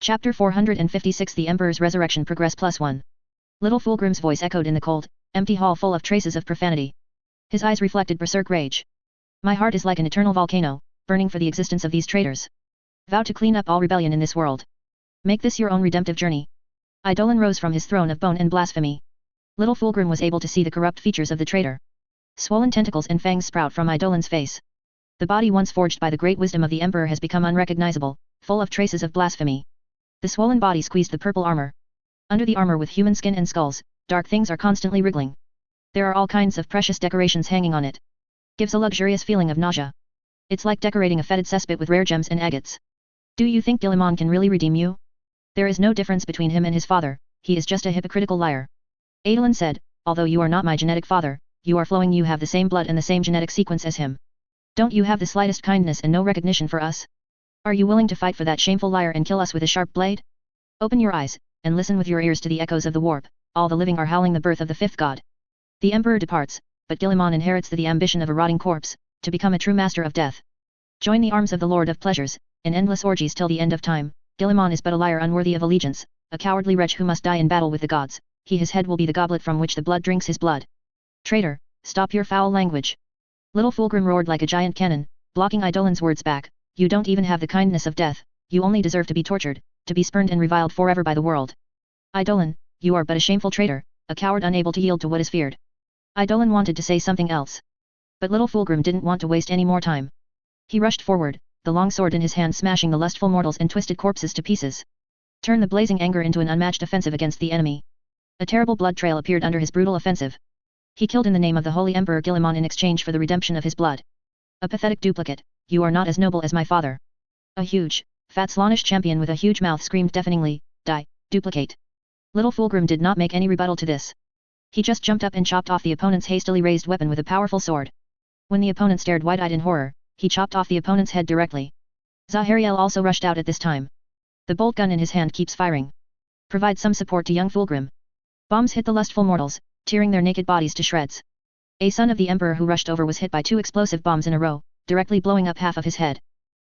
Chapter 456 The Emperor's Resurrection Progress +1. Little Fulgrim's voice echoed in the cold, empty hall full of traces of profanity. His eyes reflected berserk rage. My heart is like an eternal volcano, burning for the existence of these traitors. Vow to clean up all rebellion in this world. Make this your own redemptive journey. Eidolon rose from his throne of bone and blasphemy. Little Fulgrim was able to see the corrupt features of the traitor. Swollen tentacles and fangs sprout from Eidolon's face. The body once forged by the great wisdom of the Emperor has become unrecognizable, full of traces of blasphemy. The swollen body squeezed the purple armor. Under the armor with human skin and skulls, dark things are constantly wriggling. There are all kinds of precious decorations hanging on it. Gives a luxurious feeling of nausea. It's like decorating a fetid cesspit with rare gems and agates. Do you think Guilliman can really redeem you? There is no difference between him and his father, he is just a hypocritical liar. Eidolon said, although you are not my genetic father, you are flowing, you have the same blood and the same genetic sequence as him. Don't you have the slightest kindness and no recognition for us? Are you willing to fight for that shameful liar and kill us with a sharp blade? Open your eyes, and listen with your ears to the echoes of the warp, all the living are howling the birth of the fifth god. The Emperor departs, but Guilliman inherits the ambition of a rotting corpse, to become a true master of death. Join the arms of the Lord of Pleasures, in endless orgies till the end of time. Guilliman is but a liar unworthy of allegiance, a cowardly wretch who must die in battle with the gods. His head will be the goblet from which the blood drinks his blood. Traitor, stop your foul language. Little Fulgrim roared like a giant cannon, blocking Eidolon's words back. You don't even have the kindness of death, you only deserve to be tortured, to be spurned and reviled forever by the world. Eidolon, you are but a shameful traitor, a coward unable to yield to what is feared. Eidolon wanted to say something else. But Little Fulgrim didn't want to waste any more time. He rushed forward, the long sword in his hand smashing the lustful mortals and twisted corpses to pieces. Turn the blazing anger into an unmatched offensive against the enemy. A terrible blood trail appeared under his brutal offensive. He killed in the name of the Holy Emperor Guilliman in exchange for the redemption of his blood. A pathetic duplicate, you are not as noble as my father. A huge, fat Slaanesh champion with a huge mouth screamed deafeningly, die, duplicate. Little Fulgrim did not make any rebuttal to this. He just jumped up and chopped off the opponent's hastily raised weapon with a powerful sword. When the opponent stared wide-eyed in horror, he chopped off the opponent's head directly. Zahariel also rushed out at this time. The bolt gun in his hand keeps firing. Provide some support to young Fulgrim. Bombs hit the lustful mortals, tearing their naked bodies to shreds. A son of the Emperor who rushed over was hit by 2 explosive bombs in a row, directly blowing up half of his head.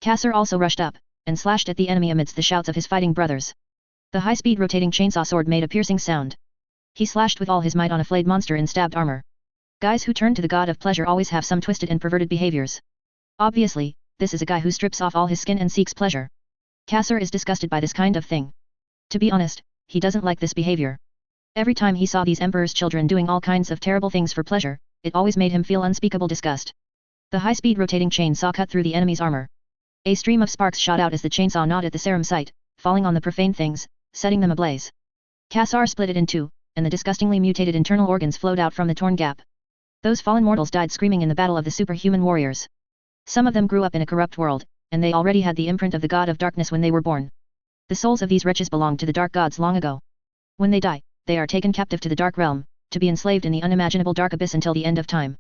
Cassar also rushed up, and slashed at the enemy amidst the shouts of his fighting brothers. The high-speed rotating chainsaw sword made a piercing sound. He slashed with all his might on a flayed monster in stabbed armor. Guys who turn to the god of pleasure always have some twisted and perverted behaviors. Obviously, this is a guy who strips off all his skin and seeks pleasure. Cassar is disgusted by this kind of thing. To be honest, he doesn't like this behavior. Every time he saw these emperor's children doing all kinds of terrible things for pleasure, it always made him feel unspeakable disgust. The high-speed rotating chainsaw cut through the enemy's armor. A stream of sparks shot out as the chainsaw gnawed at the serum site, falling on the profane things, setting them ablaze. Cassar split it in two, and the disgustingly mutated internal organs flowed out from the torn gap. Those fallen mortals died screaming in the battle of the superhuman warriors. Some of them grew up in a corrupt world, and they already had the imprint of the god of darkness when they were born. The souls of these wretches belonged to the dark gods long ago. When they die, they are taken captive to the dark realm, to be enslaved in the unimaginable dark abyss until the end of time.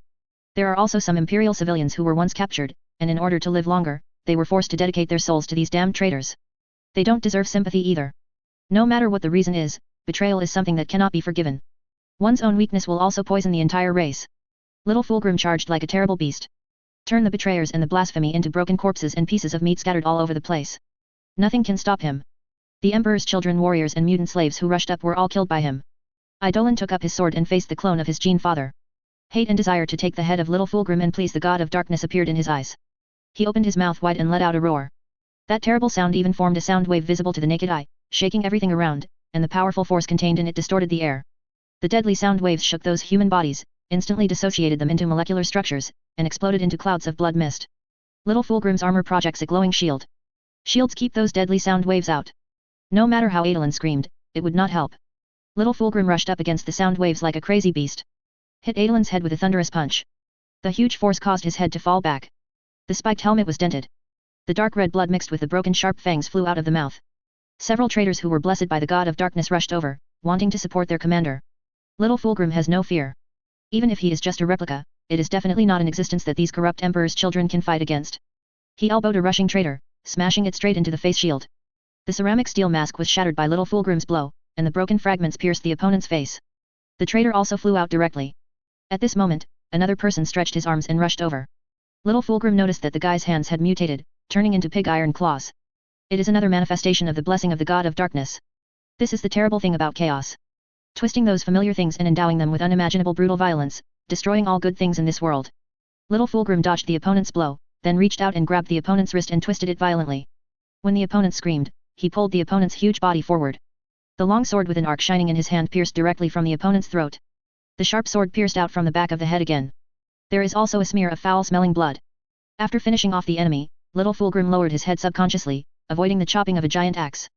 There are also some imperial civilians who were once captured, and in order to live longer, they were forced to dedicate their souls to these damned traitors. They don't deserve sympathy either. No matter what the reason is, betrayal is something that cannot be forgiven. One's own weakness will also poison the entire race. Little Fulgrim charged like a terrible beast. Turn the betrayers and the blasphemy into broken corpses and pieces of meat scattered all over the place. Nothing can stop him. The Emperor's children, warriors and mutant slaves who rushed up were all killed by him. Eidolon took up his sword and faced the clone of his gene father. Hate and desire to take the head of Little Fulgrim and please the god of darkness appeared in his eyes. He opened his mouth wide and let out a roar. That terrible sound even formed a sound wave visible to the naked eye, shaking everything around, and the powerful force contained in it distorted the air. The deadly sound waves shook those human bodies, instantly dissociated them into molecular structures, and exploded into clouds of blood mist. Little Fulgrim's armor projects a glowing shield. Shields keep those deadly sound waves out. No matter how Eidolon screamed, it would not help. Little Fulgrim rushed up against the sound waves like a crazy beast. Hit Eidolon's head with a thunderous punch. The huge force caused his head to fall back. The spiked helmet was dented. The dark red blood mixed with the broken sharp fangs flew out of the mouth. Several traitors who were blessed by the god of darkness rushed over, wanting to support their commander. Little Fulgrim has no fear. Even if he is just a replica, it is definitely not an existence that these corrupt emperor's children can fight against. He elbowed a rushing traitor, smashing it straight into the face shield. The ceramic steel mask was shattered by Little Fulgrim's blow, and the broken fragments pierced the opponent's face. The traitor also flew out directly. At this moment, another person stretched his arms and rushed over. Little Fulgrim noticed that the guy's hands had mutated, turning into pig iron claws. It is another manifestation of the blessing of the god of darkness. This is the terrible thing about chaos. Twisting those familiar things and endowing them with unimaginable brutal violence, destroying all good things in this world. Little Fulgrim dodged the opponent's blow, then reached out and grabbed the opponent's wrist and twisted it violently. When the opponent screamed, he pulled the opponent's huge body forward. The long sword with an arc shining in his hand pierced directly from the opponent's throat. The sharp sword pierced out from the back of the head again. There is also a smear of foul-smelling blood. After finishing off the enemy, Little Fulgrim lowered his head subconsciously, avoiding the chopping of a giant axe.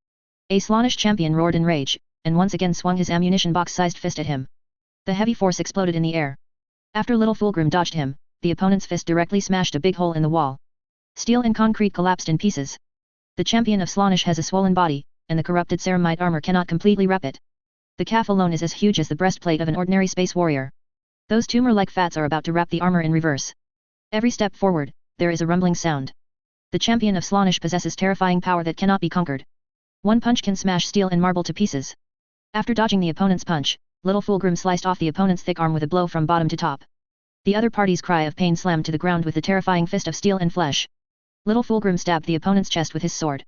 A Slaanesh champion roared in rage, and once again swung his ammunition box-sized fist at him. The heavy force exploded in the air. After Little Fulgrim dodged him, the opponent's fist directly smashed a big hole in the wall. Steel and concrete collapsed in pieces. The champion of Slaanesh has a swollen body, and the corrupted ceramite armor cannot completely wrap it. The calf alone is as huge as the breastplate of an ordinary space warrior. Those tumor-like fats are about to wrap the armor in reverse. Every step forward, there is a rumbling sound. The champion of Slaanesh possesses terrifying power that cannot be conquered. One punch can smash steel and marble to pieces. After dodging the opponent's punch, Little Fulgrim sliced off the opponent's thick arm with a blow from bottom to top. The other party's cry of pain slammed to the ground with the terrifying fist of steel and flesh. Little Fulgrim stabbed the opponent's chest with his sword.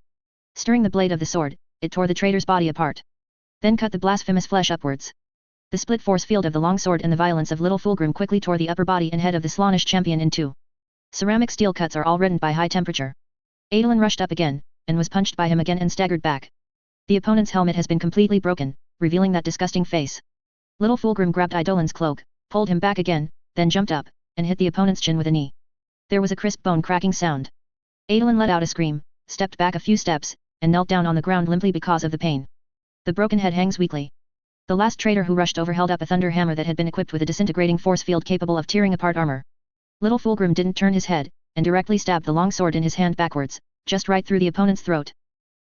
Stirring the blade of the sword, it tore the traitor's body apart. Then cut the blasphemous flesh upwards. The split force field of the long sword and the violence of Little Fulgrim quickly tore the upper body and head of the Slaanesh champion in two. Ceramic steel cuts are all reddened by high temperature. Adolin rushed up again, and was punched by him again and staggered back. The opponent's helmet has been completely broken, revealing that disgusting face. Little Fulgrim grabbed Idolin's cloak, pulled him back again, then jumped up, and hit the opponent's chin with a knee. There was a crisp bone-cracking sound. Adolin let out a scream, stepped back a few steps, and knelt down on the ground limply because of the pain. The broken head hangs weakly. The last traitor who rushed over held up a thunder hammer that had been equipped with a disintegrating force field capable of tearing apart armor. Little Fulgrim didn't turn his head, and directly stabbed the long sword in his hand backwards, just right through the opponent's throat.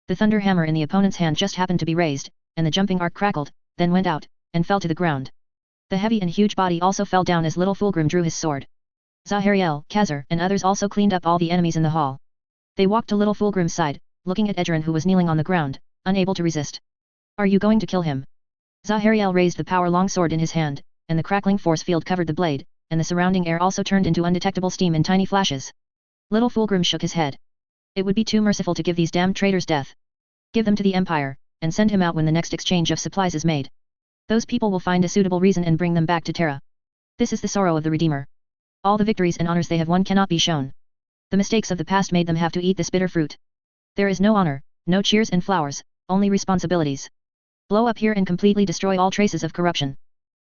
The thunder hammer in the opponent's hand just happened to be raised, and the jumping arc crackled, then went out, and fell to the ground. The heavy and huge body also fell down as Little Fulgrim drew his sword. Zahariel, Khazar, and others also cleaned up all the enemies in the hall. They walked to Little Fulgrim's side, looking at Edgerin who was kneeling on the ground, unable to resist. Are you going to kill him? Zahariel raised the power longsword in his hand, and the crackling force field covered the blade, and the surrounding air also turned into undetectable steam in tiny flashes. Little Fulgrim shook his head. It would be too merciful to give these damned traitors death. Give them to the Empire, and send him out when the next exchange of supplies is made. Those people will find a suitable reason and bring them back to Terra. This is the sorrow of the Redeemer. All the victories and honors they have won cannot be shown. The mistakes of the past made them have to eat this bitter fruit. There is no honor, no cheers and flowers, only responsibilities. Blow up here and completely destroy all traces of corruption.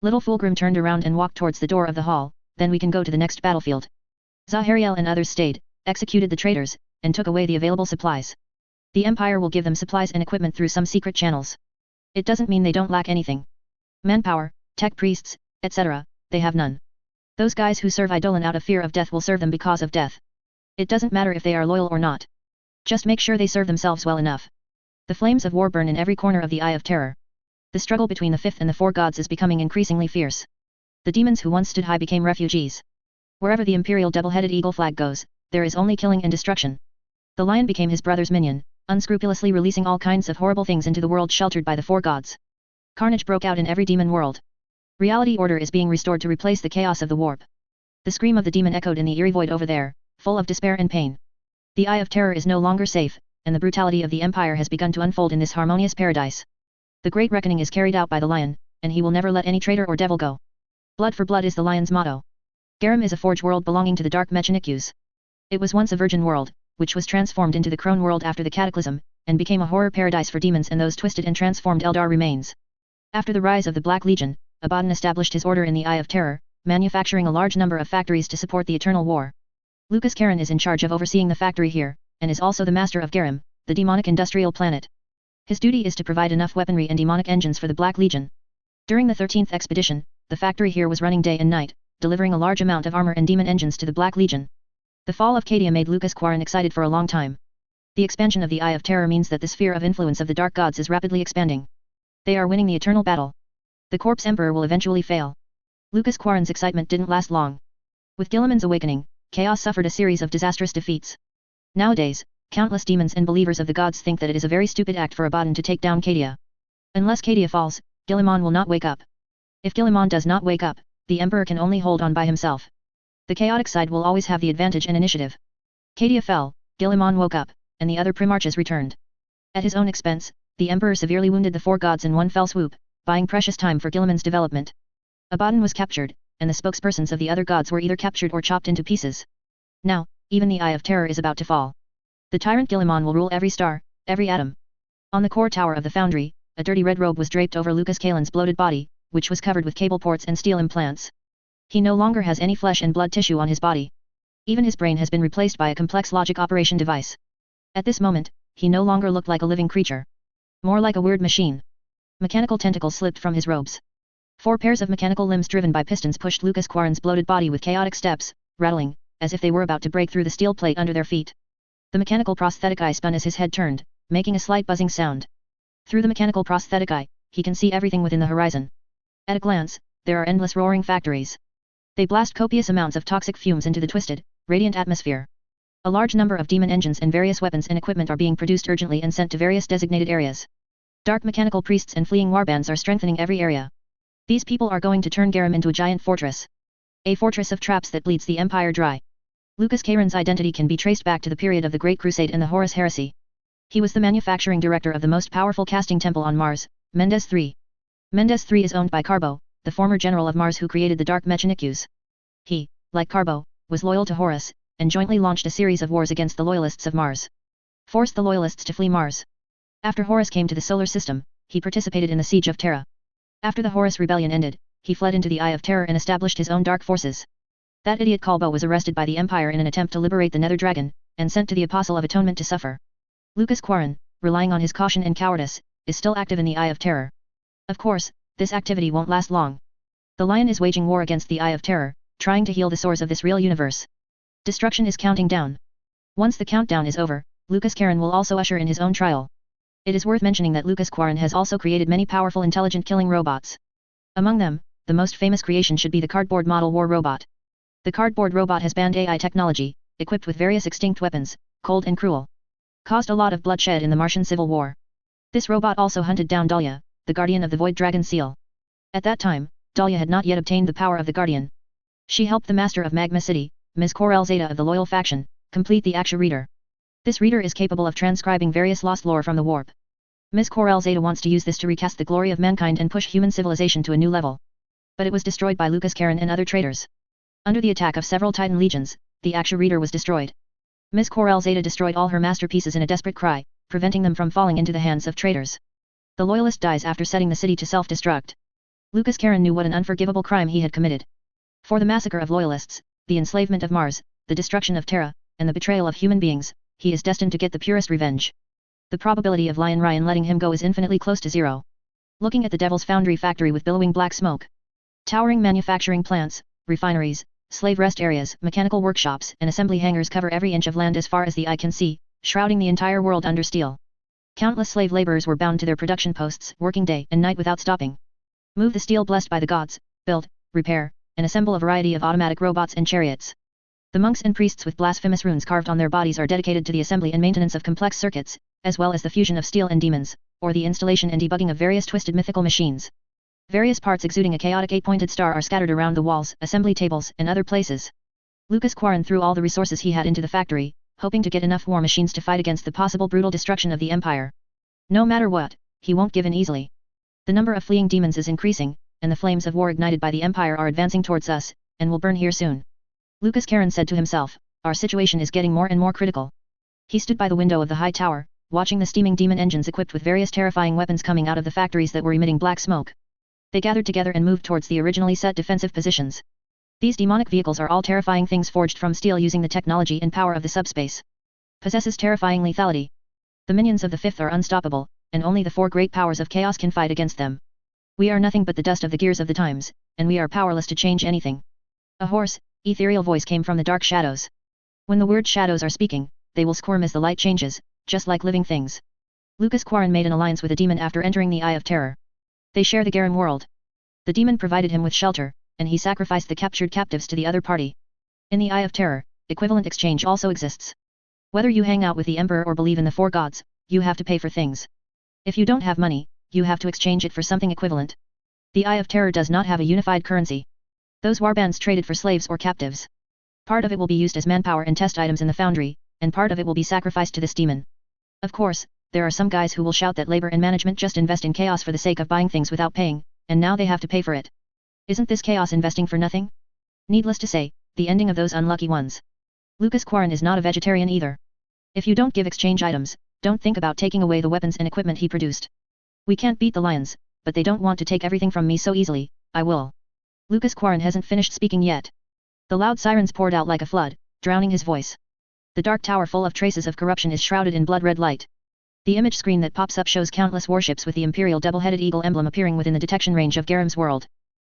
Little Fulgrim turned around and walked towards the door of the hall, then we can go to the next battlefield. Zahariel and others stayed, executed the traitors, and took away the available supplies. The Empire will give them supplies and equipment through some secret channels. It doesn't mean they don't lack anything. Manpower, tech priests, etc., they have none. Those guys who serve Idolin out of fear of death will serve them because of death. It doesn't matter if they are loyal or not. Just make sure they serve themselves well enough. The flames of war burn in every corner of the Eye of Terror. The struggle between the fifth and the four gods is becoming increasingly fierce. The demons who once stood high became refugees. Wherever the imperial double-headed eagle flag goes, there is only killing and destruction. The lion became his brother's minion, unscrupulously releasing all kinds of horrible things into the world sheltered by the four gods. Carnage broke out in every demon world. Reality order is being restored to replace the chaos of the warp. The scream of the demon echoed in the eerie void over there, full of despair and pain. The Eye of Terror is no longer safe, and the brutality of the Empire has begun to unfold in this harmonious paradise. The great reckoning is carried out by the lion, and he will never let any traitor or devil go. Blood for blood is the lion's motto. Garum is a forge world belonging to the Dark Mechanikus. It was once a virgin world, which was transformed into the Crone world after the Cataclysm, and became a horror paradise for demons and those twisted and transformed Eldar remains. After the rise of the Black Legion, Abaddon established his order in the Eye of Terror, manufacturing a large number of factories to support the Eternal War. Lucas Karen is in charge of overseeing the factory here, and is also the master of Garum, the demonic industrial planet. His duty is to provide enough weaponry and demonic engines for the Black Legion. During the 13th expedition, the factory here was running day and night, delivering a large amount of armor and demon engines to the Black Legion. The fall of Cadia made Lucas Quarren excited for a long time. The expansion of the Eye of Terror means that the sphere of influence of the Dark Gods is rapidly expanding. They are winning the eternal battle. The Corpse Emperor will eventually fail. Lucas Quarren's excitement didn't last long. With Guilliman's awakening, Chaos suffered a series of disastrous defeats. Nowadays, countless demons and believers of the gods think that it is a very stupid act for Abaddon to take down Cadia. Unless Cadia falls, Guilliman will not wake up. If Guilliman does not wake up, the Emperor can only hold on by himself. The chaotic side will always have the advantage and initiative. Cadia fell, Guilliman woke up, and the other primarchs returned. At his own expense, the emperor severely wounded the 4 gods in one fell swoop, buying precious time for Guilliman's development. Abaddon was captured, and the spokespersons of the other gods were either captured or chopped into pieces. Now, even the Eye of Terror is about to fall. The tyrant Guilliman will rule every star, every atom. On the core tower of the foundry, a dirty red robe was draped over Lucas Kalen's bloated body, which was covered with cable ports and steel implants. He no longer has any flesh and blood tissue on his body. Even his brain has been replaced by a complex logic operation device. At this moment, he no longer looked like a living creature. More like a weird machine. Mechanical tentacles slipped from his robes. 4 pairs of mechanical limbs driven by pistons pushed Lucas Quarren's bloated body with chaotic steps, rattling, as if they were about to break through the steel plate under their feet. The mechanical prosthetic eye spun as his head turned, making a slight buzzing sound. Through the mechanical prosthetic eye, he can see everything within the horizon. At a glance, there are endless roaring factories. They blast copious amounts of toxic fumes into the twisted, radiant atmosphere. A large number of demon engines and various weapons and equipment are being produced urgently and sent to various designated areas. Dark mechanical priests and fleeing warbands are strengthening every area. These people are going to turn Garum into a giant fortress. A fortress of traps that bleeds the Empire dry. Lucas Karen's identity can be traced back to the period of the Great Crusade and the Horus Heresy. He was the manufacturing director of the most powerful casting temple on Mars, Mendes III. Mendes III is owned by Carbo, the former general of Mars who created the Dark Mechanics. He, like Carbo, was loyal to Horus, and jointly launched a series of wars against the loyalists of Mars. Forced the loyalists to flee Mars. After Horus came to the solar system, he participated in the siege of Terra. After the Horus rebellion ended, he fled into the Eye of Terror and established his own dark forces. That idiot Carbo was arrested by the Empire in an attempt to liberate the Nether Dragon, and sent to the Apostle of Atonement to suffer. Lucas Quarren, relying on his caution and cowardice, is still active in the Eye of Terror. Of course, this activity won't last long. The Lion is waging war against the Eye of Terror, trying to heal the sores of this real universe. Destruction is counting down. Once the countdown is over, Lucas Quarren will also usher in his own trial. It is worth mentioning that Lucas Quarren has also created many powerful intelligent killing robots. Among them, the most famous creation should be the cardboard model war robot. The cardboard robot has banned AI technology, equipped with various extinct weapons, cold and cruel. Caused a lot of bloodshed in the Martian Civil War. This robot also hunted down Dahlia, the guardian of the Void Dragon Seal. At that time, Dahlia had not yet obtained the power of the Guardian. She helped the master of Magma City, Ms. Corel Zeta of the Loyal Faction, complete the Aksha Reader. This reader is capable of transcribing various lost lore from the warp. Ms. Corel Zeta wants to use this to recast the glory of mankind and push human civilization to a new level. But it was destroyed by Lucas Quarren and other traitors. Under the attack of several Titan legions, the Aksha Reader was destroyed. Ms. Corel Zeta destroyed all her masterpieces in a desperate cry, preventing them from falling into the hands of traitors. The loyalist dies after setting the city to self-destruct. Lucas Quarren knew what an unforgivable crime he had committed. For the massacre of loyalists, the enslavement of Mars, the destruction of Terra, and the betrayal of human beings, he is destined to get the purest revenge. The probability of Lion Ryan letting him go is infinitely close to zero. Looking at the Devil's Foundry factory with billowing black smoke. Towering manufacturing plants, refineries, slave rest areas, mechanical workshops, and assembly hangars cover every inch of land as far as the eye can see, shrouding the entire world under steel. Countless slave laborers were bound to their production posts, working day and night without stopping. Move the steel blessed by the gods, build, repair, and assemble a variety of automatic robots and chariots. The monks and priests with blasphemous runes carved on their bodies are dedicated to the assembly and maintenance of complex circuits, as well as the fusion of steel and demons, or the installation and debugging of various twisted mythical machines. Various parts exuding a chaotic 8-pointed star are scattered around the walls, assembly tables, and other places. Lucas Quarren threw all the resources he had into the factory, hoping to get enough war machines to fight against the possible brutal destruction of the Empire. No matter what, he won't give in easily. The number of fleeing demons is increasing, and the flames of war ignited by the Empire are advancing towards us, and will burn here soon. Lucas Quarren said to himself, our situation is getting more and more critical. He stood by the window of the high tower, watching the steaming demon engines equipped with various terrifying weapons coming out of the factories that were emitting black smoke. They gathered together and moved towards the originally set defensive positions. These demonic vehicles are all terrifying things forged from steel using the technology and power of the subspace. Possesses terrifying lethality. The minions of the Fifth are unstoppable, and only the 4 great powers of chaos can fight against them. We are nothing but the dust of the gears of the times, and we are powerless to change anything. A hoarse, ethereal voice came from the dark shadows. When the word shadows are speaking, they will squirm as the light changes, just like living things. Lucas Quarren made an alliance with a demon after entering the Eye of Terror. They share the Garum world. The demon provided him with shelter, and he sacrificed the captured captives to the other party. In the Eye of Terror, equivalent exchange also exists. Whether you hang out with the Emperor or believe in the 4 gods, you have to pay for things. If you don't have money, you have to exchange it for something equivalent. The Eye of Terror does not have a unified currency. Those warbands traded for slaves or captives. Part of it will be used as manpower and test items in the foundry, and part of it will be sacrificed to this demon. Of course, there are some guys who will shout that labor and management just invest in chaos for the sake of buying things without paying, and now they have to pay for it. Isn't this chaos investing for nothing? Needless to say, the ending of those unlucky ones. Lucas Quarren is not a vegetarian either. If you don't give exchange items, don't think about taking away the weapons and equipment he produced. We can't beat the lions, but they don't want to take everything from me so easily. I will. Lucas Quarren hasn't finished speaking yet. The loud sirens poured out like a flood, drowning his voice. The dark tower full of traces of corruption is shrouded in blood-red light. The image screen that pops up shows countless warships with the imperial double-headed eagle emblem appearing within the detection range of Garam's world.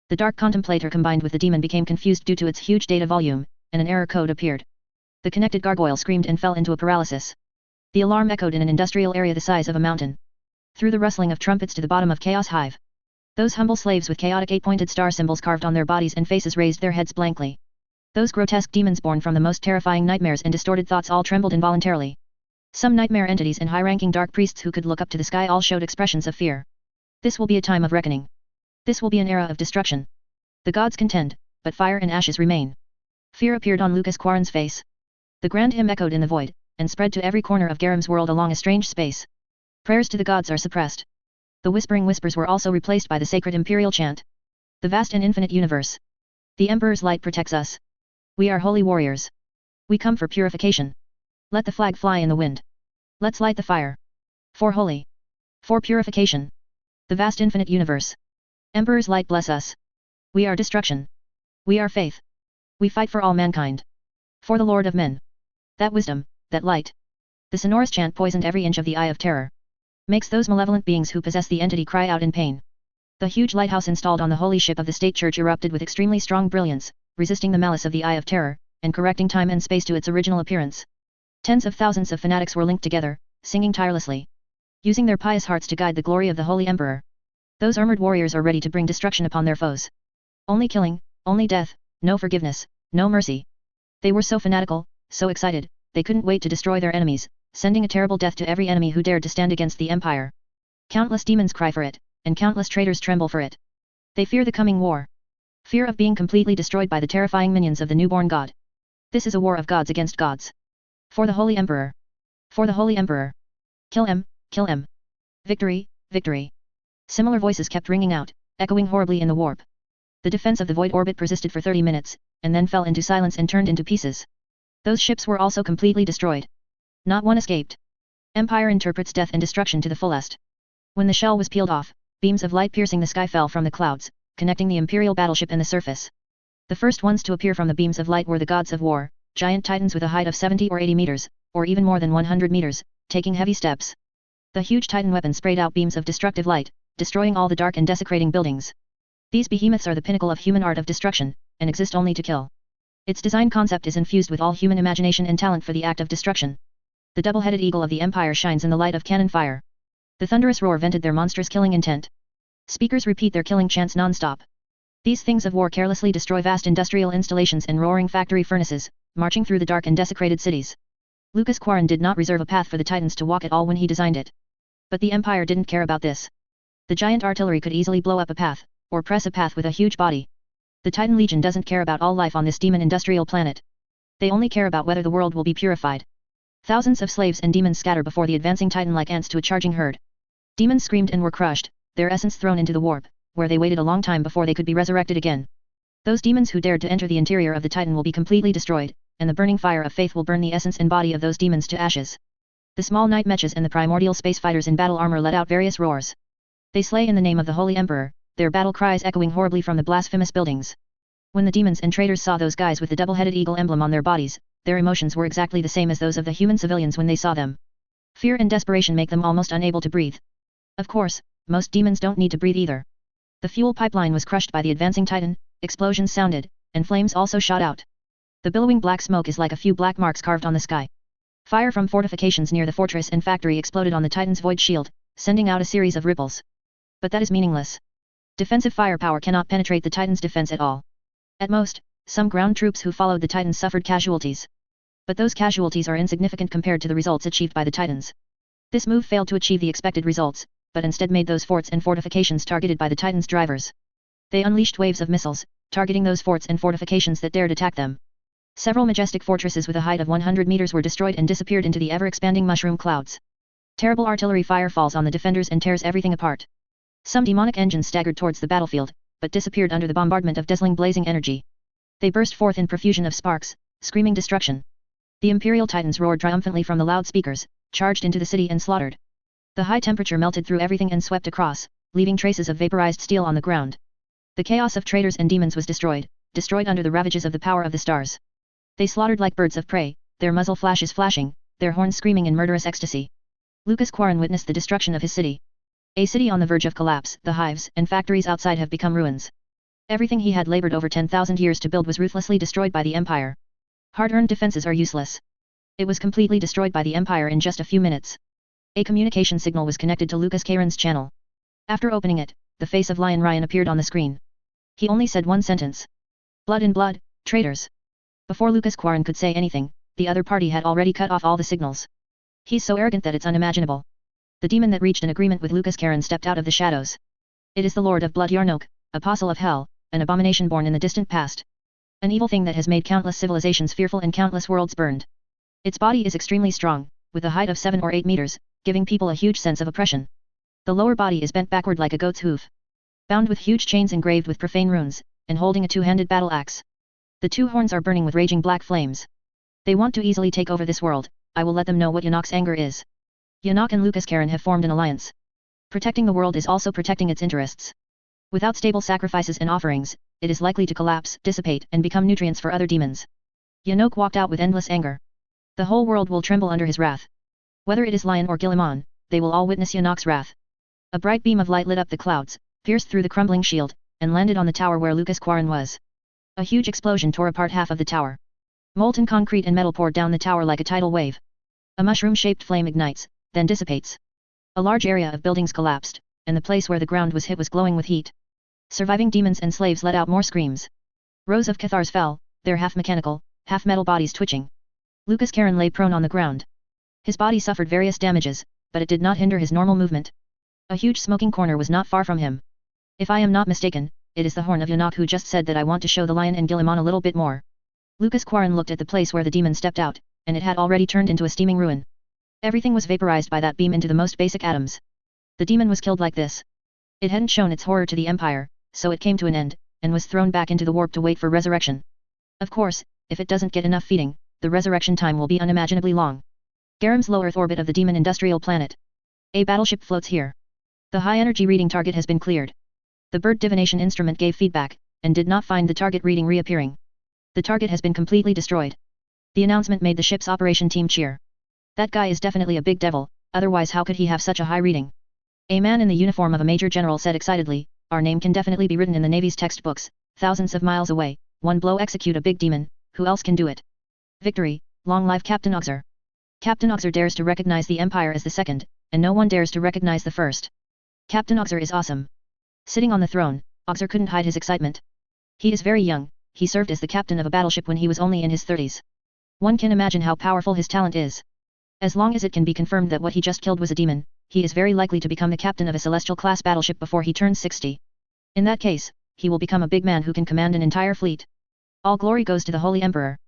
The dark contemplator combined with the demon became confused due to its huge data volume, and an error code appeared. The connected gargoyle screamed and fell into a paralysis. The alarm echoed in an industrial area the size of a mountain. Through the rustling of trumpets to the bottom of Chaos Hive. Those humble slaves with chaotic 8-pointed star symbols carved on their bodies and faces raised their heads blankly. Those grotesque demons born from the most terrifying nightmares and distorted thoughts all trembled involuntarily. Some nightmare entities and high-ranking dark priests who could look up to the sky all showed expressions of fear. This will be a time of reckoning. This will be an era of destruction. The gods contend, but fire and ashes remain. Fear appeared on Lucas Quarren's face. The grand hymn echoed in the void, and spread to every corner of Garam's world along a strange space. Prayers to the gods are suppressed. The whispering whispers were also replaced by the sacred imperial chant. The vast and infinite universe. The Emperor's light protects us. We are holy warriors. We come for purification. Let the flag fly in the wind. Let's light the fire. For holy. For purification. The vast infinite universe. Emperor's light bless us. We are destruction. We are faith. We fight for all mankind. For the Lord of men. That wisdom, that light. The sonorous chant poisoned every inch of the Eye of Terror. Makes those malevolent beings who possess the entity cry out in pain. The huge lighthouse installed on the holy ship of the state church erupted with extremely strong brilliance, resisting the malice of the Eye of Terror, and correcting time and space to its original appearance. Tens of thousands of fanatics were linked together, singing tirelessly. Using their pious hearts to guide the glory of the Holy Emperor. Those armored warriors are ready to bring destruction upon their foes. Only killing, only death, no forgiveness, no mercy. They were so fanatical, so excited, they couldn't wait to destroy their enemies, sending a terrible death to every enemy who dared to stand against the Empire. Countless demons cry for it, and countless traitors tremble for it. They fear the coming war. Fear of being completely destroyed by the terrifying minions of the newborn god. This is a war of gods against gods. For the Holy Emperor. For the Holy Emperor. Kill him, kill him. Victory, victory. Similar voices kept ringing out, echoing horribly in the warp. The defense of the void orbit persisted for 30 minutes, and then fell into silence and turned into pieces. Those ships were also completely destroyed. Not one escaped. Empire interprets death and destruction to the fullest. When the shell was peeled off, beams of light piercing the sky fell from the clouds, connecting the Imperial battleship and the surface. The first ones to appear from the beams of light were the gods of war, giant titans with a height of 70 or 80 meters, or even more than 100 meters, taking heavy steps. The huge titan weapon sprayed out beams of destructive light, destroying all the dark and desecrating buildings. These behemoths are the pinnacle of human art of destruction, and exist only to kill. Its design concept is infused with all human imagination and talent for the act of destruction. The double-headed eagle of the Empire shines in the light of cannon fire. The thunderous roar vented their monstrous killing intent. Speakers repeat their killing chants non-stop. These things of war carelessly destroy vast industrial installations and roaring factory furnaces, marching through the dark and desecrated cities. Lucas Quarren did not reserve a path for the Titans to walk at all when he designed it. But the Empire didn't care about this. The giant artillery could easily blow up a path, or press a path with a huge body. The Titan Legion doesn't care about all life on this demon industrial planet. They only care about whether the world will be purified. Thousands of slaves and demons scatter before the advancing Titan like ants to a charging herd. Demons screamed and were crushed, their essence thrown into the warp, where they waited a long time before they could be resurrected again. Those demons who dared to enter the interior of the Titan will be completely destroyed, and the burning fire of faith will burn the essence and body of those demons to ashes. The small night mechas and the primordial space fighters in battle armor let out various roars. They slay in the name of the Holy Emperor, their battle cries echoing horribly from the blasphemous buildings. When the demons and traitors saw those guys with the double-headed eagle emblem on their bodies, their emotions were exactly the same as those of the human civilians when they saw them. Fear and desperation make them almost unable to breathe. Of course, most demons don't need to breathe either. The fuel pipeline was crushed by the advancing Titan, explosions sounded, and flames also shot out. The billowing black smoke is like a few black marks carved on the sky. Fire from fortifications near the fortress and factory exploded on the Titan's void shield, sending out a series of ripples. But that is meaningless. Defensive firepower cannot penetrate the Titan's defense at all. At most, some ground troops who followed the Titans suffered casualties. But those casualties are insignificant compared to the results achieved by the Titans. This move failed to achieve the expected results, but instead made those forts and fortifications targeted by the Titans' drivers. They unleashed waves of missiles, targeting those forts and fortifications that dared attack them. Several majestic fortresses with a height of 100 meters were destroyed and disappeared into the ever-expanding mushroom clouds. Terrible artillery fire falls on the defenders and tears everything apart. Some demonic engines staggered towards the battlefield, but disappeared under the bombardment of dazzling blazing energy. They burst forth in profusion of sparks, screaming destruction. The Imperial Titans roared triumphantly from the loudspeakers, charged into the city and slaughtered. The high temperature melted through everything and swept across, leaving traces of vaporized steel on the ground. The chaos of traitors and demons was destroyed under the ravages of the power of the stars. They slaughtered like birds of prey, their muzzle flashes flashing, their horns screaming in murderous ecstasy. Lucas Quarren witnessed the destruction of his city. A city on the verge of collapse, the hives and factories outside have become ruins. Everything he had labored over 10,000 years to build was ruthlessly destroyed by the Empire. Hard-earned defenses are useless. It was completely destroyed by the Empire in just a few minutes. A communication signal was connected to Lucas Quarren's channel. After opening it, the face of Lion Ryan appeared on the screen. He only said one sentence. Blood in blood, traitors. Before Lucas Quarren could say anything, the other party had already cut off all the signals. He's so arrogant that it's unimaginable. The demon that reached an agreement with Lucas Quarren stepped out of the shadows. It is the Lord of Blood Yarnoch, apostle of hell, an abomination born in the distant past. An evil thing that has made countless civilizations fearful and countless worlds burned. Its body is extremely strong, with a height of 7 or 8 meters, giving people a huge sense of oppression. The lower body is bent backward like a goat's hoof. Bound with huge chains engraved with profane runes, and holding a two-handed battle axe. The two horns are burning with raging black flames. They want to easily take over this world. I will let them know what Yarnoch's anger is. Yarnoch and Lucas Quarren have formed an alliance. Protecting the world is also protecting its interests. Without stable sacrifices and offerings, it is likely to collapse, dissipate, and become nutrients for other demons. Yarnoch walked out with endless anger. The whole world will tremble under his wrath. Whether it is Lion or Guilliman, they will all witness Yarnoch's wrath. A bright beam of light lit up the clouds, pierced through the crumbling shield, and landed on the tower where Lucas Quarren was. A huge explosion tore apart half of the tower. Molten concrete and metal poured down the tower like a tidal wave. A mushroom-shaped flame ignites, then dissipates. A large area of buildings collapsed, and the place where the ground was hit was glowing with heat. Surviving demons and slaves let out more screams. Rows of Cathars fell, their half-mechanical, half-metal bodies twitching. Lucas Quarren lay prone on the ground. His body suffered various damages, but it did not hinder his normal movement. A huge smoking corner was not far from him. If I am not mistaken, it is the horn of Yarnoch who just said that I want to show the Lion and Guilliman a little bit more. Lucas Quarren looked at the place where the demon stepped out, and it had already turned into a steaming ruin. Everything was vaporized by that beam into the most basic atoms. The demon was killed like this. It hadn't shown its horror to the Empire, so it came to an end, and was thrown back into the warp to wait for resurrection. Of course, if it doesn't get enough feeding, the resurrection time will be unimaginably long. Garam's low Earth orbit of the demon industrial planet. A battleship floats here. The high-energy reading target has been cleared. The bird divination instrument gave feedback, and did not find the target reading reappearing. The target has been completely destroyed. The announcement made the ship's operation team cheer. That guy is definitely a big devil, otherwise how could he have such a high reading? A man in the uniform of a major general said excitedly, our name can definitely be written in the Navy's textbooks, thousands of miles away, one blow execute a big demon, who else can do it? Victory, long live Captain Auxer. Captain Auxer dares to recognize the Empire as the second, and no one dares to recognize the first. Captain Auxer is awesome. Sitting on the throne, Auxer couldn't hide his excitement. He is very young, he served as the captain of a battleship when he was only in his 30s. One can imagine how powerful his talent is. As long as it can be confirmed that what he just killed was a demon, he is very likely to become the captain of a celestial-class battleship before he turns 60. In that case, he will become a big man who can command an entire fleet. All glory goes to the Holy Emperor.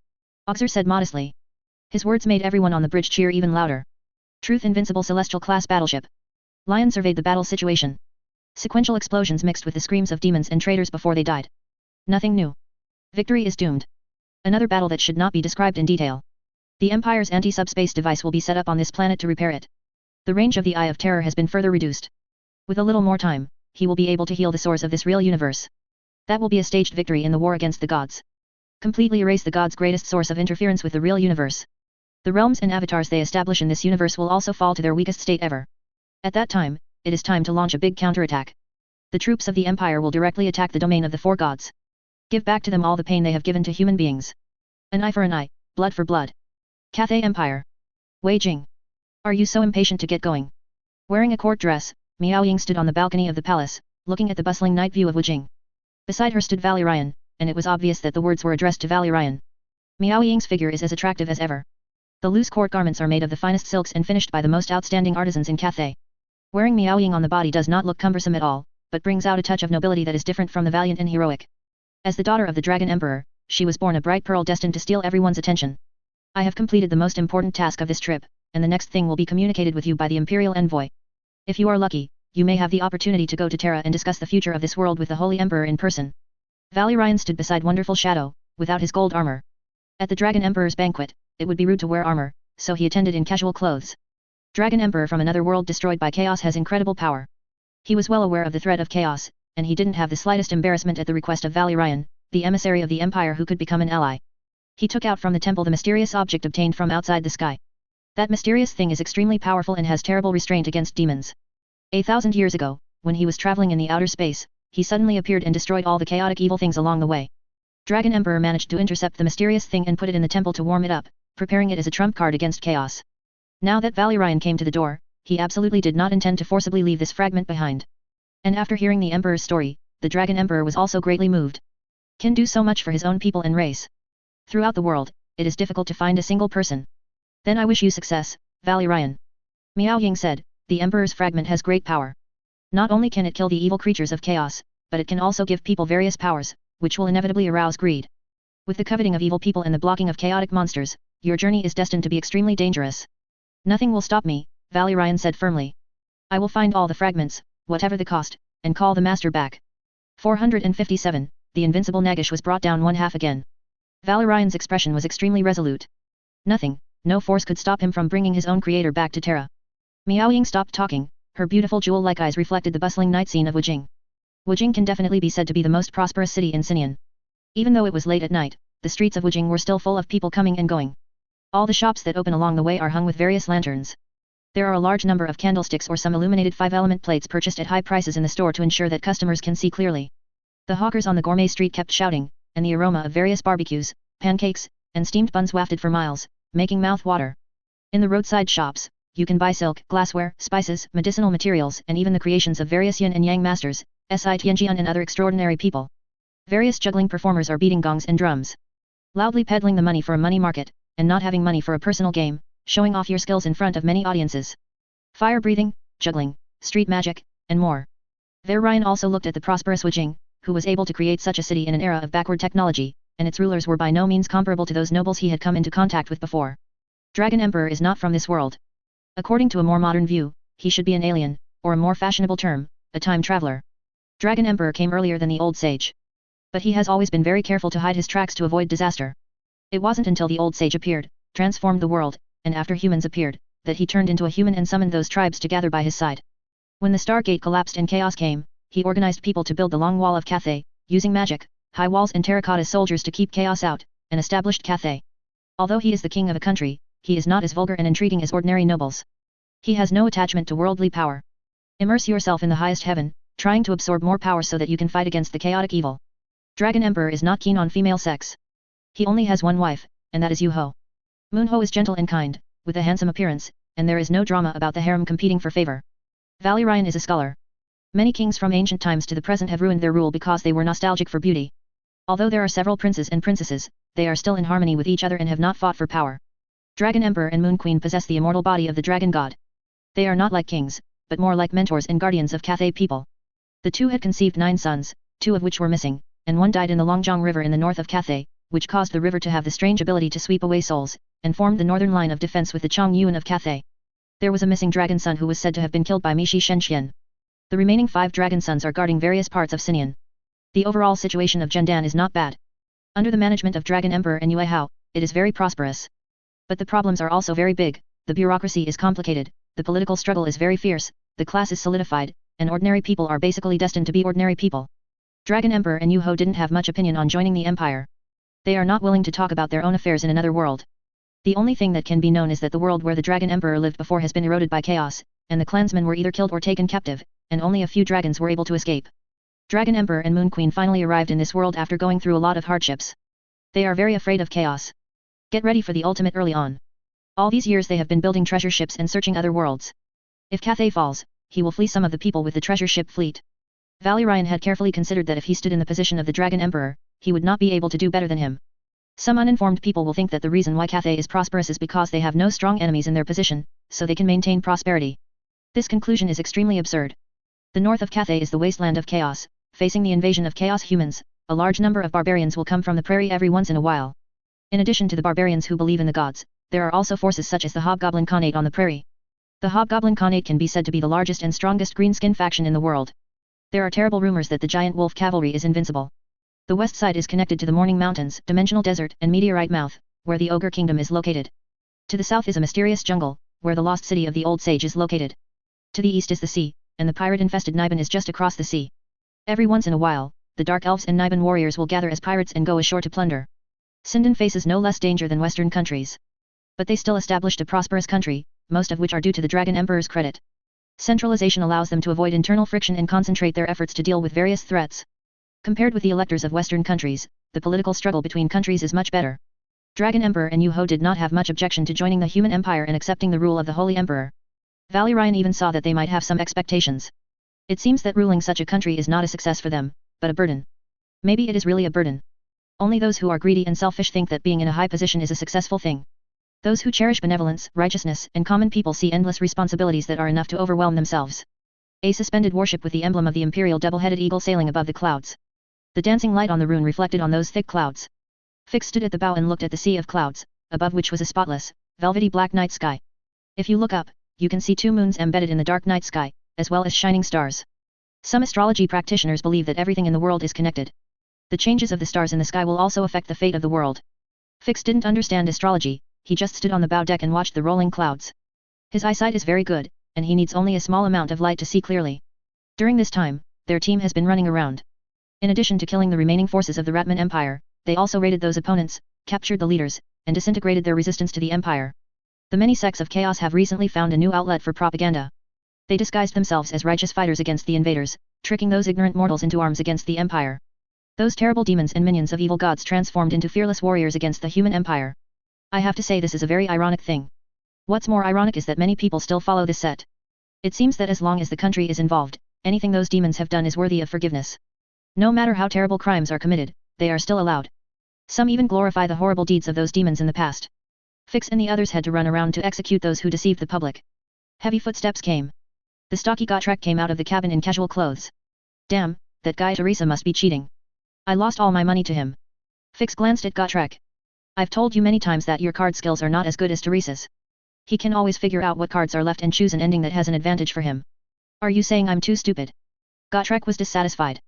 Auxer said modestly. His words made everyone on the bridge cheer even louder. Truth invincible celestial-class battleship. Lion surveyed the battle situation. Sequential explosions mixed with the screams of demons and traitors before they died. Nothing new. Victory is doomed. Another battle that should not be described in detail. The Empire's anti-subspace device will be set up on this planet to repair it. The range of the Eye of Terror has been further reduced. With a little more time, he will be able to heal the sores of this real universe. That will be a staged victory in the war against the gods. Completely erase the gods' greatest source of interference with the real universe. The realms and avatars they establish in this universe will also fall to their weakest state ever. At that time, it is time to launch a big counterattack. The troops of the Empire will directly attack the domain of the four gods. Give back to them all the pain they have given to human beings. An eye for an eye, blood for blood. Cathay Empire. Wei Jing. Are you so impatient to get going? Wearing a court dress, Miao Ying stood on the balcony of the palace, looking at the bustling night view of Wujing. Beside her stood Valerian, and it was obvious that the words were addressed to Valerian. Miao Ying's figure is as attractive as ever. The loose court garments are made of the finest silks and finished by the most outstanding artisans in Cathay. Wearing Miao Ying on the body does not look cumbersome at all, but brings out a touch of nobility that is different from the valiant and heroic. As the daughter of the Dragon Emperor, she was born a bright pearl destined to steal everyone's attention. I have completed the most important task of this trip, and the next thing will be communicated with you by the imperial envoy. If you are lucky, you may have the opportunity to go to Terra and discuss the future of this world with the Holy Emperor in person. Valerian stood beside Wonderful Shadow, without his gold armor. At the Dragon Emperor's banquet, it would be rude to wear armor, so he attended in casual clothes. Dragon Emperor from another world destroyed by chaos has incredible power. He was well aware of the threat of chaos, and he didn't have the slightest embarrassment at the request of Valerian, the emissary of the Empire who could become an ally. He took out from the temple the mysterious object obtained from outside the sky. That mysterious thing is extremely powerful and has terrible restraint against demons. 1,000 years ago, when he was traveling in the outer space, he suddenly appeared and destroyed all the chaotic evil things along the way. Dragon Emperor managed to intercept the mysterious thing and put it in the temple to warm it up, preparing it as a trump card against chaos. Now that Valerian came to the door, he absolutely did not intend to forcibly leave this fragment behind. And after hearing the Emperor's story, the Dragon Emperor was also greatly moved. Can do so much for his own people and race. Throughout the world, it is difficult to find a single person. Then I wish you success, Valerian. Miao Ying said, the Emperor's fragment has great power. Not only can it kill the evil creatures of chaos, but it can also give people various powers, which will inevitably arouse greed. With the coveting of evil people and the blocking of chaotic monsters, your journey is destined to be extremely dangerous. Nothing will stop me, Valerian said firmly. I will find all the fragments, whatever the cost, and call the master back. 457, the invincible Nagish was brought down one half again. Valerian's expression was extremely resolute. Nothing, no force could stop him from bringing his own creator back to Terra. Miao Ying stopped talking, her beautiful jewel-like eyes reflected the bustling night scene of Wujing. Wujing can definitely be said to be the most prosperous city in Xinian. Even though it was late at night, the streets of Wujing were still full of people coming and going. All the shops that open along the way are hung with various lanterns. There are a large number of candlesticks or some illuminated 5-element plates purchased at high prices in the store to ensure that customers can see clearly. The hawkers on the gourmet street kept shouting, and the aroma of various barbecues, pancakes, and steamed buns wafted for miles, making mouth water. In the roadside shops, you can buy silk, glassware, spices, medicinal materials, and even the creations of various yin and yang masters, Si Tianjian and other extraordinary people. Various juggling performers are beating gongs and drums, loudly peddling the money for a money market, and not having money for a personal game, showing off your skills in front of many audiences. Fire breathing, juggling, street magic, and more. Valerian also looked at the prosperous Wujing, who was able to create such a city in an era of backward technology, and its rulers were by no means comparable to those nobles he had come into contact with before. Dragon Emperor is not from this world. According to a more modern view, he should be an alien, or a more fashionable term, a time traveler. Dragon Emperor came earlier than the old sage. But he has always been very careful to hide his tracks to avoid disaster. It wasn't until the old sage appeared, transformed the world, and after humans appeared, that he turned into a human and summoned those tribes to gather by his side. When the Stargate collapsed and chaos came, he organized people to build the Long Wall of Cathay, using magic, high walls and terracotta soldiers to keep chaos out, and established Cathay. Although he is the king of a country, he is not as vulgar and intriguing as ordinary nobles. He has no attachment to worldly power. Immerse yourself in the highest heaven, trying to absorb more power so that you can fight against the chaotic evil. Dragon Emperor is not keen on female sex. He only has one wife, and that is Yu-Ho. Moon-Ho is gentle and kind, with a handsome appearance, and there is no drama about the harem competing for favor. Valerian is a scholar. Many kings from ancient times to the present have ruined their rule because they were nostalgic for beauty. Although there are several princes and princesses, they are still in harmony with each other and have not fought for power. Dragon Emperor and Moon Queen possess the immortal body of the Dragon God. They are not like kings, but more like mentors and guardians of Cathay people. The two had conceived 9 sons, 2 of which were missing, and one died in the Longjiang River in the north of Cathay, which caused the river to have the strange ability to sweep away souls, and formed the northern line of defense with the Chong Yuan of Cathay. There was a missing dragon son who was said to have been killed by Mishi Shenxian. The remaining 5 dragon sons are guarding various parts of Xinian. The overall situation of Zhendan is not bad. Under the management of Dragon Emperor and Yue Hao, it is very prosperous. But the problems are also very big, the bureaucracy is complicated, the political struggle is very fierce, the class is solidified, and ordinary people are basically destined to be ordinary people. Dragon Emperor and Yu-Ho didn't have much opinion on joining the empire. They are not willing to talk about their own affairs in another world. The only thing that can be known is that the world where the Dragon Emperor lived before has been eroded by chaos, and the clansmen were either killed or taken captive, and only a few dragons were able to escape. Dragon Emperor and Moon Queen finally arrived in this world after going through a lot of hardships. They are very afraid of chaos. Get ready for the ultimate early on. All these years they have been building treasure ships and searching other worlds. If Cathay falls, he will flee some of the people with the treasure ship fleet. Valerian had carefully considered that if he stood in the position of the Dragon Emperor, he would not be able to do better than him. Some uninformed people will think that the reason why Cathay is prosperous is because they have no strong enemies in their position, so they can maintain prosperity. This conclusion is extremely absurd. The north of Cathay is the wasteland of chaos, facing the invasion of chaos humans. A large number of barbarians will come from the prairie every once in a while. In addition to the barbarians who believe in the gods, There are also forces such as the Hobgoblin Khanate on the prairie. The Hobgoblin Khanate can be said to be the largest and strongest greenskin faction in the world. There are terrible rumors that the giant wolf cavalry is invincible. The west side is connected to the Morning Mountains, Dimensional Desert, and Meteorite Mouth, where the Ogre Kingdom is located. To the south is a mysterious jungle, where the lost city of the Old Sage is located. To the east is the sea, and the pirate-infested Niban is just across the sea. Every once in a while, the Dark Elves and Niban warriors will gather as pirates and go ashore to plunder. Sindan faces no less danger than Western countries. But they still established a prosperous country, most of which are due to the Dragon Emperor's credit. Centralization allows them to avoid internal friction and concentrate their efforts to deal with various threats. Compared with the electors of Western countries, the political struggle between countries is much better. Dragon Emperor and Yu-Ho did not have much objection to joining the human empire and accepting the rule of the Holy Emperor. Valerian even saw that they might have some expectations. It seems that ruling such a country is not a success for them, but a burden. Maybe it is really a burden. Only those who are greedy and selfish think that being in a high position is a successful thing. Those who cherish benevolence, righteousness, and common people see endless responsibilities that are enough to overwhelm themselves. A suspended warship with the emblem of the imperial double-headed eagle sailing above the clouds. The dancing light on the rune reflected on those thick clouds. Fix stood at the bow and looked at the sea of clouds, above which was a spotless, velvety black night sky. If you look up, you can see 2 moons embedded in the dark night sky, as well as shining stars. Some astrology practitioners believe that everything in the world is connected. The changes of the stars in the sky will also affect the fate of the world. Fix didn't understand astrology, he just stood on the bow deck and watched the rolling clouds. His eyesight is very good, and he needs only a small amount of light to see clearly. During this time, their team has been running around. In addition to killing the remaining forces of the Ratman Empire, they also raided those opponents, captured the leaders, and disintegrated their resistance to the Empire. The many sects of chaos have recently found a new outlet for propaganda. They disguised themselves as righteous fighters against the invaders, tricking those ignorant mortals into arms against the Empire. Those terrible demons and minions of evil gods transformed into fearless warriors against the human empire. I have to say this is a very ironic thing. What's more ironic is that many people still follow this set. It seems that as long as the country is involved, anything those demons have done is worthy of forgiveness. No matter how terrible crimes are committed, they are still allowed. Some even glorify the horrible deeds of those demons in the past. Fix and the others had to run around to execute those who deceived the public. Heavy footsteps came. The stocky Gotrek came out of the cabin in casual clothes. Damn, that guy Teresa must be cheating. I lost all my money to him. Fix glanced at Gotrek. I've told you many times that your card skills are not as good as Teresa's. He can always figure out what cards are left and choose an ending that has an advantage for him. Are you saying I'm too stupid? Gotrek was dissatisfied.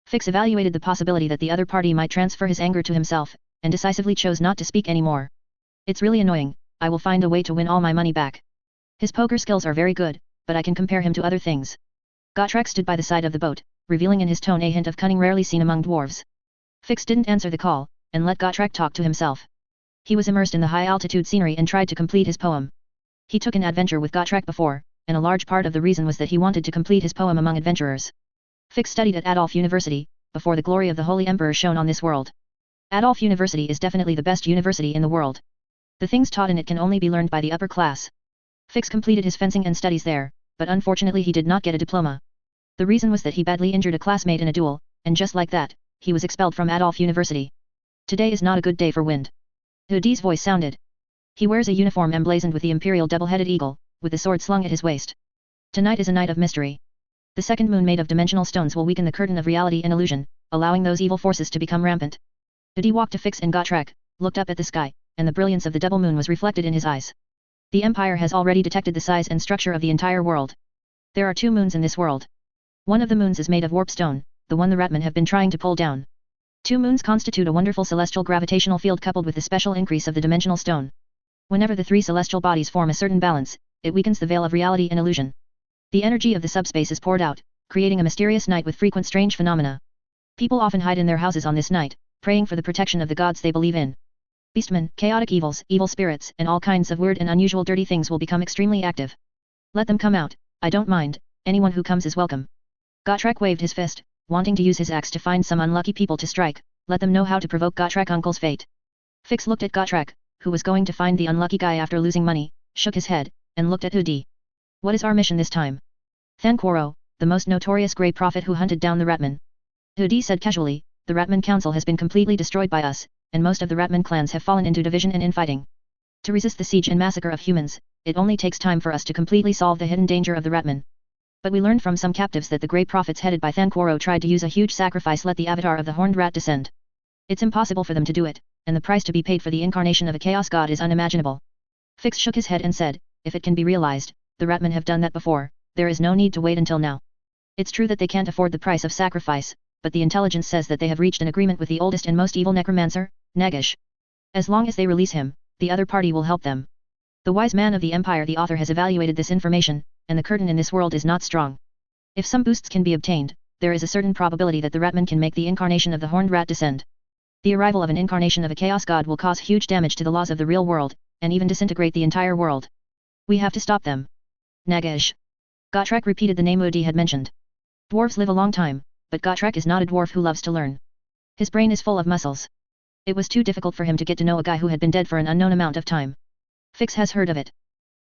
Fix evaluated the possibility that the other party might transfer his anger to himself, and decisively chose not to speak anymore. It's really annoying, I will find a way to win all my money back. His poker skills are very good, but I can compare him to other things. Gotrek stood by the side of the boat, revealing in his tone a hint of cunning rarely seen among dwarves. Fix didn't answer the call, and let Gotrek talk to himself. He was immersed in the high-altitude scenery and tried to complete his poem. He took an adventure with Gotrek before, and a large part of the reason was that he wanted to complete his poem among adventurers. Fix studied at Adolf University, before the glory of the Holy Emperor shone on this world. Adolf University is definitely the best university in the world. The things taught in it can only be learned by the upper class. Fix completed his fencing and studies there, but unfortunately he did not get a diploma. The reason was that he badly injured a classmate in a duel, and just like that, he was expelled from Adolf University. Today is not a good day for wind. Hudi's voice sounded. He wears a uniform emblazoned with the imperial double-headed eagle, with the sword slung at his waist. Tonight is a night of mystery. The second moon made of dimensional stones will weaken the curtain of reality and illusion, allowing those evil forces to become rampant. Hudi walked to Fix and Gotrek, looked up at the sky, and the brilliance of the double moon was reflected in his eyes. The Empire has already detected the size and structure of the entire world. There are 2 moons in this world. One of the moons is made of warp stone, the one the Ratmen have been trying to pull down. 2 moons constitute a wonderful celestial gravitational field coupled with the special increase of the dimensional stone. Whenever the 3 celestial bodies form a certain balance, it weakens the veil of reality and illusion. The energy of the subspace is poured out, creating a mysterious night with frequent strange phenomena. People often hide in their houses on this night, praying for the protection of the gods they believe in. Beastmen, chaotic evils, evil spirits, and all kinds of weird and unusual dirty things will become extremely active. Let them come out, I don't mind, anyone who comes is welcome. Gotrek waved his fist, wanting to use his axe to find some unlucky people to strike, let them know how to provoke Gotrek uncle's fate. Fix looked at Gotrek, who was going to find the unlucky guy after losing money, shook his head, and looked at Hudi. What is our mission this time? Thanquoro, the most notorious Grey Prophet who hunted down the Ratman. Hudi said casually, the Ratman Council has been completely destroyed by us, and most of the Ratman clans have fallen into division and infighting. To resist the siege and massacre of humans, it only takes time for us to completely solve the hidden danger of the Ratman. But we learned from some captives that the Grey Prophets headed by Thanquoro tried to use a huge sacrifice let the avatar of the Horned Rat descend. It's impossible for them to do it, and the price to be paid for the incarnation of a chaos god is unimaginable. Fix shook his head and said, if it can be realized, the Ratmen have done that before, there is no need to wait until now. It's true that they can't afford the price of sacrifice, but the intelligence says that they have reached an agreement with the oldest and most evil necromancer, Nagish. As long as they release him, the other party will help them. The wise man of the Empire, the author, has evaluated this information, and the curtain in this world is not strong. If some boosts can be obtained, there is a certain probability that the Ratman can make the incarnation of the Horned Rat descend. The arrival of an incarnation of a Chaos God will cause huge damage to the laws of the real world, and even disintegrate the entire world. We have to stop them. Nagish. Gotrek repeated the name Udi had mentioned. Dwarves live a long time, but Gotrek is not a dwarf who loves to learn. His brain is full of muscles. It was too difficult for him to get to know a guy who had been dead for an unknown amount of time. Fix has heard of it.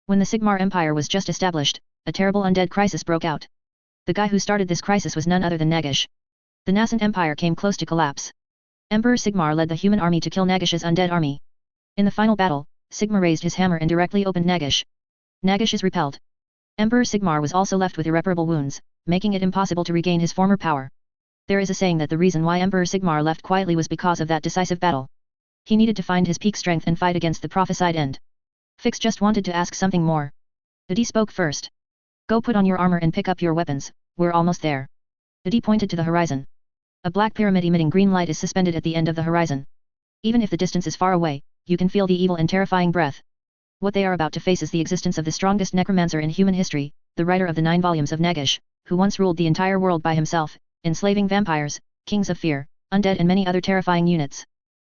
When the Sigmar Empire was just established, a terrible undead crisis broke out. The guy who started this crisis was none other than Nagish. The nascent empire came close to collapse. Emperor Sigmar led the human army to kill Nagish's undead army. In the final battle, Sigmar raised his hammer and directly opened Nagish. Nagish is repelled. Emperor Sigmar was also left with irreparable wounds, making it impossible to regain his former power. There is a saying that the reason why Emperor Sigmar left quietly was because of that decisive battle. He needed to find his peak strength and fight against the prophesied end. Fix just wanted to ask something more. Udi spoke first. Go put on your armor and pick up your weapons, we're almost there. Udi pointed to the horizon. A black pyramid emitting green light is suspended at the end of the horizon. Even if the distance is far away, you can feel the evil and terrifying breath. What they are about to face is the existence of the strongest necromancer in human history, the writer of the 9 volumes of Nagish, who once ruled the entire world by himself, enslaving vampires, kings of fear, undead and many other terrifying units.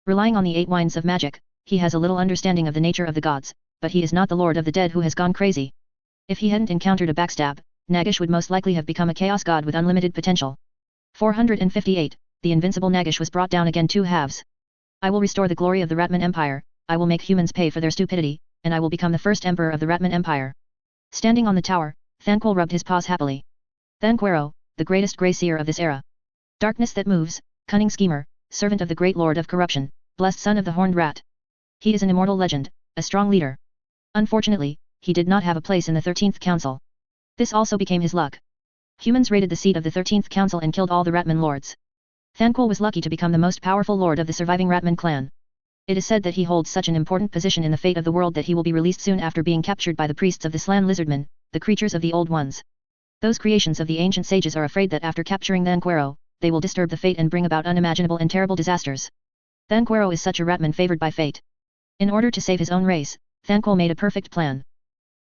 Relying on the 8 winds of magic, he has a little understanding of the nature of the gods, but he is not the lord of the dead who has gone crazy. If he hadn't encountered a backstab, Nagish would most likely have become a chaos god with unlimited potential. 458, the invincible Nagish was brought down again 2 halves. I will restore the glory of the Ratman Empire, I will make humans pay for their stupidity, and I will become the first emperor of the Ratman Empire. Standing on the tower, Thanquol rubbed his paws happily. Thanquero, the greatest grey seer of this era. Darkness that moves, cunning schemer, servant of the great lord of corruption, blessed son of the Horned Rat. He is an immortal legend, a strong leader. Unfortunately, he did not have a place in the 13th Council. This also became his luck. Humans raided the seat of the 13th Council and killed all the Ratman lords. Thanquol was lucky to become the most powerful lord of the surviving Ratman clan. It is said that he holds such an important position in the fate of the world that he will be released soon after being captured by the priests of the Slan Lizardmen, the creatures of the Old Ones. Those creations of the ancient sages are afraid that after capturing Thanquero, they will disturb the fate and bring about unimaginable and terrible disasters. Thanquero is such a Ratman favored by fate. In order to save his own race, Thanquol made a perfect plan.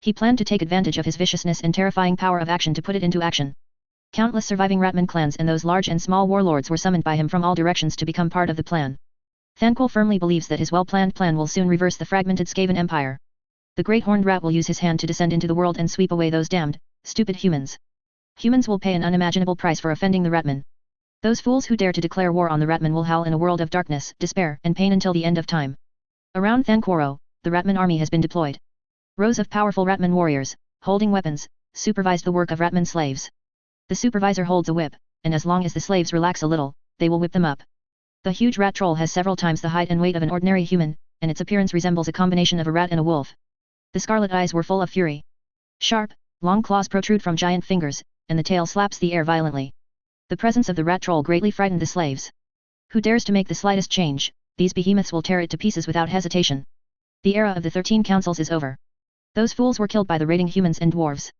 He planned to take advantage of his viciousness and terrifying power of action to put it into action. Countless surviving Ratman clans and those large and small warlords were summoned by him from all directions to become part of the plan. Thanquol firmly believes that his well-planned plan will soon reverse the fragmented Skaven Empire. The Great Horned Rat will use his hand to descend into the world and sweep away those damned, stupid humans. Humans will pay an unimaginable price for offending the Ratman. Those fools who dare to declare war on the Ratman will howl in a world of darkness, despair, and pain until the end of time. Around Thanquoro, the Ratman army has been deployed. Rows of powerful Ratman warriors, holding weapons, supervise the work of Ratman slaves. The supervisor holds a whip, and as long as the slaves relax a little, they will whip them up. The huge rat troll has several times the height and weight of an ordinary human, and its appearance resembles a combination of a rat and a wolf. The scarlet eyes were full of fury. Sharp, long claws protrude from giant fingers, and the tail slaps the air violently. The presence of the rat troll greatly frightened the slaves. Who dares to make the slightest change, these behemoths will tear it to pieces without hesitation. The era of the 13 councils is over. Those fools were killed by the raiding humans and dwarves.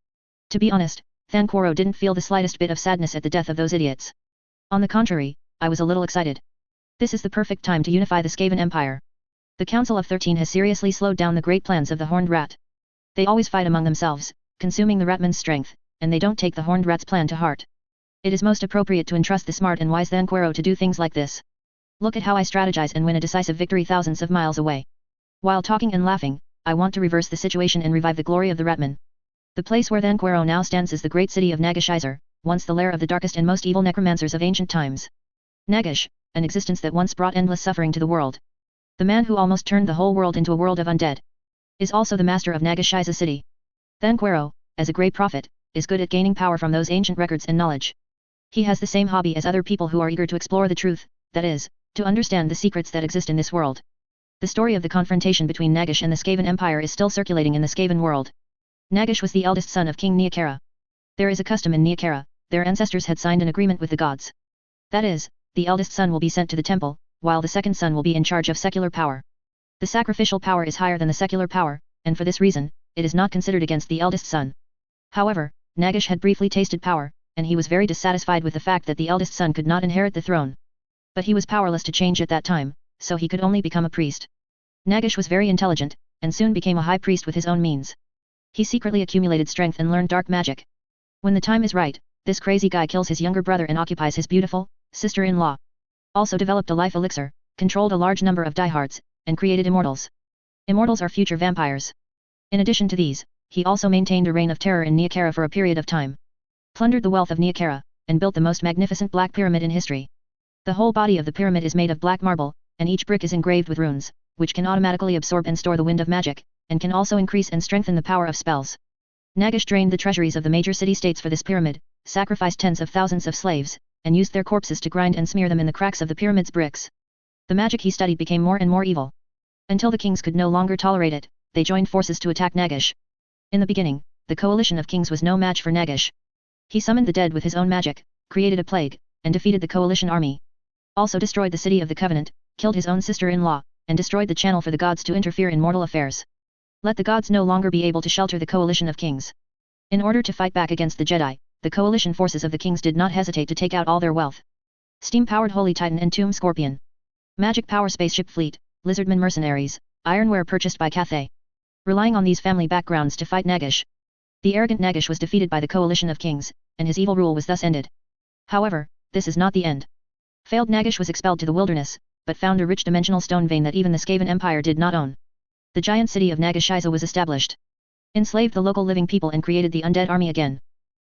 To be honest, Thanquoro didn't feel the slightest bit of sadness at the death of those idiots. On the contrary, I was a little excited. This is the perfect time to unify the Skaven Empire. The Council of 13 has seriously slowed down the great plans of the Horned Rat. They always fight among themselves, consuming the Ratman's strength, and they don't take the Horned Rat's plan to heart. It is most appropriate to entrust the smart and wise Thanquero to do things like this. Look at how I strategize and win a decisive victory thousands of miles away. While talking and laughing, I want to reverse the situation and revive the glory of the Ratman. The place where Thanquero now stands is the great city of Nagishizer, once the lair of the darkest and most evil necromancers of ancient times. Nagish, an existence that once brought endless suffering to the world. The man who almost turned the whole world into a world of undead. Is also the master of Nagishiza city. Thanquero, as a grey prophet, is good at gaining power from those ancient records and knowledge. He has the same hobby as other people who are eager to explore the truth, that is, to understand the secrets that exist in this world. The story of the confrontation between Nagish and the Skaven Empire is still circulating in the Skaven world. Nagish was the eldest son of King Neokara. There is a custom in Neokara, their ancestors had signed an agreement with the gods. That is, the eldest son will be sent to the temple, while the second son will be in charge of secular power. The sacrificial power is higher than the secular power, and for this reason, it is not considered against the eldest son. However, Nagish had briefly tasted power, and he was very dissatisfied with the fact that the eldest son could not inherit the throne. But he was powerless to change at that time, so he could only become a priest. Nagish was very intelligent, and soon became a high priest with his own means. He secretly accumulated strength and learned dark magic. When the time is right, this crazy guy kills his younger brother and occupies his beautiful sister-in-law. Also developed a life elixir, controlled a large number of diehards, and created immortals. Immortals are future vampires. In addition to these, he also maintained a reign of terror in Neokara for a period of time. Plundered the wealth of Neokara, and built the most magnificent black pyramid in history. The whole body of the pyramid is made of black marble, and each brick is engraved with runes, which can automatically absorb and store the wind of magic, and can also increase and strengthen the power of spells. Nagish drained the treasuries of the major city-states for this pyramid, sacrificed tens of thousands of slaves, and used their corpses to grind and smear them in the cracks of the pyramid's bricks. The magic he studied became more and more evil. Until the kings could no longer tolerate it, they joined forces to attack Nagish. In the beginning, the coalition of kings was no match for Nagish. He summoned the dead with his own magic, created a plague, and defeated the coalition army. Also destroyed the city of the Covenant, killed his own sister-in-law, and destroyed the channel for the gods to interfere in mortal affairs. Let the gods no longer be able to shelter the coalition of kings. In order to fight back against the Jedi, the coalition forces of the kings did not hesitate to take out all their wealth. Steam-powered Holy Titan and Tomb Scorpion. Magic power spaceship fleet, Lizardman mercenaries, ironware purchased by Cathay. Relying on these family backgrounds to fight Nagish. The arrogant Nagish was defeated by the coalition of kings, and his evil rule was thus ended. However, this is not the end. Failed Nagish was expelled to the wilderness, but found a rich dimensional stone vein that even the Skaven Empire did not own. The giant city of Nagashiza was established. Enslaved the local living people and created the undead army again.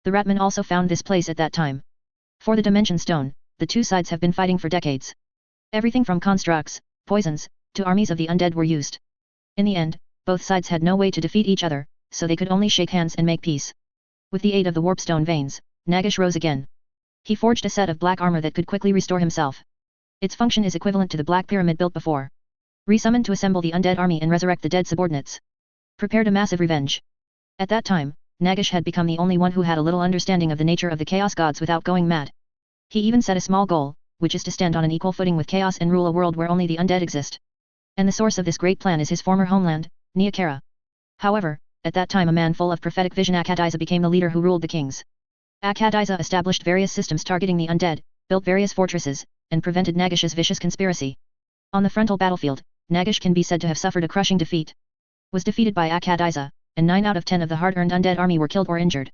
The Ratman also found this place at that time. For the Dimension Stone, the two sides have been fighting for decades. Everything from constructs, poisons, to armies of the undead were used. In the end, both sides had no way to defeat each other, so they could only shake hands and make peace. With the aid of the warpstone veins, Nagish rose again. He forged a set of black armor that could quickly restore himself. Its function is equivalent to the black pyramid built before. Resummoned to assemble the undead army and resurrect the dead subordinates. Prepared a massive revenge. At that time, Nagish had become the only one who had a little understanding of the nature of the Chaos Gods without going mad. He even set a small goal, which is to stand on an equal footing with Chaos and rule a world where only the undead exist. And the source of this great plan is his former homeland, Neokara. However, at that time a man full of prophetic vision Akadiza became the leader who ruled the kings. Akadiza established various systems targeting the undead, built various fortresses, and prevented Nagish's vicious conspiracy. On the frontal battlefield, Nagish can be said to have suffered a crushing defeat. Was defeated by Akadiza, and 9 out of 10 of the hard-earned undead army were killed or injured.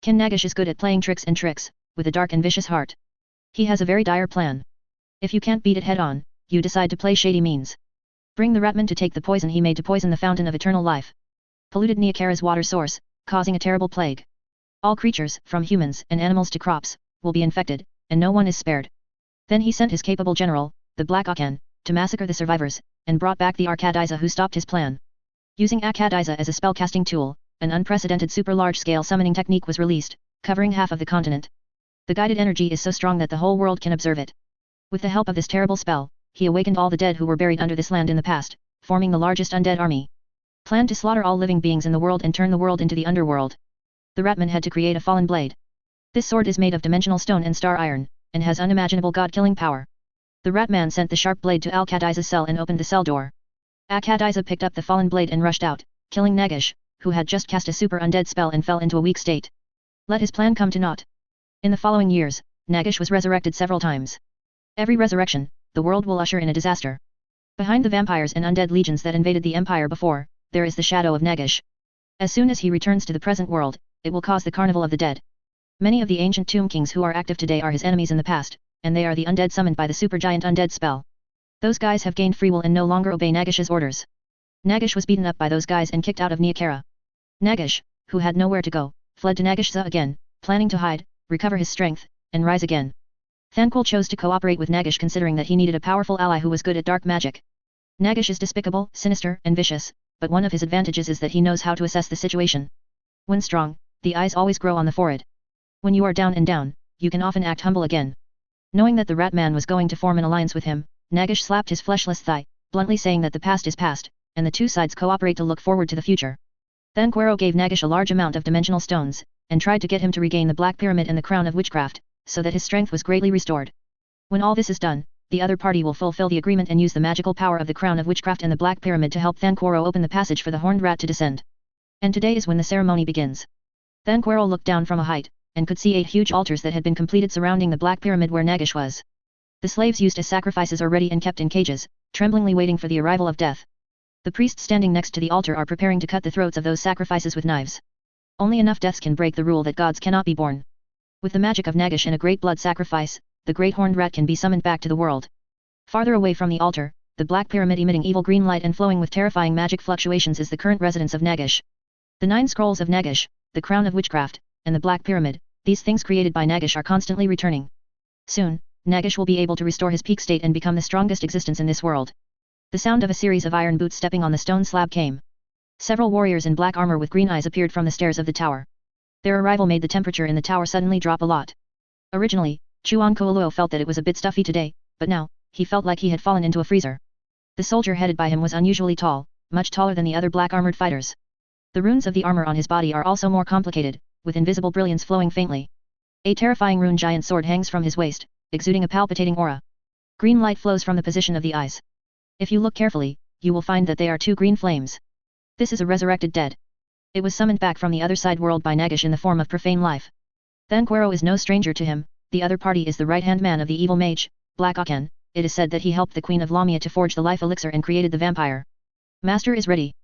Kin Nagish is good at playing tricks, with a dark and vicious heart. He has a very dire plan. If you can't beat it head-on, you decide to play shady means. Bring the Ratman to take the poison he made to poison the fountain of eternal life. Polluted Neokara's water source, causing a terrible plague. All creatures, from humans and animals to crops, will be infected, and no one is spared. Then he sent his capable general, the Black Akan, to massacre the survivors, and brought back the Akadiza who stopped his plan. Using Akadiza as a spell-casting tool, an unprecedented super-large-scale summoning technique was released, covering half of the continent. The guided energy is so strong that the whole world can observe it. With the help of this terrible spell, he awakened all the dead who were buried under this land in the past, forming the largest undead army. Planned to slaughter all living beings in the world and turn the world into the underworld. The Ratman had to create a fallen blade. This sword is made of dimensional stone and star iron, and has unimaginable god-killing power. The Ratman sent the sharp blade to Akadiza's cell and opened the cell door. Akadiza picked up the fallen blade and rushed out, killing Nagish, who had just cast a super undead spell and fell into a weak state. Let his plan come to naught. In the following years, Nagish was resurrected several times. Every resurrection, the world will usher in a disaster. Behind the vampires and undead legions that invaded the empire before, there is the shadow of Nagish. As soon as he returns to the present world, it will cause the carnival of the dead. Many of the ancient tomb kings who are active today are his enemies in the past, and they are the undead summoned by the supergiant undead spell. Those guys have gained free will and no longer obey Nagish's orders. Nagish was beaten up by those guys and kicked out of Neokara. Nagish, who had nowhere to go, fled to Nagishza again, planning to hide, recover his strength, and rise again. Thanquol chose to cooperate with Nagish considering that he needed a powerful ally who was good at dark magic. Nagish is despicable, sinister, and vicious, but one of his advantages is that he knows how to assess the situation. When strong, the eyes always grow on the forehead. When you are down and down, you can often act humble again. Knowing that the Ratman was going to form an alliance with him, Nagish slapped his fleshless thigh, bluntly saying that the past is past, and the two sides cooperate to look forward to the future. Then Quero gave Nagish a large amount of dimensional stones, and tried to get him to regain the Black Pyramid and the Crown of Witchcraft, so that his strength was greatly restored. When all this is done, the other party will fulfill the agreement and use the magical power of the crown of witchcraft and the Black Pyramid to help Thanquaro open the passage for the horned rat to descend. And today is when the ceremony begins. Thanquaro looked down from a height, and could see 8 huge altars that had been completed surrounding the Black Pyramid where Nagish was. The slaves used as sacrifices are ready and kept in cages, tremblingly waiting for the arrival of death. The priests standing next to the altar are preparing to cut the throats of those sacrifices with knives. Only enough deaths can break the rule that gods cannot be born. With the magic of Nagish and a great blood sacrifice, the great horned rat can be summoned back to the world. Farther away from the altar, the Black Pyramid emitting evil green light and flowing with terrifying magic fluctuations is the current residence of Nagish. The 9 scrolls of Nagish, the crown of witchcraft, and the Black Pyramid, these things created by Nagish are constantly returning. Soon, Nagish will be able to restore his peak state and become the strongest existence in this world. The sound of a series of iron boots stepping on the stone slab came. Several warriors in black armor with green eyes appeared from the stairs of the tower. Their arrival made the temperature in the tower suddenly drop a lot. Originally, Chuan Kouluo felt that it was a bit stuffy today, but now, he felt like he had fallen into a freezer. The soldier headed by him was unusually tall, much taller than the other black-armored fighters. The runes of the armor on his body are also more complicated, with invisible brilliance flowing faintly. A terrifying rune giant sword hangs from his waist, exuding a palpitating aura. Green light flows from the position of the eyes. If you look carefully, you will find that they are 2 green flames. This is a resurrected dead. It was summoned back from the other side world by Nagish in the form of profane life. Thanquaro is no stranger to him, the other party is the right-hand man of the evil mage, Black Akan. It is said that he helped the Queen of Lamia to forge the life elixir and created the vampire. Master is ready.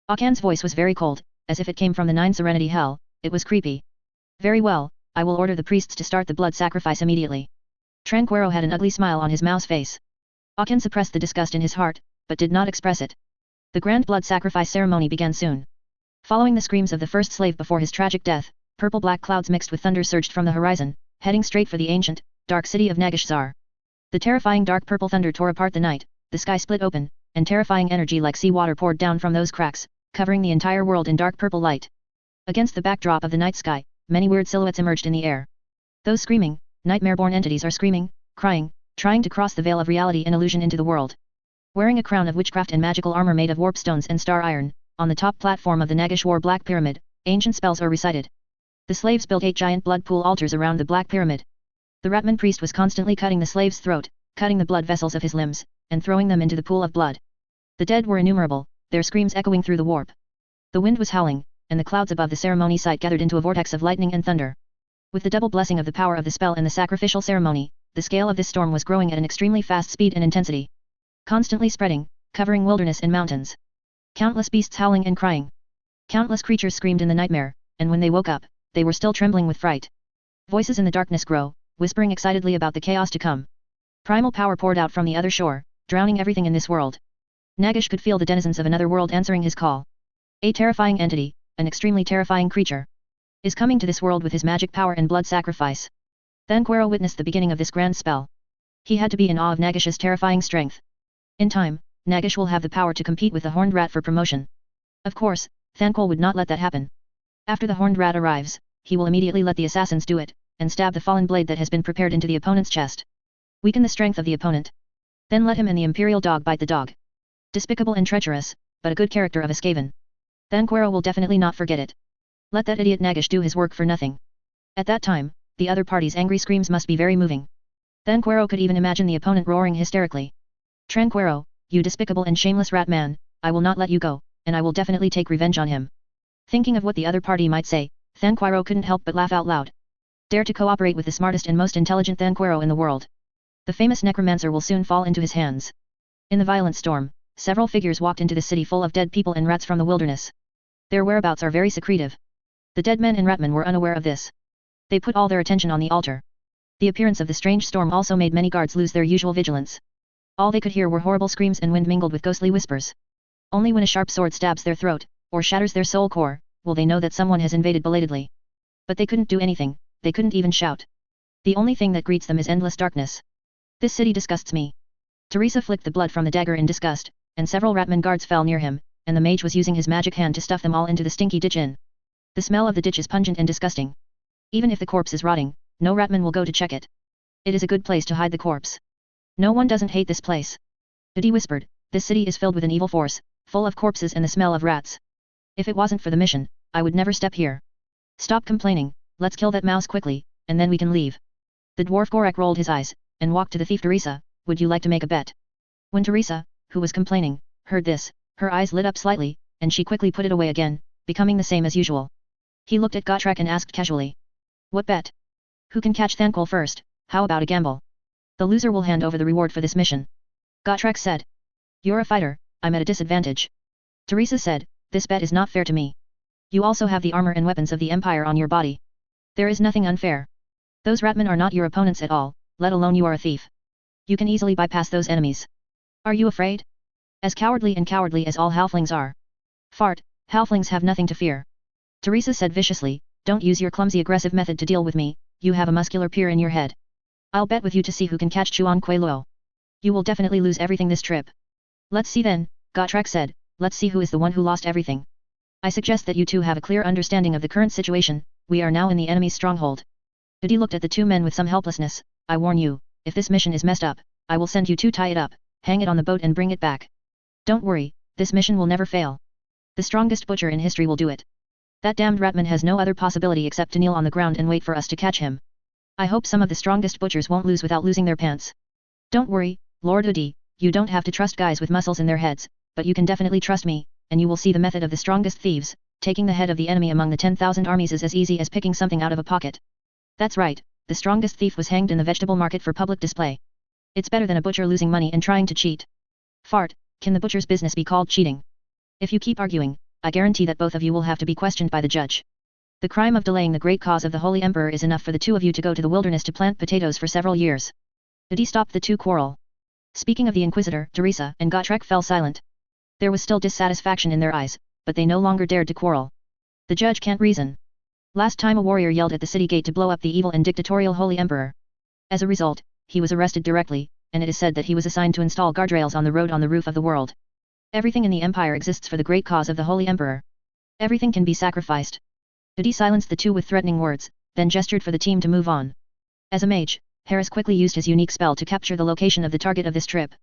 Akan's voice was very cold, as if it came from the 9 Serenity Hell. It was creepy. Very well, I will order the priests to start the blood sacrifice immediately. Thanquaro had an ugly smile on his mouse face. Akan suppressed the disgust in his heart, but did not express it. The grand blood sacrifice ceremony began soon. Following the screams of the first slave before his tragic death, purple-black clouds mixed with thunder surged from the horizon, heading straight for the ancient, dark city of Nagashzar. The terrifying dark purple thunder tore apart the night, the sky split open, and terrifying energy like seawater poured down from those cracks, covering the entire world in dark purple light. Against the backdrop of the night sky, many weird silhouettes emerged in the air. Those screaming, nightmare-born entities are screaming, crying, trying to cross the veil of reality and illusion into the world. Wearing a crown of witchcraft and magical armor made of warp stones and star iron, on the top platform of the Nagish War Black Pyramid, ancient spells are recited. The slaves built 8 giant blood pool altars around the Black Pyramid. The Ratman priest was constantly cutting the slave's throat, cutting the blood vessels of his limbs, and throwing them into the pool of blood. The dead were innumerable, their screams echoing through the warp. The wind was howling, and the clouds above the ceremony site gathered into a vortex of lightning and thunder. With the double blessing of the power of the spell and the sacrificial ceremony, the scale of this storm was growing at an extremely fast speed and intensity. Constantly spreading, covering wilderness and mountains. Countless beasts howling and crying. Countless creatures screamed in the nightmare, and when they woke up, they were still trembling with fright. Voices in the darkness grow, whispering excitedly about the chaos to come. Primal power poured out from the other shore, drowning everything in this world. Nagish could feel the denizens of another world answering his call. A terrifying entity, an extremely terrifying creature, is coming to this world with his magic power and blood sacrifice. Thanquaro witnessed the beginning of this grand spell. He had to be in awe of Nagish's terrifying strength. In time, Nagish will have the power to compete with the Horned Rat for promotion. Of course, Thanquol would not let that happen. After the Horned Rat arrives, he will immediately let the assassins do it, and stab the fallen blade that has been prepared into the opponent's chest. Weaken the strength of the opponent. Then let him and the imperial dog bite the dog. Despicable and treacherous, but a good character of a Skaven. Thanquaro will definitely not forget it. Let that idiot Nagish do his work for nothing. At that time, the other party's angry screams must be very moving. Thanquaro could even imagine the opponent roaring hysterically. Thanquaro, you despicable and shameless rat man, I will not let you go, and I will definitely take revenge on him. Thinking of what the other party might say, Thanquaro couldn't help but laugh out loud. Dare to cooperate with the smartest and most intelligent Thanquaro in the world. The famous necromancer will soon fall into his hands. In the violent storm, several figures walked into the city full of dead people and rats from the wilderness. Their whereabouts are very secretive. The dead men and ratmen were unaware of this. They put all their attention on the altar. The appearance of the strange storm also made many guards lose their usual vigilance. All they could hear were horrible screams and wind mingled with ghostly whispers. Only when a sharp sword stabs their throat, or shatters their soul core, will they know that someone has invaded belatedly. But they couldn't do anything, they couldn't even shout. The only thing that greets them is endless darkness. This city disgusts me. Teresa flicked the blood from the dagger in disgust, and several ratman guards fell near him, and the mage was using his magic hand to stuff them all into the stinky ditch in. The smell of the ditch is pungent and disgusting. Even if the corpse is rotting, no ratman will go to check it. It is a good place to hide the corpse. No one doesn't hate this place. Udi whispered, this city is filled with an evil force, full of corpses and the smell of rats. If it wasn't for the mission, I would never step here. Stop complaining, let's kill that mouse quickly, and then we can leave. The dwarf Gorak rolled his eyes, and walked to the thief Teresa, would you like to make a bet? When Teresa, who was complaining, heard this, her eyes lit up slightly, and she quickly put it away again, becoming the same as usual. He looked at Gotrek and asked casually. What bet? Who can catch Thanquol first? How about a gamble? The loser will hand over the reward for this mission. Gotrek said. You're a fighter, I'm at a disadvantage. Teresa said, this bet is not fair to me. You also have the armor and weapons of the Empire on your body. There is nothing unfair. Those ratmen are not your opponents at all, let alone you are a thief. You can easily bypass those enemies. Are you afraid? As cowardly as all halflings are. Fart, halflings have nothing to fear. Teresa said viciously, don't use your clumsy aggressive method to deal with me, you have a muscular peer in your head. I'll bet with you to see who can catch Chuan Kui Luo. You will definitely lose everything this trip. Let's see then, Gotrek said, let's see who is the one who lost everything. I suggest that you two have a clear understanding of the current situation, we are now in the enemy's stronghold. Didi looked at the two men with some helplessness, I warn you, if this mission is messed up, I will send you to tie it up, hang it on the boat and bring it back. Don't worry, this mission will never fail. The strongest butcher in history will do it. That damned ratman has no other possibility except to kneel on the ground and wait for us to catch him. I hope some of the strongest butchers won't lose without losing their pants. Don't worry, Lord Udi, you don't have to trust guys with muscles in their heads, but you can definitely trust me, and you will see the method of the strongest thieves, taking the head of the enemy among the 10,000 armies is as easy as picking something out of a pocket. That's right, the strongest thief was hanged in the vegetable market for public display. It's better than a butcher losing money and trying to cheat. Fart, can the butcher's business be called cheating? If you keep arguing, I guarantee that both of you will have to be questioned by the judge. The crime of delaying the great cause of the Holy Emperor is enough for the two of you to go to the wilderness to plant potatoes for several years. Didi stopped the two quarrel. Speaking of the Inquisitor, Teresa and Gotrek fell silent. There was still dissatisfaction in their eyes, but they no longer dared to quarrel. The judge can't reason. Last time a warrior yelled at the city gate to blow up the evil and dictatorial Holy Emperor. As a result, he was arrested directly, and it is said that he was assigned to install guardrails on the road on the roof of the world. Everything in the Empire exists for the great cause of the Holy Emperor. Everything can be sacrificed. Didi silenced the two with threatening words, then gestured for the team to move on. As a mage, Harris quickly used his unique spell to capture the location of the target of this trip.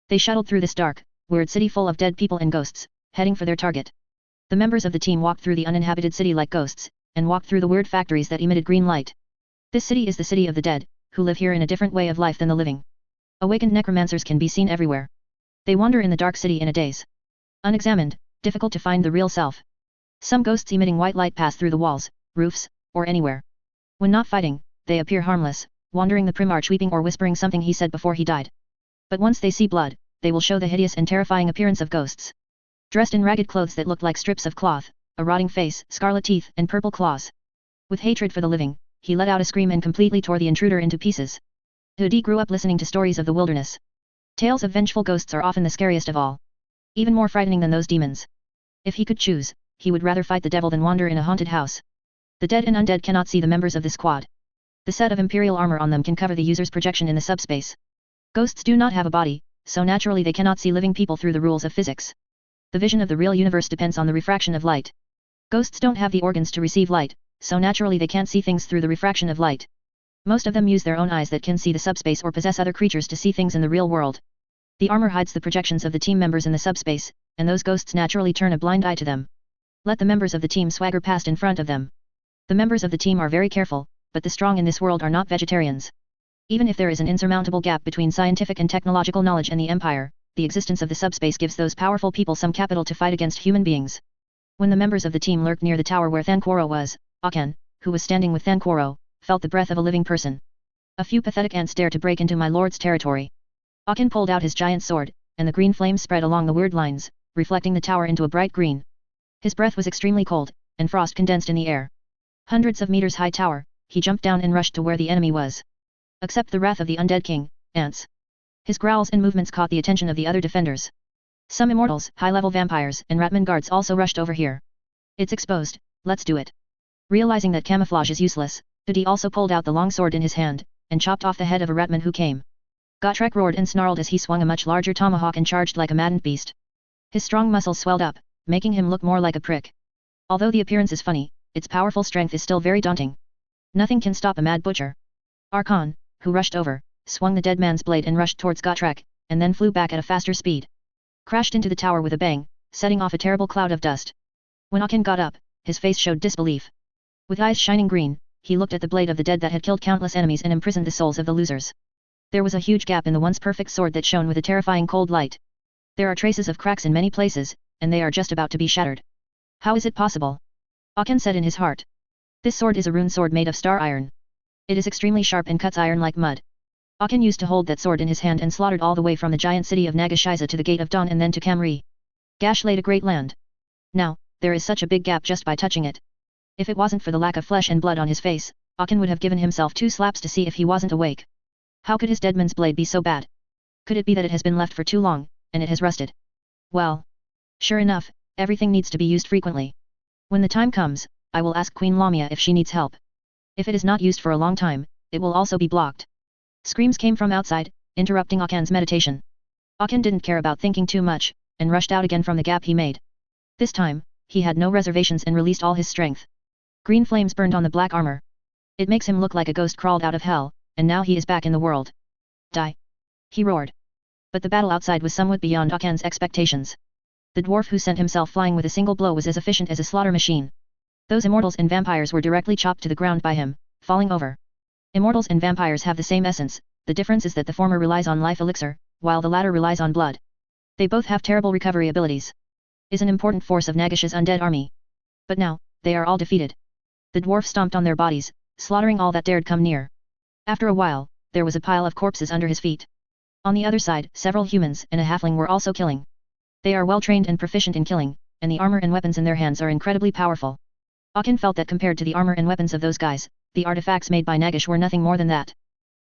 They shuttled through this dark, weird city full of dead people and ghosts, heading for their target. The members of the team walked through the uninhabited city like ghosts, and walked through the weird factories that emitted green light. This city is the city of the dead, who live here in a different way of life than the living. Awakened necromancers can be seen everywhere. They wander in the dark city in a daze. Unexamined, difficult to find the real self. Some ghosts emitting white light pass through the walls, roofs, or anywhere. When not fighting, they appear harmless, wandering the Primarch weeping or whispering something he said before he died. But once they see blood, they will show the hideous and terrifying appearance of ghosts. Dressed in ragged clothes that looked like strips of cloth, a rotting face, scarlet teeth, and purple claws. With hatred for the living, he let out a scream and completely tore the intruder into pieces. Didi grew up listening to stories of the wilderness. Tales of vengeful ghosts are often the scariest of all. Even more frightening than those demons. If he could choose, he would rather fight the devil than wander in a haunted house. The dead and undead cannot see the members of the squad. The set of imperial armor on them can cover the user's projection in the subspace. Ghosts do not have a body, so naturally they cannot see living people through the rules of physics. The vision of the real universe depends on the refraction of light. Ghosts don't have the organs to receive light, so naturally they can't see things through the refraction of light. Most of them use their own eyes that can see the subspace or possess other creatures to see things in the real world. The armor hides the projections of the team members in the subspace, and those ghosts naturally turn a blind eye to them. Let the members of the team swagger past in front of them. The members of the team are very careful, but the strong in this world are not vegetarians. Even if there is an insurmountable gap between scientific and technological knowledge and the Empire, the existence of the subspace gives those powerful people some capital to fight against human beings. When the members of the team lurked near the tower where Thanquoro was, Aken, who was standing with Thanquoro, felt the breath of a living person. A few pathetic ants dare to break into my lord's territory. Aken pulled out his giant sword, and the green flame spread along the weird lines, reflecting the tower into a bright green. His breath was extremely cold, and frost condensed in the air. Hundreds of meters high tower, he jumped down and rushed to where the enemy was. Accept the wrath of the undead king, ants. His growls and movements caught the attention of the other defenders. Some immortals, high-level vampires, and Ratman guards also rushed over here. It's exposed, let's do it. Realizing that camouflage is useless, Didi also pulled out the long sword in his hand, and chopped off the head of a Ratman who came. Gotrek roared and snarled as he swung a much larger tomahawk and charged like a maddened beast. His strong muscles swelled up, making him look more like a prick. Although the appearance is funny, its powerful strength is still very daunting. Nothing can stop a mad butcher. Archon, who rushed over, swung the dead man's blade and rushed towards Gotrek, and then flew back at a faster speed. Crashed into the tower with a bang, setting off a terrible cloud of dust. When Aken got up, his face showed disbelief. With eyes shining green, he looked at the blade of the dead that had killed countless enemies and imprisoned the souls of the losers. There was a huge gap in the once perfect sword that shone with a terrifying cold light. There are traces of cracks in many places, and they are just about to be shattered. How is it possible? Aken said in his heart. This sword is a rune sword made of star iron. It is extremely sharp and cuts iron like mud. Aken used to hold that sword in his hand and slaughtered all the way from the giant city of Nagashiza to the Gate of Dawn and then to Kamri. Gash laid a great land. Now, there is such a big gap just by touching it. If it wasn't for the lack of flesh and blood on his face, Aken would have given himself 2 slaps to see if he wasn't awake. How could his deadman's blade be so bad? Could it be that it has been left for too long, and it has rusted? Well, sure enough, everything needs to be used frequently. When the time comes, I will ask Queen Lamia if she needs help. If it is not used for a long time, it will also be blocked. Screams came from outside, interrupting Aken's meditation. Aken didn't care about thinking too much, and rushed out again from the gap he made. This time, he had no reservations and released all his strength. Green flames burned on the black armor. It makes him look like a ghost crawled out of hell, and now he is back in the world. Die! He roared. But the battle outside was somewhat beyond Aken's expectations. The dwarf who sent himself flying with a single blow was as efficient as a slaughter machine. Those immortals and vampires were directly chopped to the ground by him, falling over. Immortals and vampires have the same essence, the difference is that the former relies on life elixir, while the latter relies on blood. They both have terrible recovery abilities. Is an important force of Nagash's undead army. But now, they are all defeated. The dwarf stomped on their bodies, slaughtering all that dared come near. After a while, there was a pile of corpses under his feet. On the other side, several humans and a halfling were also killing. They are well trained and proficient in killing, and the armor and weapons in their hands are incredibly powerful. Aken felt that compared to the armor and weapons of those guys, the artifacts made by Nagash were nothing more than that.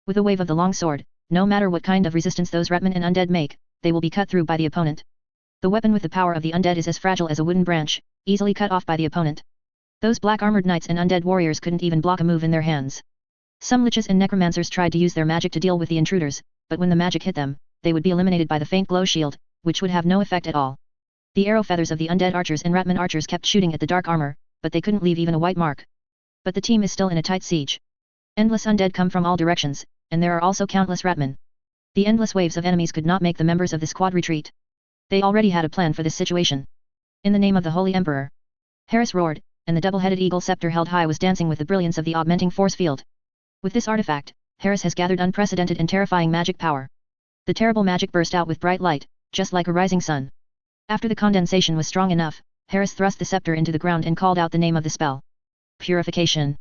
With a wave of the long sword, no matter what kind of resistance those Ratmen and undead make, they will be cut through by the opponent. The weapon with the power of the undead is as fragile as a wooden branch, easily cut off by the opponent. Those black-armored knights and undead warriors couldn't even block a move in their hands. Some liches and necromancers tried to use their magic to deal with the intruders, but when the magic hit them, they would be eliminated by the faint glow shield, which would have no effect at all. The arrow feathers of the undead archers and Ratman archers kept shooting at the dark armor, but they couldn't leave even a white mark. But the team is still in a tight siege. Endless undead come from all directions, and there are also countless Ratmen. The endless waves of enemies could not make the members of the squad retreat. They already had a plan for this situation. In the name of the Holy Emperor. Harris roared, and the double-headed eagle scepter held high was dancing with the brilliance of the augmenting force field. With this artifact, Harris has gathered unprecedented and terrifying magic power. The terrible magic burst out with bright light, just like a rising sun. After the condensation was strong enough, Harris thrust the scepter into the ground and called out the name of the spell. Purification.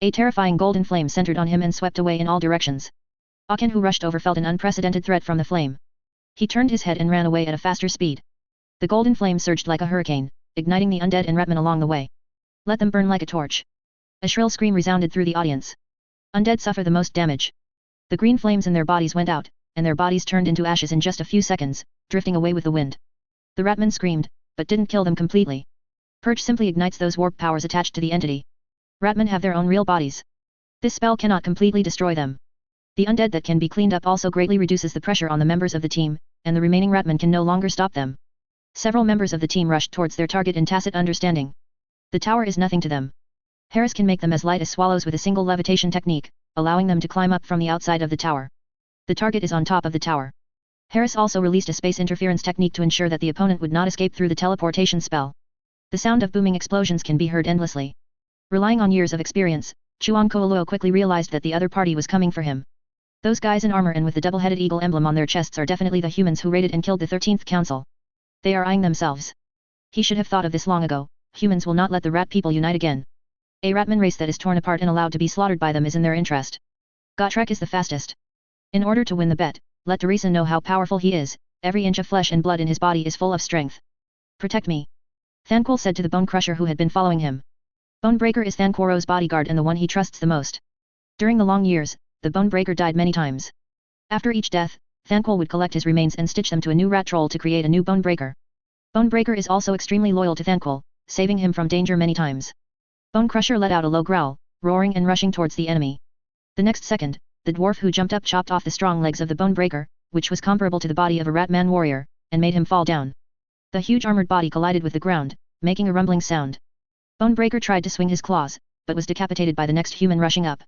A terrifying golden flame centered on him and swept away in all directions. Aken, who rushed over, felt an unprecedented threat from the flame. He turned his head and ran away at a faster speed. The golden flame surged like a hurricane, igniting the undead and Ratmen along the way. Let them burn like a torch. A shrill scream resounded through the audience. Undead suffer the most damage. The green flames in their bodies went out, and their bodies turned into ashes in just a few seconds, drifting away with the wind. The Ratmen screamed, but didn't kill them completely. Purge simply ignites those warp powers attached to the entity. Ratmen have their own real bodies. This spell cannot completely destroy them. The undead that can be cleaned up also greatly reduces the pressure on the members of the team, and the remaining Ratmen can no longer stop them. Several members of the team rushed towards their target in tacit understanding. The tower is nothing to them. Harris can make them as light as swallows with a single levitation technique, allowing them to climb up from the outside of the tower. The target is on top of the tower. Harris also released a space interference technique to ensure that the opponent would not escape through the teleportation spell. The sound of booming explosions can be heard endlessly. Relying on years of experience, Chuang Kouluo quickly realized that the other party was coming for him. Those guys in armor and with the double-headed eagle emblem on their chests are definitely the humans who raided and killed the 13th Council. They are eyeing themselves. He should have thought of this long ago. Humans will not let the rat people unite again. A Ratman race that is torn apart and allowed to be slaughtered by them is in their interest. Gotrek is the fastest. In order to win the bet, let Teresa know how powerful he is. Every inch of flesh and blood in his body is full of strength. Protect me. Thanquol said to the Bone Crusher who had been following him. Bonebreaker is Thanquoro's bodyguard and the one he trusts the most. During the long years, the Bonebreaker died many times. After each death, Thanquol would collect his remains and stitch them to a new rat troll to create a new Bonebreaker. Bonebreaker is also extremely loyal to Thanquol, saving him from danger many times. Bone Crusher let out a low growl, roaring and rushing towards the enemy. The next second, the dwarf who jumped up chopped off the strong legs of the Bonebreaker, which was comparable to the body of a Ratman warrior, and made him fall down. The huge armored body collided with the ground, making a rumbling sound. Bonebreaker tried to swing his claws, but was decapitated by the next human rushing up.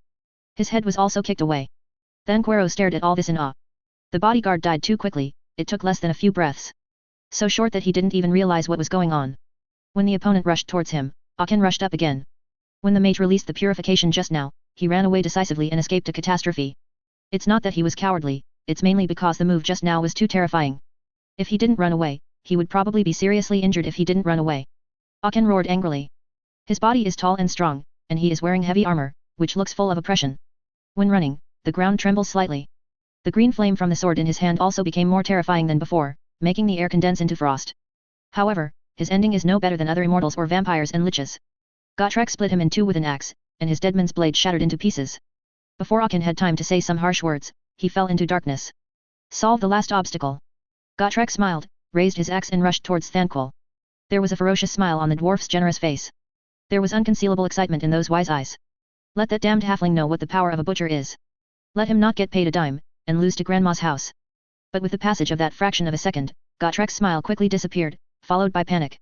His head was also kicked away. Thanquoro stared at all this in awe. The bodyguard died too quickly, it took less than a few breaths. So short that he didn't even realize what was going on. When the opponent rushed towards him, Aken rushed up again. When the mage released the purification just now, he ran away decisively and escaped a catastrophe. It's not that he was cowardly, it's mainly because the move just now was too terrifying. If he didn't run away, he would probably be seriously injured if he didn't run away. Aachen roared angrily. His body is tall and strong, and he is wearing heavy armor, which looks full of oppression. When running, the ground trembles slightly. The green flame from the sword in his hand also became more terrifying than before, making the air condense into frost. However, his ending is no better than other immortals or vampires and liches. Gotrek split him in two with an axe, and his deadman's blade shattered into pieces. Before Aachen had time to say some harsh words, he fell into darkness. Solve the last obstacle. Gotrek smiled, raised his axe and rushed towards Thanquol. There was a ferocious smile on the dwarf's generous face. There was unconcealable excitement in those wise eyes. Let that damned halfling know what the power of a butcher is. Let him not get paid a dime, and lose to Grandma's house. But with the passage of that fraction of a second, Gotrek's smile quickly disappeared, followed by panic.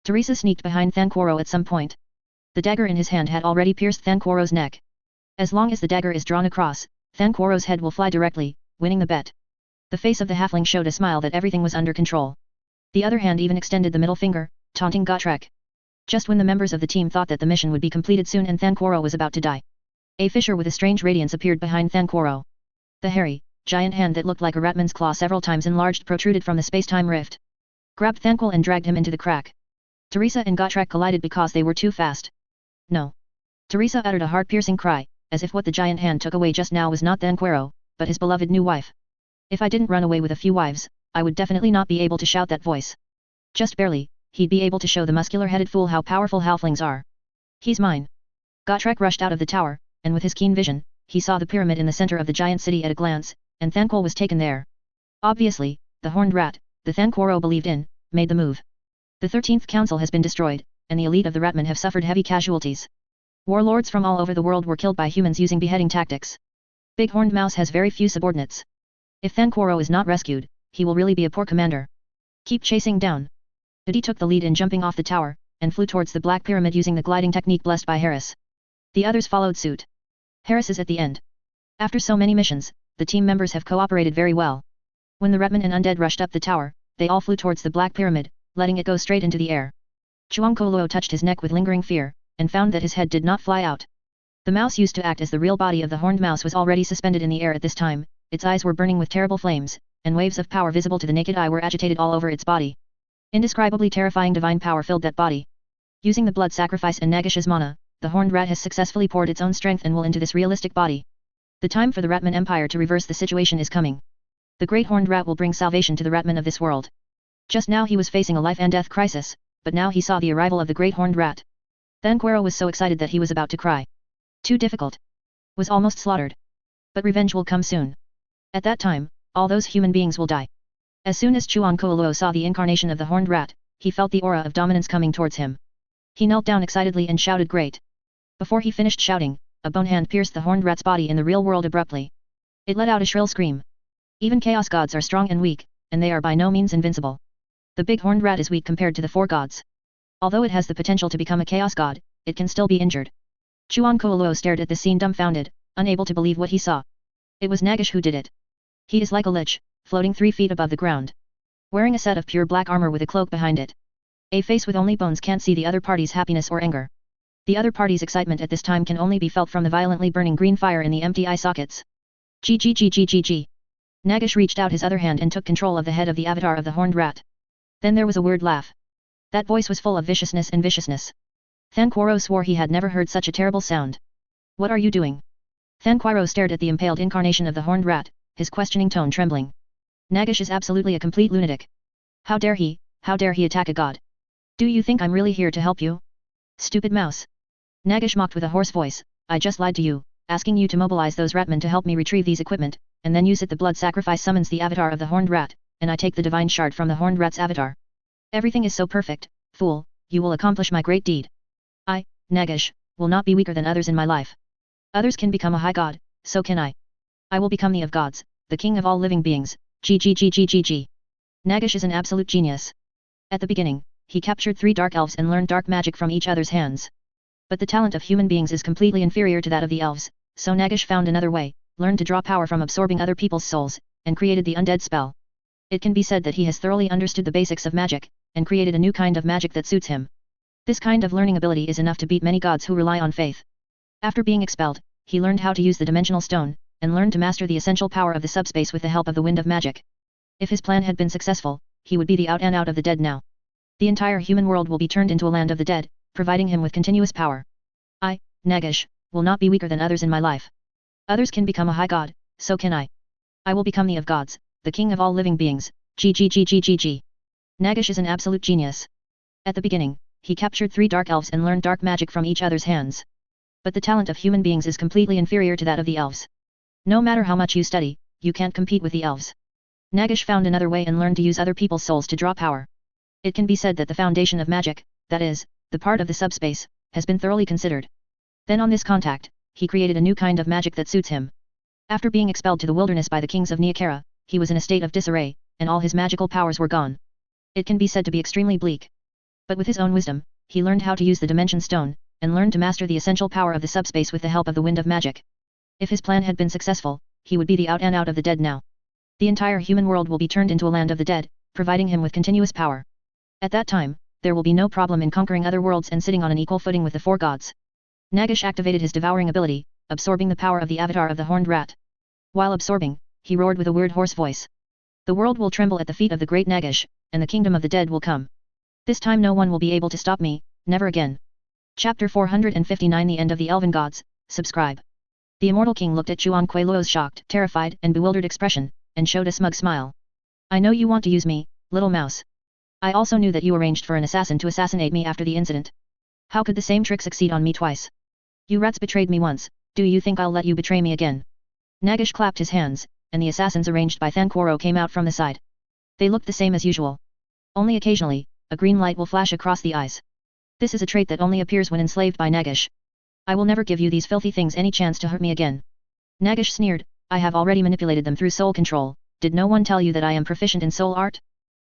Teresa sneaked behind Thanquoro at some point. The dagger in his hand had already pierced Thanquoro's neck. As long as the dagger is drawn across, Thanquoro's head will fly directly, winning the bet. The face of the halfling showed a smile that everything was under control. The other hand even extended the middle finger, taunting Gotrek. Just when the members of the team thought that the mission would be completed soon and Thanquoro was about to die, a fissure with a strange radiance appeared behind Thanquoro. The hairy, giant hand that looked like a ratman's claw several times enlarged protruded from the space-time rift. Grabbed Thanquol and dragged him into the crack. Teresa and Gotrek collided because they were too fast. No. Teresa uttered a heart-piercing cry, as if what the giant hand took away just now was not Thanquoro, but his beloved new wife. If I didn't run away with a few wives, I would definitely not be able to shout that voice. Just barely, he'd be able to show the muscular-headed fool how powerful halflings are. He's mine. Gotrek rushed out of the tower, and with his keen vision, he saw the pyramid in the center of the giant city at a glance, and Thanquol was taken there. Obviously, the horned rat, the Thanquoro believed in, made the move. The 13th Council has been destroyed, and the elite of the Ratmen have suffered heavy casualties. Warlords from all over the world were killed by humans using beheading tactics. Big Horned Mouse has very few subordinates. If Thanquoro is not rescued, he will really be a poor commander. Keep chasing down. Udi took the lead in jumping off the tower, and flew towards the Black Pyramid using the gliding technique blessed by Harris. The others followed suit. Harris is at the end. After so many missions, the team members have cooperated very well. When the Ratmen and Undead rushed up the tower, they all flew towards the Black Pyramid, letting it go straight into the air. Chuangkoluo touched his neck with lingering fear, and found that his head did not fly out. The mouse used to act as the real body of the horned mouse was already suspended in the air at this time, its eyes were burning with terrible flames, and waves of power visible to the naked eye were agitated all over its body. Indescribably terrifying divine power filled that body. Using the blood sacrifice and Nagash's mana, the horned rat has successfully poured its own strength and will into this realistic body. The time for the Ratman Empire to reverse the situation is coming. The great horned rat will bring salvation to the Ratmen of this world. Just now he was facing a life and death crisis, but now he saw the arrival of the great horned rat. Thanquoro was so excited that he was about to cry. Too difficult. Was almost slaughtered. But revenge will come soon. At that time, all those human beings will die. As soon as Chuangkoluo saw the incarnation of the horned rat, he felt the aura of dominance coming towards him. He knelt down excitedly and shouted great. Before he finished shouting, a bone hand pierced the horned rat's body in the real world abruptly. It let out a shrill scream. Even chaos gods are strong and weak, and they are by no means invincible. The big horned rat is weak compared to the four gods. Although it has the potential to become a chaos god, it can still be injured. Chuangkoluo stared at the scene dumbfounded, unable to believe what he saw. It was Nagash who did it. He is like a lich, floating 3 feet above the ground. Wearing a set of pure black armor with a cloak behind it. A face with only bones can't see the other party's happiness or anger. The other party's excitement at this time can only be felt from the violently burning green fire in the empty eye sockets. GGGGGG. Nagash reached out his other hand and took control of the head of the avatar of the horned rat. Then there was a weird laugh. That voice was full of viciousness and viciousness. Thanquoro swore he had never heard such a terrible sound. What are you doing? Thanquoro stared at the impaled incarnation of the horned rat, his questioning tone trembling. Nagash is absolutely a complete lunatic. How dare he attack a god? Do you think I'm really here to help you? Stupid mouse. Nagash mocked with a hoarse voice, I just lied to you, asking you to mobilize those ratmen to help me retrieve these equipment, and then use it. The blood sacrifice summons the avatar of the horned rat, and I take the divine shard from the horned rat's avatar. Everything is so perfect, fool, you will accomplish my great deed. I, Nagash, will not be weaker than others in my life. Others can become a high god, so can I. I will become the of gods, the king of all living beings, GGGGGG. Nagash is an absolute genius. At the beginning, he captured 3 dark elves and learned dark magic from each other's hands. But the talent of human beings is completely inferior to that of the elves, so Nagash found another way, learned to draw power from absorbing other people's souls, and created the undead spell. It can be said that he has thoroughly understood the basics of magic, and created a new kind of magic that suits him. This kind of learning ability is enough to beat many gods who rely on faith. After being expelled, he learned how to use the dimensional stone, and learned to master the essential power of the subspace with the help of the wind of magic. If his plan had been successful, he would be the out and out of the dead now. The entire human world will be turned into a land of the dead, providing him with continuous power. I, Nagish, will not be weaker than others in my life. Others can become a high god, so can I. I will become the of gods, the king of all living beings, GGGGGG. Nagish is an absolute genius. At the beginning, he captured 3 dark elves and learned dark magic from each other's hands. But the talent of human beings is completely inferior to that of the elves. No matter how much you study, you can't compete with the elves. Nagish found another way and learned to use other people's souls to draw power. It can be said that the foundation of magic, that is, the part of the subspace, has been thoroughly considered. Then on this contact, he created a new kind of magic that suits him. After being expelled to the wilderness by the kings of Neokara, he was in a state of disarray, and all his magical powers were gone. It can be said to be extremely bleak. But with his own wisdom, he learned how to use the Dimension Stone, and learned to master the essential power of the subspace with the help of the wind of magic. If his plan had been successful, he would be the out and out of the dead now. The entire human world will be turned into a land of the dead, providing him with continuous power. At that time, there will be no problem in conquering other worlds and sitting on an equal footing with the 4 gods. Nagish activated his devouring ability, absorbing the power of the avatar of the horned rat. While absorbing, he roared with a weird hoarse voice. The world will tremble at the feet of the great Nagish, and the kingdom of the dead will come. This time no one will be able to stop me, never again. Chapter 459 The End of the Elven Gods, subscribe. The immortal king looked at Chuan Kuei-Luo's shocked, terrified, and bewildered expression, and showed a smug smile. I know you want to use me, little mouse. I also knew that you arranged for an assassin to assassinate me after the incident. How could the same trick succeed on me twice? You rats betrayed me once, do you think I'll let you betray me again? Nagish clapped his hands, and the assassins arranged by Thanquoro came out from the side. They looked the same as usual. Only occasionally, a green light will flash across the eyes. This is a trait that only appears when enslaved by Nagish. I will never give you these filthy things any chance to hurt me again. Nagish sneered, I have already manipulated them through soul control, did no one tell you that I am proficient in soul art?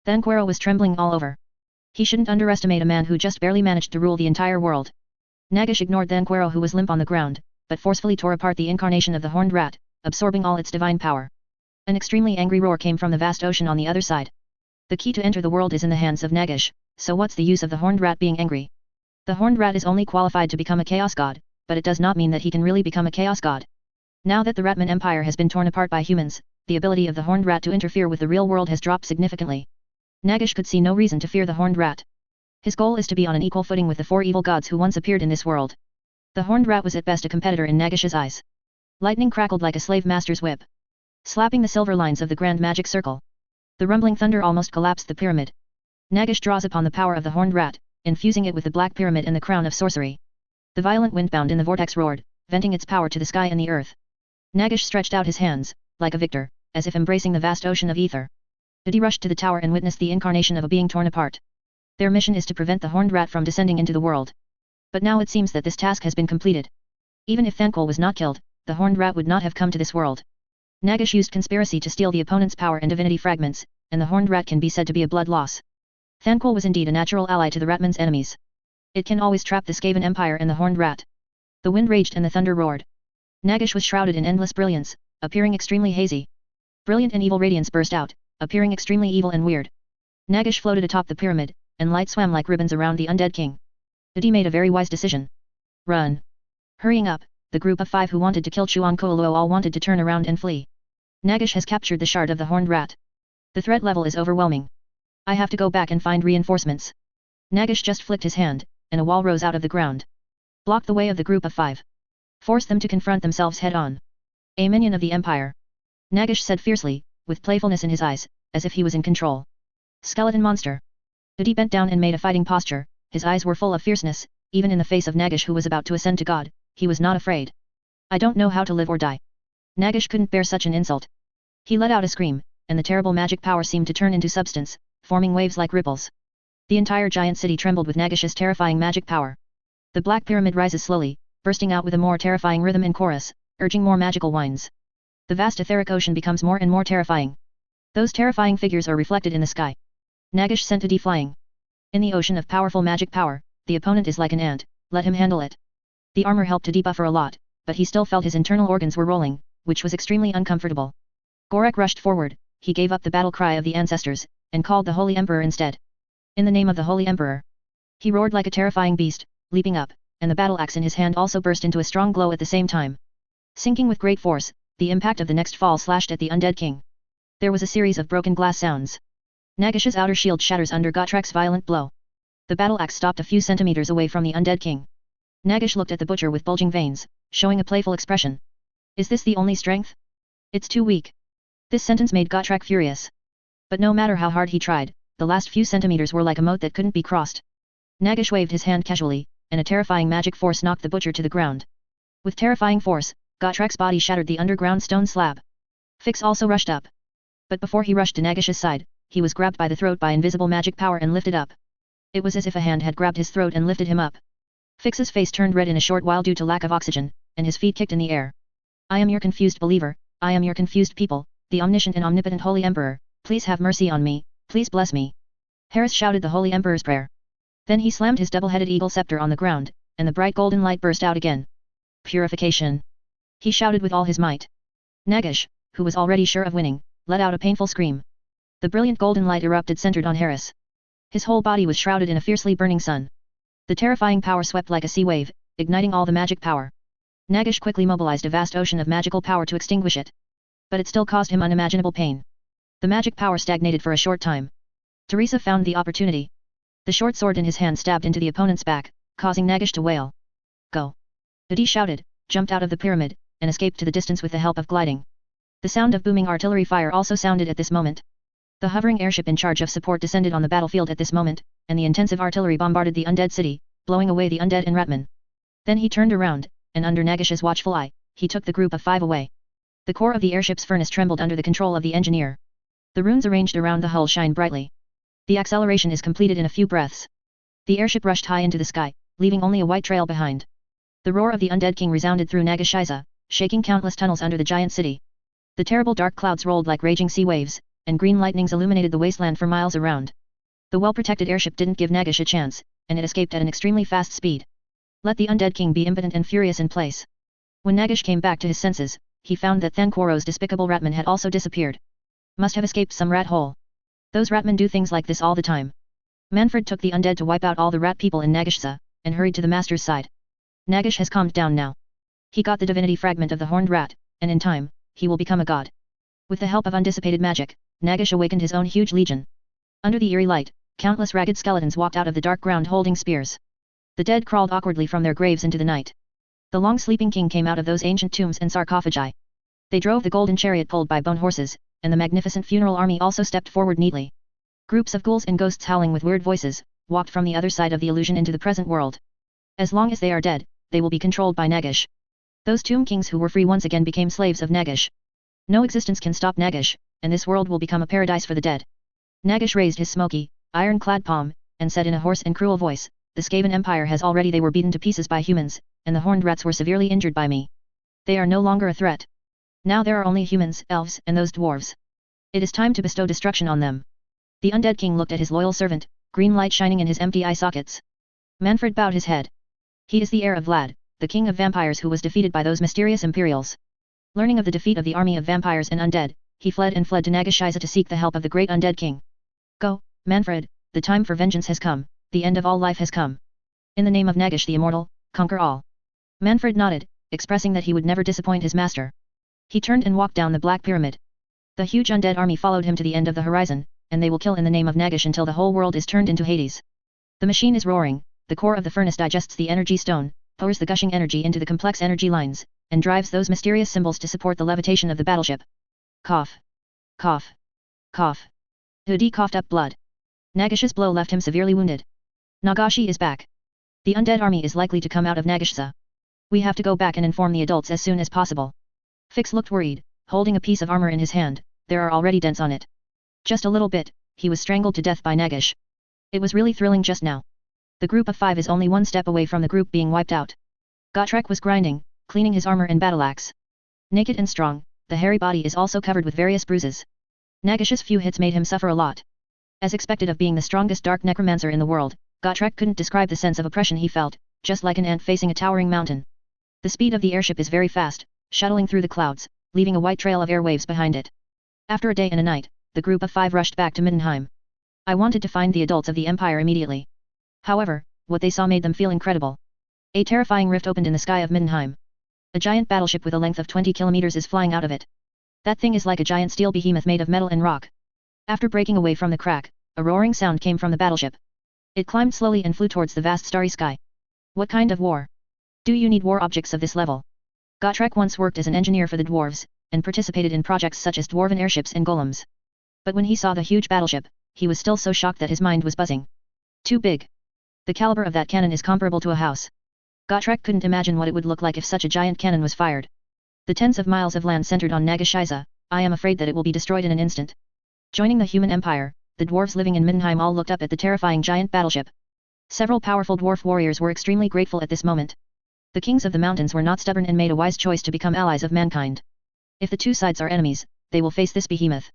Thanquoro was trembling all over. He shouldn't underestimate a man who just barely managed to rule the entire world. Nagish ignored Thanquoro who was limp on the ground, but forcefully tore apart the incarnation of the horned rat, absorbing all its divine power. An extremely angry roar came from the vast ocean on the other side. The key to enter the world is in the hands of Nagish, so what's the use of the horned rat being angry? The horned rat is only qualified to become a chaos god, but it does not mean that he can really become a chaos god. Now that the Ratman Empire has been torn apart by humans, the ability of the horned rat to interfere with the real world has dropped significantly. Nagish could see no reason to fear the horned rat. His goal is to be on an equal footing with the 4 evil gods who once appeared in this world. The horned rat was at best a competitor in Nagish's eyes. Lightning crackled like a slave master's whip, slapping the silver lines of the grand magic circle. The rumbling thunder almost collapsed the pyramid. Nagish draws upon the power of the horned rat, infusing it with the black pyramid and the crown of sorcery. The violent windbound in the vortex roared, venting its power to the sky and the earth. Nagish stretched out his hands, like a victor, as if embracing the vast ocean of ether. He rushed to the tower and witnessed the incarnation of a being torn apart. Their mission is to prevent the horned rat from descending into the world. But now it seems that this task has been completed. Even if Thanquol was not killed, the horned rat would not have come to this world. Nagish used conspiracy to steal the opponent's power and divinity fragments, and the horned rat can be said to be a blood loss. Thanquol was indeed a natural ally to the Ratman's enemies. It can always trap the Skaven Empire and the horned rat. The wind raged and the thunder roared. Nagish was shrouded in endless brilliance, appearing extremely hazy. Brilliant and evil radiance burst out, appearing extremely evil and weird. Nagish floated atop the pyramid, and light swam like ribbons around the undead king. He made a very wise decision. Run. Hurrying up, the group of 5 who wanted to kill Chuan Kuei-Luo all wanted to turn around and flee. Nagish has captured the shard of the horned rat. The threat level is overwhelming. I have to go back and find reinforcements. Nagish just flicked his hand, and a wall rose out of the ground. Block the way of the group of 5. Force them to confront themselves head-on. A minion of the Empire. Nagish said fiercely, with playfulness in his eyes, as if he was in control. Skeleton monster. He bent down and made a fighting posture, his eyes were full of fierceness, even in the face of Nagish who was about to ascend to God, he was not afraid. I don't know how to live or die. Nagish couldn't bear such an insult. He let out a scream, and the terrible magic power seemed to turn into substance, forming waves like ripples. The entire giant city trembled with Nagish's terrifying magic power. The black pyramid rises slowly, bursting out with a more terrifying rhythm and chorus, urging more magical whines. The vast etheric ocean becomes more and more terrifying. Those terrifying figures are reflected in the sky. Nagish sent Adi flying. In the ocean of powerful magic power, the opponent is like an ant, let him handle it. The armor helped Adi buffer a lot, but he still felt his internal organs were rolling, which was extremely uncomfortable. Gorek rushed forward, he gave up the battle cry of the ancestors, and called the Holy Emperor instead. In the name of the Holy Emperor. He roared like a terrifying beast, leaping up, and the battle axe in his hand also burst into a strong glow at the same time. Sinking with great force, the impact of the next fall slashed at the undead king. There was a series of broken glass sounds. Nagash's outer shield shatters under Gottrek's violent blow. The battle axe stopped a few centimeters away from the undead king. Nagash looked at the butcher with bulging veins, showing a playful expression. Is this the only strength? It's too weak. This sentence made Gottrek furious. But no matter how hard he tried, the last few centimeters were like a moat that couldn't be crossed. Nagash waved his hand casually, and a terrifying magic force knocked the butcher to the ground. With terrifying force, Gottrek's body shattered the underground stone slab. Fix also rushed up. But before he rushed to Nagash's side, he was grabbed by the throat by invisible magic power and lifted up. It was as if a hand had grabbed his throat and lifted him up. Fix's face turned red in a short while due to lack of oxygen, and his feet kicked in the air. I am your confused believer, I am your confused people, the omniscient and omnipotent Holy Emperor, please have mercy on me, please bless me. Harris shouted the Holy Emperor's prayer. Then he slammed his double-headed eagle scepter on the ground, and the bright golden light burst out again. Purification! He shouted with all his might. Nagash, who was already sure of winning, let out a painful scream. The brilliant golden light erupted centered on Harris. His whole body was shrouded in a fiercely burning sun. The terrifying power swept like a sea wave, igniting all the magic power. Nagash quickly mobilized a vast ocean of magical power to extinguish it. But it still caused him unimaginable pain. The magic power stagnated for a short time. Teresa found the opportunity. The short sword in his hand stabbed into the opponent's back, causing Nagash to wail. Go! Adi shouted, jumped out of the pyramid, and escaped to the distance with the help of gliding. The sound of booming artillery fire also sounded at this moment. The hovering airship in charge of support descended on the battlefield at this moment, and the intensive artillery bombarded the undead city, blowing away the undead and Ratman. Then he turned around, and under Nagash's watchful eye, he took the group of 5 away. The core of the airship's furnace trembled under the control of the engineer. The runes arranged around the hull shine brightly. The acceleration is completed in a few breaths. The airship rushed high into the sky, leaving only a white trail behind. The roar of the undead king resounded through Nagashiza, shaking countless tunnels under the giant city. The terrible dark clouds rolled like raging sea waves, and green lightnings illuminated the wasteland for miles around. The well-protected airship didn't give Nagash a chance, and it escaped at an extremely fast speed. Let the undead king be impotent and furious in place. When Nagash came back to his senses, he found that Thanquoro's despicable Ratman had also disappeared. Must have escaped some rat hole. Those Ratmen do things like this all the time. Manfred took the undead to wipe out all the rat people in Nagashza, and hurried to the master's side. Nagash has calmed down now. He got the divinity fragment of the horned rat, and in time, he will become a god. With the help of undissipated magic, Nagash awakened his own huge legion. Under the eerie light, countless ragged skeletons walked out of the dark ground holding spears. The dead crawled awkwardly from their graves into the night. The long-sleeping king came out of those ancient tombs and sarcophagi. They drove the golden chariot pulled by bone horses, and the magnificent funeral army also stepped forward neatly. Groups of ghouls and ghosts howling with weird voices, walked from the other side of the illusion into the present world. As long as they are dead, they will be controlled by Nagash. Those tomb kings who were free once again became slaves of Nagash. No existence can stop Nagash, and this world will become a paradise for the dead. Nagash raised his smoky, iron-clad palm, and said in a hoarse and cruel voice, the Skaven Empire has already they were beaten to pieces by humans, and the horned rats were severely injured by me. They are no longer a threat. Now there are only humans, elves, and those dwarves. It is time to bestow destruction on them. The undead king looked at his loyal servant, green light shining in his empty eye sockets. Manfred bowed his head. He is the heir of Vlad, the king of vampires who was defeated by those mysterious imperials. Learning of the defeat of the army of vampires and undead, he fled to Nagashiza to seek the help of the great undead king. Go, Manfred, the time for vengeance has come, the end of all life has come. In the name of Nagash the immortal, conquer all. Manfred nodded, expressing that he would never disappoint his master. He turned and walked down the Black Pyramid. The huge undead army followed him to the end of the horizon, and they will kill in the name of Nagash until the whole world is turned into Hades. The machine is roaring, the core of the furnace digests the energy stone, pours the gushing energy into the complex energy lines, and drives those mysterious symbols to support the levitation of the battleship. Cough. Cough. Cough. Hudi coughed up blood. Nagash's blow left him severely wounded. Nagashi is back. The undead army is likely to come out of Nagashza. We have to go back and inform the adults as soon as possible. Fix looked worried, holding a piece of armor in his hand. There are already dents on it. Just a little bit, he was strangled to death by Nagash. It was really thrilling just now. The group of 5 is only one step away from the group being wiped out. Gottrek was grinding, cleaning his armor and battle axe. Naked and strong, the hairy body is also covered with various bruises. Nagash's few hits made him suffer a lot. As expected of being the strongest dark necromancer in the world, Gottrek couldn't describe the sense of oppression he felt, just like an ant facing a towering mountain. The speed of the airship is very fast, shuttling through the clouds, leaving a white trail of air waves behind it. After a day and a night, the group of 5 rushed back to Middenheim. I wanted to find the adults of the Empire immediately. However, what they saw made them feel incredible. A terrifying rift opened in the sky of Middenheim. A giant battleship with a length of 20 kilometers is flying out of it. That thing is like a giant steel behemoth made of metal and rock. After breaking away from the crack, a roaring sound came from the battleship. It climbed slowly and flew towards the vast starry sky. What kind of war? Do you need war objects of this level? Gotrek once worked as an engineer for the dwarves, and participated in projects such as dwarven airships and golems. But when he saw the huge battleship, he was still so shocked that his mind was buzzing. Too big. The caliber of that cannon is comparable to a house. Gotrek couldn't imagine what it would look like if such a giant cannon was fired. The tens of miles of land centered on Nagashiza, I am afraid that it will be destroyed in an instant. Joining the human empire, the dwarves living in Middenheim all looked up at the terrifying giant battleship. Several powerful dwarf warriors were extremely grateful at this moment. The kings of the mountains were not stubborn and made a wise choice to become allies of mankind. If the two sides are enemies, they will face this behemoth.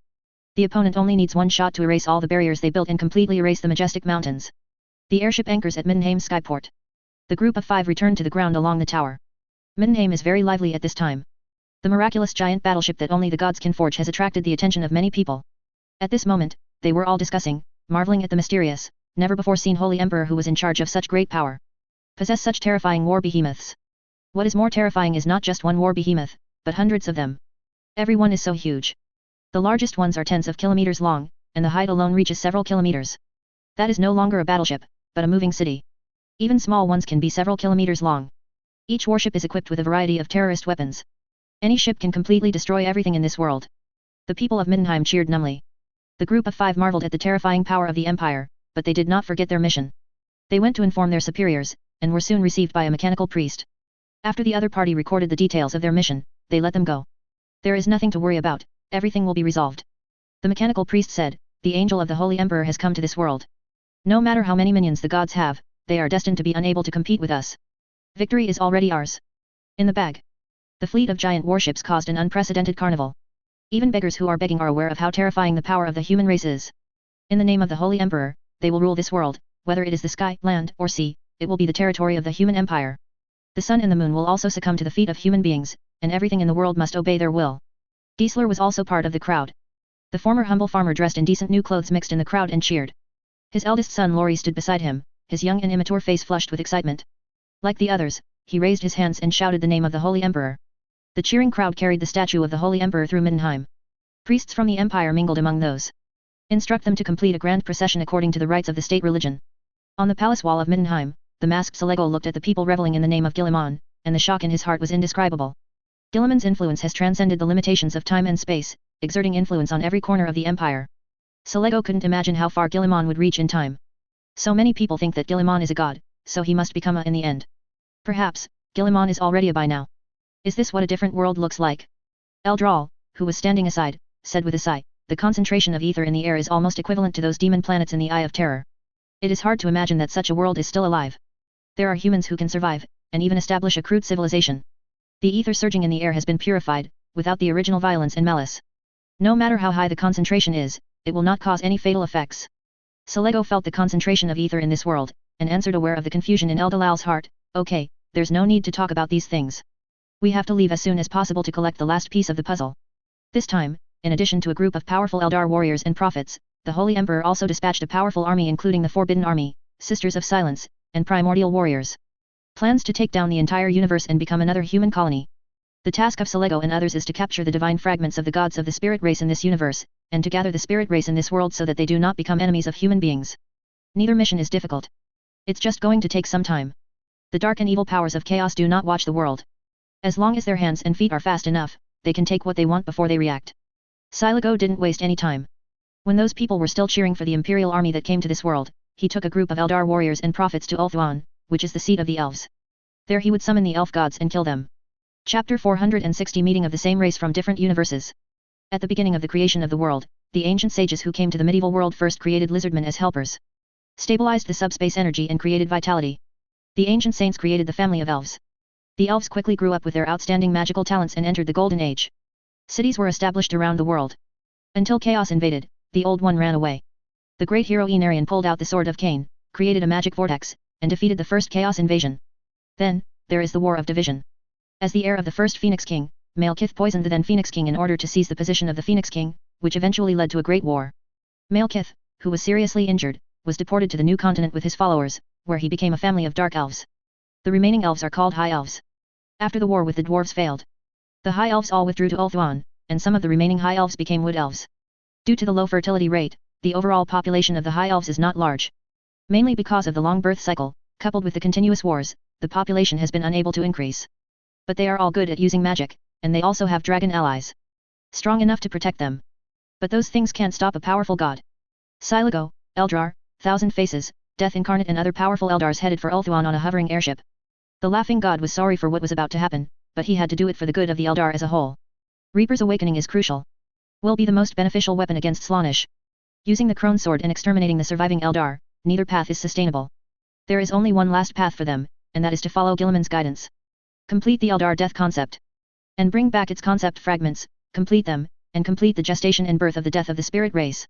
The opponent only needs one shot to erase all the barriers they built and completely erase the majestic mountains. The airship anchors at Middenheim skyport. The group of 5 returned to the ground along the tower. Middenheim is very lively at this time. The miraculous giant battleship that only the gods can forge has attracted the attention of many people. At this moment, they were all discussing, marveling at the mysterious, never-before-seen Holy Emperor who was in charge of such great power. Possess such terrifying war behemoths. What is more terrifying is not just one war behemoth, but hundreds of them. Every one is so huge. The largest ones are tens of kilometers long, and the height alone reaches several kilometers. That is no longer a battleship, but a moving city. Even small ones can be several kilometers long. Each warship is equipped with a variety of terrorist weapons. Any ship can completely destroy everything in this world. The people of Middenheim cheered numbly. The group of 5 marveled at the terrifying power of the Empire, but they did not forget their mission. They went to inform their superiors, and were soon received by a mechanical priest. After the other party recorded the details of their mission, they let them go. There is nothing to worry about, everything will be resolved. The mechanical priest said, the angel of the Holy Emperor has come to this world. No matter how many minions the gods have, they are destined to be unable to compete with us. Victory is already ours. In the bag. The fleet of giant warships caused an unprecedented carnival. Even beggars who are begging are aware of how terrifying the power of the human race is. In the name of the Holy Emperor, they will rule this world, whether it is the sky, land, or sea, it will be the territory of the human empire. The sun and the moon will also succumb to the feet of human beings, and everything in the world must obey their will. Giesler was also part of the crowd. The former humble farmer dressed in decent new clothes mixed in the crowd and cheered. His eldest son Lori stood beside him, his young and immature face flushed with excitement. Like the others, he raised his hands and shouted the name of the Holy Emperor. The cheering crowd carried the statue of the Holy Emperor through Middenheim. Priests from the empire mingled among those. Instruct them to complete a grand procession according to the rites of the state religion. On the palace wall of Middenheim, the masked Selego looked at the people reveling in the name of Guilliman, and the shock in his heart was indescribable. Guilliman's influence has transcended the limitations of time and space, exerting influence on every corner of the empire. Selego couldn't imagine how far Guilliman would reach in time. So many people think that Guilliman is a god, so he must become a in the end. Perhaps, Guilliman is already a by now. Is this what a different world looks like? Eldral, who was standing aside, said with a sigh, the concentration of ether in the air is almost equivalent to those demon planets in the Eye of Terror. It is hard to imagine that such a world is still alive. There are humans who can survive, and even establish a crude civilization. The ether surging in the air has been purified, without the original violence and malice. No matter how high the concentration is, it will not cause any fatal effects. Selego felt the concentration of ether in this world, and answered aware of the confusion in Eldalal's heart, okay, there's no need to talk about these things. We have to leave as soon as possible to collect the last piece of the puzzle. This time, in addition to a group of powerful Eldar warriors and prophets, the Holy Emperor also dispatched a powerful army including the Forbidden Army, Sisters of Silence, and Primordial Warriors. Plans to take down the entire universe and become another human colony. The task of Selego and others is to capture the divine fragments of the gods of the spirit race in this universe, and to gather the spirit race in this world so that they do not become enemies of human beings. Neither mission is difficult. It's just going to take some time. The dark and evil powers of chaos do not watch the world. As long as their hands and feet are fast enough, they can take what they want before they react. Selego didn't waste any time. When those people were still cheering for the imperial army that came to this world, he took a group of Eldar warriors and prophets to Ulthuan, which is the seat of the elves. There he would summon the elf gods and kill them. Chapter 460 Meeting of the same race from different universes. At the beginning of the creation of the world, the ancient sages who came to the medieval world first created lizardmen as helpers. Stabilized the subspace energy and created vitality. The ancient saints created the family of elves. The elves quickly grew up with their outstanding magical talents and entered the Golden Age. Cities were established around the world. Until chaos invaded, the Old One ran away. The great hero Enarion pulled out the Sword of Cain, created a magic vortex, and defeated the first chaos invasion. Then, there is the War of Division. As the heir of the first Phoenix King, Malekith poisoned the then Phoenix King in order to seize the position of the Phoenix King, which eventually led to a great war. Malekith, who was seriously injured, was deported to the new continent with his followers, where he became a family of dark elves. The remaining elves are called High Elves. After the war with the dwarves failed, the high elves all withdrew to Ulthuan, and some of the remaining high elves became wood elves. Due to the low fertility rate, the overall population of the high elves is not large. Mainly because of the long birth cycle, coupled with the continuous wars, the population has been unable to increase. But they are all good at using magic, and they also have dragon allies. Strong enough to protect them. But those things can't stop a powerful god. Silago, Eldrar, Thousand Faces, Death Incarnate and other powerful Eldars headed for Ulthuan on a hovering airship. The laughing god was sorry for what was about to happen, but he had to do it for the good of the Eldar as a whole. Reaper's awakening is crucial. Will be the most beneficial weapon against Slaanesh. Using the Crone Sword and exterminating the surviving Eldar, neither path is sustainable. There is only one last path for them, and that is to follow Guilliman's guidance. Complete the Eldar death concept. And bring back its concept fragments, complete them, and complete the gestation and birth of the death of the spirit race.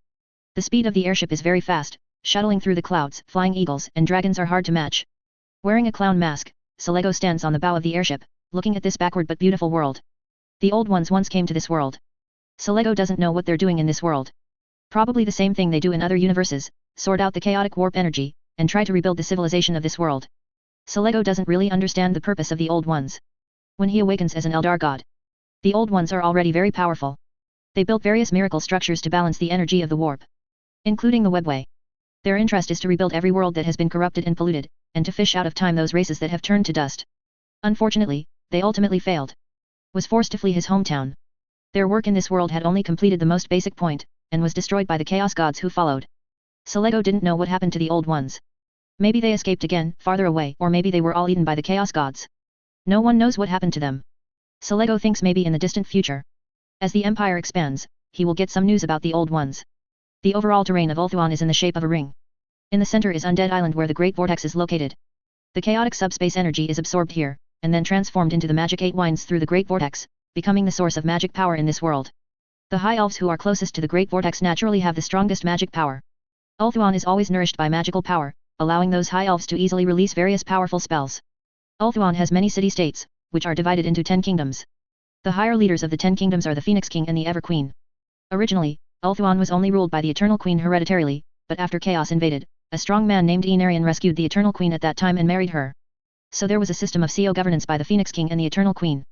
The speed of the airship is very fast, shuttling through the clouds, flying eagles and dragons are hard to match. Wearing a clown mask, Selego stands on the bow of the airship, looking at this backward but beautiful world. The old ones once came to this world. Selego doesn't know what they're doing in this world. Probably the same thing they do in other universes, sort out the chaotic warp energy, and try to rebuild the civilization of this world. Selego doesn't really understand the purpose of the old ones. When he awakens as an Eldar god, the old ones are already very powerful. They built various miracle structures to balance the energy of the warp, including the webway. Their interest is to rebuild every world that has been corrupted and polluted, and to fish out of time those races that have turned to dust. Unfortunately, they ultimately failed. Was forced to flee his hometown. Their work in this world had only completed the most basic point, and was destroyed by the chaos gods who followed. Selego didn't know what happened to the old ones. Maybe they escaped again, farther away, or maybe they were all eaten by the chaos gods. No one knows what happened to them. Selego thinks maybe in the distant future. As the empire expands, he will get some news about the old ones. The overall terrain of Ulthuan is in the shape of a ring. In the center is Undead Island where the Great Vortex is located. The chaotic subspace energy is absorbed here, and then transformed into the magic 8 winds through the Great Vortex, becoming the source of magic power in this world. The high elves who are closest to the Great Vortex naturally have the strongest magic power. Ulthuan is always nourished by magical power, allowing those high elves to easily release various powerful spells. Ulthuan has many city-states, which are divided into 10 kingdoms. The higher leaders of the 10 kingdoms are the Phoenix King and the Ever Queen. Originally, Ulthuan was only ruled by the Eternal Queen hereditarily, but after chaos invaded, a strong man named Enarion rescued the Eternal Queen at that time and married her. So there was a system of CO governance by the Phoenix King and the Eternal Queen.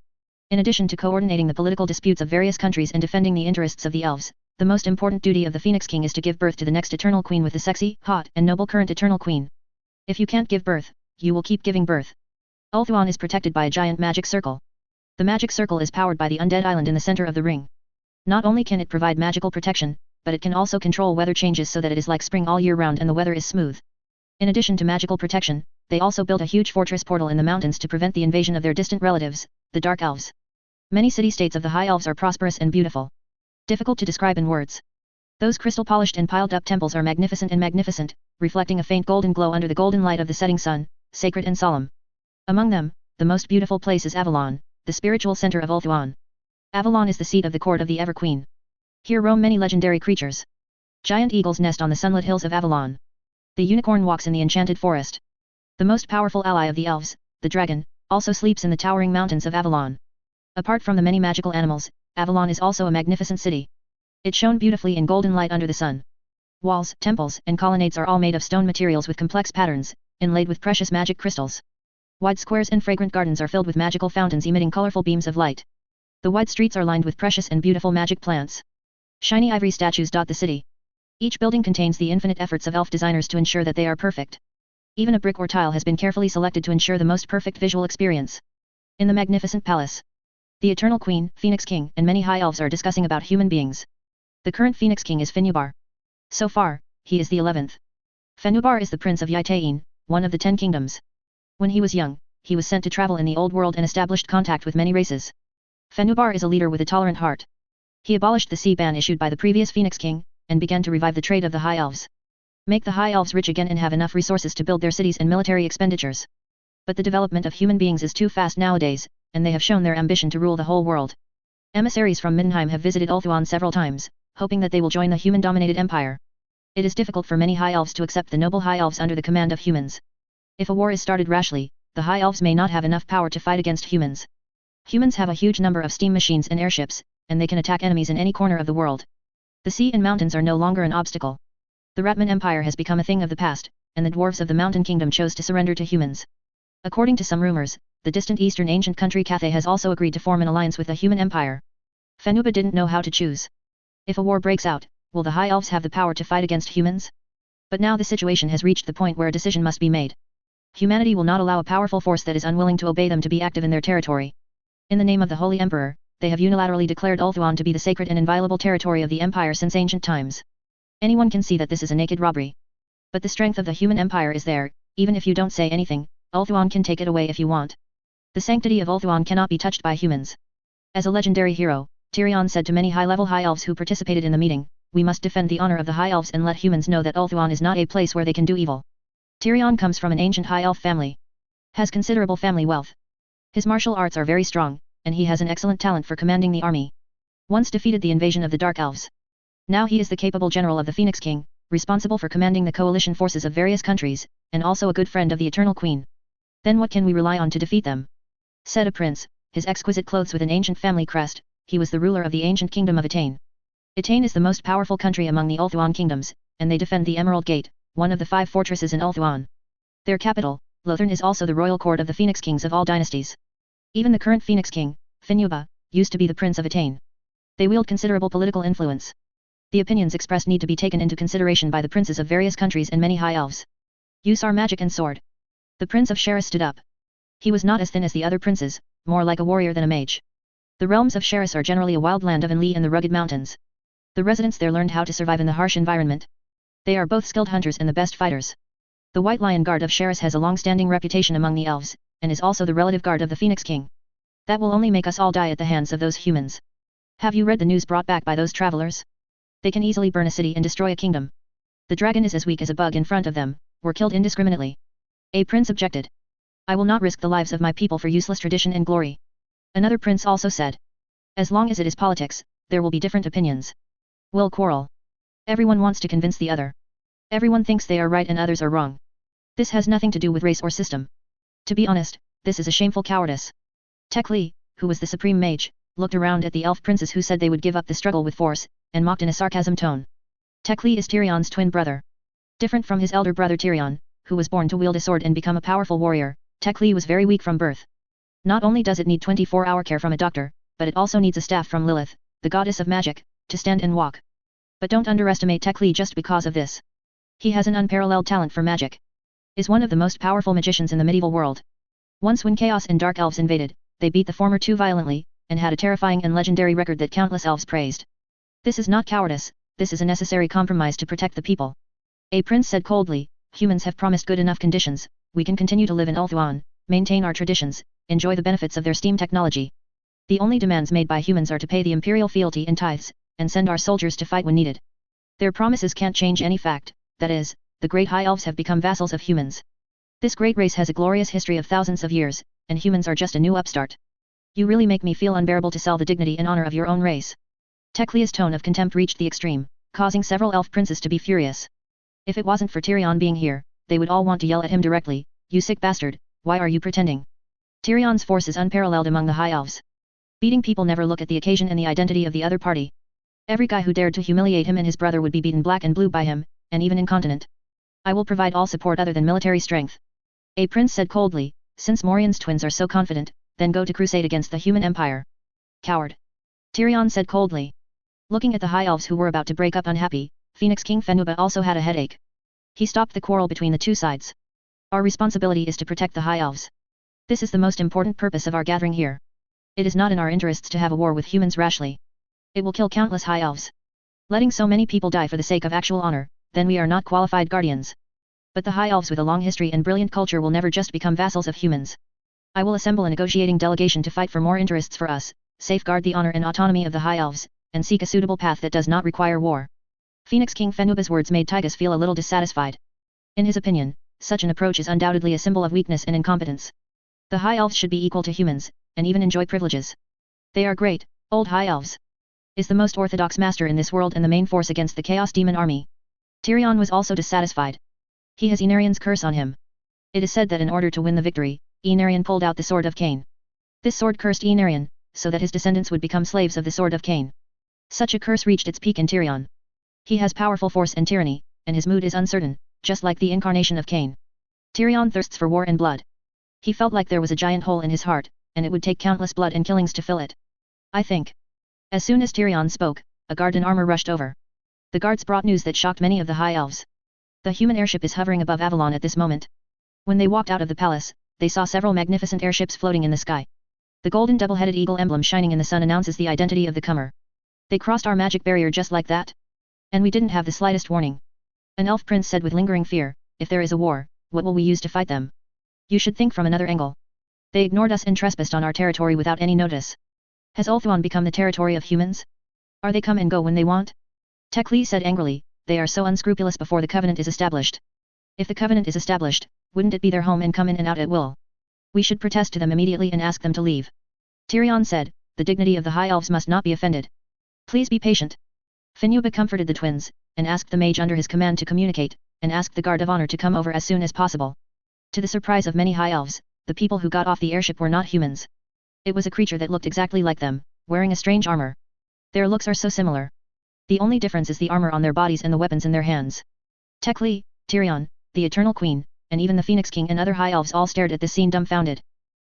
In addition to coordinating the political disputes of various countries and defending the interests of the elves, the most important duty of the Phoenix King is to give birth to the next Eternal Queen with the sexy, hot, and noble current Eternal Queen. If you can't give birth, you will keep giving birth. Ulthuan is protected by a giant magic circle. The magic circle is powered by the Undead Island in the center of the ring. Not only can it provide magical protection, but it can also control weather changes so that it is like spring all year round and the weather is smooth. In addition to magical protection, they also built a huge fortress portal in the mountains to prevent the invasion of their distant relatives, the Dark Elves. Many city-states of the High Elves are prosperous and beautiful. Difficult to describe in words. Those crystal-polished and piled-up temples are magnificent, reflecting a faint golden glow under the golden light of the setting sun, sacred and solemn. Among them, the most beautiful place is Avalon, the spiritual center of Ulthuan. Avalon is the seat of the court of the Ever Queen. Here roam many legendary creatures. Giant eagles nest on the sunlit hills of Avalon. The unicorn walks in the enchanted forest. The most powerful ally of the elves, the dragon, also sleeps in the towering mountains of Avalon. Apart from the many magical animals, Avalon is also a magnificent city. It shone beautifully in golden light under the sun. Walls, temples, and colonnades are all made of stone materials with complex patterns, inlaid with precious magic crystals. Wide squares and fragrant gardens are filled with magical fountains emitting colorful beams of light. The wide streets are lined with precious and beautiful magic plants. Shiny ivory statues dot the city. Each building contains the infinite efforts of elf designers to ensure that they are perfect. Even a brick or tile has been carefully selected to ensure the most perfect visual experience. In the magnificent palace, the Eternal Queen, Phoenix King, and many high elves are discussing about human beings. The current Phoenix King is Finubar. So far, he is the 11th. Fenubar is the prince of Yitaein, one of the 10 kingdoms. When he was young, he was sent to travel in the old world and established contact with many races. Fenubar is a leader with a tolerant heart. He abolished the sea ban issued by the previous Phoenix King, and began to revive the trade of the High Elves. Make the High Elves rich again and have enough resources to build their cities and military expenditures. But the development of human beings is too fast nowadays, and they have shown their ambition to rule the whole world. Emissaries from Middenheim have visited Ulthuan several times, hoping that they will join the human-dominated empire. It is difficult for many High Elves to accept the noble High Elves under the command of humans. If a war is started rashly, the High Elves may not have enough power to fight against humans. Humans have a huge number of steam machines and airships, and they can attack enemies in any corner of the world. The sea and mountains are no longer an obstacle. The Ratman Empire has become a thing of the past, and the dwarves of the Mountain Kingdom chose to surrender to humans. According to some rumors, the distant eastern ancient country Cathay has also agreed to form an alliance with the human empire. Fenuba didn't know how to choose. If a war breaks out, will the High Elves have the power to fight against humans? But now the situation has reached the point where a decision must be made. Humanity will not allow a powerful force that is unwilling to obey them to be active in their territory. In the name of the Holy Emperor, they have unilaterally declared Ulthuan to be the sacred and inviolable territory of the Empire since ancient times. Anyone can see that this is a naked robbery. But the strength of the human empire is there, even if you don't say anything, Ulthuan can take it away if you want. The sanctity of Ulthuan cannot be touched by humans. As a legendary hero, Tyrion said to many high-level High Elves who participated in the meeting, we must defend the honor of the High Elves and let humans know that Ulthuan is not a place where they can do evil. Tyrion comes from an ancient High Elf family. Has considerable family wealth. His martial arts are very strong, and he has an excellent talent for commanding the army. Once defeated the invasion of the Dark Elves. Now he is the capable general of the Phoenix King, responsible for commanding the coalition forces of various countries, and also a good friend of the Eternal Queen. Then what can we rely on to defeat them? Said a prince, his exquisite clothes with an ancient family crest. He was the ruler of the ancient kingdom of Etain. Etain is the most powerful country among the Ulthuan kingdoms, and they defend the Emerald Gate, one of the 5 fortresses in Ulthuan. Their capital, Lothern, is also the royal court of the Phoenix Kings of all dynasties. Even the current Phoenix King, Finuba, used to be the prince of Etain. They wield considerable political influence. The opinions expressed need to be taken into consideration by the princes of various countries and many High Elves. Use our magic and sword. The Prince of Sheris stood up. He was not as thin as the other princes, more like a warrior than a mage. The realms of Sheris are generally a wild land of Enli and the rugged mountains. The residents there learned how to survive in the harsh environment. They are both skilled hunters and the best fighters. The White Lion Guard of Sheris has a long-standing reputation among the elves, and is also the relative guard of the Phoenix King. That will only make us all die at the hands of those humans. Have you read the news brought back by those travelers? They can easily burn a city and destroy a kingdom. The dragon is as weak as a bug in front of them, were killed indiscriminately. A prince objected. I will not risk the lives of my people for useless tradition and glory. Another prince also said. As long as it is politics, there will be different opinions. We'll quarrel. Everyone wants to convince the other. Everyone thinks they are right and others are wrong. This has nothing to do with race or system. To be honest, this is a shameful cowardice. Tekli, who was the supreme mage, looked around at the elf princes who said they would give up the struggle with force, and mocked in a sarcasm tone. Tekli is Tyrion's twin brother. Different from his elder brother Tyrion, who was born to wield a sword and become a powerful warrior, Tekli was very weak from birth. Not only does it need 24-hour care from a doctor, but it also needs a staff from Lilith, the goddess of magic, to stand and walk. But don't underestimate Tekli just because of this. He has an unparalleled talent for magic. Is one of the most powerful magicians in the medieval world. Once when Chaos and Dark Elves invaded, they beat the former two violently, and had a terrifying and legendary record that countless elves praised. This is not cowardice, this is a necessary compromise to protect the people. A prince said coldly, humans have promised good enough conditions, we can continue to live in Ulthuan, maintain our traditions, enjoy the benefits of their steam technology. The only demands made by humans are to pay the imperial fealty and tithes, and send our soldiers to fight when needed. Their promises can't change any fact, that is, the great High Elves have become vassals of humans. This great race has a glorious history of thousands of years, and humans are just a new upstart. You really make me feel unbearable to sell the dignity and honor of your own race. Teklia's tone of contempt reached the extreme, causing several elf princes to be furious. If it wasn't for Tyrion being here, they would all want to yell at him directly, you sick bastard, why are you pretending? Tyrion's force is unparalleled among the High Elves. Beating people never look at the occasion and the identity of the other party. Every guy who dared to humiliate him and his brother would be beaten black and blue by him, and even incontinent. I will provide all support other than military strength. A prince said coldly, since Morian's twins are so confident, then go to crusade against the human empire. Coward. Tyrion said coldly. Looking at the High Elves who were about to break up unhappy, Phoenix King Fenuba also had a headache. He stopped the quarrel between the two sides. Our responsibility is to protect the High Elves. This is the most important purpose of our gathering here. It is not in our interests to have a war with humans rashly. It will kill countless High Elves. Letting so many people die for the sake of actual honor, then we are not qualified guardians. But the High Elves with a long history and brilliant culture will never just become vassals of humans. I will assemble a negotiating delegation to fight for more interests for us, safeguard the honor and autonomy of the High Elves, and seek a suitable path that does not require war. Phoenix King Fenuba's words made Tygus feel a little dissatisfied. In his opinion, such an approach is undoubtedly a symbol of weakness and incompetence. The High Elves should be equal to humans, and even enjoy privileges. They are great, old High Elves. Is the most orthodox master in this world and the main force against the Chaos Demon army. Tyrion was also dissatisfied. He has Inarian's curse on him. It is said that in order to win the victory, Inarian pulled out the Sword of Cain. This sword cursed Inarian, so that his descendants would become slaves of the Sword of Cain. Such a curse reached its peak in Tyrion. He has powerful force and tyranny, and his mood is uncertain, just like the incarnation of Cain. Tyrion thirsts for war and blood. He felt like there was a giant hole in his heart, and it would take countless blood and killings to fill it. I think. As soon as Tyrion spoke, a guard in armor rushed over. The guards brought news that shocked many of the high elves. The human airship is hovering above Avalon at this moment. When they walked out of the palace, they saw several magnificent airships floating in the sky. The golden double-headed eagle emblem shining in the sun announces the identity of the comer. They crossed our magic barrier just like that? And we didn't have the slightest warning. An elf prince said with lingering fear, if there is a war, what will we use to fight them? You should think from another angle. They ignored us and trespassed on our territory without any notice. Has Ulthuan become the territory of humans? Are they come and go when they want? Tekli said angrily, they are so unscrupulous before the covenant is established. If the covenant is established, wouldn't it be their home and come in and out at will? We should protest to them immediately and ask them to leave. Tyrion said, the dignity of the high elves must not be offended. Please be patient. Finuba comforted the twins, and asked the mage under his command to communicate, and asked the guard of honor to come over as soon as possible. To the surprise of many high elves, the people who got off the airship were not humans. It was a creature that looked exactly like them, wearing a strange armor. Their looks are so similar. The only difference is the armor on their bodies and the weapons in their hands. Tekli, Tyrion, the Eternal Queen, and even the Phoenix King and other high elves all stared at this scene dumbfounded.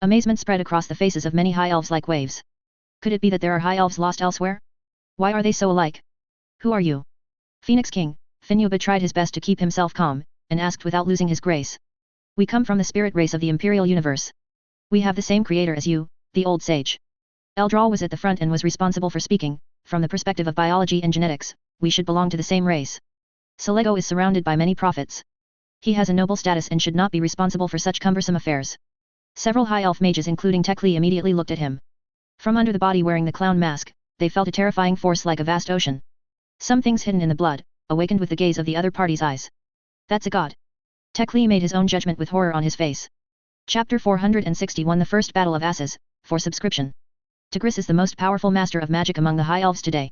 Amazement spread across the faces of many high elves like waves. Could it be that there are high elves lost elsewhere? Why are they so alike? Who are you? Phoenix King, Finuba tried his best to keep himself calm, and asked without losing his grace. We come from the spirit race of the imperial universe. We have the same creator as you, the old sage. Eldral was at the front and was responsible for speaking. From the perspective of biology and genetics, we should belong to the same race. Selego is surrounded by many prophets. He has a noble status and should not be responsible for such cumbersome affairs. Several high elf mages including Tekli immediately looked at him. From under the body wearing the clown mask, they felt a terrifying force like a vast ocean. Some things hidden in the blood, awakened with the gaze of the other party's eyes. That's a god. Tekli made his own judgment with horror on his face. Chapter 461 The First Battle of Asses, for subscription. Tigris is the most powerful master of magic among the high elves today.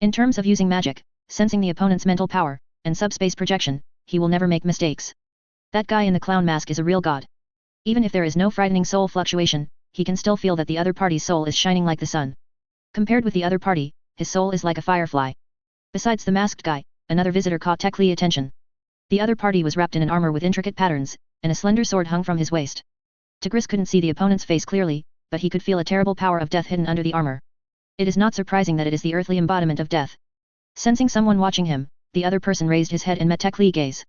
In terms of using magic, sensing the opponent's mental power, and subspace projection, he will never make mistakes. That guy in the clown mask is a real god. Even if there is no frightening soul fluctuation, he can still feel that the other party's soul is shining like the sun. Compared with the other party, his soul is like a firefly. Besides the masked guy, another visitor caught Tekli's attention. The other party was wrapped in an armor with intricate patterns, and a slender sword hung from his waist. Tigris couldn't see the opponent's face clearly, but he could feel a terrible power of death hidden under the armor. It is not surprising that it is the earthly embodiment of death. Sensing someone watching him, the other person raised his head and met Tekli's gaze.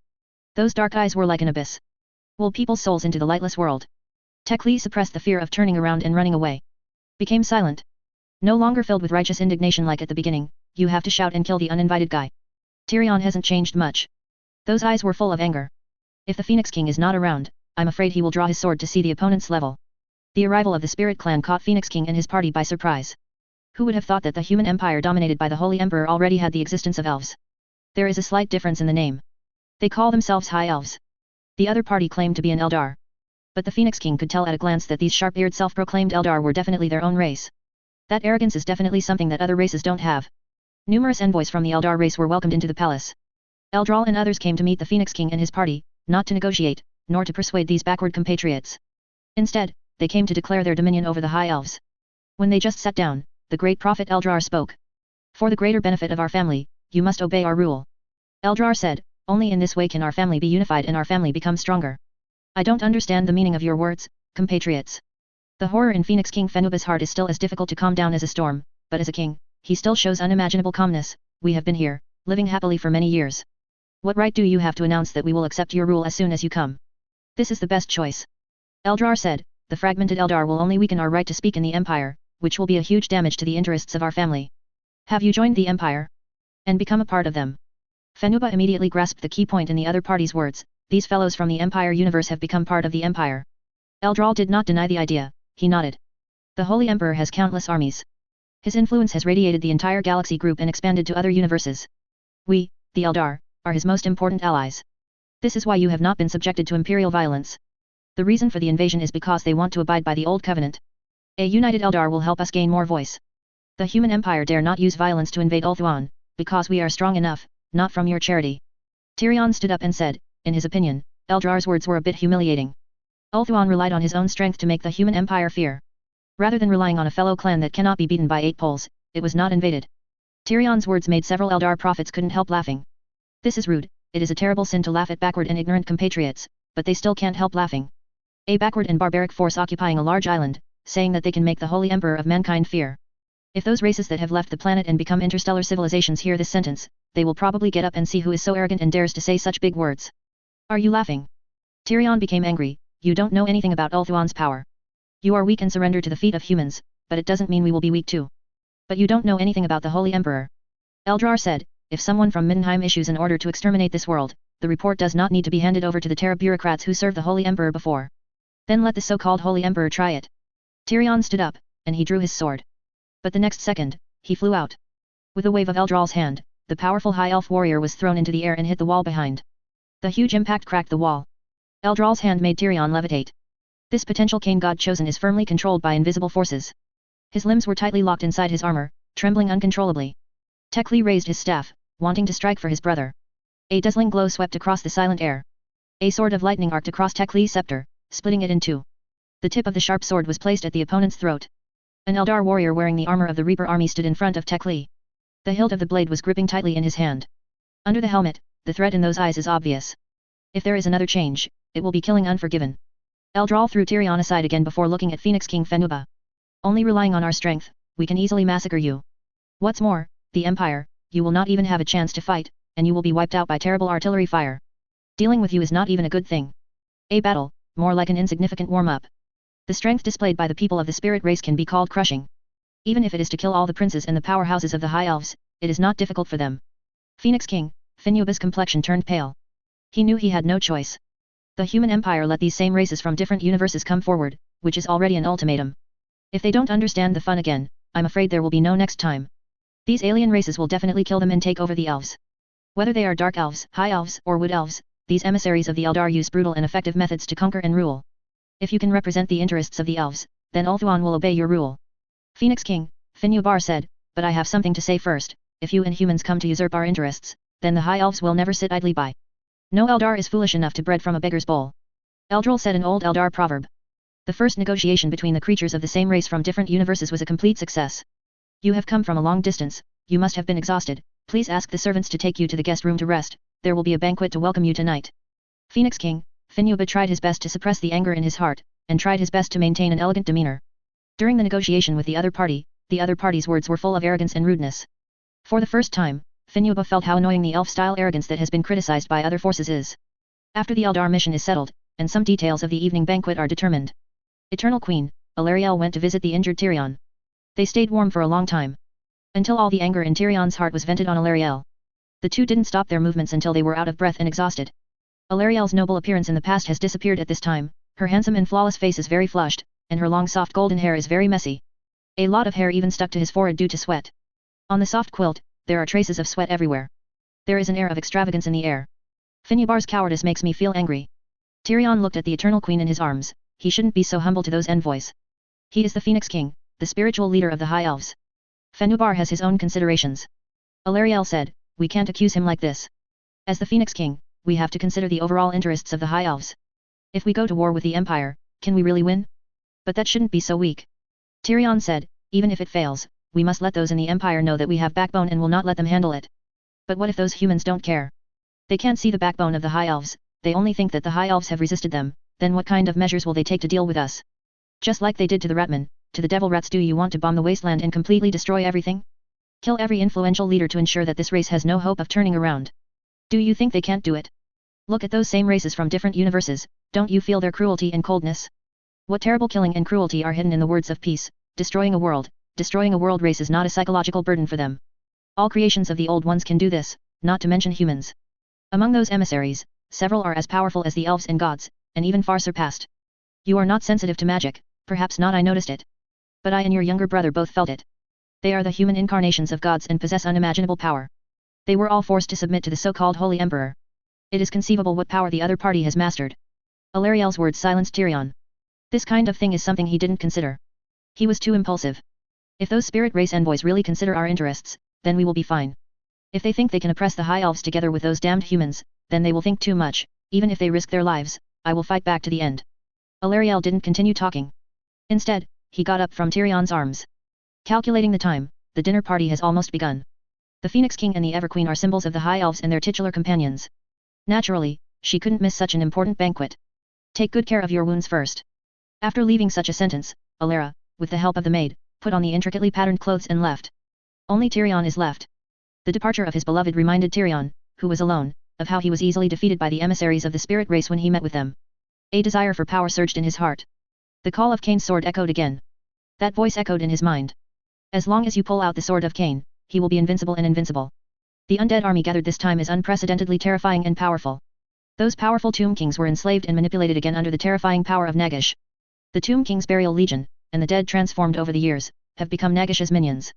Those dark eyes were like an abyss. Will people's souls into the lightless world? Tekli suppressed the fear of turning around and running away. Became silent. No longer filled with righteous indignation like at the beginning, you have to shout and kill the uninvited guy. Tyrion hasn't changed much. Those eyes were full of anger. If the Phoenix King is not around, I'm afraid he will draw his sword to see the opponent's level. The arrival of the Spirit Clan caught Phoenix King and his party by surprise. Who would have thought that the human empire dominated by the Holy Emperor already had the existence of elves? There is a slight difference in the name. They call themselves High Elves. The other party claimed to be an Eldar. But the Phoenix King could tell at a glance that these sharp-eared self-proclaimed Eldar were definitely their own race. That arrogance is definitely something that other races don't have. Numerous envoys from the Eldar race were welcomed into the palace. Eldral and others came to meet the Phoenix King and his party, not to negotiate, nor to persuade these backward compatriots. Instead, they came to declare their dominion over the High Elves. When they just sat down, the great prophet Eldrar spoke. For the greater benefit of our family, you must obey our rule. Eldrar said, only in this way can our family be unified and our family become stronger. I don't understand the meaning of your words, compatriots. The horror in Phoenix King Fenuba's heart is still as difficult to calm down as a storm, but as a king, he still shows unimaginable calmness. We have been here, living happily for many years. What right do you have to announce that we will accept your rule as soon as you come? This is the best choice. Eldrar said, the fragmented Eldar will only weaken our right to speak in the Empire, which will be a huge damage to the interests of our family. Have you joined the Empire? And become a part of them? Fenuba immediately grasped the key point in the other party's words, these fellows from the Empire universe have become part of the Empire. Eldral did not deny the idea, he nodded. The Holy Emperor has countless armies. His influence has radiated the entire galaxy group and expanded to other universes. We, the Eldar, are his most important allies. This is why you have not been subjected to imperial violence. The reason for the invasion is because they want to abide by the old covenant. A united Eldar will help us gain more voice. The human empire dare not use violence to invade Ulthuan, because we are strong enough, not from your charity. Tyrion stood up and said, in his opinion, Eldrar's words were a bit humiliating. Ulthuan relied on his own strength to make the human empire fear. Rather than relying on a fellow clan that cannot be beaten by 8 poles, it was not invaded. Tyrion's words made several Eldar prophets couldn't help laughing. This is rude, it is a terrible sin to laugh at backward and ignorant compatriots, but they still can't help laughing. A backward and barbaric force occupying a large island, saying that they can make the Holy Emperor of mankind fear. If those races that have left the planet and become interstellar civilizations hear this sentence, they will probably get up and see who is so arrogant and dares to say such big words. Are you laughing? Tyrion became angry. You don't know anything about Ulthuan's power. You are weak and surrender to the feet of humans, but it doesn't mean we will be weak too. But you don't know anything about the Holy Emperor. Eldrar said, if someone from Middenheim issues an order to exterminate this world, the report does not need to be handed over to the Terra bureaucrats who served the Holy Emperor before. Then let the so-called Holy Emperor try it. Tyrion stood up, and he drew his sword. But the next second, he flew out. With a wave of Eldral's hand, the powerful High Elf warrior was thrown into the air and hit the wall behind. The huge impact cracked the wall. Eldral's hand made Tyrion levitate. This potential Kane god chosen is firmly controlled by invisible forces. His limbs were tightly locked inside his armor, trembling uncontrollably. Tekli raised his staff, wanting to strike for his brother. A dazzling glow swept across the silent air. A sword of lightning arced across Tekli's scepter, splitting it in two. The tip of the sharp sword was placed at the opponent's throat. An Eldar warrior wearing the armor of the Reaper army stood in front of Tekli. The hilt of the blade was gripping tightly in his hand. Under the helmet, the threat in those eyes is obvious. If there is another change, it will be killing Unforgiven. Eldral threw Tyrion aside again before looking at Phoenix King Fenuba. Only relying on our strength, we can easily massacre you. What's more, the Empire, you will not even have a chance to fight, and you will be wiped out by terrible artillery fire. Dealing with you is not even a good thing. A battle, more like an insignificant warm-up. The strength displayed by the people of the spirit race can be called crushing. Even if it is to kill all the princes and the powerhouses of the High Elves, it is not difficult for them. Phoenix King, Fenuba's complexion turned pale. He knew he had no choice. The human empire let these same races from different universes come forward, which is already an ultimatum. If they don't understand the fun again, I'm afraid there will be no next time. These alien races will definitely kill them and take over the elves. Whether they are dark elves, high elves, or wood elves, these emissaries of the Eldar use brutal and effective methods to conquer and rule. If you can represent the interests of the elves, then Ulthuan will obey your rule. Phoenix King, Finubar said, but I have something to say first. If you and humans come to usurp our interests, then the High Elves will never sit idly by. No Eldar is foolish enough to bread from a beggar's bowl. Eldril said, an old Eldar proverb. The first negotiation between the creatures of the same race from different universes was a complete success. You have come from a long distance, you must have been exhausted, please ask the servants to take you to the guest room to rest, there will be a banquet to welcome you tonight. Phoenix King, Finuba tried his best to suppress the anger in his heart, and tried his best to maintain an elegant demeanor. During the negotiation with the other party's words were full of arrogance and rudeness. For the first time, Finuba felt how annoying the elf-style arrogance that has been criticized by other forces is. After the Eldar mission is settled, and some details of the evening banquet are determined. Eternal Queen, Alarielle went to visit the injured Tyrion. They stayed warm for a long time. Until all the anger in Tyrion's heart was vented on Alarielle. The two didn't stop their movements until they were out of breath and exhausted. Alarielle's noble appearance in the past has disappeared at this time, her handsome and flawless face is very flushed, and her long soft golden hair is very messy. A lot of hair even stuck to his forehead due to sweat. On the soft quilt, there are traces of sweat everywhere. There is an air of extravagance in the air. Finubar's cowardice makes me feel angry. Tyrion looked at the Eternal Queen in his arms, he shouldn't be so humble to those envoys. He is the Phoenix King, the spiritual leader of the High Elves. Fenubar has his own considerations. Alarielle said, we can't accuse him like this. As the Phoenix King, we have to consider the overall interests of the High Elves. If we go to war with the Empire, can we really win? But that shouldn't be so weak. Tyrion said, even if it fails, we must let those in the Empire know that we have backbone and will not let them handle it. But what if those humans don't care? They can't see the backbone of the High Elves, they only think that the High Elves have resisted them, then what kind of measures will they take to deal with us? Just like they did to the Ratmen, to the Devil Rats. Do you want to bomb the wasteland and completely destroy everything? Kill every influential leader to ensure that this race has no hope of turning around? Do you think they can't do it? Look at those same races from different universes, don't you feel their cruelty and coldness? What terrible killing and cruelty are hidden in the words of peace, destroying a world race is not a psychological burden for them. All creations of the Old Ones can do this, not to mention humans. Among those emissaries, several are as powerful as the elves and gods, and even far surpassed. You are not sensitive to magic, perhaps not. I noticed it. But I and your younger brother both felt it. They are the human incarnations of gods and possess unimaginable power. They were all forced to submit to the so-called Holy Emperor. It is conceivable what power the other party has mastered. Alarielle's words silenced Tyrion. This kind of thing is something he didn't consider. He was too impulsive. If those spirit race envoys really consider our interests, then we will be fine. If they think they can oppress the High Elves together with those damned humans, then they will think too much. Even if they risk their lives, I will fight back to the end. Alarielle didn't continue talking. Instead, he got up from Tyrion's arms. Calculating the time, the dinner party has almost begun. The Phoenix King and the Everqueen are symbols of the High Elves and their titular companions. Naturally, she couldn't miss such an important banquet. Take good care of your wounds first. After leaving such a sentence, Alara, with the help of the maid, put on the intricately patterned clothes and left. Only Tyrion is left. The departure of his beloved reminded Tyrion, who was alone, of how he was easily defeated by the emissaries of the spirit race when he met with them. A desire for power surged in his heart. The call of Cain's sword echoed again. That voice echoed in his mind. As long as you pull out the sword of Cain, he will be invincible and invincible. The undead army gathered this time is unprecedentedly terrifying and powerful. Those powerful Tomb Kings were enslaved and manipulated again under the terrifying power of Nagish. The Tomb King's burial legion, and the dead transformed over the years, have become Nagish's minions.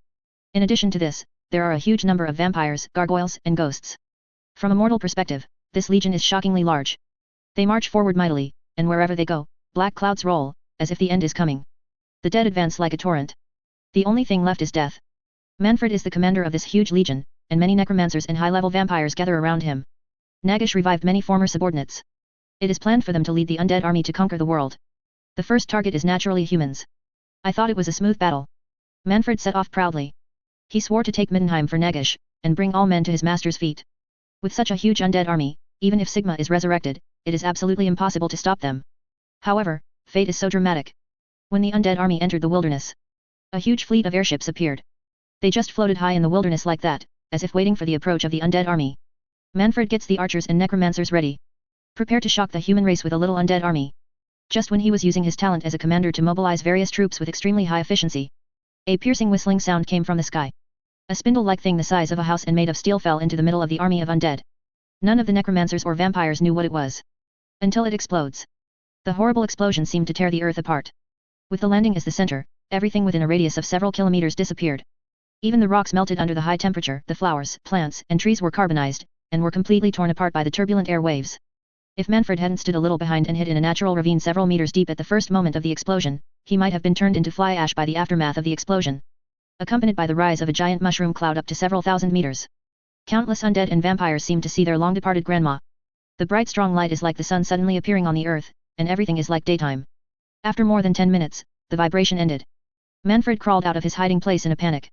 In addition to this, there are a huge number of vampires, gargoyles, and ghosts. From a mortal perspective, this legion is shockingly large. They march forward mightily, and wherever they go, black clouds roll, as if the end is coming. The dead advance like a torrent. The only thing left is death. Manfred is the commander of this huge legion, and many necromancers and high-level vampires gather around him. Nagish revived many former subordinates. It is planned for them to lead the undead army to conquer the world. The first target is naturally humans. I thought it was a smooth battle. Manfred set off proudly. He swore to take Middenheim for Nagish, and bring all men to his master's feet. With such a huge undead army, even if Sigma is resurrected, it is absolutely impossible to stop them. However, fate is so dramatic. When the undead army entered the wilderness, a huge fleet of airships appeared. They just floated high in the wilderness like that, as if waiting for the approach of the undead army. Manfred gets the archers and necromancers ready. Prepare to shock the human race with a little undead army. Just when he was using his talent as a commander to mobilize various troops with extremely high efficiency, a piercing whistling sound came from the sky. A spindle-like thing the size of a house and made of steel fell into the middle of the army of undead. None of the necromancers or vampires knew what it was. Until it explodes. The horrible explosion seemed to tear the earth apart. With the landing as the center, everything within a radius of several kilometers disappeared. Even the rocks melted under the high temperature, the flowers, plants, and trees were carbonized, and were completely torn apart by the turbulent air waves. If Manfred hadn't stood a little behind and hid in a natural ravine several meters deep at the first moment of the explosion, he might have been turned into fly ash by the aftermath of the explosion, accompanied by the rise of a giant mushroom cloud up to several thousand meters. Countless undead and vampires seemed to see their long-departed grandma. The bright strong light is like the sun suddenly appearing on the earth, and everything is like daytime. After more than 10 minutes, the vibration ended. Manfred crawled out of his hiding place in a panic.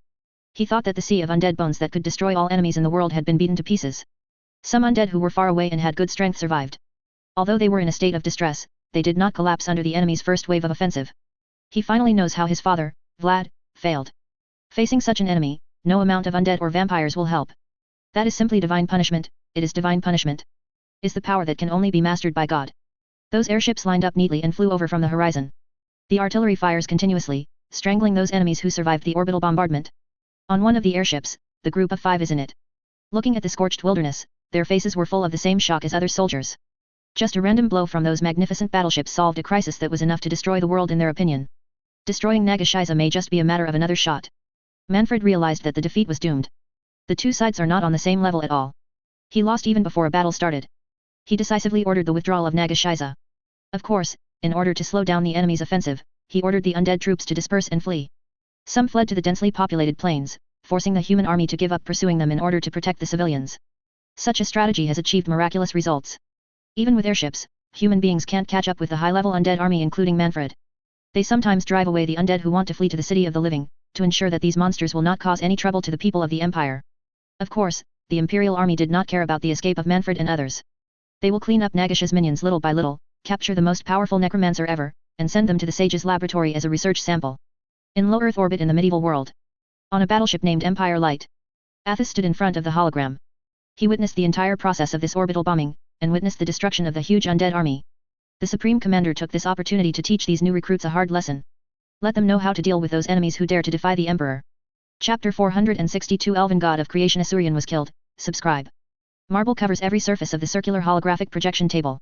He thought that the sea of undead bones that could destroy all enemies in the world had been beaten to pieces. Some undead who were far away and had good strength survived. Although they were in a state of distress, they did not collapse under the enemy's first wave of offensive. He finally knows how his father, Vlad, failed. Facing such an enemy, no amount of undead or vampires will help. That is simply divine punishment, it is divine punishment. Is the power that can only be mastered by God. Those airships lined up neatly and flew over from the horizon. The artillery fires continuously, strangling those enemies who survived the orbital bombardment. On one of the airships, the group of 5 is in it. Looking at the scorched wilderness, their faces were full of the same shock as other soldiers. Just a random blow from those magnificent battleships solved a crisis that was enough to destroy the world in their opinion. Destroying Nagashiza may just be a matter of another shot. Manfred realized that the defeat was doomed. The two sides are not on the same level at all. He lost even before a battle started. He decisively ordered the withdrawal of Nagashiza. Of course, in order to slow down the enemy's offensive, he ordered the undead troops to disperse and flee. Some fled to the densely populated plains, forcing the human army to give up pursuing them in order to protect the civilians. Such a strategy has achieved miraculous results. Even with airships, human beings can't catch up with the high-level undead army including Manfred. They sometimes drive away the undead who want to flee to the city of the living, to ensure that these monsters will not cause any trouble to the people of the Empire. Of course, the Imperial army did not care about the escape of Manfred and others. They will clean up Nagash's minions little by little, capture the most powerful necromancer ever, and send them to the sage's laboratory as a research sample. In low Earth orbit in the medieval world. On a battleship named Empire Light. Athos stood in front of the hologram. He witnessed the entire process of this orbital bombing, and witnessed the destruction of the huge undead army. The Supreme Commander took this opportunity to teach these new recruits a hard lesson. Let them know how to deal with those enemies who dare to defy the Emperor. Chapter 462 Elven God of Creation Asurian was killed. Subscribe. Marble covers every surface of the circular holographic projection table.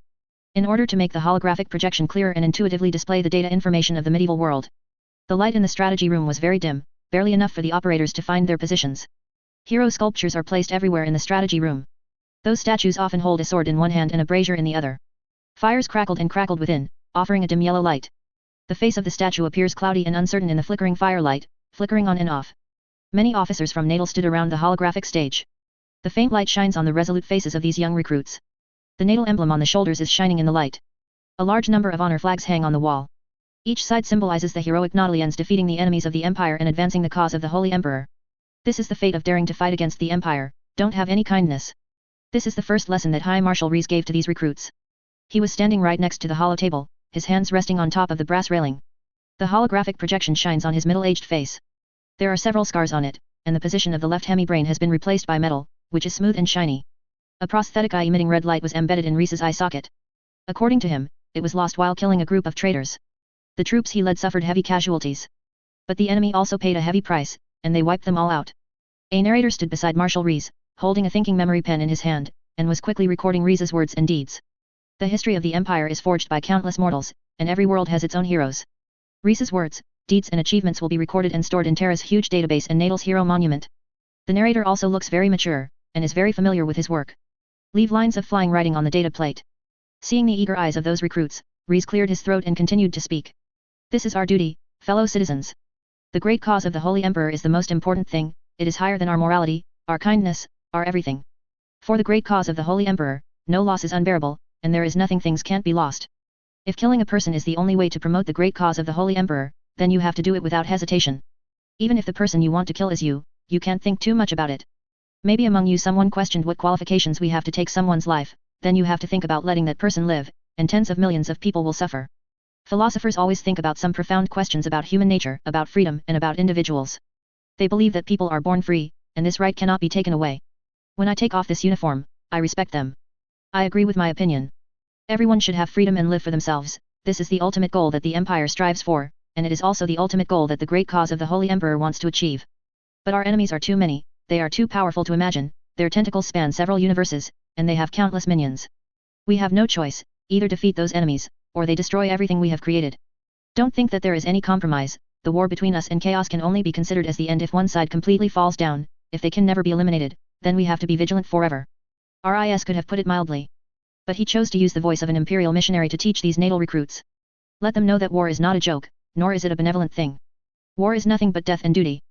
In order to make the holographic projection clearer and intuitively display the data information of the medieval world. The light in the strategy room was very dim, barely enough for the operators to find their positions. Hero sculptures are placed everywhere in the strategy room. Those statues often hold a sword in one hand and a brazier in the other. Fires crackled and crackled within, offering a dim yellow light. The face of the statue appears cloudy and uncertain in the flickering firelight, flickering on and off. Many officers from Natal stood around the holographic stage. The faint light shines on the resolute faces of these young recruits. The Natal emblem on the shoulders is shining in the light. A large number of honor flags hang on the wall. Each side symbolizes the heroic Nautilians defeating the enemies of the Empire and advancing the cause of the Holy Emperor. This is the fate of daring to fight against the Empire, don't have any kindness. This is the first lesson that High Marshal Rees gave to these recruits. He was standing right next to the hollow table, his hands resting on top of the brass railing. The holographic projection shines on his middle-aged face. There are several scars on it, and the position of the left hemi-brain has been replaced by metal, which is smooth and shiny. A prosthetic eye emitting red light was embedded in Rhys's eye socket. According to him, it was lost while killing a group of traitors. The troops he led suffered heavy casualties. But the enemy also paid a heavy price, and they wiped them all out. A narrator stood beside Marshal Rhys, holding a thinking memory pen in his hand, and was quickly recording Rhys's words and deeds. The history of the Empire is forged by countless mortals, and every world has its own heroes. Rhys's words, deeds and achievements will be recorded and stored in Terra's huge database and Natal's hero monument. The narrator also looks very mature, and is very familiar with his work. Leave lines of flying writing on the data plate. Seeing the eager eyes of those recruits, Rhys cleared his throat and continued to speak. This is our duty, fellow citizens. The great cause of the Holy Emperor is the most important thing, it is higher than our morality, our kindness, our everything. For the great cause of the Holy Emperor, no loss is unbearable, and there is nothing things can't be lost. If killing a person is the only way to promote the great cause of the Holy Emperor, then you have to do it without hesitation. Even if the person you want to kill is you can't think too much about it. Maybe among you someone questioned what qualifications we have to take someone's life, then you have to think about letting that person live, and tens of millions of people will suffer. Philosophers always think about some profound questions about human nature, about freedom, and about individuals. They believe that people are born free, and this right cannot be taken away. When I take off this uniform, I respect them. I agree with my opinion. Everyone should have freedom and live for themselves, this is the ultimate goal that the Empire strives for, and it is also the ultimate goal that the great cause of the Holy Emperor wants to achieve. But our enemies are too many, they are too powerful to imagine, their tentacles span several universes, and they have countless minions. We have no choice, either defeat those enemies, or they destroy everything we have created. Don't think that there is any compromise, the war between us and chaos can only be considered as the end if one side completely falls down, if they can never be eliminated, then we have to be vigilant forever. RIS could have put it mildly. But he chose to use the voice of an imperial missionary to teach these natal recruits. Let them know that war is not a joke, nor is it a benevolent thing. War is nothing but death and duty.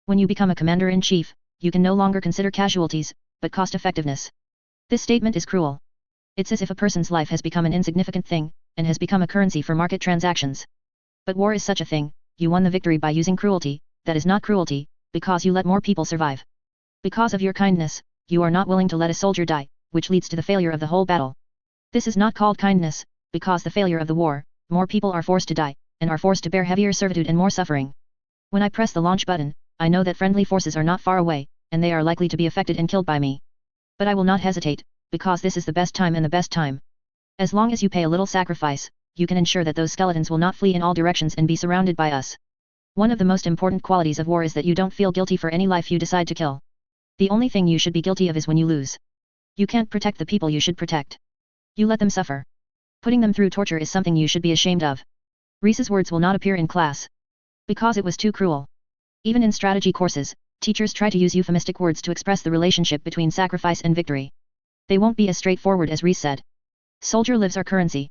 When you become a commander-in-chief, you can no longer consider casualties, but cost-effectiveness. This statement is cruel. It's as if a person's life has become an insignificant thing, and has become a currency for market transactions. But war is such a thing, you won the victory by using cruelty, that is not cruelty, because you let more people survive. Because of your kindness, you are not willing to let a soldier die, which leads to the failure of the whole battle. This is not called kindness, because the failure of the war, more people are forced to die, and are forced to bear heavier servitude and more suffering. When I press the launch button, I know that friendly forces are not far away, and they are likely to be affected and killed by me. But I will not hesitate, because this is the best time and the best time. As long as you pay a little sacrifice, you can ensure that those skeletons will not flee in all directions and be surrounded by us. One of the most important qualities of war is that you don't feel guilty for any life you decide to kill. The only thing you should be guilty of is when you lose. You can't protect the people you should protect. You let them suffer. Putting them through torture is something you should be ashamed of. Rhys's words will not appear in class. Because it was too cruel. Even in strategy courses, teachers try to use euphemistic words to express the relationship between sacrifice and victory. They won't be as straightforward as Rhys said. Soldier lives are currency.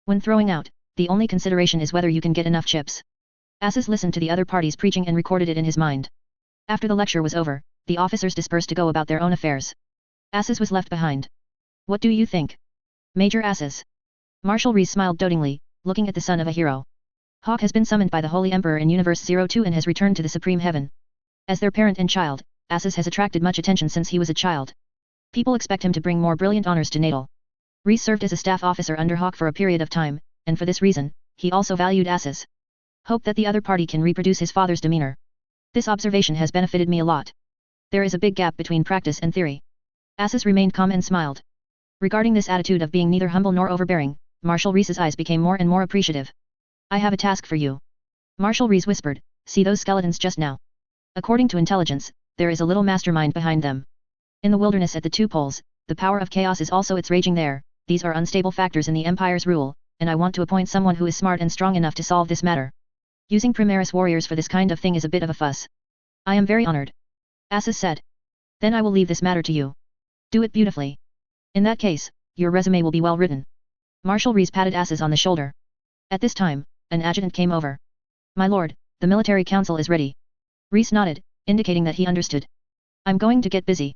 When throwing out, the only consideration is whether you can get enough chips. Asses listened to the other parties preaching and recorded it in his mind. After the lecture was over, the officers dispersed to go about their own affairs. Asses was left behind. What do you think? Major Asses. Marshal Rhys smiled dotingly, looking at the son of a hero. Hawk has been summoned by the Holy Emperor in Universe 02 and has returned to the Supreme Heaven. As their parent and child, Asses has attracted much attention since he was a child. People expect him to bring more brilliant honors to Natal. Rhys served as a staff officer under Hawk for a period of time, and for this reason, he also valued Asses. Hope that the other party can reproduce his father's demeanor. This observation has benefited me a lot. There is a big gap between practice and theory. Asses remained calm and smiled. Regarding this attitude of being neither humble nor overbearing, Marshal Rhys's eyes became more and more appreciative. I have a task for you. Marshal Rhys whispered, see those skeletons just now. According to intelligence, there is a little mastermind behind them. In the wilderness at the two poles, the power of chaos is also its raging there, these are unstable factors in the Empire's rule, and I want to appoint someone who is smart and strong enough to solve this matter. Using Primaris warriors for this kind of thing is a bit of a fuss. I am very honored. Asses said. Then I will leave this matter to you. Do it beautifully. In that case, your resume will be well written. Marshal Rhys patted Asses on the shoulder. At this time, an adjutant came over. My lord, the military council is ready. Rhys nodded, indicating that he understood. I'm going to get busy.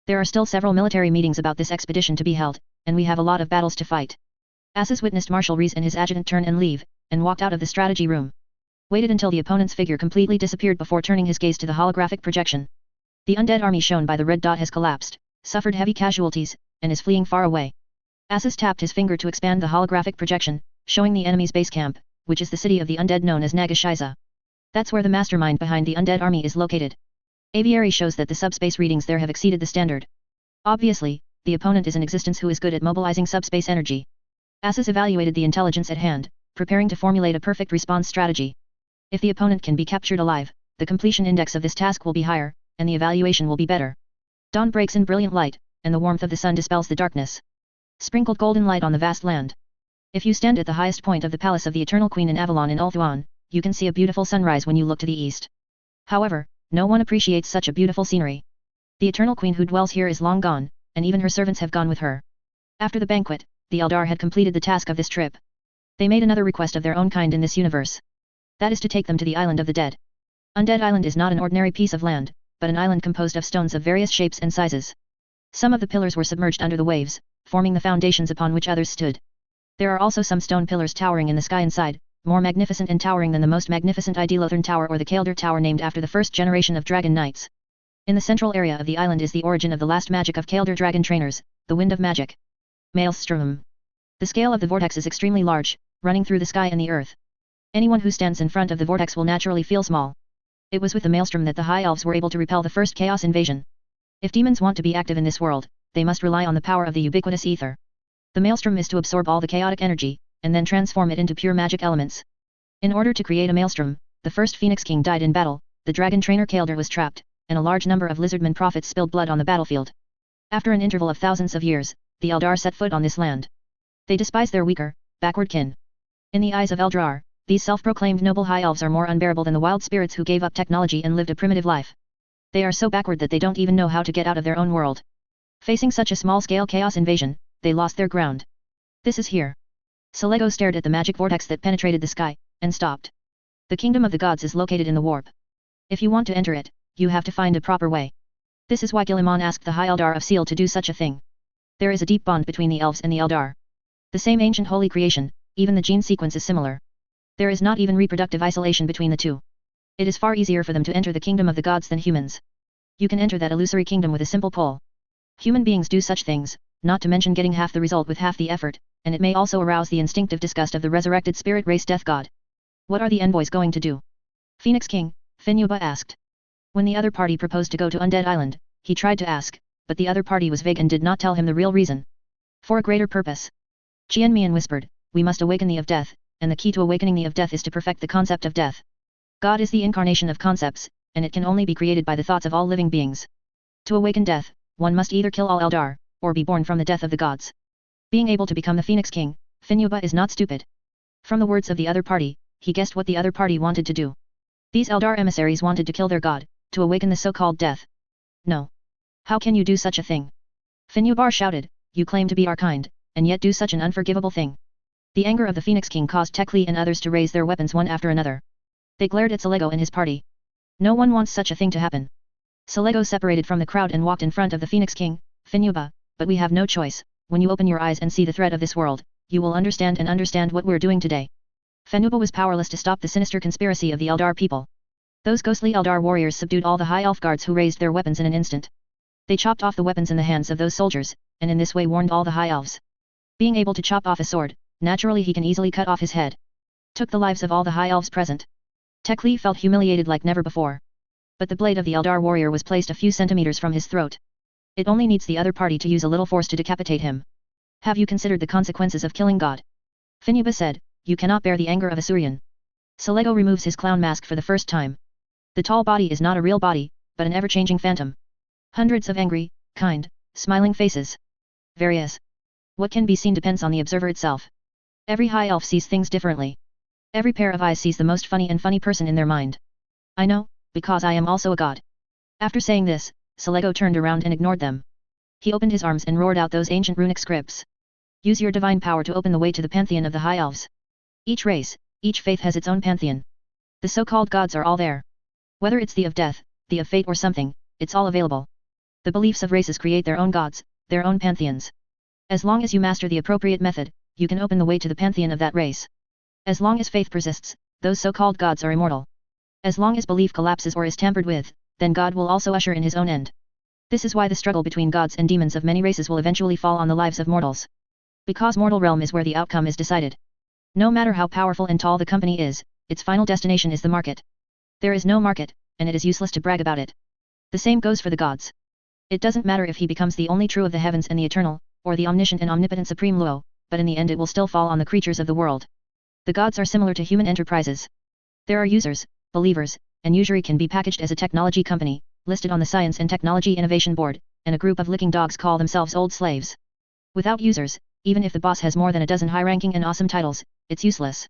There are still several military meetings about this expedition to be held, and we have a lot of battles to fight. Asses witnessed Marshal Rhys and his adjutant turn and leave, and walked out of the strategy room. Waited until the opponent's figure completely disappeared before turning his gaze to the holographic projection. The undead army shown by the red dot has collapsed, suffered heavy casualties, and is fleeing far away. Asus tapped his finger to expand the holographic projection, showing the enemy's base camp, which is the city of the undead known as Nagashiza. That's where the mastermind behind the undead army is located. Aviary shows that the subspace readings there have exceeded the standard. Obviously, the opponent is in existence who is good at mobilizing subspace energy. Asus evaluated the intelligence at hand, preparing to formulate a perfect response strategy. If the opponent can be captured alive, the completion index of this task will be higher, and the evaluation will be better. Dawn breaks in brilliant light, and the warmth of the sun dispels the darkness. Sprinkled golden light on the vast land. If you stand at the highest point of the palace of the Eternal Queen in Avalon in Ulthuan, you can see a beautiful sunrise when you look to the east. However, no one appreciates such a beautiful scenery. The Eternal Queen who dwells here is long gone, and even her servants have gone with her. After the banquet, the Eldar had completed the task of this trip. They made another request of their own kind in this universe. That is to take them to the Island of the Dead. Undead Island is not an ordinary piece of land, but an island composed of stones of various shapes and sizes. Some of the pillars were submerged under the waves, forming the foundations upon which others stood. There are also some stone pillars towering in the sky inside, more magnificent and towering than the most magnificent Idelothern Tower or the Kaelder Tower named after the first generation of Dragon Knights. In the central area of the island is the origin of the last magic of Kaelder Dragon trainers, the Wind of Magic. Maelstrom. The scale of the vortex is extremely large, running through the sky and the earth. Anyone who stands in front of the vortex will naturally feel small. It was with the Maelstrom that the High Elves were able to repel the first chaos invasion. If demons want to be active in this world, they must rely on the power of the ubiquitous ether. The Maelstrom is to absorb all the chaotic energy, and then transform it into pure magic elements. In order to create a Maelstrom, the first Phoenix King died in battle, the dragon trainer Kaelder was trapped, and a large number of Lizardmen prophets spilled blood on the battlefield. After an interval of thousands of years, the Eldar set foot on this land. They despise their weaker, backward kin. In the eyes of Eldrar, these self-proclaimed noble high elves are more unbearable than the wild spirits who gave up technology and lived a primitive life. They are so backward that they don't even know how to get out of their own world. Facing such a small-scale chaos invasion, they lost their ground. This is here. Selego stared at the magic vortex that penetrated the sky, and stopped. The kingdom of the gods is located in the warp. If you want to enter it, you have to find a proper way. This is why Guilliman asked the High Eldar of Seal to do such a thing. There is a deep bond between the elves and the Eldar. The same ancient holy creation, even the gene sequence is similar. There is not even reproductive isolation between the two. It is far easier for them to enter the kingdom of the gods than humans. You can enter that illusory kingdom with a simple pull. Human beings do such things, not to mention getting half the result with half the effort, and it may also arouse the instinctive disgust of the resurrected spirit race death god. What are the envoys going to do? Phoenix King, Finuba asked. When the other party proposed to go to Undead Island, he tried to ask, but the other party was vague and did not tell him the real reason. For a greater purpose. Qianmian whispered, we must awaken the of death, and the key to awakening the of death is to perfect the concept of death. God is the incarnation of concepts, and it can only be created by the thoughts of all living beings. To awaken death, one must either kill all Eldar, or be born from the death of the gods. Being able to become the Phoenix King, Finuba is not stupid. From the words of the other party, he guessed what the other party wanted to do. These Eldar emissaries wanted to kill their god, to awaken the so-called death. No. How can you do such a thing? Finubar shouted, you claim to be our kind, and yet do such an unforgivable thing. The anger of the Phoenix King caused Tekli and others to raise their weapons one after another. They glared at Selego and his party. No one wants such a thing to happen. Selego separated from the crowd and walked in front of the Phoenix King, Finuba, but we have no choice. When you open your eyes and see the threat of this world, you will understand what we're doing today. Finuba was powerless to stop the sinister conspiracy of the Eldar people. Those ghostly Eldar warriors subdued all the high elf guards who raised their weapons in an instant. They chopped off the weapons in the hands of those soldiers, and in this way warned all the high elves. Being able to chop off a sword, naturally he can easily cut off his head. Took the lives of all the high elves present. Tekli felt humiliated like never before. But the blade of the Eldar warrior was placed a few centimeters from his throat. It only needs the other party to use a little force to decapitate him. Have you considered the consequences of killing God? Finuba said, you cannot bear the anger of a Surian. Selego removes his clown mask for the first time. The tall body is not a real body, but an ever-changing phantom. Hundreds of angry, kind, smiling faces. Various. What can be seen depends on the observer itself. Every high elf sees things differently. Every pair of eyes sees the most funny person in their mind. I know, because I am also a god. After saying this, Selego turned around and ignored them. He opened his arms and roared out those ancient runic scripts. Use your divine power to open the way to the pantheon of the high elves. Each race, each faith has its own pantheon. The so-called gods are all there. Whether it's the of death, the of fate or something, it's all available. The beliefs of races create their own gods, their own pantheons. As long as you master the appropriate method, you can open the way to the pantheon of that race. As long as faith persists, those so-called gods are immortal. As long as belief collapses or is tampered with, then God will also usher in his own end. This is why the struggle between gods and demons of many races will eventually fall on the lives of mortals. Because mortal realm is where the outcome is decided. No matter how powerful and tall the company is, its final destination is the market. There is no market, and it is useless to brag about it. The same goes for the gods. It doesn't matter if he becomes the only true of the heavens and the eternal, or the omniscient and omnipotent supreme Luo, but in the end it will still fall on the creatures of the world. The gods are similar to human enterprises. There are users, believers, and usury can be packaged as a technology company, listed on the Science and Technology Innovation Board, and a group of licking dogs call themselves old slaves. Without users, even if the boss has more than a dozen high-ranking and awesome titles, it's useless.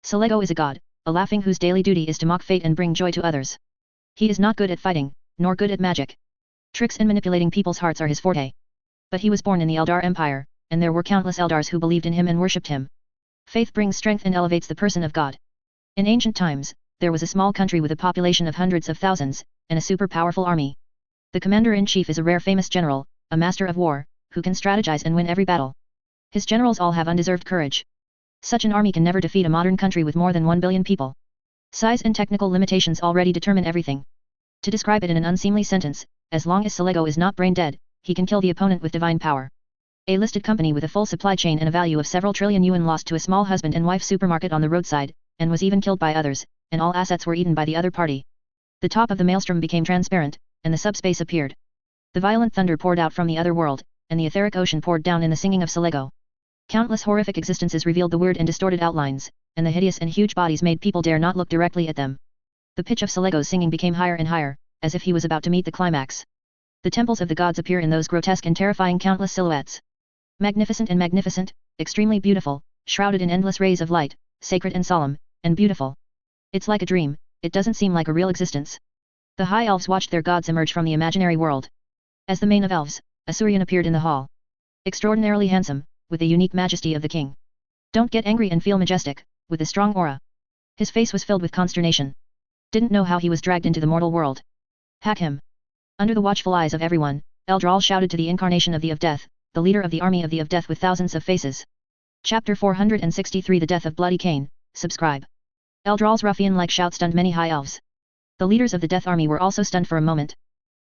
Selego is a god, a laughing whose daily duty is to mock fate and bring joy to others. He is not good at fighting, nor good at magic. Tricks and manipulating people's hearts are his forte. But he was born in the Eldar Empire, and there were countless Eldars who believed in him and worshipped him. Faith brings strength and elevates the person of God. In ancient times, there was a small country with a population of hundreds of thousands, and a super-powerful army. The commander-in-chief is a rare famous general, a master of war, who can strategize and win every battle. His generals all have undeserved courage. Such an army can never defeat a modern country with more than 1 billion people. Size and technical limitations already determine everything. To describe it in an unseemly sentence, as long as Selego is not brain-dead, he can kill the opponent with divine power. A listed company with a full supply chain and a value of several trillion yuan lost to a small husband and wife supermarket on the roadside, and was even killed by others, and all assets were eaten by the other party. The top of the maelstrom became transparent, and the subspace appeared. The violent thunder poured out from the other world, and the etheric ocean poured down in the singing of Selego. Countless horrific existences revealed the weird and distorted outlines, and the hideous and huge bodies made people dare not look directly at them. The pitch of Selego's singing became higher and higher, as if he was about to meet the climax. The temples of the gods appear in those grotesque and terrifying countless silhouettes. Magnificent and magnificent, extremely beautiful, shrouded in endless rays of light, sacred and solemn, and beautiful. It's like a dream, it doesn't seem like a real existence. The high elves watched their gods emerge from the imaginary world. As the main of elves, Asuryan appeared in the hall. Extraordinarily handsome, with the unique majesty of the king. Don't get angry and feel majestic, with a strong aura. His face was filled with consternation. Didn't know how he was dragged into the mortal world. Hack him. Under the watchful eyes of everyone, Eldral shouted to the incarnation of the of Death, the leader of the army of the of Death with thousands of faces. Chapter 463 The Death of Bloody Cain, subscribe. Eldral's ruffian-like shout stunned many high elves. The leaders of the Death Army were also stunned for a moment.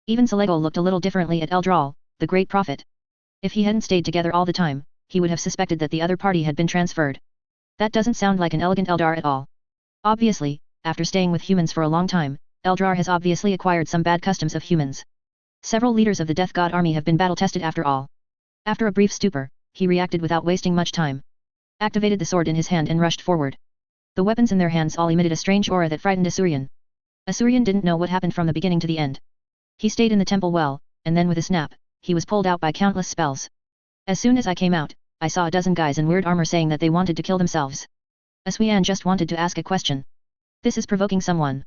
Even Selego looked a little differently at Eldral, the great prophet. If he hadn't stayed together all the time, he would have suspected that the other party had been transferred. That doesn't sound like an elegant Eldar at all. Obviously, after staying with humans for a long time, Eldar has obviously acquired some bad customs of humans. Several leaders of the Death God army have been battle-tested after all. After a brief stupor, he reacted without wasting much time. Activated the sword in his hand and rushed forward. The weapons in their hands all emitted a strange aura that frightened Asuryan. Asuryan didn't know what happened from the beginning to the end. He stayed in the temple well, and then with a snap, he was pulled out by countless spells. As soon as I came out, I saw a dozen guys in weird armor saying that they wanted to kill themselves. Asuryan just wanted to ask a question. This is provoking someone.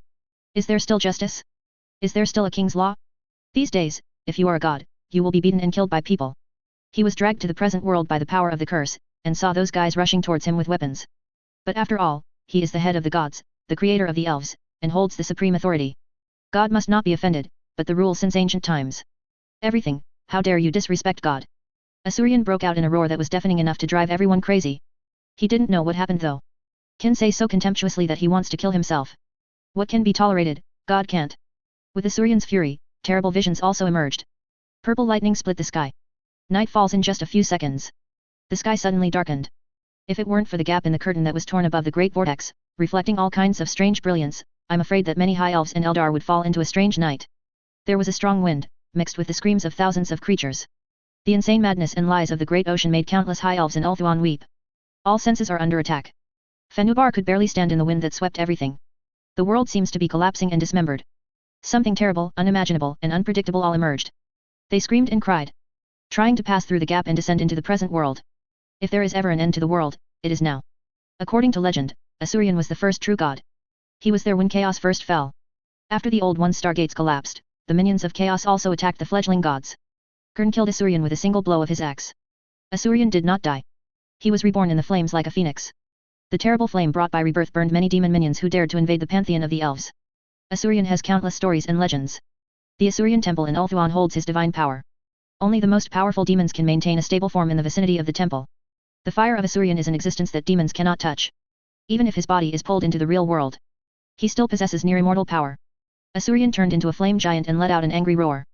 Is there still justice? Is there still a king's law? These days, if you are a god, you will be beaten and killed by people. He was dragged to the present world by the power of the curse, and saw those guys rushing towards him with weapons. But after all, he is the head of the gods, the creator of the elves, and holds the supreme authority. God must not be offended, but the rule since ancient times. Everything, how dare you disrespect God? Asuryan broke out in a roar that was deafening enough to drive everyone crazy. He didn't know what happened though. Can say so contemptuously that he wants to kill himself. What can be tolerated, God can't. With Asuryan's fury, terrible visions also emerged. Purple lightning split the sky. Night falls in just a few seconds. The sky suddenly darkened. If it weren't for the gap in the curtain that was torn above the great vortex, reflecting all kinds of strange brilliance, I'm afraid that many high elves and Eldar would fall into a strange night. There was a strong wind, mixed with the screams of thousands of creatures. The insane madness and lies of the great ocean made countless high elves in Ulthuan weep. All senses are under attack. Fenubar could barely stand in the wind that swept everything. The world seems to be collapsing and dismembered. Something terrible, unimaginable, and unpredictable all emerged. They screamed and cried, trying to pass through the gap and descend into the present world. If there is ever an end to the world, it is now. According to legend, Asuryan was the first true god. He was there when chaos first fell. After the old one's stargates collapsed, the minions of chaos also attacked the fledgling gods. Gurn killed Asuryan with a single blow of his axe. Asuryan did not die. He was reborn in the flames like a phoenix. The terrible flame brought by rebirth burned many demon minions who dared to invade the pantheon of the elves. Asuryan has countless stories and legends. The Asuryan temple in Ulthuan holds his divine power. Only the most powerful demons can maintain a stable form in the vicinity of the temple. The fire of Asuryan is an existence that demons cannot touch. Even if his body is pulled into the real world, he still possesses near immortal power. Asuryan turned into a flame giant and let out an angry roar.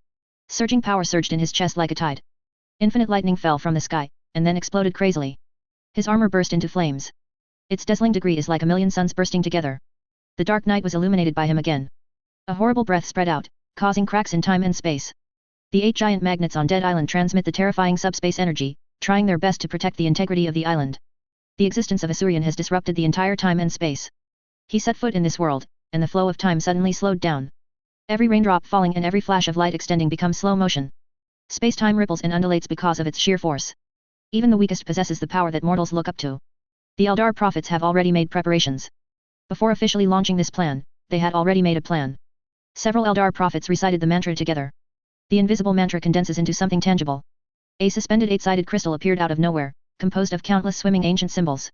Surging power surged in his chest like a tide. Infinite lightning fell from the sky, and then exploded crazily. His armor burst into flames. Its dazzling degree is like a million suns bursting together. The dark night was illuminated by him again. A horrible breath spread out, causing cracks in time and space. The 8 giant magnets on Dead Island transmit the terrifying subspace energy, trying their best to protect the integrity of the island. The existence of Asuryan has disrupted the entire time and space. He set foot in this world, and the flow of time suddenly slowed down. Every raindrop falling and every flash of light extending becomes slow motion. Space-time ripples and undulates because of its sheer force. Even the weakest possesses the power that mortals look up to. The Eldar prophets have already made preparations. Before officially launching this plan, they had already made a plan. Several Eldar prophets recited the mantra together. The invisible mantra condenses into something tangible. A suspended 8-sided crystal appeared out of nowhere, composed of countless swimming ancient symbols.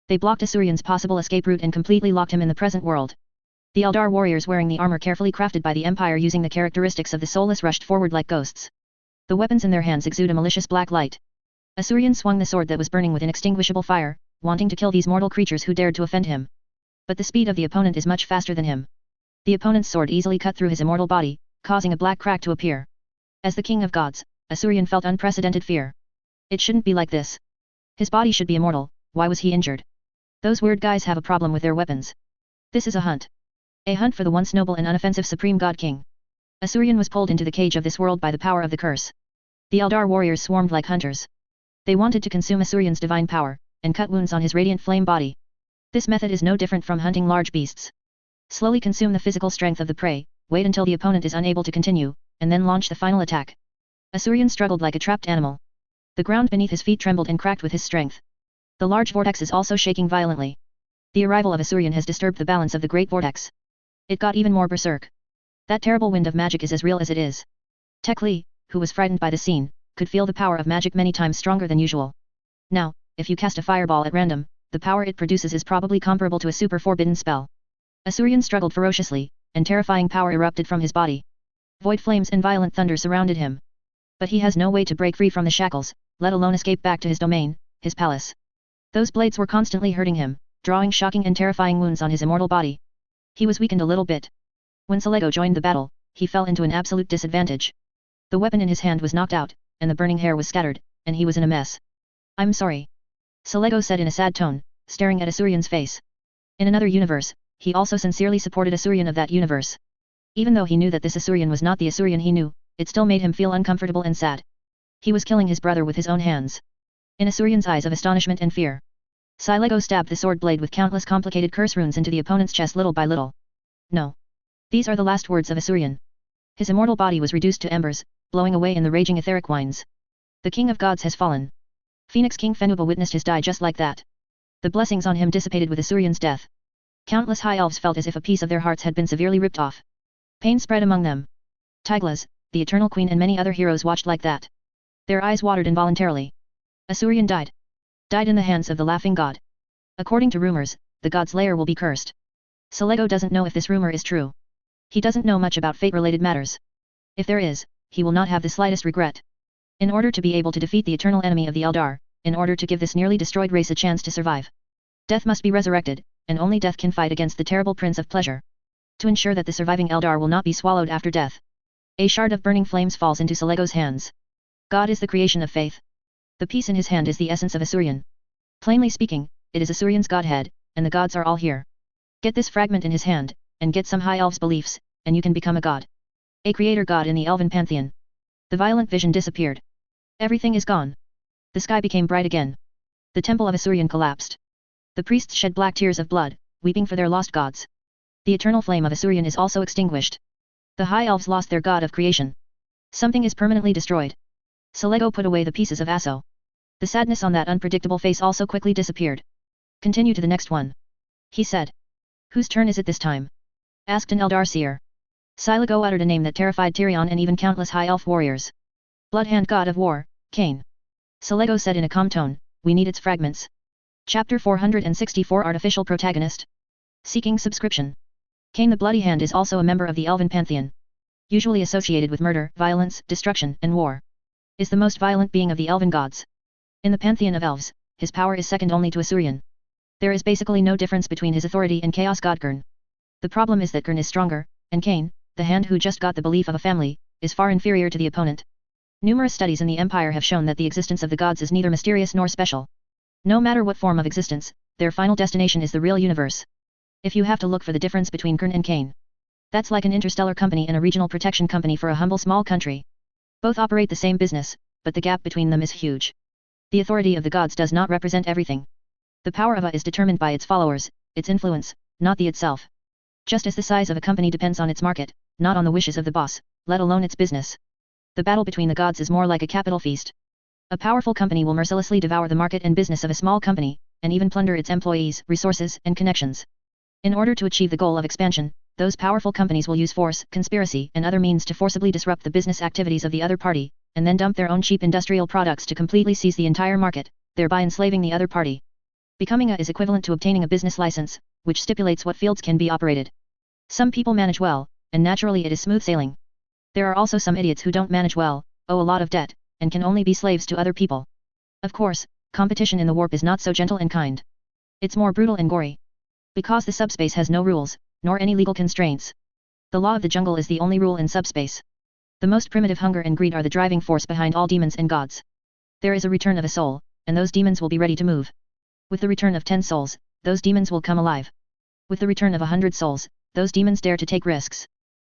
They blocked Asuryan's possible escape route and completely locked him in the present world. The Eldar warriors wearing the armor carefully crafted by the Empire using the characteristics of the soulless rushed forward like ghosts. The weapons in their hands exude a malicious black light. Asuryan swung the sword that was burning with inextinguishable fire, wanting to kill these mortal creatures who dared to offend him. But the speed of the opponent is much faster than him. The opponent's sword easily cut through his immortal body, causing a black crack to appear. As the king of gods, Asuryan felt unprecedented fear. It shouldn't be like this. His body should be immortal, why was he injured? Those weird guys have a problem with their weapons. This is a hunt. A hunt for the once noble and unoffensive supreme god king. Asuryan was pulled into the cage of this world by the power of the curse. The Eldar warriors swarmed like hunters. They wanted to consume Asuryan's divine power, and cut wounds on his radiant flame body. This method is no different from hunting large beasts. Slowly consume the physical strength of the prey, wait until the opponent is unable to continue, and then launch the final attack. Asuryan struggled like a trapped animal. The ground beneath his feet trembled and cracked with his strength. The large vortex is also shaking violently. The arrival of Asuryan has disturbed the balance of the great vortex. It got even more berserk. That terrible wind of magic is as real as it is. Tech Li, who was frightened by the scene, could feel the power of magic many times stronger than usual. Now, if you cast a fireball at random, the power it produces is probably comparable to a super forbidden spell. Asuryan struggled ferociously, and terrifying power erupted from his body. Void flames and violent thunder surrounded him. But he has no way to break free from the shackles, let alone escape back to his domain, his palace. Those blades were constantly hurting him, drawing shocking and terrifying wounds on his immortal body. He was weakened a little bit. When Selego joined the battle, he fell into an absolute disadvantage. The weapon in his hand was knocked out, and the burning hair was scattered, and he was in a mess. I'm sorry. Selego said in a sad tone, staring at Asuryan's face. In another universe, he also sincerely supported Asuryan of that universe. Even though he knew that this Asuryan was not the Asuryan he knew, it still made him feel uncomfortable and sad. He was killing his brother with his own hands. In Asuryan's eyes of astonishment and fear, Selego stabbed the sword blade with countless complicated curse runes into the opponent's chest little by little. No. These are the last words of Asuryan. His immortal body was reduced to embers, blowing away in the raging etheric winds. The king of gods has fallen. Phoenix King Fenuba witnessed his die just like that. The blessings on him dissipated with Asuryan's death. Countless high elves felt as if a piece of their hearts had been severely ripped off. Pain spread among them. Tiglas, the Eternal Queen and many other heroes watched like that. Their eyes watered involuntarily. Asuryan died. Died in the hands of the laughing god. According to rumors, the god's lair will be cursed. Selego doesn't know if this rumor is true. He doesn't know much about fate-related matters. If there is, he will not have the slightest regret. In order to be able to defeat the eternal enemy of the Eldar, in order to give this nearly destroyed race a chance to survive, death must be resurrected, and only death can fight against the terrible Prince of Pleasure. To ensure that the surviving Eldar will not be swallowed after death, a shard of burning flames falls into Selego's hands. God is the creation of faith. The piece in his hand is the essence of Asuryan. Plainly speaking, it is Asuryan's godhead, and the gods are all here. Get this fragment in his hand, and get some high elves' beliefs, and you can become a god. A creator god in the elven pantheon. The violent vision disappeared. Everything is gone. The sky became bright again. The temple of Asuryan collapsed. The priests shed black tears of blood, weeping for their lost gods. The eternal flame of Asuryan is also extinguished. The high elves lost their god of creation. Something is permanently destroyed. Selego put away the pieces of Aso. The sadness on that unpredictable face also quickly disappeared. Continue to the next one. He said. Whose turn is it this time? Asked an Eldar seer. Selego uttered a name that terrified Tyrion and even countless high elf warriors. Bloodhand god of war, Cain. Selego said in a calm tone, we need its fragments. Chapter 464 Artificial Protagonist. Seeking subscription. Cain the Bloody Hand is also a member of the Elven Pantheon. Usually associated with murder, violence, destruction, and war. Is the most violent being of the Elven gods. In the Pantheon of Elves, his power is second only to Asuryan. There is basically no difference between his authority and Chaos God Gurn. The problem is that Gurn is stronger, and Cain, the hand who just got the belief of a family, is far inferior to the opponent. Numerous studies in the empire have shown that the existence of the gods is neither mysterious nor special. No matter what form of existence, their final destination is the real universe. If you have to look for the difference between Kern and Kane, that's like an interstellar company and a regional protection company for a humble small country. Both operate the same business, but the gap between them is huge. The authority of the gods does not represent everything. The power of a is determined by its followers, its influence, not the itself. Just as the size of a company depends on its market, not on the wishes of the boss, let alone its business. The battle between the gods is more like a capital feast. A powerful company will mercilessly devour the market and business of a small company, and even plunder its employees, resources, and connections. In order to achieve the goal of expansion, those powerful companies will use force, conspiracy, and other means to forcibly disrupt the business activities of the other party, and then dump their own cheap industrial products to completely seize the entire market, thereby enslaving the other party. Becoming a is equivalent to obtaining a business license, which stipulates what fields can be operated. Some people manage well, and naturally it is smooth sailing. There are also some idiots who don't manage well, owe a lot of debt, and can only be slaves to other people. Of course, competition in the warp is not so gentle and kind. It's more brutal and gory. Because the subspace has no rules, nor any legal constraints. The law of the jungle is the only rule in subspace. The most primitive hunger and greed are the driving force behind all demons and gods. There is a return of a soul, and those demons will be ready to move. With the return of 10 souls, those demons will come alive. With the return of 100 souls, those demons dare to take risks.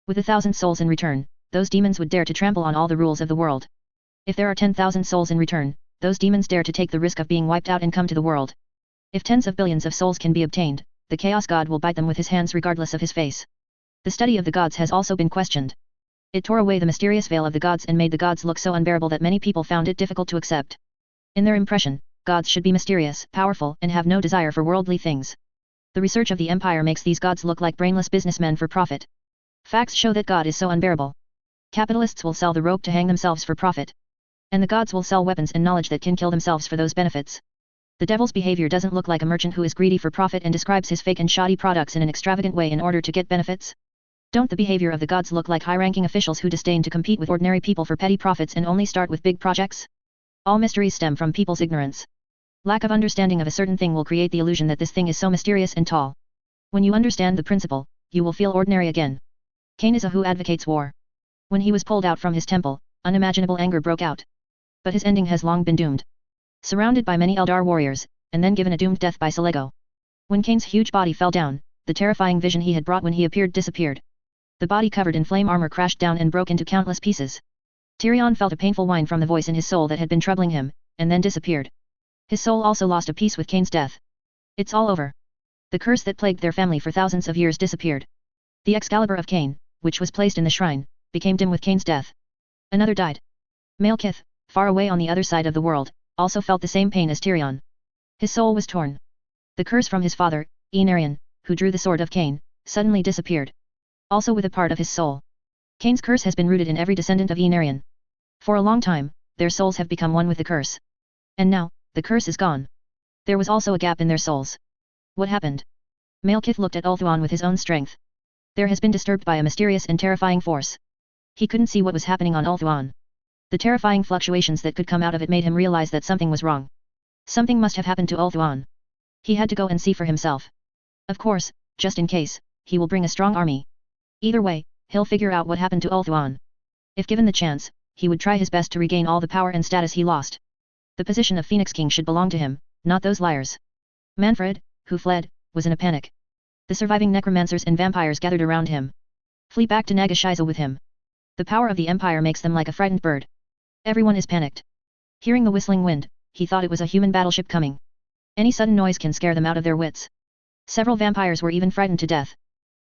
With 1,000 souls in return, those demons would dare to trample on all the rules of the world. If there are 10,000 souls in return, those demons dare to take the risk of being wiped out and come to the world. If tens of billions of souls can be obtained, the Chaos God will bite them with his hands regardless of his face. The study of the gods has also been questioned. It tore away the mysterious veil of the gods and made the gods look so unbearable that many people found it difficult to accept. In their impression, gods should be mysterious, powerful, and have no desire for worldly things. The research of the empire makes these gods look like brainless businessmen for profit. Facts show that God is so unbearable. Capitalists will sell the rope to hang themselves for profit. And the gods will sell weapons and knowledge that can kill themselves for those benefits. The devil's behavior doesn't look like a merchant who is greedy for profit and describes his fake and shoddy products in an extravagant way in order to get benefits. Don't the behavior of the gods look like high-ranking officials who disdain to compete with ordinary people for petty profits and only start with big projects? All mysteries stem from people's ignorance. Lack of understanding of a certain thing will create the illusion that this thing is so mysterious and tall. When you understand the principle, you will feel ordinary again. Cain is a who advocates war. When he was pulled out from his temple, unimaginable anger broke out. But his ending has long been doomed. Surrounded by many Eldar warriors, and then given a doomed death by Selego. When Cain's huge body fell down, the terrifying vision he had brought when he appeared disappeared. The body covered in flame armor crashed down and broke into countless pieces. Tyrion felt a painful whine from the voice in his soul that had been troubling him, and then disappeared. His soul also lost a piece with Cain's death. It's all over. The curse that plagued their family for thousands of years disappeared. The Excalibur of Cain, which was placed in the shrine, became dim with Cain's death. Another died. Malekith, far away on the other side of the world, also felt the same pain as Tyrion. His soul was torn. The curse from his father, Aenarion, who drew the sword of Cain, suddenly disappeared. Also with a part of his soul. Cain's curse has been rooted in every descendant of Aenarion. For a long time, their souls have become one with the curse. And now, the curse is gone. There was also a gap in their souls. What happened? Malekith looked at Ulthuan with his own strength. There has been disturbed by a mysterious and terrifying force. He couldn't see what was happening on Ulthuan. The terrifying fluctuations that could come out of it made him realize that something was wrong. Something must have happened to Ulthuan. He had to go and see for himself. Of course, just in case, he will bring a strong army. Either way, he'll figure out what happened to Ulthuan. If given the chance, he would try his best to regain all the power and status he lost. The position of Phoenix King should belong to him, not those liars. Manfred, who fled, was in a panic. The surviving necromancers and vampires gathered around him. Flee back to Nagashiza with him. The power of the Empire makes them like a frightened bird. Everyone is panicked. Hearing the whistling wind, he thought it was a human battleship coming. Any sudden noise can scare them out of their wits. Several vampires were even frightened to death.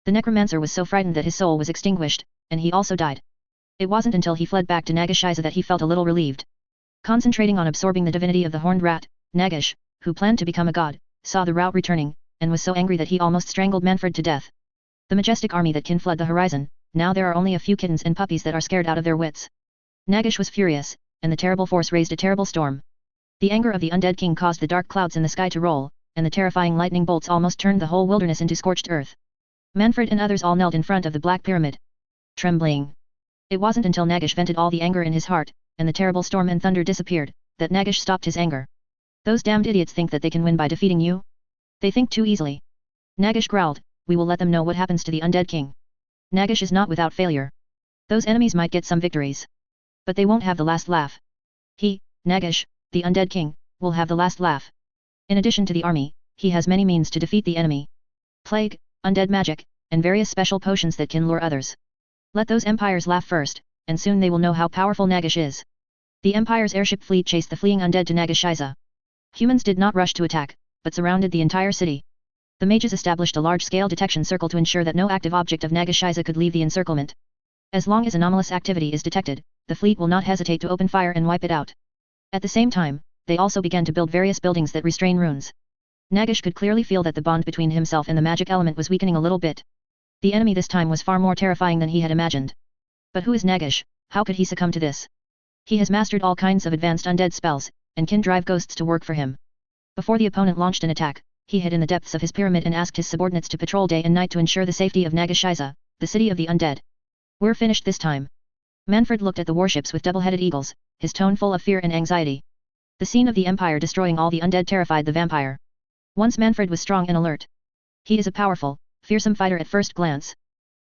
The necromancer was so frightened that his soul was extinguished, and he also died. It wasn't until he fled back to Nagashiza that he felt a little relieved. Concentrating on absorbing the divinity of the horned rat, Nagash, who planned to become a god, saw the rout returning, and was so angry that he almost strangled Manfred to death. The majestic army that can flood the horizon, now there are only a few kittens and puppies that are scared out of their wits. Nagash was furious, and the terrible force raised a terrible storm. The anger of the undead king caused the dark clouds in the sky to roll, and the terrifying lightning bolts almost turned the whole wilderness into scorched earth. Manfred and others all knelt in front of the Black Pyramid. Trembling. It wasn't until Nagash vented all the anger in his heart, and the terrible storm and thunder disappeared, that Nagash stopped his anger. Those damned idiots think that they can win by defeating you? They think too easily. Nagash growled, we will let them know what happens to the undead king. Nagash is not without failure. Those enemies might get some victories. But they won't have the last laugh. He, Nagish, the undead king, will have the last laugh. In addition to the army, he has many means to defeat the enemy. Plague, undead magic, and various special potions that can lure others. Let those empires laugh first, and soon they will know how powerful Nagish is. The empire's airship fleet chased the fleeing undead to Nagishiza. Humans did not rush to attack, but surrounded the entire city. The mages established a large-scale detection circle to ensure that no active object of Nagishiza could leave the encirclement. As long as anomalous activity is detected, the fleet will not hesitate to open fire and wipe it out. At the same time, they also began to build various buildings that restrain runes. Nagish could clearly feel that the bond between himself and the magic element was weakening a little bit. The enemy this time was far more terrifying than he had imagined. But who is Nagish? How could he succumb to this? He has mastered all kinds of advanced undead spells, and can drive ghosts to work for him. Before the opponent launched an attack, he hid in the depths of his pyramid and asked his subordinates to patrol day and night to ensure the safety of Nagishiza, the city of the undead. We're finished this time. Manfred looked at the warships with double-headed eagles, his tone full of fear and anxiety. The scene of the Empire destroying all the undead terrified the vampire. Once Manfred was strong and alert. He is a powerful, fearsome fighter at first glance.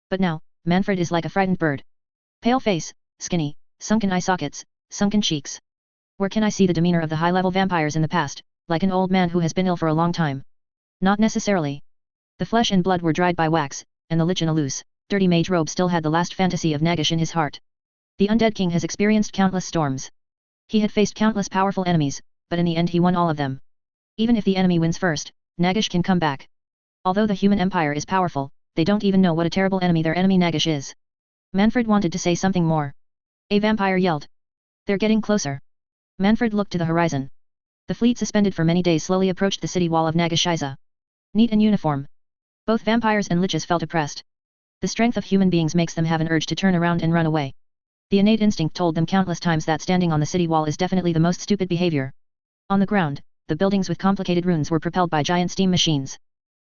But now, Manfred is like a frightened bird. Pale face, skinny, sunken eye sockets, sunken cheeks. Where can I see the demeanor of the high-level vampires in the past, like an old man who has been ill for a long time? Not necessarily. The flesh and blood were dried by wax, and the lich in a loose, dirty mage robe still had the last fantasy of Nagish in his heart. The undead king has experienced countless storms. He had faced countless powerful enemies, but in the end he won all of them. Even if the enemy wins first, Nagish can come back. Although the human empire is powerful, they don't even know what a terrible enemy their enemy Nagish is. Manfred wanted to say something more. A vampire yelled. They're getting closer. Manfred looked to the horizon. The fleet suspended for many days slowly approached the city wall of Nagishiza. Neat and uniform. Both vampires and liches felt oppressed. The strength of human beings makes them have an urge to turn around and run away. The innate instinct told them countless times that standing on the city wall is definitely the most stupid behavior. On the ground, the buildings with complicated runes were propelled by giant steam machines.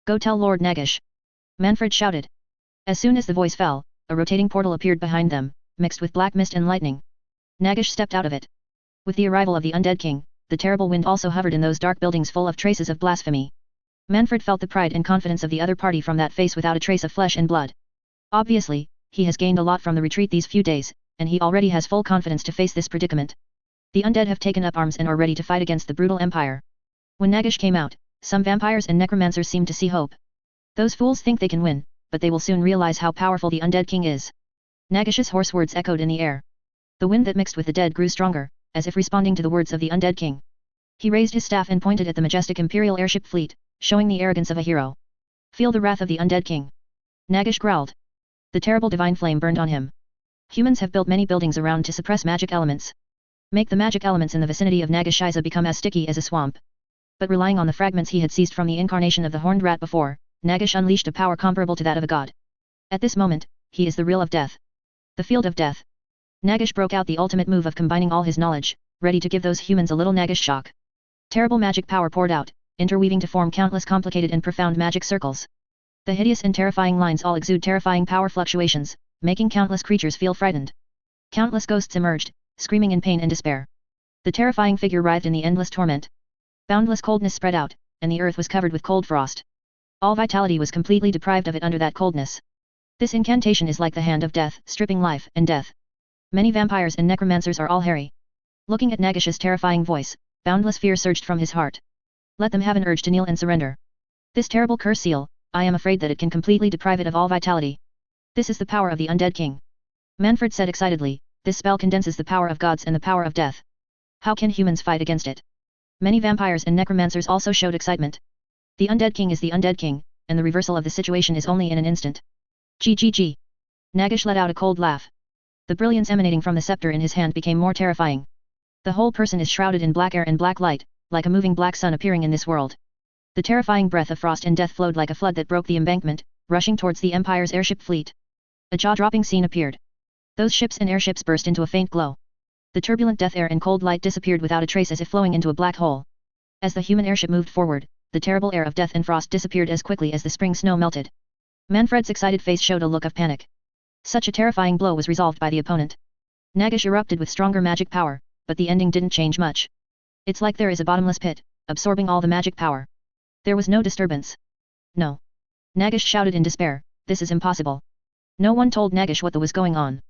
Go tell Lord Nagish. Manfred shouted. As soon as the voice fell, a rotating portal appeared behind them, mixed with black mist and lightning. Nagish stepped out of it. With the arrival of the undead king, the terrible wind also hovered in those dark buildings full of traces of blasphemy. Manfred felt the pride and confidence of the other party from that face without a trace of flesh and blood. Obviously, he has gained a lot from the retreat these few days, and he already has full confidence to face this predicament. The undead have taken up arms and are ready to fight against the brutal empire. When Nagish came out, some vampires and necromancers seemed to see hope. Those fools think they can win, but they will soon realize how powerful the undead king is. Nagish's hoarse words echoed in the air. The wind that mixed with the dead grew stronger, as if responding to the words of the undead king. He raised his staff and pointed at the majestic imperial airship fleet, showing the arrogance of a hero. Feel the wrath of the undead king. Nagish growled. The terrible divine flame burned on him. Humans have built many buildings around to suppress magic elements. Make the magic elements in the vicinity of Nagishiza become as sticky as a swamp. But relying on the fragments he had seized from the incarnation of the horned rat before, Nagish unleashed a power comparable to that of a god. At this moment, he is the real of death. The field of death. Nagish broke out the ultimate move of combining all his knowledge, ready to give those humans a little Nagish shock. Terrible magic power poured out, interweaving to form countless complicated and profound magic circles. The hideous and terrifying lines all exude terrifying power fluctuations, making countless creatures feel frightened. Countless ghosts emerged, screaming in pain and despair. The terrifying figure writhed in the endless torment. Boundless coldness spread out, and the earth was covered with cold frost. All vitality was completely deprived of it under that coldness. This incantation is like the hand of death, stripping life and death. Many vampires and necromancers are all hairy. Looking at Nagish's terrifying voice, boundless fear surged from his heart. Let them have an urge to kneel and surrender. This terrible curse seal, I am afraid that it can completely deprive it of all vitality. This is the power of the undead king. Manfred said excitedly, this spell condenses the power of gods and the power of death. How can humans fight against it? Many vampires and necromancers also showed excitement. The undead king is the undead king, and the reversal of the situation is only in an instant. GGG. Nagish let out a cold laugh. The brilliance emanating from the scepter in his hand became more terrifying. The whole person is shrouded in black air and black light, like a moving black sun appearing in this world. The terrifying breath of frost and death flowed like a flood that broke the embankment, rushing towards the Empire's airship fleet. A jaw-dropping scene appeared. Those ships and airships burst into a faint glow. The turbulent death air and cold light disappeared without a trace as if flowing into a black hole. As the human airship moved forward, the terrible air of death and frost disappeared as quickly as the spring snow melted. Manfred's excited face showed a look of panic. Such a terrifying blow was resolved by the opponent. Nagish erupted with stronger magic power, but the ending didn't change much. It's like there is a bottomless pit, absorbing all the magic power. There was no disturbance. No. Nagish shouted in despair, this is impossible. No one told Nagish what was going on.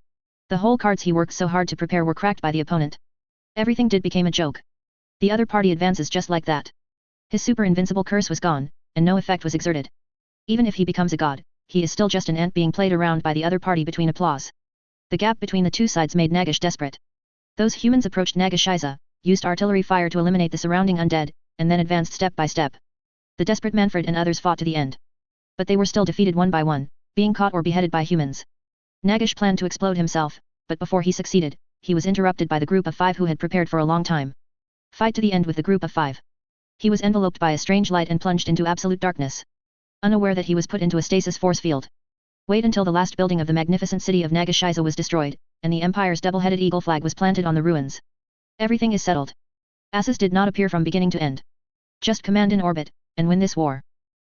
The whole cards he worked so hard to prepare were cracked by the opponent. Everything did became a joke. The other party advances just like that. His super invincible curse was gone, and no effect was exerted. Even if he becomes a god, he is still just an ant being played around by the other party between applause. The gap between the two sides made Nagish desperate. Those humans approached Nagashiza, used artillery fire to eliminate the surrounding undead, and then advanced step by step. The desperate Manfred and others fought to the end. But they were still defeated one by one, being caught or beheaded by humans. Nagish planned to explode himself, but before he succeeded, he was interrupted by the group of 5 who had prepared for a long time. Fight to the end with the group of 5. He was enveloped by a strange light and plunged into absolute darkness. Unaware that he was put into a stasis force field. Wait until the last building of the magnificent city of Nagashiza was destroyed, and the Empire's double-headed eagle flag was planted on the ruins. Everything is settled. Asses did not appear from beginning to end. Just command in orbit, and win this war.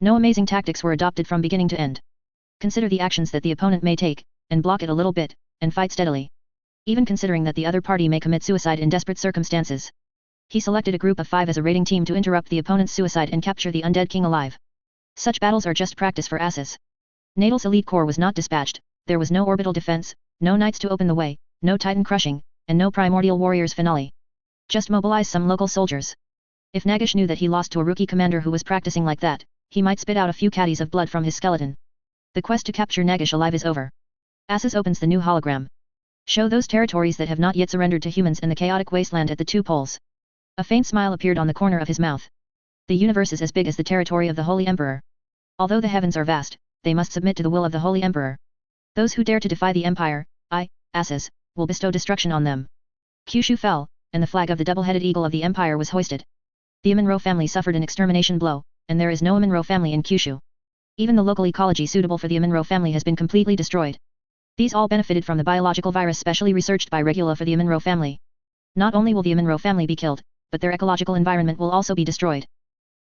No amazing tactics were adopted from beginning to end. Consider the actions that the opponent may take, and block it a little bit, and fight steadily. Even considering that the other party may commit suicide in desperate circumstances. He selected a group of 5 as a raiding team to interrupt the opponent's suicide and capture the undead king alive. Such battles are just practice for asses. Natal's elite corps was not dispatched, there was no orbital defense, no knights to open the way, no titan crushing, and no primordial warriors finale. Just mobilize some local soldiers. If Nagish knew that he lost to a rookie commander who was practicing like that, he might spit out a few caddies of blood from his skeleton. The quest to capture Nagish alive is over. Asses opens the new hologram. Show those territories that have not yet surrendered to humans and the chaotic wasteland at the 2 poles. A faint smile appeared on the corner of his mouth. The universe is as big as the territory of the Holy Emperor. Although the heavens are vast, they must submit to the will of the Holy Emperor. Those who dare to defy the Empire, asses, will bestow destruction on them. Kyushu fell, and the flag of the double-headed eagle of the Empire was hoisted. The Amunro family suffered an extermination blow, and there is no Amunro family in Kyushu. Even the local ecology suitable for the Amunro family has been completely destroyed. These all benefited from the biological virus specially researched by Regula for the Amunro family. Not only will the Amunro family be killed, but their ecological environment will also be destroyed.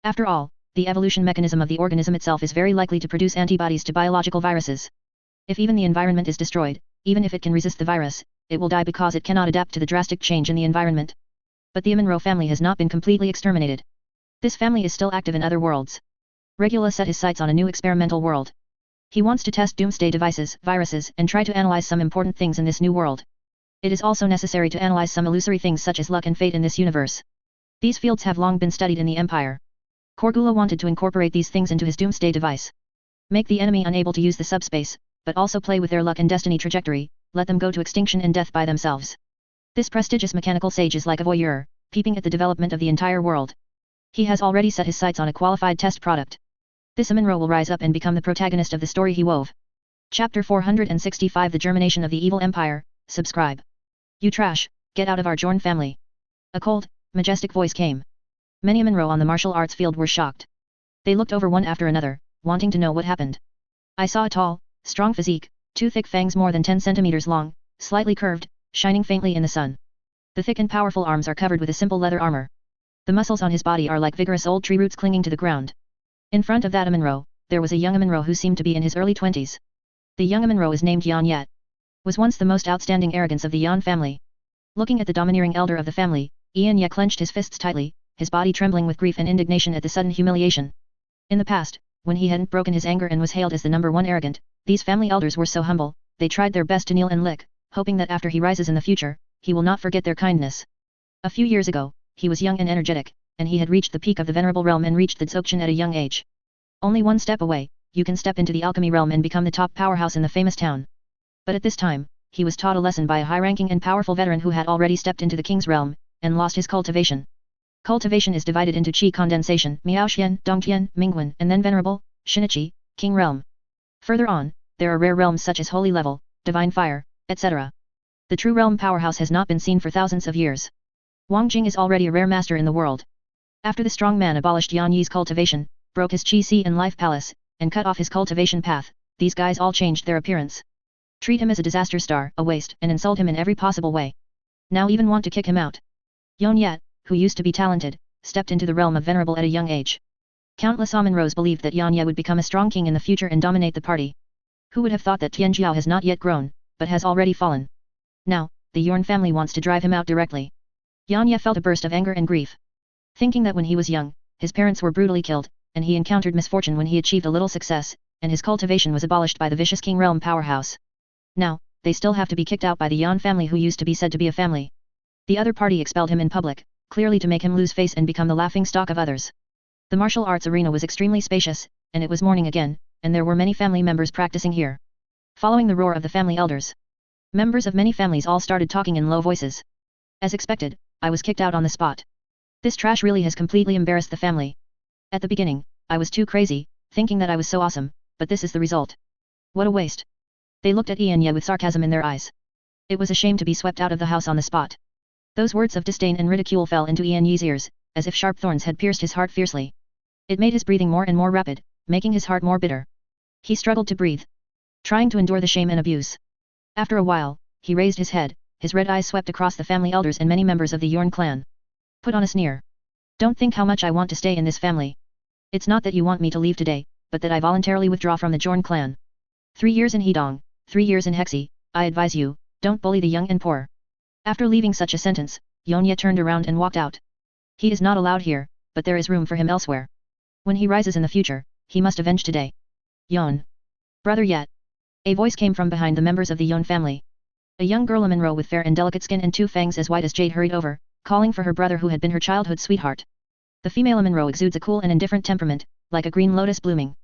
After all, the evolution mechanism of the organism itself is very likely to produce antibodies to biological viruses. If even the environment is destroyed, even if it can resist the virus, it will die because it cannot adapt to the drastic change in the environment. But the Amunro family has not been completely exterminated. This family is still active in other worlds. Regula set his sights on a new experimental world. He wants to test doomsday devices, viruses, and try to analyze some important things in this new world. It is also necessary to analyze some illusory things such as luck and fate in this universe. These fields have long been studied in the Empire. Korgula wanted to incorporate these things into his doomsday device. Make the enemy unable to use the subspace, but also play with their luck and destiny trajectory, let them go to extinction and death by themselves. This prestigious mechanical sage is like a voyeur, peeping at the development of the entire world. He has already set his sights on a qualified test product. This Amunro will rise up and become the protagonist of the story he wove. Chapter 465 The Germination of the Evil Empire. Subscribe. You trash, get out of our Jorn family. A cold, majestic voice came. Many Amunro on the martial arts field were shocked. They looked over one after another, wanting to know what happened. I saw a tall, strong physique, 2 thick fangs more than 10 centimeters long, slightly curved, shining faintly in the sun. The thick and powerful arms are covered with a simple leather armor. The muscles on his body are like vigorous old tree roots clinging to the ground. In front of that Amunro, there was a young Amunro who seemed to be in his early 20s. The young Amunro is named Yan Yet. Was once the most outstanding arrogance of the Yan family. Looking at the domineering elder of the family, Yan Yet clenched his fists tightly, his body trembling with grief and indignation at the sudden humiliation. In the past, when he hadn't broken his anger and was hailed as the number 1 arrogant, these family elders were so humble, they tried their best to kneel and lick, hoping that after he rises in the future, he will not forget their kindness. A few years ago, he was young and energetic, and he had reached the peak of the venerable realm and reached the Dzogchen at a young age. Only one step away, you can step into the alchemy realm and become the top powerhouse in the famous town. But at this time, he was taught a lesson by a high-ranking and powerful veteran who had already stepped into the king's realm, and lost his cultivation. Cultivation is divided into qi condensation, Miaoxian, Dongtian, Mingwen, and then venerable, Shinichi, king realm. Further on, there are rare realms such as holy level, divine fire, etc. The true realm powerhouse has not been seen for thousands of years. Wang Jing is already a rare master in the world. After the strong man abolished Yan Yi's cultivation, broke his Qi Si and life palace, and cut off his cultivation path, these guys all changed their appearance. Treat him as a disaster star, a waste, and insult him in every possible way. Now even want to kick him out. Yan Yet, who used to be talented, stepped into the realm of venerable at a young age. Countless Amunros believed that Yan Yet would become a strong king in the future and dominate the party. Who would have thought that Tianjiao has not yet grown, but has already fallen? Now, the Yorn family wants to drive him out directly. Yan Yet felt a burst of anger and grief. Thinking that when he was young, his parents were brutally killed, and he encountered misfortune when he achieved a little success, and his cultivation was abolished by the vicious king realm powerhouse. Now, they still have to be kicked out by the Yan family who used to be said to be a family. The other party expelled him in public, clearly to make him lose face and become the laughingstock of others. The martial arts arena was extremely spacious, and it was morning again, and there were many family members practicing here. Following the roar of the family elders, members of many families all started talking in low voices. As expected, I was kicked out on the spot. This trash really has completely embarrassed the family. At the beginning, I was too crazy, thinking that I was so awesome, but this is the result. What a waste. They looked at Ianya with sarcasm in their eyes. It was a shame to be swept out of the house on the spot. Those words of disdain and ridicule fell into Ianyi's ears, as if sharp thorns had pierced his heart fiercely. It made his breathing more and more rapid, making his heart more bitter. He struggled to breathe, trying to endure the shame and abuse. After a while, he raised his head, his red eyes swept across the family elders and many members of the Yorn clan. Put on a sneer. Don't think how much I want to stay in this family. It's not that you want me to leave today, but that I voluntarily withdraw from the Jorn clan. 3 years in Hedong, 3 years in Hexi, I advise you, don't bully the young and poor. After leaving such a sentence, Yonya turned around and walked out. He is not allowed here, but there is room for him elsewhere. When he rises in the future, he must avenge today. Yon. Brother Yet. A voice came from behind the members of the Yon family. A young girl Monroe with fair and delicate skin and 2 fangs as white as jade hurried over, calling for her brother who had been her childhood sweetheart. The female Monroe exudes a cool and indifferent temperament, like a green lotus blooming.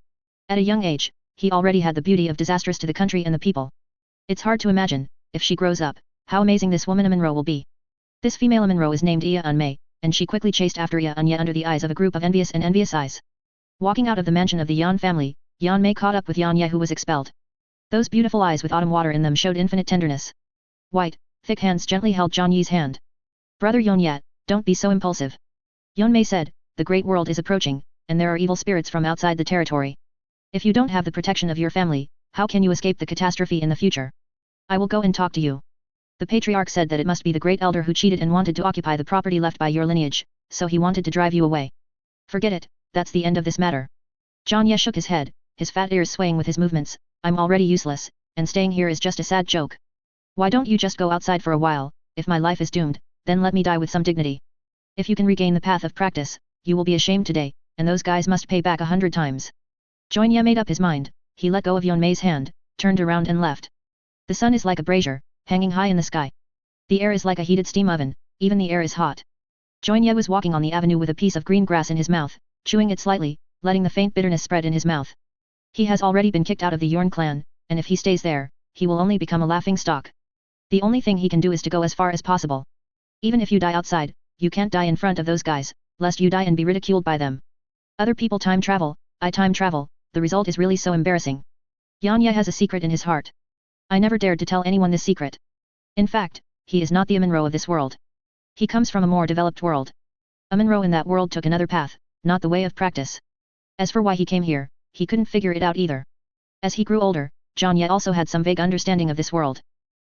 At a young age, he already had the beauty of disastrous to the country and the people. It's hard to imagine, if she grows up, how amazing this woman Monroe will be. This female Monroe is named Ia Unmei, and she quickly chased after Ia Unya under the eyes of a group of envious and envious eyes. Walking out of the mansion of the Yan family, Yan Mei caught up with Yan Ye who was expelled. Those beautiful eyes with autumn water in them showed infinite tenderness. White, thick hands gently held Zhang Yi's hand. Brother Yon Yat, don't be so impulsive. Yan Mei said, the great world is approaching, and there are evil spirits from outside the territory. If you don't have the protection of your family, how can you escape the catastrophe in the future? I will go and talk to you. The patriarch said that it must be the great elder who cheated and wanted to occupy the property left by your lineage, so he wanted to drive you away. Forget it, that's the end of this matter. Zhang Ye shook his head, his fat ears swaying with his movements. I'm already useless, and staying here is just a sad joke. Why don't you just go outside for a while? If my life is doomed, then let me die with some dignity. If you can regain the path of practice, you will be ashamed today, and those guys must pay back 100 times. Join Ye made up his mind. He let go of Yon Mei's hand, turned around and left. The sun is like a brazier, hanging high in the sky. The air is like a heated steam oven, even the air is hot. Join Ye was walking on the avenue with a piece of green grass in his mouth, chewing it slightly, letting the faint bitterness spread in his mouth. He has already been kicked out of the Yorn clan, and if he stays there, he will only become a laughing stock. The only thing he can do is to go as far as possible. Even if you die outside, you can't die in front of those guys, lest you die and be ridiculed by them. Other people time travel, I time travel, the result is really so embarrassing. Yan Ye has a secret in his heart. I never dared to tell anyone this secret. In fact, he is not the Monroe of this world. He comes from a more developed world. A Monroe in that world took another path, not the way of practice. As for why he came here, he couldn't figure it out either. As he grew older, Zhang Ye also had some vague understanding of this world.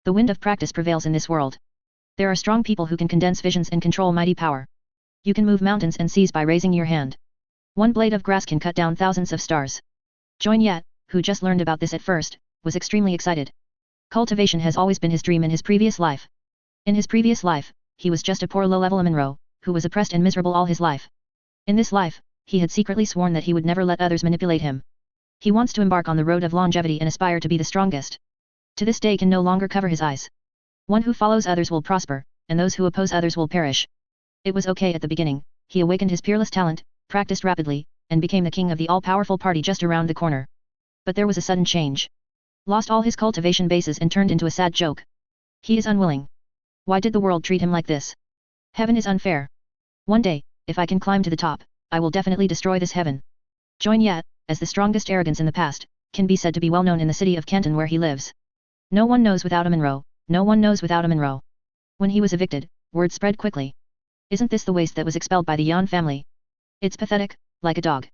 The wind of practice prevails in this world. There are strong people who can condense visions and control mighty power. You can move mountains and seas by raising your hand. One blade of grass can cut down thousands of stars. Join Yat, who just learned about this at first, was extremely excited. Cultivation has always been his dream in his previous life. In his previous life, he was just a poor low-level Monroe, who was oppressed and miserable all his life. In this life, he had secretly sworn that he would never let others manipulate him. He wants to embark on the road of longevity and aspire to be the strongest. To this day can no longer cover his eyes. One who follows others will prosper, and those who oppose others will perish. It was okay at the beginning, he awakened his peerless talent, practiced rapidly, and became the king of the all-powerful party just around the corner. But there was a sudden change. Lost all his cultivation bases and turned into a sad joke. He is unwilling. Why did the world treat him like this? Heaven is unfair. One day, if I can climb to the top, I will definitely destroy this heaven. Join Yat, as the strongest arrogance in the past, can be said to be well known in the city of Canton where he lives. No one knows without a Monroe, no one knows without a Monroe. When he was evicted, word spread quickly. Isn't this the waste that was expelled by the Yan family? It's pathetic, like a dog.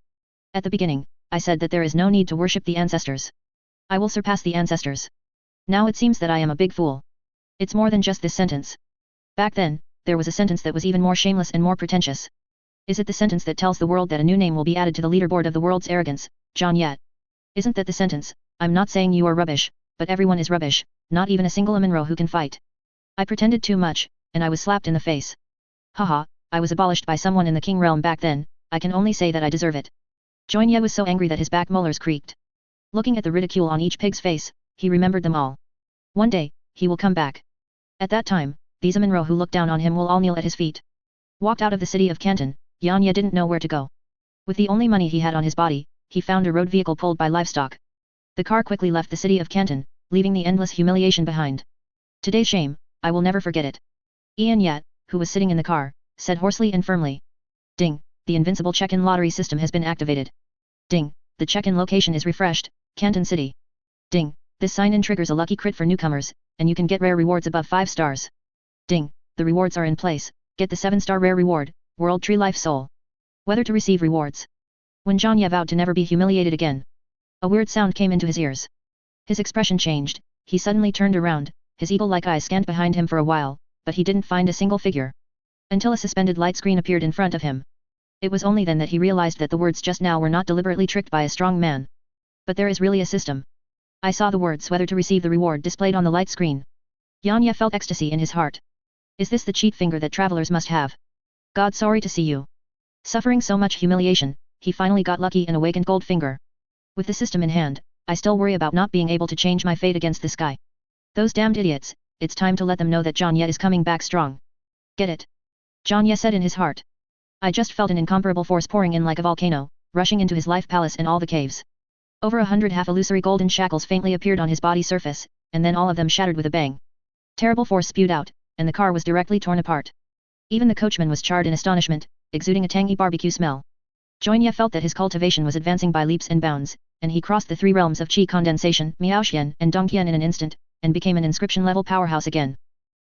At the beginning, I said that there is no need to worship the ancestors. I will surpass the ancestors. Now it seems that I am a big fool. It's more than just this sentence. Back then, there was a sentence that was even more shameless and more pretentious. Is it the sentence that tells the world that a new name will be added to the leaderboard of the world's arrogance, John Yat? Isn't that the sentence? I'm not saying you are rubbish, but everyone is rubbish, not even a single Monroe who can fight. I pretended too much, and I was slapped in the face. Haha, I was abolished by someone in the king realm back then, I can only say that I deserve it. Join Ye was so angry that his back molars creaked. Looking at the ridicule on each pig's face, he remembered them all. One day, he will come back. At that time, these Amunro who look down on him will all kneel at his feet. Walked out of the city of Canton, Yan Ye didn't know where to go. With the only money he had on his body, he found a road vehicle pulled by livestock. The car quickly left the city of Canton, leaving the endless humiliation behind. Today's shame, I will never forget it. Ian Yat, who was sitting in the car, said hoarsely and firmly. Ding, the invincible check-in lottery system has been activated. Ding, the check-in location is refreshed, Canton City. Ding, this sign-in triggers a lucky crit for newcomers, and you can get rare rewards above 5 stars. Ding, the rewards are in place, get the 7-star rare reward, World Tree Life Soul. Whether to receive rewards. When Zhang Ye vowed to never be humiliated again. A weird sound came into his ears. His expression changed, he suddenly turned around, his eagle-like eyes scanned behind him for a while, but he didn't find a single figure. Until a suspended light screen appeared in front of him. It was only then that he realized that the words just now were not deliberately tricked by a strong man. But there is really a system. I saw the words whether to receive the reward displayed on the light screen. Yan Ye felt ecstasy in his heart. Is this the cheat finger that travelers must have? God, sorry to see you. Suffering so much humiliation, he finally got lucky and awakened gold finger. With the system in hand, I still worry about not being able to change my fate against this guy. Those damned idiots, it's time to let them know that Zhang Ye is coming back strong. Get it? Zhang Ye said in his heart. I just felt an incomparable force pouring in like a volcano, rushing into his life palace and all the caves. Over 100 half-illusory golden shackles faintly appeared on his body surface, and then all of them shattered with a bang. Terrible force spewed out, and the car was directly torn apart. Even the coachman was charred in astonishment, exuding a tangy barbecue smell. Joinye felt that his cultivation was advancing by leaps and bounds, and he crossed the 3 realms of qi condensation, Miaoxian and Dongqian in an instant, and became an inscription-level powerhouse again.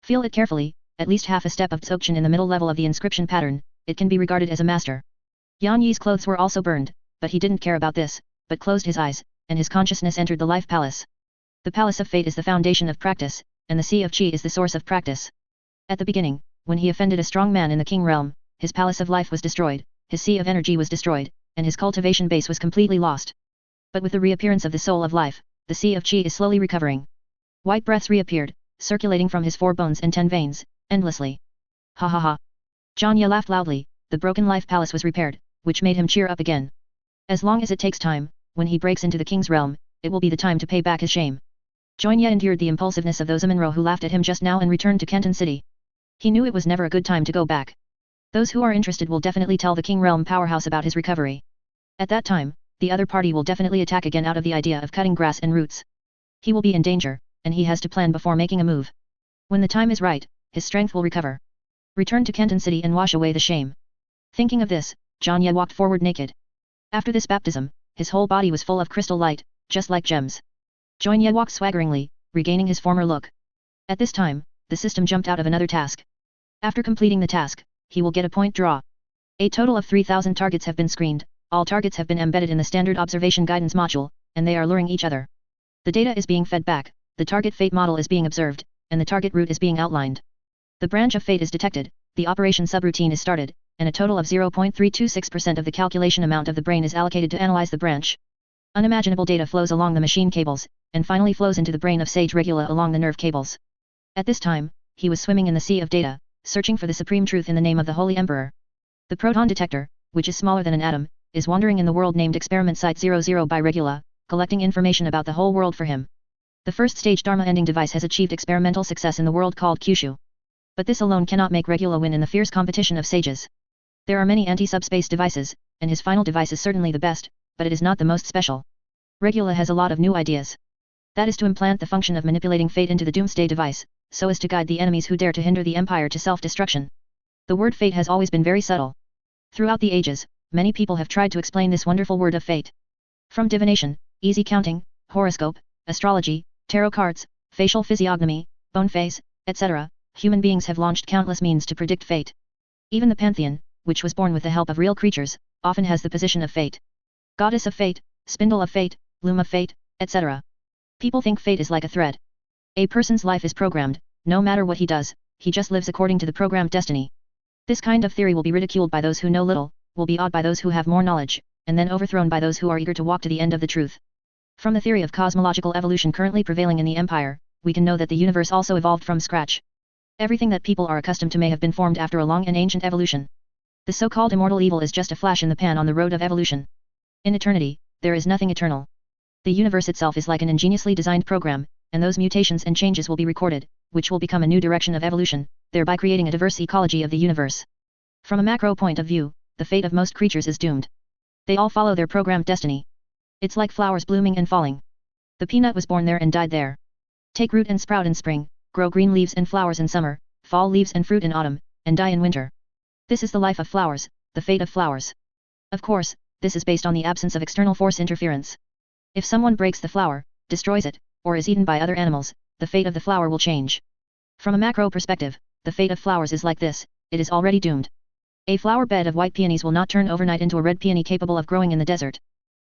Feel it carefully, at least half a step of Dzogchen in the middle level of the inscription pattern, it can be regarded as a master. Yan Yi's clothes were also burned, but he didn't care about this, but closed his eyes, and his consciousness entered the life palace. The palace of fate is the foundation of practice, and the sea of qi is the source of practice. At the beginning, when he offended a strong man in the king realm, his palace of life was destroyed, his sea of energy was destroyed, and his cultivation base was completely lost. But with the reappearance of the soul of life, the sea of qi is slowly recovering. White breaths reappeared, circulating from his 4 bones and 10 veins, endlessly. Ha ha ha. Zhang Ye laughed loudly, the broken life palace was repaired, which made him cheer up again. As long as it takes time, when he breaks into the king's realm, it will be the time to pay back his shame. Joinye endured the impulsiveness of those Amunro who laughed at him just now and returned to Canton City. He knew it was never a good time to go back. Those who are interested will definitely tell the king realm powerhouse about his recovery. At that time, the other party will definitely attack again out of the idea of cutting grass and roots. He will be in danger, and he has to plan before making a move. When the time is right, his strength will recover. Return to Canton City and wash away the shame. Thinking of this, Zhang Ye walked forward naked. After this baptism, his whole body was full of crystal light, just like gems. Joinye walked swaggeringly, regaining his former look. At this time, the system jumped out of another task. After completing the task, he will get a point draw. A total of 3,000 targets have been screened, all targets have been embedded in the standard observation guidance module, and they are luring each other. The data is being fed back, the target fate model is being observed, and the target route is being outlined. The branch of fate is detected, the operation subroutine is started, and a total of 0.326% of the calculation amount of the brain is allocated to analyze the branch. Unimaginable data flows along the machine cables, and finally flows into the brain of Sage Regula along the nerve cables. At this time, he was swimming in the sea of data, searching for the supreme truth in the name of the Holy Emperor. The proton detector, which is smaller than an atom, is wandering in the world named Experiment Site 00 by Regula, collecting information about the whole world for him. The first stage Dharma ending device has achieved experimental success in the world called Kyushu. But this alone cannot make Regula win in the fierce competition of sages. There are many anti-subspace devices, and his final device is certainly the best, but it is not the most special. Regula has a lot of new ideas. That is to implant the function of manipulating fate into the doomsday device, so as to guide the enemies who dare to hinder the empire to self-destruction. The word fate has always been very subtle. Throughout the ages, many people have tried to explain this wonderful word of fate. From divination, easy counting, horoscope, astrology, tarot cards, facial physiognomy, bone face, etc., human beings have launched countless means to predict fate. Even the pantheon, which was born with the help of real creatures, often has the position of fate. Goddess of fate, spindle of fate, loom of fate, etc. People think fate is like a thread. A person's life is programmed, no matter what he does, he just lives according to the programmed destiny. This kind of theory will be ridiculed by those who know little, will be awed by those who have more knowledge, and then overthrown by those who are eager to walk to the end of the truth. From the theory of cosmological evolution currently prevailing in the empire, we can know that the universe also evolved from scratch. Everything that people are accustomed to may have been formed after a long and ancient evolution. The so-called immortal evil is just a flash in the pan on the road of evolution. In eternity, there is nothing eternal. The universe itself is like an ingeniously designed program, and those mutations and changes will be recorded, which will become a new direction of evolution, thereby creating a diverse ecology of the universe. From a macro point of view, the fate of most creatures is doomed. They all follow their programmed destiny. It's like flowers blooming and falling. The peanut was born there and died there. Take root and sprout in spring, grow green leaves and flowers in summer, fall leaves and fruit in autumn, and die in winter. This is the life of flowers, the fate of flowers. Of course, this is based on the absence of external force interference. If someone breaks the flower, destroys it, or is eaten by other animals, the fate of the flower will change. From a macro perspective, the fate of flowers is like this: it is already doomed. A flower bed of white peonies will not turn overnight into a red peony capable of growing in the desert.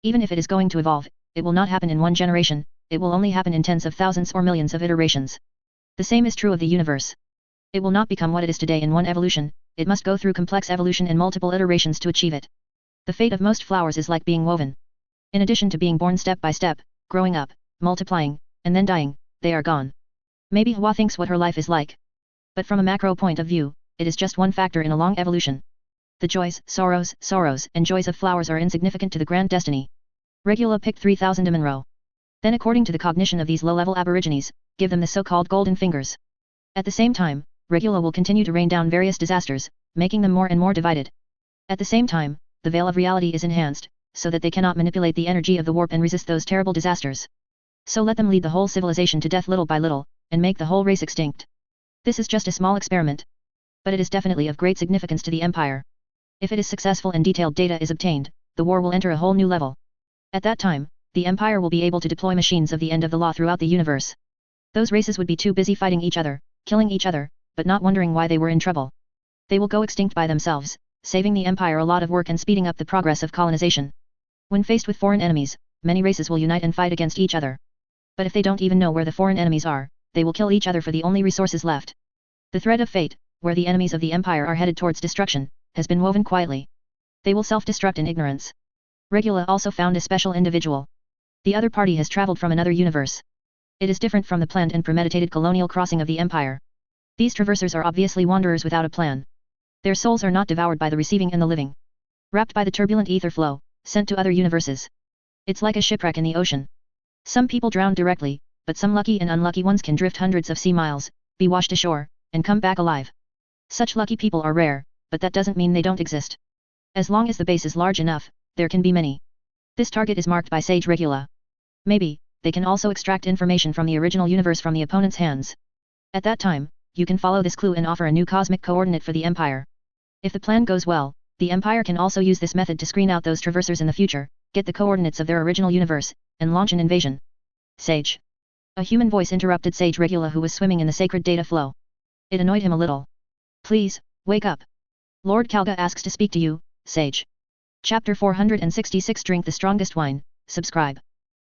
Even if it is going to evolve, it will not happen in one generation, it will only happen in tens of thousands or millions of iterations. The same is true of the universe. It will not become what it is today in one evolution, it must go through complex evolution in multiple iterations to achieve it. The fate of most flowers is like being woven. In addition to being born step by step, growing up, multiplying, and then dying, they are gone. Maybe Hua thinks what her life is like. But from a macro point of view, it is just one factor in a long evolution. The joys, sorrows, and joys of flowers are insignificant to the grand destiny. Regula picked 3000 in row. Then according to the cognition of these low-level aborigines, give them the so-called golden fingers. At the same time, Regula will continue to rain down various disasters, making them more and more divided. At the same time, the veil of reality is enhanced, so that they cannot manipulate the energy of the warp and resist those terrible disasters. So let them lead the whole civilization to death little by little, and make the whole race extinct. This is just a small experiment. But it is definitely of great significance to the empire. If it is successful and detailed data is obtained, the war will enter a whole new level. At that time, the empire will be able to deploy machines of the end of the law throughout the universe. Those races would be too busy fighting each other, killing each other, but not wondering why they were in trouble. They will go extinct by themselves, saving the empire a lot of work and speeding up the progress of colonization. When faced with foreign enemies, many races will unite and fight against each other. But if they don't even know where the foreign enemies are, they will kill each other for the only resources left. The thread of fate, where the enemies of the empire are headed towards destruction, has been woven quietly. They will self-destruct in ignorance. Regula also found a special individual. The other party has traveled from another universe. It is different from the planned and premeditated colonial crossing of the empire. These traversers are obviously wanderers without a plan. Their souls are not devoured by the receiving and the living. Wrapped by the turbulent ether flow, sent to other universes. It's like a shipwreck in the ocean. Some people drown directly, but some lucky and unlucky ones can drift hundreds of sea miles, be washed ashore, and come back alive. Such lucky people are rare, but that doesn't mean they don't exist. As long as the base is large enough, there can be many. This target is marked by Sage Regula. Maybe, they can also extract information from the original universe from the opponent's hands. At that time, you can follow this clue and offer a new cosmic coordinate for the Empire. If the plan goes well, the Empire can also use this method to screen out those traversers in the future, get the coordinates of their original universe, and launch an invasion. Sage. A human voice interrupted Sage Regula, who was swimming in the sacred data flow. It annoyed him a little. Please, wake up. Lord Kalga asks to speak to you, Sage. Chapter 466. Drink the strongest wine, subscribe.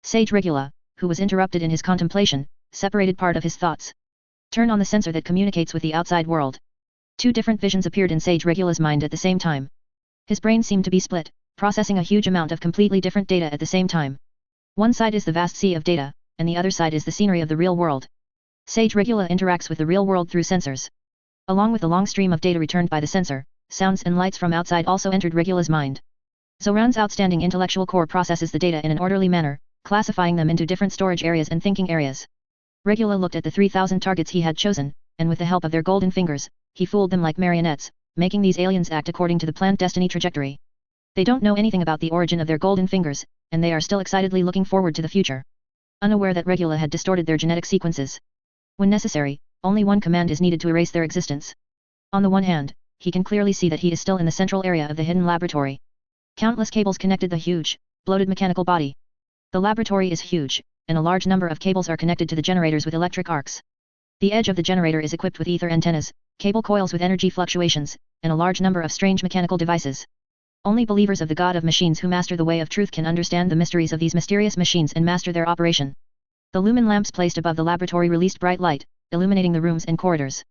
Sage Regula, who was interrupted in his contemplation, separated part of his thoughts. Turn on the sensor that communicates with the outside world. Two different visions appeared in Sage Regula's mind at the same time. His brain seemed to be split, processing a huge amount of completely different data at the same time. One side is the vast sea of data, and the other side is the scenery of the real world. Sage Regula interacts with the real world through sensors. Along with the long stream of data returned by the sensor, sounds and lights from outside also entered Regula's mind. Zoran's outstanding intellectual core processes the data in an orderly manner, classifying them into different storage areas and thinking areas. Regula looked at the 3000 targets he had chosen, and with the help of their golden fingers, he fooled them like marionettes, making these aliens act according to the planned destiny trajectory. They don't know anything about the origin of their golden fingers, and they are still excitedly looking forward to the future. Unaware that Regula had distorted their genetic sequences. When necessary, only one command is needed to erase their existence. On the one hand, he can clearly see that he is still in the central area of the hidden laboratory. Countless cables connected the huge, bloated mechanical body. The laboratory is huge, and a large number of cables are connected to the generators with electric arcs. The edge of the generator is equipped with ether antennas, cable coils with energy fluctuations, and a large number of strange mechanical devices. Only believers of the God of Machines who master the way of truth can understand the mysteries of these mysterious machines and master their operation. The lumen lamps placed above the laboratory released bright light, illuminating the rooms and corridors.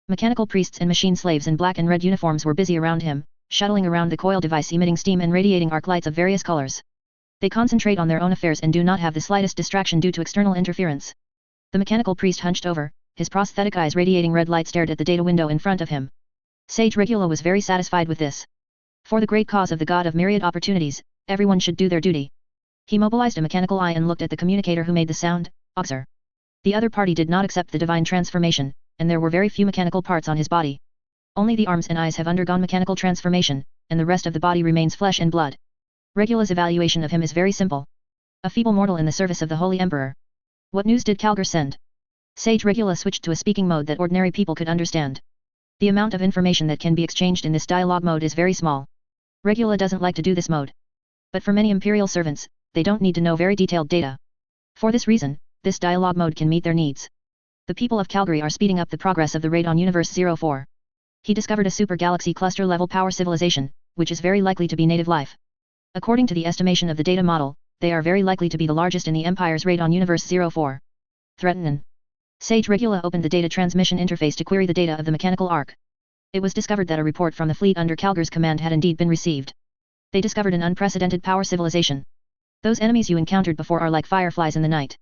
Mechanical priests and machine slaves in black and red uniforms were busy around him, shuttling around the coil device emitting steam and radiating arc lights of various colors. They concentrate on their own affairs and do not have the slightest distraction due to external interference. The mechanical priest hunched over, his prosthetic eyes radiating red light stared at the data window in front of him. Sage Regula was very satisfied with this. For the great cause of the God of myriad opportunities, everyone should do their duty. He mobilized a mechanical eye and looked at the communicator who made the sound, Auxer. The other party did not accept the divine transformation, and there were very few mechanical parts on his body. Only the arms and eyes have undergone mechanical transformation, and the rest of the body remains flesh and blood. Regula's evaluation of him is very simple. A feeble mortal in the service of the Holy Emperor. What news did Calgar send? Sage Regula switched to a speaking mode that ordinary people could understand. The amount of information that can be exchanged in this dialogue mode is very small. Regula doesn't like to do this mode. But for many imperial servants, they don't need to know very detailed data. For this reason, this dialogue mode can meet their needs. The people of Calgary are speeding up the progress of the raid on Universe 04. He discovered a super galaxy cluster level power civilization, which is very likely to be native life. According to the estimation of the data model, they are very likely to be the largest in the Empire's raid on Universe 04. Threatenin. Sage Regula opened the data transmission interface to query the data of the mechanical arc. It was discovered that a report from the fleet under Calgar's command had indeed been received. They discovered an unprecedented power civilization. Those enemies you encountered before are like fireflies in the night.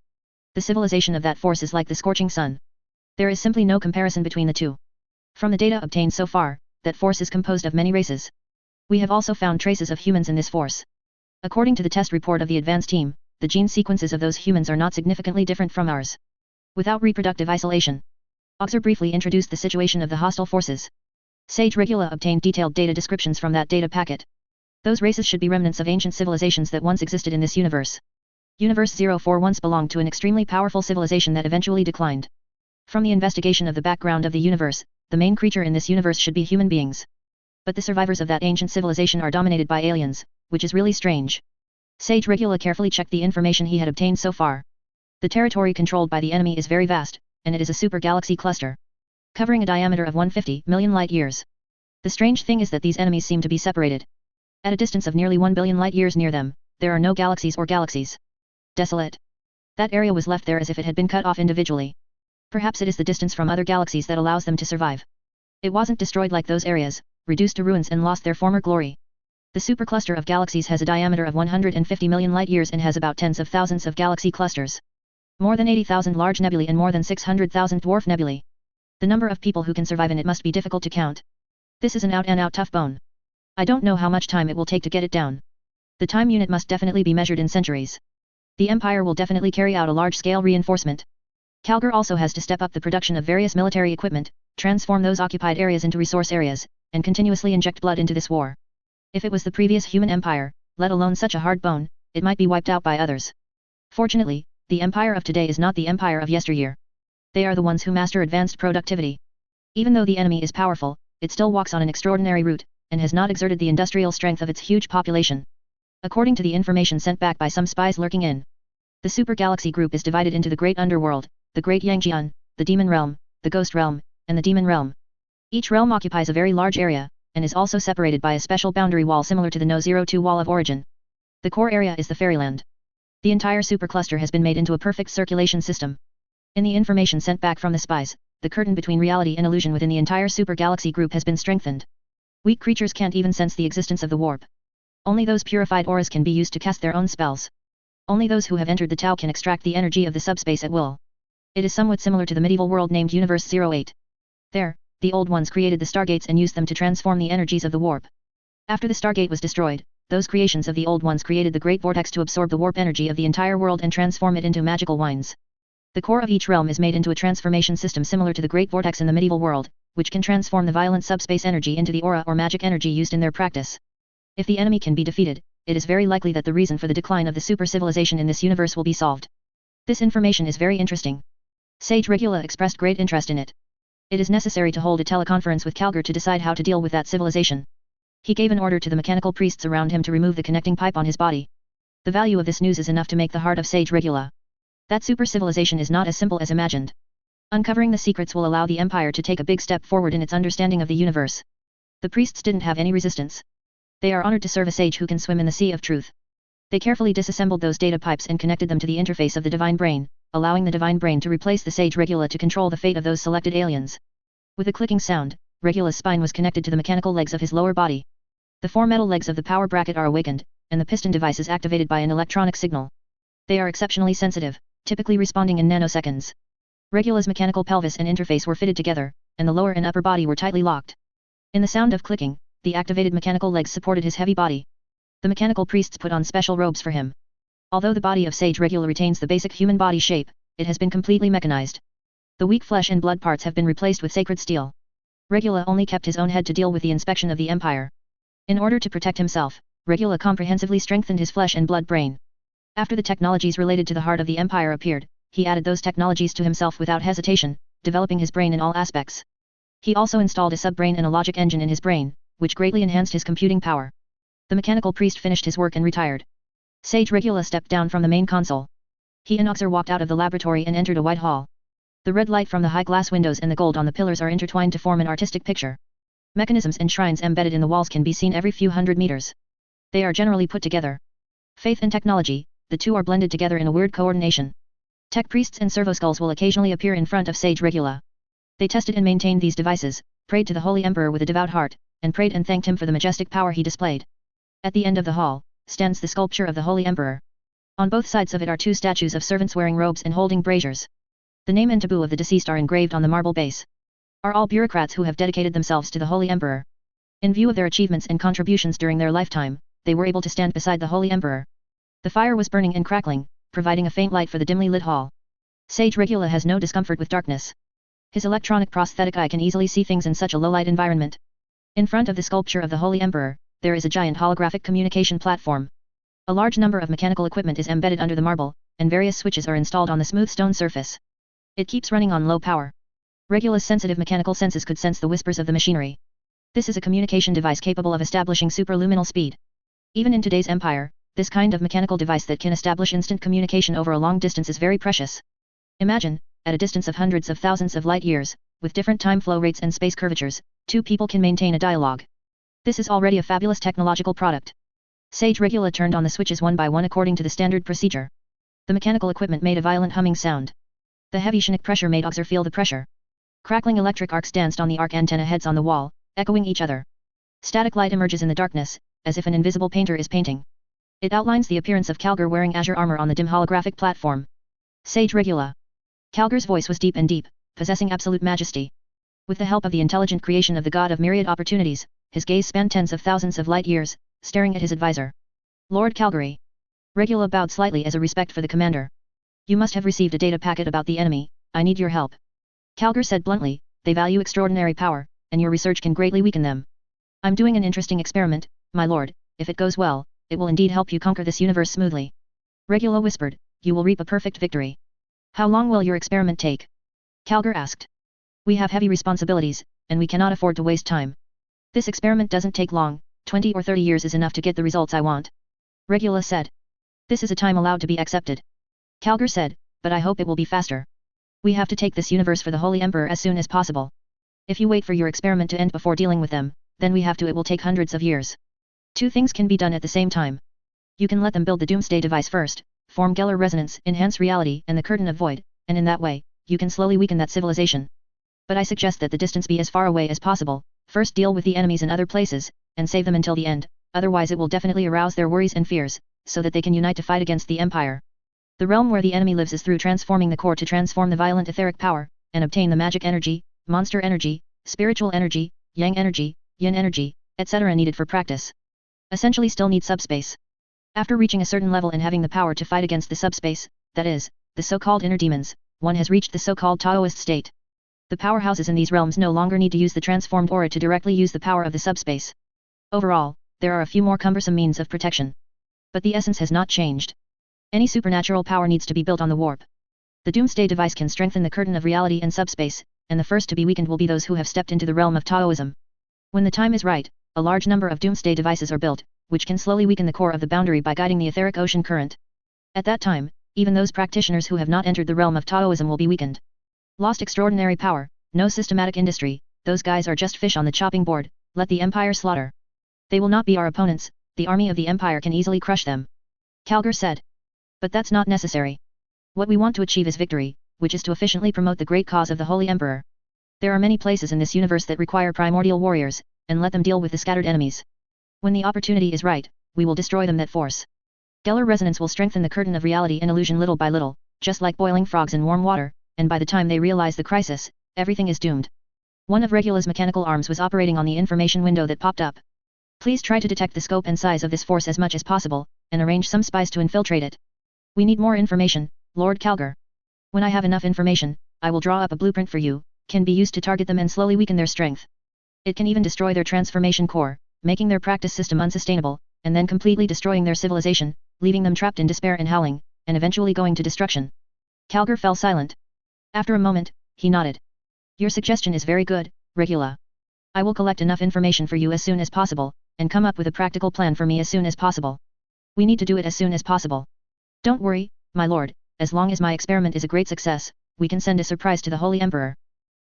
The civilization of that force is like the scorching sun. There is simply no comparison between the two. From the data obtained so far, that force is composed of many races. We have also found traces of humans in this force. According to the test report of the advanced team, the gene sequences of those humans are not significantly different from ours. Without reproductive isolation. Oxer briefly introduced the situation of the hostile forces. Sage Regula obtained detailed data descriptions from that data packet. Those races should be remnants of ancient civilizations that once existed in this universe. Universe 04 once belonged to an extremely powerful civilization that eventually declined. From the investigation of the background of the universe, the main creature in this universe should be human beings. But the survivors of that ancient civilization are dominated by aliens, which is really strange. Sage Regula carefully checked the information he had obtained so far. The territory controlled by the enemy is very vast, and it is a super galaxy cluster, covering a diameter of 150 million light-years. The strange thing is that these enemies seem to be separated. At a distance of nearly 1 billion light-years near them, there are no galaxies or galaxies. Desolate. That area was left there as if it had been cut off individually. Perhaps it is the distance from other galaxies that allows them to survive. It wasn't destroyed like those areas, reduced to ruins and lost their former glory. The supercluster of galaxies has a diameter of 150 million light-years and has about tens of thousands of galaxy clusters. More than 80,000 large nebulae and more than 600,000 dwarf nebulae. The number of people who can survive in it must be difficult to count. This is an out-and-out tough bone. I don't know how much time it will take to get it down. The time unit must definitely be measured in centuries. The Empire will definitely carry out a large-scale reinforcement. Calgar also has to step up the production of various military equipment, transform those occupied areas into resource areas, and continuously inject blood into this war. If it was the previous human empire, let alone such a hard bone, it might be wiped out by others. Fortunately, the empire of today is not the empire of yesteryear. They are the ones who master advanced productivity. Even though the enemy is powerful, it still walks on an extraordinary route, and has not exerted the industrial strength of its huge population. According to the information sent back by some spies lurking in the super galaxy group is divided into the Great Underworld, the Great Yangjian, the Demon Realm, the Ghost Realm, and the Demon Realm. Each realm occupies a very large area, and is also separated by a special boundary wall similar to the No-02 Wall of Origin. The core area is the Fairyland. The entire supercluster has been made into a perfect circulation system. In the information sent back from the spies, the curtain between reality and illusion within the entire super galaxy group has been strengthened. Weak creatures can't even sense the existence of the warp. Only those purified auras can be used to cast their own spells. Only those who have entered the Tau can extract the energy of the subspace at will. It is somewhat similar to the medieval world named Universe 08. There, the old ones created the stargates and used them to transform the energies of the warp. After the stargate was destroyed, those creations of the old ones created the great vortex to absorb the warp energy of the entire world and transform it into magical winds. The core of each realm is made into a transformation system similar to the great vortex in the medieval world, which can transform the violent subspace energy into the aura or magic energy used in their practice. If the enemy can be defeated, it is very likely that the reason for the decline of the super civilization in this universe will be solved. This information is very interesting. Sage Regula expressed great interest in it. It is necessary to hold a teleconference with Calgar to decide how to deal with that civilization. He gave an order to the mechanical priests around him to remove the connecting pipe on his body. The value of this news is enough to make the heart of Sage Regula. That super civilization is not as simple as imagined. Uncovering the secrets will allow the Empire to take a big step forward in its understanding of the universe. The priests didn't have any resistance. They are honored to serve a sage who can swim in the sea of truth. They carefully disassembled those data pipes and connected them to the interface of the divine brain, allowing the divine brain to replace the Sage Regula to control the fate of those selected aliens. With a clicking sound, Regula's spine was connected to the mechanical legs of his lower body. The four metal legs of the power bracket are awakened, and the piston device is activated by an electronic signal. They are exceptionally sensitive, typically responding in nanoseconds. Regula's mechanical pelvis and interface were fitted together, and the lower and upper body were tightly locked. In the sound of clicking, the activated mechanical legs supported his heavy body. The mechanical priests put on special robes for him. Although the body of Sage Regula retains the basic human body shape, it has been completely mechanized. The weak flesh and blood parts have been replaced with sacred steel. Regula only kept his own head to deal with the inspection of the Empire. In order to protect himself, Regula comprehensively strengthened his flesh and blood brain. After the technologies related to the heart of the Empire appeared, he added those technologies to himself without hesitation, developing his brain in all aspects. He also installed a sub-brain and a logic engine in his brain, which greatly enhanced his computing power. The mechanical priest finished his work and retired. Sage Regula stepped down from the main console. He and Oxer walked out of the laboratory and entered a wide hall. The red light from the high glass windows and the gold on the pillars are intertwined to form an artistic picture. Mechanisms and shrines embedded in the walls can be seen every few hundred meters. They are generally put together. Faith and technology, the two are blended together in a weird coordination. Tech priests and servoskulls will occasionally appear in front of Sage Regula. They tested and maintained these devices, prayed to the Holy Emperor with a devout heart, and prayed and thanked him for the majestic power he displayed. At the end of the hall, stands the sculpture of the Holy Emperor. On both sides of it are two statues of servants wearing robes and holding braziers. The name and taboo of the deceased are engraved on the marble base. Are all bureaucrats who have dedicated themselves to the Holy Emperor. In view of their achievements and contributions during their lifetime, they were able to stand beside the Holy Emperor. The fire was burning and crackling, providing a faint light for the dimly lit hall. Sage Regula has no discomfort with darkness. His electronic prosthetic eye can easily see things in such a low-light environment. In front of the sculpture of the Holy Emperor, there is a giant holographic communication platform. A large number of mechanical equipment is embedded under the marble, and various switches are installed on the smooth stone surface. It keeps running on low power. Regula's sensitive mechanical senses could sense the whispers of the machinery. This is a communication device capable of establishing superluminal speed. Even in today's empire, this kind of mechanical device that can establish instant communication over a long distance is very precious. Imagine, at a distance of hundreds of thousands of light years, with different time flow rates and space curvatures, two people can maintain a dialogue. This is already a fabulous technological product. Sage Regula turned on the switches one by one according to the standard procedure. The mechanical equipment made a violent humming sound. The heavy sonic pressure made Oxer feel the pressure. Crackling electric arcs danced on the arc antenna heads on the wall, echoing each other. Static light emerges in the darkness, as if an invisible painter is painting. It outlines the appearance of Calgar wearing azure armor on the dim holographic platform. Sage Regula. Calgar's voice was deep and deep, possessing absolute majesty. With the help of the intelligent creation of the god of myriad opportunities, his gaze spanned tens of thousands of light years, staring at his advisor. Lord Calgary. Regula bowed slightly as a respect for the commander. You must have received a data packet about the enemy, I need your help. Calgar said bluntly, they value extraordinary power, and your research can greatly weaken them. I'm doing an interesting experiment, my lord, if it goes well, it will indeed help you conquer this universe smoothly. Regula whispered, you will reap a perfect victory. How long will your experiment take? Calgar asked. We have heavy responsibilities, and we cannot afford to waste time. This experiment doesn't take long, 20 or 30 years is enough to get the results I want. Regula said. This is a time allowed to be accepted. Calgar said, but I hope it will be faster. We have to take this universe for the Holy Emperor as soon as possible. If you wait for your experiment to end before dealing with them, then we have to it will take hundreds of years. Two things can be done at the same time. You can let them build the Doomsday device first, form Geller resonance, enhance reality and the curtain of void, and in that way, you can slowly weaken that civilization. But I suggest that the distance be as far away as possible, first deal with the enemies in other places, and save them until the end, otherwise it will definitely arouse their worries and fears, so that they can unite to fight against the Empire. The realm where the enemy lives is through transforming the core to transform the violent etheric power, and obtain the magic energy, monster energy, spiritual energy, yang energy, yin energy, etc. needed for practice. Essentially still need subspace. After reaching a certain level and having the power to fight against the subspace, that is, the so-called inner demons, one has reached the so-called Taoist state. The powerhouses in these realms no longer need to use the transformed aura to directly use the power of the subspace. Overall, there are a few more cumbersome means of protection. But the essence has not changed. Any supernatural power needs to be built on the warp. The Doomsday device can strengthen the curtain of reality and subspace, and the first to be weakened will be those who have stepped into the realm of Taoism. When the time is right, a large number of Doomsday devices are built, which can slowly weaken the core of the boundary by guiding the etheric ocean current. At that time, even those practitioners who have not entered the realm of Taoism will be weakened. Lost extraordinary power, no systematic industry, those guys are just fish on the chopping board, let the Empire slaughter. They will not be our opponents, the army of the Empire can easily crush them. Calgar said. But that's not necessary. What we want to achieve is victory, which is to efficiently promote the great cause of the Holy Emperor. There are many places in this universe that require primordial warriors, and let them deal with the scattered enemies. When the opportunity is right, we will destroy them that force. Geller resonance will strengthen the curtain of reality and illusion little by little, just like boiling frogs in warm water, and by the time they realize the crisis, everything is doomed. One of Regula's mechanical arms was operating on the information window that popped up. Please try to detect the scope and size of this force as much as possible, and arrange some spies to infiltrate it. We need more information, Lord Calgar. When I have enough information, I will draw up a blueprint for you, can be used to target them and slowly weaken their strength. It can even destroy their transformation core, making their practice system unsustainable, and then completely destroying their civilization, leaving them trapped in despair and howling, and eventually going to destruction. Calgar fell silent. After a moment, he nodded. Your suggestion is very good, Regula. I will collect enough information for you as soon as possible, and come up with a practical plan for me as soon as possible. We need to do it as soon as possible. Don't worry, my lord, as long as my experiment is a great success, we can send a surprise to the Holy Emperor.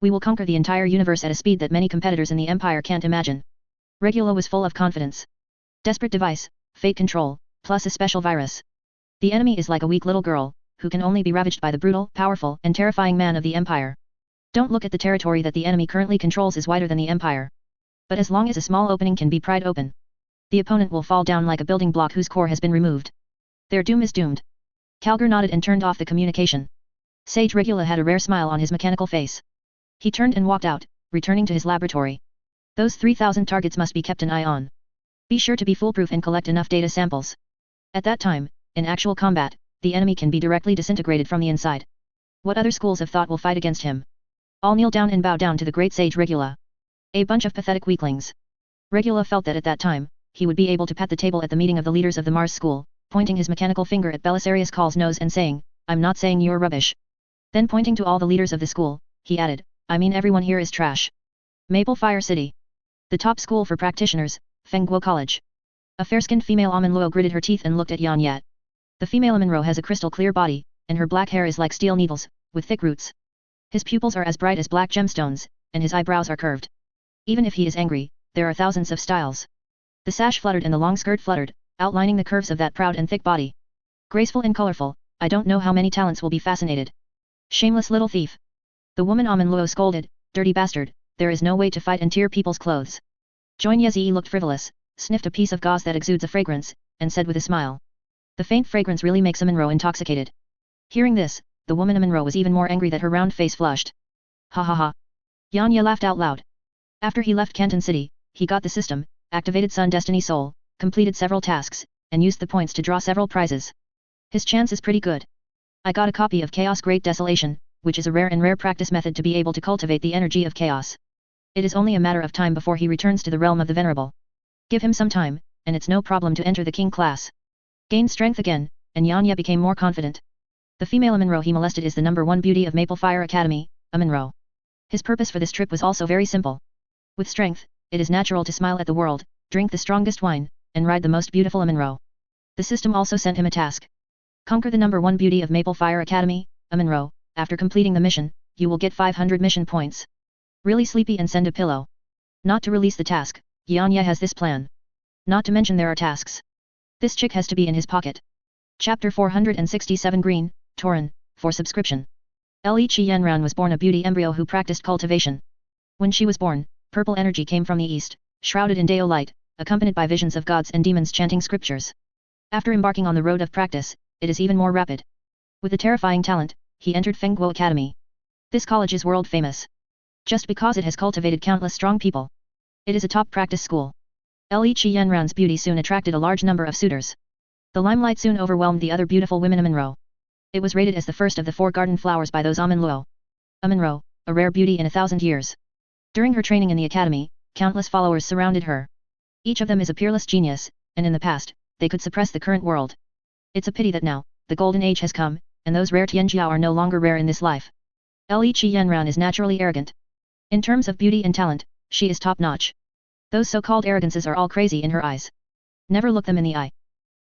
We will conquer the entire universe at a speed that many competitors in the Empire can't imagine. Regula was full of confidence. Desperate device, fate control, plus a special virus. The enemy is like a weak little girl, who can only be ravaged by the brutal, powerful, and terrifying man of the Empire. Don't look at the territory that the enemy currently controls is wider than the Empire. But as long as a small opening can be pried open, the opponent will fall down like a building block whose core has been removed. Their doom is doomed. Calgar nodded and turned off the communication. Sage Regula had a rare smile on his mechanical face. He turned and walked out, returning to his laboratory. Those 3,000 targets must be kept an eye on. Be sure to be foolproof and collect enough data samples. At that time, in actual combat, the enemy can be directly disintegrated from the inside. What other schools of thought will fight against him? All kneel down and bow down to the great sage Regula. A bunch of pathetic weaklings. Regula felt that at that time, he would be able to pat the table at the meeting of the leaders of the Mars school, pointing his mechanical finger at Belisarius Call's nose and saying, I'm not saying you're rubbish. Then pointing to all the leaders of the school, he added, I mean everyone here is trash. Maple Fire City. The top school for practitioners, Fengguo College. A fair-skinned female Amanluo gritted her teeth and looked at Yan Yat. The female Amanro has a crystal-clear body, and her black hair is like steel needles, with thick roots. His pupils are as bright as black gemstones, and his eyebrows are curved. Even if he is angry, there are thousands of styles. The sash fluttered and the long skirt fluttered, outlining the curves of that proud and thick body. Graceful and colorful, I don't know how many talents will be fascinated. Shameless little thief. The woman Amanluo scolded, dirty bastard, there is no way to fight and tear people's clothes. Join Yezi looked frivolous, sniffed a piece of gauze that exudes a fragrance, and said with a smile. The faint fragrance really makes Amanro intoxicated. Hearing this, the woman Amanro was even more angry that her round face flushed. Ha ha ha. Yanya laughed out loud. After he left Canton City, he got the system, activated Sun Destiny Soul, completed several tasks, and used the points to draw several prizes. His chance is pretty good. I got a copy of Chaos Great Desolation, which is a rare practice method to be able to cultivate the energy of chaos. It is only a matter of time before he returns to the realm of the Venerable. Give him some time, and it's no problem to enter the king class. Gained strength again, and Yanya became more confident. The female Amanro he molested is the #1 beauty of Maple Fire Academy, Amanro. His purpose for this trip was also very simple. With strength, it is natural to smile at the world, drink the strongest wine, and ride the most beautiful Amanro. The system also sent him a task. Conquer the #1 beauty of Maple Fire Academy, Amanro. After completing the mission, you will get 500 mission points. Really sleepy and send a pillow. Not to release the task, Yanya has this plan. Not to mention there are tasks. This chick has to be in his pocket. Chapter 467 Green, Torin, for subscription. Li Qianran was born a beauty embryo who practiced cultivation. When she was born, purple energy came from the east, shrouded in Deo light, accompanied by visions of gods and demons chanting scriptures. After embarking on the road of practice, it is even more rapid. With a terrifying talent, he entered Fengguo Academy. This college is world famous. Just because it has cultivated countless strong people. It is a top practice school. Li Qianran's beauty soon attracted a large number of suitors. The limelight soon overwhelmed the other beautiful women Amanro. It was rated as the first of the 4 garden flowers by those Amanluo. Amanro, a rare beauty in 1,000 years. During her training in the academy, countless followers surrounded her. Each of them is a peerless genius, and in the past, they could suppress the current world. It's a pity that now, the golden age has come, and those rare Tianjiao are no longer rare in this life. Li Qianran is naturally arrogant. In terms of beauty and talent, she is top-notch. Those so-called arrogances are all crazy in her eyes. Never look them in the eye.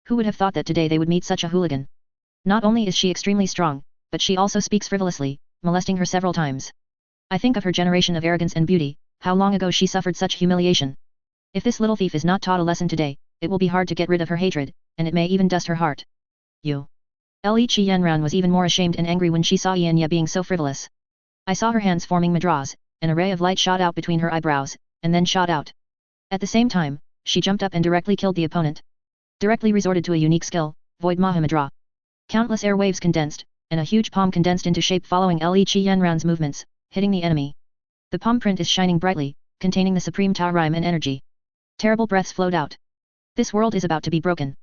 Who would have thought that today they would meet such a hooligan? Not only is she extremely strong, but she also speaks frivolously, molesting her several times. I think of her generation of arrogance and beauty, how long ago she suffered such humiliation. If this little thief is not taught a lesson today, it will be hard to get rid of her hatred, and it may even dust her heart. You. Li Qianran was even more ashamed and angry when she saw Yanya being so frivolous. I saw her hands forming mudras, an array of light shot out between her eyebrows, and then shot out. At the same time, she jumped up and directly killed the opponent. Directly resorted to a unique skill, Void Mahamudra. Countless air waves condensed, and a huge palm condensed into shape following Li Qianran's movements, hitting the enemy. The palm print is shining brightly, containing the supreme Tao rhyme and energy. Terrible breaths flowed out. This world is about to be broken.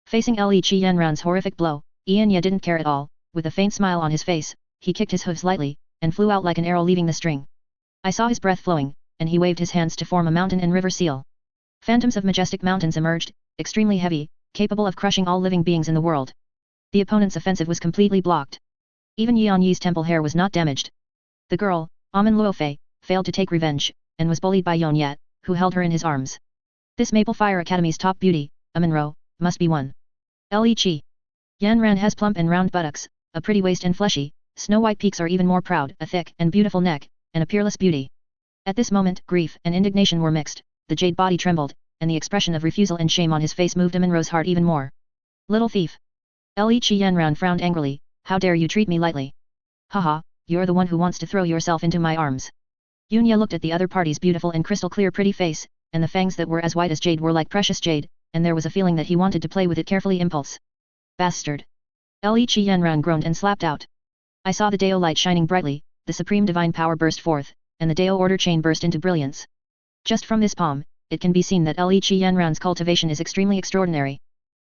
Facing Li Qianran's horrific blow, Yanya didn't care at all. With a faint smile on his face, he kicked his hooves lightly, and flew out like an arrow leaving the string. I saw his breath flowing, and he waved his hands to form a mountain and river seal. Phantoms of majestic mountains emerged, extremely heavy, capable of crushing all living beings in the world. The opponent's offensive was completely blocked. Even Yan Yi's temple hair was not damaged. The girl, Amin Luofei, failed to take revenge, and was bullied by Yon Yet, who held her in his arms. This Maple Fire Academy's top beauty, Amin must be one. Li Qi. Yan Ran has plump and round buttocks, a pretty waist and fleshy, snow-white peaks are even more proud, a thick and beautiful neck, and a peerless beauty. At this moment, grief and indignation were mixed, the jade body trembled, and the expression of refusal and shame on his face moved Amin heart even more. Little thief. Li Qi Yan Ran frowned angrily, how dare you treat me lightly? Haha, you're the one who wants to throw yourself into my arms. Yunya looked at the other party's beautiful and crystal-clear pretty face, and the fangs that were as white as jade were like precious jade, and there was a feeling that he wanted to play with it carefully. Impulse. Bastard. Li Qi Yanran groaned and slapped out. I saw the Dao light shining brightly, the supreme divine power burst forth, and the Dao order chain burst into brilliance. Just from this palm, it can be seen that Li Qi Yanran's cultivation is extremely extraordinary.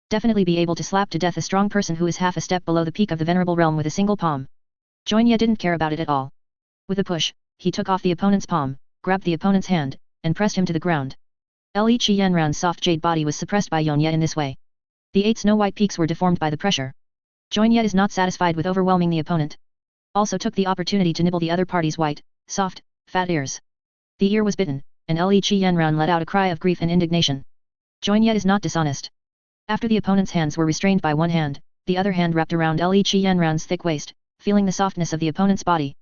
Definitely be able to slap to death a strong person who is half a step below the peak of the venerable realm with a single palm. Joinya didn't care about it at all. With a push, he took off the opponent's palm, grabbed the opponent's hand, and pressed him to the ground. Li Qi Yanran's soft jade body was suppressed by Yonya in this way. The 8 snow-white peaks were deformed by the pressure. Joinya is not satisfied with overwhelming the opponent. Also took the opportunity to nibble the other party's white, soft, fat ears. The ear was bitten, and Li Qi Yanran let out a cry of grief and indignation. Joinya is not dishonest. After the opponent's hands were restrained by one hand, the other hand wrapped around Li Qi Yanran's thick waist, feeling the softness of the opponent's body.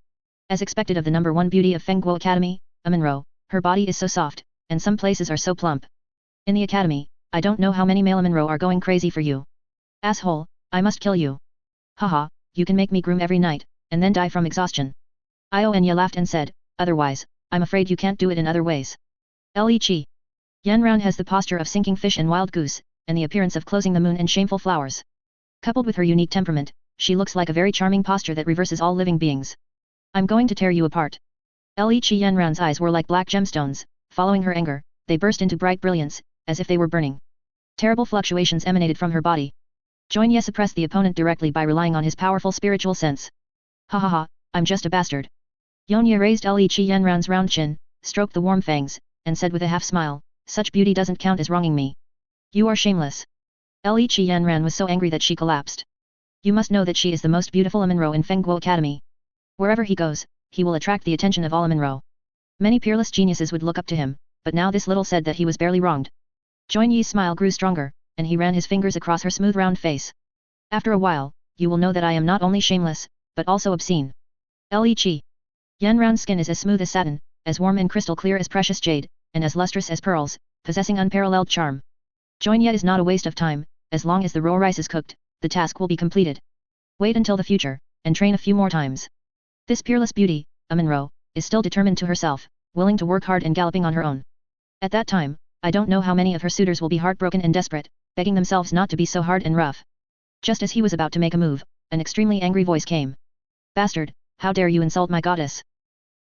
As expected of the number 1 beauty of Fengguo Academy, Amin her body is so soft, and some places are so plump. In the academy, I don't know how many male Amin are going crazy for you. Asshole, I must kill you. Haha, you can make me groom every night, and then die from exhaustion. Ionya laughed and said, otherwise, I'm afraid you can't do it in other ways. Li Qi. Yanran has the posture of sinking fish and wild goose, and the appearance of closing the moon and shameful flowers. Coupled with her unique temperament, she looks like a very charming posture that reverses all living beings. I'm going to tear you apart. Li Qi Yanran's eyes were like black gemstones, following her anger, they burst into bright brilliance, as if they were burning. Terrible fluctuations emanated from her body. Joinya suppressed the opponent directly by relying on his powerful spiritual sense. Ha ha ha, I'm just a bastard. Yonya raised Li Qi Yanran's round chin, stroked the warm fangs, and said with a half smile, such beauty doesn't count as wronging me. You are shameless. Li Qi Yanran was so angry that she collapsed. You must know that she is the most beautiful Aminro in Fengguo Academy. Wherever he goes, he will attract the attention of all Aminro. Many peerless geniuses would look up to him, but now this little said that he was barely wronged. Joinyi's smile grew stronger, and he ran his fingers across her smooth round face. After a while, you will know that I am not only shameless, but also obscene. Li Qi. Yanran's skin is as smooth as satin, as warm and crystal clear as precious jade, and as lustrous as pearls, possessing unparalleled charm. Joinya is not a waste of time, as long as the raw rice is cooked, the task will be completed. Wait until the future, and train a few more times. This peerless beauty, Aminro, is still determined to herself, willing to work hard and galloping on her own. At that time, I don't know how many of her suitors will be heartbroken and desperate, begging themselves not to be so hard and rough. Just as he was about to make a move, an extremely angry voice came. Bastard, how dare you insult my goddess?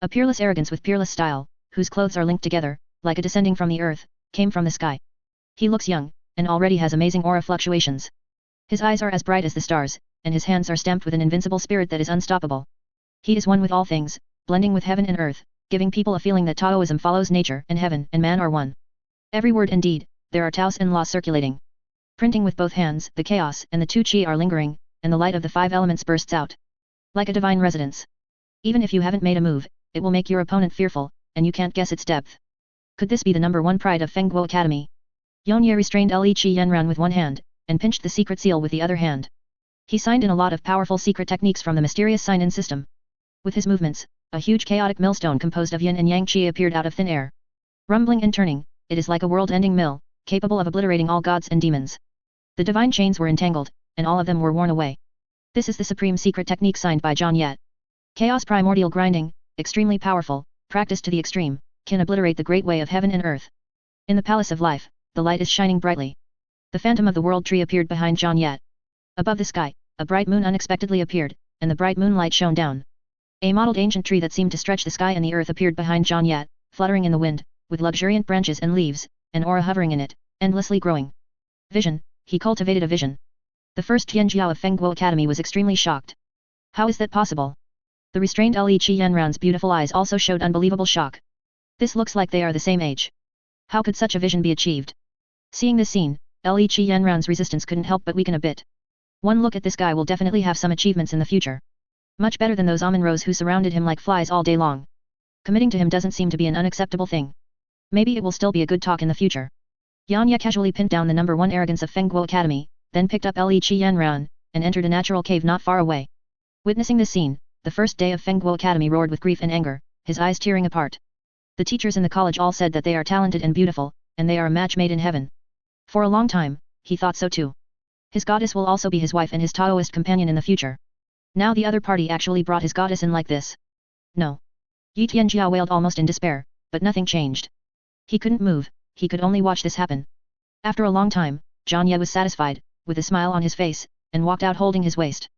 A peerless arrogance with peerless style, whose clothes are linked together, like a descending from the earth, came from the sky. He looks young, and already has amazing aura fluctuations. His eyes are as bright as the stars, and his hands are stamped with an invincible spirit that is unstoppable. He is one with all things, blending with heaven and earth, giving people a feeling that Taoism follows nature and heaven and man are one. Every word and deed, there are Taos and laws circulating. Printing with both hands, the chaos and the 2 qi are lingering, and the light of the 5 elements bursts out. Like a divine residence. Even if you haven't made a move, it will make your opponent fearful, and you can't guess its depth. Could this be the number 1 pride of Fengguo Academy? Yonya restrained Li Qi Yanran with one hand, and pinched the secret seal with the other hand. He signed in a lot of powerful secret techniques from the mysterious sign-in system. With his movements, a huge chaotic millstone composed of yin and yang qi appeared out of thin air. Rumbling and turning, it is like a world-ending mill, capable of obliterating all gods and demons. The divine chains were entangled, and all of them were worn away. This is the supreme secret technique signed by John Yet. Chaos primordial grinding, extremely powerful, practiced to the extreme, can obliterate the great way of heaven and earth. In the palace of life, the light is shining brightly. The phantom of the world tree appeared behind John Yet. Above the sky, a bright moon unexpectedly appeared, and the bright moonlight shone down. A mottled ancient tree that seemed to stretch the sky and the earth appeared behind John Yet, fluttering in the wind, with luxuriant branches and leaves, an aura hovering in it, endlessly growing. Vision, he cultivated a vision. The first Tianjiao of Fengguo Academy was extremely shocked. How is that possible? The restrained Li Qianran's beautiful eyes also showed unbelievable shock. This looks like they are the same age. How could such a vision be achieved? Seeing this scene, Li Qianran's resistance couldn't help but weaken a bit. One look at this guy will definitely have some achievements in the future. Much better than those Amonros who surrounded him like flies all day long. Committing to him doesn't seem to be an unacceptable thing. Maybe it will still be a good talk in the future. Yan Ye casually pinned down the number 1 arrogance of Fengguo Academy, then picked up Li Qianran, and entered a natural cave not far away. Witnessing this scene, the first day of Fengguo Academy roared with grief and anger, his eyes tearing apart. The teachers in the college all said that they are talented and beautiful, and they are a match made in heaven. For a long time, he thought so too. His goddess will also be his wife and his Taoist companion in the future. Now the other party actually brought his goddess in like this. No. Yi Tianjia wailed almost in despair, but nothing changed. He couldn't move, he could only watch this happen. After a long time, Zhang Ye was satisfied, with a smile on his face, and walked out holding his waist.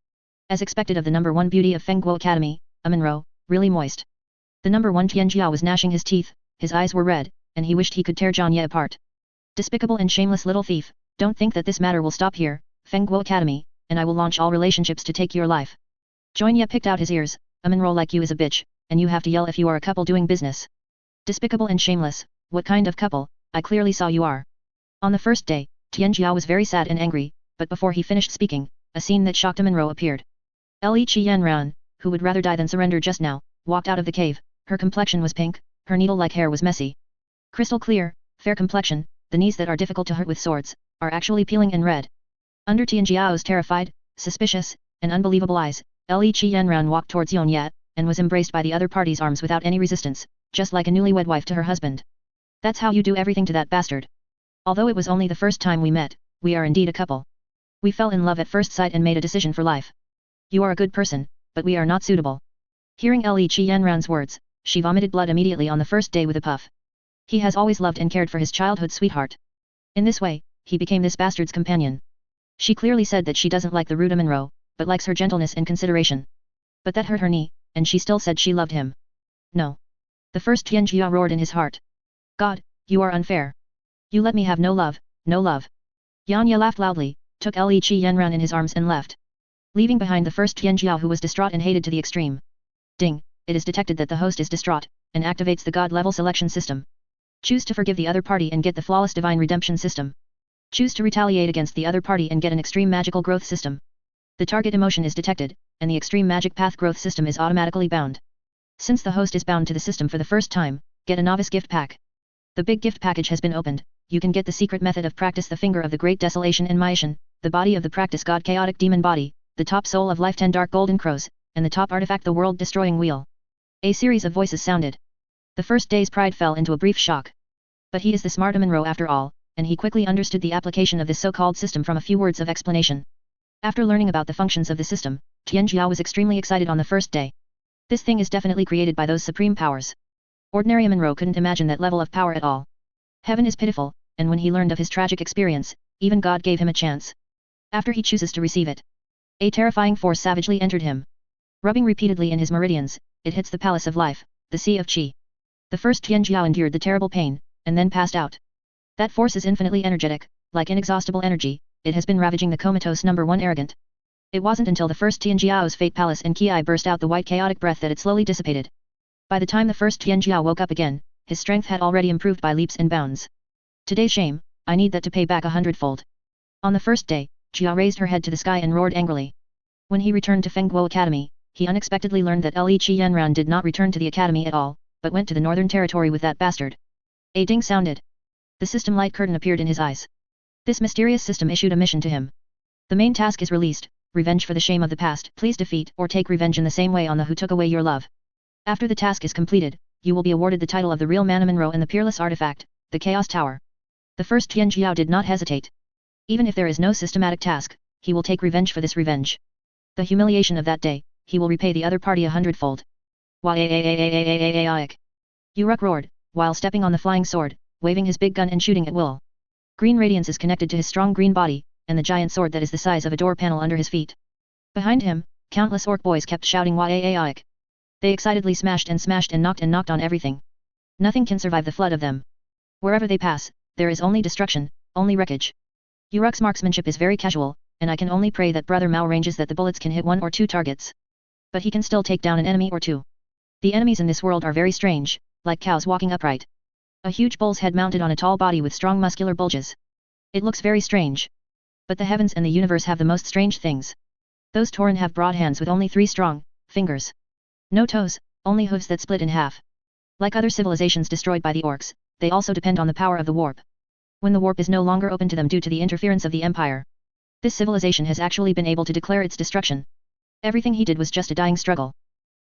As expected of the number 1 beauty of Fengguo Academy, Amonro, really moist. The number 1 Tianjia was gnashing his teeth, his eyes were red, and he wished he could tear Zhang Ye apart. Despicable and shameless little thief, don't think that this matter will stop here, Fengguo Academy, and I will launch all relationships to take your life. Zhang Ye picked out his ears, Amonro like you is a bitch, and you have to yell if you are a couple doing business. Despicable and shameless, what kind of couple, I clearly saw you are. On the first day, Tianjia was very sad and angry, but before he finished speaking, a scene that shocked Amonro appeared. Li Qianran, who would rather die than surrender just now, walked out of the cave. Her complexion was pink, her needle-like hair was messy. Crystal clear, fair complexion, the knees that are difficult to hurt with swords, are actually peeling and red. Under Tianjiao's terrified, suspicious, and unbelievable eyes, Li Qianran walked towards Yonye, and was embraced by the other party's arms without any resistance, just like a newlywed wife to her husband. That's how you do everything to that bastard. Although it was only the first time we met, we are indeed a couple. We fell in love at first sight and made a decision for life. You are a good person, but we are not suitable. Hearing Li Qianran's words, she vomited blood immediately on the first day with a puff. He has always loved and cared for his childhood sweetheart. In this way, he became this bastard's companion. She clearly said that she doesn't like the rude Amonro, but likes her gentleness and consideration. But that hurt her knee, and she still said she loved him. No. The first Tianjia roared in his heart. God, you are unfair. You let me have no love, no love. Yan Ye laughed loudly, took Li Qianran in his arms and left. Leaving behind the first Tianjia who was distraught and hated to the extreme. Ding, it is detected that the host is distraught, and activates the God level selection system. Choose to forgive the other party and get the flawless divine redemption system. Choose to retaliate against the other party and get an extreme magical growth system. The target emotion is detected, and the extreme magic path growth system is automatically bound. Since the host is bound to the system for the first time, get a novice gift pack. The big gift package has been opened. You can get the secret method of practice, the finger of the great desolation in Maishan, the body of the practice god chaotic demon body, the top soul of life 10 dark golden crows, and the top artifact the world destroying wheel. A series of voices sounded. The first day's pride fell into a brief shock. But he is the smart Amonro after all, and he quickly understood the application of this so-called system from a few words of explanation. After learning about the functions of the system, Tianjia was extremely excited on the first day. This thing is definitely created by those supreme powers. Ordinary Amonro couldn't imagine that level of power at all. Heaven is pitiful, and when he learned of his tragic experience, even God gave him a chance. After he chooses to receive it, a terrifying force savagely entered him. Rubbing repeatedly in his meridians, it hits the palace of life, the sea of qi. The first Tianjia endured the terrible pain, and then passed out. That force is infinitely energetic, like inexhaustible energy, it has been ravaging the comatose number 1 arrogant. It wasn't until the first Tianjiao's fate palace and Qi burst out the white chaotic breath that it slowly dissipated. By the time the first Tianjia woke up again, his strength had already improved by leaps and bounds. Today's shame, I need that to pay back 100-fold. On the first day, Jia raised her head to the sky and roared angrily. When he returned to Fengguo Academy, he unexpectedly learned that Li Qianran did not return to the academy at all, but went to the northern territory with that bastard. A ding sounded. The system light curtain appeared in his eyes. This mysterious system issued a mission to him. The main task is released, revenge for the shame of the past. Please defeat or take revenge in the same way on the who took away your love. After the task is completed, you will be awarded the title of the real man Amonro and the peerless artifact, the Chaos Tower. The first Tianjiao did not hesitate. Even if there is no systematic task, he will take revenge for this revenge. The humiliation of that day, he will repay the other party 100-fold. Uruk roared, while stepping on the flying sword, waving his big gun and shooting at will. Green radiance is connected to his strong green body, and the giant sword that is the size of a door panel under his feet. Behind him, countless orc boys kept shouting Waaik. They excitedly smashed and knocked on everything. Nothing can survive the flood of them. Wherever they pass, there is only destruction, only wreckage. Uruk's marksmanship is very casual, and I can only pray that Brother Mao arranges that the bullets can hit 1 or 2 targets. but he can still take down an enemy or two. The enemies in this world are very strange, like cows walking upright. A huge bull's head mounted on a tall body with strong muscular bulges. It looks very strange. But the heavens and the universe have the most strange things. Those Tauren have broad hands with only 3 strong fingers. No toes, only hooves that split in half. Like other civilizations destroyed by the orcs, they also depend on the power of the warp. When the warp is no longer open to them due to the interference of the Empire, this civilization has actually been able to declare its destruction. Everything he did was just a dying struggle.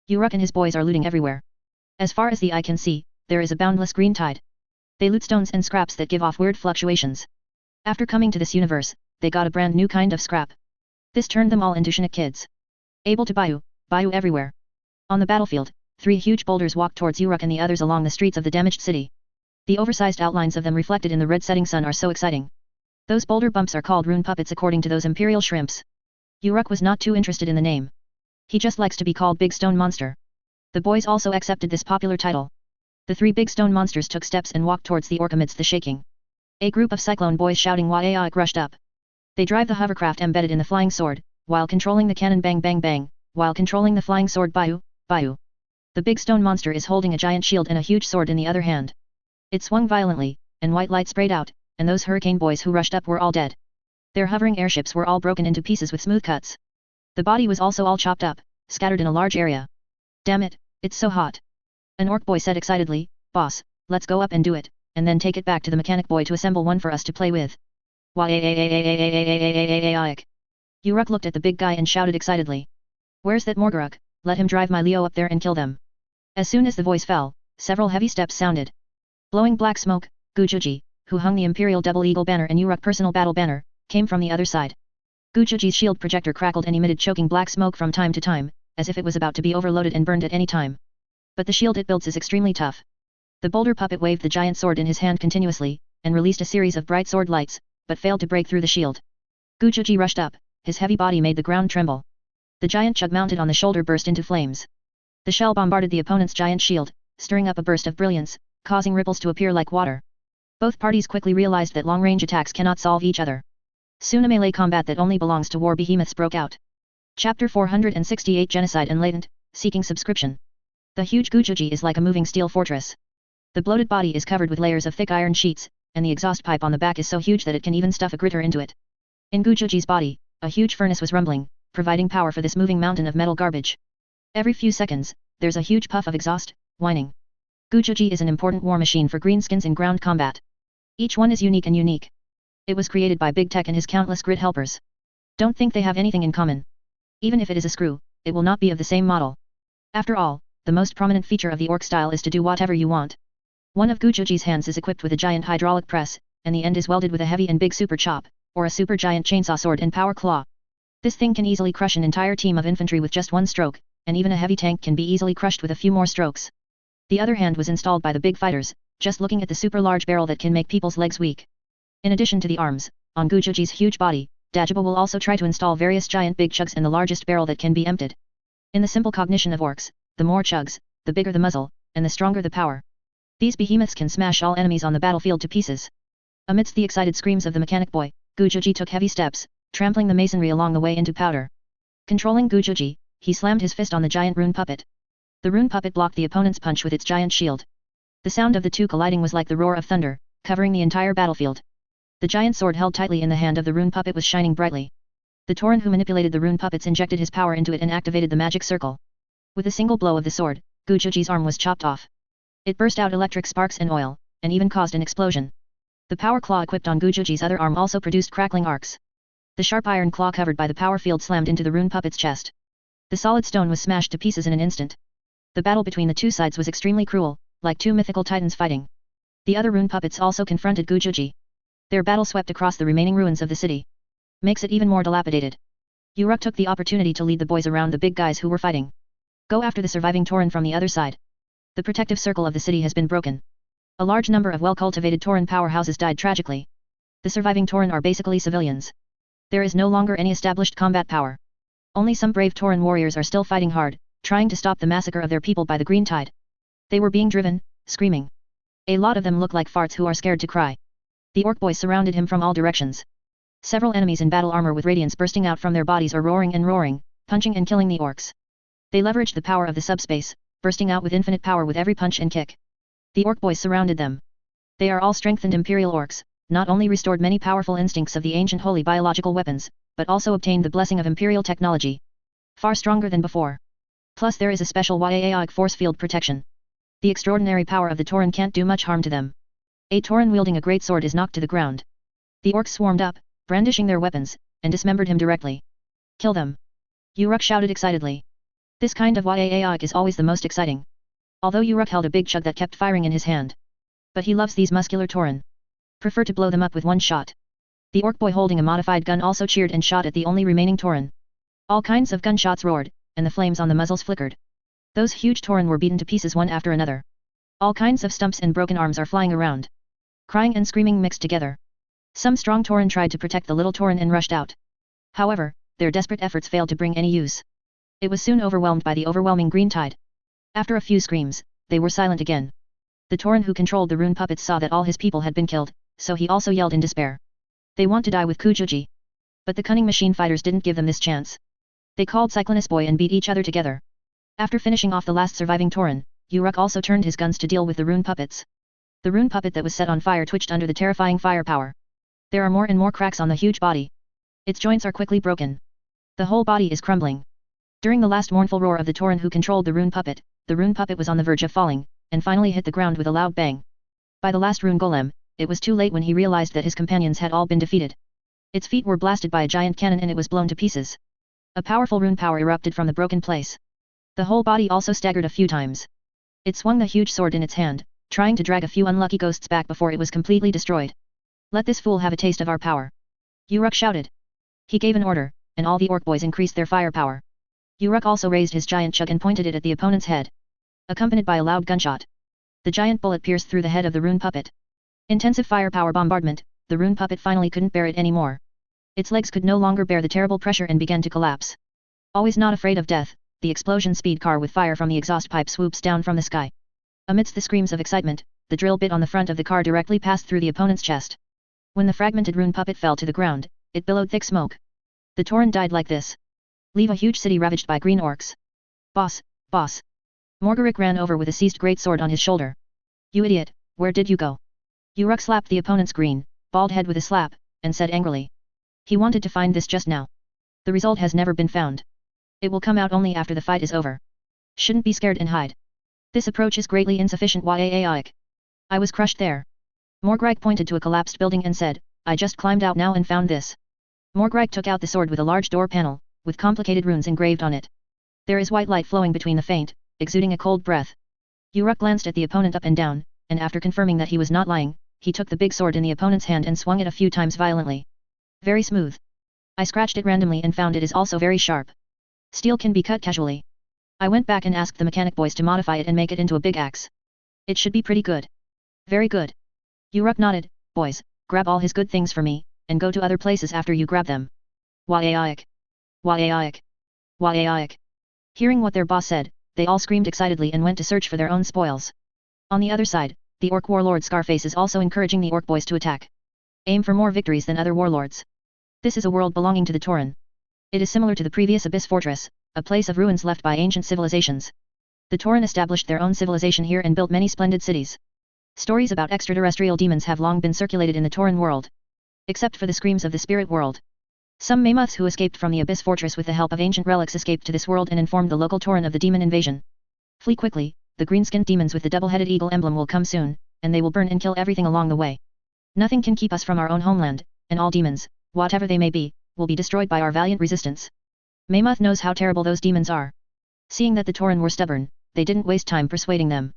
Uruk and his boys are looting everywhere. As far as the eye can see, there is a boundless green tide. They loot stones and scraps that give off weird fluctuations. After coming to this universe, they got a brand new kind of scrap. This turned them all into Shinnok kids. Able to bayou everywhere. On the battlefield, 3 huge boulders walked towards Uruk and the others along the streets of the damaged city. The oversized outlines of them reflected in the red setting sun are so exciting. Those boulder bumps are called rune puppets according to those imperial shrimps. Uruk was not too interested in the name. He just likes to be called Big Stone Monster. The boys also accepted this popular title. The 3 big stone monsters took steps and walked towards the orc amidst the shaking. A group of cyclone boys shouting "Waaik" rushed up. They drive the hovercraft embedded in the flying sword, while controlling the cannon bang bang bang, while controlling the flying sword bayou. The big stone monster is holding a giant shield and a huge sword in the other hand. It swung violently, and white light sprayed out, and those hurricane boys who rushed up were all dead. Their hovering airships were all broken into pieces with smooth cuts. The body was also all chopped up, scattered in a large area. Damn it, it's so hot. An orc boy said excitedly, "Boss, let's go up and do it, and then take it back to the mechanic boy to assemble one for us to play with." Waaik. Uruk looked at the big guy and shouted excitedly. "Where's that Morguruk? Let him drive my Leo up there and kill them." As soon as the voice fell, several heavy steps sounded. Blowing black smoke, Gujuji, who hung the imperial double eagle banner and Uruk personal battle banner, came from the other side. Gujuji's shield projector crackled and emitted choking black smoke from time to time, as if it was about to be overloaded and burned at any time. But the shield it builds is extremely tough. The boulder puppet waved the giant sword in his hand continuously, and released a series of bright sword lights, but failed to break through the shield. Gujuji rushed up, his heavy body made the ground tremble. The giant chug mounted on the shoulder burst into flames. The shell bombarded the opponent's giant shield, stirring up a burst of brilliance, causing ripples to appear like water. Both parties quickly realized that long-range attacks cannot solve each other. Soon a melee combat that only belongs to war behemoths broke out. Chapter 468 Genocide and Latent, Seeking Subscription. The huge Gujuji is like a moving steel fortress. The bloated body is covered with layers of thick iron sheets, and the exhaust pipe on the back is so huge that it can even stuff a gritter into it. In Gujuji's body, a huge furnace was rumbling, providing power for this moving mountain of metal garbage. Every few seconds, there's a huge puff of exhaust, whining. Gujuji is an important war machine for greenskins in ground combat. Each one is unique and unique. It was created by Big Tech and his countless grid helpers. Don't think they have anything in common. Even if it is a screw, it will not be of the same model. After all, the most prominent feature of the orc style is to do whatever you want. One of Gujuji's hands is equipped with a giant hydraulic press, and the end is welded with a heavy and big super chop, or a super giant chainsaw sword and power claw. This thing can easily crush an entire team of infantry with just one stroke, and even a heavy tank can be easily crushed with a few more strokes. The other hand was installed by the big fighters, just looking at the super large barrel that can make people's legs weak. In addition to the arms, on Gujuji's huge body, Dajaba will also try to install various giant big chugs and the largest barrel that can be emptied. In the simple cognition of orcs, the more chugs, the bigger the muzzle, and the stronger the power. These behemoths can smash all enemies on the battlefield to pieces. Amidst the excited screams of the mechanic boy, Gujuji took heavy steps, trampling the masonry along the way into powder. Controlling Gujuji, he slammed his fist on the giant rune puppet. The rune puppet blocked the opponent's punch with its giant shield. The sound of the two colliding was like the roar of thunder, covering the entire battlefield. The giant sword held tightly in the hand of the rune puppet was shining brightly. The Tauren who manipulated the rune puppets injected his power into it and activated the magic circle. With a single blow of the sword, Gujuji's arm was chopped off. It burst out electric sparks and oil, and even caused an explosion. The power claw equipped on Gujuji's other arm also produced crackling arcs. The sharp iron claw covered by the power field slammed into the rune puppet's chest. The solid stone was smashed to pieces in an instant. The battle between the two sides was extremely cruel, like two mythical titans fighting. The other rune puppets also confronted Gujuji. Their battle swept across the remaining ruins of the city. Makes it even more dilapidated. Uruk took the opportunity to lead the boys around the big guys who were fighting. Go after the surviving Tauren from the other side. The protective circle of the city has been broken. A large number of well-cultivated Tauren powerhouses died tragically. The surviving Tauren are basically civilians. There is no longer any established combat power. Only some brave Tauren warriors are still fighting hard, trying to stop the massacre of their people by the green tide. They were being driven, screaming. A lot of them look like farts who are scared to cry. The orc boys surrounded him from all directions. Several enemies in battle armor with radiance bursting out from their bodies are roaring and roaring, punching and killing the orcs. They leveraged the power of the subspace, bursting out with infinite power with every punch and kick. The orc boys surrounded them. They are all strengthened imperial orcs, not only restored many powerful instincts of the ancient holy biological weapons, but also obtained the blessing of imperial technology. Far stronger than before. Plus there is a special YAAIC force field protection. The extraordinary power of the Tauren can't do much harm to them. A Tauren wielding a great sword is knocked to the ground. The orcs swarmed up, brandishing their weapons, and dismembered him directly. Kill them! Uruk shouted excitedly. This kind of YAAIC is always the most exciting. Although Uruk held a big chug that kept firing in his hand. But he loves these muscular Tauren. Prefer to blow them up with one shot. The orc boy holding a modified gun also cheered and shot at the only remaining Tauren. All kinds of gunshots roared, and the flames on the muzzles flickered. Those huge Tauren were beaten to pieces one after another. All kinds of stumps and broken arms are flying around. Crying and screaming mixed together. Some strong Tauren tried to protect the little Tauren and rushed out. However, their desperate efforts failed to bring any use. It was soon overwhelmed by the overwhelming green tide. After a few screams, they were silent again. The Tauren who controlled the rune puppets saw that all his people had been killed, so he also yelled in despair. They want to die with Kujuji. But the cunning machine fighters didn't give them this chance. They called Cyclonus Boy and beat each other together. After finishing off the last surviving Tauren, Uruk also turned his guns to deal with the rune puppets. The rune puppet that was set on fire twitched under the terrifying firepower. There are more and more cracks on the huge body. Its joints are quickly broken. The whole body is crumbling. During the last mournful roar of the Tauren who controlled the rune puppet was on the verge of falling, and finally hit the ground with a loud bang. By the last rune golem, it was too late when he realized that his companions had all been defeated. Its feet were blasted by a giant cannon and it was blown to pieces. A powerful rune power erupted from the broken place. The whole body also staggered a few times. It swung the huge sword in its hand, trying to drag a few unlucky ghosts back before it was completely destroyed. Let this fool have a taste of our power. Uruk shouted. He gave an order, and all the orc boys increased their firepower. Uruk also raised his giant chug and pointed it at the opponent's head. Accompanied by a loud gunshot. The giant bullet pierced through the head of the rune puppet. Intensive firepower bombardment, the rune puppet finally couldn't bear it anymore. Its legs could no longer bear the terrible pressure and began to collapse. Always not afraid of death, the explosion speed car with fire from the exhaust pipe swoops down from the sky. Amidst the screams of excitement, the drill bit on the front of the car directly passed through the opponent's chest. When the fragmented rune puppet fell to the ground, it billowed thick smoke. The Tauren died like this. Leave a huge city ravaged by green orcs. Boss, boss. Morgarik ran over with a seized great sword on his shoulder. You idiot, where did you go? Uruk slapped the opponent's green, bald head with a slap, and said angrily. He wanted to find this just now. The result has never been found. It will come out only after the fight is over. Shouldn't be scared and hide. This approach is greatly insufficient. YAAIC. I was crushed there. Morgarik pointed to a collapsed building and said, I just climbed out now and found this. Morgarik took out the sword with a large door panel, with complicated runes engraved on it. There is white light flowing between the faint, exuding a cold breath. Uruk glanced at the opponent up and down, and after confirming that he was not lying, he took the big sword in the opponent's hand and swung it a few times violently. Very smooth. I scratched it randomly and found it is also very sharp. Steel can be cut casually. I went back and asked the mechanic boys to modify it and make it into a big axe. It should be pretty good. Very good. Uruk nodded. Boys, grab all his good things for me, and go to other places after you grab them. YAIC. YAIC. YAIC. Hearing what their boss said, they all screamed excitedly and went to search for their own spoils. On the other side, the orc warlord Scarface is also encouraging the orc boys to attack. Aim for more victories than other warlords. This is a world belonging to the Tauren. It is similar to the previous Abyss Fortress, a place of ruins left by ancient civilizations. The Tauren established their own civilization here and built many splendid cities. Stories about extraterrestrial demons have long been circulated in the Tauren world. Except for the screams of the spirit world. Some Mammoths who escaped from the Abyss Fortress with the help of ancient relics escaped to this world and informed the local Tauren of the demon invasion. Flee quickly, the green-skinned demons with the double-headed eagle emblem will come soon, and they will burn and kill everything along the way. Nothing can keep us from our own homeland, and all demons, whatever they may be, will be destroyed by our valiant resistance. Mammoth knows how terrible those demons are. Seeing that the Tauren were stubborn, they didn't waste time persuading them.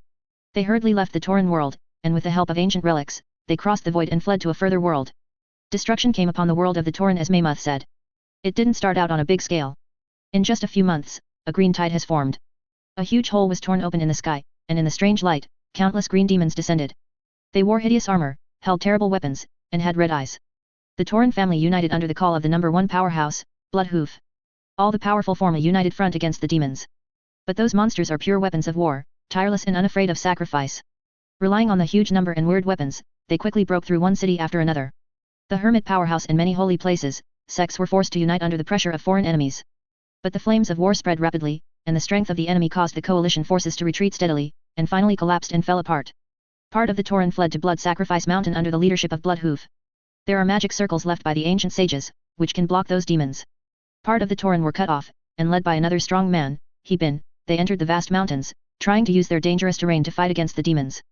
They hurriedly left the Tauren world, and with the help of ancient relics, they crossed the void and fled to a further world. Destruction came upon the world of the Tauren as Mammoth said. It didn't start out on a big scale. In just a few months, a green tide has formed. A huge hole was torn open in the sky, and in the strange light, countless green demons descended. They wore hideous armor, held terrible weapons, and had red eyes. The Tauren family united under the call of the number one powerhouse, Bloodhoof. All the powerful form a united front against the demons. But those monsters are pure weapons of war, tireless and unafraid of sacrifice. Relying on the huge number and weird weapons, they quickly broke through one city after another. The hermit powerhouse and many holy places, sects were forced to unite under the pressure of foreign enemies. But the flames of war spread rapidly, and the strength of the enemy caused the coalition forces to retreat steadily, and finally collapsed and fell apart. Part of the Tauren fled to Blood Sacrifice Mountain under the leadership of Bloodhoof. There are magic circles left by the ancient sages, which can block those demons. Part of the Tauren were cut off, and led by another strong man, Hebin, they entered the vast mountains, trying to use their dangerous terrain to fight against the demons.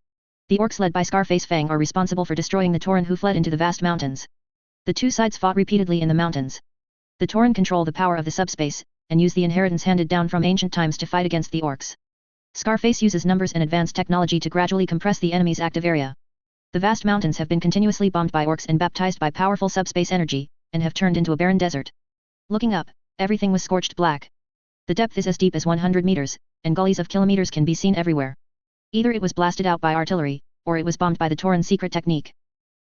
The orcs led by Scarface Fang are responsible for destroying the Tauren who fled into the vast mountains. The two sides fought repeatedly in the mountains. The Tauren control the power of the subspace, and use the inheritance handed down from ancient times to fight against the orcs. Scarface uses numbers and advanced technology to gradually compress the enemy's active area. The vast mountains have been continuously bombed by orcs and baptized by powerful subspace energy, and have turned into a barren desert. Looking up, everything was scorched black. The depth is as deep as 100 meters, and gullies of kilometers can be seen everywhere. Either it was blasted out by artillery, or it was bombed by the Tauren secret technique.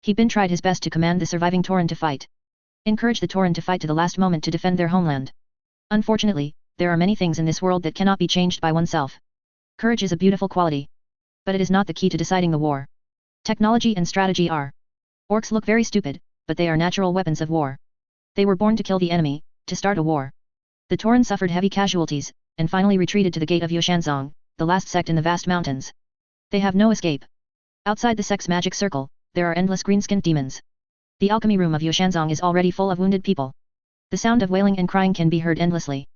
Hebin tried his best to command the surviving Tauren to fight. Encourage the Tauren to fight to the last moment to defend their homeland. Unfortunately, there are many things in this world that cannot be changed by oneself. Courage is a beautiful quality. But it is not the key to deciding the war. Technology and strategy are. Orcs look very stupid, but they are natural weapons of war. They were born to kill the enemy, to start a war. The Tauren suffered heavy casualties, and finally retreated to the gate of Yoshanzong, the last sect in the vast mountains. They have no escape. Outside the sect's magic circle, there are endless green-skinned demons. The alchemy room of Yoshanzong is already full of wounded people. The sound of wailing and crying can be heard endlessly.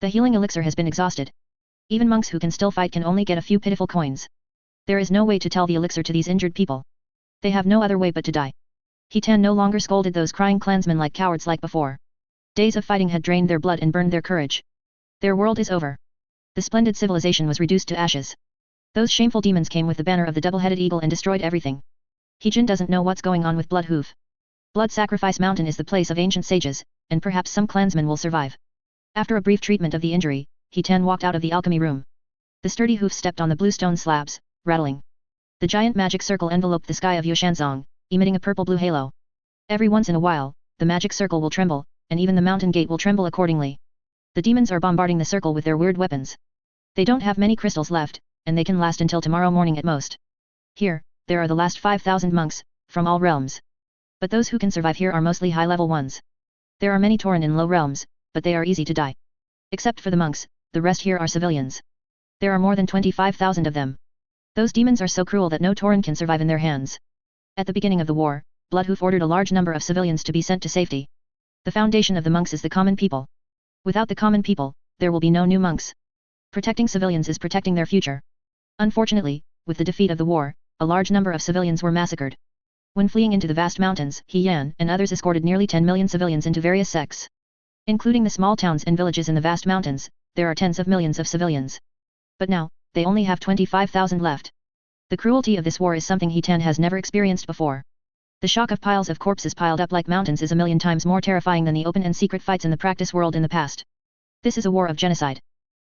The healing elixir has been exhausted. Even monks who can still fight can only get a few pitiful coins. There is no way to tell the elixir to these injured people. They have no other way but to die. Hitan no longer scolded those crying clansmen like cowards like before. Days of fighting had drained their blood and burned their courage. Their world is over. The splendid civilization was reduced to ashes. Those shameful demons came with the banner of the double-headed eagle and destroyed everything. Hijin doesn't know what's going on with Bloodhoof. Blood Sacrifice Mountain is the place of ancient sages, and perhaps some clansmen will survive. After a brief treatment of the injury, Hitan walked out of the alchemy room. The sturdy hoof stepped on the bluestone slabs, rattling. The giant magic circle enveloped the sky of Yoshanzong, emitting a purple-blue halo. Every once in a while, the magic circle will tremble, and even the mountain gate will tremble accordingly. The demons are bombarding the circle with their weird weapons. They don't have many crystals left, and they can last until tomorrow morning at most. Here, there are the last 5,000 monks, from all realms. But those who can survive here are mostly high-level ones. There are many Tauren in low realms, but they are easy to die. Except for the monks, the rest here are civilians. There are more than 25,000 of them. Those demons are so cruel that no Tauren can survive in their hands. At the beginning of the war, Bloodhoof ordered a large number of civilians to be sent to safety. The foundation of the monks is the common people. Without the common people, there will be no new monks. Protecting civilians is protecting their future. Unfortunately, with the defeat of the war, a large number of civilians were massacred. When fleeing into the vast mountains, He Yan and others escorted nearly 10 million civilians into various sects. Including the small towns and villages in the vast mountains, there are tens of millions of civilians. But now, they only have 25,000 left. The cruelty of this war is something Hitan has never experienced before. The shock of piles of corpses piled up like mountains is a million times more terrifying than the open and secret fights in the practice world in the past. This is a war of genocide.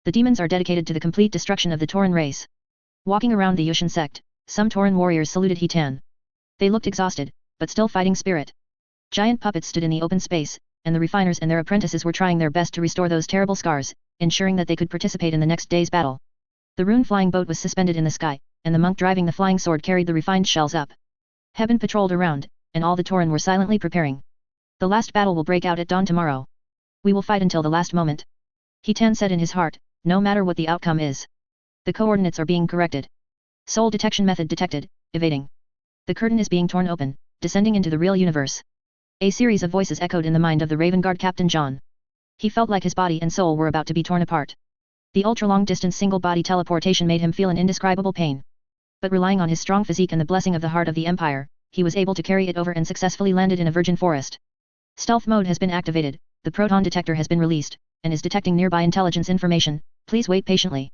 The demons are dedicated to the complete destruction of the Tauren race. Walking around the Yushan sect, some Tauren warriors saluted Hitan. They looked exhausted, but still fighting spirit. Giant puppets stood in the open space, and the refiners and their apprentices were trying their best to restore those terrible scars, ensuring that they could participate in the next day's battle. The rune flying boat was suspended in the sky, and the monk driving the flying sword carried the refined shells up. Heaven patrolled around, and all the Tauren were silently preparing. The last battle will break out at dawn tomorrow. We will fight until the last moment. Hitan said in his heart, no matter what the outcome is. The coordinates are being corrected. Soul detection method detected, evading. The curtain is being torn open, descending into the real universe. A series of voices echoed in the mind of the Raven Guard Captain John. He felt like his body and soul were about to be torn apart. The ultra-long-distance single-body teleportation made him feel an indescribable pain. But relying on his strong physique and the blessing of the heart of the Empire, he was able to carry it over and successfully landed in a virgin forest. Stealth mode has been activated, the proton detector has been released, and is detecting nearby intelligence information. Please wait patiently.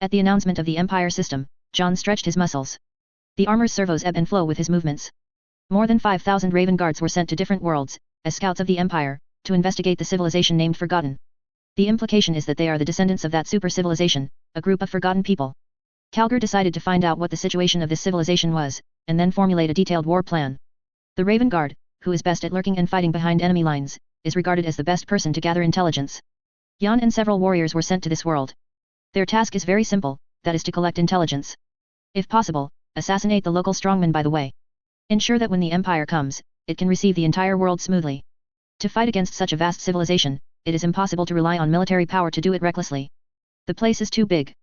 At the announcement of the Empire system, John stretched his muscles. The armor's servos ebb and flow with his movements. More than 5,000 Raven Guards were sent to different worlds, as scouts of the Empire, to investigate the civilization named Forgotten. The implication is that they are the descendants of that super-civilization, a group of forgotten people. Calgar decided to find out what the situation of this civilization was, and then formulate a detailed war plan. The Raven Guard, who is best at lurking and fighting behind enemy lines, is regarded as the best person to gather intelligence. Yan and several warriors were sent to this world. Their task is very simple, that is to collect intelligence. If possible, assassinate the local strongman by the way. Ensure that when the Empire comes, it can receive the entire world smoothly. To fight against such a vast civilization, it is impossible to rely on military power to do it recklessly. The place is too big.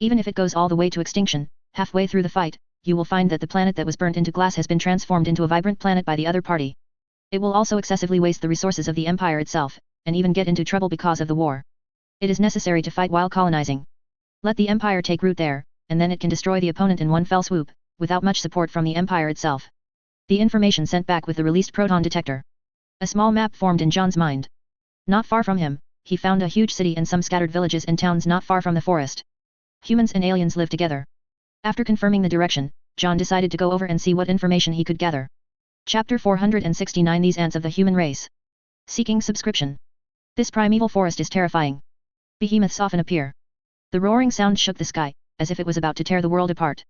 Even if it goes all the way to extinction, halfway through the fight, you will find that the planet that was burnt into glass has been transformed into a vibrant planet by the other party. It will also excessively waste the resources of the empire itself, and even get into trouble because of the war. It is necessary to fight while colonizing. Let the empire take root there, and then it can destroy the opponent in one fell swoop, without much support from the empire itself. The information sent back with the released proton detector. A small map formed in John's mind. Not far from him, he found a huge city and some scattered villages and towns not far from the forest. Humans and aliens live together. After confirming the direction, John decided to go over and see what information he could gather. Chapter 469 These Ants of the Human Race. Seeking subscription. This primeval forest is terrifying. Behemoths often appear. The roaring sound shook the sky, as if it was about to tear the world apart.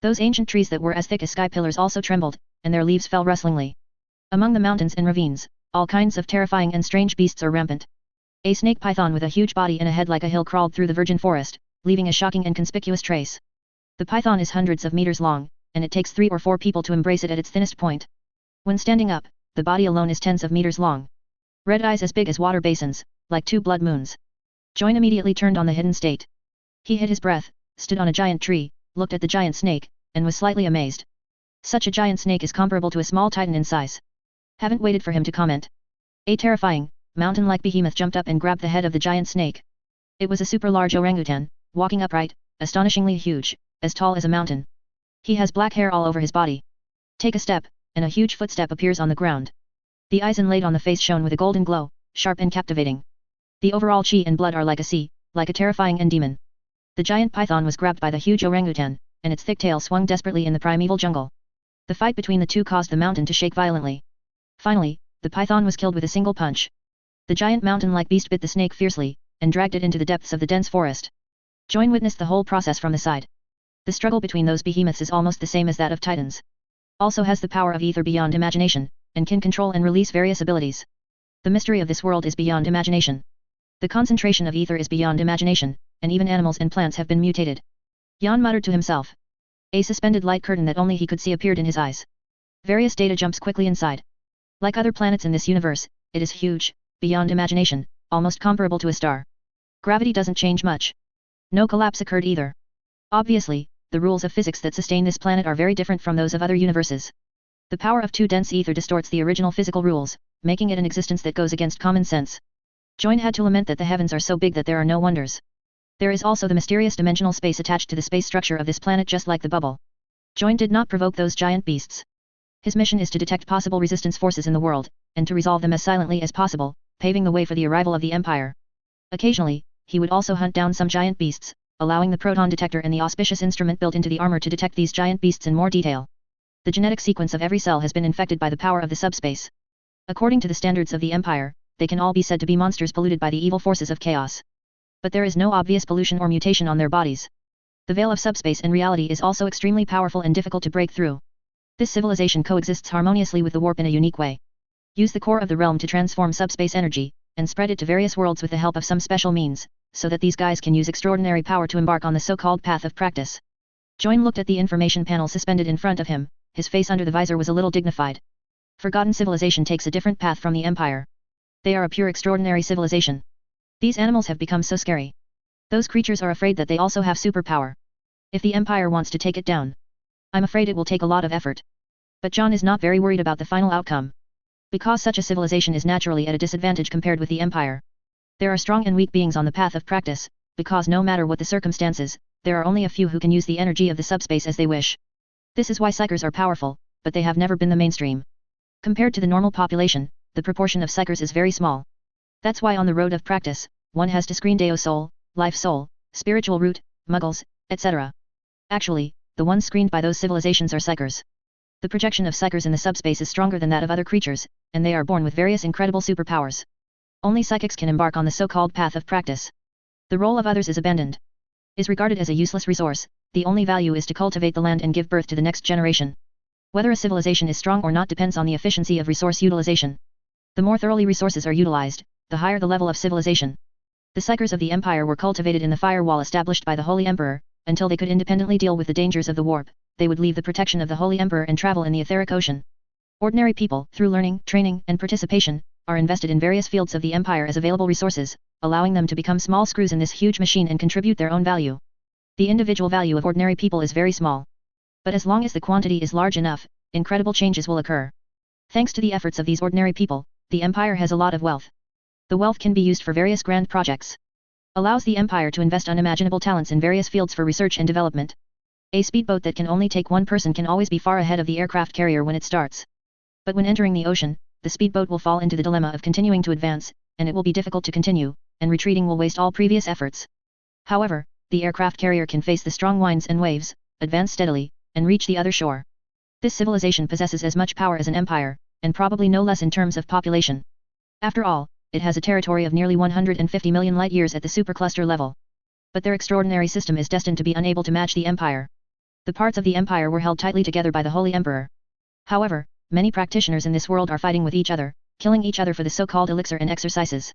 Those ancient trees that were as thick as sky pillars also trembled, and their leaves fell rustlingly. Among the mountains and ravines, all kinds of terrifying and strange beasts are rampant. A snake python with a huge body and a head like a hill crawled through the virgin forest, leaving a shocking and conspicuous trace. The python is hundreds of meters long, and it takes 3 or 4 people to embrace it at its thinnest point. When standing up, the body alone is tens of meters long. Red eyes as big as water basins, like 2 blood moons. Join immediately turned on the hidden state. He hid his breath, stood on a giant tree, looked at the giant snake, and was slightly amazed. Such a giant snake is comparable to a small titan in size. Haven't waited for him to comment. A terrifying, mountain-like behemoth jumped up and grabbed the head of the giant snake. It was a super-large orangutan, walking upright, astonishingly huge, as tall as a mountain. He has black hair all over his body. Take a step, and a huge footstep appears on the ground. The eyes inlaid on the face shone with a golden glow, sharp and captivating. The overall chi and blood are like a sea, like a terrifying and demon. The giant python was grabbed by the huge orangutan, and its thick tail swung desperately in the primeval jungle. The fight between the two caused the mountain to shake violently. Finally, the python was killed with a single punch. The giant mountain-like beast bit the snake fiercely, and dragged it into the depths of the dense forest. Join witnessed the whole process from the side. The struggle between those behemoths is almost the same as that of titans. Also has the power of ether beyond imagination, and can control and release various abilities. The mystery of this world is beyond imagination. The concentration of ether is beyond imagination, and even animals and plants have been mutated. Jan muttered to himself. A suspended light curtain that only he could see appeared in his eyes. Various data jumps quickly inside. Like other planets in this universe, it is huge, beyond imagination, almost comparable to a star. Gravity doesn't change much. No collapse occurred either. Obviously, the rules of physics that sustain this planet are very different from those of other universes. The power of too dense ether distorts the original physical rules, making it an existence that goes against common sense. Join had to lament that the heavens are so big that there are no wonders. There is also the mysterious dimensional space attached to the space structure of this planet, just like the bubble. Join did not provoke those giant beasts. His mission is to detect possible resistance forces in the world, and to resolve them as silently as possible, paving the way for the arrival of the Empire. Occasionally, he would also hunt down some giant beasts, allowing the proton detector and the auspicious instrument built into the armor to detect these giant beasts in more detail. The genetic sequence of every cell has been infected by the power of the subspace. According to the standards of the Empire, they can all be said to be monsters polluted by the evil forces of chaos. But there is no obvious pollution or mutation on their bodies. The veil of subspace in reality is also extremely powerful and difficult to break through. This civilization coexists harmoniously with the warp in a unique way. Use the core of the realm to transform subspace energy, and spread it to various worlds with the help of some special means, so that these guys can use extraordinary power to embark on the so-called path of practice. Join looked at the information panel suspended in front of him, his face under the visor was a little dignified. Forgotten civilization takes a different path from the Empire. They are a pure extraordinary civilization. These animals have become so scary. Those creatures are afraid that they also have superpower. If the Empire wants to take it down, I'm afraid it will take a lot of effort. But John is not very worried about the final outcome. Because such a civilization is naturally at a disadvantage compared with the Empire. There are strong and weak beings on the path of practice, because no matter what the circumstances, there are only a few who can use the energy of the subspace as they wish. This is why psychers are powerful, but they have never been the mainstream. Compared to the normal population, the proportion of psychers is very small. That's why on the road of practice, one has to screen Deo Soul, Life Soul, Spiritual Root, Muggles, etc. Actually, the ones screened by those civilizations are psychers. The projection of psychers in the subspace is stronger than that of other creatures, and they are born with various incredible superpowers. Only psychics can embark on the so-called path of practice. The role of others is abandoned. Is regarded as a useless resource, the only value is to cultivate the land and give birth to the next generation. Whether a civilization is strong or not depends on the efficiency of resource utilization. The more thoroughly resources are utilized, the higher the level of civilization. The psychers of the Empire were cultivated in the firewall established by the Holy Emperor. Until they could independently deal with the dangers of the warp, they would leave the protection of the Holy Emperor and travel in the etheric ocean. Ordinary people, through learning, training, and participation, are invested in various fields of the Empire as available resources, allowing them to become small screws in this huge machine and contribute their own value. The individual value of ordinary people is very small. But as long as the quantity is large enough, incredible changes will occur. Thanks to the efforts of these ordinary people, the empire has a lot of wealth. The wealth can be used for various grand projects. Allows the empire to invest unimaginable talents in various fields for research and development. A speedboat that can only take one person can always be far ahead of the aircraft carrier when it starts. But when entering the ocean, the speedboat will fall into the dilemma of continuing to advance, and it will be difficult to continue, and retreating will waste all previous efforts. However, the aircraft carrier can face the strong winds and waves, advance steadily, and reach the other shore. This civilization possesses as much power as an empire, and probably no less in terms of population. After all, it has a territory of nearly 150 million light-years at the supercluster level. But their extraordinary system is destined to be unable to match the empire. The parts of the empire were held tightly together by the Holy Emperor. However, many practitioners in this world are fighting with each other, killing each other for the so-called elixir and exercises.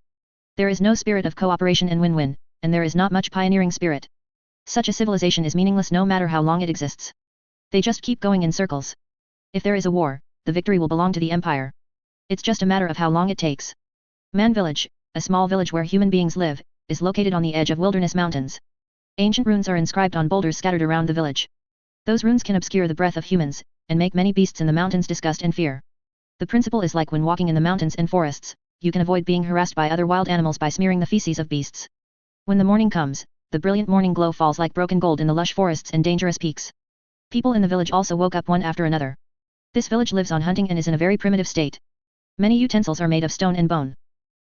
There is no spirit of cooperation and win-win, and there is not much pioneering spirit. Such a civilization is meaningless no matter how long it exists. They just keep going in circles. If there is a war, the victory will belong to the empire. It's just a matter of how long it takes. Man Village, a small village where human beings live, is located on the edge of wilderness mountains. Ancient runes are inscribed on boulders scattered around the village. Those runes can obscure the breath of humans, and make many beasts in the mountains disgust and fear. The principle is like when walking in the mountains and forests, you can avoid being harassed by other wild animals by smearing the feces of beasts. When the morning comes, the brilliant morning glow falls like broken gold in the lush forests and dangerous peaks. People in the village also woke up one after another. This village lives on hunting and is in a very primitive state. Many utensils are made of stone and bone.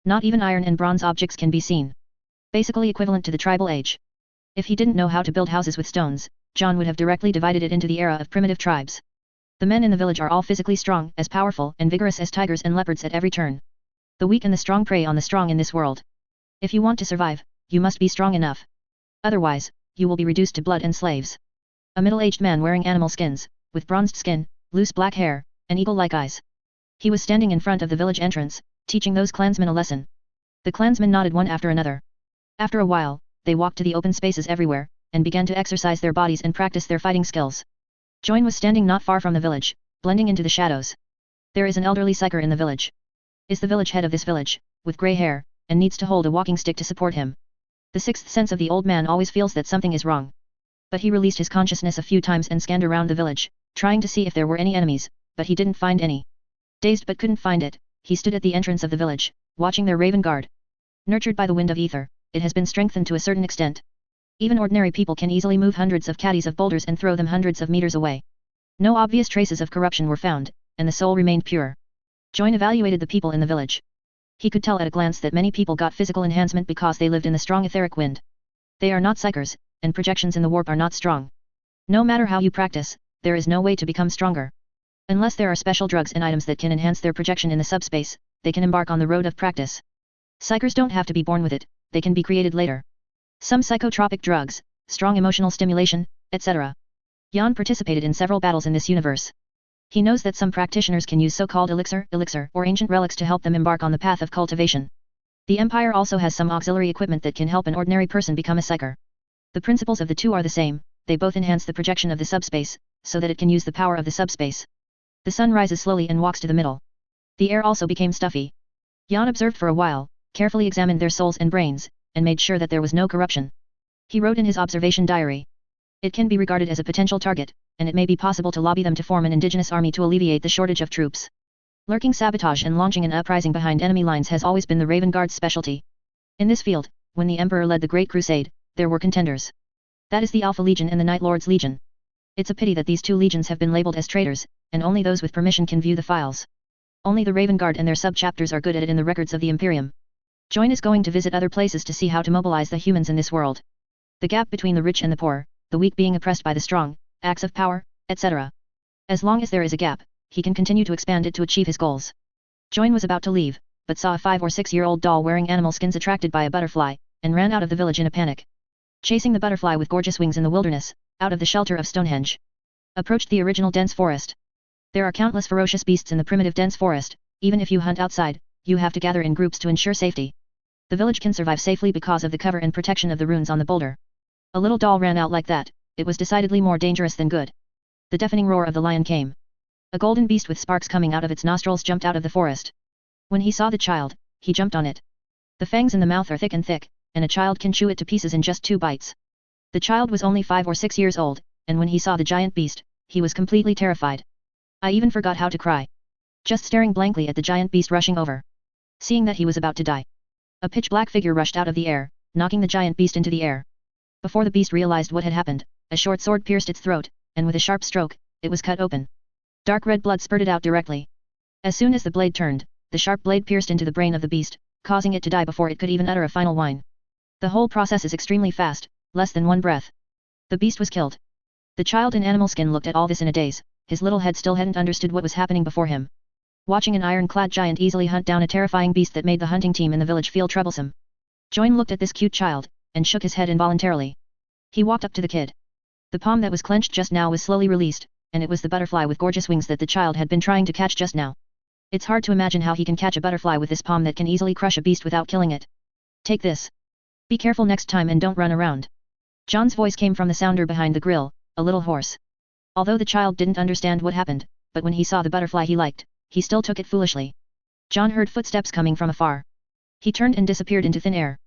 Not even iron and bronze objects can be seen. Basically equivalent to the tribal age. If he didn't know how to build houses with stones, John would have directly divided it into the era of primitive tribes. The men in the village are all physically strong, as powerful and vigorous as tigers and leopards at every turn. The weak and the strong prey on the strong in this world. If you want to survive, you must be strong enough. Otherwise, you will be reduced to blood and slaves. A middle-aged man wearing animal skins, with bronzed skin, loose black hair, and eagle-like eyes. He was standing in front of the village entrance, teaching those clansmen a lesson. The clansmen nodded one after another. After a while, they walked to the open spaces everywhere, and began to exercise their bodies and practice their fighting skills. Join was standing not far from the village, blending into the shadows. There is an elderly psyker in the village. Is the village head of this village, with grey hair, and needs to hold a walking stick to support him. The sixth sense of the old man always feels that something is wrong. But he released his consciousness a few times and scanned around the village, trying to see if there were any enemies, but he didn't find any. Dazed but couldn't find it, he stood at the entrance of the village, watching their raven guard. Nurtured by the wind of ether, it has been strengthened to a certain extent. Even ordinary people can easily move hundreds of caddies of boulders and throw them hundreds of meters away. No obvious traces of corruption were found, and the soul remained pure. Join evaluated the people in the village. He could tell at a glance that many people got physical enhancement because they lived in the strong etheric wind. They are not psychers, and projections in the warp are not strong. No matter how you practice, there is no way to become stronger. Unless there are special drugs and items that can enhance their projection in the subspace, they can embark on the road of practice. Psychers don't have to be born with it, they can be created later. Some psychotropic drugs, strong emotional stimulation, etc. Jan participated in several battles in this universe. He knows that some practitioners can use so-called elixir, or ancient relics to help them embark on the path of cultivation. The Empire also has some auxiliary equipment that can help an ordinary person become a psyker. The principles of the two are the same, they both enhance the projection of the subspace, so that it can use the power of the subspace. The sun rises slowly and walks to the middle. The air also became stuffy. Jan observed for a while, carefully examined their souls and brains, and made sure that there was no corruption. He wrote in his observation diary. It can be regarded as a potential target, and it may be possible to lobby them to form an indigenous army to alleviate the shortage of troops. Lurking sabotage and launching an uprising behind enemy lines has always been the Raven Guard's specialty. In this field, when the Emperor led the Great Crusade, there were contenders. That is the Alpha Legion and the Night Lord's Legion. It's a pity that these two legions have been labeled as traitors, and only those with permission can view the files. Only the Raven Guard and their sub-chapters are good at it in the records of the Imperium. Join is going to visit other places to see how to mobilize the humans in this world. The gap between the rich and the poor, the weak being oppressed by the strong, acts of power, etc. As long as there is a gap, he can continue to expand it to achieve his goals. Join was about to leave, but saw a 5 or 6 year old doll wearing animal skins attracted by a butterfly, and ran out of the village in a panic. Chasing the butterfly with gorgeous wings in the wilderness, out of the shelter of Stonehenge. Approached the original dense forest. There are countless ferocious beasts in the primitive dense forest, even if you hunt outside, you have to gather in groups to ensure safety. The village can survive safely because of the cover and protection of the runes on the boulder. A little doll ran out like that, it was decidedly more dangerous than good. The deafening roar of the lion came. A golden beast with sparks coming out of its nostrils jumped out of the forest. When he saw the child, he jumped on it. The fangs in the mouth are thick and thick, and a child can chew it to pieces in just 2 bites. The child was only 5 or 6 years old, and when he saw the giant beast, he was completely terrified. I even forgot how to cry. Just staring blankly at the giant beast rushing over. Seeing that he was about to die. A pitch-black figure rushed out of the air, knocking the giant beast into the air. Before the beast realized what had happened, a short sword pierced its throat, and with a sharp stroke, it was cut open. Dark red blood spurted out directly. As soon as the blade turned, the sharp blade pierced into the brain of the beast, causing it to die before it could even utter a final whine. The whole process is extremely fast, less than 1 breath. The beast was killed. The child in animal skin looked at all this in a daze, his little head still hadn't understood what was happening before him. Watching an iron-clad giant easily hunt down a terrifying beast that made the hunting team in the village feel troublesome. Join looked at this cute child, and shook his head involuntarily. He walked up to the kid. The palm that was clenched just now was slowly released, and it was the butterfly with gorgeous wings that the child had been trying to catch just now. It's hard to imagine how he can catch a butterfly with this palm that can easily crush a beast without killing it. Take this. Be careful next time and don't run around. John's voice came from the sounder behind the grill, a little hoarse. Although the child didn't understand what happened, but when he saw the butterfly he liked, he still took it foolishly. John heard footsteps coming from afar. He turned and disappeared into thin air.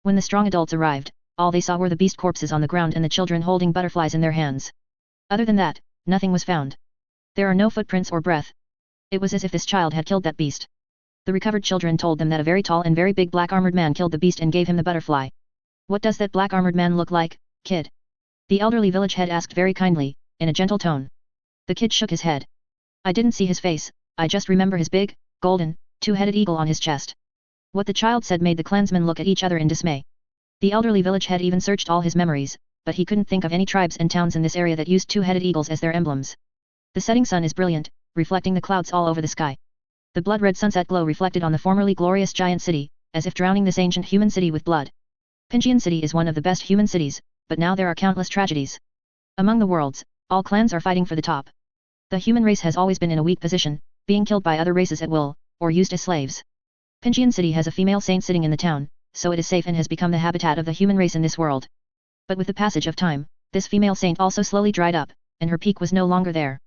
When the strong adults arrived, all they saw were the beast corpses on the ground and the children holding butterflies in their hands. Other than that, nothing was found. There are no footprints or breath. It was as if this child had killed that beast. The recovered children told them that a very tall and very big black-armored man killed the beast and gave him the butterfly. What does that black-armored man look like, kid? The elderly village head asked very kindly, in a gentle tone. The kid shook his head. I didn't see his face, I just remember his big, golden, 2-headed eagle on his chest. What the child said made the clansmen look at each other in dismay. The elderly village head even searched all his memories, but he couldn't think of any tribes and towns in this area that used 2-headed eagles as their emblems. The setting sun is brilliant, reflecting the clouds all over the sky. The blood-red sunset glow reflected on the formerly glorious giant city, as if drowning this ancient human city with blood. Pingian City is one of the best human cities, but now there are countless tragedies. Among the worlds, all clans are fighting for the top. The human race has always been in a weak position, being killed by other races at will, or used as slaves. Pingian City has a female saint sitting in the town, so it is safe and has become the habitat of the human race in this world. But with the passage of time, this female saint also slowly dried up, and her peak was no longer there.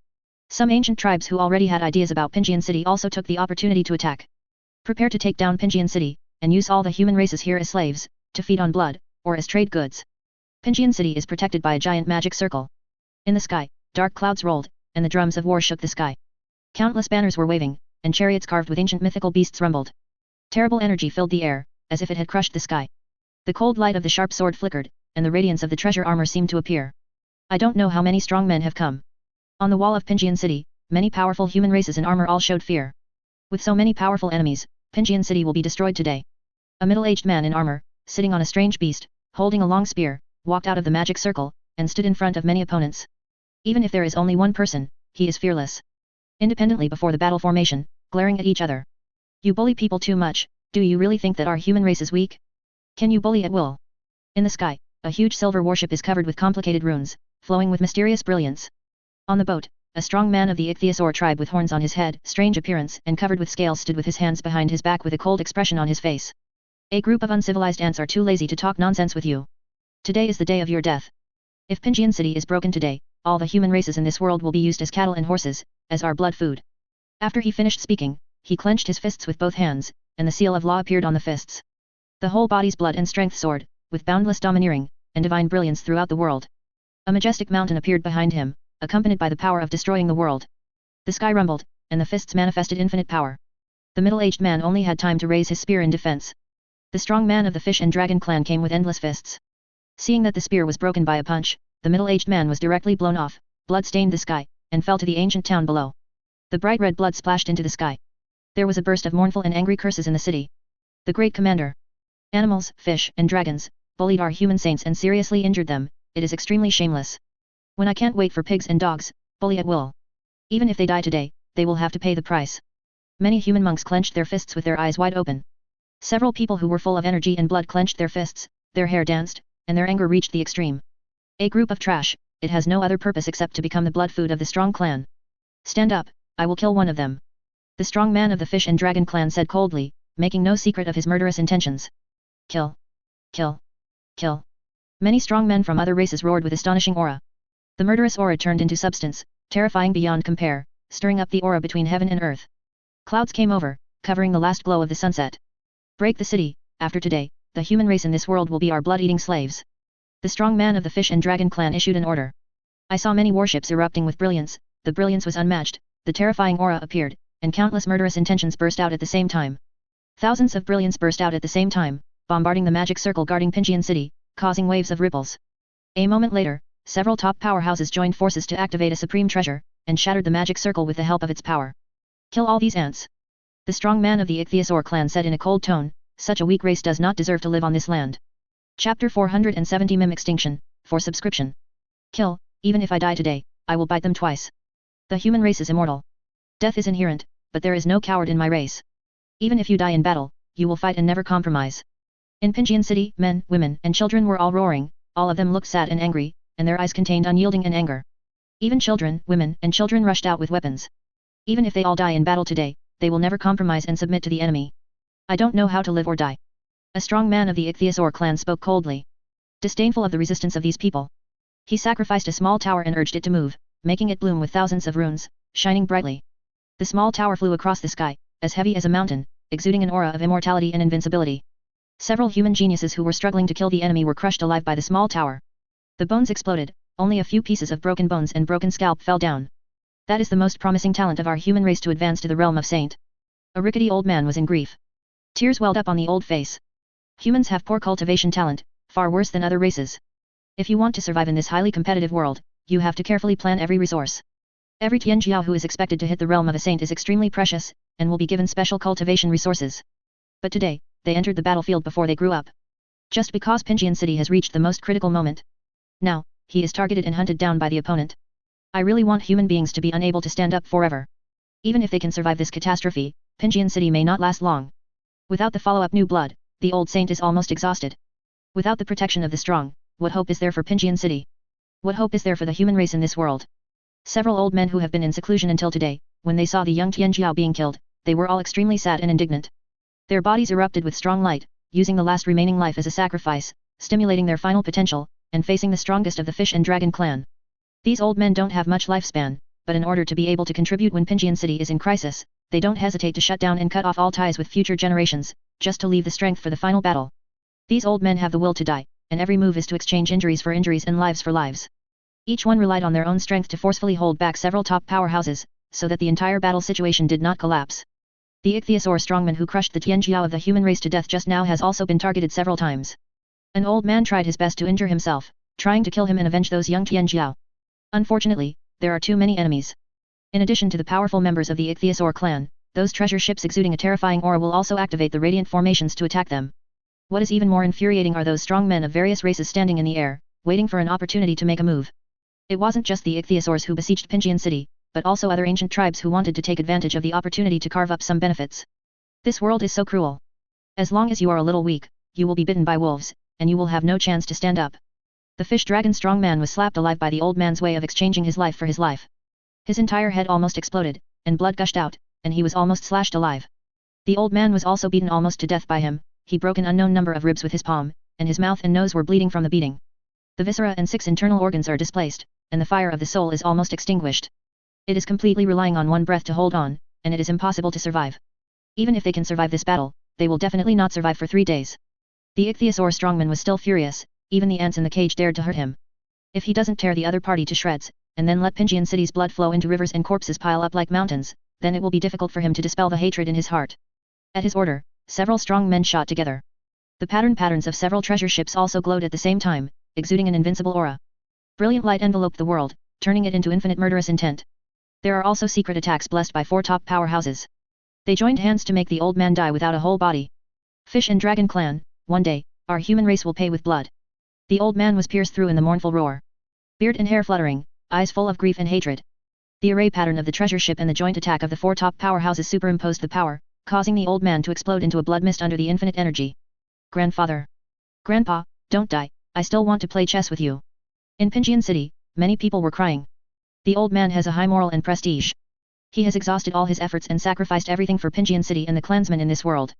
Some ancient tribes who already had ideas about Pingian City also took the opportunity to attack. Prepare to take down Pingian City, and use all the human races here as slaves, to feed on blood, or as trade goods. Pingian City is protected by a giant magic circle. In the sky, dark clouds rolled, and the drums of war shook the sky. Countless banners were waving, and chariots carved with ancient mythical beasts rumbled. Terrible energy filled the air, as if it had crushed the sky. The cold light of the sharp sword flickered, and the radiance of the treasure armor seemed to appear. I don't know how many strong men have come. On the wall of Pingian City, many powerful human races in armor all showed fear. With so many powerful enemies, Pingian City will be destroyed today. A middle-aged man in armor, sitting on a strange beast, holding a long spear, walked out of the magic circle, and stood in front of many opponents. Even if there is only one person, he is fearless. Independently before the battle formation, glaring at each other. You bully people too much, do you really think that our human race is weak? Can you bully at will? In the sky, a huge silver warship is covered with complicated runes, flowing with mysterious brilliance. On the boat, a strong man of the ichthyosaur tribe with horns on his head, strange appearance and covered with scales stood with his hands behind his back with a cold expression on his face. A group of uncivilized ants are too lazy to talk nonsense with you. Today is the day of your death. If Pingian City is broken today, all the human races in this world will be used as cattle and horses, as our blood food. After he finished speaking, he clenched his fists with both hands, and the seal of law appeared on the fists. The whole body's blood and strength soared, with boundless domineering, and divine brilliance throughout the world. A majestic mountain appeared behind him, accompanied by the power of destroying the world. The sky rumbled, and the fists manifested infinite power. The middle-aged man only had time to raise his spear in defense. The strong man of the fish and dragon clan came with endless fists. Seeing that the spear was broken by a punch, the middle-aged man was directly blown off, blood stained the sky, and fell to the ancient town below. The bright red blood splashed into the sky. There was a burst of mournful and angry curses in the city. The great commander. Animals, fish, and dragons, bullied our human saints and seriously injured them, it is extremely shameless. When I can't wait for pigs and dogs, bully at will. Even if they die today, they will have to pay the price. Many human monks clenched their fists with their eyes wide open. Several people who were full of energy and blood clenched their fists, their hair danced, and their anger reached the extreme. A group of trash, it has no other purpose except to become the blood food of the strong clan. Stand up, I will kill one of them. The strong man of the fish and dragon clan said coldly, making no secret of his murderous intentions. Kill. Kill. Kill. Many strong men from other races roared with astonishing aura. The murderous aura turned into substance, terrifying beyond compare, stirring up the aura between heaven and earth. Clouds came over, covering the last glow of the sunset. Break the city, after today, the human race in this world will be our blood-eating slaves. The strong man of the fish and dragon clan issued an order. I saw many warships erupting with brilliance, the brilliance was unmatched, the terrifying aura appeared, and countless murderous intentions burst out at the same time. Thousands of brilliance burst out at the same time, bombarding the magic circle guarding Pinjian City, causing waves of ripples. A moment later, several top powerhouses joined forces to activate a supreme treasure, and shattered the magic circle with the help of its power. Kill all these ants. The strong man of the Ichthyosaur clan said in a cold tone, such a weak race does not deserve to live on this land. Chapter 470 Mim Extinction, for subscription. Kill, even if I die today, I will bite them twice. The human race is immortal. Death is inherent, but there is no coward in my race. Even if you die in battle, you will fight and never compromise. In Pinjian City, men, women, and children were all roaring, all of them looked sad and angry, and their eyes contained unyielding and anger. Even children, women, and children rushed out with weapons. Even if they all die in battle today, they will never compromise and submit to the enemy. I don't know how to live or die. A strong man of the Ichthyosaur clan spoke coldly. Disdainful of the resistance of these people. He sacrificed a small tower and urged it to move, making it bloom with thousands of runes, shining brightly. The small tower flew across the sky, as heavy as a mountain, exuding an aura of immortality and invincibility. Several human geniuses who were struggling to kill the enemy were crushed alive by the small tower. The bones exploded, only a few pieces of broken bones and broken scalp fell down. That is the most promising talent of our human race to advance to the realm of saint. A rickety old man was in grief. Tears welled up on the old face. Humans have poor cultivation talent, far worse than other races. If you want to survive in this highly competitive world, you have to carefully plan every resource. Every Tianjiao who is expected to hit the realm of a saint is extremely precious, and will be given special cultivation resources. But today, they entered the battlefield before they grew up. Just because Pinjian City has reached the most critical moment. Now, he is targeted and hunted down by the opponent. I really want human beings to be unable to stand up forever. Even if they can survive this catastrophe, Pinjian City may not last long. Without the follow-up new blood, the old saint is almost exhausted. Without the protection of the strong, what hope is there for Pinjian City? What hope is there for the human race in this world? Several old men who have been in seclusion until today, when they saw the young Tianjiao being killed, they were all extremely sad and indignant. Their bodies erupted with strong light, using the last remaining life as a sacrifice, stimulating their final potential, and facing the strongest of the fish and dragon clan. These old men don't have much lifespan, but in order to be able to contribute when Pinjian City is in crisis, they don't hesitate to shut down and cut off all ties with future generations, just to leave the strength for the final battle. These old men have the will to die, and every move is to exchange injuries for injuries and lives for lives. Each one relied on their own strength to forcefully hold back several top powerhouses, so that the entire battle situation did not collapse. The Ichthyosaur strongman who crushed the Tianjiao of the human race to death just now has also been targeted several times. An old man tried his best to injure himself, trying to kill him and avenge those young Tianjiao. Unfortunately, there are too many enemies. In addition to the powerful members of the Ichthyosaur clan, those treasure ships exuding a terrifying aura will also activate the radiant formations to attack them. What is even more infuriating are those strong men of various races standing in the air, waiting for an opportunity to make a move. It wasn't just the Ichthyosaurs who besieged Pinjian City, but also other ancient tribes who wanted to take advantage of the opportunity to carve up some benefits. This world is so cruel. As long as you are a little weak, you will be bitten by wolves, and you will have no chance to stand up. The fish dragon strong man was slapped alive by the old man's way of exchanging his life for his life. His entire head almost exploded, and blood gushed out, and he was almost slashed alive. The old man was also beaten almost to death by him. He broke an unknown number of ribs with his palm, and his mouth and nose were bleeding from the beating. The viscera and 6 internal organs are displaced, and the fire of the soul is almost extinguished. It is completely relying on one breath to hold on, and it is impossible to survive. Even if they can survive this battle, they will definitely not survive for 3 days. The Ichthyosaur strongman was still furious, even the ants in the cage dared to hurt him. If he doesn't tear the other party to shreds, and then let Pinjian City's blood flow into rivers and corpses pile up like mountains, then it will be difficult for him to dispel the hatred in his heart. At his order, several strong men shot together. The patterns of several treasure ships also glowed at the same time, exuding an invincible aura. Brilliant light enveloped the world, turning it into infinite murderous intent. There are also secret attacks blessed by 4 top powerhouses. They joined hands to make the old man die without a whole body. Fish and Dragon Clan, one day, our human race will pay with blood. The old man was pierced through in the mournful roar. Beard and hair fluttering, eyes full of grief and hatred. The array pattern of the treasure ship and the joint attack of the 4 top powerhouses superimposed the power, causing the old man to explode into a blood mist under the infinite energy. Grandfather. Grandpa, don't die, I still want to play chess with you. In Pinjian City, many people were crying. The old man has a high moral and prestige. He has exhausted all his efforts and sacrificed everything for Pinjian City and the clansmen in this world.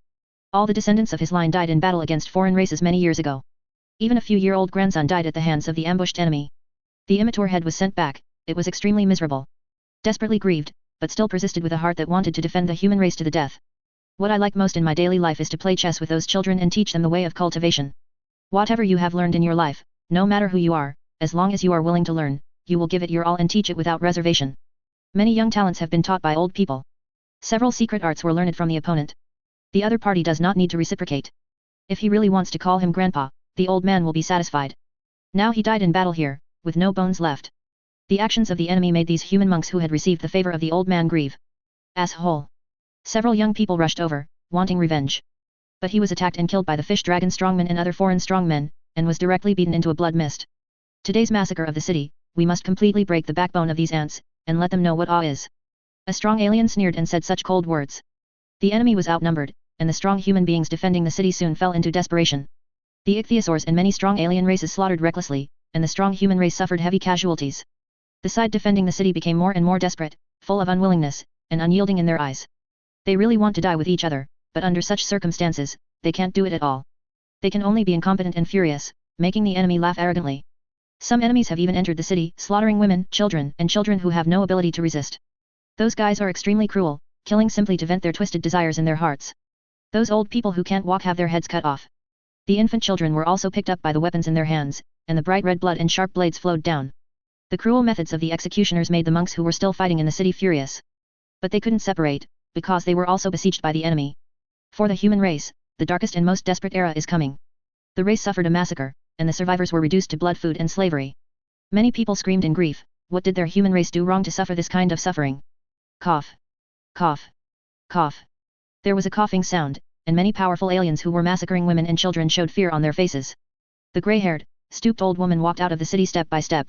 All the descendants of his line died in battle against foreign races many years ago. Even a few-year-old grandson died at the hands of the ambushed enemy. The immature head was sent back, it was extremely miserable. Desperately grieved, but still persisted with a heart that wanted to defend the human race to the death. What I like most in my daily life is to play chess with those children and teach them the way of cultivation. Whatever you have learned in your life, no matter who you are, as long as you are willing to learn, you will give it your all and teach it without reservation. Many young talents have been taught by old people. Several secret arts were learned from the opponent. The other party does not need to reciprocate. If he really wants to call him grandpa, the old man will be satisfied. Now he died in battle here, with no bones left. The actions of the enemy made these human monks who had received the favor of the old man grieve. Asshole. Several young people rushed over, wanting revenge. But he was attacked and killed by the fish dragon strongmen and other foreign strongmen, and was directly beaten into a blood mist. Today's massacre of the city, we must completely break the backbone of these ants, and let them know what awe is. A strong alien sneered and said such cold words. The enemy was outnumbered, and the strong human beings defending the city soon fell into desperation. The ichthyosaurs and many strong alien races slaughtered recklessly, and the strong human race suffered heavy casualties. The side defending the city became more and more desperate, full of unwillingness, and unyielding in their eyes. They really want to die with each other, but under such circumstances, they can't do it at all. They can only be incompetent and furious, making the enemy laugh arrogantly. Some enemies have even entered the city, slaughtering women, children, and children who have no ability to resist. Those guys are extremely cruel, killing simply to vent their twisted desires in their hearts. Those old people who can't walk have their heads cut off. The infant children were also picked up by the weapons in their hands, and the bright red blood and sharp blades flowed down. The cruel methods of the executioners made the monks who were still fighting in the city furious. But they couldn't separate, because they were also besieged by the enemy. For the human race, the darkest and most desperate era is coming. The race suffered a massacre, and the survivors were reduced to blood food and slavery. Many people screamed in grief, what did their human race do wrong to suffer this kind of suffering? Cough. Cough. Cough. There was a coughing sound, and many powerful aliens who were massacring women and children showed fear on their faces. The gray-haired, stooped old woman walked out of the city step by step.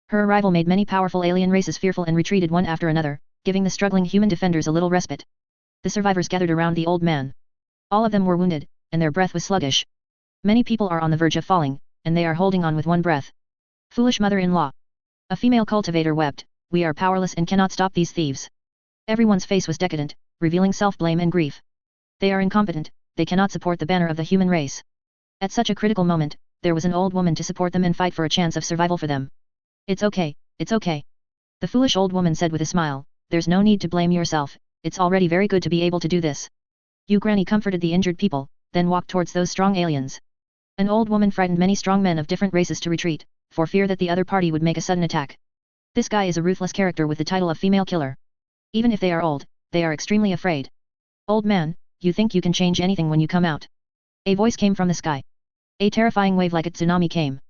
Her arrival made many powerful alien races fearful and retreated one after another, giving the struggling human defenders a little respite. The survivors gathered around the old man. All of them were wounded, and their breath was sluggish. Many people are on the verge of falling, and they are holding on with one breath. Foolish mother-in-law. A female cultivator wept, we are powerless and cannot stop these thieves. Everyone's face was decadent, revealing self-blame and grief. They are incompetent, they cannot support the banner of the human race. At such a critical moment, there was an old woman to support them and fight for a chance of survival for them. It's okay, it's okay. The foolish old woman said with a smile, there's no need to blame yourself, it's already very good to be able to do this. You granny comforted the injured people, then walked towards those strong aliens. An old woman frightened many strong men of different races to retreat, for fear that the other party would make a sudden attack. This guy is a ruthless character with the title of female killer. Even if they are old, they are extremely afraid. Old man, you think you can change anything when you come out? A voice came from the sky. A terrifying wave like a tsunami came.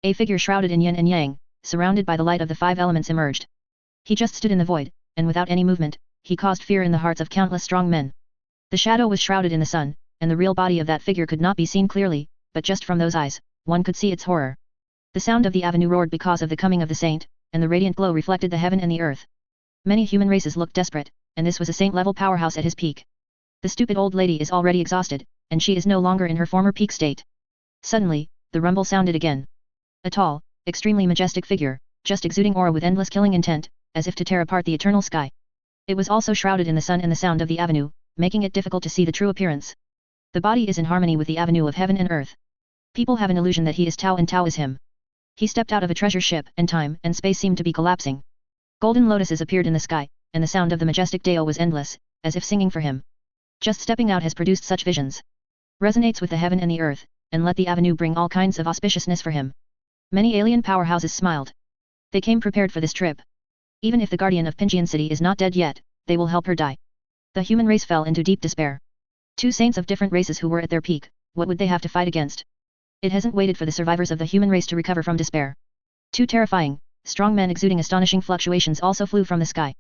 A figure shrouded in yin and yang, surrounded by the light of the five elements emerged. He just stood in the void, and without any movement, he caused fear in the hearts of countless strong men. The shadow was shrouded in the sun, and the real body of that figure could not be seen clearly, but just from those eyes, one could see its horror. The sound of the avenue roared because of the coming of the saint, and the radiant glow reflected the heaven and the earth. Many human races looked desperate, and this was a saint-level powerhouse at his peak. The stupid old lady is already exhausted, and she is no longer in her former peak state. Suddenly, the rumble sounded again. A tall, extremely majestic figure, just exuding aura with endless killing intent, as if to tear apart the eternal sky. It was also shrouded in the sun and the sound of the avenue, making it difficult to see the true appearance. The body is in harmony with the avenue of heaven and earth. People have an illusion that he is Tao and Tao is him. He stepped out of a treasure ship, and time and space seemed to be collapsing. Golden lotuses appeared in the sky, and the sound of the majestic Dao was endless, as if singing for him. Just stepping out has produced such visions. Resonates with the heaven and the earth, and let the avenue bring all kinds of auspiciousness for him. Many alien powerhouses smiled. They came prepared for this trip. Even if the guardian of Pinjian City is not dead yet, they will help her die. The human race fell into deep despair. Two saints of different races who were at their peak, what would they have to fight against? It hasn't waited for the survivors of the human race to recover from despair. Two terrifying, strong men exuding astonishing fluctuations also flew from the sky.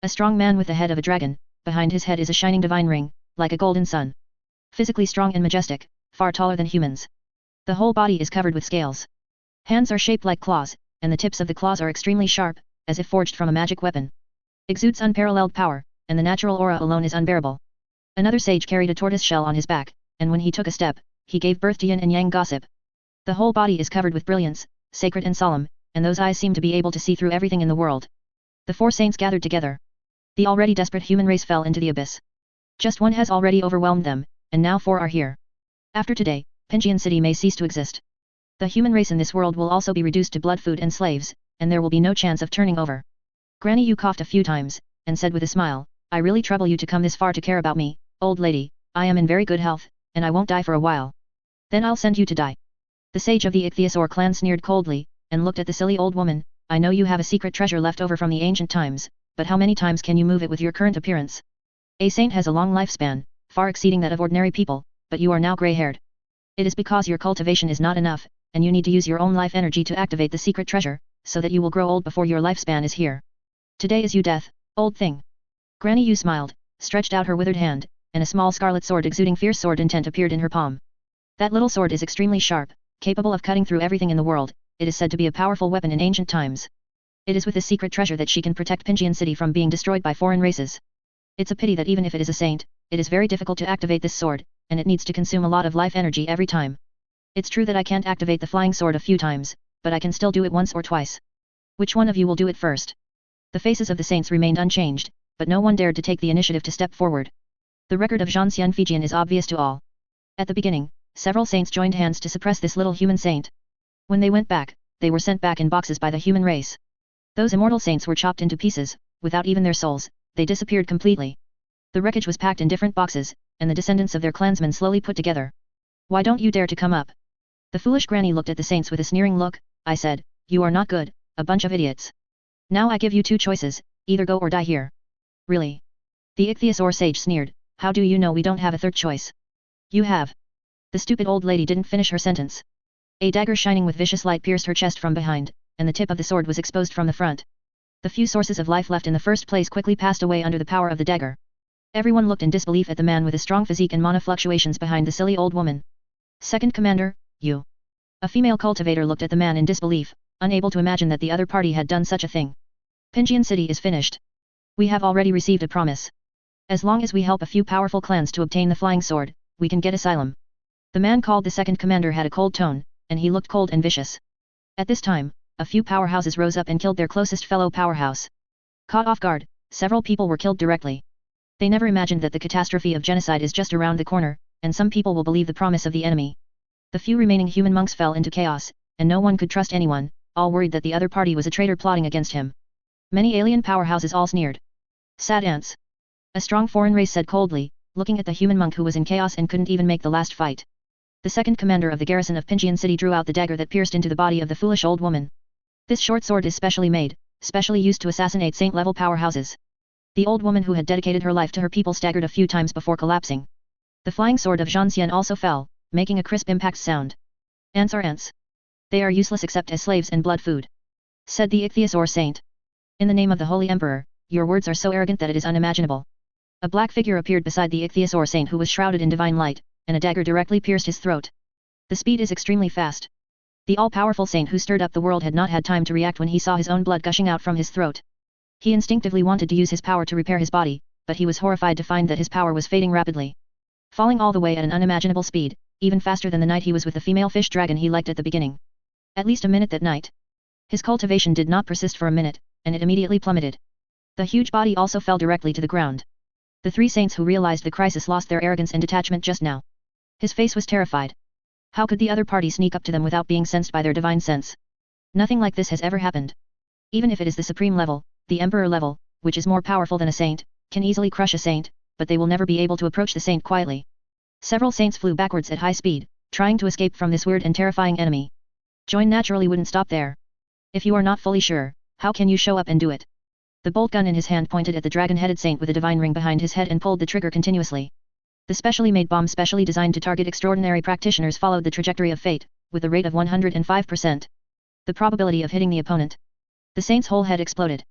A strong man with the head of a dragon, behind his head is a shining divine ring, like a golden sun. Physically strong and majestic, far taller than humans. The whole body is covered with scales. Hands are shaped like claws, and the tips of the claws are extremely sharp, as if forged from a magic weapon. Exudes unparalleled power, and the natural aura alone is unbearable. Another sage carried a tortoise shell on his back, and when he took a step, he gave birth to yin and yang gossip. The whole body is covered with brilliance, sacred and solemn, and those eyes seem to be able to see through everything in the world. The four saints gathered together. The already desperate human race fell into the abyss. Just one has already overwhelmed them, and now four are here. After today, Pinjian City may cease to exist. The human race in this world will also be reduced to blood food and slaves, and there will be no chance of turning over. Granny Yu coughed a few times, and said with a smile, I really trouble you to come this far to care about me, Old lady, I am in very good health, and I won't die for a while. Then I'll send you to die. The sage of the Ichthyosaur clan sneered coldly, and looked at the silly old woman. I know you have a secret treasure left over from the ancient times, but how many times can you move it with your current appearance? A saint has a long lifespan, far exceeding that of ordinary people, but you are now grey-haired. It is because your cultivation is not enough, and you need to use your own life energy to activate the secret treasure, so that you will grow old before your lifespan is here. Today is you death, old thing. Granny Yu smiled, stretched out her withered hand, and a small scarlet sword exuding fierce sword intent appeared in her palm. That little sword is extremely sharp, capable of cutting through everything in the world. It is said to be a powerful weapon in ancient times. It is with this secret treasure that she can protect Pingian City from being destroyed by foreign races. It's a pity that even if it is a saint, it is very difficult to activate this sword, and it needs to consume a lot of life energy every time. It's true that I can't activate the flying sword a few times, but I can still do it once or twice. Which one of you will do it first? The faces of the saints remained unchanged, but no one dared to take the initiative to step forward. The record of Zhanxian Fijian is obvious to all. At the beginning, several saints joined hands to suppress this little human saint. When they went back, they were sent back in boxes by the human race. Those immortal saints were chopped into pieces, without even their souls, they disappeared completely. The wreckage was packed in different boxes, and the descendants of their clansmen slowly put together. Why don't you dare to come up? The foolish granny looked at the saints with a sneering look. I said, you are not good, a bunch of idiots. Now I give you two choices, either go or die here. Really? The Ichthyosaur sage sneered, how do you know we don't have a third choice? You have. The stupid old lady didn't finish her sentence. A dagger shining with vicious light pierced her chest from behind, and the tip of the sword was exposed from the front. The few sources of life left in the first place quickly passed away under the power of the dagger. Everyone looked in disbelief at the man with a strong physique and mana fluctuations behind the silly old woman. Second commander, you. A female cultivator looked at the man in disbelief, unable to imagine that the other party had done such a thing. Pingian City is finished. We have already received a promise. As long as we help a few powerful clans to obtain the flying sword, we can get asylum. The man called the second commander had a cold tone, and he looked cold and vicious. At this time, a few powerhouses rose up and killed their closest fellow powerhouse. Caught off guard, several people were killed directly. They never imagined that the catastrophe of genocide is just around the corner, and some people will believe the promise of the enemy. The few remaining human monks fell into chaos, and no one could trust anyone, all worried that the other party was a traitor plotting against him. Many alien powerhouses all sneered. Sad ants. A strong foreign race said coldly, looking at the human monk who was in chaos and couldn't even make the last fight. The second commander of the garrison of Pingian City drew out the dagger that pierced into the body of the foolish old woman. This short sword is specially made, specially used to assassinate saint-level powerhouses. The old woman who had dedicated her life to her people staggered a few times before collapsing. The flying sword of Zhanxian also fell, making a crisp impact sound. Ants are ants. They are useless except as slaves and blood food. Said the Ichthyosaur saint. In the name of the Holy Emperor, your words are so arrogant that it is unimaginable. A black figure appeared beside the Ichthyosaur saint who was shrouded in divine light, and a dagger directly pierced his throat. The speed is extremely fast. The all-powerful saint who stirred up the world had not had time to react when he saw his own blood gushing out from his throat. He instinctively wanted to use his power to repair his body, but he was horrified to find that his power was fading rapidly. Falling all the way at an unimaginable speed, even faster than the night he was with the female fish dragon he liked at the beginning. At least a minute that night. His cultivation did not persist for a minute, and it immediately plummeted. The huge body also fell directly to the ground. The three saints who realized the crisis lost their arrogance and detachment just now. His face was terrified. How could the other party sneak up to them without being sensed by their divine sense? Nothing like this has ever happened. Even if it is the supreme level, the emperor level, which is more powerful than a saint, can easily crush a saint, but they will never be able to approach the saint quietly. Several saints flew backwards at high speed, trying to escape from this weird and terrifying enemy. Join naturally wouldn't stop there. If you are not fully sure, how can you show up and do it? The bolt gun in his hand pointed at the dragon-headed saint with a divine ring behind his head and pulled the trigger continuously. The specially made bomb specially designed to target extraordinary practitioners followed the trajectory of fate, with a rate of 105%. The probability of hitting the opponent. The saint's whole head exploded.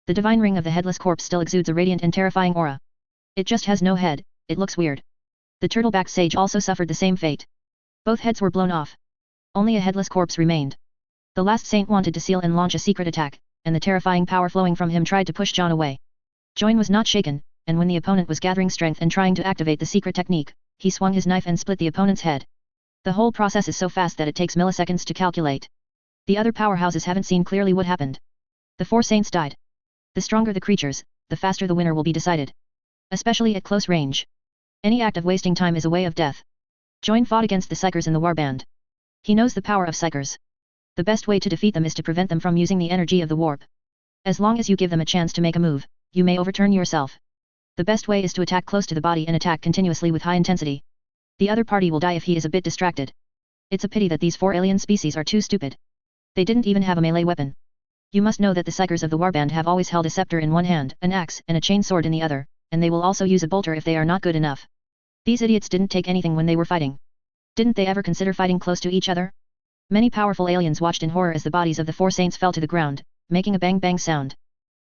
The divine ring of the headless corpse still exudes a radiant and terrifying aura. It just has no head, it looks weird. The turtle-backed sage also suffered the same fate. Both heads were blown off. Only a headless corpse remained. The last saint wanted to seal and launch a secret attack, and the terrifying power flowing from him tried to push John away. Join was not shaken, and when the opponent was gathering strength and trying to activate the secret technique, he swung his knife and split the opponent's head. The whole process is so fast that it takes milliseconds to calculate. The other powerhouses haven't seen clearly what happened. The four saints died. The stronger the creatures, the faster the winner will be decided. Especially at close range. Any act of wasting time is a way of death. Join fought against the Psychers in the warband. He knows the power of Psychers. The best way to defeat them is to prevent them from using the energy of the warp. As long as you give them a chance to make a move, you may overturn yourself. The best way is to attack close to the body and attack continuously with high intensity. The other party will die if he is a bit distracted. It's a pity that these 4 alien species are too stupid. They didn't even have a melee weapon. You must know that the psychers of the warband have always held a scepter in one hand, an axe, and a chain sword in the other, and they will also use a bolter if they are not good enough. These idiots didn't take anything when they were fighting. Didn't they ever consider fighting close to each other? Many powerful aliens watched in horror as the bodies of the 4 saints fell to the ground, making a bang-bang sound.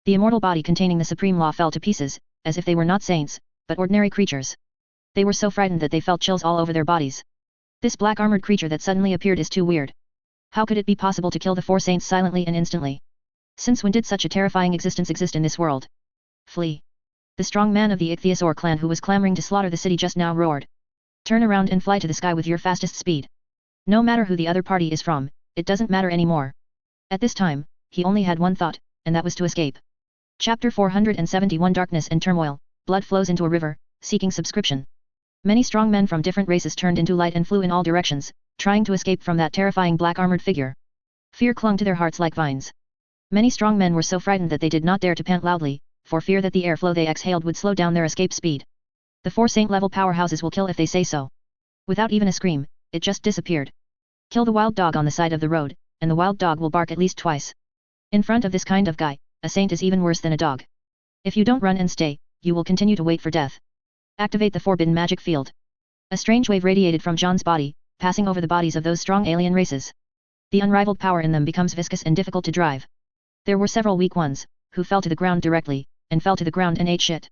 The immortal body containing the supreme law fell to pieces, as if they were not saints, but ordinary creatures. They were so frightened that they felt chills all over their bodies. This black armored creature that suddenly appeared is too weird. How could it be possible to kill the 4 saints silently and instantly? Since when did such a terrifying existence exist in this world? Flee! The strong man of the ichthyosaur clan who was clamoring to slaughter the city just now roared. Turn around and fly to the sky with your fastest speed. No matter who the other party is from, it doesn't matter anymore. At this time, he only had one thought, and that was to escape. Chapter 471 Darkness and Turmoil, Blood flows into a river, seeking subscription. Many strong men from different races turned into light and flew in all directions, trying to escape from that terrifying black armored figure. Fear clung to their hearts like vines. Many strong men were so frightened that they did not dare to pant loudly, for fear that the airflow they exhaled would slow down their escape speed. The 4 saint-level powerhouses will kill if they say so. Without even a scream, it just disappeared. Kill the wild dog on the side of the road, and the wild dog will bark at least twice. In front of this kind of guy, a saint is even worse than a dog. If you don't run and stay, you will continue to wait for death. Activate the forbidden magic field. A strange wave radiated from John's body, passing over the bodies of those strong alien races. The unrivaled power in them becomes viscous and difficult to drive. There were several weak ones, who fell to the ground directly, and fell to the ground and ate shit.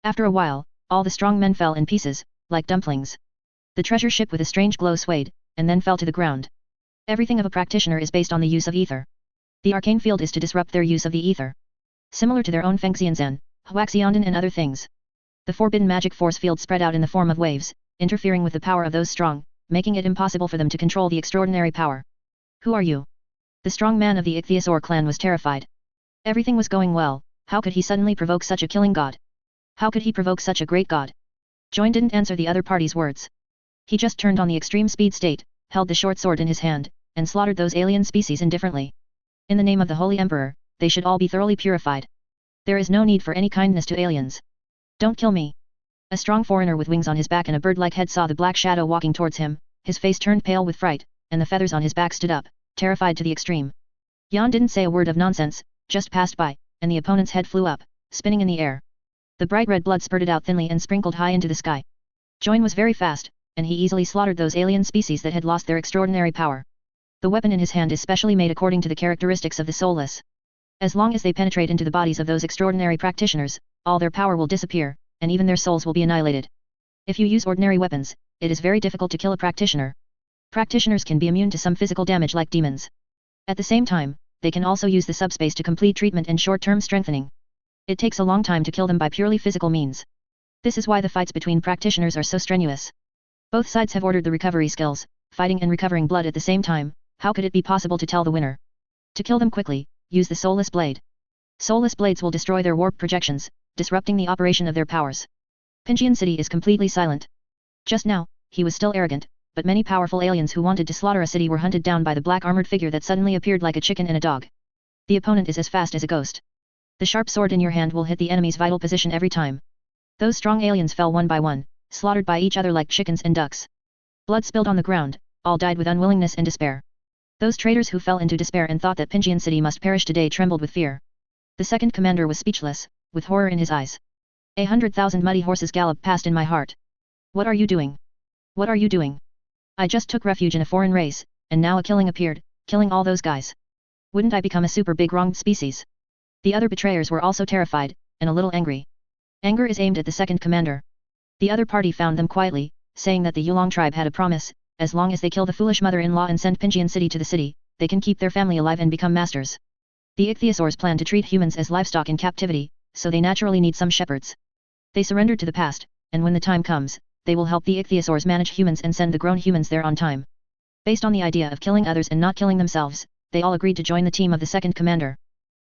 After a while, all the strong men fell in pieces, like dumplings. The treasure ship with a strange glow swayed, and then fell to the ground. Everything of a practitioner is based on the use of ether. The arcane field is to disrupt their use of the ether. Similar to their own Fengxianzan, Huaxiandan and other things. The forbidden magic force field spread out in the form of waves, interfering with the power of those strong, making it impossible for them to control the extraordinary power. Who are you? The strong man of the ichthyosaur clan was terrified. Everything was going well, how could he suddenly provoke such a killing god? How could he provoke such a great god? Join didn't answer the other party's words. He just turned on the extreme speed state, held the short sword in his hand, and slaughtered those alien species indifferently. In the name of the Holy Emperor, they should all be thoroughly purified. There is no need for any kindness to aliens. Don't kill me. A strong foreigner with wings on his back and a bird-like head saw the black shadow walking towards him, his face turned pale with fright, and the feathers on his back stood up, terrified to the extreme. Yan didn't say a word of nonsense, just passed by, and the opponent's head flew up, spinning in the air. The bright red blood spurted out thinly and sprinkled high into the sky. Join was very fast, and he easily slaughtered those alien species that had lost their extraordinary power. The weapon in his hand is specially made according to the characteristics of the soulless. As long as they penetrate into the bodies of those extraordinary practitioners, all their power will disappear, and even their souls will be annihilated. If you use ordinary weapons, it is very difficult to kill a practitioner. Practitioners can be immune to some physical damage like demons. At the same time, they can also use the subspace to complete treatment and short-term strengthening. It takes a long time to kill them by purely physical means. This is why the fights between practitioners are so strenuous. Both sides have ordered the recovery skills, fighting and recovering blood at the same time. How could it be possible to tell the winner? To kill them quickly, use the soulless blade. Soulless blades will destroy their warp projections, disrupting the operation of their powers. Pinjian City is completely silent. Just now, he was still arrogant, but many powerful aliens who wanted to slaughter a city were hunted down by the black armored figure that suddenly appeared like a chicken and a dog. The opponent is as fast as a ghost. The sharp sword in your hand will hit the enemy's vital position every time. Those strong aliens fell one by one, slaughtered by each other like chickens and ducks. Blood spilled on the ground, all died with unwillingness and despair. Those traitors who fell into despair and thought that Pinjian City must perish today trembled with fear. The second commander was speechless, with horror in his eyes. 100,000 muddy horses galloped past in my heart. What are you doing? What are you doing? I just took refuge in a foreign race, and now a killing appeared, killing all those guys. Wouldn't I become a super big wronged species? The other betrayers were also terrified, and a little angry. Anger is aimed at the second commander. The other party found them quietly, saying that the Yulong tribe had a promise: as long as they kill the foolish mother-in-law and send Pinjian City to the city, they can keep their family alive and become masters. The ichthyosaurs plan to treat humans as livestock in captivity, so they naturally need some shepherds. They surrendered to the past, and when the time comes, they will help the ichthyosaurs manage humans and send the grown humans there on time. Based on the idea of killing others and not killing themselves, they all agreed to join the team of the second commander.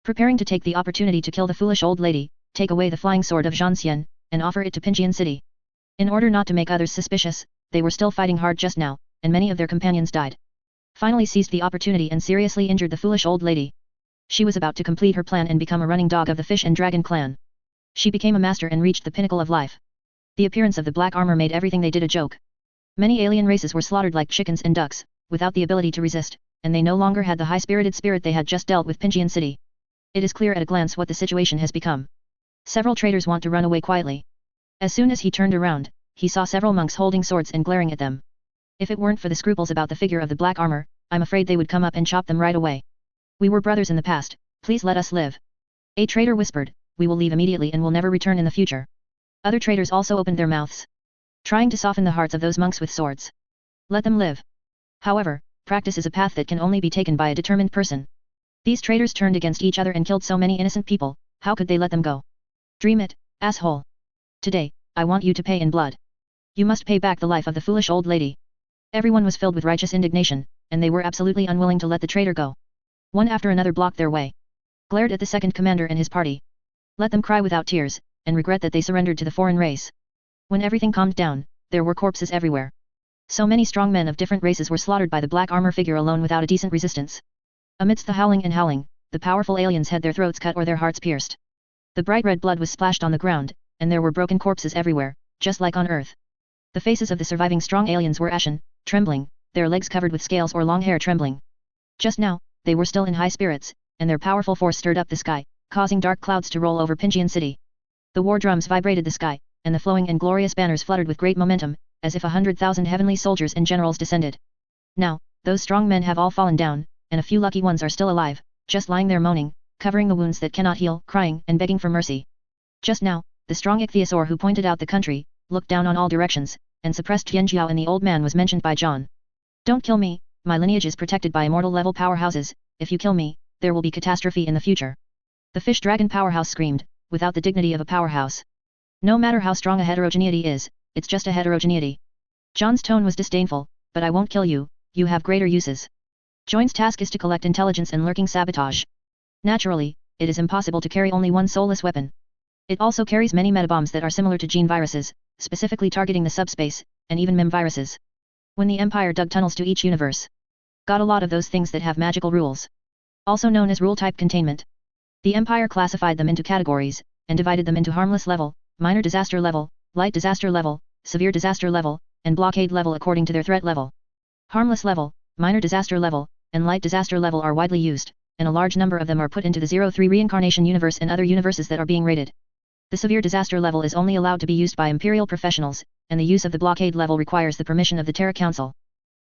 Preparing to take the opportunity to kill the foolish old lady, take away the flying sword of Zhanxian, and offer it to Pinjian City. In order not to make others suspicious, they were still fighting hard just now, and many of their companions died. Finally seized the opportunity and seriously injured the foolish old lady. She was about to complete her plan and become a running dog of the Fish and Dragon clan. She became a master and reached the pinnacle of life. The appearance of the black armor made everything they did a joke. Many alien races were slaughtered like chickens and ducks, without the ability to resist, and they no longer had the high-spirited spirit they had just dealt with Pingian City. It is clear at a glance what the situation has become. Several traders want to run away quietly. As soon as he turned around, he saw several monks holding swords and glaring at them. If it weren't for the scruples about the figure of the black armor, I'm afraid they would come up and chop them right away. We were brothers in the past, please let us live. A trader whispered, we will leave immediately and will never return in the future. Other traders also opened their mouths, trying to soften the hearts of those monks with swords. Let them live. However, practice is a path that can only be taken by a determined person. These traders turned against each other and killed so many innocent people, how could they let them go? Dream it, asshole. Today, I want you to pay in blood. You must pay back the life of the foolish old lady. Everyone was filled with righteous indignation, and they were absolutely unwilling to let the traitor go. One after another blocked their way. Glared at the second commander and his party. Let them cry without tears, and regret that they surrendered to the foreign race. When everything calmed down, there were corpses everywhere. So many strong men of different races were slaughtered by the black armor figure alone without a decent resistance. Amidst the howling and howling, the powerful aliens had their throats cut or their hearts pierced. The bright red blood was splashed on the ground, and there were broken corpses everywhere, just like on Earth. The faces of the surviving strong aliens were ashen, trembling, their legs covered with scales or long hair trembling. Just now, they were still in high spirits, and their powerful force stirred up the sky, causing dark clouds to roll over Pingian City. The war drums vibrated the sky, and the flowing and glorious banners fluttered with great momentum, as if 100,000 heavenly soldiers and generals descended. Now, those strong men have all fallen down, and a few lucky ones are still alive, just lying there moaning, covering the wounds that cannot heal, crying and begging for mercy. Just now, the strong ichthyosaur who pointed out the country, looked down on all directions, and suppressed Tianjiao, and the old man was mentioned by John. Don't kill me, my lineage is protected by immortal level powerhouses, if you kill me, there will be catastrophe in the future. The fish dragon powerhouse screamed, without the dignity of a powerhouse. No matter how strong a heterogeneity is, it's just a heterogeneity. John's tone was disdainful, but I won't kill you, you have greater uses. Join's task is to collect intelligence and lurking sabotage. Naturally, it is impossible to carry only one soulless weapon. It also carries many metabombs that are similar to gene viruses, specifically targeting the subspace, and even mem viruses. When the Empire dug tunnels to each universe, got a lot of those things that have magical rules. Also known as rule-type containment. The Empire classified them into categories, and divided them into harmless level, minor disaster level, light disaster level, severe disaster level, and blockade level according to their threat level. Harmless level, minor disaster level, and light disaster level are widely used, and a large number of them are put into the 03 reincarnation universe and other universes that are being raided. The severe disaster level is only allowed to be used by imperial professionals, and the use of the blockade level requires the permission of the Terra Council.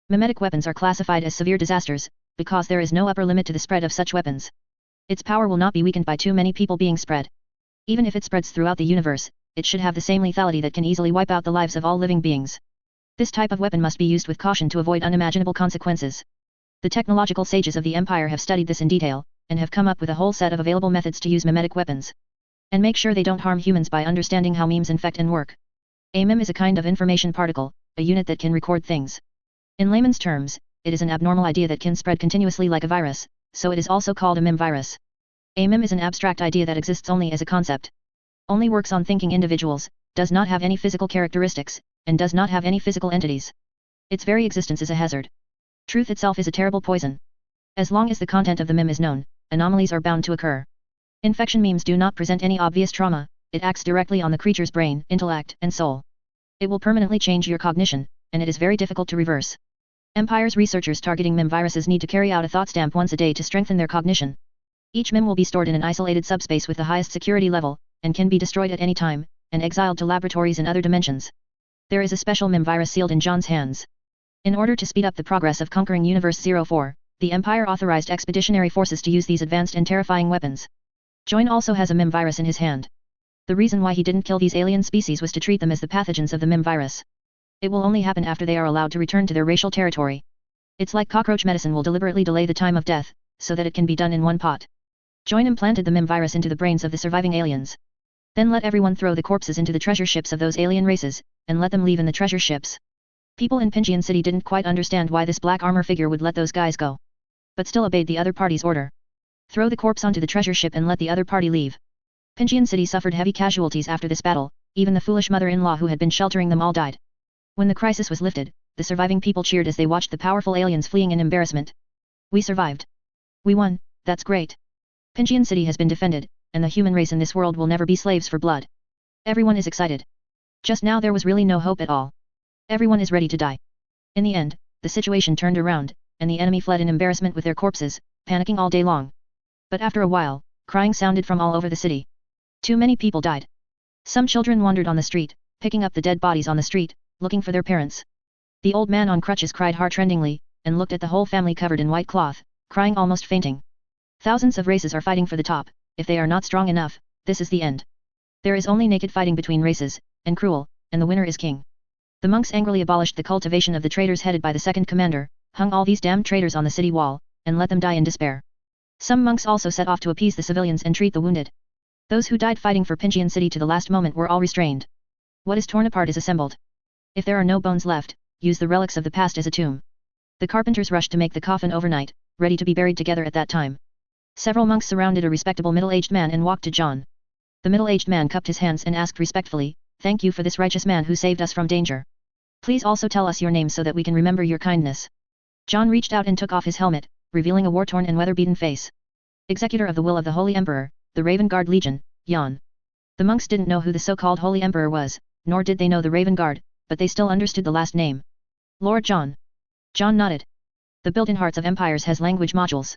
Mimetic weapons are classified as severe disasters, because there is no upper limit to the spread of such weapons. Its power will not be weakened by too many people being spread. Even if it spreads throughout the universe, it should have the same lethality that can easily wipe out the lives of all living beings. This type of weapon must be used with caution to avoid unimaginable consequences. The technological sages of the Empire have studied this in detail, and have come up with a whole set of available methods to use mimetic weapons. And make sure they don't harm humans by understanding how memes infect and work. A meme is a kind of information particle, a unit that can record things. In layman's terms, it is an abnormal idea that can spread continuously like a virus, so it is also called a meme virus. A meme is an abstract idea that exists only as a concept. Only works on thinking individuals, does not have any physical characteristics, and does not have any physical entities. Its very existence is a hazard. Truth itself is a terrible poison. As long as the content of the meme is known, anomalies are bound to occur. Infection memes do not present any obvious trauma, it acts directly on the creature's brain, intellect, and soul. It will permanently change your cognition, and it is very difficult to reverse. Empire's researchers targeting meme viruses need to carry out a thought stamp once a day to strengthen their cognition. Each meme will be stored in an isolated subspace with the highest security level, and can be destroyed at any time, and exiled to laboratories in other dimensions. There is a special meme virus sealed in John's hands. In order to speed up the progress of conquering Universe 04, the Empire authorized expeditionary forces to use these advanced and terrifying weapons. John also has a meme virus in his hand. The reason why he didn't kill these alien species was to treat them as the pathogens of the meme virus. It will only happen after they are allowed to return to their racial territory. It's like cockroach medicine will deliberately delay the time of death, so that it can be done in one pot. John implanted the meme virus into the brains of the surviving aliens. Then let everyone throw the corpses into the treasure ships of those alien races, and let them leave in the treasure ships. People in Pingian City didn't quite understand why this black armor figure would let those guys go. But still obeyed the other party's order. Throw the corpse onto the treasure ship and let the other party leave. Pingian City suffered heavy casualties after this battle, even the foolish mother-in-law who had been sheltering them all died. When the crisis was lifted, the surviving people cheered as they watched the powerful aliens fleeing in embarrassment. We survived. We won, that's great. Pingian City has been defended, and the human race in this world will never be slaves for blood. Everyone is excited. Just now there was really no hope at all. Everyone is ready to die. In the end, the situation turned around, and the enemy fled in embarrassment with their corpses, panicking all day long. But after a while, crying sounded from all over the city. Too many people died. Some children wandered on the street, picking up the dead bodies on the street, looking for their parents. The old man on crutches cried heartrendingly, and looked at the whole family covered in white cloth, crying almost fainting. Thousands of races are fighting for the top. If they are not strong enough, this is the end. There is only naked fighting between races, and cruel, and the winner is king. The monks angrily abolished the cultivation of the traitors headed by the second commander, hung all these damned traitors on the city wall, and let them die in despair. Some monks also set off to appease the civilians and treat the wounded. Those who died fighting for Pincian City to the last moment were all restrained. What is torn apart is assembled. If there are no bones left, use the relics of the past as a tomb. The carpenters rushed to make the coffin overnight, ready to be buried together at that time. Several monks surrounded a respectable middle-aged man and walked to John. The middle-aged man cupped his hands and asked respectfully, "Thank you for this righteous man who saved us from danger. Please also tell us your name so that we can remember your kindness." John reached out and took off his helmet, revealing a war-torn and weather-beaten face. Executor of the will of the Holy Emperor, the Raven Guard Legion, Jan. The monks didn't know who the so-called Holy Emperor was, nor did they know the Raven Guard, but they still understood the last name. Lord John. John nodded. The built-in hearts of empires has language modules.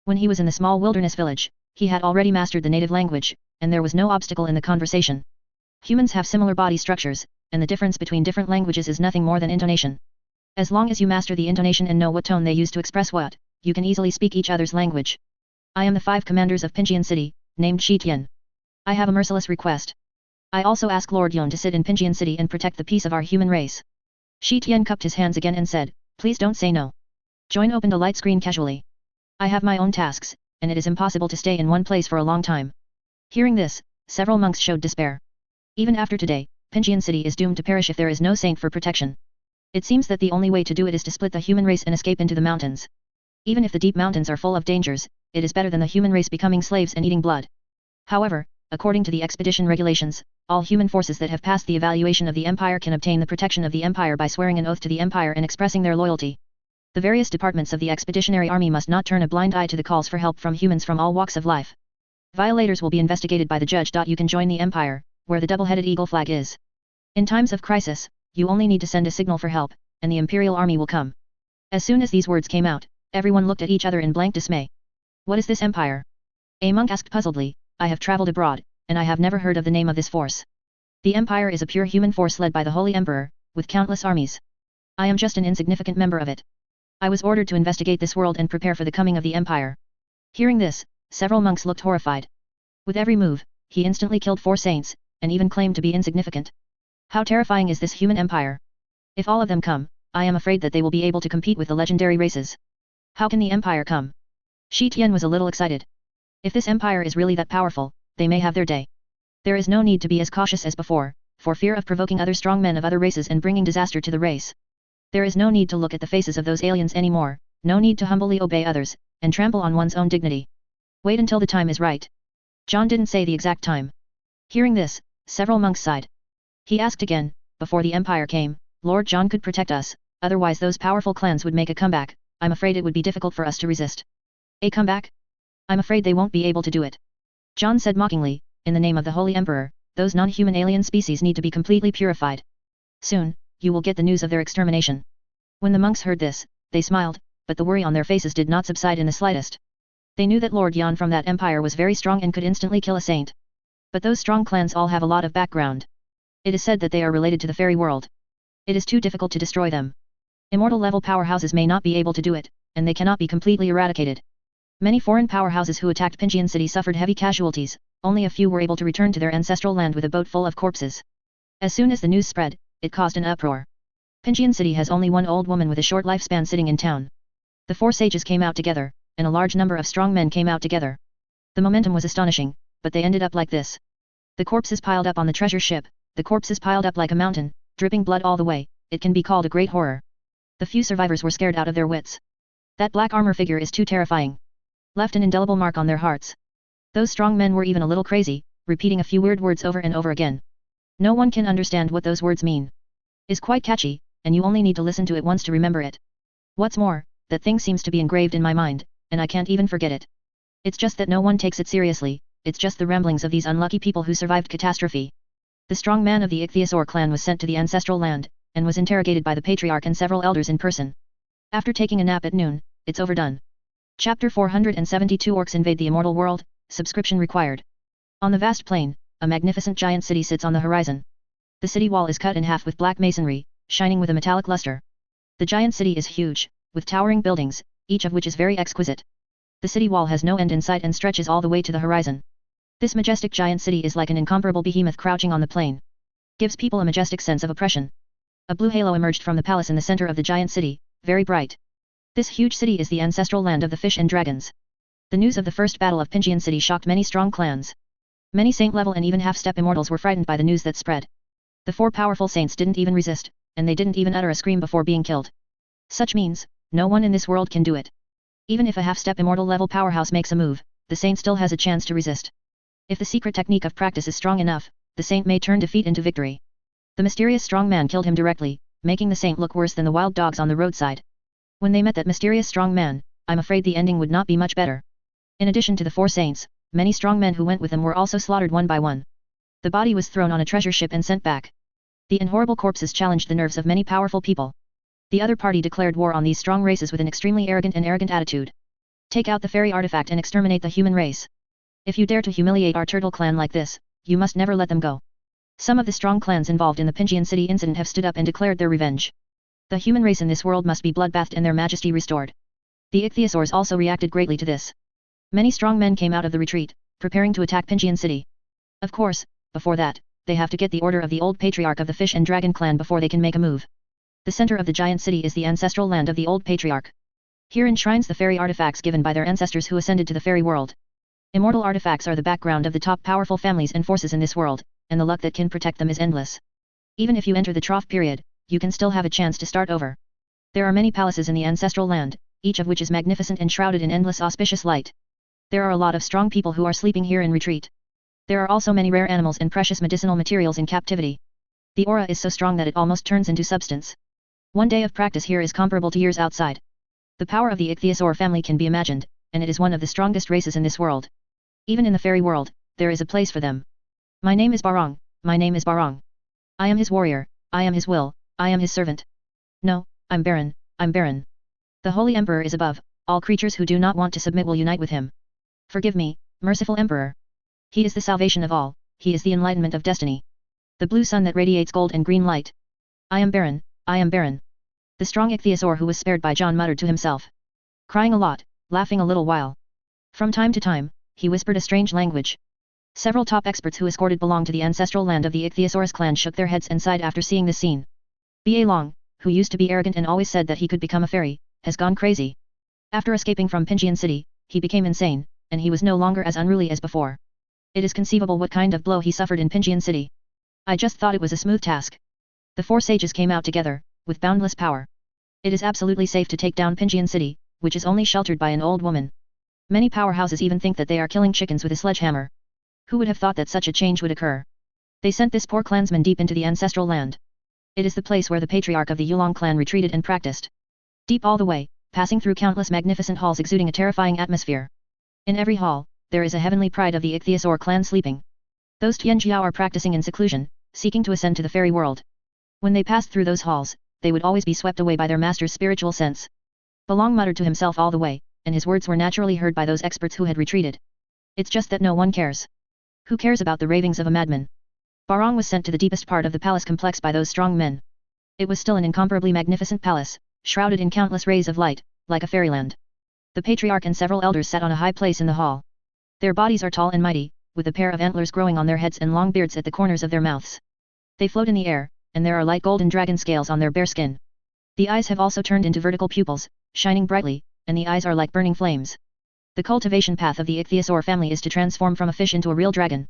When he was in the small wilderness village, he had already mastered the native language, and there was no obstacle in the conversation. Humans have similar body structures, and the difference between different languages is nothing more than intonation. As long as you master the intonation and know what tone they use to express what, you can easily speak each other's language. I am the 5 commanders of Pincian City, named Shi Tian. I have a merciless request. I also ask Lord Yon to sit in Pincian City and protect the peace of our human race. Shi Tian cupped his hands again and said, "Please don't say no." Join opened a light screen casually. "I have my own tasks, and it is impossible to stay in one place for a long time." Hearing this, several monks showed despair. Even after today, Pincian City is doomed to perish if there is no saint for protection. It seems that the only way to do it is to split the human race and escape into the mountains. Even if the deep mountains are full of dangers, it is better than the human race becoming slaves and eating blood. However, according to the expedition regulations, all human forces that have passed the evaluation of the Empire can obtain the protection of the Empire by swearing an oath to the Empire and expressing their loyalty. The various departments of the expeditionary army must not turn a blind eye to the calls for help from humans from all walks of life. Violators will be investigated by the judge. You can join the Empire, where the double-headed eagle flag is. In times of crisis, you only need to send a signal for help, and the Imperial army will come. As soon as these words came out, everyone looked at each other in blank dismay. What is this Empire? A monk asked puzzledly. I have traveled abroad, and I have never heard of the name of this force. The Empire is a pure human force led by the Holy Emperor, with countless armies. I am just an insignificant member of it. I was ordered to investigate this world and prepare for the coming of the Empire. Hearing this, several monks looked horrified. With every move, he instantly killed 4 saints, and even claimed to be insignificant. How terrifying is this human empire? If all of them come, I am afraid that they will be able to compete with the legendary races. How can the Empire come? Shi Tian was a little excited. If this Empire is really that powerful, they may have their day. There is no need to be as cautious as before, for fear of provoking other strong men of other races and bringing disaster to the race. There is no need to look at the faces of those aliens anymore, no need to humbly obey others, and trample on one's own dignity. Wait until the time is right. John didn't say the exact time. Hearing this, several monks sighed. He asked again, before the Empire came, Lord John could protect us, otherwise those powerful clans would make a comeback. I'm afraid it would be difficult for us to resist. A comeback? I'm afraid they won't be able to do it. John said mockingly, in the name of the Holy Emperor, those non-human alien species need to be completely purified. Soon, you will get the news of their extermination. When the monks heard this, they smiled, but the worry on their faces did not subside in the slightest. They knew that Lord Yan from that empire was very strong and could instantly kill a saint. But those strong clans all have a lot of background. It is said that they are related to the fairy world. It is too difficult to destroy them. Immortal level powerhouses may not be able to do it, and they cannot be completely eradicated. Many foreign powerhouses who attacked Pincian City suffered heavy casualties, only a few were able to return to their ancestral land with a boat full of corpses. As soon as the news spread, it caused an uproar. Pincian City has only one old woman with a short lifespan sitting in town. The 4 sages came out together, and a large number of strong men came out together. The momentum was astonishing, but they ended up like this. The corpses piled up on the treasure ship, the corpses piled up like a mountain, dripping blood all the way. It can be called a great horror. The few survivors were scared out of their wits. That black armor figure is too terrifying. Left an indelible mark on their hearts. Those strong men were even a little crazy, repeating a few weird words over and over again. No one can understand what those words mean. It's quite catchy, and you only need to listen to it once to remember it. What's more, that thing seems to be engraved in my mind, and I can't even forget it. It's just that no one takes it seriously, it's just the ramblings of these unlucky people who survived catastrophe. The strong man of the Ichthyosaur clan was sent to the ancestral land, and was interrogated by the patriarch and several elders in person. After taking a nap at noon, it's overdone. Chapter 472 Orcs invade the immortal world, subscription required. On the vast plain, a magnificent giant city sits on the horizon. The city wall is cut in half with black masonry, shining with a metallic luster. The giant city is huge, with towering buildings, each of which is very exquisite. The city wall has no end in sight and stretches all the way to the horizon. This majestic giant city is like an incomparable behemoth crouching on the plain. Gives people a majestic sense of oppression. A blue halo emerged from the palace in the center of the giant city, very bright. This huge city is the ancestral land of the fish and dragons. The news of the first battle of Pingian City shocked many strong clans. Many saint-level and even half-step immortals were frightened by the news that spread. The 4 powerful saints didn't even resist, and they didn't even utter a scream before being killed. Such means, no one in this world can do it. Even if a half-step immortal level powerhouse makes a move, the saint still has a chance to resist. If the secret technique of practice is strong enough, the saint may turn defeat into victory. The mysterious strong man killed him directly, making the saint look worse than the wild dogs on the roadside. When they met that mysterious strong man, I'm afraid the ending would not be much better. In addition to the 4 saints, many strong men who went with them were also slaughtered one by one. The body was thrown on a treasure ship and sent back. The inhorrible corpses challenged the nerves of many powerful people. The other party declared war on these strong races with an extremely arrogant attitude. Take out the fairy artifact and exterminate the human race. If you dare to humiliate our turtle clan like this, you must never let them go. Some of the strong clans involved in the Pingian City incident have stood up and declared their revenge. The human race in this world must be bloodbathed and their majesty restored. The ichthyosaurs also reacted greatly to this. Many strong men came out of the retreat, preparing to attack Pingian City. Of course, before that, they have to get the order of the old patriarch of the fish and dragon clan before they can make a move. The center of the giant city is the ancestral land of the old patriarch. Here enshrines the fairy artifacts given by their ancestors who ascended to the fairy world. Immortal artifacts are the background of the top powerful families and forces in this world, and the luck that can protect them is endless. Even if you enter the trough period, you can still have a chance to start over. There are many palaces in the ancestral land, each of which is magnificent and shrouded in endless auspicious light. There are a lot of strong people who are sleeping here in retreat. There are also many rare animals and precious medicinal materials in captivity. The aura is so strong that it almost turns into substance. One day of practice here is comparable to years outside. The power of the ichthyosaur family can be imagined, and it is one of the strongest races in this world. Even in the fairy world, there is a place for them. My name is Barong, my name is Barong. I am his warrior, I am his will, I am his servant. No, I'm barren, I'm barren. The Holy Emperor is above, all creatures who do not want to submit will unite with him. Forgive me, merciful Emperor. He is the salvation of all, he is the enlightenment of destiny. The blue sun that radiates gold and green light. I am barren, I am barren. The strong ichthyosaur who was spared by John muttered to himself. Crying a lot, laughing a little while. From time to time, he whispered a strange language. Several top experts who escorted belonged to the ancestral land of the Ichthyosaurus clan shook their heads and sighed after seeing this scene. Ba Long, who used to be arrogant and always said that he could become a fairy, has gone crazy. After escaping from Pingian City, he became insane, and he was no longer as unruly as before. It is conceivable what kind of blow he suffered in Pingian City. I just thought it was a smooth task. The 4 sages came out together, with boundless power. It is absolutely safe to take down Pingian City, which is only sheltered by an old woman. Many powerhouses even think that they are killing chickens with a sledgehammer. Who would have thought that such a change would occur? They sent this poor clansman deep into the ancestral land. It is the place where the patriarch of the Yulong clan retreated and practiced. Deep all the way, passing through countless magnificent halls exuding a terrifying atmosphere. In every hall, there is a heavenly pride of the Ichthyosaur clan sleeping. Those Tianjiao are practicing in seclusion, seeking to ascend to the fairy world. When they passed through those halls, they would always be swept away by their master's spiritual sense. Balong muttered to himself all the way, and his words were naturally heard by those experts who had retreated. It's just that no one cares. Who cares about the ravings of a madman? Barong was sent to the deepest part of the palace complex by those strong men. It was still an incomparably magnificent palace, shrouded in countless rays of light, like a fairyland. The patriarch and several elders sat on a high place in the hall. Their bodies are tall and mighty, with a pair of antlers growing on their heads and long beards at the corners of their mouths. They float in the air, and there are light golden dragon scales on their bare skin. The eyes have also turned into vertical pupils, shining brightly, and the eyes are like burning flames. The cultivation path of the Ichthyosaur family is to transform from a fish into a real dragon.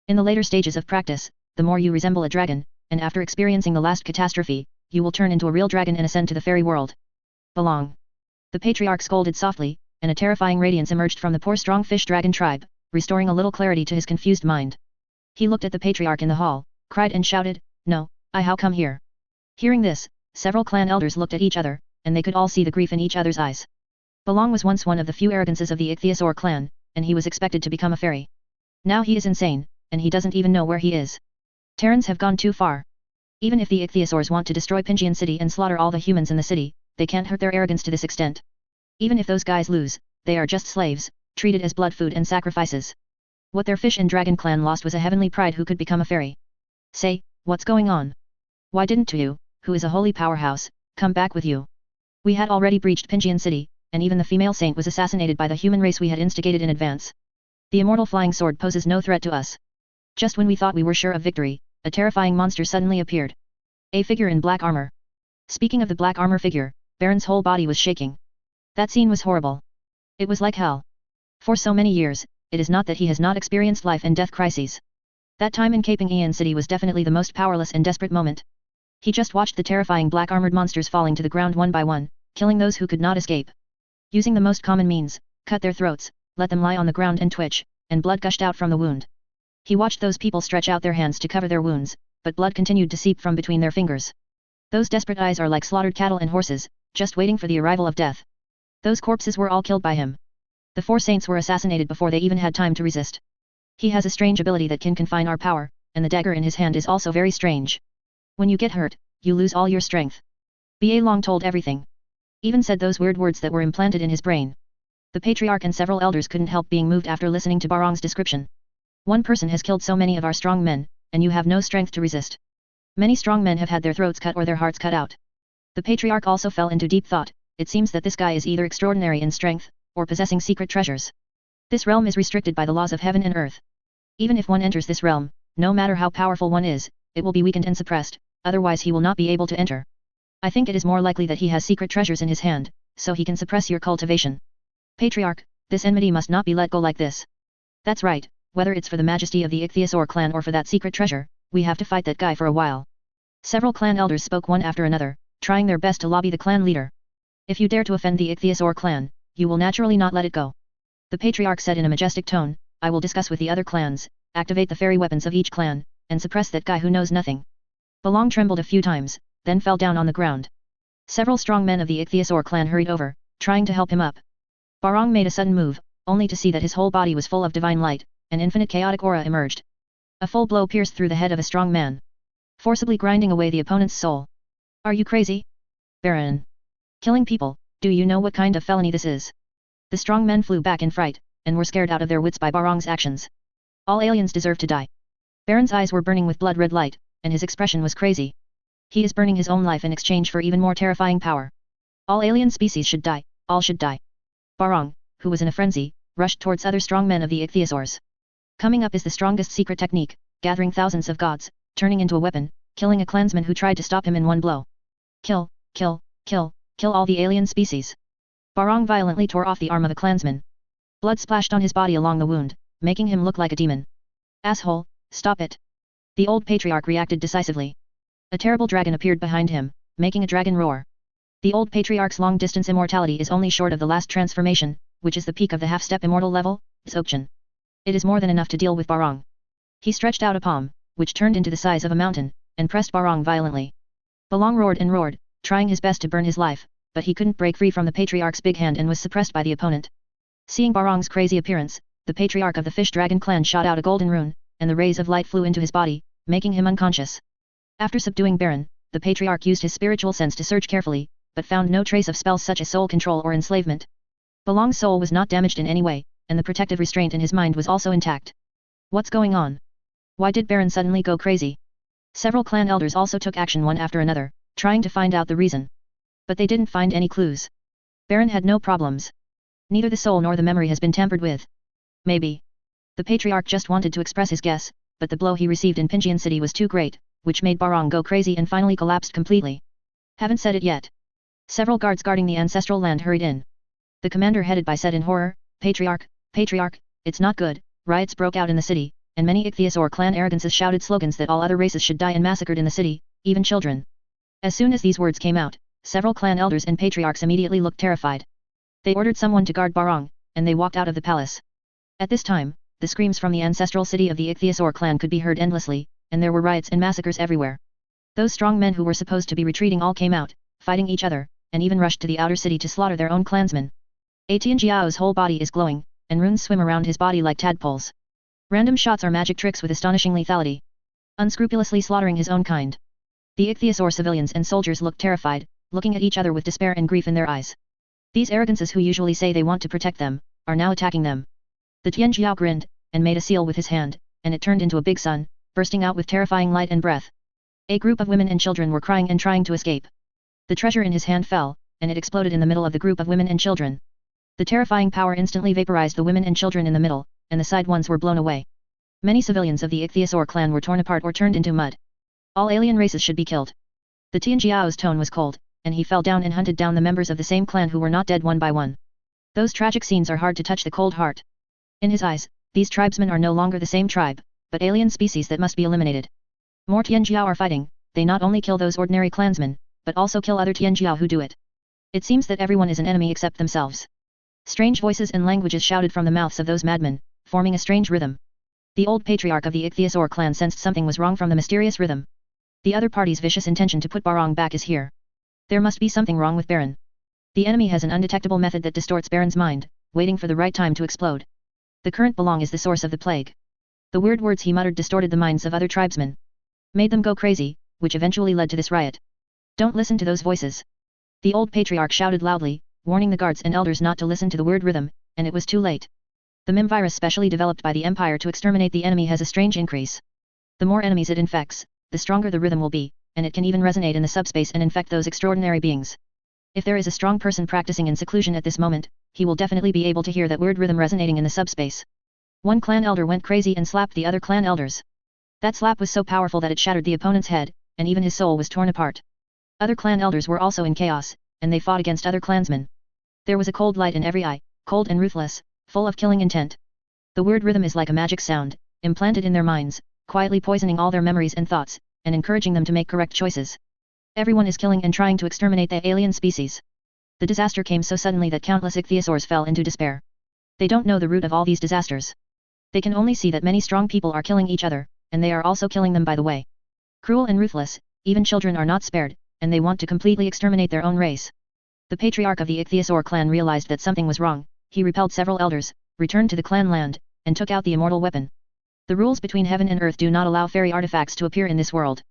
In the later stages of practice, the more you resemble a dragon, and after experiencing the last catastrophe, you will turn into a real dragon and ascend to the fairy world. Belong. The patriarch scolded softly, and a terrifying radiance emerged from the poor strong fish dragon tribe, restoring a little clarity to his confused mind. He looked at the patriarch in the hall, cried and shouted, "No, how come here?" Hearing this, several clan elders looked at each other, and they could all see the grief in each other's eyes. Belong was once one of the few arrogances of the Ichthyosaur clan, and he was expected to become a fairy. Now he is insane, and he doesn't even know where he is. Terrans have gone too far. Even if the ichthyosaurs want to destroy Pingian City and slaughter all the humans in the city, they can't hurt their arrogance to this extent. Even if those guys lose, they are just slaves, treated as blood food and sacrifices. What their fish and dragon clan lost was a heavenly pride who could become a fairy. Say, what's going on? Why didn't you, who is a holy powerhouse, come back with you? We had already breached Pingian City, and even the female saint was assassinated by the human race we had instigated in advance. The immortal flying sword poses no threat to us. Just when we thought we were sure of victory, a terrifying monster suddenly appeared. A figure in black armor. Speaking of the black armor figure, Baron's whole body was shaking. That scene was horrible. It was like hell. For so many years, it is not that he has not experienced life and death crises. That time in Pingian City was definitely the most powerless and desperate moment. He just watched the terrifying black-armored monsters falling to the ground one by one, killing those who could not escape. Using the most common means, cut their throats, let them lie on the ground and twitch, and blood gushed out from the wound. He watched those people stretch out their hands to cover their wounds, but blood continued to seep from between their fingers. Those desperate eyes are like slaughtered cattle and horses, just waiting for the arrival of death. Those corpses were all killed by him. The 4 saints were assassinated before they even had time to resist. He has a strange ability that can confine our power, and the dagger in his hand is also very strange. When you get hurt, you lose all your strength. Ba Long told everything. Even said those weird words that were implanted in his brain. The Patriarch and several elders couldn't help being moved after listening to Barong's description. One person has killed so many of our strong men, and you have no strength to resist. Many strong men have had their throats cut or their hearts cut out. The Patriarch also fell into deep thought. It seems that this guy is either extraordinary in strength, or possessing secret treasures. This realm is restricted by the laws of heaven and earth. Even if one enters this realm, no matter how powerful one is, it will be weakened and suppressed, otherwise he will not be able to enter. I think it is more likely that he has secret treasures in his hand, so he can suppress your cultivation. Patriarch, this enmity must not be let go like this. That's right, whether it's for the majesty of the ichthyosaur clan or for that secret treasure, we have to fight that guy for a while. Several clan elders spoke one after another, trying their best to lobby the clan leader. If you dare to offend the ichthyosaur clan, you will naturally not let it go. The Patriarch said in a majestic tone, I will discuss with the other clans, activate the fairy weapons of each clan, and suppress that guy who knows nothing. Balong trembled a few times, then fell down on the ground. Several strong men of the ichthyosaur clan hurried over, trying to help him up. Barong made a sudden move, only to see that his whole body was full of divine light, an infinite chaotic aura emerged. A full blow pierced through the head of a strong man, forcibly grinding away the opponent's soul. Are you crazy? Baron. Killing people, do you know what kind of felony this is? The strong men flew back in fright, and were scared out of their wits by Barong's actions. All aliens deserve to die. Baron's eyes were burning with blood-red light, and his expression was crazy. He is burning his own life in exchange for even more terrifying power. All alien species should die, all should die. Barong, who was in a frenzy, rushed towards other strong men of the ichthyosaurs. Coming up is the strongest secret technique, gathering thousands of gods, turning into a weapon, killing a clansman who tried to stop him in one blow. Kill, kill, kill, kill all the alien species. Barong violently tore off the arm of a clansman. Blood splashed on his body along the wound, making him look like a demon. Asshole, stop it. The old patriarch reacted decisively. A terrible dragon appeared behind him, making a dragon roar. The old patriarch's long-distance immortality is only short of the last transformation, which is the peak of the half-step immortal level, Dzogchen. It is more than enough to deal with Barong. He stretched out a palm, which turned into the size of a mountain, and pressed Barong violently. Balong roared and roared, trying his best to burn his life, but he couldn't break free from the patriarch's big hand and was suppressed by the opponent. Seeing Barong's crazy appearance, the patriarch of the fish dragon clan shot out a golden rune, and the rays of light flew into his body, making him unconscious. After subduing Baron, the patriarch used his spiritual sense to search carefully, but found no trace of spells such as soul control or enslavement. Balong's soul was not damaged in any way, and the protective restraint in his mind was also intact. What's going on? Why did Baron suddenly go crazy? Several clan elders also took action one after another, trying to find out the reason. But they didn't find any clues. Baron had no problems. Neither the soul nor the memory has been tampered with. Maybe. The patriarch just wanted to express his guess, but the blow he received in Pingian City was too great, which made Barong go crazy and finally collapsed completely. Haven't said it yet. Several guards guarding the ancestral land hurried in. The commander headed by said in horror, Patriarch, Patriarch, it's not good. Riots broke out in the city, and many ichthyosaur clan arrogances shouted slogans that all other races should die and massacred in the city, even children. As soon as these words came out, several clan elders and patriarchs immediately looked terrified. They ordered someone to guard Barong, and they walked out of the palace. At this time, the screams from the ancestral city of the ichthyosaur clan could be heard endlessly, and there were riots and massacres everywhere. Those strong men who were supposed to be retreating all came out, fighting each other, and even rushed to the outer city to slaughter their own clansmen. Atian Jiao's whole body is glowing, and runes swim around his body like tadpoles. Random shots are magic tricks with astonishing lethality. Unscrupulously slaughtering his own kind. The ichthyosaur civilians and soldiers looked terrified, looking at each other with despair and grief in their eyes. These arrogances who usually say they want to protect them, are now attacking them. The Tianjiao grinned, and made a seal with his hand, and it turned into a big sun, bursting out with terrifying light and breath. A group of women and children were crying and trying to escape. The treasure in his hand fell, and it exploded in the middle of the group of women and children. The terrifying power instantly vaporized the women and children in the middle, and the side ones were blown away. Many civilians of the ichthyosaur clan were torn apart or turned into mud. All alien races should be killed. The Tianjiao's tone was cold, and he fell down and hunted down the members of the same clan who were not dead one by one. Those tragic scenes are hard to touch the cold heart. In his eyes, these tribesmen are no longer the same tribe, but alien species that must be eliminated. More Tianjiao are fighting, they not only kill those ordinary clansmen, but also kill other Tianjiao who do it. It seems that everyone is an enemy except themselves. Strange voices and languages shouted from the mouths of those madmen, forming a strange rhythm. The old patriarch of the ichthyosaur clan sensed something was wrong from the mysterious rhythm. The other party's vicious intention to put Barong back is here. There must be something wrong with Baron. The enemy has an undetectable method that distorts Baron's mind, waiting for the right time to explode. The current Belong is the source of the plague. The weird words he muttered distorted the minds of other tribesmen. Made them go crazy, which eventually led to this riot. Don't listen to those voices. The old patriarch shouted loudly, warning the guards and elders not to listen to the weird rhythm, and it was too late. The mim virus specially developed by the Empire to exterminate the enemy has a strange increase. The more enemies it infects, the stronger the rhythm will be, and it can even resonate in the subspace and infect those extraordinary beings. If there is a strong person practicing in seclusion at this moment, he will definitely be able to hear that weird rhythm resonating in the subspace. One clan elder went crazy and slapped the other clan elders. That slap was so powerful that it shattered the opponent's head, and even his soul was torn apart. Other clan elders were also in chaos, and they fought against other clansmen. There was a cold light in every eye, cold and ruthless, full of killing intent. The weird rhythm is like a magic sound, implanted in their minds, quietly poisoning all their memories and thoughts, and encouraging them to make correct choices. Everyone is killing and trying to exterminate the alien species. The disaster came so suddenly that countless ichthyosaurs fell into despair. They don't know the root of all these disasters. They can only see that many strong people are killing each other, and they are also killing them by the way. Cruel and ruthless, even children are not spared, and they want to completely exterminate their own race. The patriarch of the ichthyosaur clan realized that something was wrong. He repelled several elders, returned to the clan land, and took out the immortal weapon. The rules between heaven and earth do not allow fairy artifacts to appear in this world.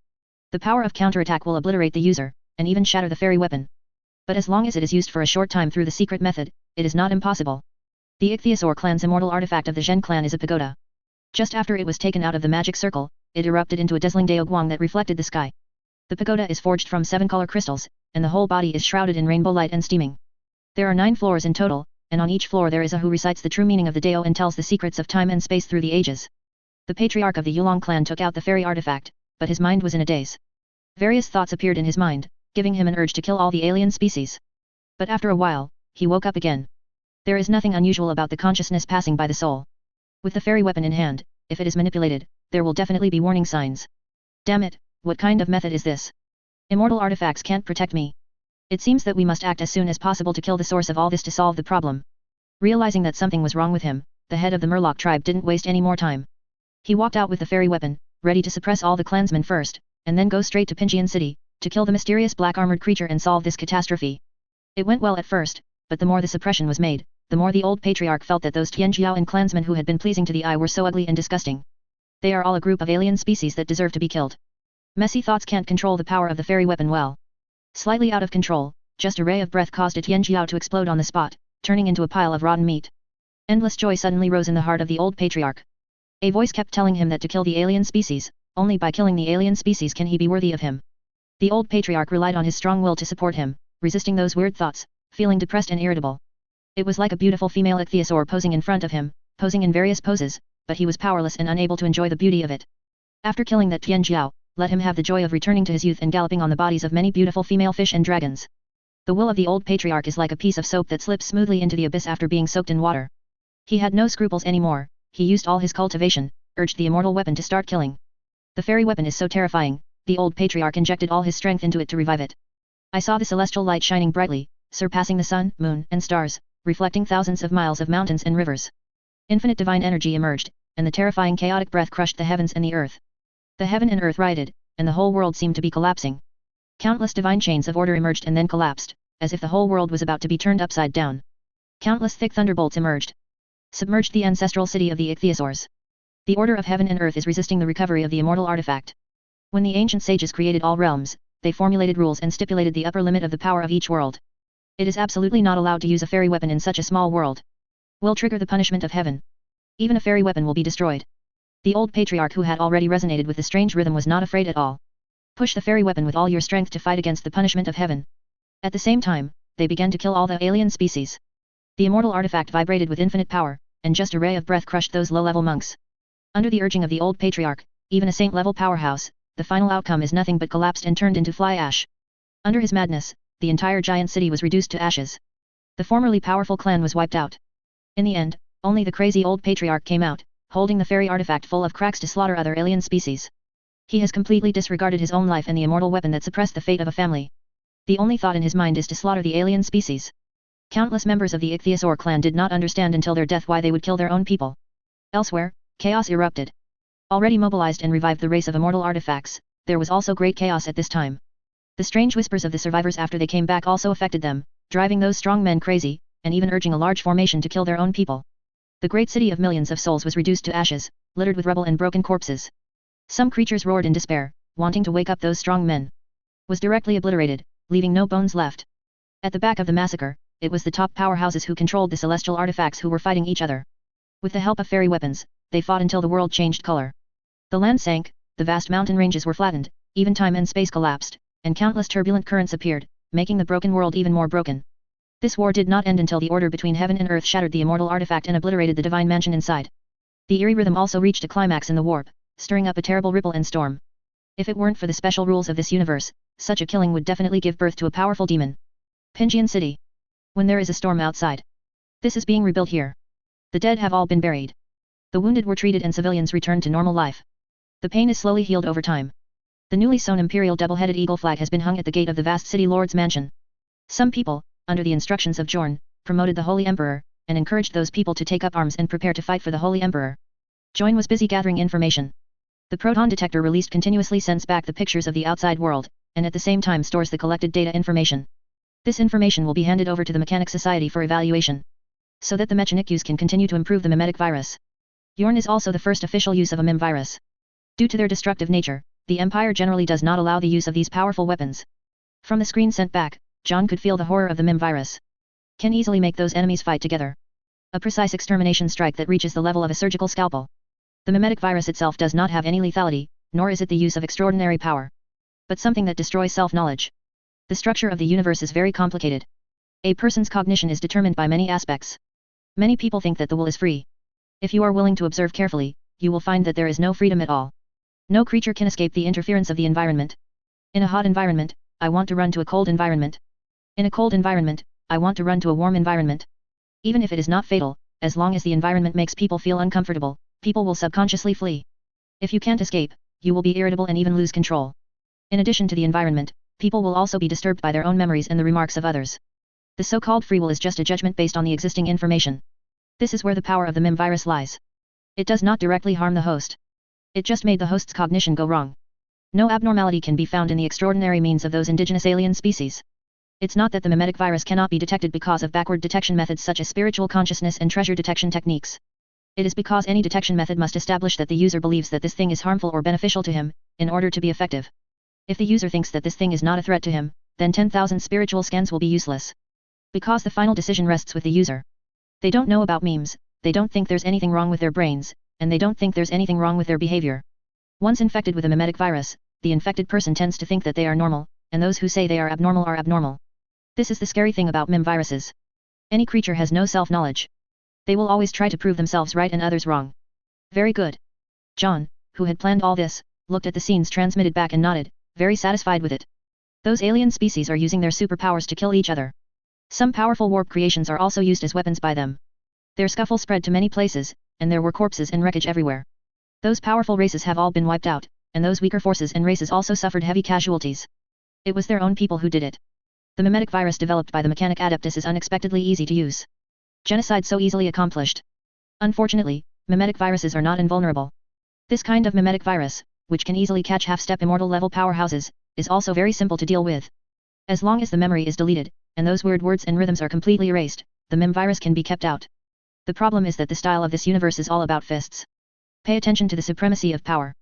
The power of counterattack will obliterate the user, and even shatter the fairy weapon. But as long as it is used for a short time through the secret method, it is not impossible. The ichthyosaur clan's immortal artifact of the Zhen clan is a pagoda. Just after it was taken out of the magic circle, it erupted into a dazzling daoguang that reflected the sky. The pagoda is forged from 7 color crystals, and the whole body is shrouded in rainbow light and steaming. There are 9 floors in total, and on each floor there is a who recites the true meaning of the Dao and tells the secrets of time and space through the ages. The patriarch of the Yulong clan took out the fairy artifact, but his mind was in a daze. Various thoughts appeared in his mind, giving him an urge to kill all the alien species. But after a while, he woke up again. There is nothing unusual about the consciousness passing by the soul. With the fairy weapon in hand, if it is manipulated, there will definitely be warning signs. Damn it, what kind of method is this? Immortal artifacts can't protect me. It seems that we must act as soon as possible to kill the source of all this to solve the problem. Realizing that something was wrong with him, the head of the Murloc tribe didn't waste any more time. He walked out with the fairy weapon, ready to suppress all the clansmen first, and then go straight to Pinjian City, to kill the mysterious black-armored creature and solve this catastrophe. It went well at first, but the more the suppression was made, the more the old patriarch felt that those Tianjiao and clansmen who had been pleasing to the eye were so ugly and disgusting. They are all a group of alien species that deserve to be killed. Messy thoughts can't control the power of the fairy weapon well. Slightly out of control, just a ray of breath caused a Tianjiao to explode on the spot, turning into a pile of rotten meat. Endless joy suddenly rose in the heart of the old patriarch. A voice kept telling him that to kill the alien species, only by killing the alien species can he be worthy of him. The old patriarch relied on his strong will to support him, resisting those weird thoughts, feeling depressed and irritable. It was like a beautiful female ichthyosaur posing in front of him, posing in various poses, but he was powerless and unable to enjoy the beauty of it. After killing that Tianjiao, let him have the joy of returning to his youth and galloping on the bodies of many beautiful female fish and dragons. The will of the old patriarch is like a piece of soap that slips smoothly into the abyss after being soaked in water. He had no scruples anymore, he used all his cultivation, urged the immortal weapon to start killing. The fairy weapon is so terrifying, the old patriarch injected all his strength into it to revive it. I saw the celestial light shining brightly, surpassing the sun, moon, and stars, reflecting thousands of miles of mountains and rivers. Infinite divine energy emerged, and the terrifying chaotic breath crushed the heavens and the earth. The heaven and earth rioted, and the whole world seemed to be collapsing. Countless divine chains of order emerged and then collapsed, as if the whole world was about to be turned upside down. Countless thick thunderbolts emerged. Submerged the ancestral city of the ichthyosaurs. The order of heaven and earth is resisting the recovery of the immortal artifact. When the ancient sages created all realms, they formulated rules and stipulated the upper limit of the power of each world. It is absolutely not allowed to use a fairy weapon in such a small world. Will trigger the punishment of heaven. Even a fairy weapon will be destroyed. The old patriarch who had already resonated with the strange rhythm was not afraid at all. Push the fairy weapon with all your strength to fight against the punishment of heaven. At the same time, they began to kill all the alien species. The immortal artifact vibrated with infinite power, and just a ray of breath crushed those low-level monks. Under the urging of the old patriarch, even a saint-level powerhouse, the final outcome is nothing but collapsed and turned into fly ash. Under his madness, the entire giant city was reduced to ashes. The formerly powerful clan was wiped out. In the end, only the crazy old patriarch came out, holding the fairy artifact full of cracks to slaughter other alien species. He has completely disregarded his own life and the immortal weapon that suppressed the fate of a family. The only thought in his mind is to slaughter the alien species. Countless members of the Ichthyosaur clan did not understand until their death why they would kill their own people. Elsewhere, chaos erupted. Already mobilized and revived the race of immortal artifacts, there was also great chaos at this time. The strange whispers of the survivors after they came back also affected them, driving those strong men crazy, and even urging a large formation to kill their own people. The great city of millions of souls was reduced to ashes, littered with rubble and broken corpses. Some creatures roared in despair, wanting to wake up those strong men. Was directly obliterated, leaving no bones left. At the back of the massacre, it was the top powerhouses who controlled the celestial artifacts who were fighting each other. With the help of fairy weapons, they fought until the world changed color. The land sank, the vast mountain ranges were flattened, even time and space collapsed, and countless turbulent currents appeared, making the broken world even more broken. This war did not end until the order between heaven and earth shattered the immortal artifact and obliterated the divine mansion inside. The eerie rhythm also reached a climax in the warp, stirring up a terrible ripple and storm. If it weren't for the special rules of this universe, such a killing would definitely give birth to a powerful demon. Pingian City. When there is a storm outside. This is being rebuilt here. The dead have all been buried. The wounded were treated and civilians returned to normal life. The pain is slowly healed over time. The newly sewn imperial double-headed eagle flag has been hung at the gate of the vast city lord's mansion. Some people, under the instructions of Jorn, promoted the Holy Emperor, and encouraged those people to take up arms and prepare to fight for the Holy Emperor. Join was busy gathering information. The proton detector released continuously sends back the pictures of the outside world, and at the same time stores the collected data information. This information will be handed over to the Mechanic Society for evaluation, so that the Mechanics can continue to improve the mimetic virus. Yorn is also the first official use of a mim virus. Due to their destructive nature, the Empire generally does not allow the use of these powerful weapons. From the screen sent back, John could feel the horror of the mim virus. Can easily make those enemies fight together. A precise extermination strike that reaches the level of a surgical scalpel. The mimetic virus itself does not have any lethality, nor is it the use of extraordinary power. But something that destroys self-knowledge. The structure of the universe is very complicated. A person's cognition is determined by many aspects. Many people think that the will is free. If you are willing to observe carefully, you will find that there is no freedom at all. No creature can escape the interference of the environment. In a hot environment, I want to run to a cold environment. In a cold environment, I want to run to a warm environment. Even if it is not fatal, as long as the environment makes people feel uncomfortable, people will subconsciously flee. If you can't escape, you will be irritable and even lose control. In addition to the environment, people will also be disturbed by their own memories and the remarks of others. The so-called free will is just a judgment based on the existing information. This is where the power of the mim virus lies. It does not directly harm the host. It just made the host's cognition go wrong. No abnormality can be found in the extraordinary means of those indigenous alien species. It's not that the mimetic virus cannot be detected because of backward detection methods such as spiritual consciousness and treasure detection techniques. It is because any detection method must establish that the user believes that this thing is harmful or beneficial to him, in order to be effective. If the user thinks that this thing is not a threat to him, then 10,000 spiritual scans will be useless. Because the final decision rests with the user. They don't know about memes, they don't think there's anything wrong with their brains, and they don't think there's anything wrong with their behavior. Once infected with a mimetic virus, the infected person tends to think that they are normal, and those who say they are abnormal are abnormal. This is the scary thing about mim viruses. Any creature has no self-knowledge. They will always try to prove themselves right and others wrong. Very good. John, who had planned all this, looked at the scenes transmitted back and nodded, very satisfied with it. Those alien species are using their superpowers to kill each other. Some powerful warp creations are also used as weapons by them. Their scuffle spread to many places, and there were corpses and wreckage everywhere. Those powerful races have all been wiped out, and those weaker forces and races also suffered heavy casualties. It was their own people who did it. The mimetic virus developed by the Mechanic Adeptus is unexpectedly easy to use. Genocide so easily accomplished. Unfortunately, mimetic viruses are not invulnerable. This kind of mimetic virus, which can easily catch half-step immortal level powerhouses, is also very simple to deal with. As long as the memory is deleted, and those weird words and rhythms are completely erased, the mim virus can be kept out. The problem is that the style of this universe is all about fists. Pay attention to the supremacy of power.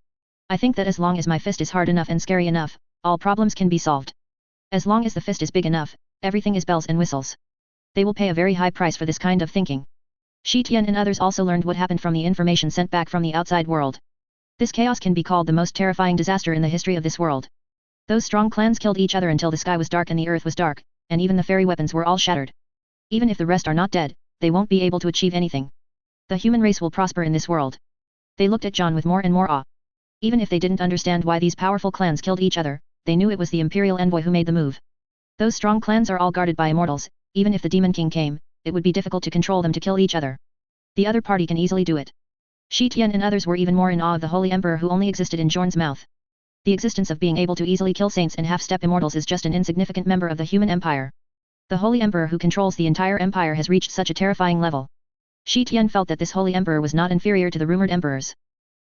I think that as long as my fist is hard enough and scary enough, all problems can be solved. As long as the fist is big enough, everything is bells and whistles. They will pay a very high price for this kind of thinking. Shi Tian and others also learned what happened from the information sent back from the outside world. This chaos can be called the most terrifying disaster in the history of this world. Those strong clans killed each other until the sky was dark and the earth was dark, and even the fairy weapons were all shattered. Even if the rest are not dead, they won't be able to achieve anything. The human race will prosper in this world. They looked at John with more and more awe. Even if they didn't understand why these powerful clans killed each other, they knew it was the imperial envoy who made the move. Those strong clans are all guarded by immortals. Even if the demon king came, it would be difficult to control them to kill each other. The other party can easily do it. Shi Tian and others were even more in awe of the holy emperor who only existed in Jorn's mouth. The existence of being able to easily kill saints and half-step immortals is just an insignificant member of the human empire. The holy emperor who controls the entire empire has reached such a terrifying level. Shi Tian felt that this holy emperor was not inferior to the rumored emperors.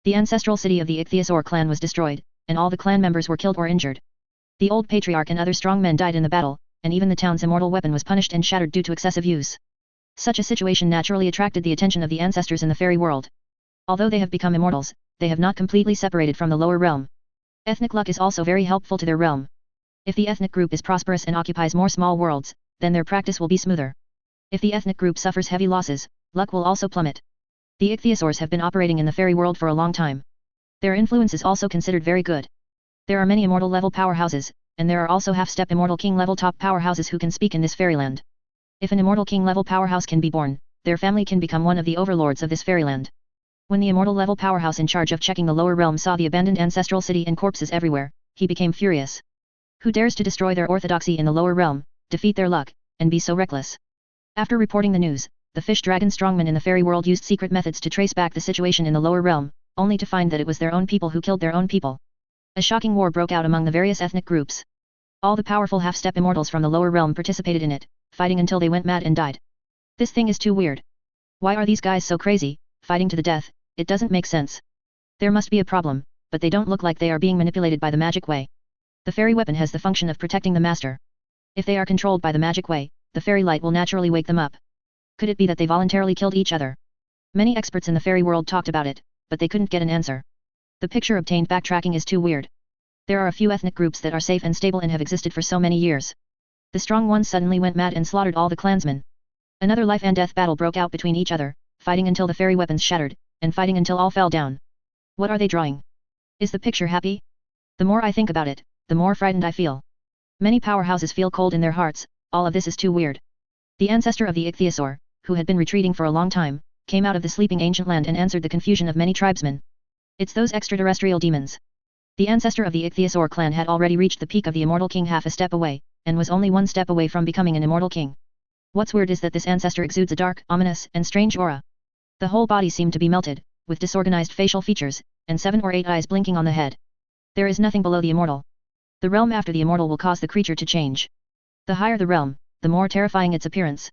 The ancestral city of the Ichthyosaur clan was destroyed, and all the clan members were killed or injured. The old patriarch and other strong men died in the battle, and even the town's immortal weapon was punished and shattered due to excessive use. Such a situation naturally attracted the attention of the ancestors in the fairy world. Although they have become immortals, they have not completely separated from the lower realm. Ethnic luck is also very helpful to their realm. If the ethnic group is prosperous and occupies more small worlds, then their practice will be smoother. If the ethnic group suffers heavy losses, luck will also plummet. The Ichthyosaurs have been operating in the fairy world for a long time. Their influence is also considered very good. There are many immortal level powerhouses, and there are also half-step immortal king level top powerhouses who can speak in this fairyland. If an immortal king level powerhouse can be born, their family can become one of the overlords of this fairyland. When the immortal level powerhouse in charge of checking the lower realm saw the abandoned ancestral city and corpses everywhere, he became furious. Who dares to destroy their orthodoxy in the lower realm, defeat their luck, and be so reckless? After reporting the news, the fish dragon strongmen in the fairy world used secret methods to trace back the situation in the lower realm, only to find that it was their own people who killed their own people. A shocking war broke out among the various ethnic groups. All the powerful half-step immortals from the lower realm participated in it, fighting until they went mad and died. This thing is too weird. Why are these guys so crazy, fighting to the death? It doesn't make sense. There must be a problem, but they don't look like they are being manipulated by the magic way. The fairy weapon has the function of protecting the master. If they are controlled by the magic way, the fairy light will naturally wake them up. Could it be that they voluntarily killed each other? Many experts in the fairy world talked about it, but they couldn't get an answer. The picture obtained backtracking is too weird. There are a few ethnic groups that are safe and stable and have existed for so many years. The strong ones suddenly went mad and slaughtered all the clansmen. Another life and death battle broke out between each other, fighting until the fairy weapons shattered, and fighting until all fell down. What are they drawing? Is the picture happy? The more I think about it, the more frightened I feel. Many powerhouses feel cold in their hearts. All of this is too weird. The ancestor of the Ichthyosaur, who had been retreating for a long time, came out of the sleeping ancient land and answered the confusion of many tribesmen. It's those extraterrestrial demons. The ancestor of the Ichthyosaur clan had already reached the peak of the immortal king half a step away, and was only one step away from becoming an immortal king. What's weird is that this ancestor exudes a dark, ominous, and strange aura. The whole body seemed to be melted, with disorganized facial features, and 7 or 8 eyes blinking on the head. There is nothing below the immortal. The realm after the immortal will cause the creature to change. The higher the realm, the more terrifying its appearance.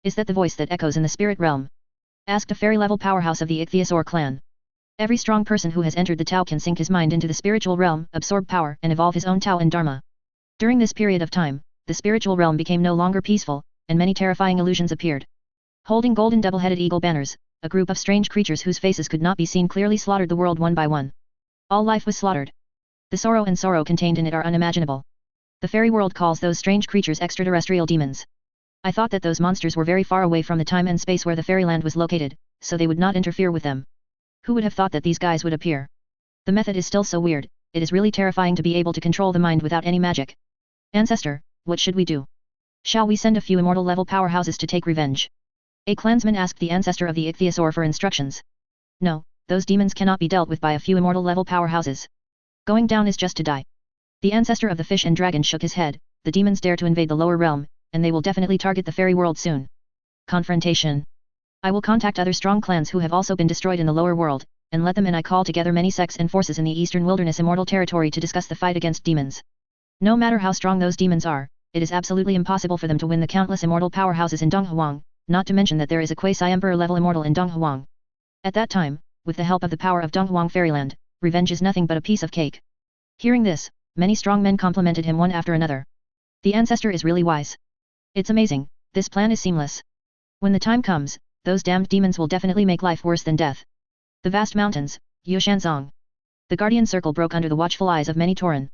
Is that the voice that echoes in the spirit realm? Asked a fairy-level powerhouse of the Ichthyosaur clan. Every strong person who has entered the Tao can sink his mind into the spiritual realm, absorb power, and evolve his own Tao and Dharma. During this period of time, the spiritual realm became no longer peaceful, and many terrifying illusions appeared. Holding golden double-headed eagle banners, a group of strange creatures whose faces could not be seen clearly slaughtered the world one by one. All life was slaughtered. The sorrow and sorrow contained in it are unimaginable. The fairy world calls those strange creatures extraterrestrial demons. I thought that those monsters were very far away from the time and space where the fairyland was located, so they would not interfere with them. Who would have thought that these guys would appear? The method is still so weird. It is really terrifying to be able to control the mind without any magic. Ancestor, what should we do? Shall we send a few immortal level powerhouses to take revenge? A clansman asked the ancestor of the Ichthyosaur for instructions. No, those demons cannot be dealt with by a few immortal level powerhouses. Going down is just to die. The ancestor of the fish and dragon shook his head. The demons dare to invade the lower realm, and they will definitely target the fairy world soon. Confrontation. I will contact other strong clans who have also been destroyed in the lower world, and let them and I call together many sects and forces in the eastern wilderness immortal territory to discuss the fight against demons. No matter how strong those demons are, it is absolutely impossible for them to win the countless immortal powerhouses in Donghuang, not to mention that there is a quasi-emperor level immortal in Donghuang. At that time, with the help of the power of Donghuang Fairyland, revenge is nothing but a piece of cake. Hearing this, many strong men complimented him one after another. The ancestor is really wise. It's amazing, this plan is seamless. When the time comes, those damned demons will definitely make life worse than death. The vast mountains, Yushanzong. The guardian circle broke under the watchful eyes of many Tauren.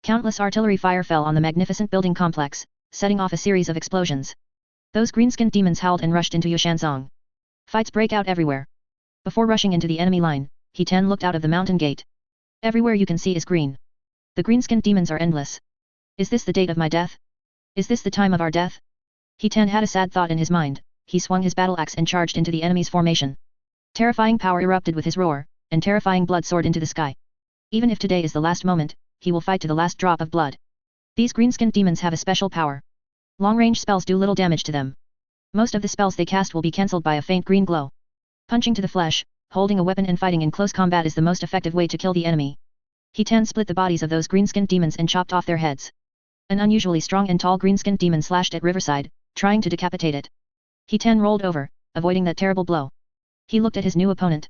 Countless artillery fire fell on the magnificent building complex, setting off a series of explosions. Those green-skinned demons howled and rushed into Yushanzong. Fights break out everywhere. Before rushing into the enemy line, He Tan looked out of the mountain gate. Everywhere you can see is green. The green-skinned demons are endless. Is this the date of my death? Is this the time of our death? He Tan had a sad thought in his mind. He swung his battle axe and charged into the enemy's formation. Terrifying power erupted with his roar, and terrifying blood soared into the sky. Even if today is the last moment, he will fight to the last drop of blood. These green-skinned demons have a special power. Long-range spells do little damage to them. Most of the spells they cast will be cancelled by a faint green glow. Punching to the flesh, holding a weapon and fighting in close combat is the most effective way to kill the enemy. He Tan split the bodies of those green-skinned demons and chopped off their heads. An unusually strong and tall green-skinned demon slashed at Riverside, trying to decapitate it. He Tan rolled over, avoiding that terrible blow. He looked at his new opponent.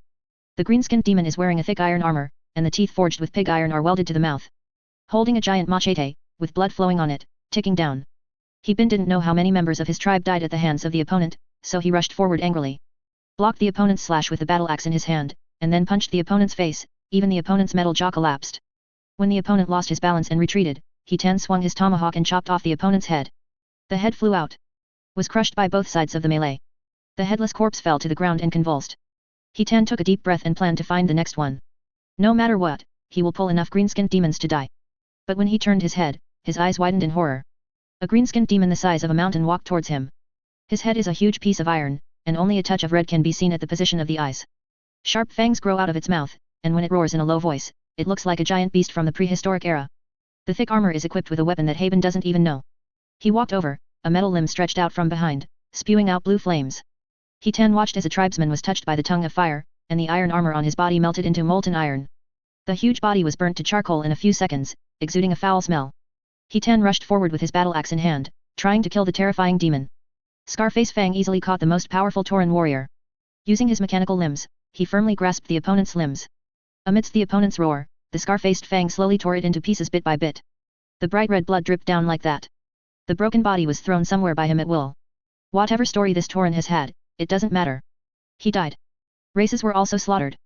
The green-skinned demon is wearing a thick iron armor, and the teeth forged with pig iron are welded to the mouth. Holding a giant machete, with blood flowing on it, ticking down. He Bin didn't know how many members of his tribe died at the hands of the opponent, so he rushed forward angrily. Blocked the opponent's slash with the battle axe in his hand, and then punched the opponent's face, even the opponent's metal jaw collapsed. When the opponent lost his balance and retreated, He Tan swung his tomahawk and chopped off the opponent's head. The head flew out. Was crushed by both sides of the melee. The headless corpse fell to the ground and convulsed. He Tan took a deep breath and planned to find the next one. No matter what, he will pull enough green-skinned demons to die. But when he turned his head, his eyes widened in horror. A green-skinned demon the size of a mountain walked towards him. His head is a huge piece of iron, and only a touch of red can be seen at the position of the eyes. Sharp fangs grow out of its mouth, and when it roars in a low voice, it looks like a giant beast from the prehistoric era. The thick armor is equipped with a weapon that Haben doesn't even know. He walked over, a metal limb stretched out from behind, spewing out blue flames. He Tan watched as a tribesman was touched by the tongue of fire, and the iron armor on his body melted into molten iron. The huge body was burnt to charcoal in a few seconds, exuding a foul smell. He Tan rushed forward with his battle axe in hand, trying to kill the terrifying demon. Scarface Fang easily caught the most powerful Tauren warrior. Using his mechanical limbs, he firmly grasped the opponent's limbs. Amidst the opponent's roar, the scar-faced Fang slowly tore it into pieces bit by bit. The bright red blood dripped down like that. The broken body was thrown somewhere by him at will. Whatever story this Tauren has had, it doesn't matter. He died. Races were also slaughtered.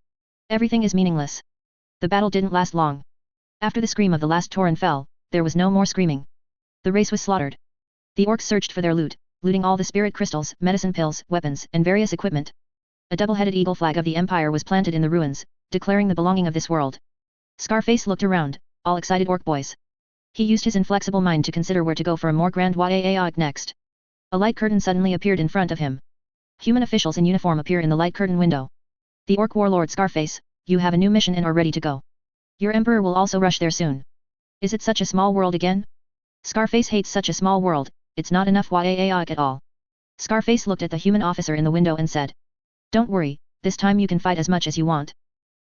Everything is meaningless. The battle didn't last long. After the scream of the last Tauren fell, there was no more screaming. The race was slaughtered. The orcs searched for their loot, looting all the spirit crystals, medicine pills, weapons, and various equipment. A double-headed eagle flag of the Empire was planted in the ruins, declaring the belonging of this world. Scarface looked around, all excited orc boys. He used his inflexible mind to consider where to go for a more grand Waaak next. A light curtain suddenly appeared in front of him. Human officials in uniform appear in the light curtain window. The orc warlord Scarface, you have a new mission and are ready to go. Your emperor will also rush there soon. Is it such a small world again? Scarface hates such a small world, it's not enough Waaak at all. Scarface looked at the human officer in the window and said. Don't worry, this time you can fight as much as you want.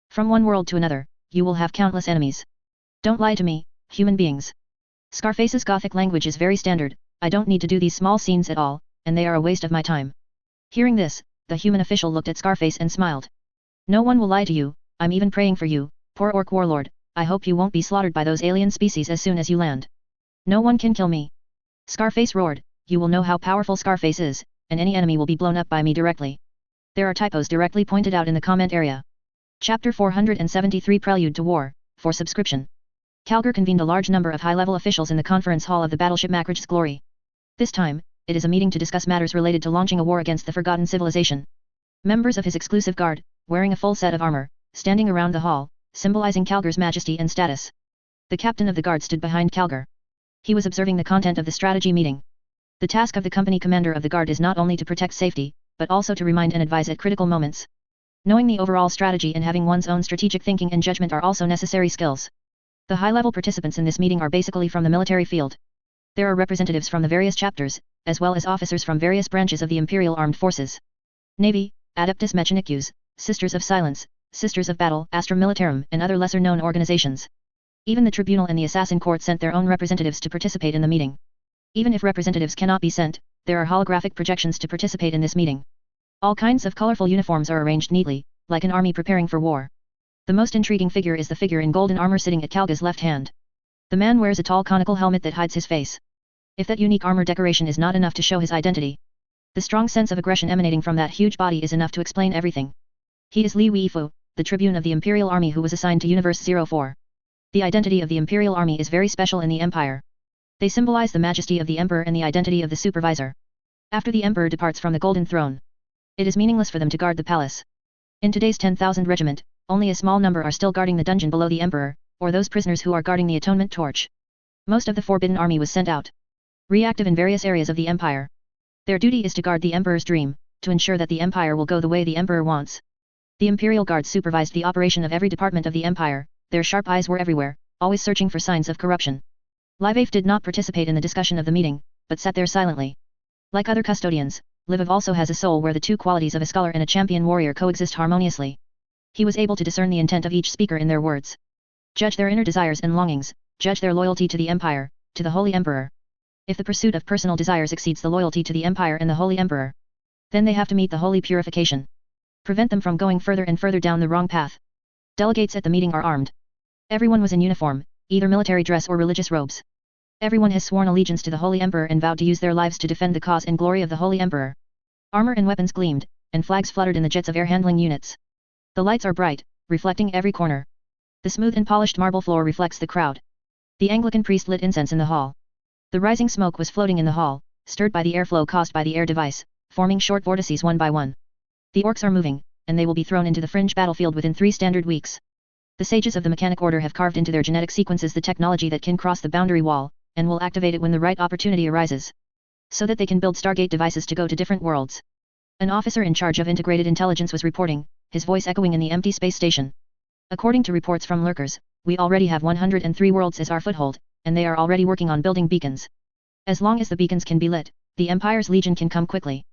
From one world to another, you will have countless enemies. Don't lie to me, human beings. Scarface's Gothic language is very standard, I don't need to do these small scenes at all, and they are a waste of my time. Hearing this, the human official looked at Scarface and smiled. No one will lie to you, I'm even praying for you, poor orc warlord, I hope you won't be slaughtered by those alien species as soon as you land. No one can kill me. Scarface roared, you will know how powerful Scarface is, and any enemy will be blown up by me directly. There are typos directly pointed out in the comment area. Chapter 473 Prelude to War, for subscription. Calgar convened a large number of high-level officials in the conference hall of the battleship Macridge's Glory. This time, it is a meeting to discuss matters related to launching a war against the forgotten civilization. Members of his exclusive guard, wearing a full set of armor, standing around the hall, symbolizing Calgar's majesty and status. The captain of the guard stood behind Calgar. He was observing the content of the strategy meeting. The task of the company commander of the guard is not only to protect safety, but also to remind and advise at critical moments. Knowing the overall strategy and having one's own strategic thinking and judgment are also necessary skills. The high-level participants in this meeting are basically from the military field. There are representatives from the various chapters, as well as officers from various branches of the Imperial Armed Forces. Navy, Adeptus Mechanicus, Sisters of Silence, Sisters of Battle, Astra Militarum, and other lesser-known organizations. Even the Tribunal and the Assassin Court sent their own representatives to participate in the meeting. Even if representatives cannot be sent, there are holographic projections to participate in this meeting. All kinds of colorful uniforms are arranged neatly, like an army preparing for war. The most intriguing figure is the figure in golden armor sitting at Calgar's left hand. The man wears a tall conical helmet that hides his face. If that unique armor decoration is not enough to show his identity, the strong sense of aggression emanating from that huge body is enough to explain everything. He is Li Weifu, the tribune of the Imperial Army who was assigned to Universe 04. The identity of the Imperial Army is very special in the Empire. They symbolize the majesty of the Emperor and the identity of the supervisor. After the Emperor departs from the Golden Throne, it is meaningless for them to guard the palace. In today's 10,000 regiment, only a small number are still guarding the dungeon below the Emperor, or those prisoners who are guarding the Atonement Torch. Most of the Forbidden Army was sent out, reactive in various areas of the Empire. Their duty is to guard the Emperor's dream, to ensure that the Empire will go the way the Emperor wants. The Imperial Guards supervised the operation of every department of the Empire, their sharp eyes were everywhere, always searching for signs of corruption. Liveave did not participate in the discussion of the meeting, but sat there silently. Like other custodians, Liveave also has a soul where the two qualities of a scholar and a champion warrior coexist harmoniously. He was able to discern the intent of each speaker in their words. Judge their inner desires and longings, judge their loyalty to the Empire, to the Holy Emperor. If the pursuit of personal desires exceeds the loyalty to the Empire and the Holy Emperor, then they have to meet the Holy Purification. Prevent them from going further and further down the wrong path. Delegates at the meeting are armed. Everyone was in uniform, either military dress or religious robes. Everyone has sworn allegiance to the Holy Emperor and vowed to use their lives to defend the cause and glory of the Holy Emperor. Armor and weapons gleamed, and flags fluttered in the jets of air-handling units. The lights are bright, reflecting every corner. The smooth and polished marble floor reflects the crowd. The Anglican priest lit incense in the hall. The rising smoke was floating in the hall, stirred by the airflow caused by the air device, forming short vortices one by one. The orcs are moving, and they will be thrown into the fringe battlefield within 3 standard weeks. The sages of the Mechanic Order have carved into their genetic sequences the technology that can cross the boundary wall, and will activate it when the right opportunity arises. So that they can build Stargate devices to go to different worlds. An officer in charge of integrated intelligence was reporting, his voice echoing in the empty space station. According to reports from lurkers, we already have 103 worlds as our foothold, and they are already working on building beacons. As long as the beacons can be lit, the Empire's Legion can come quickly.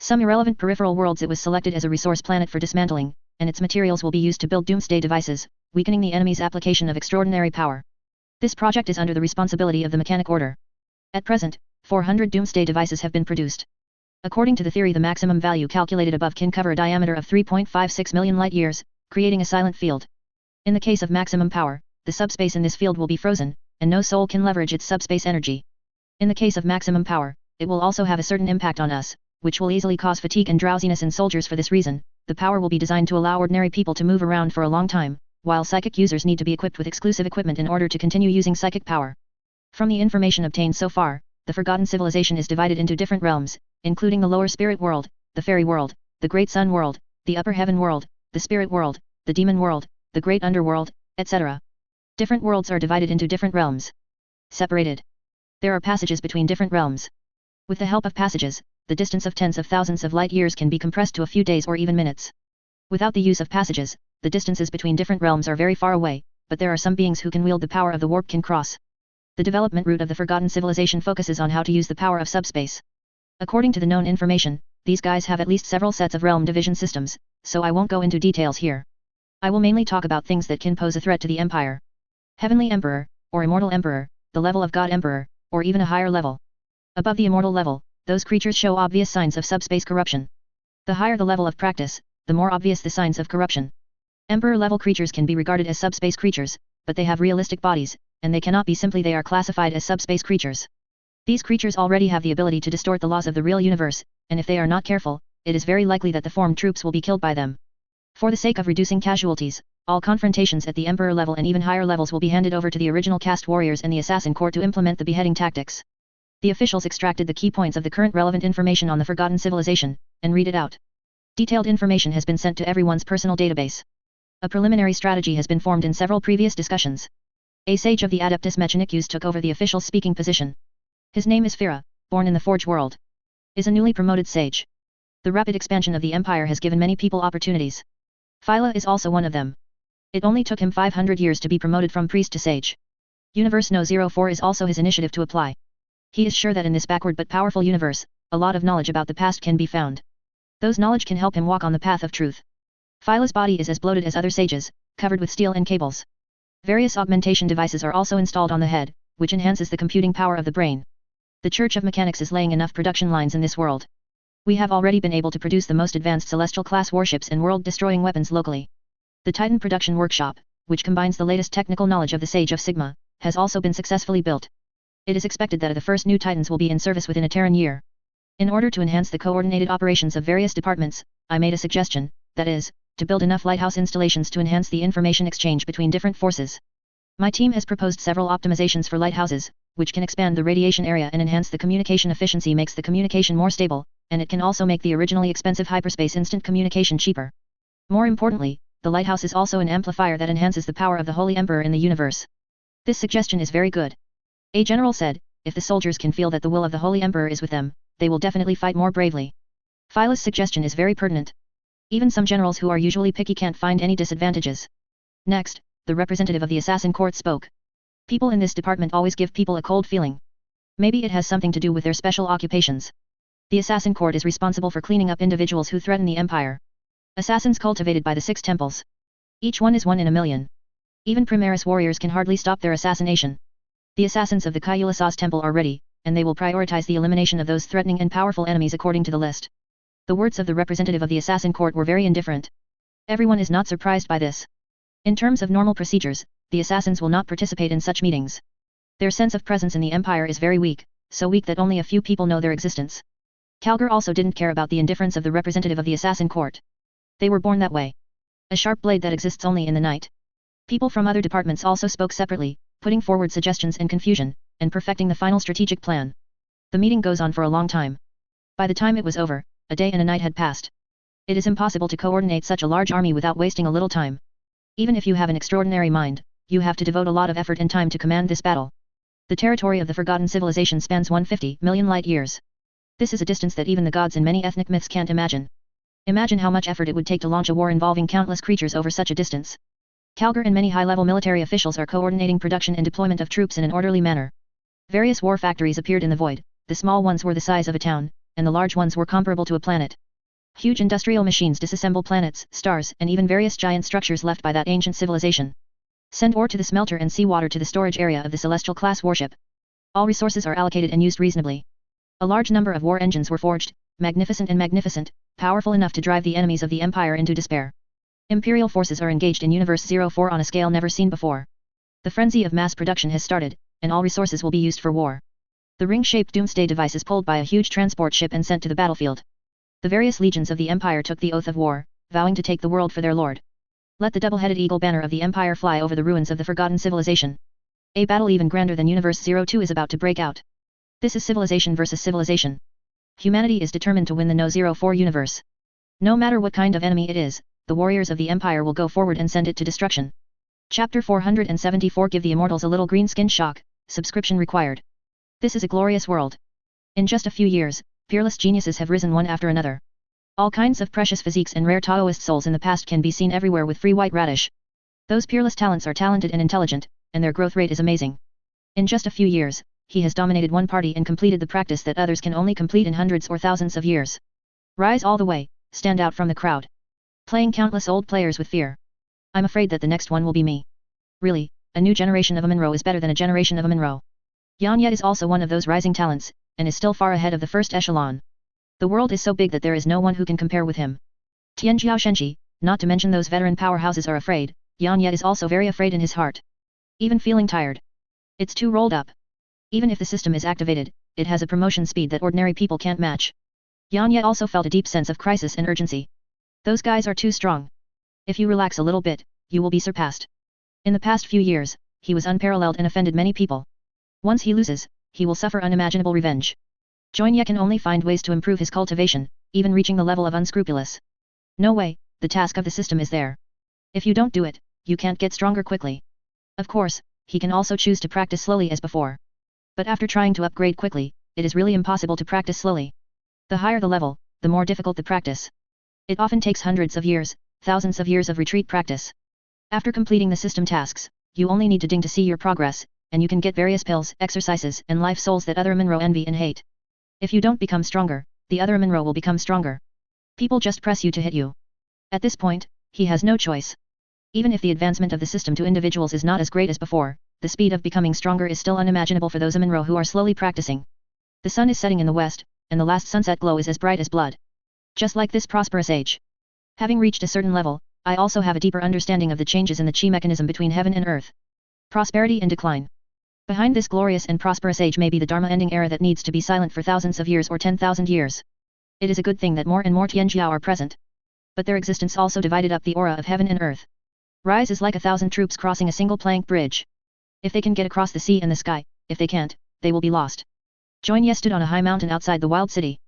Some irrelevant peripheral worlds it was selected as a resource planet for dismantling, and its materials will be used to build doomsday devices, weakening the enemy's application of extraordinary power. This project is under the responsibility of the Mechanic Order. At present, 400 doomsday devices have been produced. According to the theory, the maximum value calculated above can cover a diameter of 3.56 million light-years, creating a silent field. In the case of maximum power, the subspace in this field will be frozen, and no soul can leverage its subspace energy. In the case of maximum power, it will also have a certain impact on us, which will easily cause fatigue and drowsiness in soldiers. For this reason, the power will be designed to allow ordinary people to move around for a long time, while psychic users need to be equipped with exclusive equipment in order to continue using psychic power. From the information obtained so far, the Forgotten Civilization is divided into different realms, including the Lower Spirit World, the Fairy World, the Great Sun World, the Upper Heaven World, the Spirit World, the Demon World, the Great Underworld, etc. Different worlds are divided into different realms. Separated. There are passages between different realms. With the help of passages, the distance of tens of thousands of light-years can be compressed to a few days or even minutes. Without the use of passages, the distances between different realms are very far away, but there are some beings who can wield the power of the warp can cross. The development route of the Forgotten Civilization focuses on how to use the power of subspace. According to the known information, these guys have at least several sets of realm division systems, so I won't go into details here. I will mainly talk about things that can pose a threat to the Empire. Heavenly Emperor, or Immortal Emperor, the level of God Emperor, or even a higher level. Above the immortal level, those creatures show obvious signs of subspace corruption. The higher the level of practice, the more obvious the signs of corruption. Emperor-level creatures can be regarded as subspace creatures, but they have realistic bodies, and they cannot be simply they are classified as subspace creatures. These creatures already have the ability to distort the laws of the real universe, and if they are not careful, it is very likely that the formed troops will be killed by them. For the sake of reducing casualties, all confrontations at the Emperor level and even higher levels will be handed over to the original caste warriors and the Assassin Corps to implement the beheading tactics. The officials extracted the key points of the current relevant information on the Forgotten Civilization, and read it out. Detailed information has been sent to everyone's personal database. A preliminary strategy has been formed in several previous discussions. A sage of the Adeptus Mechanicus took over the official speaking position. His name is Fira, born in the Forge world. Is a newly promoted sage. The rapid expansion of the Empire has given many people opportunities. Phyla is also one of them. It only took him 500 years to be promoted from priest to sage. Universe No. 04 is also his initiative to apply. He is sure that in this backward but powerful universe, a lot of knowledge about the past can be found. Those knowledge can help him walk on the path of truth. Phyla's body is as bloated as other sages, covered with steel and cables. Various augmentation devices are also installed on the head, which enhances the computing power of the brain. The Church of Mechanics is laying enough production lines in this world. We have already been able to produce the most advanced celestial class warships and world-destroying weapons locally. The Titan Production Workshop, which combines the latest technical knowledge of the Sage of Sigma, has also been successfully built. It is expected that the first new Titans will be in service within a Terran year. In order to enhance the coordinated operations of various departments, I made a suggestion, that is, to build enough lighthouse installations to enhance the information exchange between different forces. My team has proposed several optimizations for lighthouses, which can expand the radiation area and enhance the communication efficiency, makes the communication more stable, and it can also make the originally expensive hyperspace instant communication cheaper. More importantly, the lighthouse is also an amplifier that enhances the power of the Holy Emperor in the universe. This suggestion is very good. A general said, if the soldiers can feel that the will of the Holy Emperor is with them, they will definitely fight more bravely. Phyla's suggestion is very pertinent. Even some generals who are usually picky can't find any disadvantages. Next, the representative of the assassin court spoke. People in this department always give people a cold feeling. Maybe it has something to do with their special occupations. The assassin court is responsible for cleaning up individuals who threaten the empire. Assassins cultivated by the 6 temples. Each one is 1 in a million. Even Primaris warriors can hardly stop their assassination. The assassins of the Kyulasas temple are ready, and they will prioritize the elimination of those threatening and powerful enemies according to the list. The words of the representative of the assassin court were very indifferent. Everyone is not surprised by this. In terms of normal procedures, the assassins will not participate in such meetings. Their sense of presence in the empire is very weak, so weak that only a few people know their existence. Calgar also didn't care about the indifference of the representative of the assassin court. They were born that way. A sharp blade that exists only in the night. People from other departments also spoke separately, putting forward suggestions and confusion, and perfecting the final strategic plan. The meeting goes on for a long time. By the time it was over, a day and a night had passed. It is impossible to coordinate such a large army without wasting a little time. Even if you have an extraordinary mind, you have to devote a lot of effort and time to command this battle. The territory of the Forgotten Civilization spans 150 million light years. This is a distance that even the gods in many ethnic myths can't imagine. Imagine how much effort it would take to launch a war involving countless creatures over such a distance. Calgar and many high-level military officials are coordinating production and deployment of troops in an orderly manner. Various war factories appeared in the void, the small ones were the size of a town, and the large ones were comparable to a planet. Huge industrial machines disassemble planets, stars, and even various giant structures left by that ancient civilization. Send ore to the smelter and seawater to the storage area of the Celestial class warship. All resources are allocated and used reasonably. A large number of war engines were forged, magnificent, powerful enough to drive the enemies of the Empire into despair. Imperial forces are engaged in Universe 04 on a scale never seen before. The frenzy of mass production has started, and all resources will be used for war. The ring-shaped doomsday device is pulled by a huge transport ship and sent to the battlefield. The various legions of the Empire took the oath of war, vowing to take the world for their lord. Let the double-headed eagle banner of the Empire fly over the ruins of the Forgotten Civilization. A battle even grander than Universe 02 is about to break out. This is civilization versus civilization. Humanity is determined to win the No. 04 universe. No matter what kind of enemy it is, the warriors of the Empire will go forward and send it to destruction. Chapter 474 Give the Immortals a little green skin shock, subscription required. This is a glorious world. In just a few years, fearless geniuses have risen one after another. All kinds of precious physiques and rare Taoist souls in the past can be seen everywhere with free white radish. Those peerless talents are talented and intelligent, and their growth rate is amazing. In just a few years, he has dominated one party and completed the practice that others can only complete in hundreds or thousands of years. Rise all the way, stand out from the crowd. Playing countless old players with fear. I'm afraid that the next one will be me. Really, a new generation of a Monroe is better than a generation of a Monroe. Yanya is also one of those rising talents, and is still far ahead of the first echelon. The world is so big that there is no one who can compare with him. Tianjiao Shenji, not to mention those veteran powerhouses are afraid. Yanya is also very afraid in his heart. Even feeling tired. It's too rolled up. Even if the system is activated, it has a promotion speed that ordinary people can't match. Yanya also felt a deep sense of crisis and urgency. Those guys are too strong. If you relax a little bit, you will be surpassed. In the past few years, he was unparalleled and offended many people. Once he loses, he will suffer unimaginable revenge. Joinya can only find ways to improve his cultivation, even reaching the level of unscrupulous. No way, the task of the system is there. If you don't do it, you can't get stronger quickly. Of course, he can also choose to practice slowly as before. But after trying to upgrade quickly, it is really impossible to practice slowly. The higher the level, the more difficult the practice. It often takes hundreds of years, thousands of years of retreat practice. After completing the system tasks, you only need to ding to see your progress, and you can get various pills, exercises, and life souls that other Monroe envy and hate. If you don't become stronger, the other Monroe will become stronger. People just press you to hit you. At this point, he has no choice. Even if the advancement of the system to individuals is not as great as before, the speed of becoming stronger is still unimaginable for those Monroe who are slowly practicing. The sun is setting in the west, and the last sunset glow is as bright as blood. Just like this prosperous age. Having reached a certain level, I also have a deeper understanding of the changes in the chi mechanism between heaven and earth. Prosperity and decline. Behind this glorious and prosperous age may be the Dharma-ending era that needs to be silent for thousands of years or 10,000 years. It is a good thing that more and more Tianjiao are present. but their existence also divided up the aura of heaven and earth. Rise is like 1,000 troops crossing a single plank bridge. If they can get across the sea and the sky, if they can't, they will be lost. Joinye stood on a high mountain outside the wild city.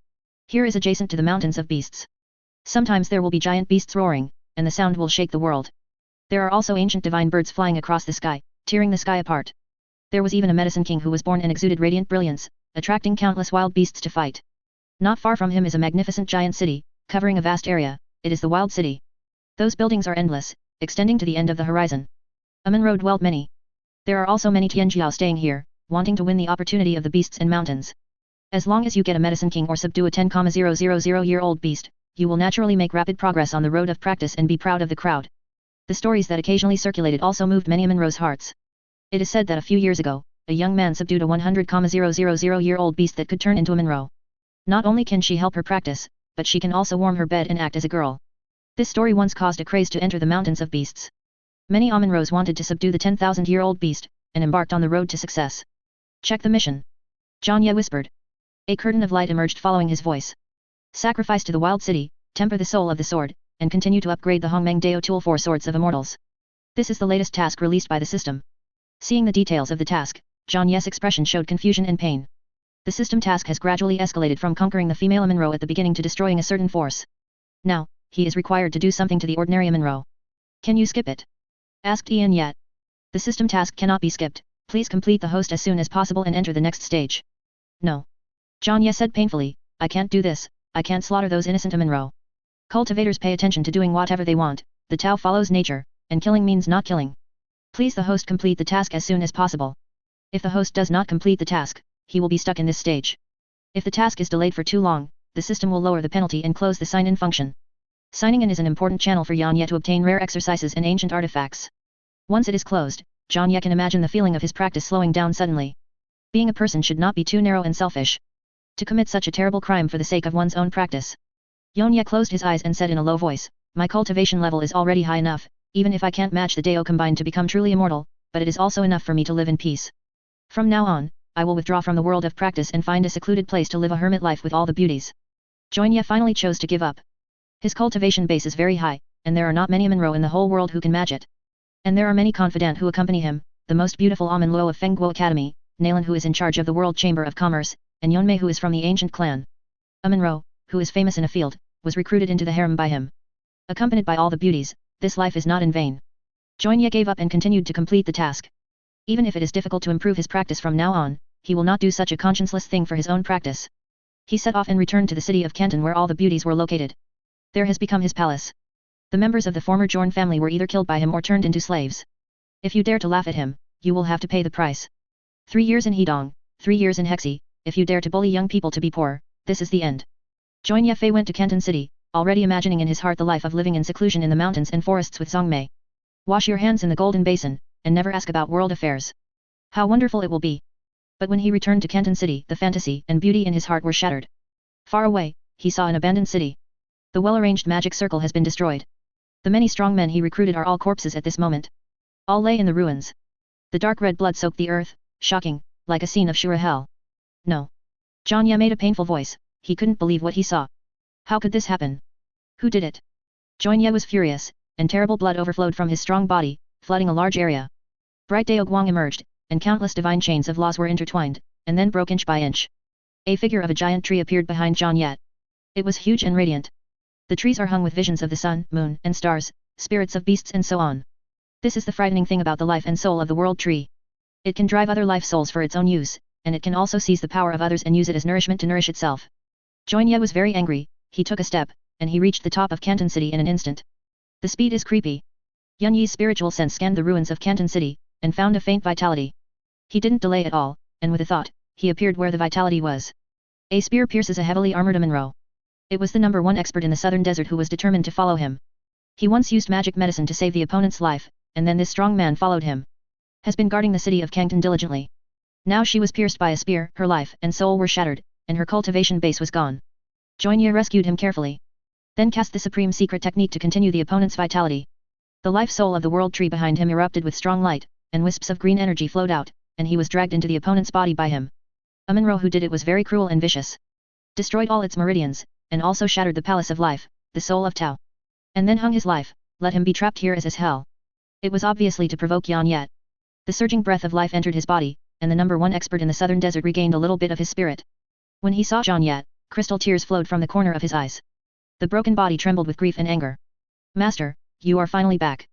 Here is adjacent to the mountains of beasts. Sometimes there will be giant beasts roaring, and the sound will shake the world. There are also ancient divine birds flying across the sky, tearing the sky apart. There was even a medicine king who was born and exuded radiant brilliance, attracting countless wild beasts to fight. Not far from him is a magnificent giant city, covering a vast area. It is the wild city. Those buildings are endless, extending to the end of the horizon. Amunro dwelt many. There are also many Tianjiao staying here, wanting to win the opportunity of the beasts and mountains. As long as you get a medicine king or subdue a 10,000-year-old beast, you will naturally make rapid progress on the road of practice and be proud of the crowd. The stories that occasionally circulated also moved many Amunro's hearts. It is said that a few years ago, a young man subdued a 100,000-year-old beast that could turn into Amunro. Not only can she help her practice, but she can also warm her bed and act as a girl. This story once caused a craze to enter the mountains of beasts. Many Amunros wanted to subdue the 10,000-year-old beast, and embarked on the road to success. Check the mission. Jianye whispered. A curtain of light emerged following his voice. Sacrifice to the wild city, temper the soul of the sword, and continue to upgrade the Hongmeng Dao tool for swords of immortals. This is the latest task released by the system. Seeing the details of the task, Jianye's expression showed confusion and pain. The system task has gradually escalated from conquering the female Amunro at the beginning to destroying a certain force. Now, he is required to do something to the ordinary Amunro. Can you skip it? Asked Ian Yat. The system task cannot be skipped, please complete the host as soon as possible and enter the next stage. No. Jianye said painfully, I can't do this, I can't slaughter those innocent Amunro. Cultivators pay attention to doing whatever they want, the Tao follows nature, and killing means not killing. Please the host complete the task as soon as possible. If the host does not complete the task, he will be stuck in this stage. If the task is delayed for too long, the system will lower the penalty and close the sign-in function. Signing in is an important channel for Jianye to obtain rare exercises and ancient artifacts. Once it is closed, Jianye can imagine the feeling of his practice slowing down suddenly. Being a person should not be too narrow and selfish. To commit such a terrible crime for the sake of one's own practice. Jianye closed his eyes and said in a low voice, my cultivation level is already high enough, even if I can't match the Dao combined to become truly immortal, but it is also enough for me to live in peace. From now on, I will withdraw from the world of practice and find a secluded place to live a hermit life with all the beauties. Jianye finally chose to give up. His cultivation base is very high, and there are not many Amunro in the whole world who can match it. And there are many confidant who accompany him, the most beautiful Amun Luo of Fengguo Academy, Nalan who is in charge of the World Chamber of Commerce, and Yunmei who is from the ancient clan. Amunro, who is famous in a field, was recruited into the harem by him. Accompanied by all the beauties, this life is not in vain. Jianye gave up and continued to complete the task. Even if it is difficult to improve his practice from now on, he will not do such a conscienceless thing for his own practice. He set off and returned to the city of Canton where all the beauties were located. There has become his palace. The members of the former Jorn family were either killed by him or turned into slaves. If you dare to laugh at him, you will have to pay the price. 3 years in Hedong, 3 years in Hexi, if you dare to bully young people to be poor, this is the end. Jianye Fei went to Canton City, already imagining in his heart the life of living in seclusion in the mountains and forests with Zhongmei. Wash your hands in the golden basin, and never ask about world affairs. How wonderful it will be. But when he returned to Canton City, the fantasy and beauty in his heart were shattered. Far away, he saw an abandoned city. The well-arranged magic circle has been destroyed. The many strong men he recruited are all corpses at this moment. All lay in the ruins. The dark red blood soaked the earth, shocking, like a scene of Shura hell. No. Jianye made a painful voice, he couldn't believe what he saw. How could this happen? Who did it? Jianye was furious, and terrible blood overflowed from his strong body, flooding a large area. Bright Dao Guang emerged, and countless divine chains of laws were intertwined, and then broke inch by inch. A figure of a giant tree appeared behind Jianye. It was huge and radiant. The trees are hung with visions of the sun, moon, and stars, spirits of beasts and so on. This is the frightening thing about the life and soul of the world tree. It can drive other life souls for its own use, and it can also seize the power of others and use it as nourishment to nourish itself. Jianye was very angry, he took a step, and he reached the top of Canton City in an instant. The speed is creepy. Yun Yi's spiritual sense scanned the ruins of Canton City, and found a faint vitality. He didn't delay at all, and with a thought, he appeared where the vitality was. A spear pierces a heavily armored Amunro. It was the number 1 expert in the southern desert who was determined to follow him. He once used magic medicine to save the opponent's life, and then this strong man followed him. Has been guarding the city of Kangton diligently. Now she was pierced by a spear, her life and soul were shattered, and her cultivation base was gone. Jianye rescued him carefully. Then cast the supreme secret technique to continue the opponent's vitality. The life soul of the world tree behind him erupted with strong light, and wisps of green energy flowed out, and he was dragged into the opponent's body by him. Amunro who did it was very cruel and vicious. Destroyed all its meridians, and also shattered the palace of life, the soul of Tao. and then hung his life, let him be trapped here as hell. It was obviously to provoke Yan Yat. The surging breath of life entered his body, and the #1 expert in the southern desert regained a little bit of his spirit. When he saw Yan Yat, crystal tears flowed from the corner of his eyes. The broken body trembled with grief and anger. Master, you are finally back.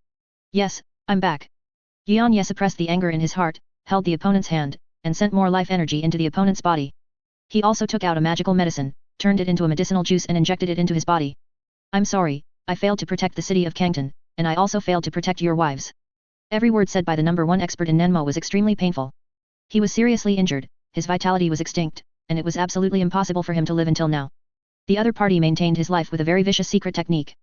Yes, I'm back. Yan Yat suppressed the anger in his heart, held the opponent's hand, and sent more life energy into the opponent's body. He also took out a magical medicine, turned it into a medicinal juice and injected it into his body. I'm sorry, I failed to protect the city of Kangton, and I also failed to protect your wives. Every word said by the #1 expert in Nenmo was extremely painful. He was seriously injured, his vitality was extinct, and it was absolutely impossible for him to live until now. The other party maintained his life with a very vicious secret technique.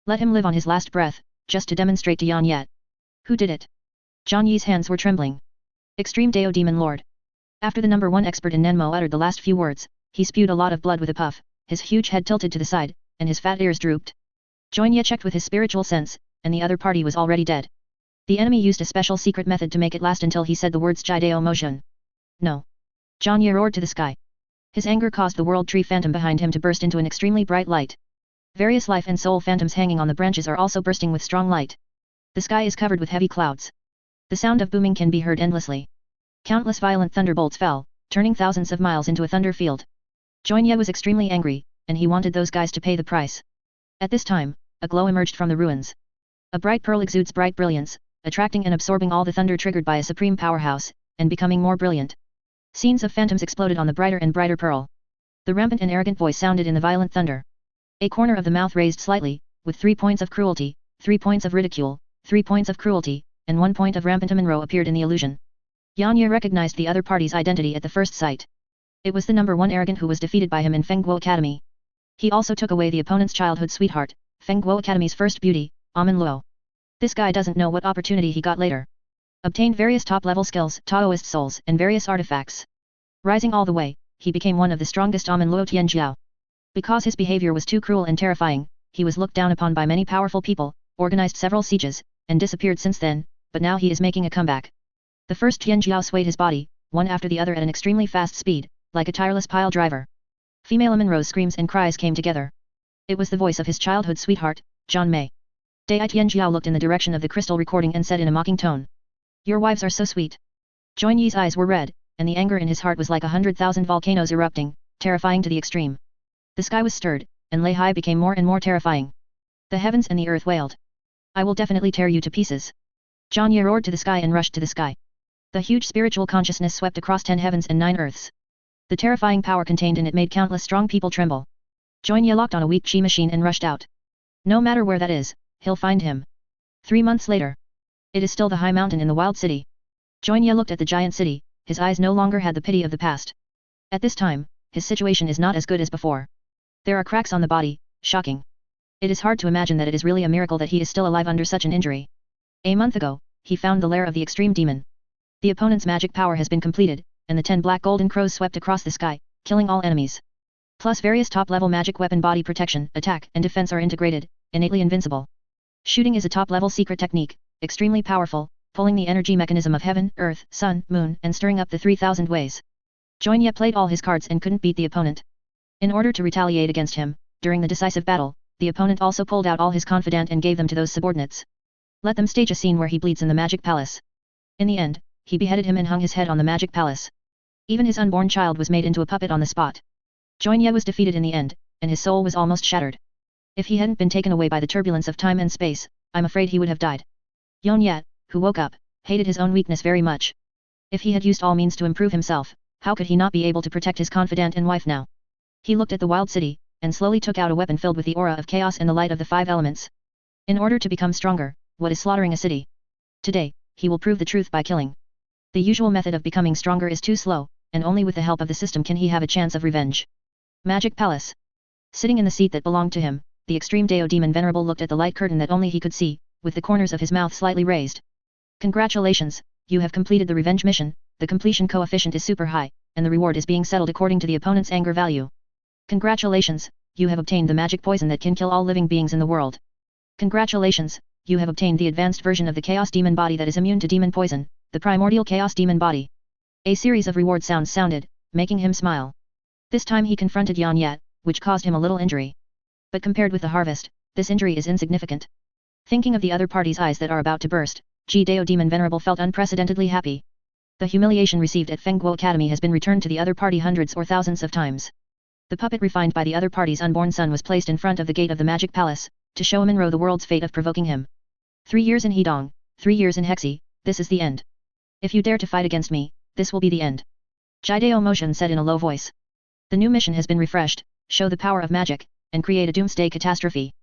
Let him live on his last breath, just to demonstrate to Yan Yat. Who did it? Zhang Yi's hands were trembling. Extreme Dao Demon Lord. After the #1 expert in Nenmo uttered the last few words, he spewed a lot of blood with a puff, his huge head tilted to the side, and his fat ears drooped. Zhang Yi checked with his spiritual sense, and the other party was already dead. The enemy used a special secret method to make it last until he said the words Jai Dao Mojun. No. Zhang Yi roared to the sky. His anger caused the world tree phantom behind him to burst into an extremely bright light. Various life and soul phantoms hanging on the branches are also bursting with strong light. The sky is covered with heavy clouds. The sound of booming can be heard endlessly. Countless violent thunderbolts fell, turning thousands of miles into a thunder field. Zhang Yi was extremely angry, and he wanted those guys to pay the price. At this time, a glow emerged from the ruins. A bright pearl exudes bright brilliance, attracting and absorbing all the thunder triggered by a supreme powerhouse, and becoming more brilliant. Scenes of phantoms exploded on the brighter and brighter pearl. The rampant and arrogant voice sounded in the violent thunder. A corner of the mouth raised slightly, with 3 points of cruelty, 3 points of ridicule, 3 points of cruelty, and 1 point of rampant Monroe appeared in the illusion. Yan Yi recognized the other party's identity at the first sight. It was the #1 arrogant who was defeated by him in Fengguo Academy. He also took away the opponent's childhood sweetheart, Fengguo Academy's first beauty, Amin Luo. This guy doesn't know what opportunity he got later. Obtained various top-level skills, Taoist souls, and various artifacts. Rising all the way, he became one of the strongest Amin Luo Tianjiao. Because his behavior was too cruel and terrifying, he was looked down upon by many powerful people, organized several sieges, and disappeared since then, but now he is making a comeback. The first Tianjiao swayed his body, one after the other at an extremely fast speed, like a tireless pile driver. Female Monroe's screams and cries came together. It was the voice of his childhood sweetheart, John Mei. Dai Tianjiao looked in the direction of the crystal recording and said in a mocking tone. Your wives are so sweet. Zhang Yi's eyes were red, and the anger in his heart was like 100,000 volcanoes erupting, terrifying to the extreme. The sky was stirred, and Lei Hai became more and more terrifying. The heavens and the earth wailed. I will definitely tear you to pieces. Zhang Yi roared to the sky and rushed to the sky. The huge spiritual consciousness swept across 10 heavens and 9 earths. The terrifying power contained in it made countless strong people tremble. Zhang Yi locked on a weak chi machine and rushed out. No matter where that is, he'll find him. 3 months later. It is still the high mountain in the wild city. Zhang Yi looked at the giant city, his eyes no longer had the pity of the past. At this time, his situation is not as good as before. There are cracks on the body, shocking. It is hard to imagine that it is really a miracle that he is still alive under such an injury. A month ago, he found the lair of the extreme demon. The opponent's magic power has been completed, and the 10 black golden crows swept across the sky, killing all enemies. Plus various top-level magic weapon body protection, attack, and defense are integrated, innately invincible. Shooting is a top-level secret technique, extremely powerful, pulling the energy mechanism of heaven, earth, sun, moon, and stirring up the 3,000 ways. Zhang Yi played all his cards and couldn't beat the opponent. In order to retaliate against him, during the decisive battle, the opponent also pulled out all his confidant and gave them to those subordinates. Let them stage a scene where he bleeds in the magic palace. In the end, he beheaded him and hung his head on the magic palace. Even his unborn child was made into a puppet on the spot. Zhang Yi was defeated in the end, and his soul was almost shattered. If he hadn't been taken away by the turbulence of time and space, I'm afraid he would have died. Yan Yat, who woke up, hated his own weakness very much. If he had used all means to improve himself, how could he not be able to protect his confidant and wife now? He looked at the wild city, and slowly took out a weapon filled with the aura of chaos and the light of the 5 elements. In order to become stronger, what is slaughtering a city? Today, he will prove the truth by killing. The usual method of becoming stronger is too slow, and only with the help of the system can he have a chance of revenge. Magic Palace. Sitting in the seat that belonged to him, the extreme Dao Demon Venerable looked at the light curtain that only he could see, with the corners of his mouth slightly raised. Congratulations, you have completed the revenge mission, the completion coefficient is super high, and the reward is being settled according to the opponent's anger value. Congratulations, you have obtained the magic poison that can kill all living beings in the world. Congratulations, you have obtained the advanced version of the Chaos Demon Body that is immune to demon poison, the primordial Chaos Demon Body. A series of reward sounds sounded, making him smile. This time he confronted Yan Yat, which caused him a little injury. But compared with the harvest, this injury is insignificant. Thinking of the other party's eyes that are about to burst, Ji-Dao Demon Venerable felt unprecedentedly happy. The humiliation received at Fengguo Academy has been returned to the other party hundreds or thousands of times. The puppet refined by the other party's unborn son was placed in front of the gate of the magic palace, to show Minro the world's fate of provoking him. 3 years in Hedong, 3 years in Hexi, this is the end. If you dare to fight against me, this will be the end. Ji-Dao Motion said in a low voice. The new mission has been refreshed, show the power of magic, and create a doomsday catastrophe.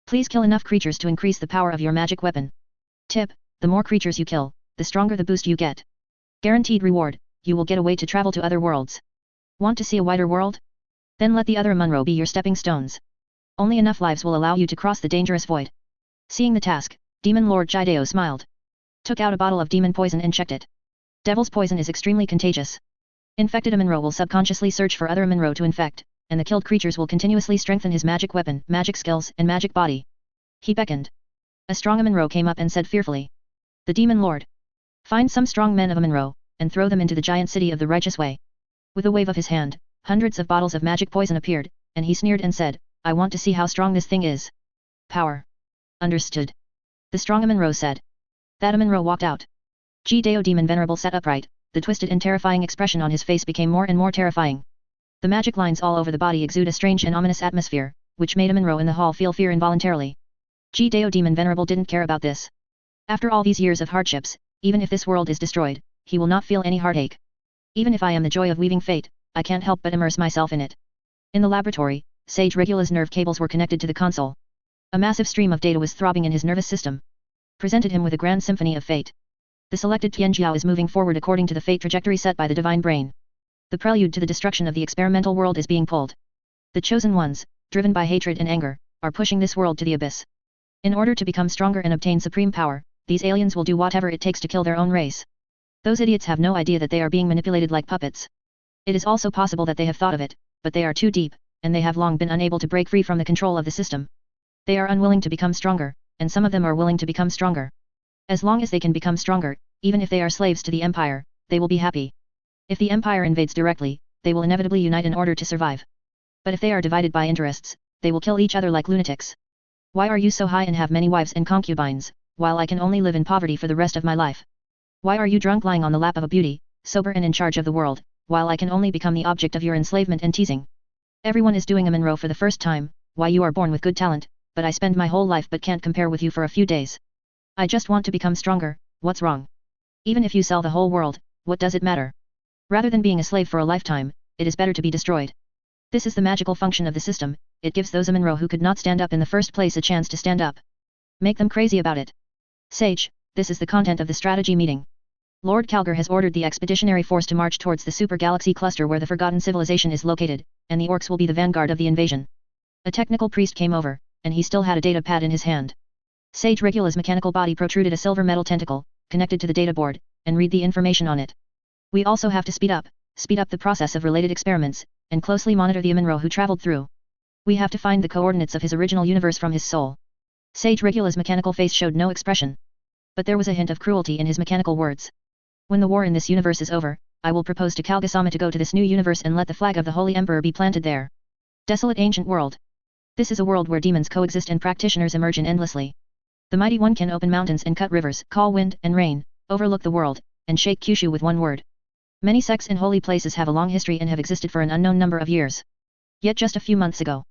Please kill enough creatures to increase the power of your magic weapon. Tip, the more creatures you kill, the stronger the boost you get. Guaranteed reward, you will get a way to travel to other worlds. Want to see a wider world? Then let the other Munro be your stepping stones. Only enough lives will allow you to cross the dangerous void. Seeing the task, Demon Lord Ji-Dao smiled. Took out a bottle of demon poison and checked it. Devil's poison is extremely contagious. Infected Amunro will subconsciously search for other Amunro to infect, and the killed creatures will continuously strengthen his magic weapon, magic skills, and magic body. He beckoned. A strong Amunro came up and said fearfully. The Demon Lord. Find some strong men of Amunro, and throw them into the giant city of the righteous way. With a wave of his hand, hundreds of bottles of magic poison appeared, and he sneered and said, I want to see how strong this thing is. Power. Understood. The strong Amunro said. That Amunro walked out. Ji-Dao Demon Venerable sat upright, the twisted and terrifying expression on his face became more and more terrifying. The magic lines all over the body exude a strange and ominous atmosphere, which made Amunro in the hall feel fear involuntarily. Ji-Dao Demon Venerable didn't care about this. After all these years of hardships, even if this world is destroyed, he will not feel any heartache. Even if I am the joy of weaving fate, I can't help but immerse myself in it. In the laboratory, Sage Regula's nerve cables were connected to the console. A massive stream of data was throbbing in his nervous system. Presented him with a grand symphony of fate. The selected Tianjiao is moving forward according to the fate trajectory set by the divine brain. The prelude to the destruction of the experimental world is being pulled. The chosen ones, driven by hatred and anger, are pushing this world to the abyss. In order to become stronger and obtain supreme power, these aliens will do whatever it takes to kill their own race. Those idiots have no idea that they are being manipulated like puppets. It is also possible that they have thought of it, but they are too deep, and they have long been unable to break free from the control of the system. They are unwilling to become stronger, and some of them are willing to become stronger. As long as they can become stronger, even if they are slaves to the Empire, they will be happy. If the Empire invades directly, they will inevitably unite in order to survive. But if they are divided by interests, they will kill each other like lunatics. Why are you so high and have many wives and concubines, while I can only live in poverty for the rest of my life? Why are you drunk lying on the lap of a beauty, sober and in charge of the world, while I can only become the object of your enslavement and teasing? Everyone is doing a Monroe for the first time. Why, you are born with good talent, but I spend my whole life but can't compare with you for a few days. I just want to become stronger. What's wrong? Even if you sell the whole world, what does it matter? Rather than being a slave for a lifetime, it is better to be destroyed. This is the magical function of the system. It gives those Monroe who could not stand up in the first place a chance to stand up. Make them crazy about it. Sage, this is the content of the strategy meeting. Lord Calgar has ordered the expeditionary force to march towards the super galaxy cluster where the forgotten civilization is located, and the orcs will be the vanguard of the invasion. A technical priest came over, and he still had a data pad in his hand. Sage Regula's mechanical body protruded a silver metal tentacle, connected to the data board, and read the information on it. We also have to speed up the process of related experiments, and closely monitor the Amunro who traveled through. We have to find the coordinates of his original universe from his soul. Sage Regula's mechanical face showed no expression. But there was a hint of cruelty in his mechanical words. When the war in this universe is over, I will propose to Kalgasama to go to this new universe and let the flag of the Holy Emperor be planted there. Desolate ancient world. This is a world where demons coexist and practitioners emerge in endlessly. The mighty one can open mountains and cut rivers, call wind and rain, overlook the world, and shake Kyushu with one word. Many sects and holy places have a long history and have existed for an unknown number of years. Yet just a few months ago,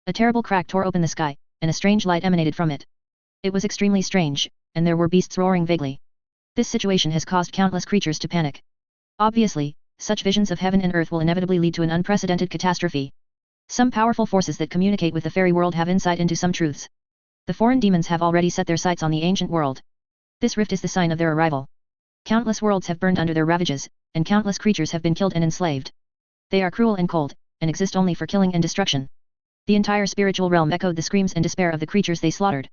a terrible crack tore open the sky, and a strange light emanated from it. It was extremely strange, and there were beasts roaring vaguely. This situation has caused countless creatures to panic. Obviously, such visions of heaven and earth will inevitably lead to an unprecedented catastrophe. Some powerful forces that communicate with the fairy world have insight into some truths. The foreign demons have already set their sights on the ancient world. This rift is the sign of their arrival. Countless worlds have burned under their ravages, and countless creatures have been killed and enslaved. They are cruel and cold, and exist only for killing and destruction. The entire spiritual realm echoed the screams and despair of the creatures they slaughtered.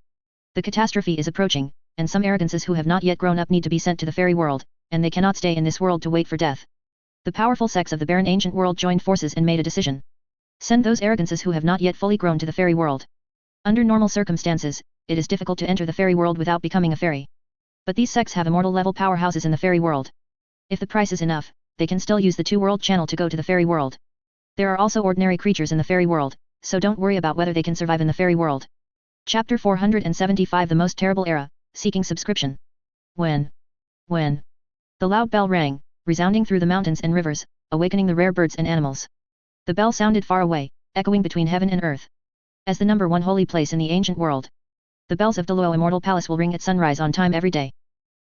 The catastrophe is approaching, and some arrogances who have not yet grown up need to be sent to the fairy world, and they cannot stay in this world to wait for death. The powerful sects of the barren ancient world joined forces and made a decision. Send those arrogances who have not yet fully grown to the fairy world. Under normal circumstances, it is difficult to enter the fairy world without becoming a fairy. But these sects have immortal level powerhouses in the fairy world. If the price is enough, they can still use the two-world channel to go to the fairy world. There are also ordinary creatures in the fairy world, so don't worry about whether they can survive in the fairy world. Chapter 475 The Most Terrible Era, Seeking Subscription. When the loud bell rang, resounding through the mountains and rivers, awakening the rare birds and animals. The bell sounded far away, echoing between heaven and earth. As the number one holy place in the ancient world, the bells of Doluo Immortal Palace will ring at sunrise on time every day.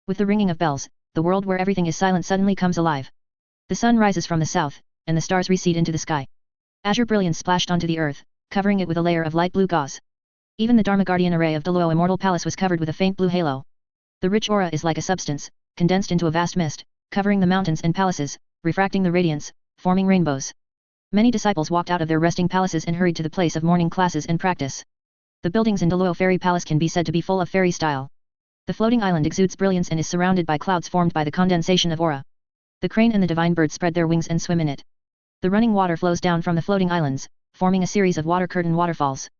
With the ringing of bells, the world where everything is silent suddenly comes alive. The sun rises from the south, and the stars recede into the sky. Azure brilliance splashed onto the earth, covering it with a layer of light blue gauze. Even the Dharma Guardian array of Doluo Immortal Palace was covered with a faint blue halo. The rich aura is like a substance, condensed into a vast mist, covering the mountains and palaces, refracting the radiance, forming rainbows. Many disciples walked out of their resting palaces and hurried to the place of morning classes and practice. The buildings in Doluo Fairy Palace can be said to be full of fairy style. The floating island exudes brilliance and is surrounded by clouds formed by the condensation of aura. The crane and the divine bird spread their wings and swim in it. The running water flows down from the floating islands, forming a series of water curtain waterfalls.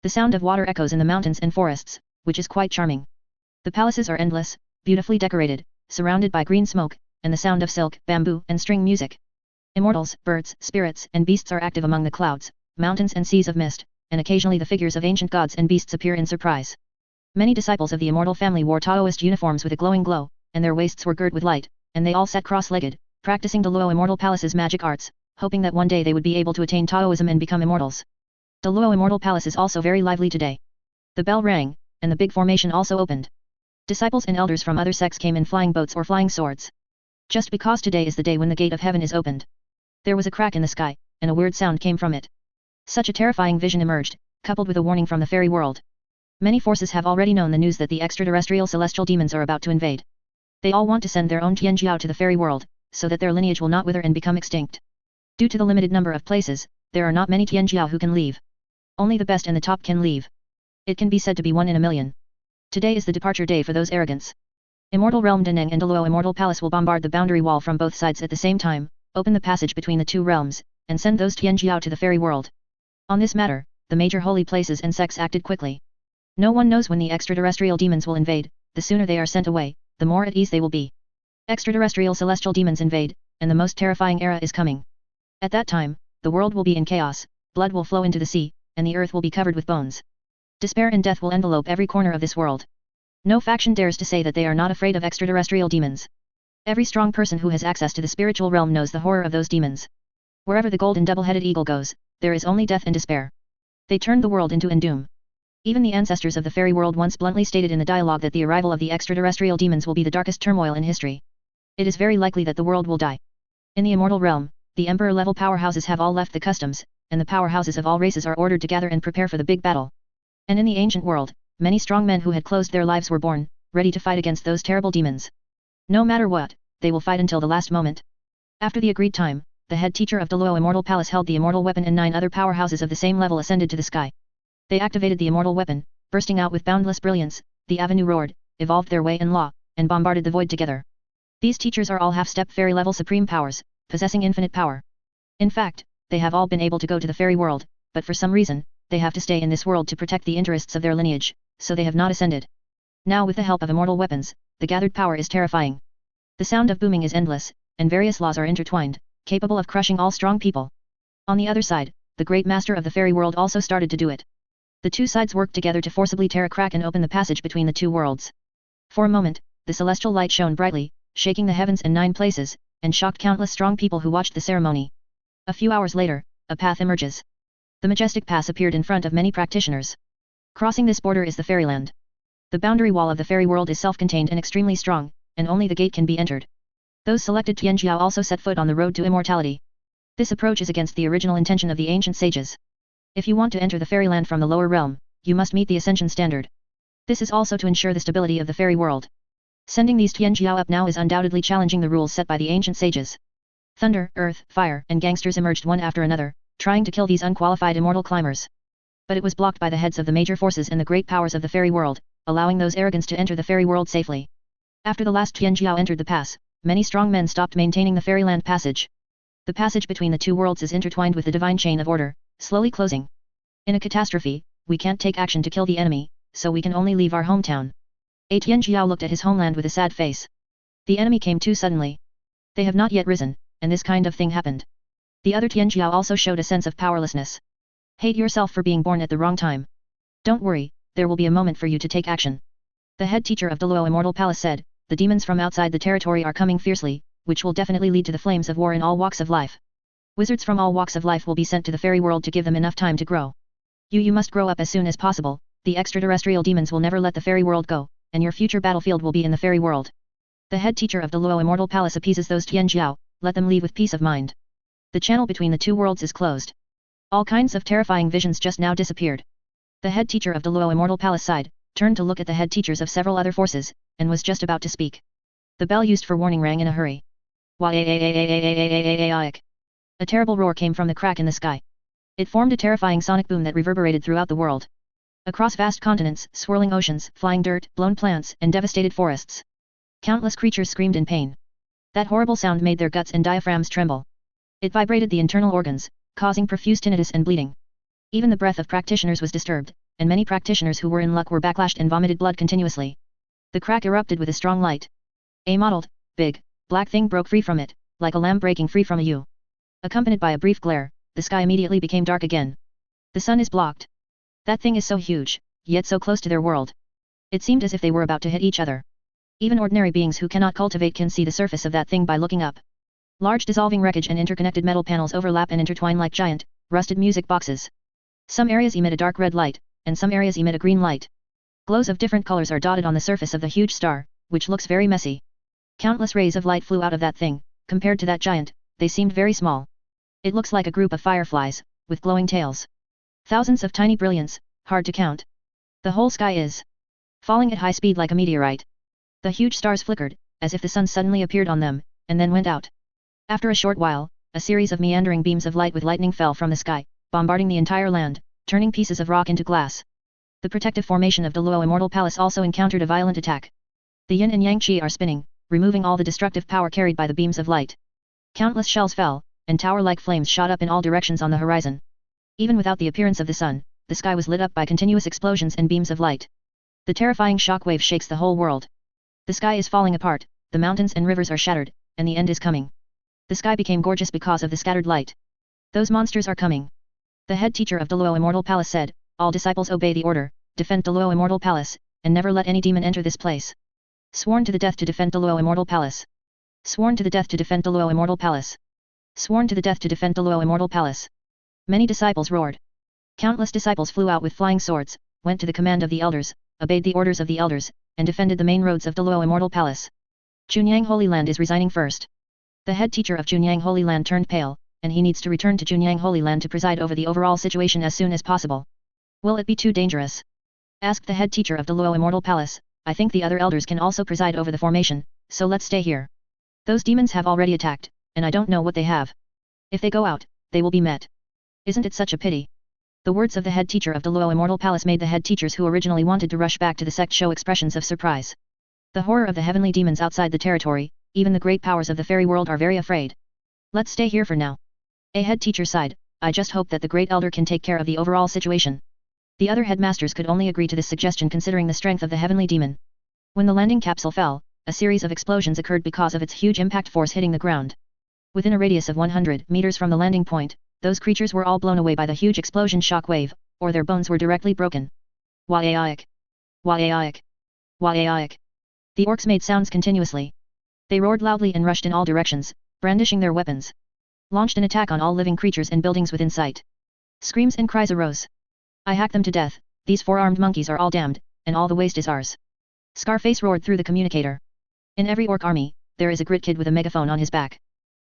The sound of water echoes in the mountains and forests, which is quite charming. The palaces are endless, beautifully decorated, surrounded by green smoke, and the sound of silk, bamboo, and string music. Immortals, birds, spirits, and beasts are active among the clouds, mountains and seas of mist, and occasionally the figures of ancient gods and beasts appear in surprise. Many disciples of the immortal family wore Taoist uniforms with a glowing glow, and their waists were girt with light, and they all sat cross-legged, practicing Doluo Immortal Palace's magic arts, hoping that one day they would be able to attain Taoism and become immortals. Doluo Immortal Palace is also very lively today. The bell rang, and the big formation also opened. Disciples and elders from other sects came in flying boats or flying swords. Just because today is the day when the gate of heaven is opened. There was a crack in the sky, and a weird sound came from it. Such a terrifying vision emerged, coupled with a warning from the fairy world. Many forces have already known the news that the extraterrestrial celestial demons are about to invade. They all want to send their own Tianjiao to the fairy world, so that their lineage will not wither and become extinct. Due to the limited number of places, there are not many Tianjiao who can leave. Only the best and the top can leave. It can be said to be 1 in a million. Today is the departure day for those arrogants. Immortal Realm Deneng and Doluo Immortal Palace will bombard the boundary wall from both sides at the same time, open the passage between the two realms, and send those Tianjiao to the fairy world. On this matter, the major holy places and sects acted quickly. No one knows when the extraterrestrial demons will invade. The sooner they are sent away, the more at ease they will be. Extraterrestrial celestial demons invade, and the most terrifying era is coming. At that time, the world will be in chaos, blood will flow into the sea, and the earth will be covered with bones. Despair and death will envelope every corner of this world. No faction dares to say that they are not afraid of extraterrestrial demons. Every strong person who has access to the spiritual realm knows the horror of those demons. Wherever the golden double-headed eagle goes, there is only death and despair. They turned the world into doom. Even the ancestors of the fairy world once bluntly stated in the dialogue that the arrival of the extraterrestrial demons will be the darkest turmoil in history. It is very likely that the world will die. In the immortal realm, the emperor-level powerhouses have all left the customs, and the powerhouses of all races are ordered to gather and prepare for the big battle. And in the ancient world, many strong men who had closed their lives were born, ready to fight against those terrible demons. No matter what, they will fight until the last moment. After the agreed time, the head teacher of Doluo Immortal Palace held the immortal weapon and 9 other powerhouses of the same level ascended to the sky. They activated the immortal weapon, bursting out with boundless brilliance, the avenue roared, evolved their way in law, and bombarded the void together. These teachers are all half-step fairy-level supreme powers, possessing infinite power. In fact, they have all been able to go to the fairy world, but for some reason, they have to stay in this world to protect the interests of their lineage, so they have not ascended. Now with the help of immortal weapons, the gathered power is terrifying. The sound of booming is endless, and various laws are intertwined, capable of crushing all strong people. On the other side, the great master of the fairy world also started to do it. The two sides worked together to forcibly tear a crack and open the passage between the two worlds. For a moment, the celestial light shone brightly, shaking the heavens and 9 places, and shocked countless strong people who watched the ceremony. A few hours later, a path emerges. The majestic pass appeared in front of many practitioners. Crossing this border is the fairyland. The boundary wall of the fairy world is self-contained and extremely strong, and only the gate can be entered. Those selected Tianjiao also set foot on the road to immortality. This approach is against the original intention of the ancient sages. If you want to enter the fairyland from the lower realm, you must meet the ascension standard. This is also to ensure the stability of the fairy world. Sending these Tianjiao up now is undoubtedly challenging the rules set by the ancient sages. Thunder, earth, fire, and gangsters emerged one after another, trying to kill these unqualified immortal climbers. But it was blocked by the heads of the major forces and the great powers of the fairy world, allowing those arrogants to enter the fairy world safely. After the last Tianjiao entered the pass, many strong men stopped maintaining the fairyland passage. The passage between the two worlds is intertwined with the divine chain of order, slowly closing. In a catastrophe, we can't take action to kill the enemy, so we can only leave our hometown. A Tianjiao looked at his homeland with a sad face. The enemy came too suddenly. They have not yet risen, and this kind of thing happened. The other Tianjiao also showed a sense of powerlessness. Hate yourself for being born at the wrong time. Don't worry, there will be a moment for you to take action. The head teacher of Doluo Immortal Palace said, the demons from outside the territory are coming fiercely, which will definitely lead to the flames of war in all walks of life. Wizards from all walks of life will be sent to the fairy world to give them enough time to grow. You must grow up as soon as possible, the extraterrestrial demons will never let the fairy world go, and your future battlefield will be in the fairy world. The head teacher of Doluo Immortal Palace appeases those Tianjiao, let them leave with peace of mind. The channel between the two worlds is closed. All kinds of terrifying visions just now disappeared. The head teacher of Doluo Immortal Palace sighed, turned to look at the head teachers of several other forces, and was just about to speak. The bell used for warning rang in a hurry. A terrible roar came from the crack in the sky. It formed a terrifying sonic boom that reverberated throughout the world. Across vast continents, swirling oceans, flying dirt, blown plants, and devastated forests. Countless creatures screamed in pain. That horrible sound made their guts and diaphragms tremble. It vibrated the internal organs, causing profuse tinnitus and bleeding. Even the breath of practitioners was disturbed, and many practitioners who were in luck were backlashed and vomited blood continuously. The crack erupted with a strong light. A mottled, big, black thing broke free from it, like a lamb breaking free from a ewe. Accompanied by a brief glare, the sky immediately became dark again. The sun is blocked. That thing is so huge, yet so close to their world. It seemed as if they were about to hit each other. Even ordinary beings who cannot cultivate can see the surface of that thing by looking up. Large dissolving wreckage and interconnected metal panels overlap and intertwine like giant, rusted music boxes. Some areas emit a dark red light, and some areas emit a green light. Glows of different colors are dotted on the surface of the huge star, which looks very messy. Countless rays of light flew out of that thing. Compared to that giant, they seemed very small. It looks like a group of fireflies, with glowing tails. Thousands of tiny brilliants, hard to count. The whole sky is falling at high speed like a meteorite. The huge stars flickered, as if the sun suddenly appeared on them, and then went out. After a short while, a series of meandering beams of light with lightning fell from the sky, bombarding the entire land, turning pieces of rock into glass. The protective formation of Doluo Immortal Palace also encountered a violent attack. The yin and yang qi are spinning, removing all the destructive power carried by the beams of light. Countless shells fell, and tower-like flames shot up in all directions on the horizon. Even without the appearance of the sun, the sky was lit up by continuous explosions and beams of light. The terrifying shock wave shakes the whole world. The sky is falling apart, the mountains and rivers are shattered, and the end is coming. The sky became gorgeous because of the scattered light. Those monsters are coming. The head teacher of Doluo Immortal Palace said, all disciples obey the order, defend Doluo Immortal Palace, and never let any demon enter this place. Sworn to the death to defend Doluo Immortal Palace. Sworn to the death to defend Doluo Immortal Palace. Sworn to the death to defend Doluo Immortal Palace. Many disciples roared. Countless disciples flew out with flying swords, went to the command of the elders, obeyed the orders of the elders, and defended the main roads of Doluo Immortal Palace. Junyang Holy Land is resigning first. The head teacher of Junyang Holy Land turned pale, and he needs to return to Junyang Holy Land to preside over the overall situation as soon as possible. Will it be too dangerous? Asked the head teacher of Doluo Immortal Palace. I think the other elders can also preside over the formation, so let's stay here. Those demons have already attacked, and I don't know what they have. If they go out, they will be met. Isn't it such a pity? The words of the head teacher of Doluo Immortal Palace made the head teachers who originally wanted to rush back to the sect show expressions of surprise. The horror of the heavenly demons outside the territory, even the great powers of the fairy world are very afraid. Let's stay here for now. A head teacher sighed, I just hope that the great elder can take care of the overall situation. The other headmasters could only agree to this suggestion considering the strength of the heavenly demon. When the landing capsule fell, a series of explosions occurred because of its huge impact force hitting the ground. Within a radius of 100 meters from the landing point, those creatures were all blown away by the huge explosion shock wave, or their bones were directly broken. Waiaik! Waiaik! Waiaik! The orcs made sounds continuously. They roared loudly and rushed in all directions, brandishing their weapons. Launched an attack on all living creatures and buildings within sight. Screams and cries arose. I hack them to death, these four-armed monkeys are all damned, and all the waste is ours. Scarface roared through the communicator. In every orc army, there is a grit kid with a megaphone on his back.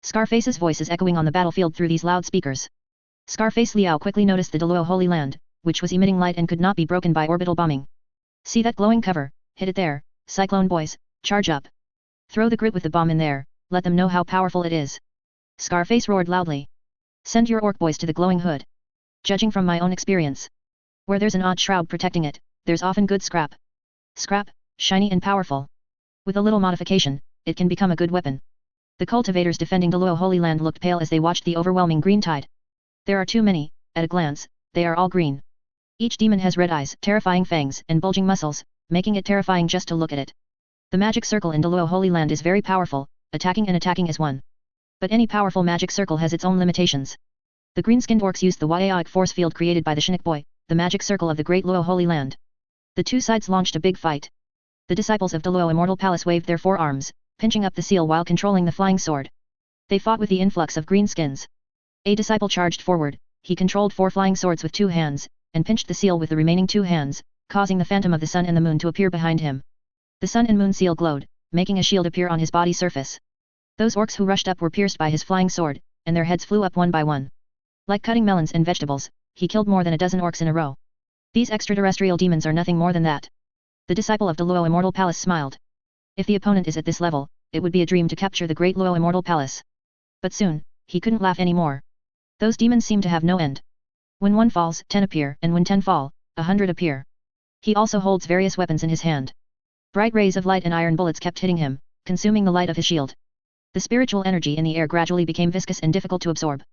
Scarface's voice is echoing on the battlefield through these loudspeakers. Scarface Liao quickly noticed the Doluo Holy Land, which was emitting light and could not be broken by orbital bombing. See that glowing cover, hit it there, Cyclone boys, charge up. Throw the grit with the bomb in there, let them know how powerful it is. Scarface roared loudly. Send your orc boys to the glowing hood. Judging from my own experience. Where there's an odd shroud protecting it, there's often good scrap. Scrap, shiny and powerful. With a little modification, it can become a good weapon. The cultivators defending Doluo Holy Land looked pale as they watched the overwhelming green tide. There are too many, at a glance, they are all green. Each demon has red eyes, terrifying fangs, and bulging muscles, making it terrifying just to look at it. The magic circle in Doluo Holy Land is very powerful, attacking and attacking is one. But any powerful magic circle has its own limitations. The green-skinned orcs used the Waiaic force field created by the Shinik boy, the magic circle of the Great Luo Holy Land. The two sides launched a big fight. The disciples of the Immortal Palace waved their forearms, pinching up the seal while controlling the flying sword. They fought with the influx of green skins. A disciple charged forward, he controlled 4 flying swords with 2 hands, and pinched the seal with the remaining 2 hands, causing the phantom of the sun and the moon to appear behind him. The sun and moon seal glowed, making a shield appear on his body surface. Those orcs who rushed up were pierced by his flying sword, and their heads flew up one by one. Like cutting melons and vegetables, he killed more than a dozen orcs in a row. These extraterrestrial demons are nothing more than that. The disciple of the Immortal Palace smiled. If the opponent is at this level, it would be a dream to capture the great Immortal Palace. But soon, he couldn't laugh anymore. Those demons seem to have no end. When 1 falls, 10 appear, and when 10 fall, 100 appear. He also holds various weapons in his hand. Bright rays of light and iron bullets kept hitting him, consuming the light of his shield. The spiritual energy in the air gradually became viscous and difficult to absorb.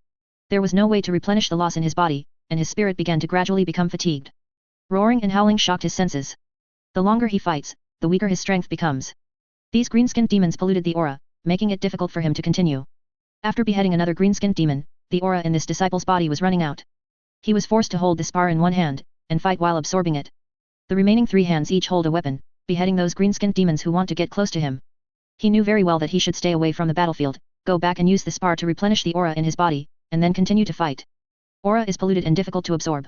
There was no way to replenish the loss in his body, and his spirit began to gradually become fatigued. Roaring and howling shocked his senses. The longer he fights, the weaker his strength becomes. These green-skinned demons polluted the aura, making it difficult for him to continue. After beheading another green-skinned demon, the aura in this disciple's body was running out. He was forced to hold the spar in one hand, and fight while absorbing it. The remaining 3 hands each hold a weapon, beheading those green-skinned demons who want to get close to him. He knew very well that he should stay away from the battlefield, go back and use the spar to replenish the aura in his body, and then continue to fight. Aura is polluted and difficult to absorb.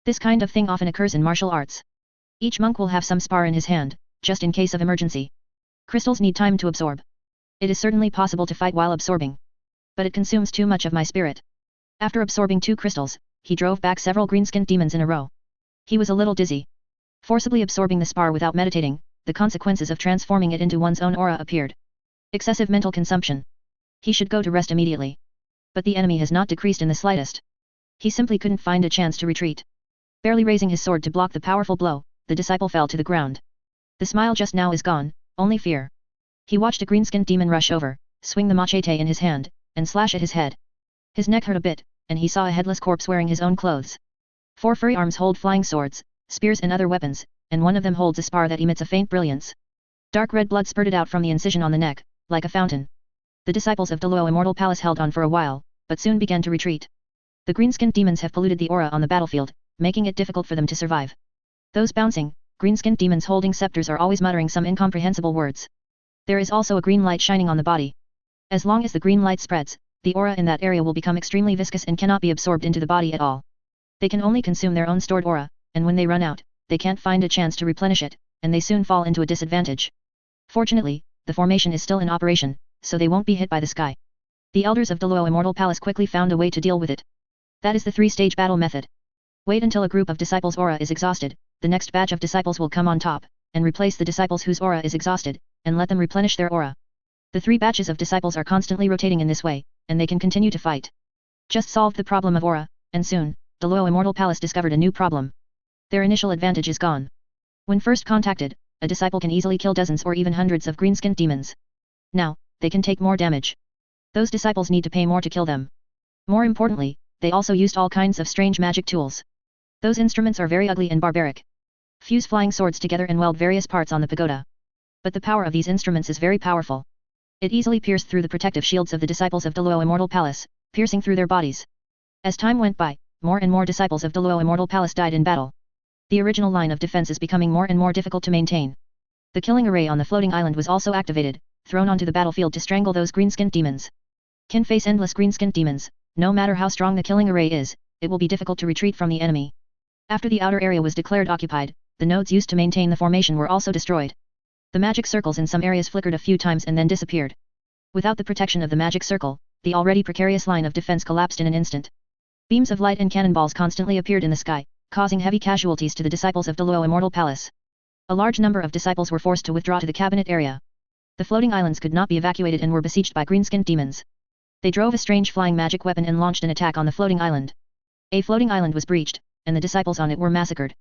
This kind of thing often occurs in martial arts. Each monk will have some spar in his hand, just in case of emergency. Crystals need time to absorb. It is certainly possible to fight while absorbing. But it consumes too much of my spirit. After absorbing 2 crystals, he drove back several green-skinned demons in a row. He was a little dizzy. Forcibly absorbing the spar without meditating, the consequences of transforming it into one's own aura appeared. Excessive mental consumption. He should go to rest immediately. But the enemy has not decreased in the slightest. He simply couldn't find a chance to retreat. Barely raising his sword to block the powerful blow, the disciple fell to the ground. The smile just now is gone, only fear. He watched a green-skinned demon rush over, swing the machete in his hand, and slash at his head. His neck hurt a bit, and he saw a headless corpse wearing his own clothes. 4 furry arms hold flying swords, spears and other weapons, and one of them holds a spar that emits a faint brilliance. Dark red blood spurted out from the incision on the neck, like a fountain. The disciples of the Immortal Palace held on for a while, but soon began to retreat. The green-skinned demons have polluted the aura on the battlefield, making it difficult for them to survive. Those bouncing, green-skinned demons holding scepters are always muttering some incomprehensible words. There is also a green light shining on the body. As long as the green light spreads, the aura in that area will become extremely viscous and cannot be absorbed into the body at all. They can only consume their own stored aura, and when they run out, they can't find a chance to replenish it, and they soon fall into a disadvantage. Fortunately, the formation is still in operation, so they won't be hit by the sky. The elders of the Immortal Palace quickly found a way to deal with it. That is the 3-stage battle method. Wait until a group of disciples' aura is exhausted, the next batch of disciples will come on top, and replace the disciples whose aura is exhausted, and let them replenish their aura. The 3 batches of disciples are constantly rotating in this way, and they can continue to fight. Just solved the problem of aura, and soon, the Immortal Palace discovered a new problem. Their initial advantage is gone. When first contacted, a disciple can easily kill dozens or even hundreds of green-skinned demons. Now, they can take more damage. Those disciples need to pay more to kill them. More importantly, they also used all kinds of strange magic tools. Those instruments are very ugly and barbaric. Fuse flying swords together and weld various parts on the pagoda. But the power of these instruments is very powerful. It easily pierced through the protective shields of the disciples of the Immortal Palace, piercing through their bodies. As time went by, more and more disciples of the Immortal Palace died in battle. The original line of defense is becoming more and more difficult to maintain. The killing array on the floating island was also activated, thrown onto the battlefield to strangle those green-skinned demons. Can face endless green-skinned demons, no matter how strong the killing array is, it will be difficult to retreat from the enemy. After the outer area was declared occupied, the nodes used to maintain the formation were also destroyed. The magic circles in some areas flickered a few times and then disappeared. Without the protection of the magic circle, the already precarious line of defense collapsed in an instant. Beams of light and cannonballs constantly appeared in the sky, causing heavy casualties to the disciples of the Immortal Palace. A large number of disciples were forced to withdraw to the cabinet area. The floating islands could not be evacuated and were besieged by green-skinned demons. They drove a strange flying magic weapon and launched an attack on the floating island. A floating island was breached, and the disciples on it were massacred.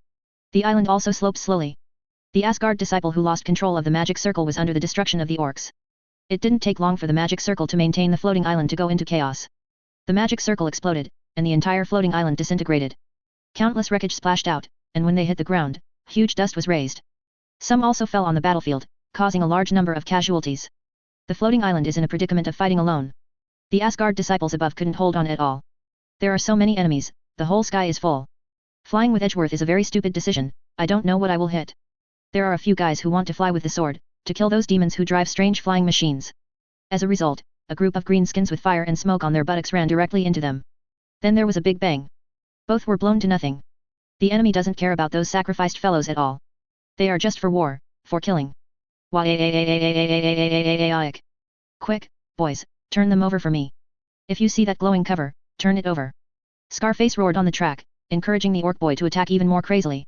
The island also sloped slowly. The Asgard disciple who lost control of the magic circle was under the destruction of the orcs. It didn't take long for the magic circle to maintain the floating island to go into chaos. The magic circle exploded, and the entire floating island disintegrated. Countless wreckage splashed out, and when they hit the ground, huge dust was raised. Some also fell on the battlefield, causing a large number of casualties. The floating island is in a predicament of fighting alone. The Asgard disciples above couldn't hold on at all. There are so many enemies, the whole sky is full. Flying with Edgeworth is a very stupid decision, I don't know what I will hit. There are a few guys who want to fly with the sword, to kill those demons who drive strange flying machines. As a result, a group of greenskins with fire and smoke on their buttocks ran directly into them. Then there was a big bang. Both were blown to nothing. The enemy doesn't care about those sacrificed fellows at all. They are just for war, for killing. Quick, boys, turn them over for me. If you see that glowing cover, turn it over. Scarface roared on the track, encouraging the orc boy to attack even more crazily.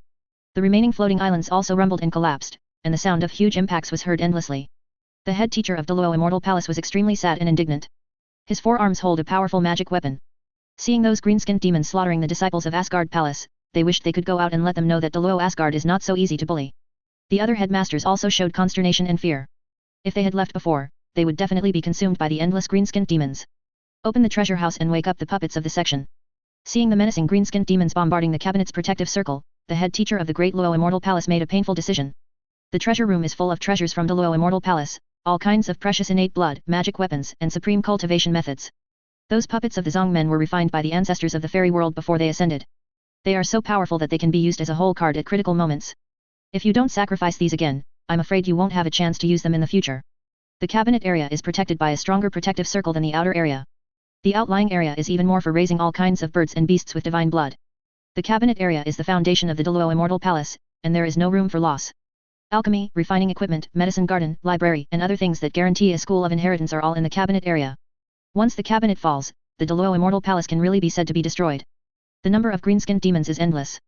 The remaining floating islands also rumbled and collapsed, and the sound of huge impacts was heard endlessly. The head teacher of Delo Immortal Palace was extremely sad and indignant. His forearms hold a powerful magic weapon. Seeing those green-skinned demons slaughtering the disciples of Asgard Palace, they wished they could go out and let them know that Delo Asgard is not so easy to bully. The other headmasters also showed consternation and fear. If they had left before, they would definitely be consumed by the endless green-skinned demons. Open the treasure house and wake up the puppets of the section. Seeing the menacing green-skinned demons bombarding the cabinet's protective circle, the head teacher of the Great Luo Immortal Palace made a painful decision. The treasure room is full of treasures from the Luo Immortal Palace, all kinds of precious innate blood, magic weapons, and supreme cultivation methods. Those puppets of the Zong men were refined by the ancestors of the fairy world before they ascended. They are so powerful that they can be used as a whole card at critical moments. If you don't sacrifice these again, I'm afraid you won't have a chance to use them in the future. The cabinet area is protected by a stronger protective circle than the outer area. The outlying area is even more for raising all kinds of birds and beasts with divine blood. The cabinet area is the foundation of the Deluo Immortal Palace, and there is no room for loss. Alchemy, refining equipment, medicine garden, library, and other things that guarantee a school of inheritance are all in the cabinet area. Once the cabinet falls, the Deluo Immortal Palace can really be said to be destroyed. The number of green-skinned demons is endless.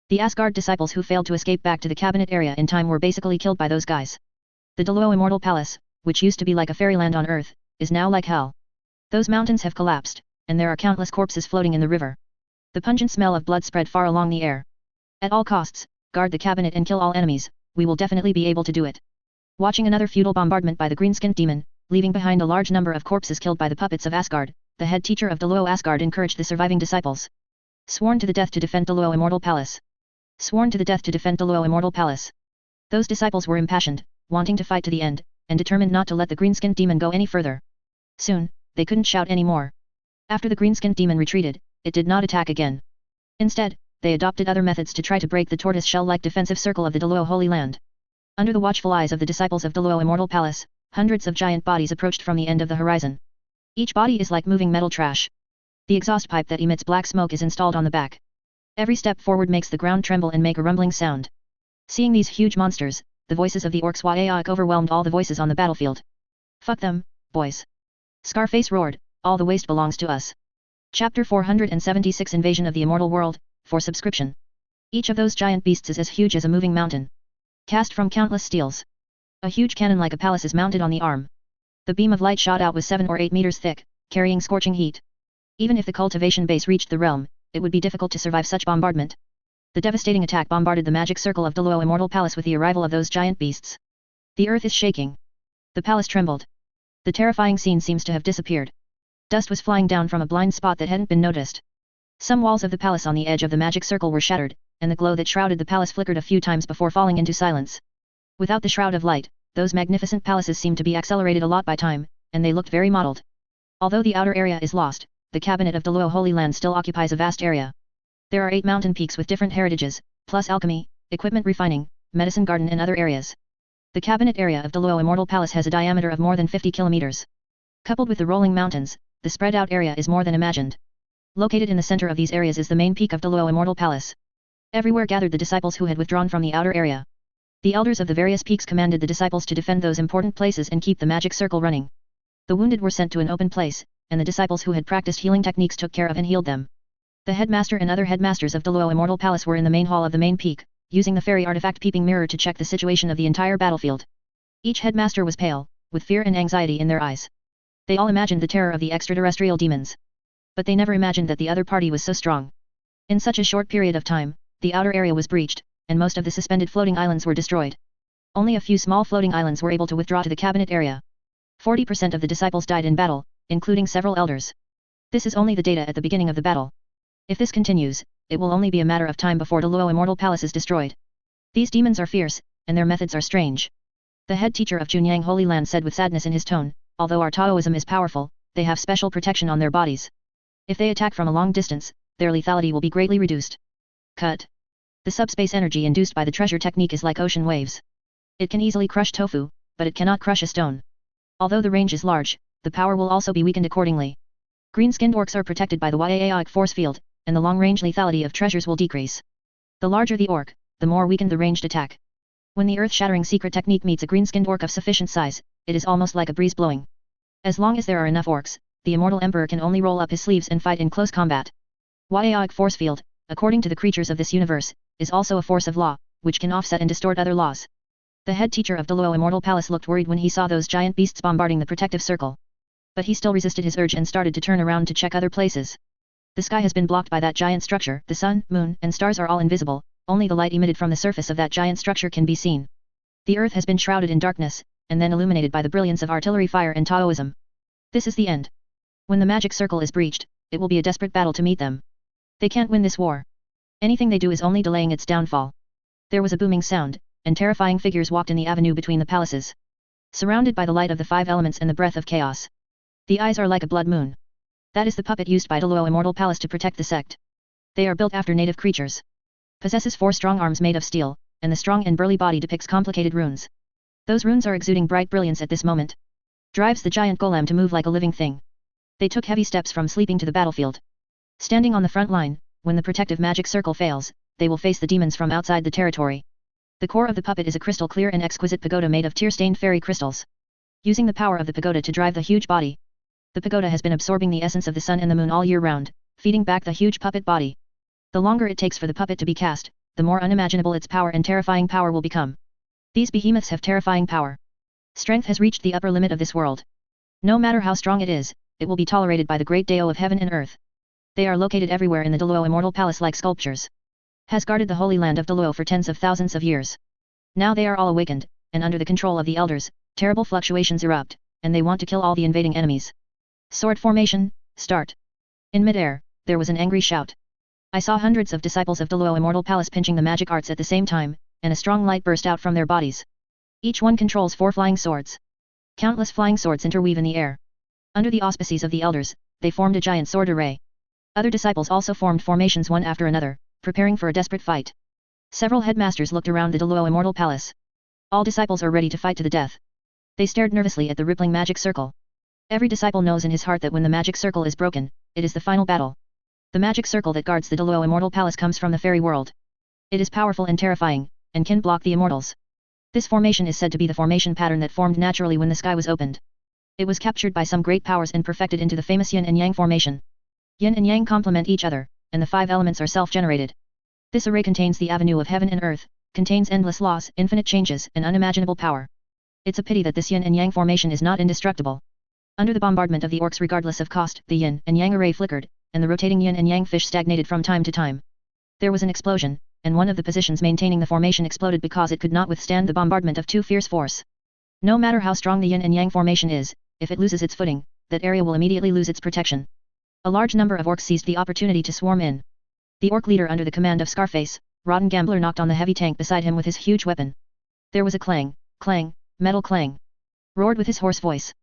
The Asgard disciples who failed to escape back to the cabinet area in time were basically killed by those guys. The Deluo Immortal Palace, which used to be like a fairyland on Earth, is now like hell. Those mountains have collapsed, and there are countless corpses floating in the river. The pungent smell of blood spread far along the air. At all costs, guard the cabinet and kill all enemies, we will definitely be able to do it. Watching another futile bombardment by the green-skinned demon, leaving behind a large number of corpses killed by the puppets of Asgard, the head teacher of Deluo Asgard encouraged the surviving disciples. Sworn to the death to defend Deluo Immortal Palace. Sworn to the death to defend Deluo Immortal Palace. Those disciples were impassioned, wanting to fight to the end, and determined not to let the green-skinned demon go any further. Soon, they couldn't shout anymore. After the green-skinned demon retreated, it did not attack again. Instead, they adopted other methods to try to break the tortoise-shell-like defensive circle of the Deluo Holy Land. Under the watchful eyes of the disciples of Deluo Immortal Palace, hundreds of giant bodies approached from the end of the horizon. Each body is like moving metal trash. The exhaust pipe that emits black smoke is installed on the back. Every step forward makes the ground tremble and make a rumbling sound. Seeing these huge monsters, the voices of the orcs Waaiak overwhelmed all the voices on the battlefield. Fuck them, boys. Scarface roared, all the waste belongs to us. Chapter 476 Invasion of the Immortal World, for subscription. Each of those giant beasts is as huge as a moving mountain. Cast from countless steels. A huge cannon like a palace is mounted on the arm. The beam of light shot out was 7 or 8 meters thick, carrying scorching heat. Even if the cultivation base reached the realm, it would be difficult to survive such bombardment. The devastating attack bombarded the magic circle of Deluo Immortal Palace with the arrival of those giant beasts. The earth is shaking. The palace trembled. The terrifying scene seems to have disappeared. Dust was flying down from a blind spot that hadn't been noticed. Some walls of the palace on the edge of the magic circle were shattered, and the glow that shrouded the palace flickered a few times before falling into silence. Without the shroud of light, those magnificent palaces seemed to be accelerated a lot by time, and they looked very modeled. Although the outer area is lost, the cabinet of Deluo Holy Land still occupies a vast area. There are 8 mountain peaks with different heritages, plus alchemy, equipment refining, medicine garden and other areas. The cabinet area of Deluo Immortal Palace has a diameter of more than 50 kilometers. Coupled with the rolling mountains, the spread out area is more than imagined. Located in the center of these areas is the main peak of Deluo Immortal Palace. Everywhere gathered the disciples who had withdrawn from the outer area. The elders of the various peaks commanded the disciples to defend those important places and keep the magic circle running. The wounded were sent to an open place, and the disciples who had practiced healing techniques took care of and healed them. The headmaster and other headmasters of Deluo Immortal Palace were in the main hall of the main peak, using the fairy artifact peeping mirror to check the situation of the entire battlefield. Each headmaster was pale, with fear and anxiety in their eyes. They all imagined the terror of the extraterrestrial demons. But they never imagined that the other party was so strong. In such a short period of time, the outer area was breached, and most of the suspended floating islands were destroyed. Only a few small floating islands were able to withdraw to the cabinet area. 40% of the disciples died in battle, including several elders. This is only the data at the beginning of the battle. If this continues, it will only be a matter of time before Deluo Immortal Palace is destroyed. These demons are fierce, and their methods are strange. The head teacher of Junyang Holy Land said with sadness in his tone, although our Taoism is powerful, they have special protection on their bodies. If they attack from a long distance, their lethality will be greatly reduced. Cut. The subspace energy induced by the treasure technique is like ocean waves. It can easily crush tofu, but it cannot crush a stone. Although the range is large, the power will also be weakened accordingly. Green-skinned orcs are protected by the Yaoic force field, and the long-range lethality of treasures will decrease. The larger the orc, the more weakened the ranged attack. When the earth-shattering secret technique meets a green-skinned orc of sufficient size, it is almost like a breeze blowing. As long as there are enough orcs, the immortal emperor can only roll up his sleeves and fight in close combat. Yaoic force field, according to the creatures of this universe, is also a force of law, which can offset and distort other laws. The head teacher of Deluo Immortal Palace looked worried when he saw those giant beasts bombarding the protective circle. But he still resisted his urge and started to turn around to check other places. The sky has been blocked by that giant structure, the sun, moon, and stars are all invisible, only the light emitted from the surface of that giant structure can be seen. The earth has been shrouded in darkness, and then illuminated by the brilliance of artillery fire and Taoism. This is the end. When the magic circle is breached, it will be a desperate battle to meet them. They can't win this war. Anything they do is only delaying its downfall. There was a booming sound, and terrifying figures walked in the avenue between the palaces. Surrounded by the light of the five elements and the breath of chaos. The eyes are like a blood moon. That is the puppet used by Deluo Immortal Palace to protect the sect. They are built after native creatures. Possesses 4 strong arms made of steel, and the strong and burly body depicts complicated runes. Those runes are exuding bright brilliance at this moment. Drives the giant golem to move like a living thing. They took heavy steps from sleeping to the battlefield. Standing on the front line, when the protective magic circle fails, they will face the demons from outside the territory. The core of the puppet is a crystal clear and exquisite pagoda made of tear-stained fairy crystals. Using the power of the pagoda to drive the huge body. The pagoda has been absorbing the essence of the sun and the moon all year round, feeding back the huge puppet body. The longer it takes for the puppet to be cast, the more unimaginable its power and terrifying power will become. These behemoths have terrifying power. Strength has reached the upper limit of this world. No matter how strong it is, it will be tolerated by the great Dao of heaven and earth. They are located everywhere in the Deluo Immortal Palace like sculptures. Has guarded the holy land of Deluo for tens of thousands of years. Now they are all awakened, and under the control of the elders, terrible fluctuations erupt, and they want to kill all the invading enemies. Sword formation, start. In midair, there was an angry shout. I saw hundreds of disciples of Deluo Immortal Palace pinching the magic arts at the same time, and a strong light burst out from their bodies. Each one controls 4 flying swords. Countless flying swords interweave in the air. Under the auspices of the elders, they formed a giant sword array. Other disciples also formed formations one after another, preparing for a desperate fight. Several headmasters looked around the Deluo Immortal Palace. All disciples are ready to fight to the death. They stared nervously at the rippling magic circle. Every disciple knows in his heart that when the magic circle is broken, it is the final battle. The magic circle that guards the Deluo Immortal Palace comes from the fairy world. It is powerful and terrifying, and can block the immortals. This formation is said to be the formation pattern that formed naturally when the sky was opened. It was captured by some great powers and perfected into the famous yin and yang formation. Yin and yang complement each other, and the 5 elements are self-generated. This array contains the avenue of heaven and earth, contains endless laws, infinite changes, and unimaginable power. It's a pity that this yin and yang formation is not indestructible. Under the bombardment of the orcs regardless of cost, the yin and yang array flickered, and the rotating yin and yang fish stagnated from time to time. There was an explosion, and one of the positions maintaining the formation exploded because it could not withstand the bombardment of 2 fierce force. No matter how strong the yin and yang formation is, if it loses its footing, that area will immediately lose its protection. A large number of orcs seized the opportunity to swarm in. The orc leader under the command of Scarface, Rotten Gambler knocked on the heavy tank beside him with his huge weapon. There was a clang, clang, metal clang. Roared with his hoarse voice.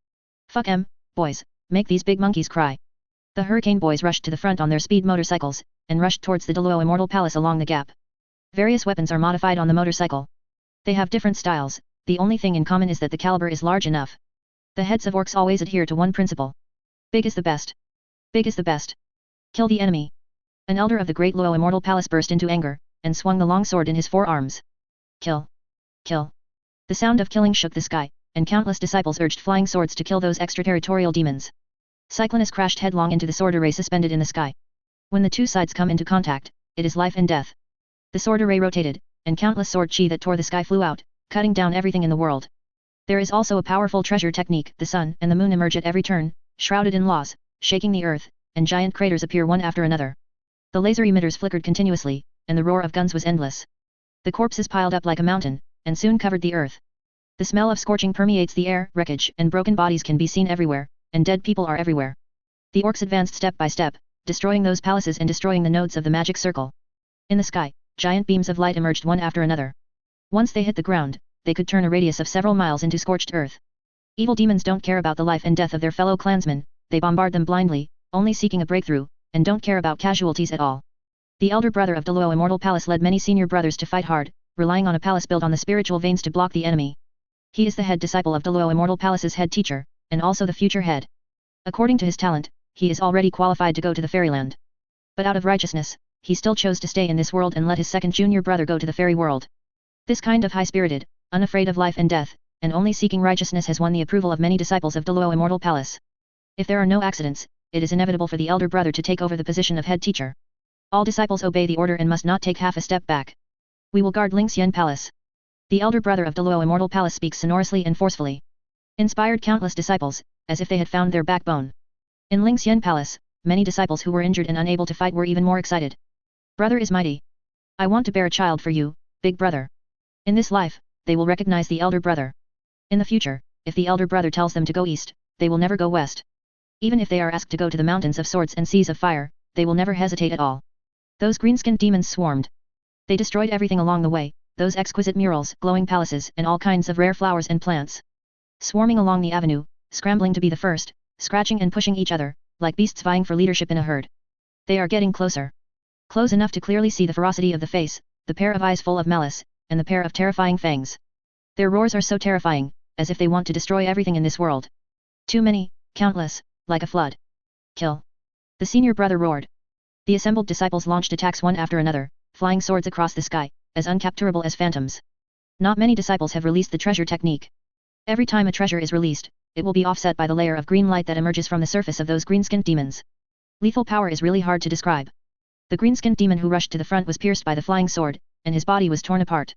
Fuck 'em, boys, make these big monkeys cry. The Hurricane boys rushed to the front on their speed motorcycles, and rushed towards the Deluo Immortal Palace along the gap. Various weapons are modified on the motorcycle. They have different styles, the only thing in common is that the caliber is large enough. The heads of orcs always adhere to one principle. Big is the best. Big is the best. Kill the enemy. An elder of the great Deluo Immortal Palace burst into anger, and swung the long sword in his 4 arms. Kill. Kill. The sound of killing shook the sky, and countless disciples urged flying swords to kill those extraterritorial demons. Cyclonus crashed headlong into the sword array suspended in the sky. When the 2 sides come into contact, it is life and death. The sword array rotated, and countless sword chi that tore the sky flew out, cutting down everything in the world. There is also a powerful treasure technique. The sun and the moon emerge at every turn, shrouded in laws, shaking the earth, and giant craters appear one after another. The laser emitters flickered continuously, and the roar of guns was endless. The corpses piled up like a mountain, and soon covered the earth. The smell of scorching permeates the air, wreckage and broken bodies can be seen everywhere, and dead people are everywhere. The orcs advanced step by step, destroying those palaces and destroying the nodes of the magic circle. In the sky, giant beams of light emerged one after another. Once they hit the ground, they could turn a radius of several miles into scorched earth. Evil demons don't care about the life and death of their fellow clansmen, they bombard them blindly, only seeking a breakthrough, and don't care about casualties at all. The elder brother of Deluo Immortal Palace led many senior brothers to fight hard, relying on a palace built on the spiritual veins to block the enemy. He is the head disciple of Deluo Immortal Palace's head teacher, and also the future head. According to his talent, he is already qualified to go to the fairyland. But out of righteousness, he still chose to stay in this world and let his second junior brother go to the fairy world. This kind of high-spirited, unafraid of life and death, and only seeking righteousness has won the approval of many disciples of Deluo Immortal Palace. If there are no accidents, it is inevitable for the elder brother to take over the position of head teacher. All disciples obey the order and must not take half a step back. We will guard Lingxian Palace. The elder brother of Deluo Immortal Palace speaks sonorously and forcefully. Inspired countless disciples, as if they had found their backbone. In Lingxian Palace, many disciples who were injured and unable to fight were even more excited. Brother is mighty. I want to bear a child for you, big brother. In this life, they will recognize the elder brother. In the future, if the elder brother tells them to go east, they will never go west. Even if they are asked to go to the mountains of swords and seas of fire, they will never hesitate at all. Those green-skinned demons swarmed. They destroyed everything along the way, those exquisite murals, glowing palaces, and all kinds of rare flowers and plants. Swarming along the avenue, scrambling to be the first, scratching and pushing each other, like beasts vying for leadership in a herd. They are getting closer. Close enough to clearly see the ferocity of the face, the pair of eyes full of malice, and the pair of terrifying fangs. Their roars are so terrifying, as if they want to destroy everything in this world. Too many, countless, like a flood. Kill. The senior brother roared. The assembled disciples launched attacks one after another, flying swords across the sky, as uncapturable as phantoms. Not many disciples have released the treasure technique. Every time a treasure is released, it will be offset by the layer of green light that emerges from the surface of those green-skinned demons. Lethal power is really hard to describe. The green-skinned demon who rushed to the front was pierced by the flying sword, and his body was torn apart.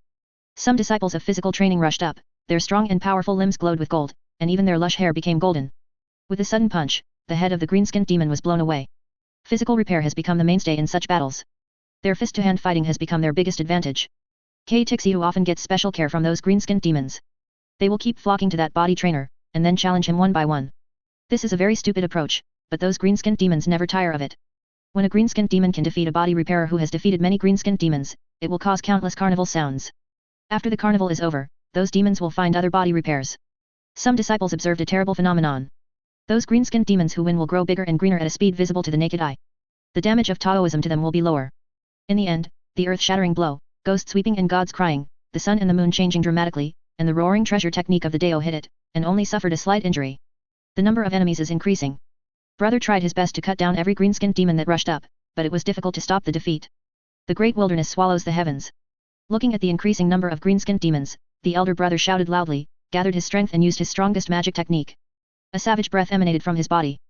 Some disciples of physical training rushed up, their strong and powerful limbs glowed with gold, and even their lush hair became golden. With a sudden punch, the head of the green-skinned demon was blown away. Physical repair has become the mainstay in such battles. Their fist-to-hand fighting has become their biggest advantage. Xiu often gets special care from those green-skinned demons. They will keep flocking to that body trainer, and then challenge him one by one. This is a very stupid approach, but those green-skinned demons never tire of it. When a green-skinned demon can defeat a body repairer who has defeated many green-skinned demons, it will cause countless carnival sounds. After the carnival is over, those demons will find other body repairs. Some disciples observed a terrible phenomenon. Those green-skinned demons who win will grow bigger and greener at a speed visible to the naked eye. The damage of Taoism to them will be lower. In the end, the earth-shattering blow, ghosts weeping and gods crying, the sun and the moon changing dramatically, and the roaring treasure technique of the Dao hit it, and only suffered a slight injury. The number of enemies is increasing. Brother tried his best to cut down every green-skinned demon that rushed up, but it was difficult to stop the defeat. The great wilderness swallows the heavens. Looking at the increasing number of green-skinned demons, the elder brother shouted loudly, gathered his strength and used his strongest magic technique. A savage breath emanated from his body,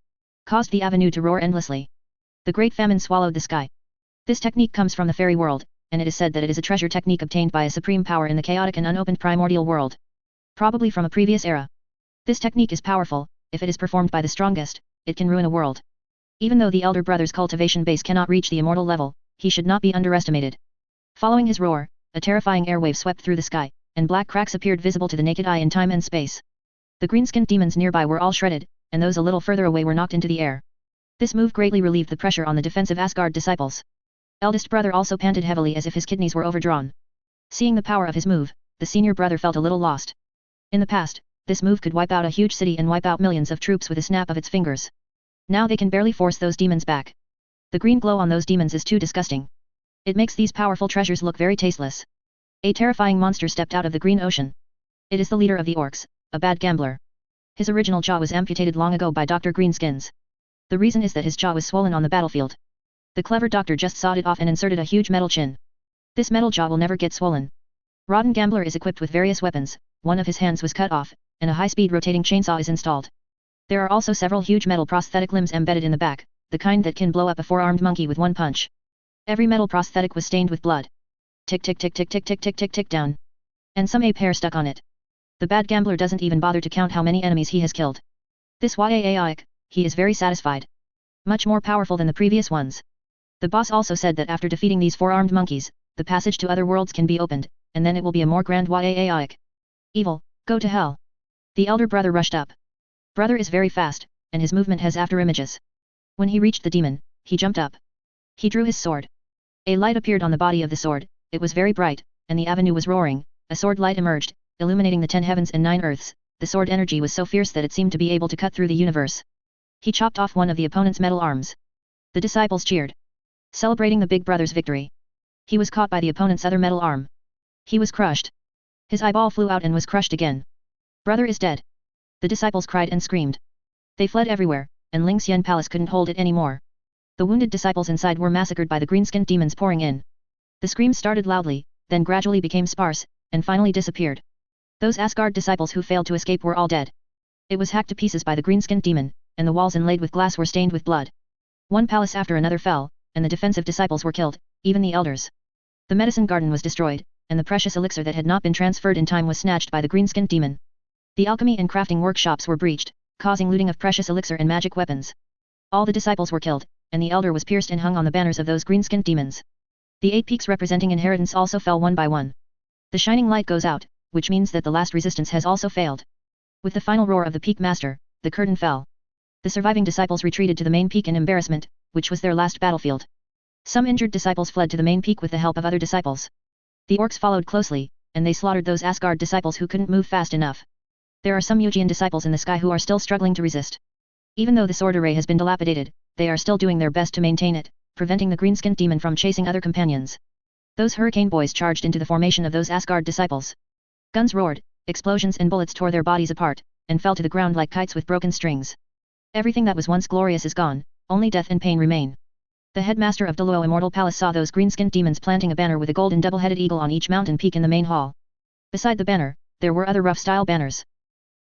caused the avenue to roar endlessly. The great famine swallowed the sky. This technique comes from the fairy world, and it is said that it is a treasure technique obtained by a supreme power in the chaotic and unopened primordial world. Probably from a previous era. This technique is powerful. If it is performed by the strongest, it can ruin a world. Even though the elder brother's cultivation base cannot reach the immortal level, he should not be underestimated. Following his roar, a terrifying airwave swept through the sky, and black cracks appeared visible to the naked eye in time and space. The green-skinned demons nearby were all shredded, and those a little further away were knocked into the air. This move greatly relieved the pressure on the defensive Asgard disciples. Eldest brother also panted heavily as if his kidneys were overdrawn. Seeing the power of his move, the senior brother felt a little lost. In the past, this move could wipe out a huge city and wipe out millions of troops with a snap of its fingers. Now they can barely force those demons back. The green glow on those demons is too disgusting. It makes these powerful treasures look very tasteless. A terrifying monster stepped out of the green ocean. It is the leader of the orcs, a bad gambler. His original jaw was amputated long ago by Dr. Greenskins. The reason is that his jaw was swollen on the battlefield. The clever doctor just sawed it off and inserted a huge metal chin. This metal jaw will never get swollen. Rodden Gambler is equipped with various weapons, one of his hands was cut off, and a high-speed rotating chainsaw is installed. There are also several huge metal prosthetic limbs embedded in the back, the kind that can blow up a four-armed monkey with one punch. Every metal prosthetic was stained with blood. Tick tick tick tick tick tick tick tick tick down. And some ape hair stuck on it. The bad gambler doesn't even bother to count how many enemies he has killed. This Yaik, he is very satisfied. Much more powerful than the previous ones. The boss also said that after defeating these four-armed monkeys, the passage to other worlds can be opened, and then it will be a more grand Yaik. Evil, go to hell. The elder brother rushed up. Brother is very fast, and his movement has after images. When he reached the demon, he jumped up. He drew his sword. A light appeared on the body of the sword, it was very bright, and the avenue was roaring, a sword light emerged, illuminating the 10 heavens and 9 earths, the sword energy was so fierce that it seemed to be able to cut through the universe. He chopped off one of the opponent's metal arms. The disciples cheered. celebrating the big brother's victory. He was caught by the opponent's other metal arm. He was crushed. His eyeball flew out and was crushed again. Brother is dead. The disciples cried and screamed. They fled everywhere, and Ling Xian Palace couldn't hold it anymore. The wounded disciples inside were massacred by the green-skinned demons pouring in. The screams started loudly, then gradually became sparse, and finally disappeared. Those Asgard disciples who failed to escape were all dead. It was hacked to pieces by the green-skinned demon, and the walls inlaid with glass were stained with blood. One palace after another fell, and the defensive disciples were killed, even the elders. The medicine garden was destroyed, and the precious elixir that had not been transferred in time was snatched by the green-skinned demon. The alchemy and crafting workshops were breached, causing looting of precious elixir and magic weapons. All the disciples were killed, and the elder was pierced and hung on the banners of those green-skinned demons. The 8 peaks representing inheritance also fell one by one. The shining light goes out, which means that the last resistance has also failed. With the final roar of the peak master, the curtain fell. The surviving disciples retreated to the main peak in embarrassment, which was their last battlefield. Some injured disciples fled to the main peak with the help of other disciples. The orcs followed closely, and they slaughtered those Asgard disciples who couldn't move fast enough. There are some Yujian disciples in the sky who are still struggling to resist. Even though the sword array has been dilapidated, they are still doing their best to maintain it, preventing the green-skinned demon from chasing other companions. Those hurricane boys charged into the formation of those Asgard disciples. Guns roared, explosions and bullets tore their bodies apart, and fell to the ground like kites with broken strings. Everything that was once glorious is gone, only death and pain remain. The headmaster of Deluo Immortal Palace saw those green-skinned demons planting a banner with a golden double-headed eagle on each mountain peak in the main hall. Beside the banner, there were other rough-style banners.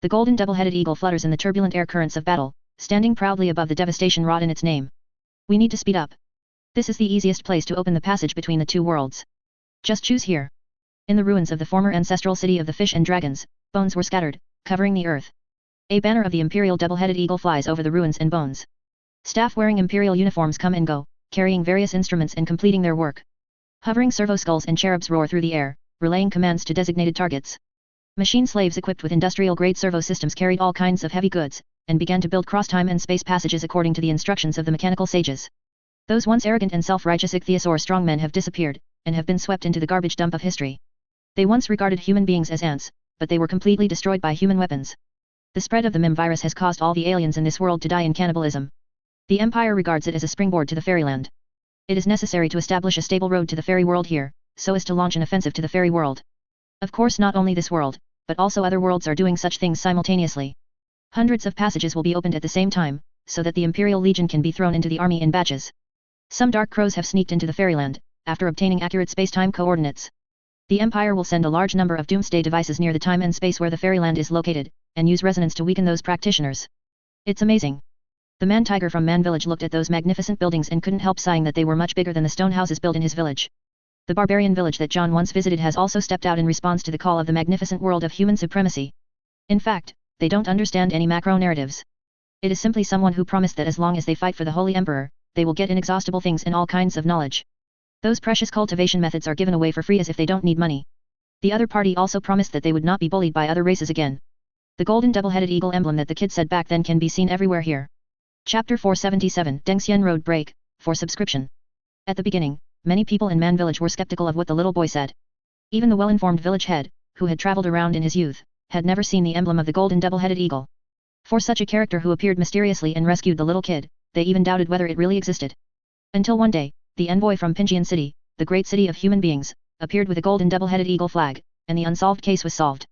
The golden double-headed eagle flutters in the turbulent air currents of battle, standing proudly above the devastation wrought in its name. We need to speed up. This is the easiest place to open the passage between the two worlds. Just choose here. In the ruins of the former ancestral city of the fish and dragons, bones were scattered, covering the earth. A banner of the imperial double-headed eagle flies over the ruins and bones. Staff wearing imperial uniforms come and go, carrying various instruments and completing their work. Hovering servo skulls and cherubs roar through the air, relaying commands to designated targets. Machine slaves equipped with industrial-grade servo systems carried all kinds of heavy goods, and began to build cross-time and space passages according to the instructions of the mechanical sages. Those once arrogant and self-righteous ichthyosaur strongmen have disappeared, and have been swept into the garbage dump of history. They once regarded human beings as ants, but they were completely destroyed by human weapons. The spread of the Mim virus has caused all the aliens in this world to die in cannibalism. The Empire regards it as a springboard to the fairyland. It is necessary to establish a stable road to the fairy world here, so as to launch an offensive to the fairy world. Of course not only this world, but also other worlds are doing such things simultaneously. Hundreds of passages will be opened at the same time, so that the Imperial Legion can be thrown into the army in batches. Some dark crows have sneaked into the fairyland, after obtaining accurate space-time coordinates. The Empire will send a large number of doomsday devices near the time and space where the fairyland is located, and use resonance to weaken those practitioners. It's amazing. The man-tiger from Man Village looked at those magnificent buildings and couldn't help sighing that they were much bigger than the stone houses built in his village. The barbarian village that John once visited has also stepped out in response to the call of the magnificent world of human supremacy. In fact, they don't understand any macro narratives. It is simply someone who promised that as long as they fight for the Holy Emperor, they will get inexhaustible things and all kinds of knowledge. Those precious cultivation methods are given away for free as if they don't need money. The other party also promised that they would not be bullied by other races again. The golden double-headed eagle emblem that the kid said back then can be seen everywhere here. Chapter 477 Dengxian Road Break, for subscription. At the beginning, many people in Man Village were skeptical of what the little boy said. Even the well-informed village head, who had traveled around in his youth, had never seen the emblem of the golden double-headed eagle. For such a character who appeared mysteriously and rescued the little kid, they even doubted whether it really existed. Until one day, the envoy from Pinjian City, the great city of human beings, appeared with a golden double-headed eagle flag, and the unsolved case was solved.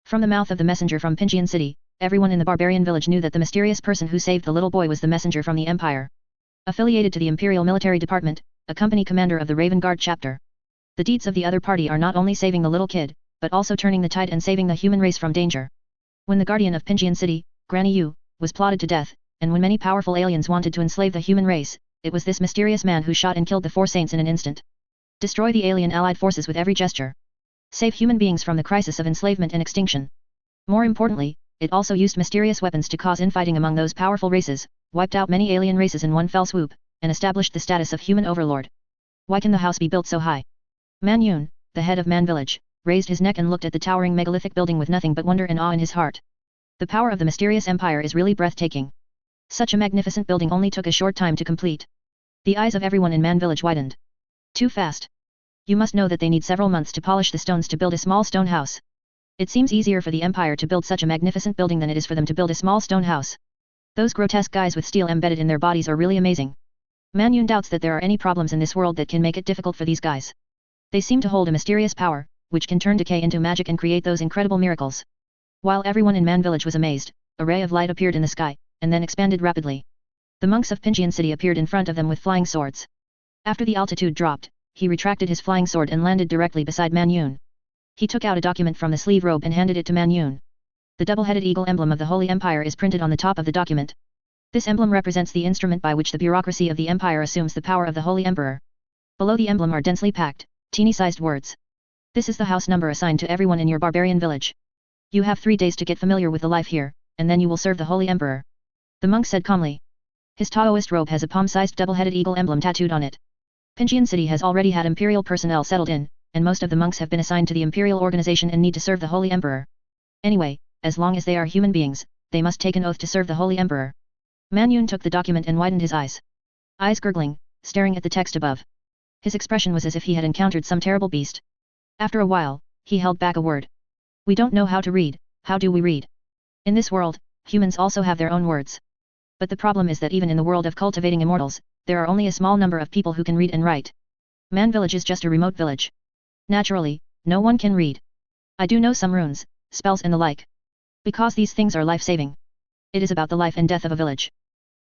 From the mouth of the messenger from Pinjian City, everyone in the barbarian village knew that the mysterious person who saved the little boy was the messenger from the Empire. Affiliated to the Imperial Military Department, a company commander of the Raven Guard chapter. The deeds of the other party are not only saving the little kid, but also turning the tide and saving the human race from danger. When the guardian of Pinjian City, Granny Yu, was plotted to death, and when many powerful aliens wanted to enslave the human race, it was this mysterious man who shot and killed the 4 saints in an instant. Destroy the alien allied forces with every gesture. Save human beings from the crisis of enslavement and extinction. More importantly, it also used mysterious weapons to cause infighting among those powerful races, wiped out many alien races in one fell swoop, and established the status of human overlord. Why can the house be built so high? Man Yun, the head of Man Village, raised his neck and looked at the towering megalithic building with nothing but wonder and awe in his heart. The power of the mysterious empire is really breathtaking. Such a magnificent building only took a short time to complete. The eyes of everyone in Man Village widened. Too fast. You must know that they need several months to polish the stones to build a small stone house. It seems easier for the Empire to build such a magnificent building than it is for them to build a small stone house. Those grotesque guys with steel embedded in their bodies are really amazing. Man Yun doubts that there are any problems in this world that can make it difficult for these guys. They seem to hold a mysterious power, which can turn decay into magic and create those incredible miracles. While everyone in Man Village was amazed, a ray of light appeared in the sky, and then expanded rapidly. The monks of Pinjian City appeared in front of them with flying swords. After the altitude dropped, he retracted his flying sword and landed directly beside Man Yun. He took out a document from the sleeve robe and handed it to Man Yun. The double-headed eagle emblem of the Holy Empire is printed on the top of the document. This emblem represents the instrument by which the bureaucracy of the empire assumes the power of the Holy Emperor. Below the emblem are densely packed, teeny-sized words. This is the house number assigned to everyone in your barbarian village. You have 3 days to get familiar with the life here, and then you will serve the Holy Emperor. The monk said calmly. His Taoist robe has a palm-sized double-headed eagle emblem tattooed on it. Pinjian City has already had imperial personnel settled in, and most of the monks have been assigned to the imperial organization and need to serve the Holy Emperor. Anyway, as long as they are human beings, they must take an oath to serve the Holy Emperor. Man Yun took the document and widened his eyes. Eyes gurgling, staring at the text above. His expression was as if he had encountered some terrible beast. After a while, he held back a word. We don't know how to read, how do we read? In this world, humans also have their own words. But the problem is that even in the world of cultivating immortals, there are only a small number of people who can read and write. Man Village is just a remote village. Naturally, no one can read. I do know some runes, spells and the like. Because these things are life-saving. It is about the life and death of a village.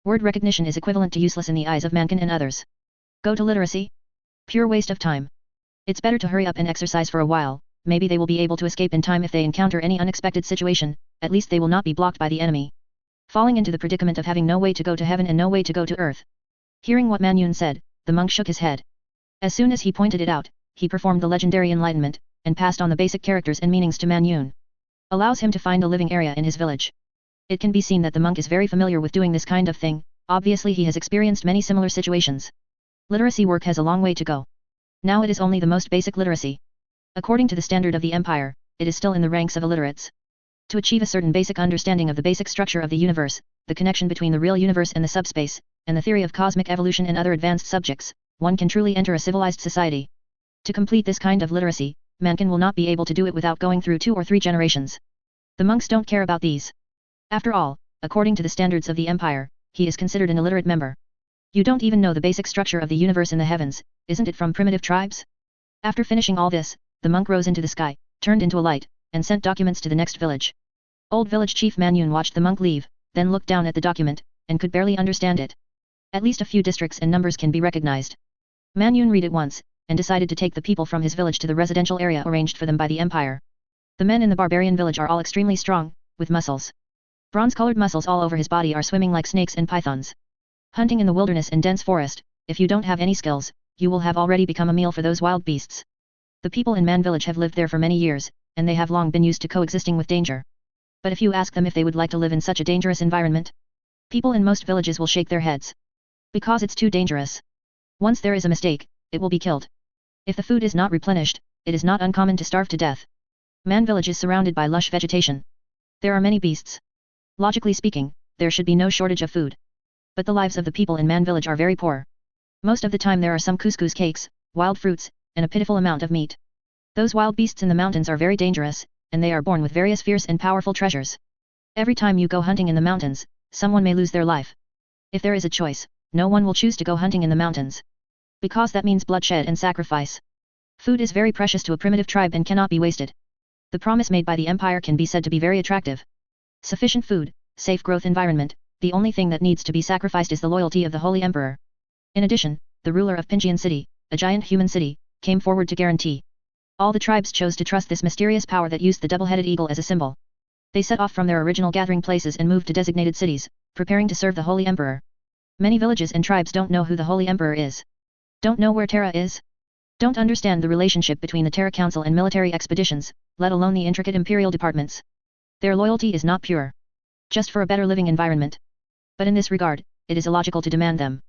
Word recognition is equivalent to useless in the eyes of mankind and others. Go to literacy? Pure waste of time. It's better to hurry up and exercise for a while, maybe they will be able to escape in time if they encounter any unexpected situation, at least they will not be blocked by the enemy. Falling into the predicament of having no way to go to heaven and no way to go to earth. Hearing what Man Yun said, the monk shook his head. As soon as he pointed it out, he performed the legendary enlightenment, and passed on the basic characters and meanings to Man Yun. Allows him to find a living area in his village. It can be seen that the monk is very familiar with doing this kind of thing, obviously he has experienced many similar situations. Literacy work has a long way to go. Now it is only the most basic literacy. According to the standard of the empire, it is still in the ranks of illiterates. To achieve a certain basic understanding of the basic structure of the universe, the connection between the real universe and the subspace, and the theory of cosmic evolution and other advanced subjects, one can truly enter a civilized society. To complete this kind of literacy, mankind will not be able to do it without going through 2 or 3 generations. The monks don't care about these. After all, according to the standards of the empire, he is considered an illiterate member. You don't even know the basic structure of the universe in the heavens, isn't it from primitive tribes? After finishing all this, the monk rose into the sky, turned into a light, and sent documents to the next village. Old village chief Man Yun watched the monk leave, then looked down at the document, and could barely understand it. At least a few districts and numbers can be recognized. Man Yun read it once, and decided to take the people from his village to the residential area arranged for them by the empire. The men in the barbarian village are all extremely strong, with muscles. Bronze-colored muscles all over his body are swimming like snakes and pythons. Hunting in the wilderness and dense forest, if you don't have any skills, you will have already become a meal for those wild beasts. The people in Man Village have lived there for many years, and they have long been used to coexisting with danger. But if you ask them if they would like to live in such a dangerous environment, people in most villages will shake their heads. Because it's too dangerous. Once there is a mistake, it will be killed. If the food is not replenished, it is not uncommon to starve to death. Man Village is surrounded by lush vegetation. There are many beasts. Logically speaking, there should be no shortage of food. But the lives of the people in Man Village are very poor. Most of the time there are some couscous cakes, wild fruits, and a pitiful amount of meat. Those wild beasts in the mountains are very dangerous, and they are born with various fierce and powerful treasures. Every time you go hunting in the mountains, someone may lose their life. If there is a choice, no one will choose to go hunting in the mountains. Because that means bloodshed and sacrifice. Food is very precious to a primitive tribe and cannot be wasted. The promise made by the empire can be said to be very attractive. Sufficient food, safe growth environment, the only thing that needs to be sacrificed is the loyalty of the Holy Emperor. In addition, the ruler of Pinjian City, a giant human city, came forward to guarantee. All the tribes chose to trust this mysterious power that used the double-headed eagle as a symbol. They set off from their original gathering places and moved to designated cities, preparing to serve the Holy Emperor. Many villages and tribes don't know who the Holy Emperor is. Don't know where Terra is? Don't understand the relationship between the Terra Council and military expeditions, let alone the intricate imperial departments. Their loyalty is not pure. Just for a better living environment. But in this regard, it is illogical to demand them.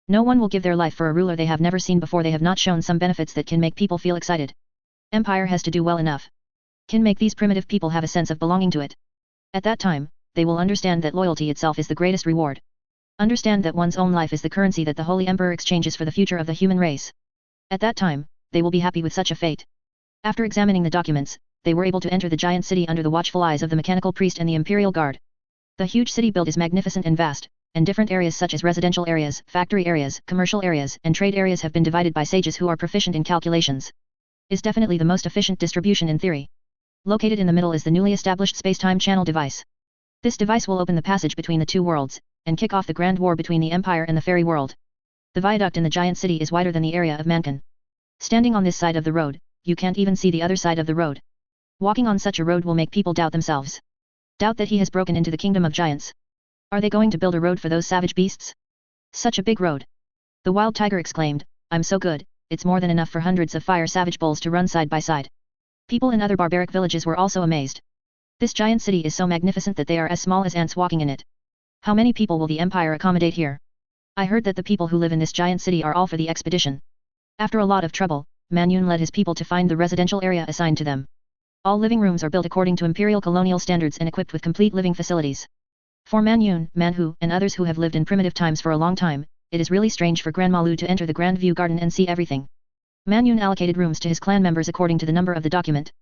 No one will give their life for a ruler they have never seen before they have not shown some benefits that can make people feel excited. Empire has to do well enough. Can make these primitive people have a sense of belonging to it. At that time, they will understand that loyalty itself is the greatest reward. Understand that one's own life is the currency that the Holy Emperor exchanges for the future of the human race. At that time, they will be happy with such a fate. After examining the documents, they were able to enter the giant city under the watchful eyes of the mechanical priest and the imperial guard. The huge city built is magnificent and vast, and different areas such as residential areas, factory areas, commercial areas, and trade areas have been divided by sages who are proficient in calculations. Is definitely the most efficient distribution in theory. Located in the middle is the newly established space-time channel device. This device will open the passage between the two worlds, and kick off the grand war between the Empire and the fairy world. The viaduct in the giant city is wider than the area of Mankin. Standing on this side of the road, you can't even see the other side of the road. Walking on such a road will make people doubt themselves. Doubt that he has broken into the kingdom of giants. Are they going to build a road for those savage beasts? Such a big road. The wild tiger exclaimed, I'm so good, it's more than enough for hundreds of fire savage bulls to run side by side. People in other barbaric villages were also amazed. This giant city is so magnificent that they are as small as ants walking in it. How many people will the Empire accommodate here? I heard that the people who live in this giant city are all for the expedition. After a lot of trouble, Man Yun led his people to find the residential area assigned to them. All living rooms are built according to imperial colonial standards and equipped with complete living facilities. For Man Yun, Man Hu, and others who have lived in primitive times for a long time, it is really strange for Grandma Lu to enter the Grand View Garden and see everything. Man Yun allocated rooms to his clan members according to the number of the document.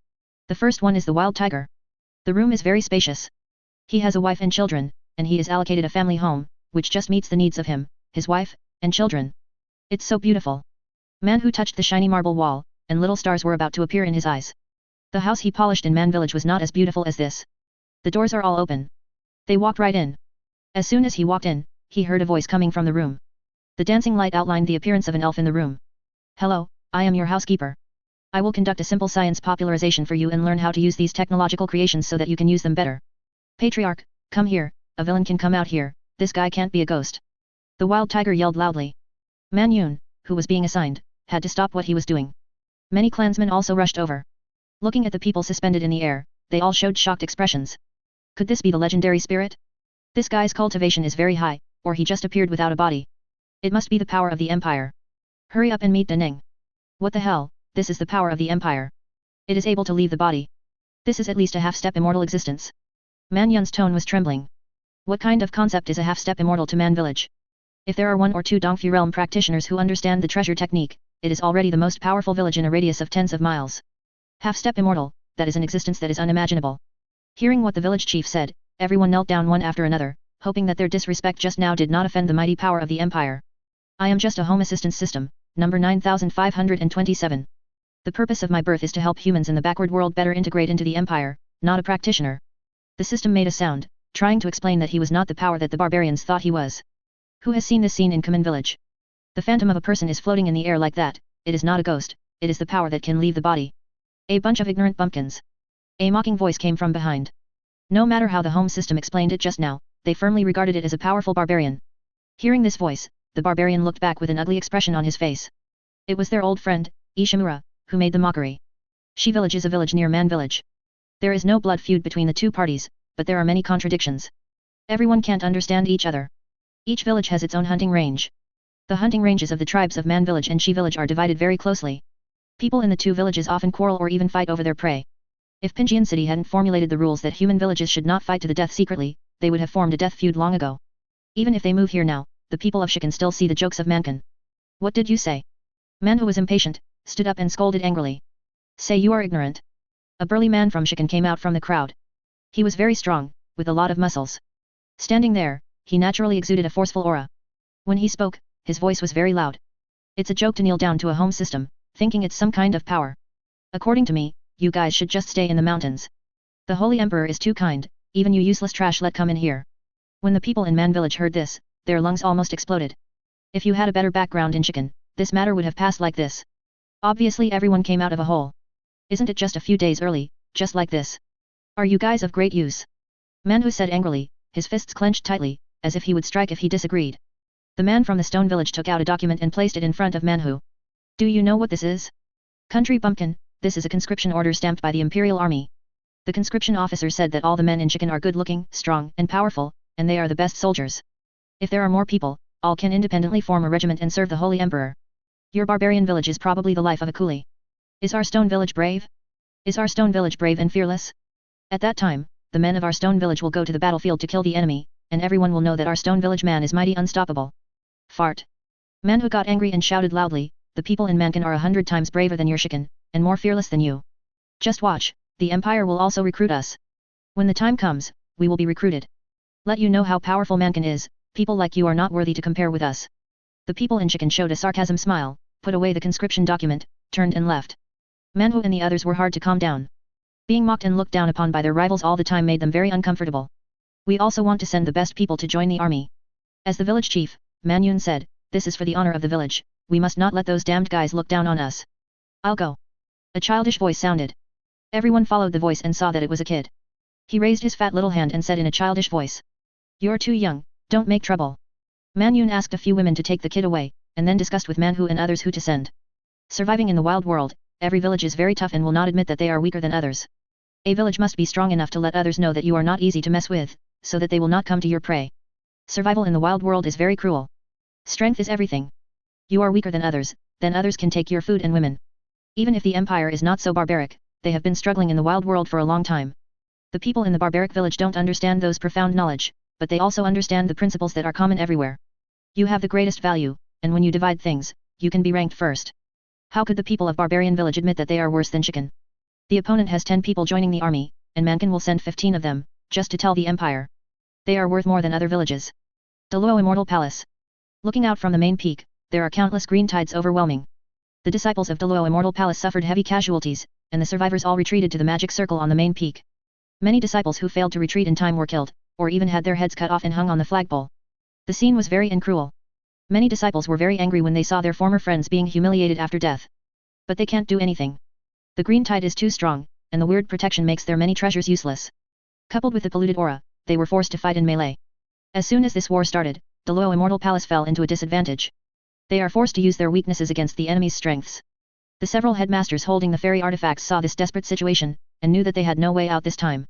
The first one is the wild tiger. The room is very spacious. He has a wife and children, and he is allocated a family home, which just meets the needs of him, his wife, and children. It's so beautiful. Man Hu touched the shiny marble wall, and little stars were about to appear in his eyes. The house he polished in Man Village was not as beautiful as this. The doors are all open. They walked right in. As soon as he walked in, he heard a voice coming from the room. The dancing light outlined the appearance of an elf in the room. Hello, I am your housekeeper. I will conduct a simple science popularization for you and learn how to use these technological creations so that you can use them better. Patriarch, come here, a villain can come out here, this guy can't be a ghost. The wild tiger yelled loudly. Man Yun, who was being assigned, had to stop what he was doing. Many clansmen also rushed over. Looking at the people suspended in the air, they all showed shocked expressions. Could this be the legendary spirit? This guy's cultivation is very high, or he just appeared without a body. It must be the power of the Empire. Hurry up and meet Deneng. What the hell, this is the power of the Empire. It is able to leave the body. This is at least a half-step immortal existence. Man Yun's tone was trembling. What kind of concept is a half-step immortal to Man Village? If there are 1 or 2 Dongfu realm practitioners who understand the treasure technique, it is already the most powerful village in a radius of tens of miles. Half-step immortal, that is an existence that is unimaginable. Hearing what the village chief said, everyone knelt down one after another, hoping that their disrespect just now did not offend the mighty power of the Empire. I am just a home assistance system, number 9527. The purpose of my birth is to help humans in the backward world better integrate into the Empire, not a practitioner. The system made a sound, trying to explain that he was not the power that the barbarians thought he was. Who has seen this scene in Kamen Village? The phantom of a person is floating in the air like that, it is not a ghost, it is the power that can leave the body. A bunch of ignorant bumpkins. A mocking voice came from behind. No matter how the home system explained it just now, they firmly regarded it as a powerful barbarian. Hearing this voice, the barbarian looked back with an ugly expression on his face. It was their old friend, Ishimura, who made the mockery. Shi Village is a village near Man Village. There is no blood feud between the two parties, but there are many contradictions. Everyone can't understand each other. Each village has its own hunting range. The hunting ranges of the tribes of Man Village and Shi Village are divided very closely. People in the two villages often quarrel or even fight over their prey. If Pinjian City hadn't formulated the rules that human villages should not fight to the death secretly, they would have formed a death feud long ago. Even if they move here now, the people of Shi can still see the jokes of Mankin. What did you say? Man who was impatient, stood up and scolded angrily. Say you are ignorant. A burly man from Shikan came out from the crowd. He was very strong, with a lot of muscles. Standing there, he naturally exuded a forceful aura. When he spoke, his voice was very loud. It's a joke to kneel down to a home system, thinking it's some kind of power. According to me, you guys should just stay in the mountains. The Holy Emperor is too kind, even you useless trash let come in here. When the people in Man Village heard this, their lungs almost exploded. If you had a better background in Shikan, this matter would have passed like this. Obviously everyone came out of a hole. Isn't it just a few days early, just like this? Are you guys of great use? Manhu said angrily, his fists clenched tightly, as if he would strike if he disagreed. The man from the stone village took out a document and placed it in front of Manhu. Do you know what this is? Country bumpkin, this is a conscription order stamped by the Imperial Army. The conscription officer said that all the men in Shikan are good-looking, strong, and powerful, and they are the best soldiers. If there are more people, all can independently form a regiment and serve the Holy Emperor. Your barbarian village is probably the life of a coolie. Is our stone village brave? Is our stone village brave and fearless? At that time, the men of our stone village will go to the battlefield to kill the enemy, and everyone will know that our stone village man is mighty unstoppable. Fart. Manhu got angry and shouted loudly, the people in Mankin are 100 times braver than your Shikan, and more fearless than you. Just watch, the Empire will also recruit us. When the time comes, we will be recruited. Let you know how powerful Mankin is, People like you are not worthy to compare with us. The people in chicken showed a sarcasm smile, put away the conscription document, turned and left. Manhu and the others were hard to calm down. Being mocked and looked down upon by their rivals all the time made them very uncomfortable. We also want to send the best people to join the army. As the village chief, Man Yun said, this is for the honor of the village, we must not let those damned guys look down on us. I'll go. A childish voice sounded. Everyone followed the voice and saw that it was a kid. He raised his fat little hand and said in a childish voice. You're too young, don't make trouble. Man Yun asked a few women to take the kid away, and then discussed with Manhu and others who to send. Surviving in the wild world, every village is very tough and will not admit that they are weaker than others. A village must be strong enough to let others know that you are not easy to mess with, so that they will not come to your prey. Survival in the wild world is very cruel. Strength is everything. You are weaker than others, then others can take your food and women. Even if the empire is not so barbaric, they have been struggling in the wild world for a long time. The people in the barbaric village don't understand those profound knowledge, but they also understand the principles that are common everywhere. You have the greatest value, and when you divide things, you can be ranked first. How could the people of barbarian village admit that they are worse than chicken? The opponent has 10 people joining the army, and Mankin will send 15 of them, just to tell the empire. They are worth more than other villages. Deluo Immortal Palace. Looking out from the main peak, there are countless green tides overwhelming. The disciples of Deluo Immortal Palace suffered heavy casualties, and the survivors all retreated to the magic circle on the main peak. Many disciples who failed to retreat in time were killed, or even had their heads cut off and hung on the flagpole. The scene was very cruel. Many disciples were very angry when they saw their former friends being humiliated after death. But they can't do anything. The green tide is too strong, and the weird protection makes their many treasures useless. Coupled with the polluted aura, they were forced to fight in melee. As soon as this war started, Deluo Immortal Palace fell into a disadvantage. They are forced to use their weaknesses against the enemy's strengths. The several headmasters holding the fairy artifacts saw this desperate situation, and knew that they had no way out this time.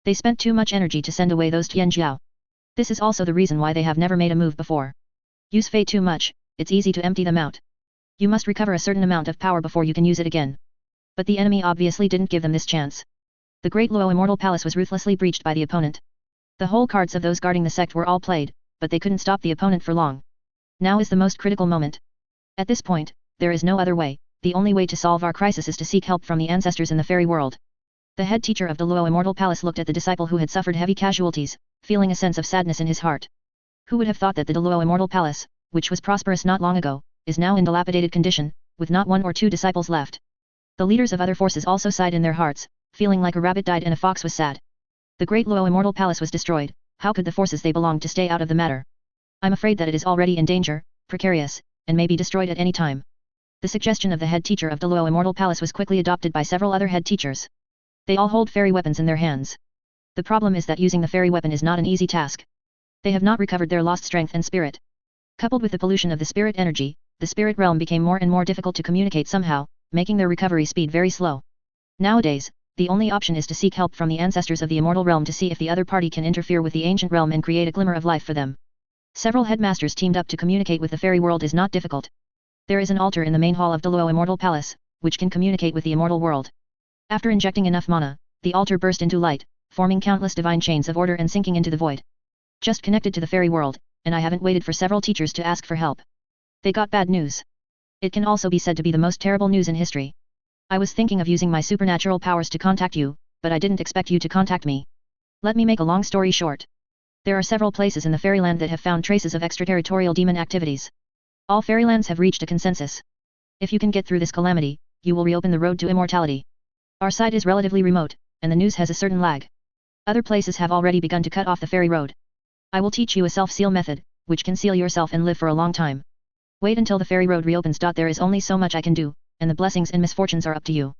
They spent too much energy to send away those Tianjiao. This is also the reason why they have never made a move before. Use Fei too much, it's easy to empty them out. You must recover a certain amount of power before you can use it again. But the enemy obviously didn't give them this chance. The Great Luo Immortal Palace was ruthlessly breached by the opponent. The whole cards of those guarding the sect were all played, but they couldn't stop the opponent for long. Now is the most critical moment. At this point, there is no other way, the only way to solve our crisis is to seek help from the ancestors in the fairy world. The head teacher of the Luo Immortal Palace looked at the disciple who had suffered heavy casualties, feeling a sense of sadness in his heart. Who would have thought that the Luo Immortal Palace, which was prosperous not long ago, is now in dilapidated condition, with not 1 or 2 disciples left. The leaders of other forces also sighed in their hearts, feeling like a rabbit died and a fox was sad. The Great Luo Immortal Palace was destroyed, how could the forces they belonged to stay out of the matter? I'm afraid that it is already in danger, precarious, and may be destroyed at any time. The suggestion of the head teacher of the Luo Immortal Palace was quickly adopted by several other head teachers. They all hold fairy weapons in their hands. The problem is that using the fairy weapon is not an easy task. They have not recovered their lost strength and spirit. Coupled with the pollution of the spirit energy, the spirit realm became more and more difficult to communicate somehow, making their recovery speed very slow. Nowadays, the only option is to seek help from the ancestors of the immortal realm to see if the other party can interfere with the ancient realm and create a glimmer of life for them. Several headmasters teamed up to communicate with the fairy world is not difficult. There is an altar in the main hall of Deluo Immortal Palace, which can communicate with the immortal world. After injecting enough mana, the altar burst into light, forming countless divine chains of order and sinking into the void. Just connected to the fairy world, and I haven't waited for several teachers to ask for help. They got bad news. It can also be said to be the most terrible news in history. I was thinking of using my supernatural powers to contact you, but I didn't expect you to contact me. Let me make a long story short. There are several places in the fairyland that have found traces of extraterritorial demon activities. All fairylands have reached a consensus. If you can get through this calamity, you will reopen the road to immortality. Our side is relatively remote, and the news has a certain lag. Other places have already begun to cut off the fairy road. I will teach you a self-seal method, which can seal yourself and live for a long time. Wait until the fairy road reopens. There is only so much I can do, and the blessings and misfortunes are up to you.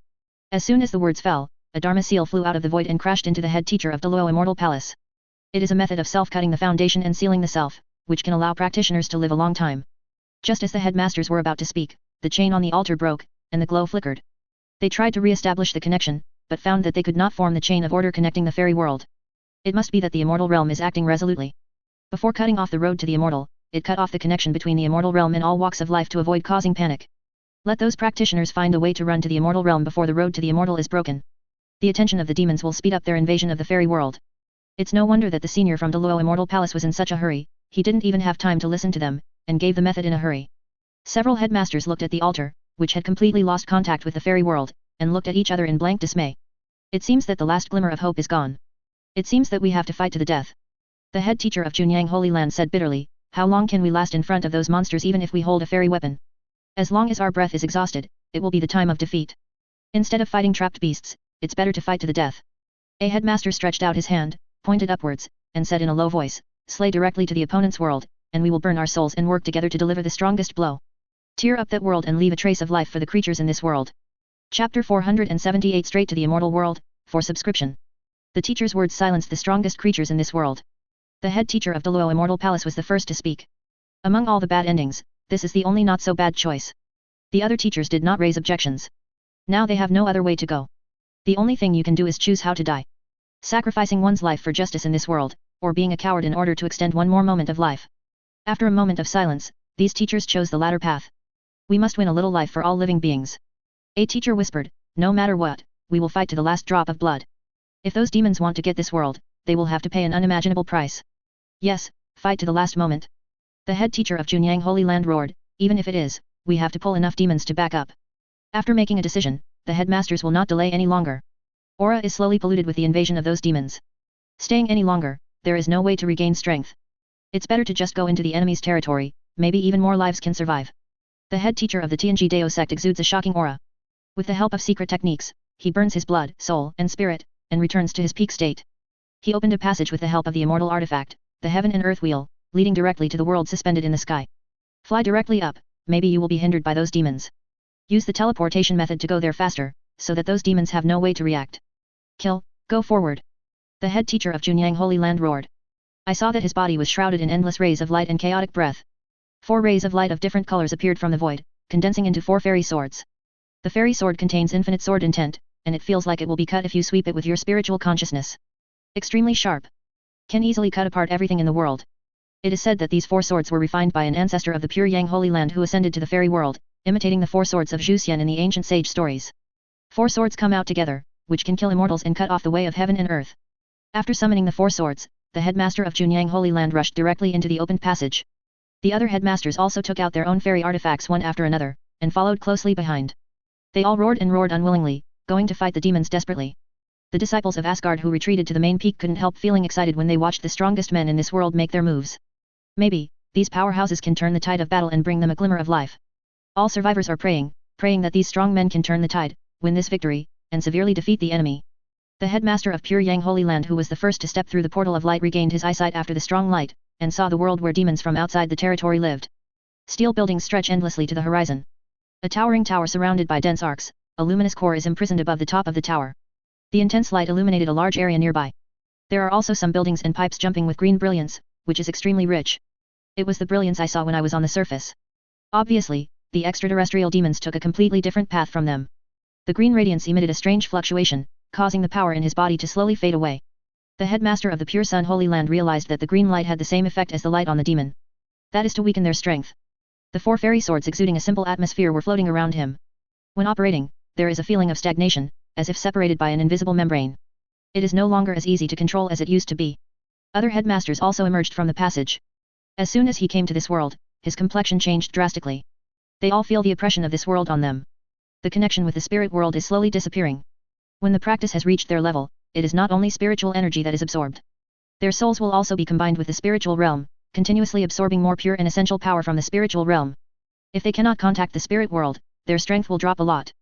As soon as the words fell, a Dharma seal flew out of the void and crashed into the head teacher of Deluo Immortal Palace. It is a method of self-cutting the foundation and sealing the self, which can allow practitioners to live a long time. Just as the headmasters were about to speak, the chain on the altar broke, and the glow flickered. They tried to re-establish the connection, but found that they could not form the chain of order connecting the fairy world. It must be that the immortal realm is acting resolutely. Before cutting off the road to the immortal, it cut off the connection between the immortal realm and all walks of life to avoid causing panic. Let those practitioners find a way to run to the immortal realm before the road to the immortal is broken. The attention of the demons will speed up their invasion of the fairy world. It's no wonder that the senior from Deluo Immortal Palace was in such a hurry, he didn't even have time to listen to them, and gave the method in a hurry. Several headmasters looked at the altar, which had completely lost contact with the fairy world, and looked at each other in blank dismay. It seems that the last glimmer of hope is gone. It seems that we have to fight to the death. The head teacher of Junyang Holy Land said bitterly, how long can we last in front of those monsters even if we hold a fairy weapon? As long as our breath is exhausted, it will be the time of defeat. Instead of fighting trapped beasts, it's better to fight to the death. A headmaster stretched out his hand, pointed upwards, and said in a low voice, slay directly to the opponent's world, and we will burn our souls and work together to deliver the strongest blow. Tear up that world and leave a trace of life for the creatures in this world. Chapter 478 Straight to the Immortal World, for subscription. The teacher's words silenced the strongest creatures in this world. The head teacher of Deluo Immortal Palace was the first to speak. Among all the bad endings, this is the only not so bad choice. The other teachers did not raise objections. Now they have no other way to go. The only thing you can do is choose how to die. Sacrificing one's life for justice in this world, or being a coward in order to extend one more moment of life. After a moment of silence, these teachers chose the latter path. We must win a little life for all living beings. A teacher whispered, no matter what, we will fight to the last drop of blood. If those demons want to get this world, they will have to pay an unimaginable price. Yes, fight to the last moment. The head teacher of Junyang Holy Land roared, even if it is, we have to pull enough demons to back up. After making a decision, the headmasters will not delay any longer. Aura is slowly polluted with the invasion of those demons. Staying any longer, there is no way to regain strength. It's better to just go into the enemy's territory, maybe even more lives can survive. The head teacher of the Tianji Dao sect exudes a shocking aura. With the help of secret techniques, he burns his blood, soul, and spirit, and returns to his peak state. He opened a passage with the help of the immortal artifact, the heaven and earth wheel, leading directly to the world suspended in the sky. Fly directly up, maybe you will be hindered by those demons. Use the teleportation method to go there faster, so that those demons have no way to react. Kill, go forward. The head teacher of Junyang Holy Land roared. I saw that his body was shrouded in endless rays of light and chaotic breath. 4 rays of light of different colors appeared from the void, condensing into 4 fairy swords. The fairy sword contains infinite sword intent, and it feels like it will be cut if you sweep it with your spiritual consciousness. Extremely sharp. Can easily cut apart everything in the world. It is said that these 4 swords were refined by an ancestor of the pure Yang Holy Land who ascended to the fairy world, imitating the 4 swords of Zhu Xian in the ancient sage stories. 4 swords come out together, which can kill immortals and cut off the way of heaven and earth. After summoning the 4 swords, the headmaster of Junyang Holy Land rushed directly into the opened passage. The other headmasters also took out their own fairy artifacts one after another, and followed closely behind. They all roared and roared unwillingly, going to fight the demons desperately. The disciples of Asgard who retreated to the main peak couldn't help feeling excited when they watched the strongest men in this world make their moves. Maybe, these powerhouses can turn the tide of battle and bring them a glimmer of life. All survivors are praying that these strong men can turn the tide, win this victory, and severely defeat the enemy. The headmaster of pure Yang Holy Land who was the first to step through the portal of light regained his eyesight after the strong light, and saw the world where demons from outside the territory lived. Steel buildings stretch endlessly to the horizon. A towering tower surrounded by dense arcs, a luminous core is imprisoned above the top of the tower. The intense light illuminated a large area nearby. There are also some buildings and pipes jumping with green brilliance, which is extremely rich. It was the brilliance I saw when I was on the surface. Obviously, the extraterrestrial demons took a completely different path from them. The green radiance emitted a strange fluctuation, causing the power in his body to slowly fade away. The headmaster of the pure Sun Holy Land realized that the green light had the same effect as the light on the demon. That is to weaken their strength. The 4 fairy swords exuding a simple atmosphere were floating around him. When operating, there is a feeling of stagnation, as if separated by an invisible membrane. It is no longer as easy to control as it used to be. Other headmasters also emerged from the passage. As soon as he came to this world, his complexion changed drastically. They all feel the oppression of this world on them. The connection with the spirit world is slowly disappearing. When the practice has reached their level, it is not only spiritual energy that is absorbed. Their souls will also be combined with the spiritual realm, continuously absorbing more pure and essential power from the spiritual realm. If they cannot contact the spirit world, their strength will drop a lot.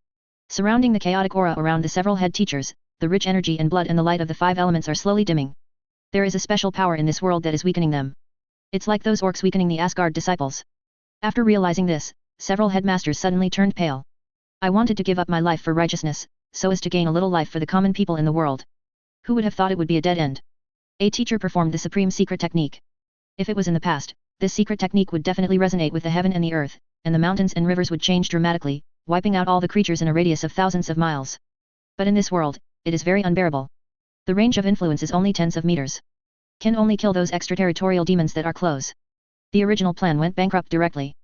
Surrounding the chaotic aura around the several head teachers, the rich energy and blood and the light of the 5 elements are slowly dimming. There is a special power in this world that is weakening them. It's like those orcs weakening the Asgard disciples. After realizing this, several headmasters suddenly turned pale. I wanted to give up my life for righteousness, so as to gain a little life for the common people in the world. Who would have thought it would be a dead end? A teacher performed the supreme secret technique. If it was in the past, this secret technique would definitely resonate with the heaven and the earth, and the mountains and rivers would change dramatically, wiping out all the creatures in a radius of thousands of miles. But in this world, it is very unbearable. The range of influence is only tens of meters. Can only kill those extraterritorial demons that are close. The original plan went bankrupt directly.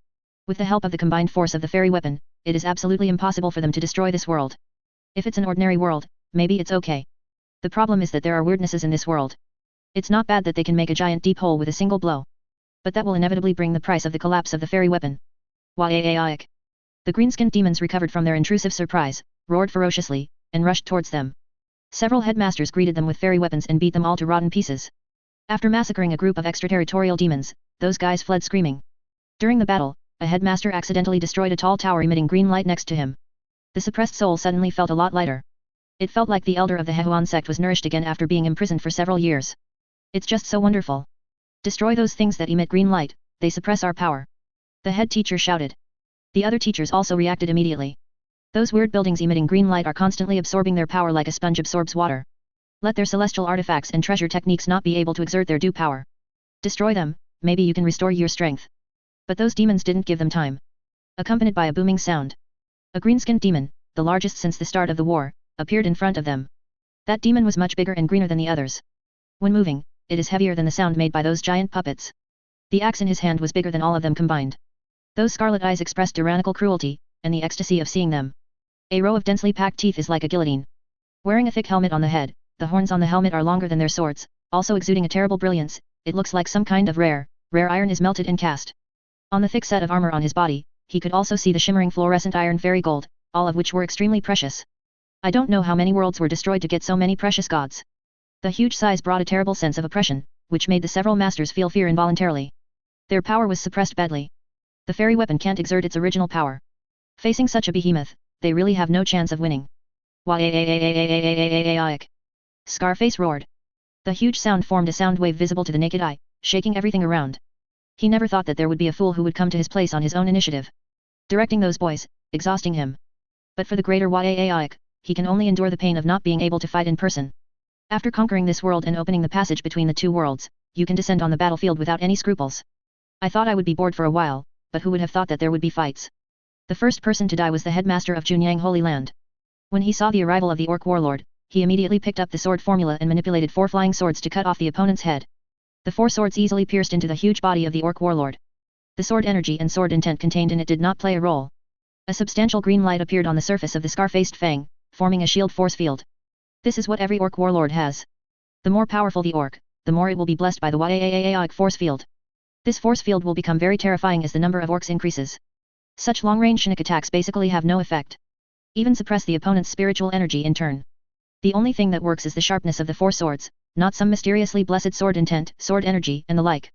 With the help of the combined force of the fairy weapon, it is absolutely impossible for them to destroy this world. If it's an ordinary world, maybe it's okay. The problem is that there are weirdnesses in this world. It's not bad that they can make a giant deep hole with a single blow. But that will inevitably bring the price of the collapse of the fairy weapon. Why? The green-skinned demons recovered from their intrusive surprise, roared ferociously, and rushed towards them. Several headmasters greeted them with fairy weapons and beat them all to rotten pieces. After massacring a group of extraterritorial demons, those guys fled screaming. During the battle, a headmaster accidentally destroyed a tall tower emitting green light next to him. The suppressed soul suddenly felt a lot lighter. It felt like the elder of the Hehuan sect was nourished again after being imprisoned for several years. It's just so wonderful. Destroy those things that emit green light, they suppress our power. The head teacher shouted. The other teachers also reacted immediately. Those weird buildings emitting green light are constantly absorbing their power like a sponge absorbs water. Let their celestial artifacts and treasure techniques not be able to exert their due power. Destroy them, maybe you can restore your strength. But those demons didn't give them time. Accompanied by a booming sound. A green-skinned demon, the largest since the start of the war, appeared in front of them. That demon was much bigger and greener than the others. When moving, it is heavier than the sound made by those giant puppets. The axe in his hand was bigger than all of them combined. Those scarlet eyes expressed tyrannical cruelty, and the ecstasy of seeing them. A row of densely packed teeth is like a guillotine. Wearing a thick helmet on the head, the horns on the helmet are longer than their swords, also exuding a terrible brilliance. It looks like some kind of rare iron is melted and cast. On the thick set of armor on his body, he could also see the shimmering fluorescent iron fairy gold, all of which were extremely precious. I don't know how many worlds were destroyed to get so many precious gods. The huge size brought a terrible sense of oppression, which made the several masters feel fear involuntarily. Their power was suppressed badly. The fairy weapon can't exert its original power. Facing such a behemoth, they really have no chance of winning. Scarface roared. The huge sound formed a sound wave visible to the naked eye, shaking everything around. He never thought that there would be a fool who would come to his place on his own initiative. Directing those boys, exhausting him. But for the greater Yaik, he can only endure the pain of not being able to fight in person. After conquering this world and opening the passage between the two worlds, you can descend on the battlefield without any scruples. I thought I would be bored for a while, but who would have thought that there would be fights? The first person to die was the headmaster of Junyang Holy Land. When he saw the arrival of the orc warlord, he immediately picked up the sword formula and manipulated 4 flying swords to cut off the opponent's head. The 4 swords easily pierced into the huge body of the orc warlord. The sword energy and sword intent contained in it did not play a role. A substantial green light appeared on the surface of the scar-faced fang, forming a shield force field. This is what every orc warlord has. The more powerful the orc, the more it will be blessed by the Yaik force field. This force field will become very terrifying as the number of orcs increases. Such long-range Shinnik attacks basically have no effect. Even suppress the opponent's spiritual energy in turn. The only thing that works is the sharpness of the 4 swords, not some mysteriously blessed sword intent, sword energy, and the like.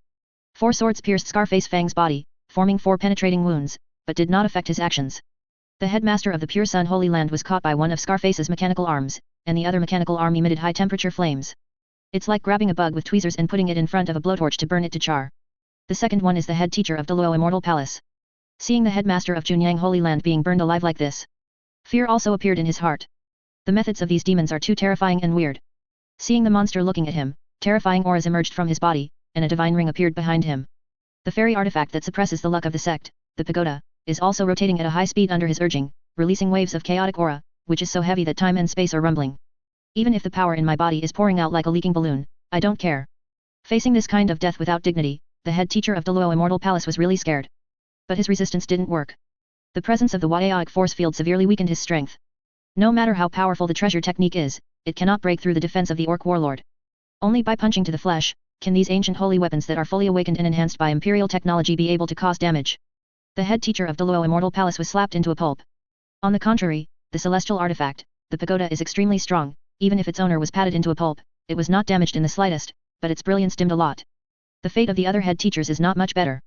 4 swords pierced Scarface Fang's body, forming 4 penetrating wounds, but did not affect his actions. The headmaster of the Pure Sun Holy Land was caught by one of Scarface's mechanical arms, and the other mechanical arm emitted high-temperature flames. It's like grabbing a bug with tweezers and putting it in front of a blowtorch to burn it to char. The second one is the head teacher of Deluo Immortal Palace. Seeing the headmaster of Junyang Holy Land being burned alive like this, fear also appeared in his heart. The methods of these demons are too terrifying and weird. Seeing the monster looking at him, terrifying auras emerged from his body, and a divine ring appeared behind him. The fairy artifact that suppresses the luck of the sect, the pagoda, is also rotating at a high speed under his urging, releasing waves of chaotic aura, which is so heavy that time and space are rumbling. Even if the power in my body is pouring out like a leaking balloon, I don't care. Facing this kind of death without dignity, the head teacher of Deluo Immortal Palace was really scared. But his resistance didn't work. The presence of the Yaik force field severely weakened his strength. No matter how powerful the treasure technique is, it cannot break through the defense of the orc warlord. Only by punching to the flesh, can these ancient holy weapons that are fully awakened and enhanced by imperial technology be able to cause damage. The head teacher of Deluo Immortal Palace was slapped into a pulp. On the contrary, the celestial artifact, the pagoda is extremely strong. Even if its owner was patted into a pulp, it was not damaged in the slightest, but its brilliance dimmed a lot. The fate of the other head teachers is not much better.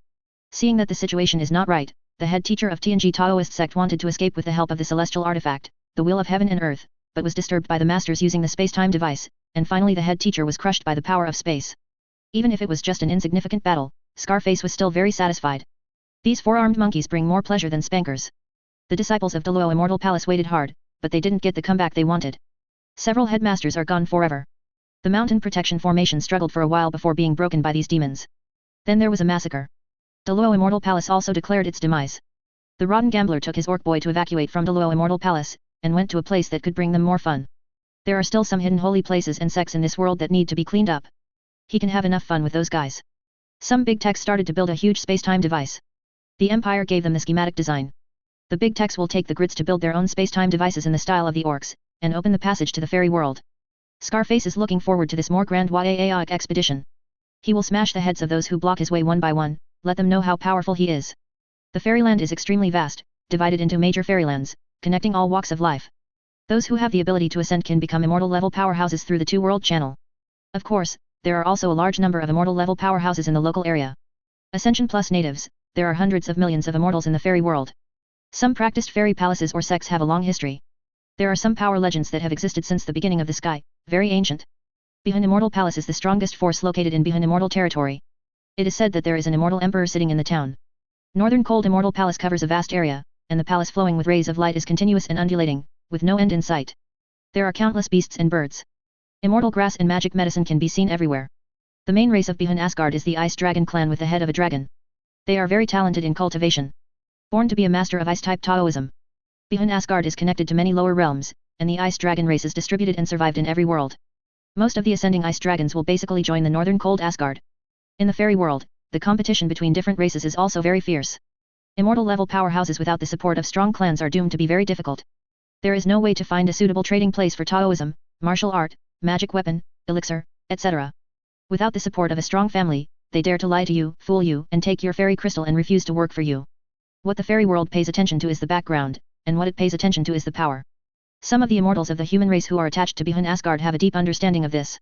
Seeing that the situation is not right, the head teacher of TNG Taoist sect wanted to escape with the help of the celestial artifact, the will of heaven and earth, but was disturbed by the masters using the space-time device, and finally the head teacher was crushed by the power of space. Even if it was just an insignificant battle, Scarface was still very satisfied. These 4-armed monkeys bring more pleasure than spankers. The disciples of Deluo Immortal Palace waited hard, but they didn't get the comeback they wanted. Several headmasters are gone forever. The mountain protection formation struggled for a while before being broken by these demons. Then there was a massacre. Deluo Immortal Palace also declared its demise. The rotten gambler took his orc boy to evacuate from Deluo Immortal Palace, and went to a place that could bring them more fun. There are still some hidden holy places and sects in this world that need to be cleaned up. He can have enough fun with those guys. Some big techs started to build a huge space-time device. The Empire gave them the schematic design. The big techs will take the grids to build their own space-time devices in the style of the orcs, and open the passage to the fairy world. Scarface is looking forward to this more grand Yaik expedition. He will smash the heads of those who block his way one by one, let them know how powerful he is. The fairyland is extremely vast, divided into major fairylands, connecting all walks of life. Those who have the ability to ascend can become immortal level powerhouses through the two-world channel. Of course, there are also a large number of immortal level powerhouses in the local area. Ascension plus natives, there are hundreds of millions of immortals in the fairy world. Some practiced fairy palaces or sects have a long history. There are some power legends that have existed since the beginning of the sky, very ancient. Bihun Immortal Palace is the strongest force located in Bihun Immortal territory. It is said that there is an immortal emperor sitting in the town. Northern Cold Immortal Palace covers a vast area, and the palace flowing with rays of light is continuous and undulating, with no end in sight. There are countless beasts and birds. Immortal grass and magic medicine can be seen everywhere. The main race of Bihun Asgard is the Ice Dragon clan with the head of a dragon. They are very talented in cultivation. Born to be a master of ice-type Taoism. Bihun Asgard is connected to many lower realms, and the Ice Dragon race is distributed and survived in every world. Most of the ascending Ice Dragons will basically join the Northern Cold Asgard. In the fairy world, the competition between different races is also very fierce. Immortal level powerhouses without the support of strong clans are doomed to be very difficult. There is no way to find a suitable trading place for Taoism, martial art, magic weapon, elixir, etc. Without the support of a strong family, they dare to lie to you, fool you, and take your fairy crystal and refuse to work for you. What the fairy world pays attention to is the background, and what it pays attention to is the power. Some of the immortals of the human race who are attached to Bihun Asgard have a deep understanding of this.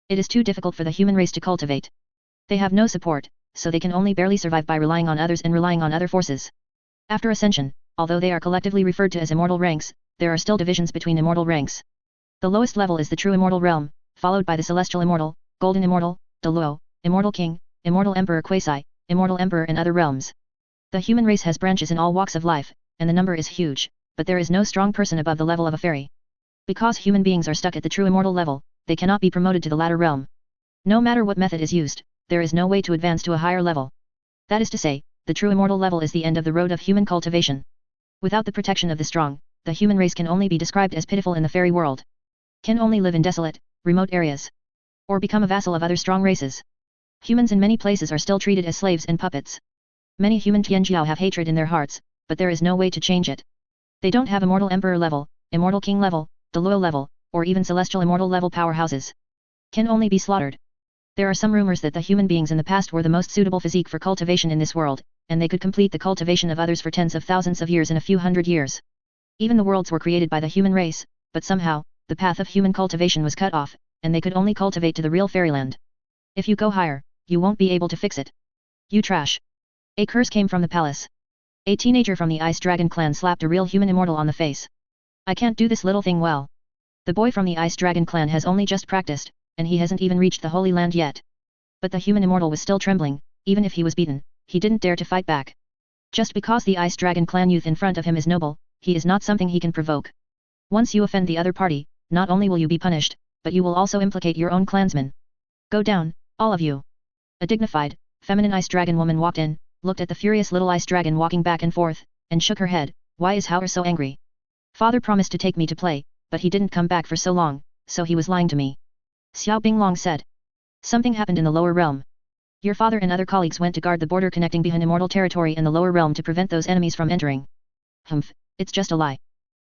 It is too difficult for the human race to cultivate. They have no support, so they can only barely survive by relying on others and relying on other forces. After ascension, although they are collectively referred to as immortal ranks, there are still divisions between immortal ranks. The lowest level is the true immortal realm, followed by the celestial immortal, golden immortal, Deluo, immortal king, immortal emperor Quasi, immortal emperor and other realms. The human race has branches in all walks of life, and the number is huge, but there is no strong person above the level of a fairy. Because human beings are stuck at the true immortal level, they cannot be promoted to the latter realm. No matter what method is used, there is no way to advance to a higher level. That is to say, the true immortal level is the end of the road of human cultivation. Without the protection of the strong, the human race can only be described as pitiful in the fairy world. Can only live in desolate, remote areas. Or become a vassal of other strong races. Humans in many places are still treated as slaves and puppets. Many human Tianjiao have hatred in their hearts, but there is no way to change it. They don't have immortal emperor level, immortal king level, Deluo level, or even celestial immortal level powerhouses. Can only be slaughtered. There are some rumors that the human beings in the past were the most suitable physique for cultivation in this world, and they could complete the cultivation of others for tens of thousands of years in a few hundred years. Even the worlds were created by the human race, but somehow, the path of human cultivation was cut off, and they could only cultivate to the real fairyland. If you go higher, you won't be able to fix it. You trash. A curse came from the palace. A teenager from the Ice Dragon clan slapped a real human immortal on the face. I can't do this little thing well. The boy from the Ice Dragon clan has only just practiced, and he hasn't even reached the Holy Land yet. But the human immortal was still trembling, even if he was beaten, he didn't dare to fight back. Just because the Ice Dragon clan youth in front of him is noble, he is not something he can provoke. Once you offend the other party, not only will you be punished, but you will also implicate your own clansmen. Go down, all of you. A dignified, feminine Ice Dragon woman walked in, looked at the furious little Ice Dragon walking back and forth, and shook her head. Why is Howard so angry? Father promised to take me to play, but he didn't come back for so long, so he was lying to me. Xiao Binglong said. Something happened in the lower realm. Your father and other colleagues went to guard the border connecting Bihun Immortal territory and the lower realm to prevent those enemies from entering. Humph, it's just a lie.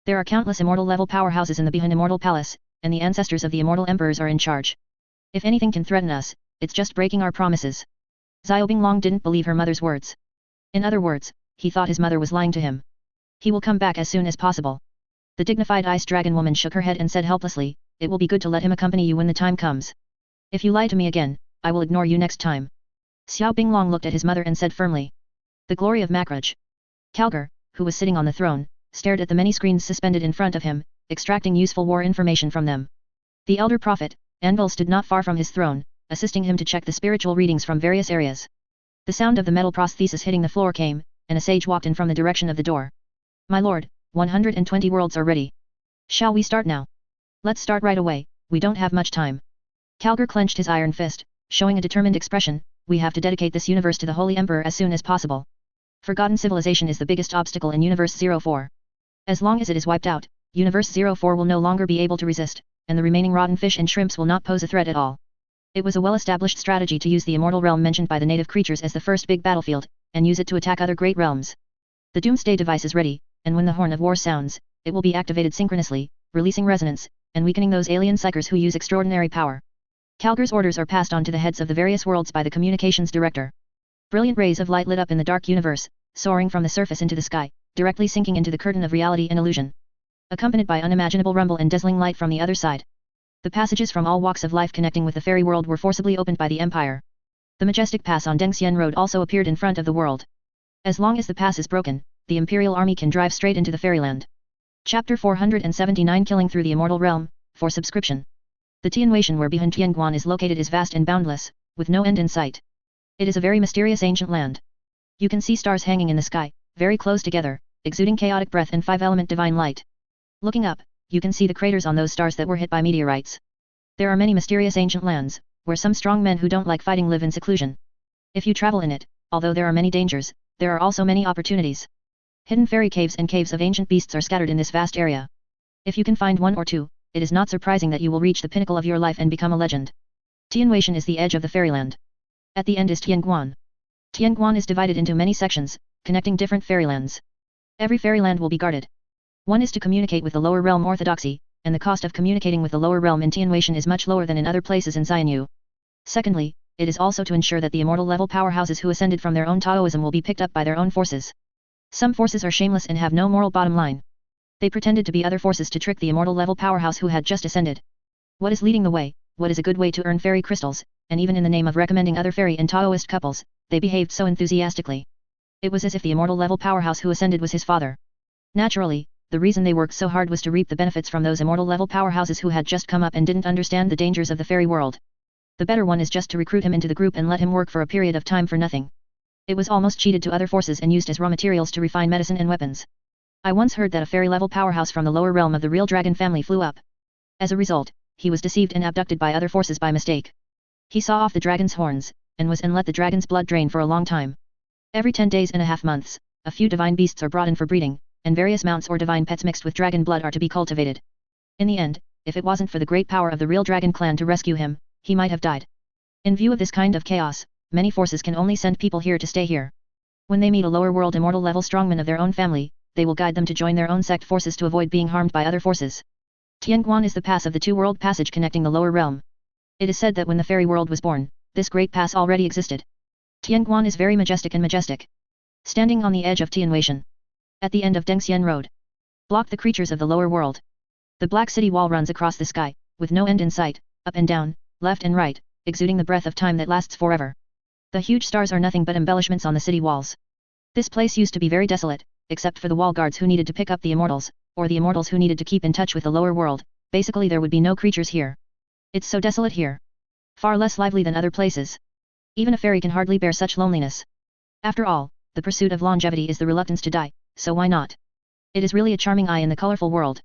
There are countless immortal level powerhouses in the Bihun Immortal Palace, and the ancestors of the immortal emperors are in charge. If anything can threaten us, it's just breaking our promises. Xiao Binglong didn't believe her mother's words. In other words, he thought his mother was lying to him. He will come back as soon as possible. The dignified Ice Dragon woman shook her head and said helplessly, it will be good to let him accompany you when the time comes. If you lie to me again, I will ignore you next time. Xiao Binglong looked at his mother and said firmly. The glory of Makraj. Kalgar, who was sitting on the throne, stared at the many screens suspended in front of him, extracting useful war information from them. The elder prophet, Anvil, stood not far from his throne, assisting him to check the spiritual readings from various areas. The sound of the metal prosthesis hitting the floor came, and a sage walked in from the direction of the door. My lord, 120 worlds are ready. Shall we start now? Let's start right away, we don't have much time. Kalgar clenched his iron fist, showing a determined expression, we have to dedicate this universe to the Holy Emperor as soon as possible. Forgotten civilization is the biggest obstacle in Universe 04. As long as it is wiped out, Universe 04 will no longer be able to resist, and the remaining rotten fish and shrimps will not pose a threat at all. It was a well-established strategy to use the immortal realm mentioned by the native creatures as the first big battlefield, and use it to attack other great realms. The Doomsday device is ready, and when the Horn of War sounds, it will be activated synchronously, releasing resonance, and weakening those alien psychers who use extraordinary power. Kalgar's orders are passed on to the heads of the various worlds by the communications director. Brilliant rays of light lit up in the dark universe, soaring from the surface into the sky, directly sinking into the curtain of reality and illusion. Accompanied by unimaginable rumble and dazzling light from the other side. The passages from all walks of life connecting with the fairy world were forcibly opened by the Empire. The majestic pass on Dengxian Road also appeared in front of the world. As long as the pass is broken, the Imperial army can drive straight into the fairyland. Chapter 479 Killing Through the Immortal Realm, for subscription. The Tianwei where behind Tianguan is located is vast and boundless, with no end in sight. It is a very mysterious ancient land. You can see stars hanging in the sky, very close together, exuding chaotic breath and five-element divine light. Looking up, you can see the craters on those stars that were hit by meteorites. There are many mysterious ancient lands, where some strong men who don't like fighting live in seclusion. If you travel in it, although there are many dangers, there are also many opportunities. Hidden fairy caves and caves of ancient beasts are scattered in this vast area. If you can find one or two, it is not surprising that you will reach the pinnacle of your life and become a legend. Tianwei is the edge of the fairyland. At the end is Tianguan. Tianguan is divided into many sections, connecting different fairylands. Every fairyland will be guarded. One is to communicate with the lower realm orthodoxy, and the cost of communicating with the lower realm in Tianwei is much lower than in other places in Xianyu. Secondly, it is also to ensure that the immortal level powerhouses who ascended from their own Taoism will be picked up by their own forces. Some forces are shameless and have no moral bottom line. They pretended to be other forces to trick the immortal level powerhouse who had just ascended. What is leading the way, what is a good way to earn fairy crystals, and even in the name of recommending other fairy and Taoist couples, they behaved so enthusiastically. It was as if the immortal level powerhouse who ascended was his father. Naturally, the reason they worked so hard was to reap the benefits from those immortal level powerhouses who had just come up and didn't understand the dangers of the fairy world. The better one is just to recruit him into the group and let him work for a period of time for nothing. It was almost cheated to other forces and used as raw materials to refine medicine and weapons. I once heard that a fairy level powerhouse from the lower realm of the real dragon family flew up. As a result, he was deceived and abducted by other forces by mistake. He saw off the dragon's horns, and was and let the dragon's blood drain for a long time. Every 10 days and a half months, a few divine beasts are brought in for breeding, and various mounts or divine pets mixed with dragon blood are to be cultivated. In the end, if it wasn't for the great power of the real dragon clan to rescue him, he might have died. In view of this kind of chaos, many forces can only send people here to stay here. When they meet a lower world immortal level strongman of their own family, they will guide them to join their own sect forces to avoid being harmed by other forces. Tianguan is the pass of the two-world passage connecting the lower realm. It is said that when the fairy world was born, this great pass already existed. Tianguan is very majestic and majestic. Standing on the edge of Tianwei, at the end of Dengxian Road, block the creatures of the lower world. The black city wall runs across the sky, with no end in sight, up and down, left and right, exuding the breath of time that lasts forever. The huge stars are nothing but embellishments on the city walls. This place used to be very desolate, except for the wall guards who needed to pick up the immortals, or the immortals who needed to keep in touch with the lower world. Basically there would be no creatures here. It's so desolate here. Far less lively than other places. Even a fairy can hardly bear such loneliness. After all, the pursuit of longevity is the reluctance to die, so why not? It is really a charming eye in the colorful world.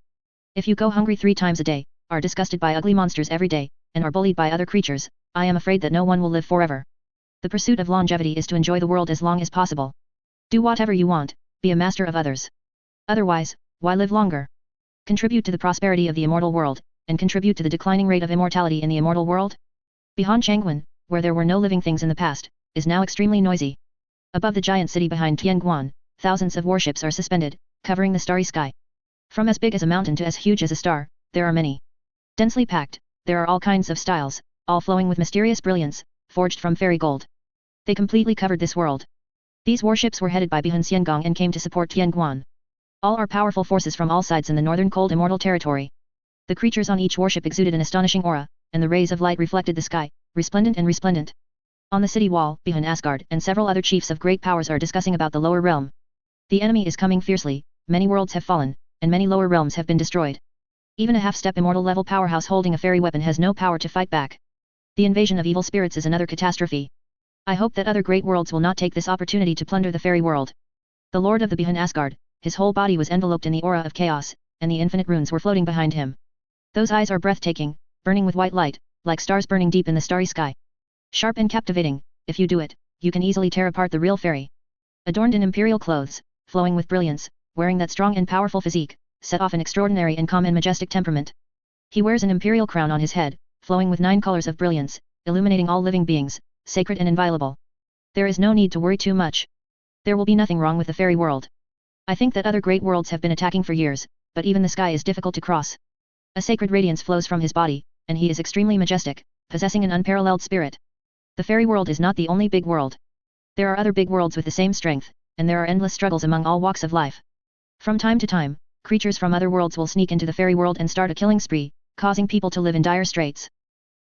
If you go hungry 3 times a day, are disgusted by ugly monsters every day, and are bullied by other creatures, I am afraid that no one will live forever. The pursuit of longevity is to enjoy the world as long as possible. Do whatever you want, be a master of others. Otherwise, why live longer? Contribute to the prosperity of the immortal world, and contribute to the declining rate of immortality in the immortal world? Beyond Changguan, where there were no living things in the past, is now extremely noisy. Above the giant city behind Tianguan, thousands of warships are suspended, covering the starry sky. From as big as a mountain to as huge as a star, there are many. Densely packed, there are all kinds of styles, all flowing with mysterious brilliance, forged from fairy gold. They completely covered this world. These warships were headed by Bihun Xiangong and came to support Tianguan. All are powerful forces from all sides in the northern cold immortal territory. The creatures on each warship exuded an astonishing aura, and the rays of light reflected the sky, resplendent and resplendent. On the city wall, Bihun Asgard and several other chiefs of great powers are discussing about the lower realm. The enemy is coming fiercely, many worlds have fallen, and many lower realms have been destroyed. Even a half-step immortal level powerhouse holding a fairy weapon has no power to fight back. The invasion of evil spirits is another catastrophe. I hope that other great worlds will not take this opportunity to plunder the fairy world. The lord of the Bihun Asgard, his whole body was enveloped in the aura of chaos, and the infinite runes were floating behind him. Those eyes are breathtaking, burning with white light, like stars burning deep in the starry sky. Sharp and captivating, if you do it, you can easily tear apart the real fairy. Adorned in imperial clothes, flowing with brilliance, wearing that strong and powerful physique, set off an extraordinary and calm and majestic temperament. He wears an imperial crown on his head, flowing with 9 colors of brilliance, illuminating all living beings, sacred and inviolable. There is no need to worry too much. There will be nothing wrong with the fairy world. I think that other great worlds have been attacking for years, but even the sky is difficult to cross. A sacred radiance flows from his body, and he is extremely majestic, possessing an unparalleled spirit. The fairy world is not the only big world. There are other big worlds with the same strength, and there are endless struggles among all walks of life. From time to time, creatures from other worlds will sneak into the fairy world and start a killing spree, causing people to live in dire straits.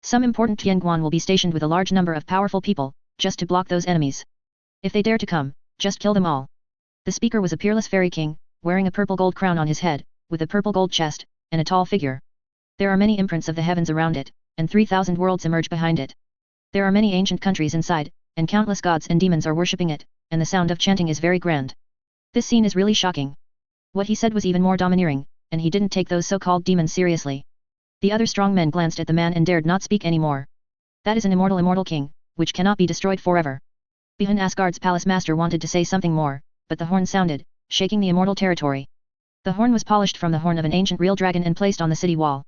Some important Tianguan will be stationed with a large number of powerful people, just to block those enemies. If they dare to come, just kill them all. The speaker was a peerless fairy king, wearing a purple gold crown on his head, with a purple gold chest, and a tall figure. There are many imprints of the heavens around it, and 3,000 worlds emerge behind it. There are many ancient countries inside, and countless gods and demons are worshipping it, and the sound of chanting is very grand. This scene is really shocking. What he said was even more domineering, and he didn't take those so-called demons seriously. The other strong men glanced at the man and dared not speak anymore. That is an immortal king, which cannot be destroyed forever. Behind Asgard's palace master wanted to say something more, but the horn sounded, shaking the immortal territory. The horn was polished from the horn of an ancient real dragon and placed on the city wall.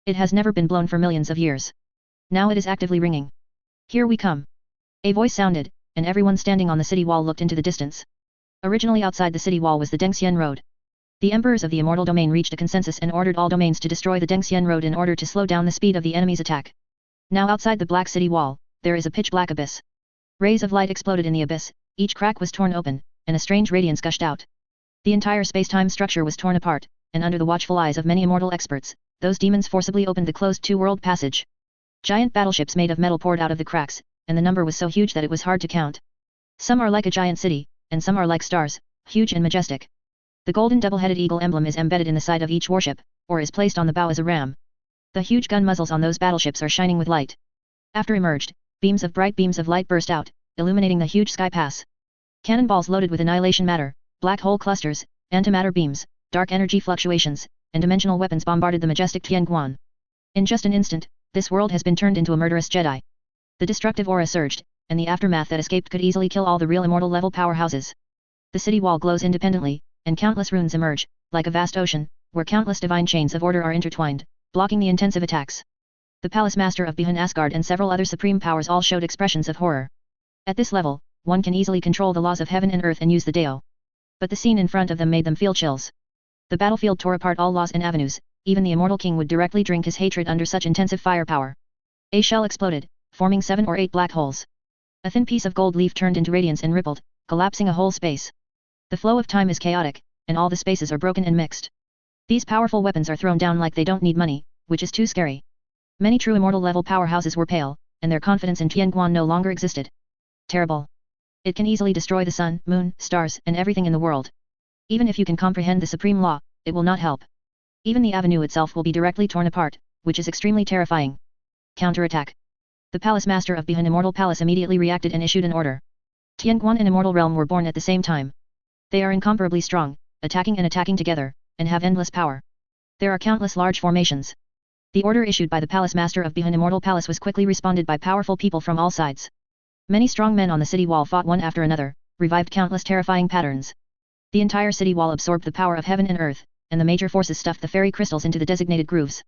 It has never been blown for millions of years. Now it is actively ringing. Here we come. A voice sounded, and everyone standing on the city wall looked into the distance. Originally outside the city wall was the Dengxian Road. The emperors of the immortal domain reached a consensus and ordered all domains to destroy the Dengxian Road in order to slow down the speed of the enemy's attack. Now outside the black city wall, there is a pitch-black abyss. Rays of light exploded in the abyss, each crack was torn open, and a strange radiance gushed out. The entire space-time structure was torn apart, and under the watchful eyes of many immortal experts, those demons forcibly opened the closed two-world passage. Giant battleships made of metal poured out of the cracks, and the number was so huge that it was hard to count. Some are like a giant city, and some are like stars, huge and majestic. The golden double-headed eagle emblem is embedded in the side of each warship, or is placed on the bow as a ram. The huge gun muzzles on those battleships are shining with light. After emerged, bright beams of light burst out, illuminating the huge sky pass. Cannonballs loaded with annihilation matter, black hole clusters, antimatter beams, dark energy fluctuations, and dimensional weapons bombarded the majestic Tianguan. In just an instant, this world has been turned into a murderous Jedi. The destructive aura surged, and the aftermath that escaped could easily kill all the real immortal level powerhouses. The city wall glows independently, and countless runes emerge, like a vast ocean, where countless divine chains of order are intertwined, blocking the intensive attacks. The palace master of Behind Asgard and several other supreme powers all showed expressions of horror. At this level, one can easily control the laws of heaven and earth and use the Dao. But the scene in front of them made them feel chills. The battlefield tore apart all laws and avenues, even the immortal king would directly drink his hatred under such intensive firepower. A shell exploded, forming 7 or 8 black holes. A thin piece of gold leaf turned into radiance and rippled, collapsing a whole space. The flow of time is chaotic, and all the spaces are broken and mixed. These powerful weapons are thrown down like they don't need money, which is too scary. Many true immortal level powerhouses were pale, and their confidence in Tianguan no longer existed. Terrible. It can easily destroy the sun, moon, stars, and everything in the world. Even if you can comprehend the supreme law, it will not help. Even the avenue itself will be directly torn apart, which is extremely terrifying. Counterattack. The palace master of Behind Immortal Palace immediately reacted and issued an order. Tianguan and Immortal Realm were born at the same time. They are incomparably strong, attacking together, and have endless power. There are countless large formations. The order issued by the palace master of Behind Immortal Palace was quickly responded by powerful people from all sides. Many strong men on the city wall fought one after another, revived countless terrifying patterns. The entire city wall absorbed the power of heaven and earth, and the major forces stuffed the fairy crystals into the designated grooves.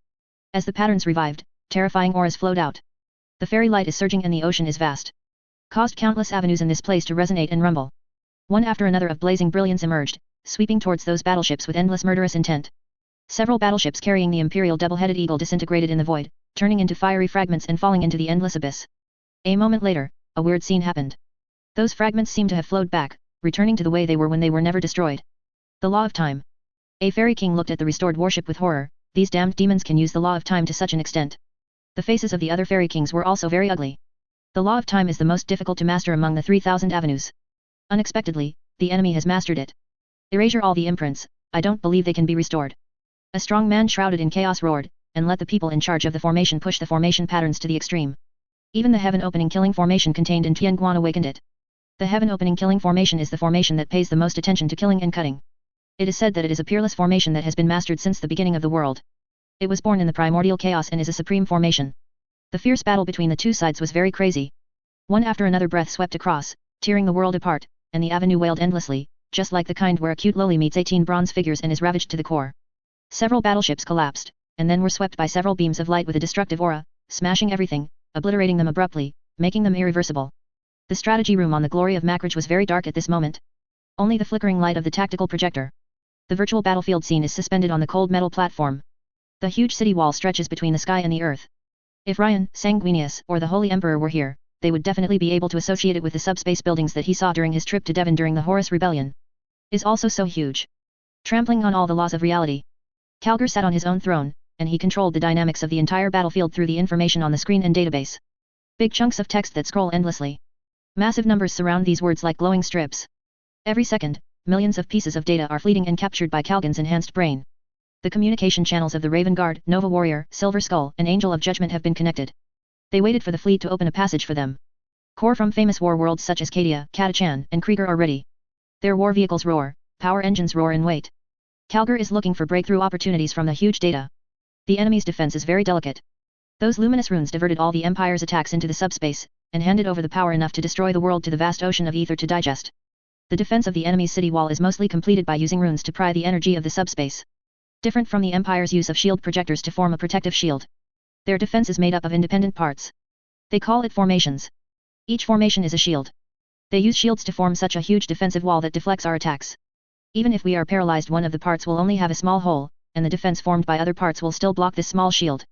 As the patterns revived, terrifying auras flowed out. The fairy light is surging and the ocean is vast. Caused countless avenues in this place to resonate and rumble. One after another of blazing brilliance emerged, sweeping towards those battleships with endless murderous intent. Several battleships carrying the imperial double-headed eagle disintegrated in the void, turning into fiery fragments and falling into the endless abyss. A moment later, a weird scene happened. Those fragments seemed to have flowed back, returning to the way they were when they were never destroyed. The law of time. A fairy king looked at the restored warship with horror. These damned demons can use the law of time to such an extent. The faces of the other fairy kings were also very ugly. The law of time is the most difficult to master among the 3,000 avenues. Unexpectedly, the enemy has mastered it. Erasure all the imprints, I don't believe they can be restored. A strong man shrouded in chaos roared, and let the people in charge of the formation push the formation patterns to the extreme. Even the heaven-opening killing formation contained in Tianguan awakened it. The heaven-opening killing formation is the formation that pays the most attention to killing and cutting. It is said that it is a peerless formation that has been mastered since the beginning of the world. It was born in the primordial chaos and is a supreme formation. The fierce battle between the two sides was very crazy. One after another breath swept across, tearing the world apart, and the avenue wailed endlessly, just like the kind where a cute loli meets 18 bronze figures and is ravaged to the core. Several battleships collapsed, and then were swept by several beams of light with a destructive aura, smashing everything, obliterating them abruptly, making them irreversible. The strategy room on the Glory of Macridge was very dark at this moment. Only the flickering light of the tactical projector. The virtual battlefield scene is suspended on the cold metal platform. The huge city wall stretches between the sky and the earth. If Ryan, Sanguinius, or the Holy Emperor were here, they would definitely be able to associate it with the subspace buildings that he saw during his trip to Devon during the Horus Rebellion. Is also so huge. Trampling on all the laws of reality. Calgar sat on his own throne, and he controlled the dynamics of the entire battlefield through the information on the screen and database. Big chunks of text that scroll endlessly. Massive numbers surround these words like glowing strips. Every second, millions of pieces of data are fleeting and captured by Calgon's enhanced brain. The communication channels of the Raven Guard, Nova Warrior, Silver Skull, and Angel of Judgment have been connected. They waited for the fleet to open a passage for them. Corps from famous war worlds such as Cadia, Catachan, and Krieger are ready. Their war vehicles roar, power engines roar in wait. Calgar is looking for breakthrough opportunities from the huge data. The enemy's defense is very delicate. Those luminous runes diverted all the Empire's attacks into the subspace, and handed over the power enough to destroy the world to the vast ocean of ether to digest. The defense of the enemy's city wall is mostly completed by using runes to pry the energy of the subspace. Different from the Empire's use of shield projectors to form a protective shield. Their defense is made up of independent parts. They call it formations. Each formation is a shield. They use shields to form such a huge defensive wall that deflects our attacks. Even if we are paralyzed, one of the parts will only have a small hole, and the defense formed by other parts will still block this small shield.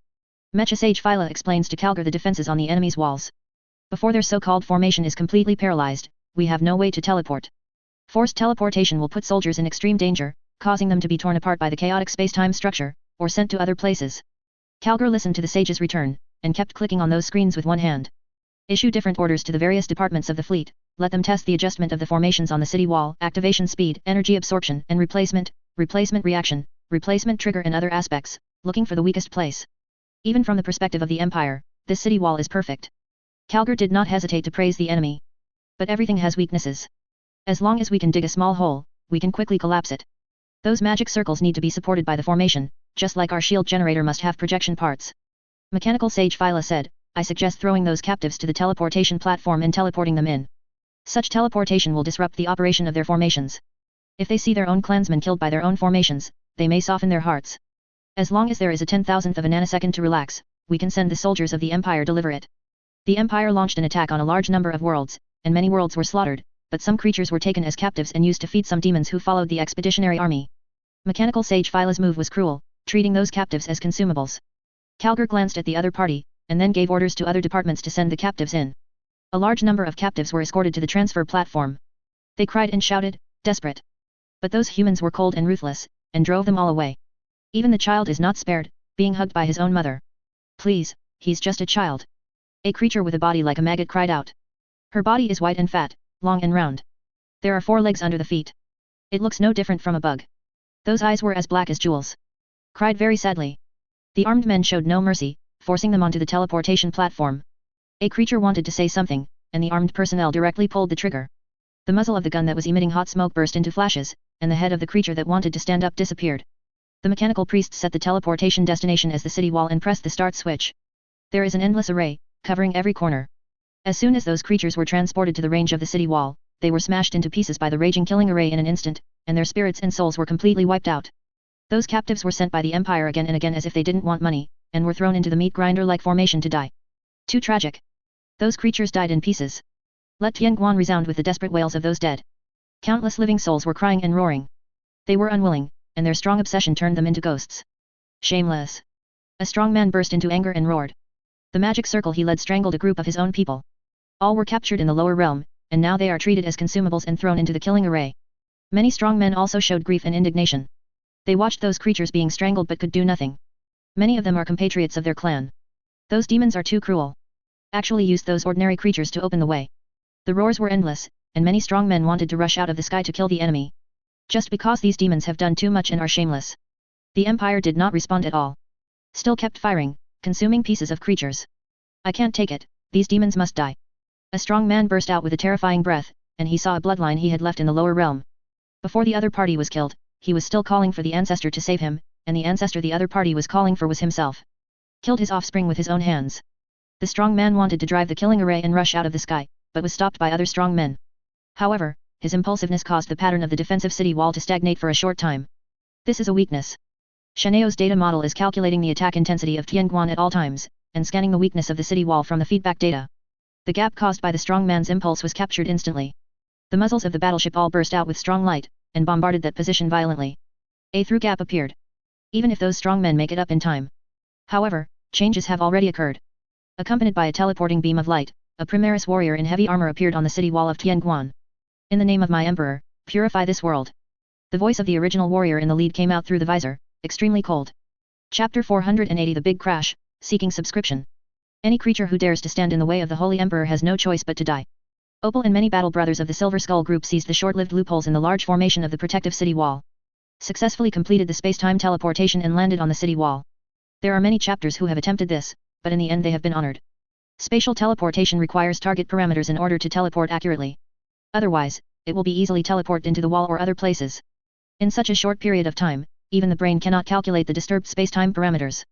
Mecha Sage Phyla explains to Calgar the defenses on the enemy's walls. Before their so-called formation is completely paralyzed, we have no way to teleport. Forced teleportation will put soldiers in extreme danger, causing them to be torn apart by the chaotic space-time structure, or sent to other places. Calgar listened to the sage's return, and kept clicking on those screens with one hand. Issue different orders to the various departments of the fleet, let them test the adjustment of the formations on the city wall, activation speed, energy absorption, and replacement reaction, replacement trigger and other aspects, looking for the weakest place. Even from the perspective of the Empire, this city wall is perfect. Calgar did not hesitate to praise the enemy. But everything has weaknesses. As long as we can dig a small hole, we can quickly collapse it. Those magic circles need to be supported by the formation, just like our shield generator must have projection parts. Mechanical Sage Phyla said, I suggest throwing those captives to the teleportation platform and teleporting them in. Such teleportation will disrupt the operation of their formations. If they see their own clansmen killed by their own formations, they may soften their hearts. As long as there is a 10,000th of a nanosecond to relax, we can send the soldiers of the Empire deliver it. The Empire launched an attack on a large number of worlds, and many worlds were slaughtered, but some creatures were taken as captives and used to feed some demons who followed the expeditionary army. Mechanical Sage Phyla's move was cruel, treating those captives as consumables. Calgar glanced at the other party, and then gave orders to other departments to send the captives in. A large number of captives were escorted to the transfer platform. They cried and shouted, desperate. But those humans were cold and ruthless, and drove them all away. Even the child is not spared, being hugged by his own mother. Please, he's just a child. A creature with a body like a maggot cried out. Her body is white and fat, long and round. There are 4 legs under the feet. It looks no different from a bug. Those eyes were as black as jewels. Cried very sadly. The armed men showed no mercy, forcing them onto the teleportation platform. A creature wanted to say something, and the armed personnel directly pulled the trigger. The muzzle of the gun that was emitting hot smoke burst into flashes, and the head of the creature that wanted to stand up disappeared. The mechanical priest set the teleportation destination as the city wall and pressed the start switch. There is an endless array, covering every corner. As soon as those creatures were transported to the range of the city wall, they were smashed into pieces by the raging killing array in an instant, and their spirits and souls were completely wiped out. Those captives were sent by the Empire again and again as if they didn't want money, and were thrown into the meat grinder-like formation to die. Too tragic. Those creatures died in pieces. Let Tianguan resound with the desperate wails of those dead. Countless living souls were crying and roaring. They were unwilling, and their strong obsession turned them into ghosts. Shameless. A strong man burst into anger and roared. The magic circle he led strangled a group of his own people. All were captured in the lower realm, and now they are treated as consumables and thrown into the killing array. Many strong men also showed grief and indignation. They watched those creatures being strangled but could do nothing. Many of them are compatriots of their clan. Those demons are too cruel. Actually used those ordinary creatures to open the way. The roars were endless, and many strong men wanted to rush out of the sky to kill the enemy. Just because these demons have done too much and are shameless. The Empire did not respond at all. Still kept firing, consuming pieces of creatures. I can't take it, these demons must die. A strong man burst out with a terrifying breath, and he saw a bloodline he had left in the lower realm. Before the other party was killed, he was still calling for the ancestor to save him, and the ancestor the other party was calling for was himself. Killed his offspring with his own hands. The strong man wanted to drive the killing array and rush out of the sky, but was stopped by other strong men. However, his impulsiveness caused the pattern of the defensive city wall to stagnate for a short time. This is a weakness. Shenheo's data model is calculating the attack intensity of Tianguan at all times, and scanning the weakness of the city wall from the feedback data. The gap caused by the strong man's impulse was captured instantly. The muzzles of the battleship all burst out with strong light, and bombarded that position violently. A through gap appeared. Even if those strong men make it up in time. However, changes have already occurred. Accompanied by a teleporting beam of light, a Primaris warrior in heavy armor appeared on the city wall of Tianguan. In the name of my emperor, purify this world. The voice of the original warrior in the lead came out through the visor, extremely cold. Chapter 480 The Big Crash, Seeking Subscription. Any creature who dares to stand in the way of the Holy Emperor has no choice but to die. Opal and many battle brothers of the Silver Skull group seized the short-lived loopholes in the large formation of the protective city wall. Successfully completed the space-time teleportation and landed on the city wall. There are many chapters who have attempted this, but in the end they have been honored. Spatial teleportation requires target parameters in order to teleport accurately. Otherwise, it will be easily teleported into the wall or other places. In such a short period of time, even the brain cannot calculate the disturbed space-time parameters.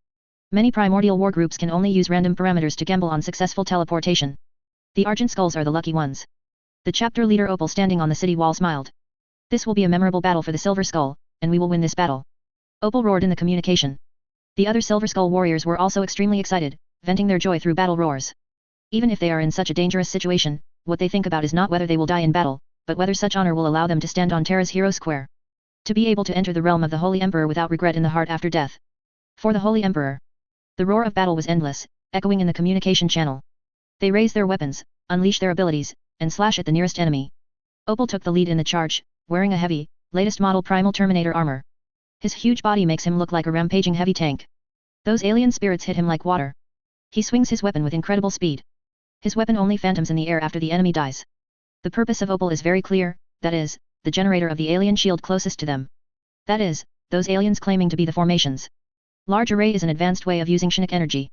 Many primordial war groups can only use random parameters to gamble on successful teleportation. The Argent Skulls are the lucky ones. The chapter leader Opal standing on the city wall smiled. This will be a memorable battle for the Silver Skull, and we will win this battle. Opal roared in the communication. The other Silver Skull warriors were also extremely excited, venting their joy through battle roars. Even if they are in such a dangerous situation, what they think about is not whether they will die in battle, but whether such honor will allow them to stand on Terra's hero square. To be able to enter the realm of the Holy Emperor without regret in the heart after death. For the Holy Emperor. The roar of battle was endless, echoing in the communication channel. They raise their weapons, unleash their abilities, and slash at the nearest enemy. Opal took the lead in the charge, wearing a heavy, latest model Primal Terminator armor. His huge body makes him look like a rampaging heavy tank. Those alien spirits hit him like water. He swings his weapon with incredible speed. His weapon only phantoms in the air after the enemy dies. The purpose of Opal is very clear, that is, the generator of the alien shield closest to them. That is, those aliens claiming to be the formations. Large array is an advanced way of using Shinik energy.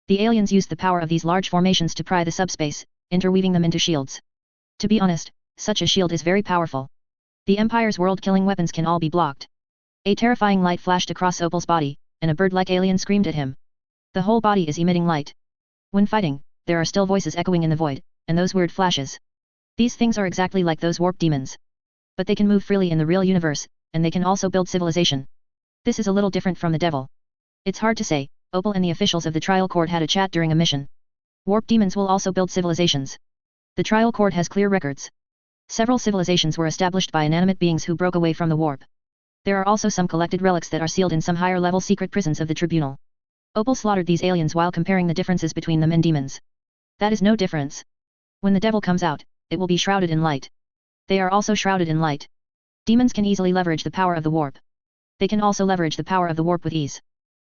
The aliens used the power of these large formations to pry the subspace, interweaving them into shields. To be honest, such a shield is very powerful. The Empire's world-killing weapons can all be blocked. A terrifying light flashed across Opal's body, and a bird-like alien screamed at him. The whole body is emitting light. When fighting, there are still voices echoing in the void, and those weird flashes. These things are exactly like those warp demons. But they can move freely in the real universe, and they can also build civilization. This is a little different from the devil. It's hard to say. Opal and the officials of the trial court had a chat during a mission. Warp demons will also build civilizations. The trial court has clear records. Several civilizations were established by inanimate beings who broke away from the warp. There are also some collected relics that are sealed in some higher-level secret prisons of the tribunal. Opal slaughtered these aliens while comparing the differences between them and demons. That is no difference. When the devil comes out, it will be shrouded in light. They are also shrouded in light. Demons can easily leverage the power of the warp. They can also leverage the power of the warp with ease.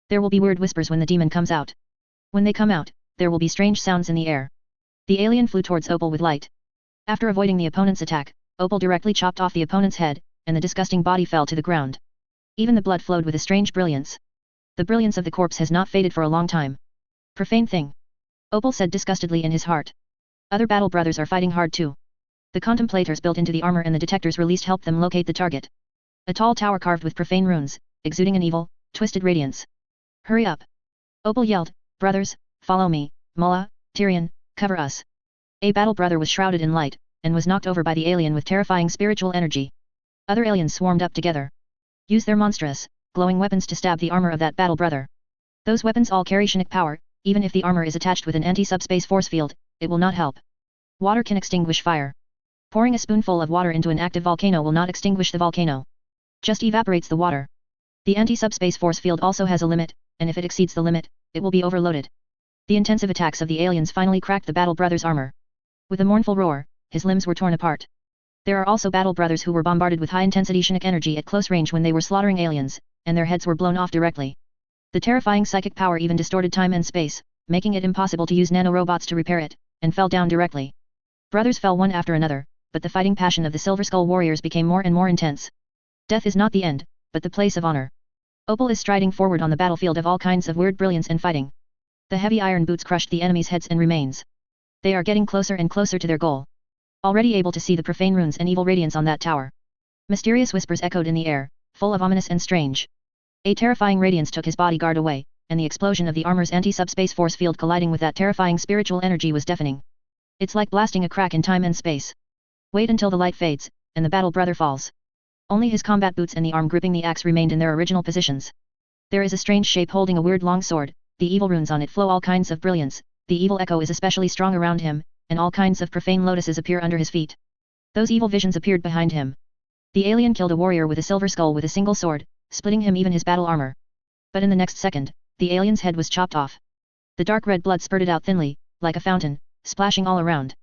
There will be weird whispers when the demon comes out. When they come out, there will be strange sounds in the air. The alien flew towards Opal with light. After avoiding the opponent's attack, Opal directly chopped off the opponent's head, and the disgusting body fell to the ground. Even the blood flowed with a strange brilliance. The brilliance of the corpse has not faded for a long time. Profane thing. Opal said disgustedly in his heart. Other battle brothers are fighting hard too. The contemplators built into the armor and the detectors released helped them locate the target. A tall tower carved with profane runes, exuding an evil, twisted radiance. Hurry up! Opal yelled, brothers, follow me, Mullah, Tyrion, cover us. A battle brother was shrouded in light, and was knocked over by the alien with terrifying spiritual energy. Other aliens swarmed up together. Use their monstrous, glowing weapons to stab the armor of that battle brother. Those weapons all carry Shinik power, even if the armor is attached with an anti-subspace force field, it will not help. Water can extinguish fire. Pouring a spoonful of water into an active volcano will not extinguish the volcano. Just evaporates the water. The anti-subspace force field also has a limit, and if it exceeds the limit, it will be overloaded. The intensive attacks of the aliens finally cracked the battle brother's armor. With a mournful roar, his limbs were torn apart. There are also battle brothers who were bombarded with high-intensity Shinik energy at close range when they were slaughtering aliens, and their heads were blown off directly. The terrifying psychic power even distorted time and space, making it impossible to use nanorobots to repair it, and fell down directly. Brothers fell one after another, but the fighting passion of the Silver Skull warriors became more and more intense. Death is not the end, but the place of honor. Opal is striding forward on the battlefield of all kinds of weird brilliance and fighting. The heavy iron boots crushed the enemy's heads and remains. They are getting closer and closer to their goal. Already able to see the profane runes and evil radiance on that tower. Mysterious whispers echoed in the air, full of ominous and strange. A terrifying radiance took his bodyguard away, and the explosion of the armor's anti-subspace force field colliding with that terrifying spiritual energy was deafening. It's like blasting a crack in time and space. Wait until the light fades, and the battle brother falls. Only his combat boots and the arm gripping the axe remained in their original positions. There is a strange shape holding a weird long sword, the evil runes on it flow all kinds of brilliance, the evil echo is especially strong around him, and all kinds of profane lotuses appear under his feet. Those evil visions appeared behind him. The alien killed a warrior with a silver skull with a single sword, splitting him even his battle armor. But in the next second, the alien's head was chopped off. The dark red blood spurted out thinly, like a fountain, splashing all around.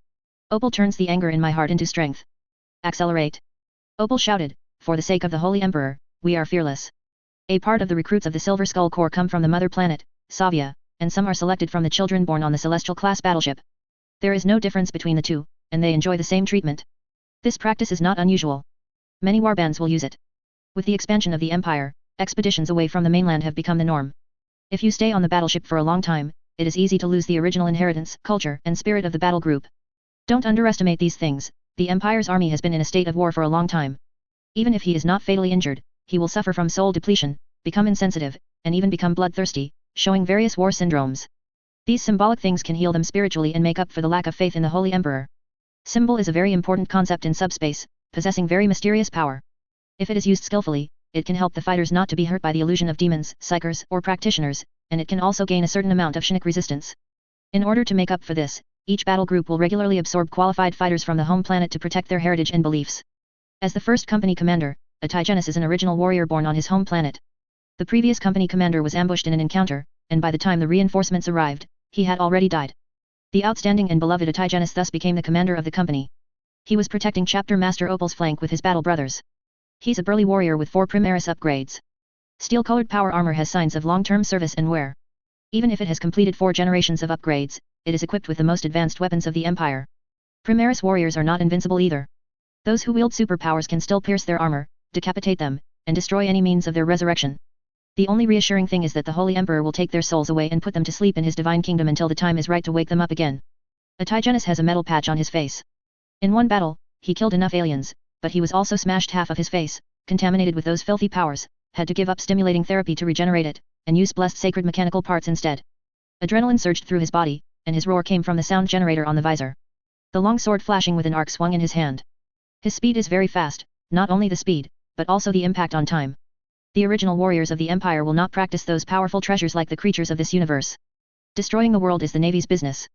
Opal turns the anger in my heart into strength. Accelerate! Opal shouted, for the sake of the Holy Emperor, we are fearless. A part of the recruits of the Silver Skull Corps come from the mother planet, Savia, and some are selected from the children born on the Celestial class battleship. There is no difference between the two, and they enjoy the same treatment. This practice is not unusual. Many warbands will use it. With the expansion of the Empire, expeditions away from the mainland have become the norm. If you stay on the battleship for a long time, it is easy to lose the original inheritance, culture, and spirit of the battle group. Don't underestimate these things. The Empire's army has been in a state of war for a long time. Even if he is not fatally injured, he will suffer from soul depletion, become insensitive, and even become bloodthirsty, showing various war syndromes. These symbolic things can heal them spiritually and make up for the lack of faith in the Holy Emperor. Symbol is a very important concept in subspace, possessing very mysterious power. If it is used skillfully, it can help the fighters not to be hurt by the illusion of demons, psychers, or practitioners, and it can also gain a certain amount of Shinik resistance. In order to make up for this, each battle group will regularly absorb qualified fighters from the home planet to protect their heritage and beliefs. As the first company commander, Atigenis is an original warrior born on his home planet. The previous company commander was ambushed in an encounter, and by the time the reinforcements arrived, he had already died. The outstanding and beloved Atigenis thus became the commander of the company. He was protecting Chapter Master Opal's flank with his battle brothers. He's a burly warrior with 4 Primaris upgrades. Steel-colored power armor has signs of long-term service and wear. Even if it has completed 4 generations of upgrades, it is equipped with the most advanced weapons of the Empire. Primaris warriors are not invincible either. Those who wield superpowers can still pierce their armor, decapitate them, and destroy any means of their resurrection. The only reassuring thing is that the Holy Emperor will take their souls away and put them to sleep in his divine kingdom until the time is right to wake them up again. Atigenis has a metal patch on his face. In one battle, he killed enough aliens, but he was also smashed half of his face, contaminated with those filthy powers, had to give up stimulating therapy to regenerate it, and use blessed sacred mechanical parts instead. Adrenaline surged through his body, and his roar came from the sound generator on the visor. The long sword flashing with an arc swung in his hand. His speed is very fast, not only the speed, but also the impact on time. The original warriors of the Empire will not practice those powerful treasures like the creatures of this universe. Destroying the world is the Navy's business.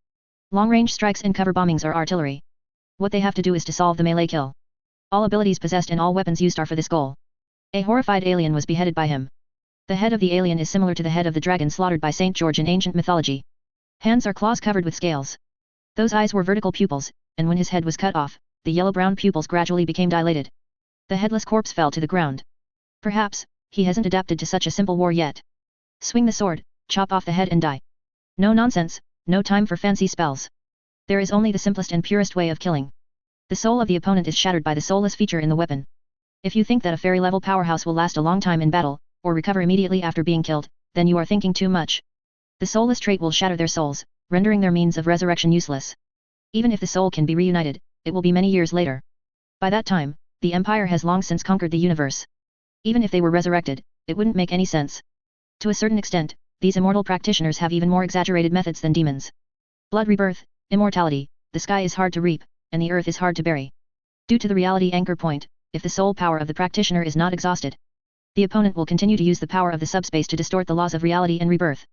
Long-range strikes and cover bombings are artillery. What they have to do is to solve the melee kill. All abilities possessed and all weapons used are for this goal. A horrified alien was beheaded by him. The head of the alien is similar to the head of the dragon slaughtered by Saint George in ancient mythology. Hands are claws covered with scales. Those eyes were vertical pupils, and when his head was cut off, the yellow-brown pupils gradually became dilated. The headless corpse fell to the ground. Perhaps, he hasn't adapted to such a simple war yet. Swing the sword, chop off the head and die. No nonsense, no time for fancy spells. There is only the simplest and purest way of killing. The soul of the opponent is shattered by the soulless feature in the weapon. If you think that a fairy-level powerhouse will last a long time in battle, or recover immediately after being killed, then you are thinking too much. The soulless trait will shatter their souls, rendering their means of resurrection useless. Even if the soul can be reunited, it will be many years later. By that time, the Empire has long since conquered the universe. Even if they were resurrected, it wouldn't make any sense. To a certain extent, these immortal practitioners have even more exaggerated methods than demons. Blood rebirth, immortality, the sky is hard to reap, and the earth is hard to bury. Due to the reality anchor point, if the soul power of the practitioner is not exhausted, the opponent will continue to use the power of the subspace to distort the laws of reality and rebirth.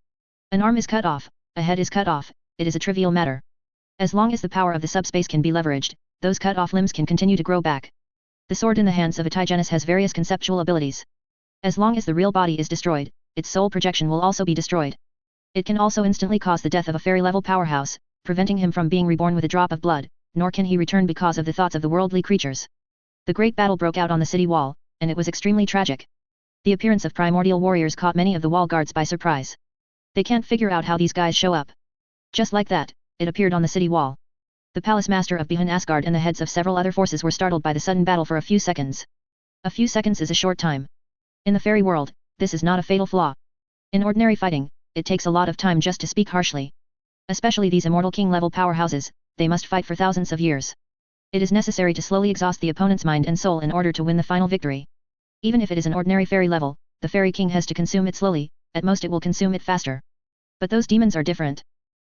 An arm is cut off, a head is cut off, it is a trivial matter. As long as the power of the subspace can be leveraged, those cut off limbs can continue to grow back. The sword in the hands of Atigenis has various conceptual abilities. As long as the real body is destroyed, its soul projection will also be destroyed. It can also instantly cause the death of a fairy-level powerhouse, preventing him from being reborn with a drop of blood, nor can he return because of the thoughts of the worldly creatures. The great battle broke out on the city wall, and it was extremely tragic. The appearance of primordial warriors caught many of the wall guards by surprise. They can't figure out how these guys show up. Just like that, it appeared on the city wall. The palace master of Behan Asgard and the heads of several other forces were startled by the sudden battle for a few seconds. A few seconds is a short time. In the fairy world, this is not a fatal flaw. In ordinary fighting, it takes a lot of time just to speak harshly. Especially these immortal king-level powerhouses, they must fight for thousands of years. It is necessary to slowly exhaust the opponent's mind and soul in order to win the final victory. Even if it is an ordinary fairy level, the fairy king has to consume it slowly, at most it will consume it faster. But those demons are different.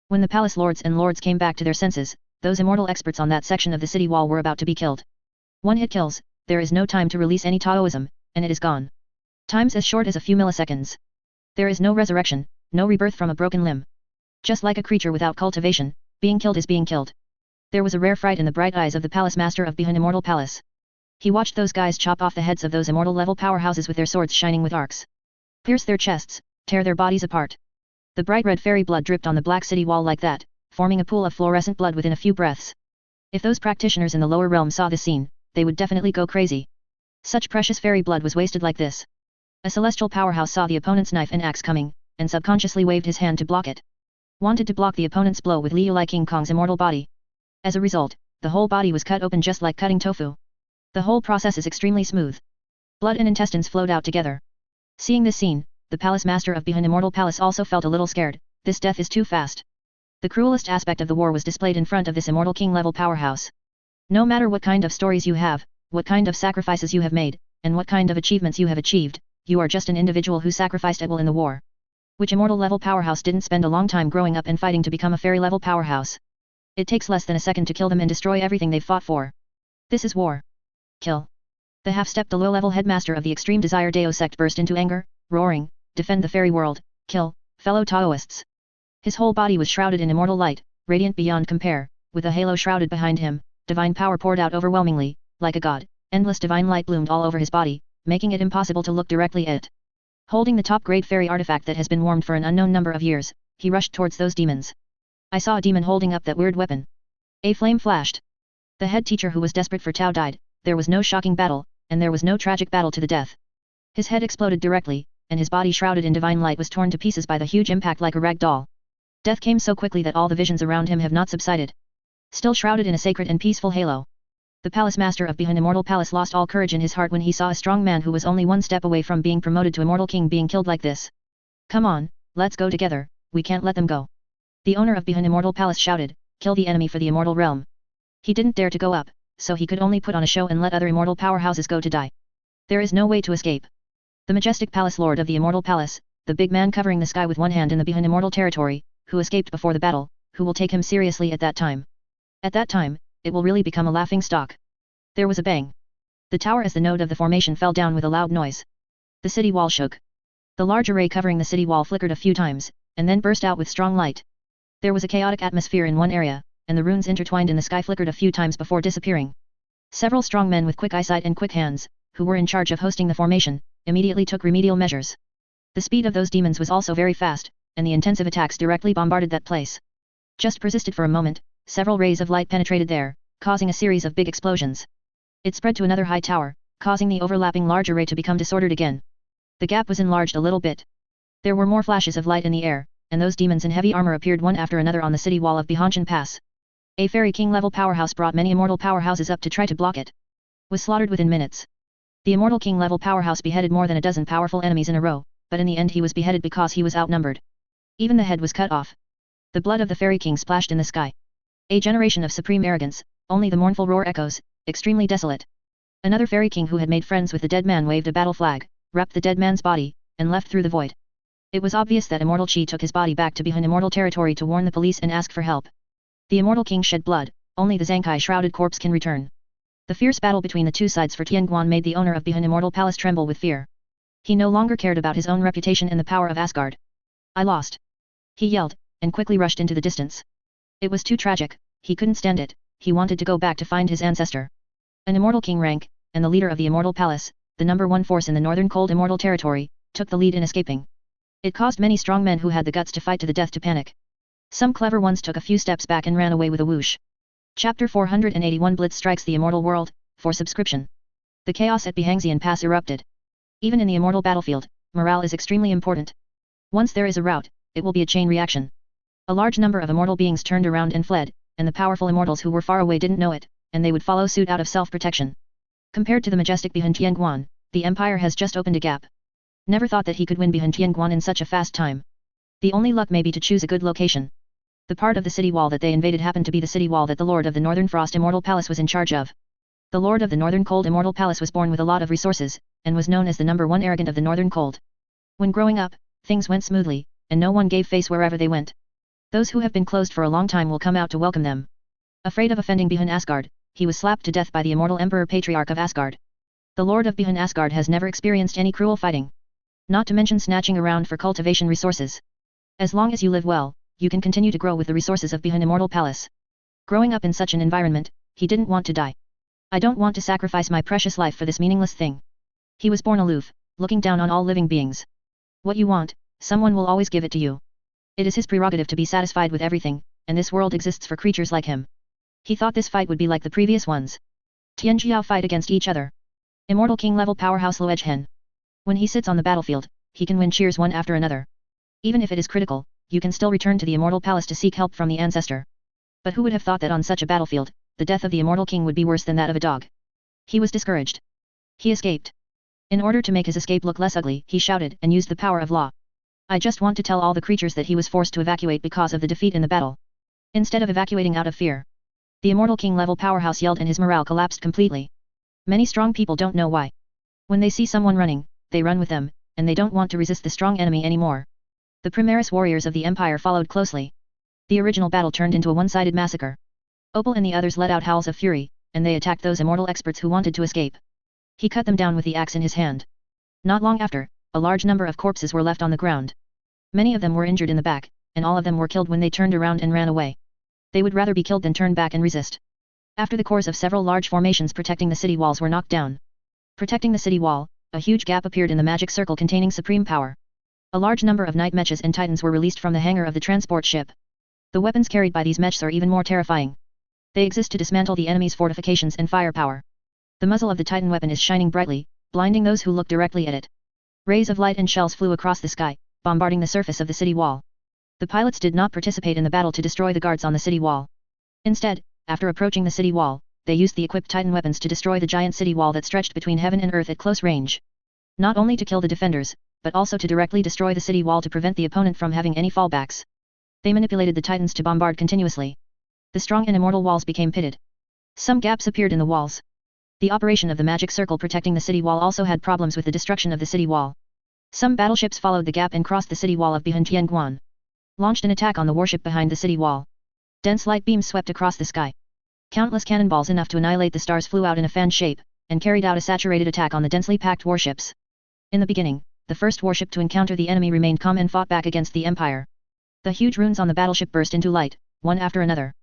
When the palace lords and lords came back to their senses, those immortal experts on that section of the city wall were about to be killed. One hit kills, there is no time to release any Taoism, and it is gone. Time's as short as a few milliseconds. There is no resurrection, no rebirth from a broken limb. Just like a creature without cultivation, being killed is being killed. There was a rare fright in the bright eyes of the palace master of Behan Immortal Palace. He watched those guys chop off the heads of those immortal level powerhouses with their swords shining with arcs. Pierce their chests, tear their bodies apart. The bright red fairy blood dripped on the black city wall like that, forming a pool of fluorescent blood within a few breaths. If those practitioners in the lower realm saw this scene, they would definitely go crazy. Such precious fairy blood was wasted like this. A celestial powerhouse saw the opponent's knife and axe coming, and subconsciously waved his hand to block it. Wanted to block the opponent's blow with Liu Lai King Kong's immortal body. As a result, the whole body was cut open just like cutting tofu. The whole process is extremely smooth. Blood and intestines flowed out together. Seeing this scene, the palace master of behind Immortal Palace also felt a little scared. This death is too fast. The cruelest aspect of the war was displayed in front of this Immortal King level powerhouse. No matter what kind of stories you have, what kind of sacrifices you have made, and what kind of achievements you have achieved, you are just an individual who sacrificed at will in the war. Which immortal level powerhouse didn't spend a long time growing up and fighting to become a fairy level powerhouse? It takes less than a second to kill them and destroy everything they've fought for. This is war. Kill. The half-stepped low-level headmaster of the Extreme Desire Dao sect burst into anger, roaring, "Defend the fairy world, kill, fellow Taoists." His whole body was shrouded in immortal light, radiant beyond compare, with a halo shrouded behind him, divine power poured out overwhelmingly, like a god, endless divine light bloomed all over his body, making it impossible to look directly at it. Holding the top-grade fairy artifact that has been warmed for an unknown number of years, he rushed towards those demons. I saw a demon holding up that weird weapon. A flame flashed. The head teacher who was desperate for Tao died. There was no shocking battle, and there was no tragic battle to the death. His head exploded directly, and his body shrouded in divine light was torn to pieces by the huge impact like a rag doll. Death came so quickly that all the visions around him have not subsided. Still shrouded in a sacred and peaceful halo. The palace master of behind Immortal Palace lost all courage in his heart when he saw a strong man who was only one step away from being promoted to Immortal King being killed like this. "Come on, let's go together, we can't let them go." The owner of behind Immortal Palace shouted, "Kill the enemy for the immortal realm." He didn't dare to go up, so he could only put on a show and let other immortal powerhouses go to die. There is no way to escape. The majestic palace lord of the Immortal Palace, the big man covering the sky with one hand in the behind immortal territory, who escaped before the battle, who will take him seriously at that time. At that time, it will really become a laughing stock. There was a bang. The tower as the node of the formation fell down with a loud noise. The city wall shook. The large array covering the city wall flickered a few times, and then burst out with strong light. There was a chaotic atmosphere in one area, and the runes intertwined in the sky flickered a few times before disappearing. Several strong men with quick eyesight and quick hands, who were in charge of hosting the formation, immediately took remedial measures. The speed of those demons was also very fast, and the intensive attacks directly bombarded that place. Just persisted for a moment, several rays of light penetrated there, causing a series of big explosions. It spread to another high tower, causing the overlapping large array to become disordered again. The gap was enlarged a little bit. There were more flashes of light in the air, and those demons in heavy armor appeared one after another on the city wall of Bihanshan Pass. A fairy king level powerhouse brought many immortal powerhouses up to try to block it. Was slaughtered within minutes. The immortal king level powerhouse beheaded more than a dozen powerful enemies in a row, but in the end he was beheaded because he was outnumbered. Even the head was cut off. The blood of the fairy king splashed in the sky. A generation of supreme arrogance, only the mournful roar echoes, extremely desolate. Another fairy king who had made friends with the dead man waved a battle flag, wrapped the dead man's body, and left through the void. It was obvious that Immortal Qi took his body back to behind immortal territory to warn the police and ask for help. The immortal king shed blood, only the Zhangkai shrouded corpse can return. The fierce battle between the two sides for Tianguan made the owner of behind Immortal Palace tremble with fear. He no longer cared about his own reputation and the power of Asgard. "I lost!" he yelled, and quickly rushed into the distance. It was too tragic, he couldn't stand it, he wanted to go back to find his ancestor. An immortal king rank, and the leader of the Immortal Palace, the #1 force in the northern cold immortal territory, took the lead in escaping. It caused many strong men who had the guts to fight to the death to panic. Some clever ones took a few steps back and ran away with a whoosh. Chapter 481 Blitz strikes the immortal world, for subscription. The chaos at Bihangxian Pass erupted. Even in the immortal battlefield, morale is extremely important. Once there is a rout, it will be a chain reaction. A large number of immortal beings turned around and fled, and the powerful immortals who were far away didn't know it, and they would follow suit out of self-protection. Compared to the majestic Bihan Tianguan, the empire has just opened a gap. Never thought that he could win Bihan Tianguan in such a fast time. The only luck may be to choose a good location. The part of the city wall that they invaded happened to be the city wall that the Lord of the Northern Frost Immortal Palace was in charge of. The Lord of the Northern Cold Immortal Palace was born with a lot of resources, and was known as the #1 arrogant of the Northern Cold. When growing up, things went smoothly, and no one gave face wherever they went. Those who have been closed for a long time will come out to welcome them. Afraid of offending Bihan Asgard, he was slapped to death by the immortal Emperor Patriarch of Asgard. The Lord of Bihan Asgard has never experienced any cruel fighting. Not to mention snatching around for cultivation resources. As long as you live well, you can continue to grow with the resources of Bihan Immortal Palace. Growing up in such an environment, he didn't want to die. "I don't want to sacrifice my precious life for this meaningless thing." He was born aloof, looking down on all living beings. What you want, someone will always give it to you. It is his prerogative to be satisfied with everything, and this world exists for creatures like him. He thought this fight would be like the previous ones. Tianjiao fight against each other. Immortal King level powerhouse Luege Hen. When he sits on the battlefield, he can win cheers one after another. Even if it is critical, you can still return to the immortal palace to seek help from the ancestor. But who would have thought that on such a battlefield, the death of the immortal king would be worse than that of a dog? He was discouraged. He escaped. In order to make his escape look less ugly, he shouted and used the power of law. I just want to tell all the creatures that he was forced to evacuate because of the defeat in the battle. Instead of evacuating out of fear. The immortal king level powerhouse yelled and his morale collapsed completely. Many strong people don't know why. When they see someone running, they run with them, and they don't want to resist the strong enemy anymore. The Primaris warriors of the Empire followed closely. The original battle turned into a one-sided massacre. Opal and the others let out howls of fury, and they attacked those immortal experts who wanted to escape. He cut them down with the axe in his hand. Not long after, a large number of corpses were left on the ground. Many of them were injured in the back, and all of them were killed when they turned around and ran away. They would rather be killed than turn back and resist. After the cores of several large formations protecting the city walls were knocked down. Protecting the city wall, a huge gap appeared in the magic circle containing supreme power. A large number of night mechs and titans were released from the hangar of the transport ship. The weapons carried by these mechs are even more terrifying. They exist to dismantle the enemy's fortifications and firepower. The muzzle of the titan weapon is shining brightly, blinding those who look directly at it. Rays of light and shells flew across the sky, bombarding the surface of the city wall. The pilots did not participate in the battle to destroy the guards on the city wall. Instead, after approaching the city wall, they used the equipped titan weapons to destroy the giant city wall that stretched between heaven and earth at close range. Not only to kill the defenders, but also to directly destroy the city wall to prevent the opponent from having any fallbacks. They manipulated the titans to bombard continuously. The strong and immortal walls became pitted. Some gaps appeared in the walls. The operation of the magic circle protecting the city wall also had problems with the destruction of the city wall. Some battleships followed the gap and crossed the city wall of Bihan-Tianguan. Launched an attack on the warship behind the city wall. Dense light beams swept across the sky. Countless cannonballs enough to annihilate the stars flew out in a fan shape, and carried out a saturated attack on the densely packed warships. In the beginning, the first warship to encounter the enemy remained calm and fought back against the Empire. The huge runes on the battleship burst into light, one after another.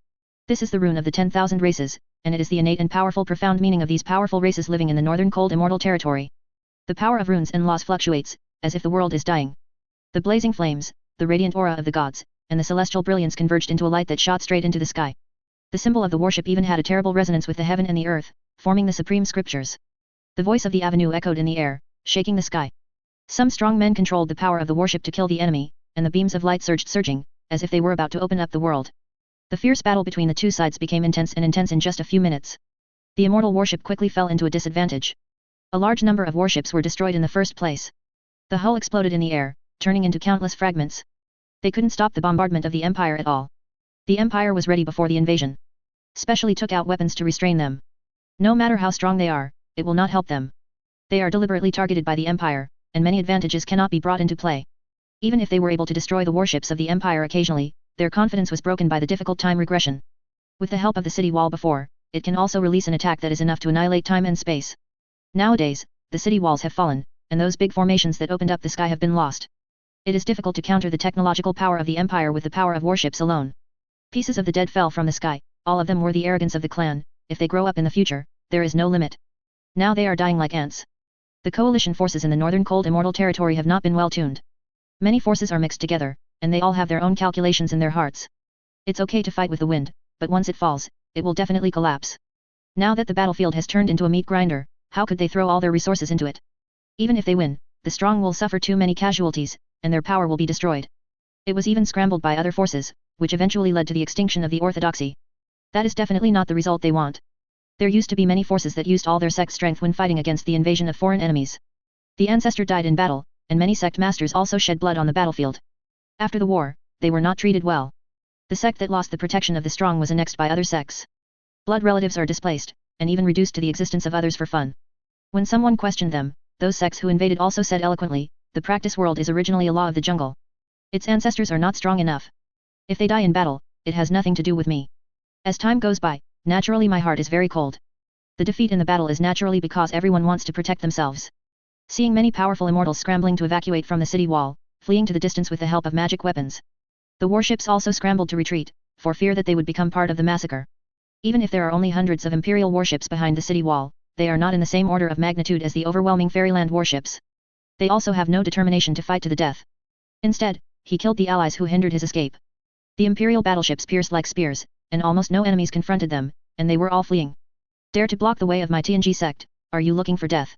This is the rune of the 10,000 races, and it is the innate and powerful profound meaning of these powerful races living in the northern cold immortal territory. The power of runes and laws fluctuates, as if the world is dying. The blazing flames, the radiant aura of the gods, and the celestial brilliance converged into a light that shot straight into the sky. The symbol of the warship even had a terrible resonance with the heaven and the earth, forming the supreme scriptures. The voice of the avenue echoed in the air, shaking the sky. Some strong men controlled the power of the warship to kill the enemy, and the beams of light surging, as if they were about to open up the world. The fierce battle between the two sides became intense in just a few minutes. The immortal warship quickly fell into a disadvantage. A large number of warships were destroyed in the first place. The hull exploded in the air, turning into countless fragments. They couldn't stop the bombardment of the Empire at all. The Empire was ready before the invasion. Specially took out weapons to restrain them. No matter how strong they are, it will not help them. They are deliberately targeted by the Empire, and many advantages cannot be brought into play. Even if they were able to destroy the warships of the Empire occasionally, their confidence was broken by the difficult time regression. With the help of the city wall before, it can also release an attack that is enough to annihilate time and space. Nowadays, the city walls have fallen, and those big formations that opened up the sky have been lost. It is difficult to counter the technological power of the Empire with the power of warships alone. Pieces of the dead fell from the sky, all of them were the arrogance of the clan. If they grow up in the future, there is no limit. Now they are dying like ants. The coalition forces in the northern cold immortal territory have not been well tuned. Many forces are mixed together, and they all have their own calculations in their hearts. It's okay to fight with the wind, but once it falls, it will definitely collapse. Now that the battlefield has turned into a meat grinder, how could they throw all their resources into it? Even if they win, the strong will suffer too many casualties, and their power will be destroyed. It was even scrambled by other forces, which eventually led to the extinction of the orthodoxy. That is definitely not the result they want. There used to be many forces that used all their sect strength when fighting against the invasion of foreign enemies. The ancestor died in battle, and many sect masters also shed blood on the battlefield. After the war, they were not treated well. The sect that lost the protection of the strong was annexed by other sects. Blood relatives are displaced, and even reduced to the existence of others for fun. When someone questioned them, those sects who invaded also said eloquently, the practice world is originally a law of the jungle. Its ancestors are not strong enough. If they die in battle, it has nothing to do with me. As time goes by, naturally my heart is very cold. The defeat in the battle is naturally because everyone wants to protect themselves. Seeing many powerful immortals scrambling to evacuate from the city wall, fleeing to the distance with the help of magic weapons. The warships also scrambled to retreat, for fear that they would become part of the massacre. Even if there are only hundreds of imperial warships behind the city wall, they are not in the same order of magnitude as the overwhelming fairyland warships. They also have no determination to fight to the death. Instead, he killed the allies who hindered his escape. The imperial battleships pierced like spears, and almost no enemies confronted them, and they were all fleeing. Dare to block the way of my TNG sect, are you looking for death?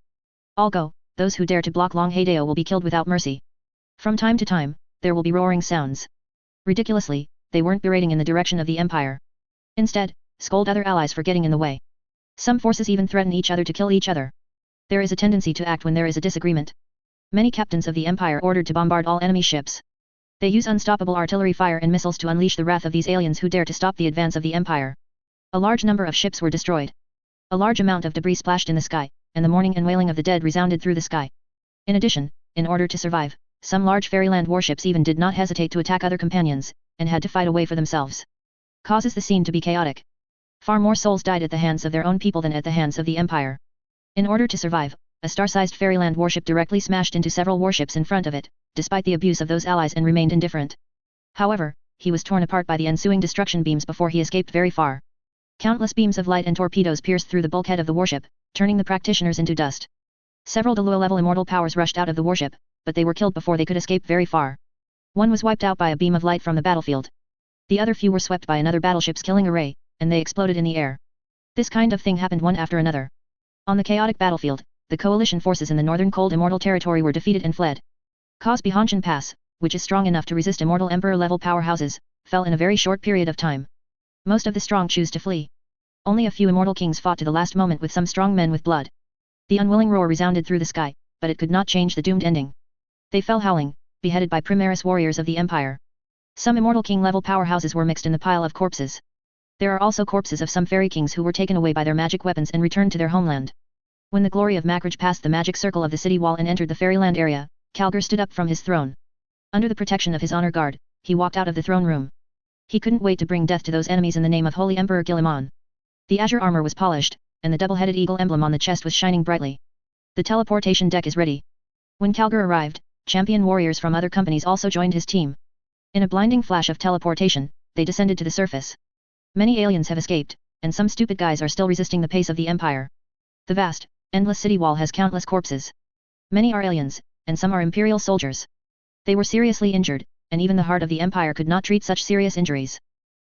I'll go, those who dare to block Long Haideo will be killed without mercy. From time to time, there will be roaring sounds. Ridiculously, they weren't berating in the direction of the Empire. Instead, scold other allies for getting in the way. Some forces even threaten each other to kill each other. There is a tendency to act when there is a disagreement. Many captains of the Empire ordered to bombard all enemy ships. They use unstoppable artillery fire and missiles to unleash the wrath of these aliens who dare to stop the advance of the Empire. A large number of ships were destroyed. A large amount of debris splashed in the sky, and the mourning and wailing of the dead resounded through the sky. In addition, in order to survive, some large fairyland warships even did not hesitate to attack other companions, and had to fight a way for themselves. Causes the scene to be chaotic. Far more souls died at the hands of their own people than at the hands of the Empire. In order to survive, a star-sized fairyland warship directly smashed into several warships in front of it, despite the abuse of those allies, and remained indifferent. However, he was torn apart by the ensuing destruction beams before he escaped very far. Countless beams of light and torpedoes pierced through the bulkhead of the warship, turning the practitioners into dust. Several Delua-level immortal powers rushed out of the warship, but they were killed before they could escape very far. One was wiped out by a beam of light from the battlefield. The other few were swept by another battleship's killing array, and they exploded in the air. This kind of thing happened one after another. On the chaotic battlefield, the coalition forces in the northern cold immortal territory were defeated and fled. Cosby-Hanshan Pass, which is strong enough to resist immortal emperor-level powerhouses, fell in a very short period of time. Most of the strong choose to flee. Only a few immortal kings fought to the last moment with some strong men with blood. The unwilling roar resounded through the sky, but it could not change the doomed ending. They fell howling, beheaded by Primaris warriors of the Empire. Some immortal king-level powerhouses were mixed in the pile of corpses. There are also corpses of some fairy kings who were taken away by their magic weapons and returned to their homeland. When the glory of Makraj passed the magic circle of the city wall and entered the fairyland area, Calgar stood up from his throne. Under the protection of his honor guard, he walked out of the throne room. He couldn't wait to bring death to those enemies in the name of Holy Emperor Guilliman. The azure armor was polished, and the double-headed eagle emblem on the chest was shining brightly. The teleportation deck is ready. When Calgar arrived, champion warriors from other companies also joined his team. In a blinding flash of teleportation, they descended to the surface. Many aliens have escaped, and some stupid guys are still resisting the pace of the Empire. The vast, endless city wall has countless corpses. Many are aliens, and some are imperial soldiers. They were seriously injured, and even the heart of the Empire could not treat such serious injuries.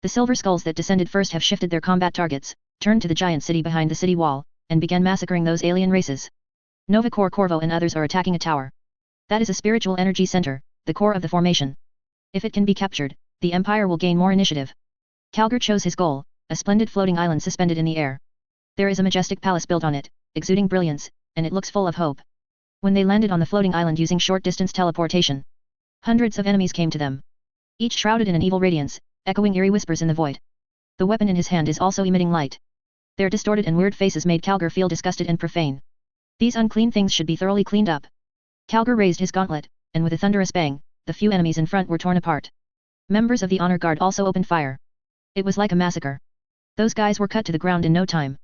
The silver skulls that descended first have shifted their combat targets, turned to the giant city behind the city wall, and began massacring those alien races. Novacor Corvo and others are attacking a tower. That is a spiritual energy center, the core of the formation. If it can be captured, the Empire will gain more initiative. Calgar chose his goal, a splendid floating island suspended in the air. There is a majestic palace built on it, exuding brilliance, and it looks full of hope. When they landed on the floating island using short-distance teleportation, hundreds of enemies came to them. Each shrouded in an evil radiance, echoing eerie whispers in the void. The weapon in his hand is also emitting light. Their distorted and weird faces made Calgar feel disgusted and profane. These unclean things should be thoroughly cleaned up. Calgar raised his gauntlet, and with a thunderous bang, the few enemies in front were torn apart. Members of the honor guard also opened fire. It was like a massacre. Those guys were cut to the ground in no time.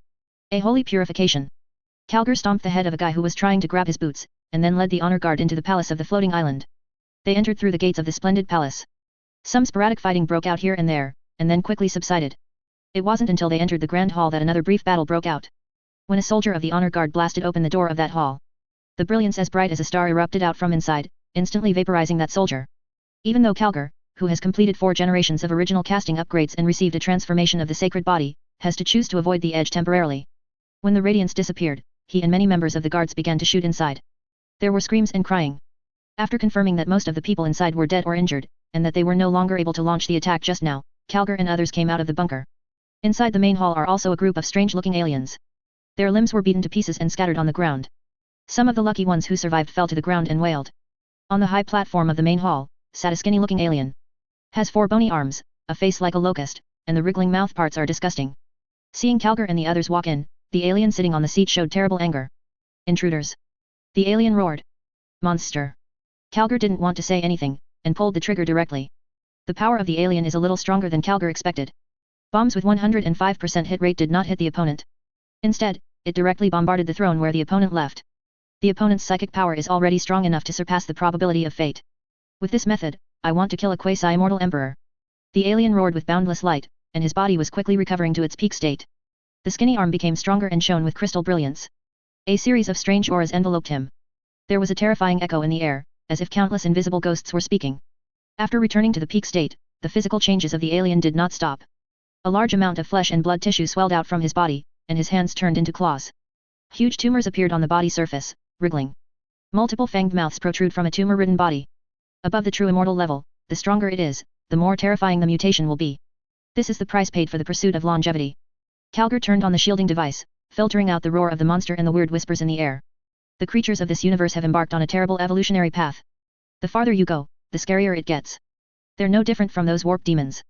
A holy purification. Calgar stomped the head of a guy who was trying to grab his boots, and then led the honor guard into the palace of the floating island. They entered through the gates of the splendid palace. Some sporadic fighting broke out here and there, and then quickly subsided. It wasn't until they entered the grand hall that another brief battle broke out. When a soldier of the honor guard blasted open the door of that hall, the brilliance as bright as a star erupted out from inside, instantly vaporizing that soldier. Even though Calgar, who has completed 4 generations of original casting upgrades and received a transformation of the sacred body, has to choose to avoid the edge temporarily. When the radiance disappeared, he and many members of the guards began to shoot inside. There were screams and crying. After confirming that most of the people inside were dead or injured, and that they were no longer able to launch the attack just now, Calgar and others came out of the bunker. Inside the main hall are also a group of strange-looking aliens. Their limbs were beaten to pieces and scattered on the ground. Some of the lucky ones who survived fell to the ground and wailed. On the high platform of the main hall, sat a skinny-looking alien. Has 4 bony arms, a face like a locust, and the wriggling mouth parts are disgusting. Seeing Calgar and the others walk in, the alien sitting on the seat showed terrible anger. Intruders! The alien roared. Monster! Calgar didn't want to say anything, and pulled the trigger directly. The power of the alien is a little stronger than Calgar expected. Bombs with 105% hit rate did not hit the opponent. Instead, it directly bombarded the throne where the opponent left. The opponent's psychic power is already strong enough to surpass the probability of fate. With this method, I want to kill a quasi-immortal emperor. The alien roared with boundless light, and his body was quickly recovering to its peak state. The skinny arm became stronger and shone with crystal brilliance. A series of strange auras enveloped him. There was a terrifying echo in the air, as if countless invisible ghosts were speaking. After returning to the peak state, the physical changes of the alien did not stop. A large amount of flesh and blood tissue swelled out from his body, and his hands turned into claws. Huge tumors appeared on the body surface, wriggling. Multiple fanged mouths protrude from a tumor-ridden body. Above the true immortal level, the stronger it is, the more terrifying the mutation will be. This is the price paid for the pursuit of longevity. Calgar turned on the shielding device, filtering out the roar of the monster and the weird whispers in the air. The creatures of this universe have embarked on a terrible evolutionary path. The farther you go, the scarier it gets. They're no different from those warp demons.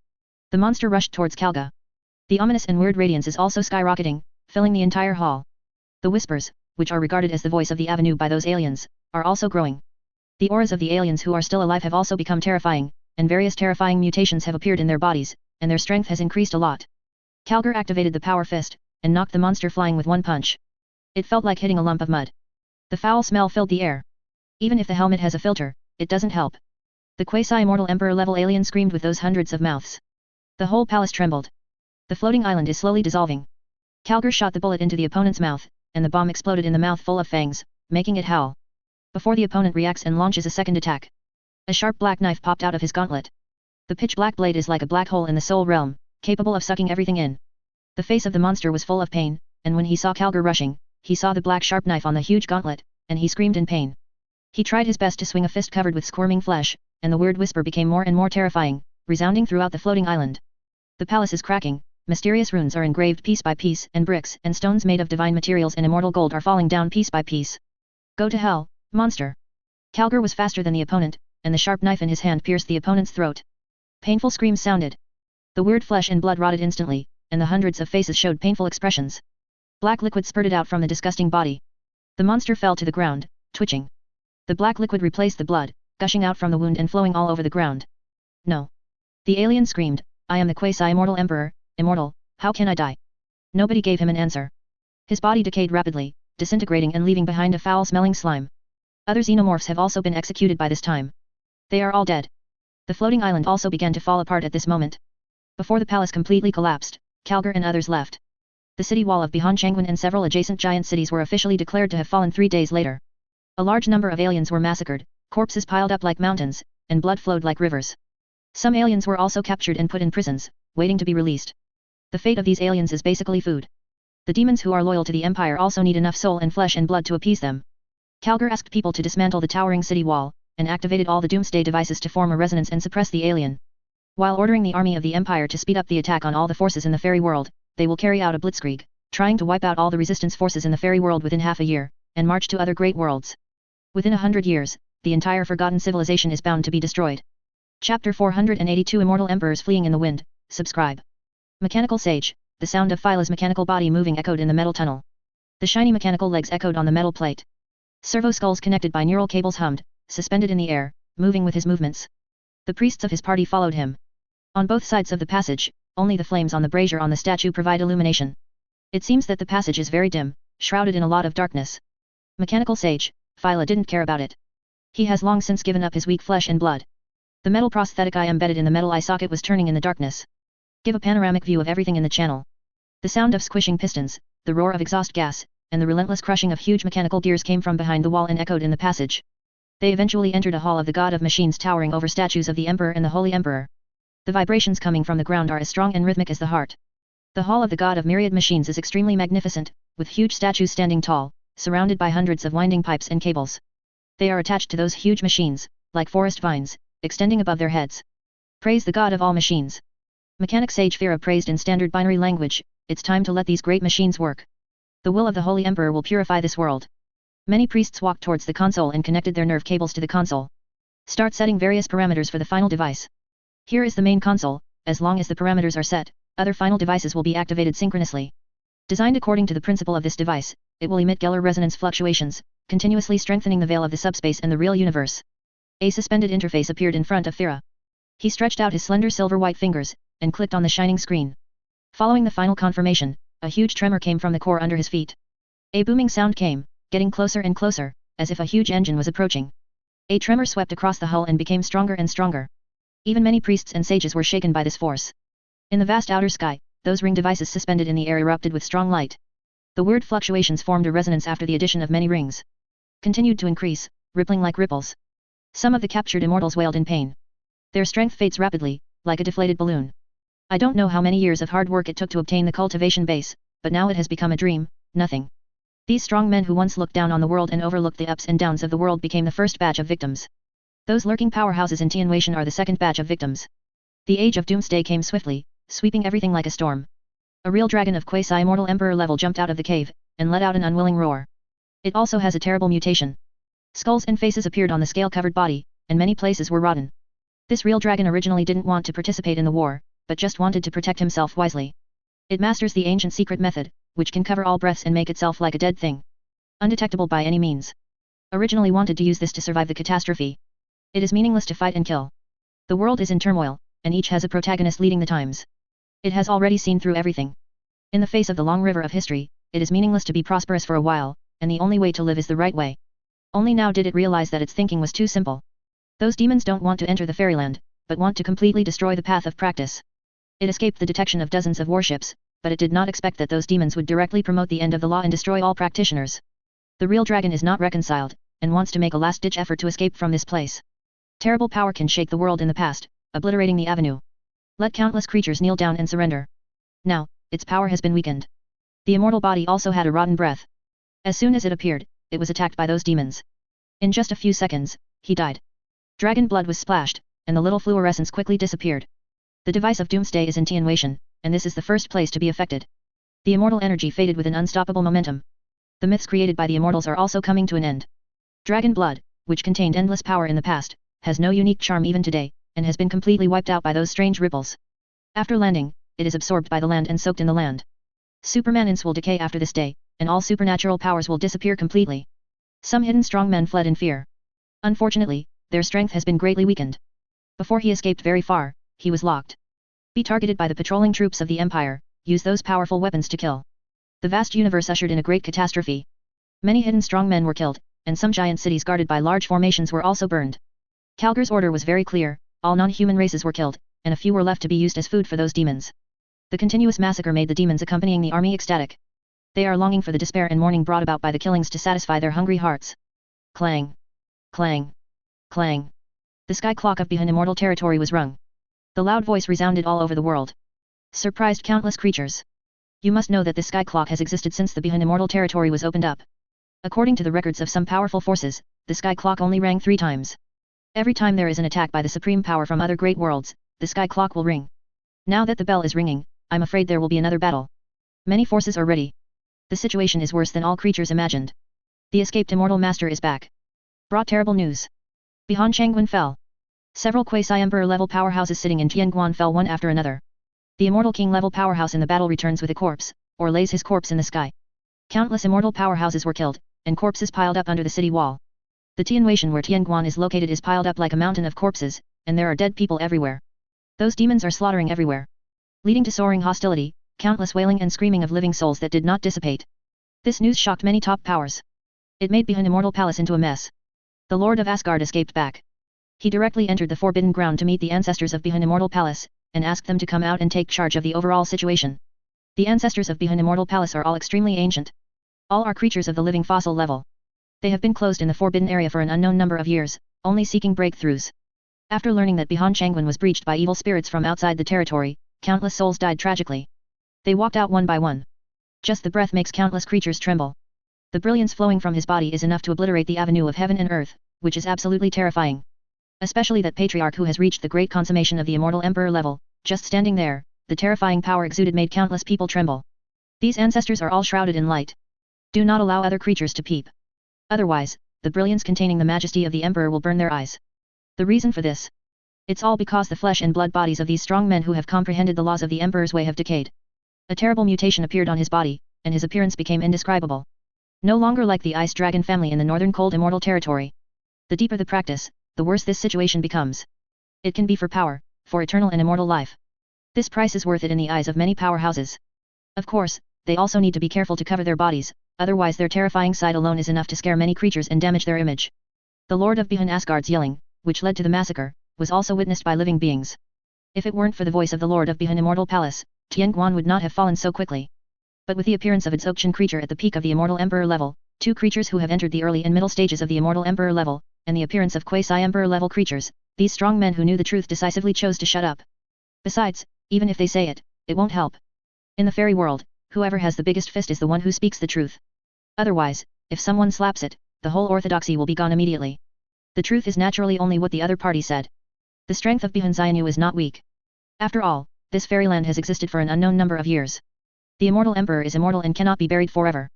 The monster rushed towards Calga. The ominous and weird radiance is also skyrocketing, filling the entire hall. The whispers, which are regarded as the voice of the avenue by those aliens, are also growing. The auras of the aliens who are still alive have also become terrifying, and various terrifying mutations have appeared in their bodies, and their strength has increased a lot. Calgar activated the power fist, and knocked the monster flying with one punch. It felt like hitting a lump of mud. The foul smell filled the air. Even if the helmet has a filter, it doesn't help. The quasi-immortal emperor-level alien screamed with those hundreds of mouths. The whole palace trembled. The floating island is slowly dissolving. Calgar shot the bullet into the opponent's mouth, and the bomb exploded in the mouth full of fangs, making it howl. Before the opponent reacts and launches a second attack, a sharp black knife popped out of his gauntlet. The pitch-black blade is like a black hole in the soul realm, capable of sucking everything in. The face of the monster was full of pain, and when he saw Calgar rushing, he saw the black sharp knife on the huge gauntlet, and he screamed in pain. He tried his best to swing a fist covered with squirming flesh, and the weird whisper became more and more terrifying, resounding throughout the floating island. The palace is cracking, mysterious runes are engraved piece by piece, and bricks and stones made of divine materials and immortal gold are falling down piece by piece. Go to hell, monster! Calgar was faster than the opponent, and the sharp knife in his hand pierced the opponent's throat. Painful screams sounded. The weird flesh and blood rotted instantly, and the hundreds of faces showed painful expressions. Black liquid spurted out from the disgusting body. The monster fell to the ground, twitching. The black liquid replaced the blood, gushing out from the wound and flowing all over the ground. No! The alien screamed, I am the quasi-immortal emperor, immortal, how can I die? Nobody gave him an answer. His body decayed rapidly, disintegrating and leaving behind a foul-smelling slime. Other xenomorphs have also been executed by this time. They are all dead. The floating island also began to fall apart at this moment. Before the palace completely collapsed, Calgar and others left. The city wall of Bihanchangwan and several adjacent giant cities were officially declared to have fallen 3 days later. A large number of aliens were massacred, corpses piled up like mountains, and blood flowed like rivers. Some aliens were also captured and put in prisons, waiting to be released. The fate of these aliens is basically food. The demons who are loyal to the Empire also need enough soul and flesh and blood to appease them. Calgar asked people to dismantle the towering city wall, and activated all the doomsday devices to form a resonance and suppress the alien. While ordering the army of the Empire to speed up the attack on all the forces in the fairy world, they will carry out a blitzkrieg, trying to wipe out all the resistance forces in the fairy world within half a year, and march to other great worlds. Within 100 years, the entire forgotten civilization is bound to be destroyed. Chapter 482 Immortal Emperors Fleeing in the Wind, subscribe. Mechanical Sage, the sound of Phyla's mechanical body moving echoed in the metal tunnel. The shiny mechanical legs echoed on the metal plate. Servo skulls connected by neural cables hummed, suspended in the air, moving with his movements. The priests of his party followed him. On both sides of the passage, only the flames on the brazier on the statue provide illumination. It seems that the passage is very dim, shrouded in a lot of darkness. Mechanical Sage, Phyla didn't care about it. He has long since given up his weak flesh and blood. The metal prosthetic eye embedded in the metal eye socket was turning in the darkness. Give a panoramic view of everything in the channel. The sound of squishing pistons, the roar of exhaust gas, and the relentless crushing of huge mechanical gears came from behind the wall and echoed in the passage. They eventually entered a hall of the god of machines towering over statues of the Emperor and the Holy Emperor. The vibrations coming from the ground are as strong and rhythmic as the heart. The hall of the god of myriad machines is extremely magnificent, with huge statues standing tall, surrounded by hundreds of winding pipes and cables. They are attached to those huge machines, like forest vines, extending above their heads. Praise the god of all machines. Mechanic Sage Fira praised in standard binary language, it's time to let these great machines work. The will of the Holy Emperor will purify this world. Many priests walked towards the console and connected their nerve cables to the console. Start setting various parameters for the final device. Here is the main console, as long as the parameters are set, other final devices will be activated synchronously. Designed according to the principle of this device, it will emit Geller resonance fluctuations, continuously strengthening the veil of the subspace and the real universe. A suspended interface appeared in front of Fira. He stretched out his slender silver-white fingers, and clicked on the shining screen. Following the final confirmation, a huge tremor came from the core under his feet. A booming sound came, getting closer and closer, as if a huge engine was approaching. A tremor swept across the hull and became stronger and stronger. Even many priests and sages were shaken by this force. In the vast outer sky, those ring devices suspended in the air erupted with strong light. The weird fluctuations formed a resonance after the addition of many rings. Continued to increase, rippling like ripples. Some of the captured immortals wailed in pain. Their strength fades rapidly, like a deflated balloon. I don't know how many years of hard work it took to obtain the cultivation base, but now it has become a dream, nothing. These strong men who once looked down on the world and overlooked the ups and downs of the world became the first batch of victims. Those lurking powerhouses in Tianwei are the second batch of victims. The age of doomsday came swiftly, sweeping everything like a storm. A real dragon of quasi-immortal emperor level jumped out of the cave, and let out an unwilling roar. It also has a terrible mutation. Skulls and faces appeared on the scale-covered body, and many places were rotten. This real dragon originally didn't want to participate in the war, but just wanted to protect himself wisely. It masters the ancient secret method, which can cover all breaths and make itself like a dead thing. Undetectable by any means. Originally wanted to use this to survive the catastrophe. It is meaningless to fight and kill. The world is in turmoil, and each has a protagonist leading the times. It has already seen through everything. In the face of the long river of history, it is meaningless to be prosperous for a while, and the only way to live is the right way. Only now did it realize that its thinking was too simple. Those demons don't want to enter the fairyland, but want to completely destroy the path of practice. It escaped the detection of dozens of warships, but it did not expect that those demons would directly promote the end of the law and destroy all practitioners. The real dragon is not reconciled, and wants to make a last-ditch effort to escape from this place. Terrible power can shake the world in the past, obliterating the avenue. Let countless creatures kneel down and surrender. Now, its power has been weakened. The immortal body also had a rotten breath. As soon as it appeared, it was attacked by those demons. In just a few seconds, he died. Dragon blood was splashed, and the little fluorescence quickly disappeared. The device of doomsday is in Tianwei, and this is the first place to be affected. The immortal energy faded with an unstoppable momentum. The myths created by the immortals are also coming to an end. Dragon blood, which contained endless power in the past, has no unique charm even today, and has been completely wiped out by those strange ripples. After landing, it is absorbed by the land and soaked in the land. Supermanence will decay after this day, and all supernatural powers will disappear completely. Some hidden strong men fled in fear. Unfortunately, their strength has been greatly weakened. Before he escaped very far, he was locked. Be targeted by the patrolling troops of the Empire, use those powerful weapons to kill. The vast universe ushered in a great catastrophe. Many hidden strong men were killed, and some giant cities guarded by large formations were also burned. Calgar's order was very clear, all non-human races were killed, and a few were left to be used as food for those demons. The continuous massacre made the demons accompanying the army ecstatic. They are longing for the despair and mourning brought about by the killings to satisfy their hungry hearts. Clang! Clang! Clang! The sky clock of behind immortal territory was rung. The loud voice resounded all over the world. Surprised countless creatures. You must know that this sky clock has existed since the behind immortal territory was opened up. According to the records of some powerful forces, the sky clock only rang 3 times. Every time there is an attack by the supreme power from other great worlds, the sky clock will ring. Now that the bell is ringing, I'm afraid there will be another battle. Many forces are ready. The situation is worse than all creatures imagined. The escaped immortal master is back. Brought terrible news. Bihan Changguan fell. Several quasi-emperor level powerhouses sitting in Tianguan fell one after another. The immortal king level powerhouse in the battle returns with a corpse, or lays his corpse in the sky. Countless immortal powerhouses were killed, and corpses piled up under the city wall. The Tianwei where Tianguan is located is piled up like a mountain of corpses, and there are dead people everywhere. Those demons are slaughtering everywhere. Leading to soaring hostility, countless wailing and screaming of living souls that did not dissipate. This news shocked many top powers. It made behind Immortal Palace into a mess. The Lord of Asgard escaped back. He directly entered the Forbidden Ground to meet the ancestors of behind Immortal Palace, and asked them to come out and take charge of the overall situation. The ancestors of behind Immortal Palace are all extremely ancient. All are creatures of the living fossil level. They have been closed in the Forbidden Area for an unknown number of years, only seeking breakthroughs. After learning that Bihan Changguan was breached by evil spirits from outside the territory, countless souls died tragically. They walked out one by one. Just the breath makes countless creatures tremble. The brilliance flowing from his body is enough to obliterate the avenue of heaven and earth, which is absolutely terrifying. Especially that patriarch who has reached the great consummation of the immortal emperor level, just standing there, the terrifying power exuded made countless people tremble. These ancestors are all shrouded in light. Do not allow other creatures to peep. Otherwise, the brilliance containing the majesty of the emperor will burn their eyes. The reason for this? It's all because the flesh and blood bodies of these strong men who have comprehended the laws of the emperor's way have decayed. A terrible mutation appeared on his body, and his appearance became indescribable. No longer like the ice dragon family in the northern cold immortal territory. The deeper the practice, the worse this situation becomes. It can be for power, for eternal and immortal life. This price is worth it in the eyes of many powerhouses. Of course, they also need to be careful to cover their bodies, otherwise their terrifying side alone is enough to scare many creatures and damage their image. The Lord of Behind Asgard's yelling, which led to the massacre, was also witnessed by living beings. If it weren't for the voice of the Lord of Behind Immortal Palace, Tianguan would not have fallen so quickly. But with the appearance of its Okshan creature at the peak of the Immortal Emperor level, 2 creatures who have entered the early and middle stages of the Immortal Emperor level, and the appearance of quasi-emperor level creatures, these strong men who knew the truth decisively chose to shut up. Besides, even if they say it, it won't help. In the fairy world, whoever has the biggest fist is the one who speaks the truth. Otherwise, if someone slaps it, the whole orthodoxy will be gone immediately. The truth is naturally only what the other party said. The strength of Bihun Xianyu is not weak. After all, this fairyland has existed for an unknown number of years. The immortal emperor is immortal and cannot be buried forever.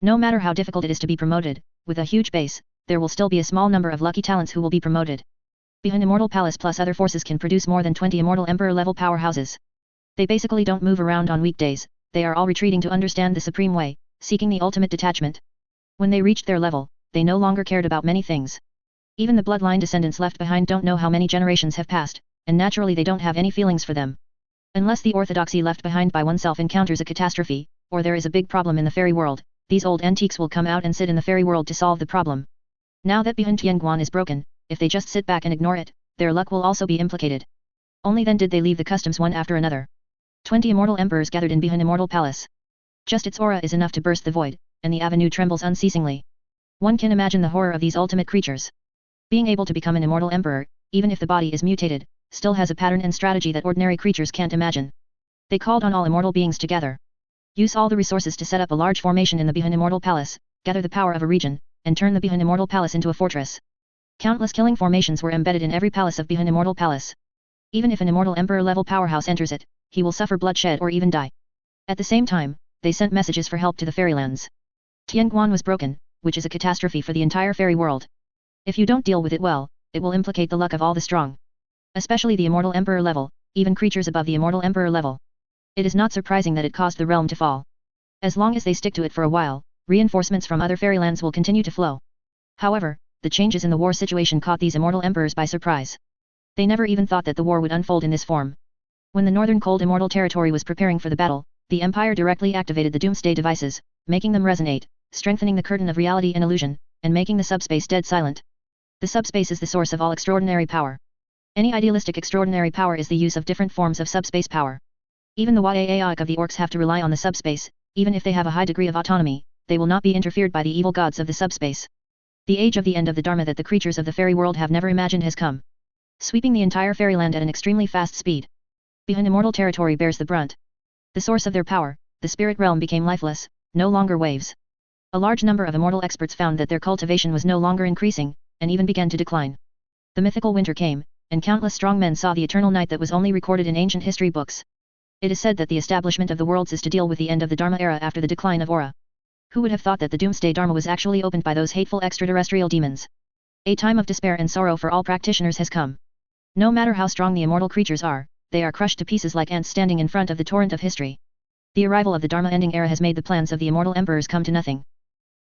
No matter how difficult it is to be promoted, with a huge base, there will still be a small number of lucky talents who will be promoted. Bihun Immortal Palace plus other forces can produce more than 20 immortal emperor level powerhouses. They basically don't move around on weekdays, they are all retreating to understand the supreme way, seeking the ultimate detachment. When they reached their level, they no longer cared about many things. Even the bloodline descendants left behind don't know how many generations have passed, and naturally they don't have any feelings for them. Unless the orthodoxy left behind by oneself encounters a catastrophe, or there is a big problem in the fairy world, these old antiques will come out and sit in the fairy world to solve the problem. Now that Bihun Tianguan is broken, if they just sit back and ignore it, their luck will also be implicated. Only then did they leave the customs one after another. 20 immortal emperors gathered in Bihun Immortal Palace. Just its aura is enough to burst the void, and the avenue trembles unceasingly. One can imagine the horror of these ultimate creatures. Being able to become an immortal emperor, even if the body is mutated, still has a pattern and strategy that ordinary creatures can't imagine. They called on all immortal beings together. Use all the resources to set up a large formation in the Bihun Immortal Palace, gather the power of a region, and turn the Bihun Immortal Palace into a fortress. Countless killing formations were embedded in every palace of Bihun Immortal Palace. Even if an immortal emperor-level powerhouse enters it, he will suffer bloodshed or even die. At the same time, they sent messages for help to the fairylands. Tianguan was broken, which is a catastrophe for the entire fairy world. If you don't deal with it well, it will implicate the luck of all the strong. Especially the immortal emperor level, even creatures above the immortal emperor level. It is not surprising that it caused the realm to fall. As long as they stick to it for a while, reinforcements from other fairylands will continue to flow. However, the changes in the war situation caught these immortal emperors by surprise. They never even thought that the war would unfold in this form. When the northern cold immortal territory was preparing for the battle, the Empire directly activated the doomsday devices, making them resonate, strengthening the curtain of reality and illusion, and making the subspace dead silent. The subspace is the source of all extraordinary power. Any idealistic extraordinary power is the use of different forms of subspace power. Even the Yaaic of the orcs have to rely on the subspace, even if they have a high degree of autonomy, they will not be interfered by the evil gods of the subspace. The age of the end of the Dharma that the creatures of the fairy world have never imagined has come. Sweeping the entire fairyland at an extremely fast speed. Bihun immortal territory bears the brunt. The source of their power, the spirit realm became lifeless, no longer waves. A large number of immortal experts found that their cultivation was no longer increasing, and even began to decline. The mythical winter came, and countless strong men saw the eternal night that was only recorded in ancient history books. It is said that the establishment of the worlds is to deal with the end of the Dharma era after the decline of Aura. Who would have thought that the doomsday Dharma was actually opened by those hateful extraterrestrial demons? A time of despair and sorrow for all practitioners has come. No matter how strong the immortal creatures are, they are crushed to pieces like ants standing in front of the torrent of history. The arrival of the Dharma ending era has made the plans of the immortal emperors come to nothing.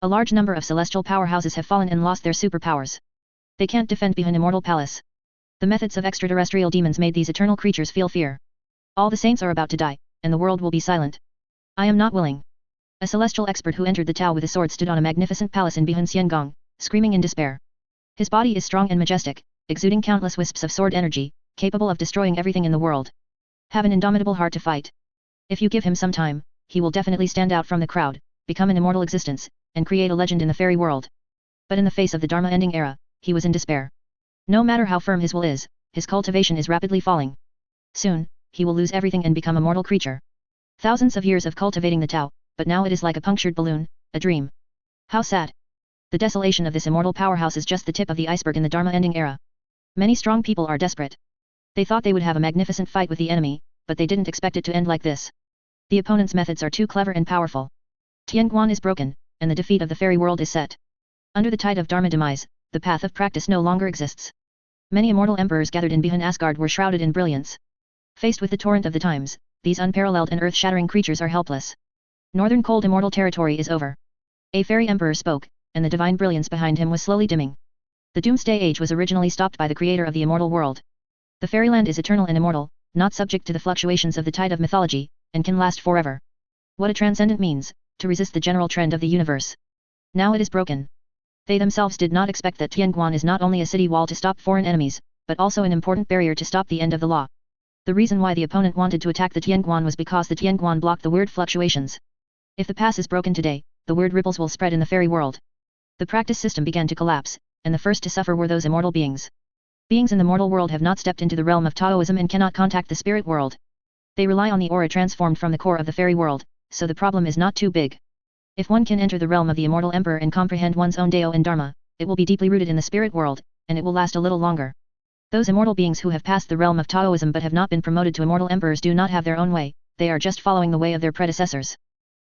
A large number of celestial powerhouses have fallen and lost their superpowers. They can't defend Bihun Immortal Palace. The methods of extraterrestrial demons made these eternal creatures feel fear. All the saints are about to die, and the world will be silent. I am not willing. A celestial expert who entered the Tao with a sword stood on a magnificent palace in Bihun Xiangong, screaming in despair. His body is strong and majestic, exuding countless wisps of sword energy, capable of destroying everything in the world. Have an indomitable heart to fight. If you give him some time, he will definitely stand out from the crowd, become an immortal existence, and create a legend in the fairy world. But in the face of the Dharma ending era, he was in despair. No matter how firm his will is, his cultivation is rapidly falling. Soon, he will lose everything and become a mortal creature. Thousands of years of cultivating the Tao, but now it is like a punctured balloon, a dream. How sad. The desolation of this immortal powerhouse is just the tip of the iceberg in the Dharma ending era. Many strong people are desperate. They thought they would have a magnificent fight with the enemy, but they didn't expect it to end like this. The opponent's methods are too clever and powerful. Tianguan is broken, and the defeat of the fairy world is set. Under the tide of Dharma demise, the path of practice no longer exists. Many immortal emperors gathered in Bihun Asgard were shrouded in brilliance. Faced with the torrent of the times, these unparalleled and earth-shattering creatures are helpless. Northern cold immortal territory is over. A fairy emperor spoke, and the divine brilliance behind him was slowly dimming. The doomsday age was originally stopped by the creator of the immortal world. The fairyland is eternal and immortal, not subject to the fluctuations of the tide of mythology, and can last forever. What a transcendent means, to resist the general trend of the universe. Now it is broken. They themselves did not expect that Tianguan is not only a city wall to stop foreign enemies, but also an important barrier to stop the end of the law. The reason why the opponent wanted to attack the Tianguan was because the Tianguan blocked the weird fluctuations. If the pass is broken today, the weird ripples will spread in the fairy world. The practice system began to collapse, and the first to suffer were those immortal beings. Beings in the mortal world have not stepped into the realm of Taoism and cannot contact the spirit world. They rely on the aura transformed from the core of the fairy world, so the problem is not too big. If one can enter the realm of the immortal emperor and comprehend one's own Deo and Dharma, it will be deeply rooted in the spirit world, and it will last a little longer. Those immortal beings who have passed the realm of Taoism but have not been promoted to immortal emperors do not have their own way, they are just following the way of their predecessors.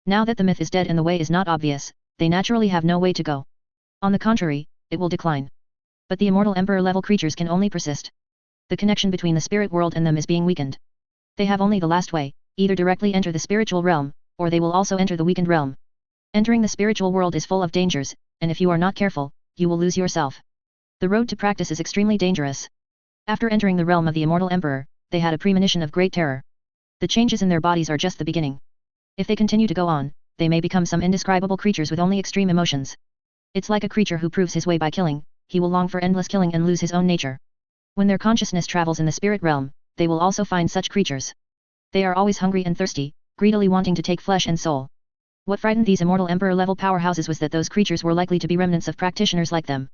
Now that the myth is dead and the way is not obvious, they naturally have no way to go. On the contrary, it will decline. But the immortal emperor level creatures can only persist. The connection between the spirit world and them is being weakened. They have only the last way, either directly enter the spiritual realm, or they will also enter the weakened realm. Entering the spiritual world is full of dangers, and if you are not careful, you will lose yourself. The road to practice is extremely dangerous. After entering the realm of the immortal emperor, they had a premonition of great terror. The changes in their bodies are just the beginning. If they continue to go on, they may become some indescribable creatures with only extreme emotions. It's like a creature who proves his way by killing, he will long for endless killing and lose his own nature. When their consciousness travels in the spirit realm, they will also find such creatures. They are always hungry and thirsty, greedily wanting to take flesh and soul. What frightened these immortal emperor-level powerhouses was that those creatures were likely to be remnants of practitioners like them.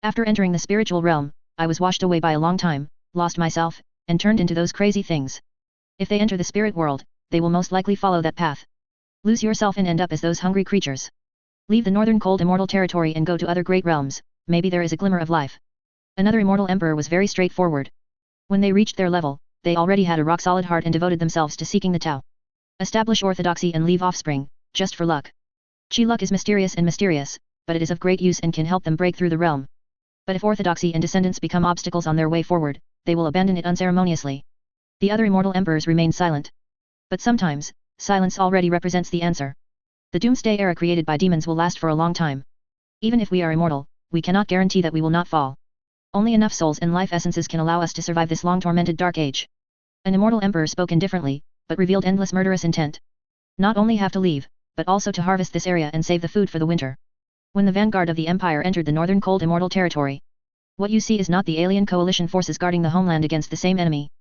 After entering the spiritual realm, I was washed away by a long time, lost myself, and turned into those crazy things. If they enter the spirit world, they will most likely follow that path. Lose yourself and end up as those hungry creatures. Leave the northern cold immortal territory and go to other great realms, maybe there is a glimmer of life. Another immortal emperor was very straightforward. When they reached their level, they already had a rock-solid heart and devoted themselves to seeking the Tao. Establish orthodoxy and leave offspring, just for luck. Luck is mysterious, but it is of great use and can help them break through the realm. But if orthodoxy and descendants become obstacles on their way forward, they will abandon it unceremoniously. The other immortal emperors remain silent. But sometimes, silence already represents the answer. The doomsday era created by demons will last for a long time. Even if we are immortal, we cannot guarantee that we will not fall. Only enough souls and life essences can allow us to survive this long tormented dark age. An immortal emperor spoke indifferently, but revealed endless murderous intent. Not only have to leave, but also to harvest this area and save the food for the winter. When the vanguard of the empire entered the northern cold immortal territory, what you see is not the alien coalition forces guarding the homeland against the same enemy,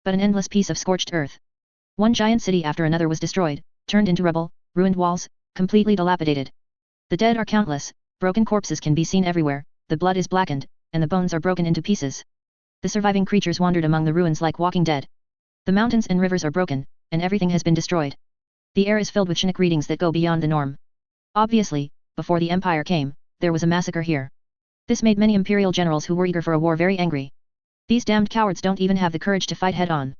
but an endless piece of scorched earth. One giant city after another was destroyed, turned into rubble, ruined walls, completely dilapidated. The dead are countless, broken corpses can be seen everywhere, the blood is blackened, and the bones are broken into pieces. The surviving creatures wandered among the ruins like walking dead. The mountains and rivers are broken, and everything has been destroyed. The air is filled with Chinook readings that go beyond the norm. Obviously, before the empire came, there was a massacre here. This made many imperial generals who were eager for a war very angry. These damned cowards don't even have the courage to fight head-on.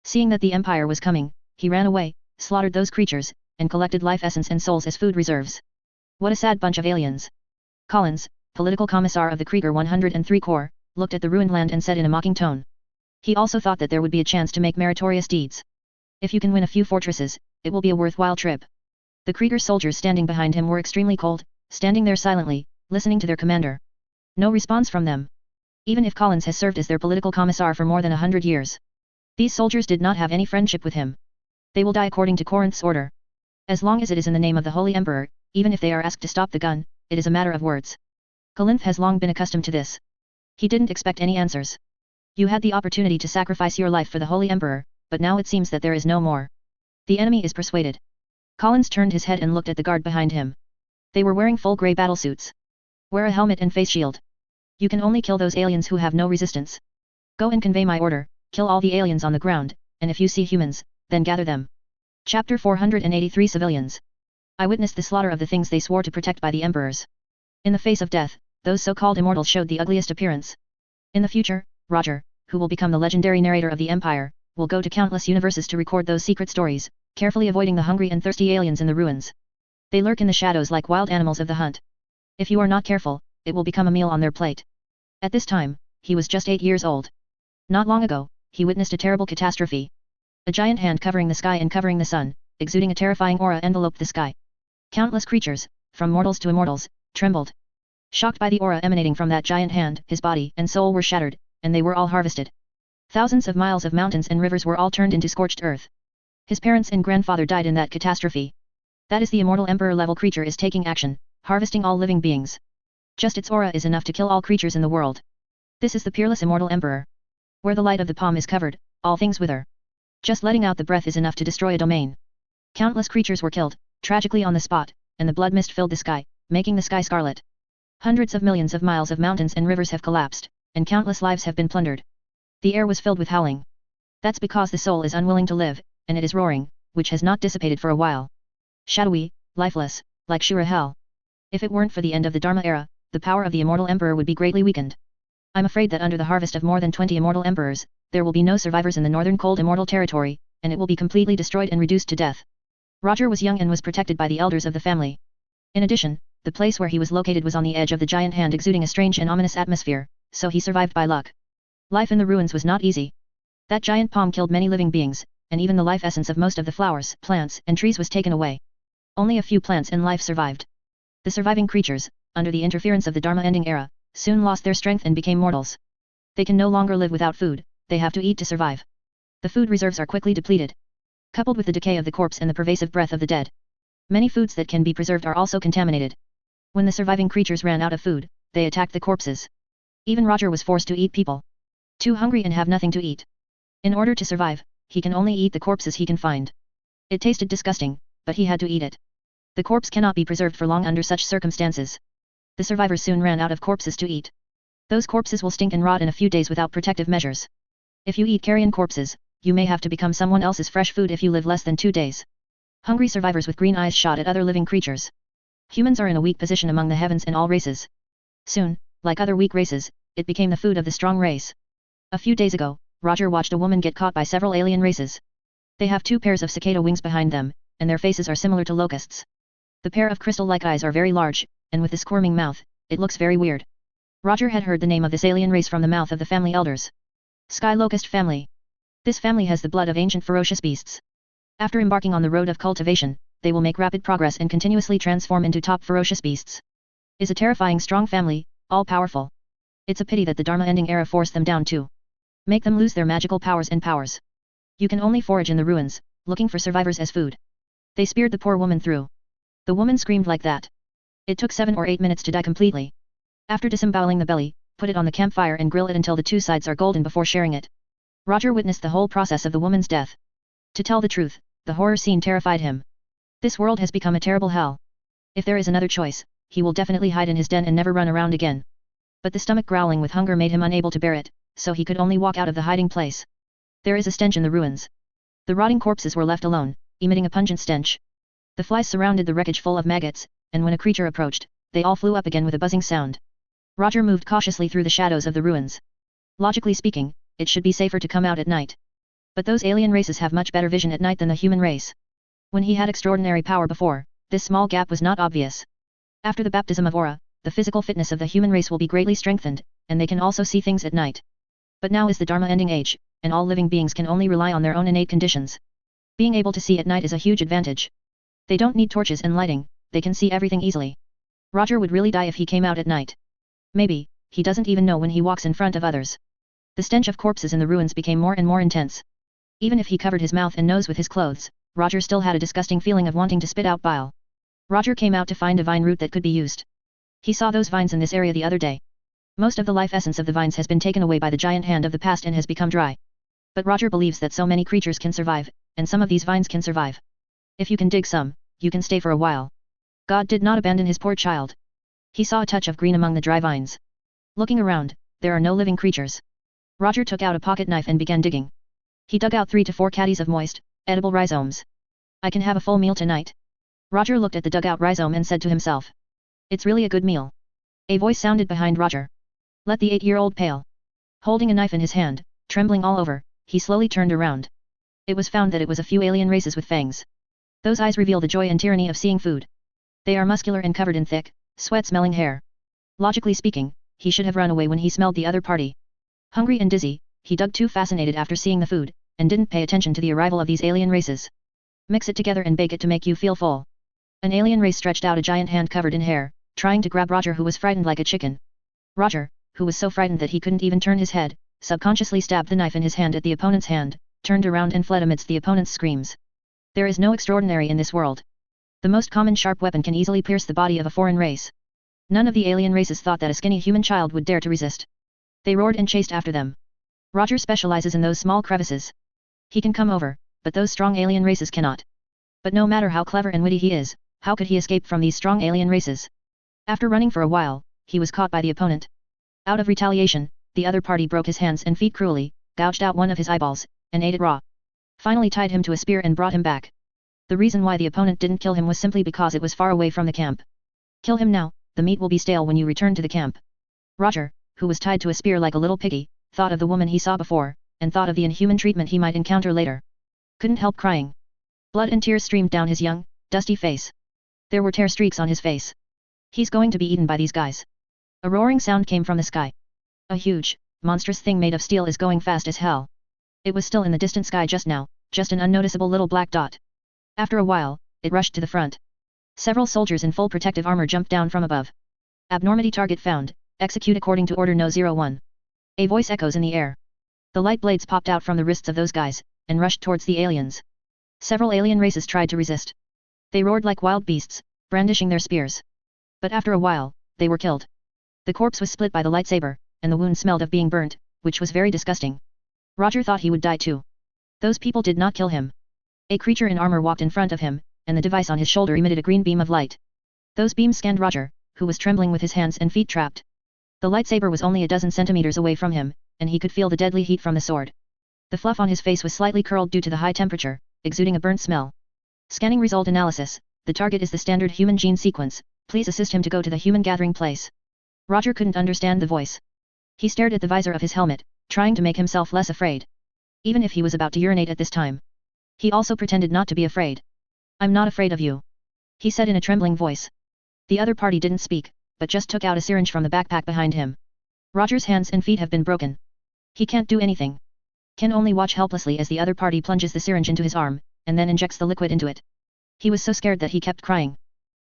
Seeing that the empire was coming, he ran away, slaughtered those creatures, and collected life essence and souls as food reserves. What a sad bunch of aliens. Collins, political commissar of the Krieger 103 Corps, looked at the ruined land and said in a mocking tone. He also thought that there would be a chance to make meritorious deeds. If you can win a few fortresses, it will be a worthwhile trip. The Krieger soldiers standing behind him were extremely cold, standing there silently, listening to their commander. No response from them. Even if Collins has served as their political commissar for more than 100 years. These soldiers did not have any friendship with him. They will die according to Corinth's order. As long as it is in the name of the Holy Emperor, even if they are asked to stop the gun, it is a matter of words. Corinth has long been accustomed to this. He didn't expect any answers. You had the opportunity to sacrifice your life for the Holy Emperor, but now it seems that there is no more. The enemy is persuaded. Collins turned his head and looked at the guard behind him. They were wearing full grey battlesuits. Wear a helmet and face shield. You can only kill those aliens who have no resistance. Go and convey my order, kill all the aliens on the ground, and if you see humans, then gather them. Chapter 483 Civilians. I witnessed the slaughter of the things they swore to protect by the emperors. In the face of death, those so-called immortals showed the ugliest appearance. In the future, Roger, who will become the legendary narrator of the empire, will go to countless universes to record those secret stories, carefully avoiding the hungry and thirsty aliens in the ruins. They lurk in the shadows like wild animals of the hunt. If you are not careful, it will become a meal on their plate. At this time, he was just 8 years old. Not long ago, he witnessed a terrible catastrophe. A giant hand covering the sky and covering the sun, exuding a terrifying aura enveloped the sky. Countless creatures, from mortals to immortals, trembled. Shocked by the aura emanating from that giant hand, his body and soul were shattered, and they were all harvested. Thousands of miles of mountains and rivers were all turned into scorched earth. His parents and grandfather died in that catastrophe. That is the immortal emperor-level creature is taking action, harvesting all living beings. Just its aura is enough to kill all creatures in the world. This is the peerless immortal emperor. Where the light of the palm is covered, all things wither. Just letting out the breath is enough to destroy a domain. Countless creatures were killed, tragically on the spot, and the blood mist filled the sky, making the sky scarlet. Hundreds of millions of miles of mountains and rivers have collapsed, and countless lives have been plundered. The air was filled with howling. That's because the soul is unwilling to live, and it is roaring, which has not dissipated for a while. Shadowy, lifeless, like Shura hell. If it weren't for the end of the Dharma era, the power of the immortal emperor would be greatly weakened. I'm afraid that under the harvest of more than 20 immortal emperors, there will be no survivors in the northern cold immortal territory, and it will be completely destroyed and reduced to death. Roger was young and was protected by the elders of the family. In addition, the place where he was located was on the edge of the giant hand, exuding a strange and ominous atmosphere, so he survived by luck. Life in the ruins was not easy. That giant palm killed many living beings, and even the life essence of most of the flowers, plants, and trees was taken away. Only a few plants and life survived. The surviving creatures, under the interference of the Dharma ending era, soon lost their strength and became mortals. They can no longer live without food, they have to eat to survive. The food reserves are quickly depleted. Coupled with the decay of the corpse and the pervasive breath of the dead, many foods that can be preserved are also contaminated. When the surviving creatures ran out of food, they attacked the corpses. Even Roger was forced to eat people. Too hungry and have nothing to eat. In order to survive, he can only eat the corpses he can find. It tasted disgusting, but he had to eat it. The corpse cannot be preserved for long under such circumstances. The survivors soon ran out of corpses to eat. Those corpses will stink and rot in a few days without protective measures. If you eat carrion corpses, you may have to become someone else's fresh food if you live less than 2 days. Hungry survivors with green eyes shot at other living creatures. Humans are in a weak position among the heavens in all races. Soon, like other weak races, it became the food of the strong race. A few days ago, Roger watched a woman get caught by several alien races. They have 2 pairs of cicada wings behind them, and their faces are similar to locusts. The pair of crystal-like eyes are very large, and with the squirming mouth, it looks very weird. Roger had heard the name of this alien race from the mouth of the family elders. Sky Locust family. This family has the blood of ancient ferocious beasts. After embarking on the road of cultivation, they will make rapid progress and continuously transform into top ferocious beasts. Is a terrifying strong family, all-powerful. It's a pity that the Dharma ending era forced them down to make them lose their magical powers and powers. You can only forage in the ruins, looking for survivors as food. They speared the poor woman through. The woman screamed like that. It took 7 or 8 minutes to die completely. After disemboweling the belly, put it on the campfire and grill it until the 2 sides are golden before sharing it. Roger witnessed the whole process of the woman's death. To tell the truth, the horror scene terrified him. This world has become a terrible hell. If there is another choice, he will definitely hide in his den and never run around again. But the stomach growling with hunger made him unable to bear it, so he could only walk out of the hiding place. There is a stench in the ruins. The rotting corpses were left alone, emitting a pungent stench. The flies surrounded the wreckage full of maggots, and when a creature approached, they all flew up again with a buzzing sound. Roger moved cautiously through the shadows of the ruins. Logically speaking, it should be safer to come out at night. But those alien races have much better vision at night than the human race. When he had extraordinary power before, this small gap was not obvious. After the baptism of aura, the physical fitness of the human race will be greatly strengthened, and they can also see things at night. But now is the Dharma ending age, and all living beings can only rely on their own innate conditions. Being able to see at night is a huge advantage. They don't need torches and lighting, they can see everything easily. Roger would really die if he came out at night. Maybe, he doesn't even know when he walks in front of others. The stench of corpses in the ruins became more and more intense. Even if he covered his mouth and nose with his clothes, Roger still had a disgusting feeling of wanting to spit out bile. Roger came out to find a vine root that could be used. He saw those vines in this area the other day. Most of the life essence of the vines has been taken away by the giant hand of the past and has become dry. But Roger believes that so many creatures can survive, and some of these vines can survive. If you can dig some, you can stay for a while. God did not abandon his poor child. He saw a touch of green among the dry vines. Looking around, there are no living creatures. Roger took out a pocket knife and began digging. He dug out 3 to 4 caddies of moist, edible rhizomes. I can have a full meal tonight. Roger looked at the dugout rhizome and said to himself. It's really a good meal. A voice sounded behind Roger. Let the 8-year-old pale. Holding a knife in his hand, trembling all over, he slowly turned around. It was found that it was a few alien races with fangs. Those eyes reveal the joy and tyranny of seeing food. They are muscular and covered in thick, sweat-smelling hair. Logically speaking, he should have run away when he smelled the other party. Hungry and dizzy, he dug too fascinated after seeing the food, and didn't pay attention to the arrival of these alien races. Mix it together and bake it to make you feel full. An alien race stretched out a giant hand covered in hair, trying to grab Roger, who was frightened like a chicken. Roger, who was so frightened that he couldn't even turn his head, subconsciously stabbed the knife in his hand at the opponent's hand, turned around and fled amidst the opponent's screams. There is no extraordinary in this world. The most common sharp weapon can easily pierce the body of a foreign race. None of the alien races thought that a skinny human child would dare to resist. They roared and chased after them. Roger specializes in those small crevices. He can come over, but those strong alien races cannot. But no matter how clever and witty he is, how could he escape from these strong alien races? After running for a while, he was caught by the opponent. Out of retaliation, the other party broke his hands and feet cruelly, gouged out one of his eyeballs, and ate it raw. Finally tied him to a spear and brought him back. The reason why the opponent didn't kill him was simply because it was far away from the camp. Kill him now, the meat will be stale when you return to the camp. Roger, who was tied to a spear like a little piggy, thought of the woman he saw before, and thought of the inhuman treatment he might encounter later. Couldn't help crying. Blood and tears streamed down his young, dusty face. There were tear streaks on his face. He's going to be eaten by these guys. A roaring sound came from the sky. A huge, monstrous thing made of steel is going fast as hell. It was still in the distant sky just now, just an unnoticeable little black dot. After a while, it rushed to the front. Several soldiers in full protective armor jumped down from above. Abnormity target found, execute according to Order No. 01. A voice echoes in the air. The light blades popped out from the wrists of those guys, and rushed towards the aliens. Several alien races tried to resist. They roared like wild beasts, brandishing their spears. But after a while, they were killed. The corpse was split by the lightsaber, and the wound smelled of being burnt, which was very disgusting. Roger thought he would die too. Those people did not kill him. A creature in armor walked in front of him, and the device on his shoulder emitted a green beam of light. Those beams scanned Roger, who was trembling with his hands and feet trapped. The lightsaber was only a dozen centimeters away from him, and he could feel the deadly heat from the sword. The fluff on his face was slightly curled due to the high temperature, exuding a burnt smell. Scanning result analysis, the target is the standard human gene sequence, please assist him to go to the human gathering place. Roger couldn't understand the voice. He stared at the visor of his helmet, trying to make himself less afraid. Even if he was about to urinate at this time. He also pretended not to be afraid. I'm not afraid of you. He said in a trembling voice. The other party didn't speak, but just took out a syringe from the backpack behind him. Roger's hands and feet have been broken. He can't do anything. Can only watch helplessly as the other party plunges the syringe into his arm, and then injects the liquid into it. He was so scared that he kept crying.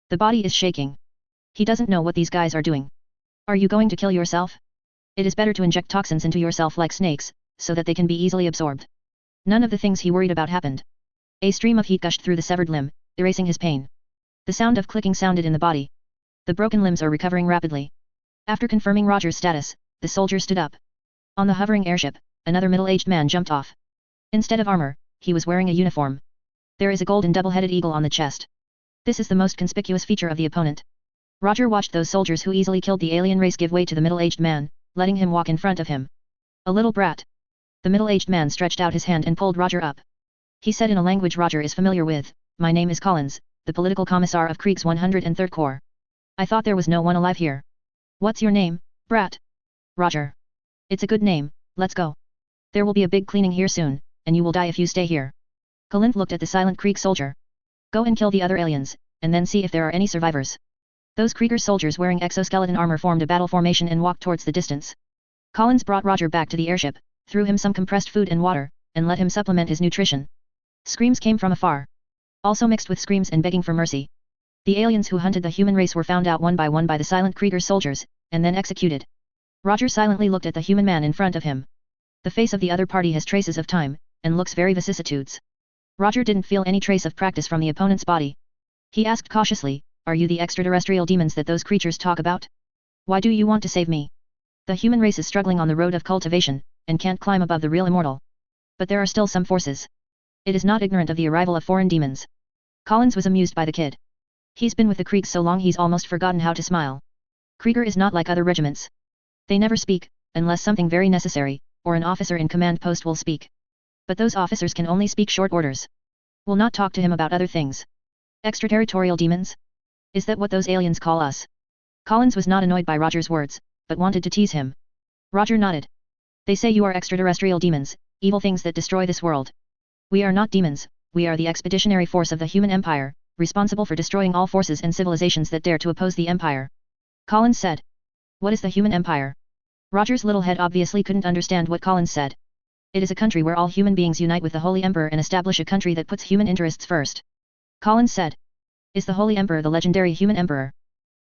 The body is shaking. He doesn't know what these guys are doing. Are you going to kill yourself? It is better to inject toxins into yourself like snakes, so that they can be easily absorbed. None of the things he worried about happened. A stream of heat gushed through the severed limb, erasing his pain. The sound of clicking sounded in the body. The broken limbs are recovering rapidly. After confirming Roger's status, the soldier stood up. On the hovering airship, another middle-aged man jumped off. Instead of armor, he was wearing a uniform. There is a golden double-headed eagle on the chest. This is the most conspicuous feature of the opponent. Roger watched those soldiers who easily killed the alien race give way to the middle-aged man, letting him walk in front of him. A little brat. The middle-aged man stretched out his hand and pulled Roger up. He said in a language Roger is familiar with, "My name is Collins, the political commissar of Krieg's 103rd Corps. I thought there was no one alive here. What's your name, brat?" "Roger. It's a good name, let's go. There will be a big cleaning here soon, and you will die if you stay here." Collins looked at the silent Krieg soldier. "Go and kill the other aliens, and then see if there are any survivors." Those Krieger soldiers wearing exoskeleton armor formed a battle formation and walked towards the distance. Collins brought Roger back to the airship, threw him some compressed food and water, and let him supplement his nutrition. Screams came from afar. Also mixed with screams and begging for mercy. The aliens who hunted the human race were found out one by one by the silent Krieger soldiers, and then executed. Roger silently looked at the human man in front of him. The face of the other party has traces of time, and looks very vicissitudes. Roger didn't feel any trace of practice from the opponent's body. He asked cautiously, "Are you the extraterrestrial demons that those creatures talk about? Why do you want to save me? The human race is struggling on the road of cultivation, and can't climb above the real immortal. But there are still some forces. It is not ignorant of the arrival of foreign demons." Collins was amused by the kid. He's been with the Kriegs so long he's almost forgotten how to smile. Krieger is not like other regiments. They never speak, unless something very necessary, or an officer in command post will speak. But those officers can only speak short orders. Will not talk to him about other things. Extraterritorial demons? Is that what those aliens call us? Collins was not annoyed by Roger's words, but wanted to tease him. Roger nodded. They say you are extraterrestrial demons, evil things that destroy this world. We are not demons, we are the expeditionary force of the human empire, responsible for destroying all forces and civilizations that dare to oppose the empire. Collins said. What is the human empire? Roger's little head obviously couldn't understand what Collins said. It is a country where all human beings unite with the Holy Emperor and establish a country that puts human interests first. Collins said. Is the Holy Emperor the legendary human emperor?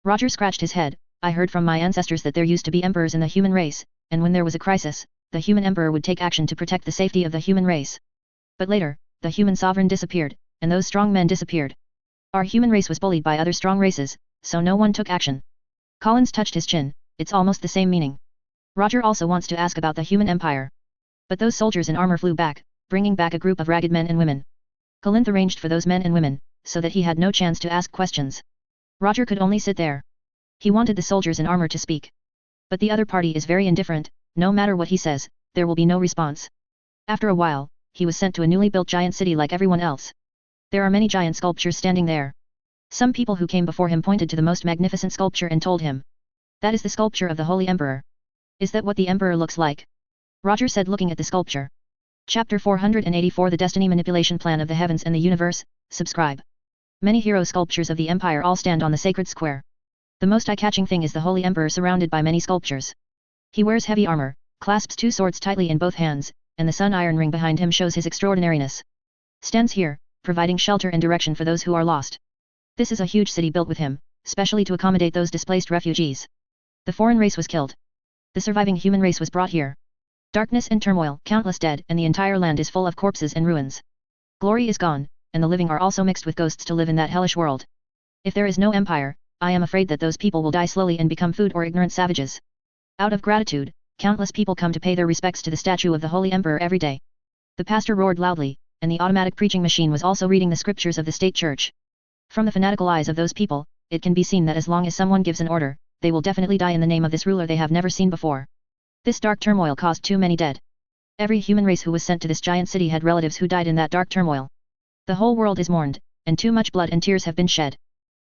Roger scratched his head. I heard from my ancestors that there used to be emperors in the human race, and when there was a crisis, the human emperor would take action to protect the safety of the human race. But later, the human sovereign disappeared, and those strong men disappeared. Our human race was bullied by other strong races, so no one took action. Collins touched his chin. It's almost the same meaning. Roger also wants to ask about the human empire. But those soldiers in armor flew back, bringing back a group of ragged men and women. Collins arranged for those men and women, so that he had no chance to ask questions. Roger could only sit there. He wanted the soldiers in armor to speak. But the other party is very indifferent, no matter what he says, there will be no response. After a while, he was sent to a newly built giant city like everyone else. There are many giant sculptures standing there. Some people who came before him pointed to the most magnificent sculpture and told him, "That is the sculpture of the Holy Emperor." "Is that what the Emperor looks like?" Roger said, looking at the sculpture. Chapter 484, The Destiny Manipulation Plan of the Heavens and the Universe. Subscribe. Many hero sculptures of the Empire all stand on the sacred square. The most eye-catching thing is the Holy Emperor surrounded by many sculptures. He wears heavy armor, clasps two swords tightly in both hands, and the sun iron ring behind him shows his extraordinariness. Stands here, providing shelter and direction for those who are lost. This is a huge city built with him, specially to accommodate those displaced refugees. The foreign race was killed. The surviving human race was brought here. Darkness and turmoil, countless dead, and the entire land is full of corpses and ruins. Glory is gone, and the living are also mixed with ghosts to live in that hellish world. If there is no empire, I am afraid that those people will die slowly and become food or ignorant savages. Out of gratitude, countless people come to pay their respects to the statue of the Holy Emperor every day. The pastor roared loudly, and the automatic preaching machine was also reading the scriptures of the state church. From the fanatical eyes of those people, it can be seen that as long as someone gives an order, they will definitely die in the name of this ruler they have never seen before. This dark turmoil caused too many dead. Every human race who was sent to this giant city had relatives who died in that dark turmoil. The whole world is mourned, and too much blood and tears have been shed.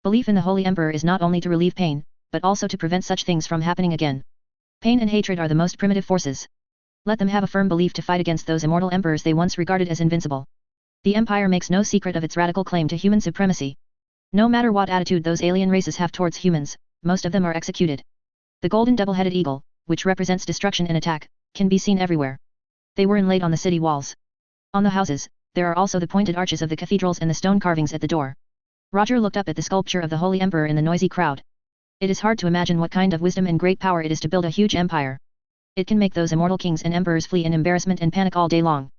Belief in the Holy Emperor is not only to relieve pain, but also to prevent such things from happening again. Pain and hatred are the most primitive forces. Let them have a firm belief to fight against those immortal emperors they once regarded as invincible. The Empire makes no secret of its radical claim to human supremacy. No matter what attitude those alien races have towards humans, most of them are executed. The golden double-headed eagle, which represents destruction and attack, can be seen everywhere. They were inlaid on the city walls. On the houses, there are also the pointed arches of the cathedrals and the stone carvings at the door. Roger looked up at the sculpture of the Holy Emperor in the noisy crowd. It is hard to imagine what kind of wisdom and great power it is to build a huge empire. It can make those immortal kings and emperors flee in embarrassment and panic all day long.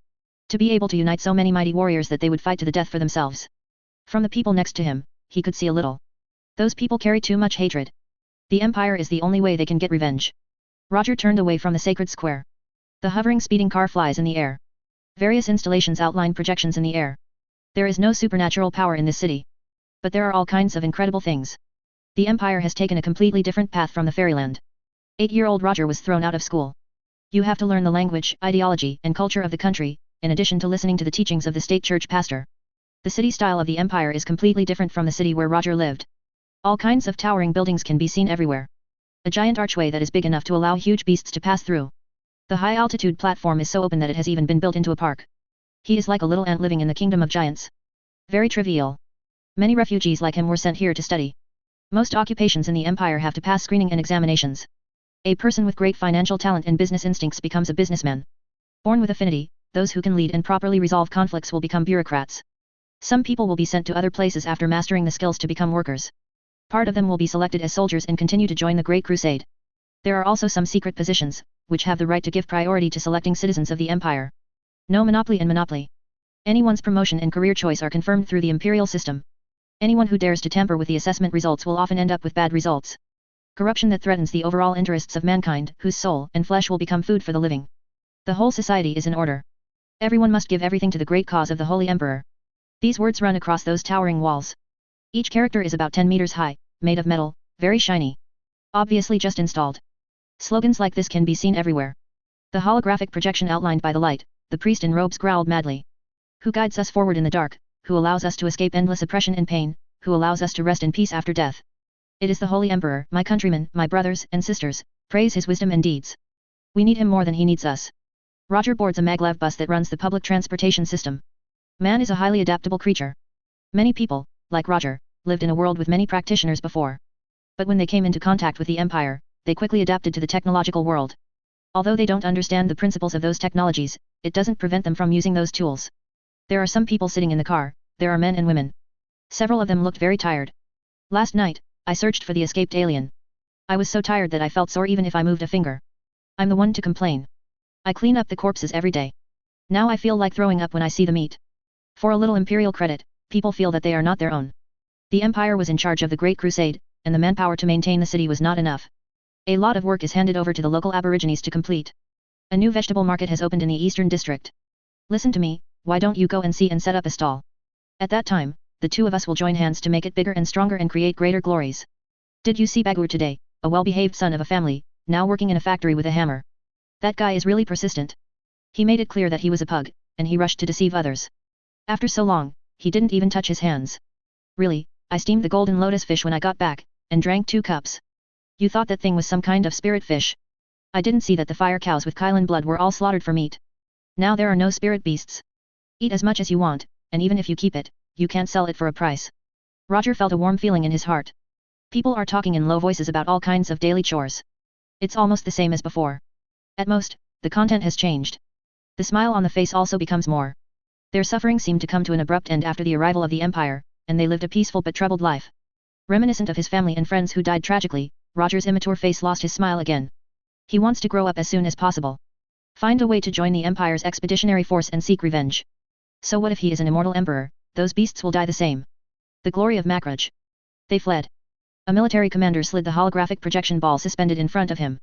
To be able to unite so many mighty warriors that they would fight to the death for themselves. From the people next to him, he could see a little. Those people carry too much hatred. The Empire is the only way they can get revenge. Roger turned away from the sacred square. The hovering speeding car flies in the air. Various installations outline projections in the air. There is no supernatural power in this city. But there are all kinds of incredible things. The Empire has taken a completely different path from the fairyland. 8-year-old Roger was thrown out of school. You have to learn the language, ideology, and culture of the country, in addition to listening to the teachings of the state church pastor. The city style of the Empire is completely different from the city where Roger lived. All kinds of towering buildings can be seen everywhere. A giant archway that is big enough to allow huge beasts to pass through. The high-altitude platform is so open that it has even been built into a park. He is like a little ant living in the kingdom of giants. Very trivial. Many refugees like him were sent here to study. Most occupations in the Empire have to pass screening and examinations. A person with great financial talent and business instincts becomes a businessman. Born with affinity, those who can lead and properly resolve conflicts will become bureaucrats. Some people will be sent to other places after mastering the skills to become workers. Part of them will be selected as soldiers and continue to join the Great Crusade. There are also some secret positions, which have the right to give priority to selecting citizens of the Empire. No monopoly and monopoly. Anyone's promotion and career choice are confirmed through the imperial system. Anyone who dares to tamper with the assessment results will often end up with bad results. Corruption that threatens the overall interests of mankind, whose soul and flesh will become food for the living. The whole society is in order. Everyone must give everything to the great cause of the Holy Emperor. These words run across those towering walls. Each character is about 10 meters high, made of metal, very shiny. Obviously just installed. Slogans like this can be seen everywhere. The holographic projection outlined by the light, the priest in robes growled madly. Who guides us forward in the dark, who allows us to escape endless oppression and pain, who allows us to rest in peace after death. It is the Holy Emperor, my countrymen, my brothers and sisters, praise his wisdom and deeds. We need him more than he needs us. Roger boards a maglev bus that runs the public transportation system. Man is a highly adaptable creature. Many people, like Roger, lived in a world with many practitioners before. But when they came into contact with the Empire, they quickly adapted to the technological world. Although they don't understand the principles of those technologies, it doesn't prevent them from using those tools. There are some people sitting in the car, there are men and women. Several of them looked very tired. Last night, I searched for the escaped alien. I was so tired that I felt sore even if I moved a finger. I'm the one to complain. I clean up the corpses every day. Now I feel like throwing up when I see the meat. For a little imperial credit, people feel that they are not their own. The Empire was in charge of the Great Crusade, and the manpower to maintain the city was not enough. A lot of work is handed over to the local aborigines to complete. A new vegetable market has opened in the Eastern District. Listen to me, why don't you go and see and set up a stall? At that time, the two of us will join hands to make it bigger and stronger and create greater glories. Did you see Bagur today, a well-behaved son of a family, now working in a factory with a hammer? That guy is really persistent. He made it clear that he was a pug, and he rushed to deceive others. After so long, he didn't even touch his hands. Really, I steamed the golden lotus fish when I got back, and drank 2 cups. You thought that thing was some kind of spirit fish? I didn't see that the fire cows with Kylan blood were all slaughtered for meat. Now there are no spirit beasts. Eat as much as you want, and even if you keep it, you can't sell it for a price. Roger felt a warm feeling in his heart. People are talking in low voices about all kinds of daily chores. It's almost the same as before. At most, the content has changed. The smile on the face also becomes more. Their suffering seemed to come to an abrupt end after the arrival of the Empire, and they lived a peaceful but troubled life. Reminiscent of his family and friends who died tragically, Roger's immature face lost his smile again. He wants to grow up as soon as possible. Find a way to join the Empire's expeditionary force and seek revenge. So what if he is an immortal emperor? Those beasts will die the same. The glory of Makraj. They fled. A military commander slid the holographic projection ball suspended in front of him.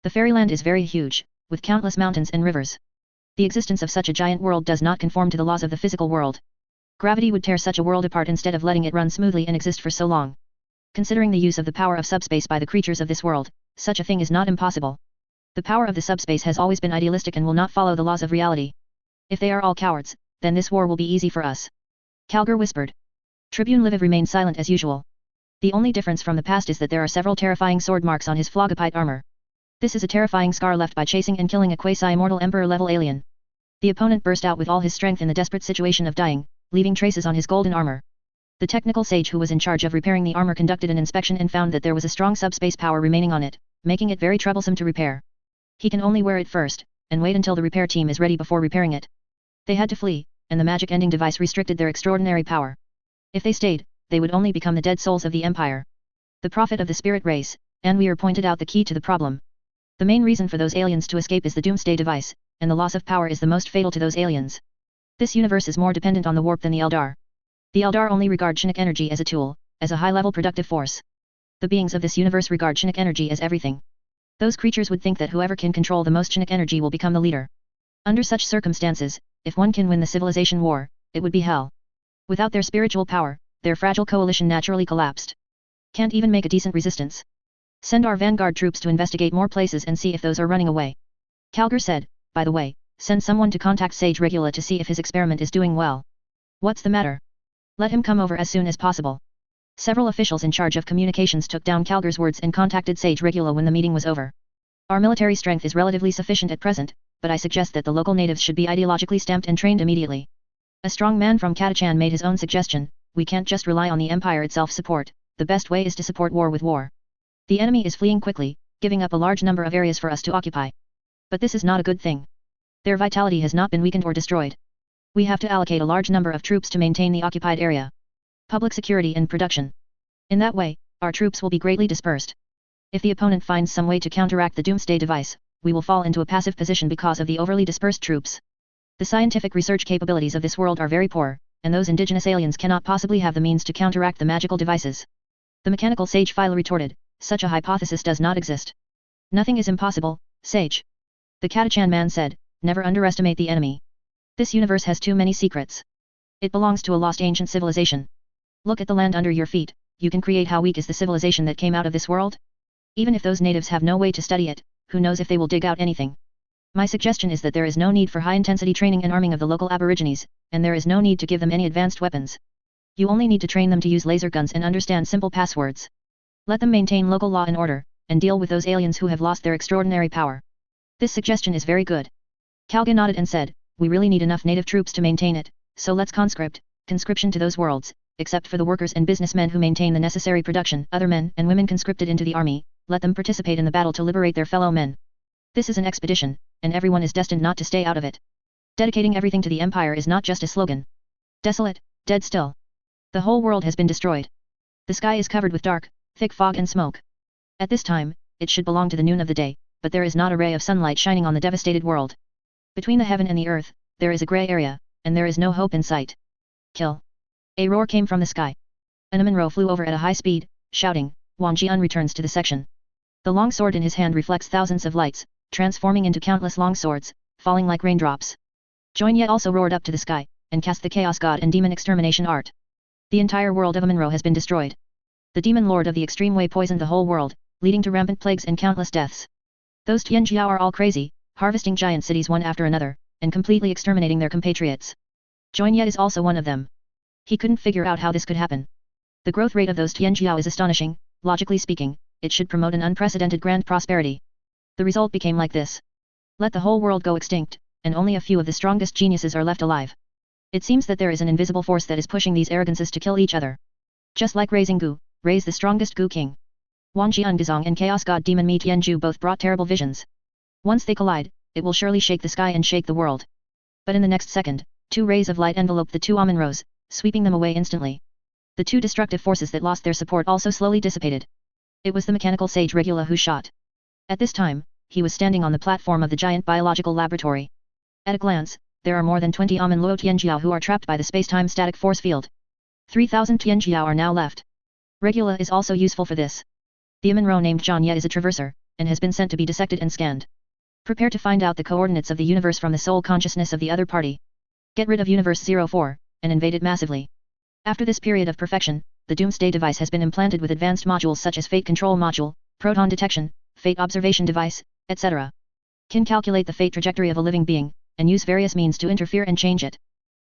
The fairyland is very huge, with countless mountains and rivers. The existence of such a giant world does not conform to the laws of the physical world. Gravity would tear such a world apart instead of letting it run smoothly and exist for so long. Considering the use of the power of subspace by the creatures of this world, such a thing is not impossible. The power of the subspace has always been idealistic and will not follow the laws of reality. If they are all cowards, then this war will be easy for us. Calgar whispered. Tribune Liviv remained silent as usual. The only difference from the past is that there are several terrifying sword marks on his phlogopite armor. This is a terrifying scar left by chasing and killing a quasi-immortal emperor-level alien. The opponent burst out with all his strength in the desperate situation of dying, leaving traces on his golden armor. The technical sage who was in charge of repairing the armor conducted an inspection and found that there was a strong subspace power remaining on it, making it very troublesome to repair. He can only wear it first, and wait until the repair team is ready before repairing it. They had to flee, and the magic ending device restricted their extraordinary power. If they stayed, they would only become the dead souls of the Empire. The prophet of the spirit race, Anweer pointed out the key to the problem. The main reason for those aliens to escape is the doomsday device, and the loss of power is the most fatal to those aliens. This universe is more dependent on the warp than the Eldar. The Eldar only regard Chinook energy as a tool, as a high-level productive force. The beings of this universe regard Chinook energy as everything. Those creatures would think that whoever can control the most Chinook energy will become the leader. Under such circumstances, if one can win the civilization war, it would be hell. Without their spiritual power, their fragile coalition naturally collapsed. Can't even make a decent resistance. Send our vanguard troops to investigate more places and see if those are running away. Calgar said, by the way, send someone to contact Sage Regula to see if his experiment is doing well. What's the matter? Let him come over as soon as possible. Several officials in charge of communications took down Calgar's words and contacted Sage Regula when the meeting was over. Our military strength is relatively sufficient at present, but I suggest that the local natives should be ideologically stamped and trained immediately. A strong man from Katachan made his own suggestion. We can't just rely on the Empire itself support, the best way is to support war with war. The enemy is fleeing quickly, giving up a large number of areas for us to occupy. But this is not a good thing. Their vitality has not been weakened or destroyed. We have to allocate a large number of troops to maintain the occupied area. Public security and production. In that way, our troops will be greatly dispersed. If the opponent finds some way to counteract the doomsday device, we will fall into a passive position because of the overly dispersed troops. The scientific research capabilities of this world are very poor, and those indigenous aliens cannot possibly have the means to counteract the magical devices. The mechanical sage Philo retorted, such a hypothesis does not exist. Nothing is impossible, sage. The Katachan man said, never underestimate the enemy. This universe has too many secrets. It belongs to a lost ancient civilization. Look at the land under your feet, you can create how weak is the civilization that came out of this world? Even if those natives have no way to study it, who knows if they will dig out anything. My suggestion is that there is no need for high-intensity training and arming of the local aborigines, and there is no need to give them any advanced weapons. You only need to train them to use laser guns and understand simple passwords. Let them maintain local law and order, and deal with those aliens who have lost their extraordinary power. This suggestion is very good. Kalga nodded and said, we really need enough native troops to maintain it, so let's conscription to those worlds, except for the workers and businessmen who maintain the necessary production, other men and women conscripted into the army, let them participate in the battle to liberate their fellow men. This is an expedition, and everyone is destined not to stay out of it. Dedicating everything to the Empire is not just a slogan. Desolate, dead still. The whole world has been destroyed. The sky is covered with dark, thick fog and smoke. At this time, it should belong to the noon of the day, but there is not a ray of sunlight shining on the devastated world. Between the heaven and the earth, there is a grey area, and there is no hope in sight. Kill. A roar came from the sky. An Amunro flew over at a high speed, shouting, Wang Jian returns to the section. The long sword in his hand reflects thousands of lights, transforming into countless long swords, falling like raindrops. Joinye also roared up to the sky, and cast the Chaos God and Demon Extermination art. The entire world of Amunro has been destroyed. The Demon Lord of the Extreme Way poisoned the whole world, leading to rampant plagues and countless deaths. Those Tianjiao are all crazy, harvesting giant cities one after another, and completely exterminating their compatriots. Joinye is also one of them. He couldn't figure out how this could happen. The growth rate of those Tianjiao is astonishing. Logically speaking, it should promote an unprecedented grand prosperity. The result became like this. Let the whole world go extinct, and only a few of the strongest geniuses are left alive. It seems that there is an invisible force that is pushing these arrogances to kill each other. Just like raising Gu, raise the strongest Gu king. Wanjian Gazong and Chaos God Demon Mi Tianju both brought terrible visions. Once they collide, it will surely shake the sky and shake the world. But in the next second, two rays of light enveloped the two Amun-Ros, sweeping them away instantly. The two destructive forces that lost their support also slowly dissipated. It was the mechanical sage Regula who shot. At this time, he was standing on the platform of the giant biological laboratory. At a glance, there are more than 20 Amun Luo Tianjiao who are trapped by the space-time static force field. 3,000 Tianjiao are now left. Regula is also useful for this. The Amun-Ro named Zhang Ye is a traverser, and has been sent to be dissected and scanned. Prepare to find out the coordinates of the universe from the soul consciousness of the other party. Get rid of Universe 04, and invade it massively. After this period of perfection, the Doomsday device has been implanted with advanced modules such as Fate Control Module, Proton Detection, Fate Observation Device, etc. Can calculate the fate trajectory of a living being, and use various means to interfere and change it.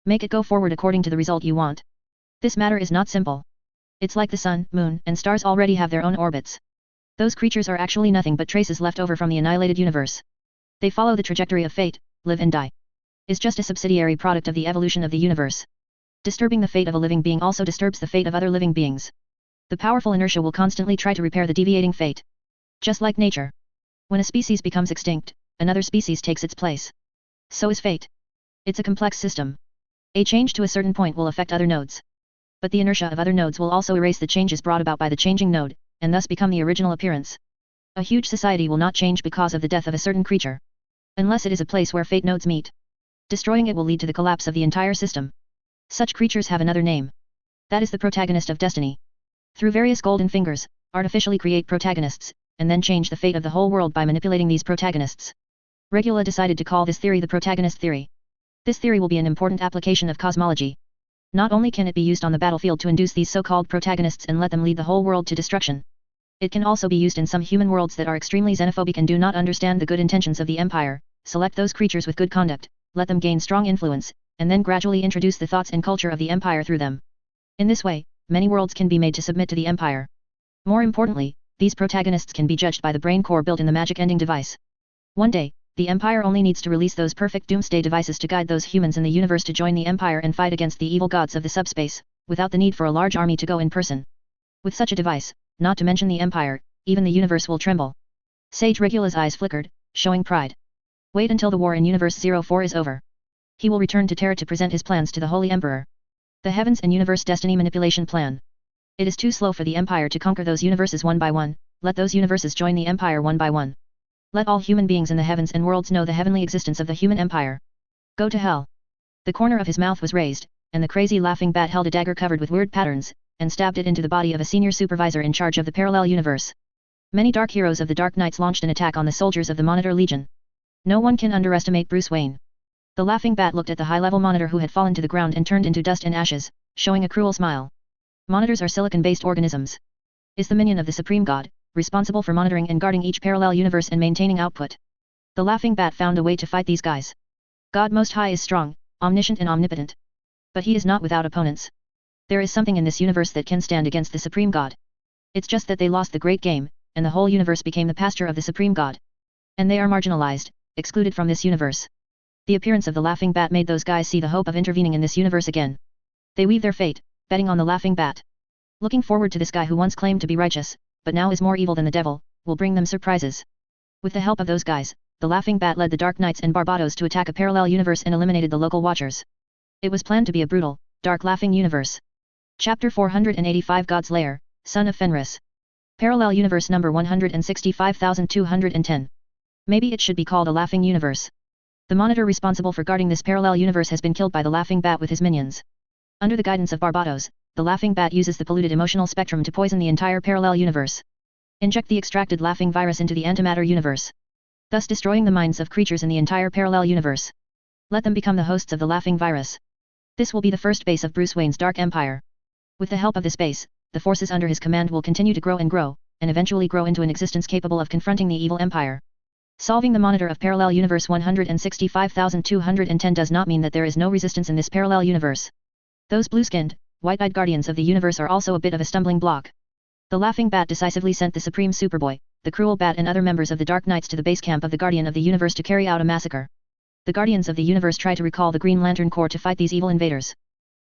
Make it go forward according to the result you want. This matter is not simple. It's like the sun, moon, and stars already have their own orbits. Those creatures are actually nothing but traces left over from the annihilated universe. They follow the trajectory of fate, live and die. Is just a subsidiary product of the evolution of the universe. Disturbing the fate of a living being also disturbs the fate of other living beings. The powerful inertia will constantly try to repair the deviating fate. Just like nature. When a species becomes extinct, another species takes its place. So is fate. It's a complex system. A change to a certain point will affect other nodes. But the inertia of other nodes will also erase the changes brought about by the changing node, and thus become the original appearance. A huge society will not change because of the death of a certain creature. Unless it is a place where fate nodes meet. Destroying it will lead to the collapse of the entire system. Such creatures have another name. That is the protagonist of destiny. Through various golden fingers, artificially create protagonists, and then change the fate of the whole world by manipulating these protagonists. Regula decided to call this theory the protagonist theory. This theory will be an important application of cosmology. Not only can it be used on the battlefield to induce these so-called protagonists and let them lead the whole world to destruction. It can also be used in some human worlds that are extremely xenophobic and do not understand the good intentions of the empire. Select those creatures with good conduct, let them gain strong influence, and then gradually introduce the thoughts and culture of the empire through them. In this way, many worlds can be made to submit to the empire. More importantly, these protagonists can be judged by the brain core built in the magic ending device. One day, the empire only needs to release those perfect doomsday devices to guide those humans in the universe to join the empire and fight against the evil gods of the subspace, without the need for a large army to go in person. With such a device, not to mention the empire, even the universe will tremble. Sage Regula's eyes flickered, showing pride. Wait until the war in Universe 04 is over. He will return to Terra to present his plans to the Holy Emperor. The Heavens and Universe Destiny Manipulation Plan. It is too slow for the Empire to conquer those universes one by one, let those universes join the Empire one by one. Let all human beings in the heavens and worlds know the heavenly existence of the human empire. Go to hell. The corner of his mouth was raised, and the crazy laughing bat held a dagger covered with weird patterns, and stabbed it into the body of a senior supervisor in charge of the parallel universe. Many dark heroes of the Dark Knights launched an attack on the soldiers of the Monitor Legion. No one can underestimate Bruce Wayne. The laughing bat looked at the high-level monitor who had fallen to the ground and turned into dust and ashes, showing a cruel smile. Monitors are silicon-based organisms. Is the minion of the Supreme God, responsible for monitoring and guarding each parallel universe and maintaining output. The laughing bat found a way to fight these guys. God Most High is strong, omniscient and omnipotent. But he is not without opponents. There is something in this universe that can stand against the Supreme God. It's just that they lost the great game, and the whole universe became the pasture of the Supreme God. And they are marginalized, excluded from this universe. The appearance of the laughing bat made those guys see the hope of intervening in this universe again. They weave their fate, betting on the laughing bat. Looking forward to this guy who once claimed to be righteous, but now is more evil than the devil, will bring them surprises. With the help of those guys, the laughing bat led the Dark Knights and Barbados to attack a parallel universe and eliminated the local watchers. It was planned to be a brutal, dark laughing universe. Chapter 485 God's Lair, Son of Fenris. Parallel universe number 165210. Maybe it should be called a laughing universe. The monitor responsible for guarding this parallel universe has been killed by the laughing bat with his minions. Under the guidance of Barbados, the laughing bat uses the polluted emotional spectrum to poison the entire parallel universe. Inject the extracted laughing virus into the antimatter universe, thus destroying the minds of creatures in the entire parallel universe. Let them become the hosts of the laughing virus. This will be the first base of Bruce Wayne's Dark Empire. With the help of this base, the forces under his command will continue to grow, and eventually grow into an existence capable of confronting the evil empire. Solving the monitor of parallel universe 165210 does not mean that there is no resistance in this parallel universe. Those blue-skinned, white-eyed guardians of the universe are also a bit of a stumbling block. The Laughing Bat decisively sent the Supreme Superboy, the Cruel Bat and other members of the Dark Knights to the base camp of the Guardian of the Universe to carry out a massacre. The Guardians of the Universe try to recall the Green Lantern Corps to fight these evil invaders.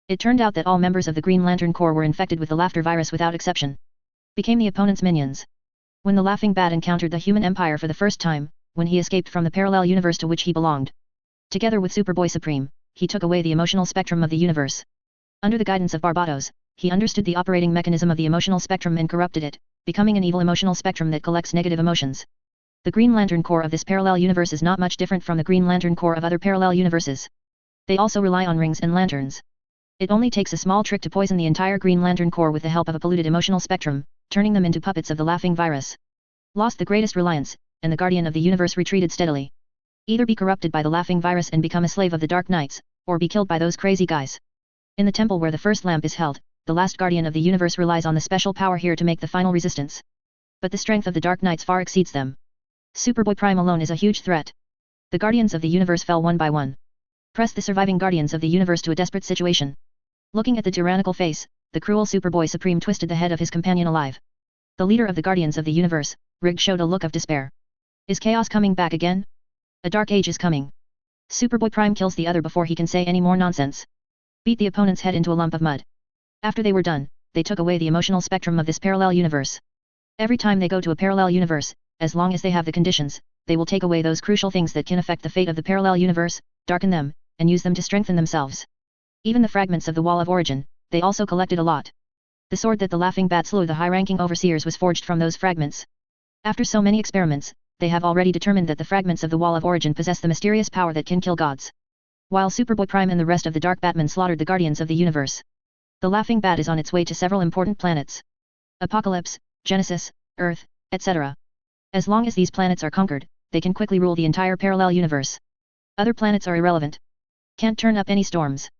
It turned out that all members of the Green Lantern Corps were infected with the laughter virus without exception. Became the opponent's minions. When the Laughing Bat encountered the human empire for the first time, when he escaped from the parallel universe to which he belonged. Together with Superboy Supreme, he took away the emotional spectrum of the universe. Under the guidance of Barbatos, he understood the operating mechanism of the emotional spectrum and corrupted it, becoming an evil emotional spectrum that collects negative emotions. The Green Lantern Corps of this parallel universe is not much different from the Green Lantern Corps of other parallel universes. They also rely on rings and lanterns. It only takes a small trick to poison the entire Green Lantern Corps with the help of a polluted emotional spectrum, turning them into puppets of the laughing virus. Lost the greatest reliance, and the Guardian of the Universe retreated steadily. Either be corrupted by the laughing virus and become a slave of the Dark Knights, or be killed by those crazy guys. In the temple where the first lamp is held, the last Guardian of the Universe relies on the special power here to make the final resistance. But the strength of the Dark Knights far exceeds them. Superboy Prime alone is a huge threat. The Guardians of the Universe fell one by one. Pressed the surviving Guardians of the Universe to a desperate situation. Looking at the tyrannical face, the cruel Superboy Supreme twisted the head of his companion alive. The leader of the Guardians of the Universe, Rig, showed a look of despair. Is chaos coming back again? A dark age is coming. Superboy Prime kills the other before he can say any more nonsense. Beat the opponent's head into a lump of mud. After they were done, they took away the emotional spectrum of this parallel universe. Every time they go to a parallel universe, as long as they have the conditions, they will take away those crucial things that can affect the fate of the parallel universe, darken them, and use them to strengthen themselves. Even the fragments of the Wall of Origin, they also collected a lot. The sword that the Laughing Bat slew the high-ranking overseers was forged from those fragments. After so many experiments, they have already determined that the fragments of the Wall of Origin possess the mysterious power that can kill gods. While Superboy Prime and the rest of the Dark Batmen slaughtered the Guardians of the Universe. The Laughing Bat is on its way to several important planets. Apocalypse, Genesis, Earth, etc. As long as these planets are conquered, they can quickly rule the entire parallel universe. Other planets are irrelevant. Can't turn up any storms.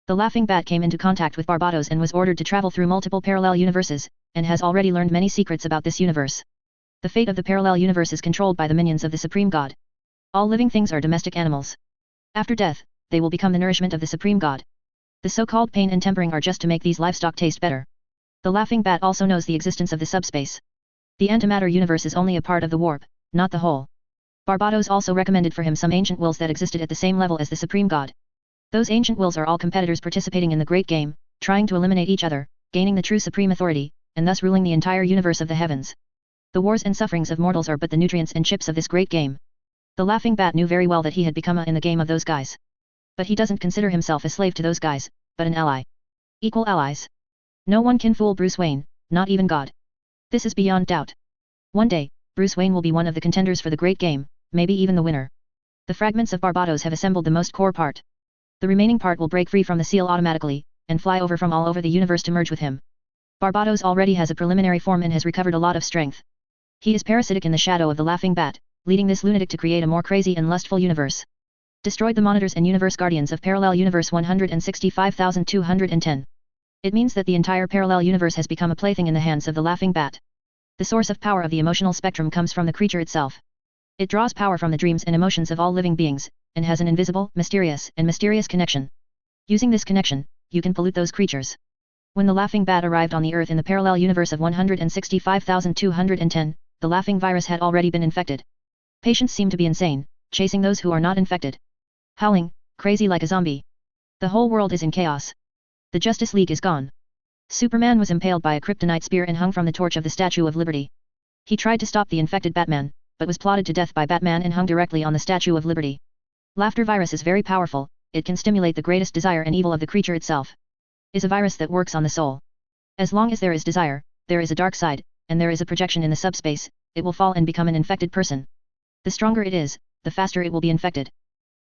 The Laughing Bat came into contact with Barbatos and was ordered to travel through multiple parallel universes, and has already learned many secrets about this universe. The fate of the parallel universe is controlled by the minions of the Supreme God. All living things are domestic animals. After death, they will become the nourishment of the Supreme God. The so-called pain and tempering are just to make these livestock taste better. The Laughing Bat also knows the existence of the subspace. The antimatter universe is only a part of the warp, not the whole. Barbatos also recommended for him some ancient wills that existed at the same level as the Supreme God. Those ancient wills are all competitors participating in the Great Game, trying to eliminate each other, gaining the true supreme authority, and thus ruling the entire universe of the heavens. The wars and sufferings of mortals are but the nutrients and chips of this great game. The Laughing Bat knew very well that he had become in the game of those guys. But he doesn't consider himself a slave to those guys, but an ally. Equal allies. No one can fool Bruce Wayne, not even God. This is beyond doubt. One day, Bruce Wayne will be one of the contenders for the Great Game, maybe even the winner. The fragments of Barbatos have assembled the most core part. The remaining part will break free from the seal automatically, and fly over from all over the universe to merge with him. Barbatos already has a preliminary form and has recovered a lot of strength. He is parasitic in the shadow of the Laughing Bat, leading this lunatic to create a more crazy and lustful universe. Destroyed the monitors and universe guardians of Parallel Universe 165,210. It means that the entire parallel universe has become a plaything in the hands of the Laughing Bat. The source of power of the emotional spectrum comes from the creature itself. It draws power from the dreams and emotions of all living beings, and has an invisible, mysterious connection. Using this connection, you can pollute those creatures. When the Laughing Bat arrived on the Earth in the parallel universe of 165,210, the laughing virus had already been infected. Patients seem to be insane, chasing those who are not infected. Howling, crazy like a zombie. The whole world is in chaos. The Justice League is gone. Superman was impaled by a kryptonite spear and hung from the torch of the Statue of Liberty. He tried to stop the infected Batman, but was plotted to death by Batman and hung directly on the Statue of Liberty. Laughter virus is very powerful, it can stimulate the greatest desire and evil of the creature itself. Is a virus that works on the soul. As long as there is desire, there is a dark side, and there is a projection in the subspace, it will fall and become an infected person. The stronger it is, the faster it will be infected.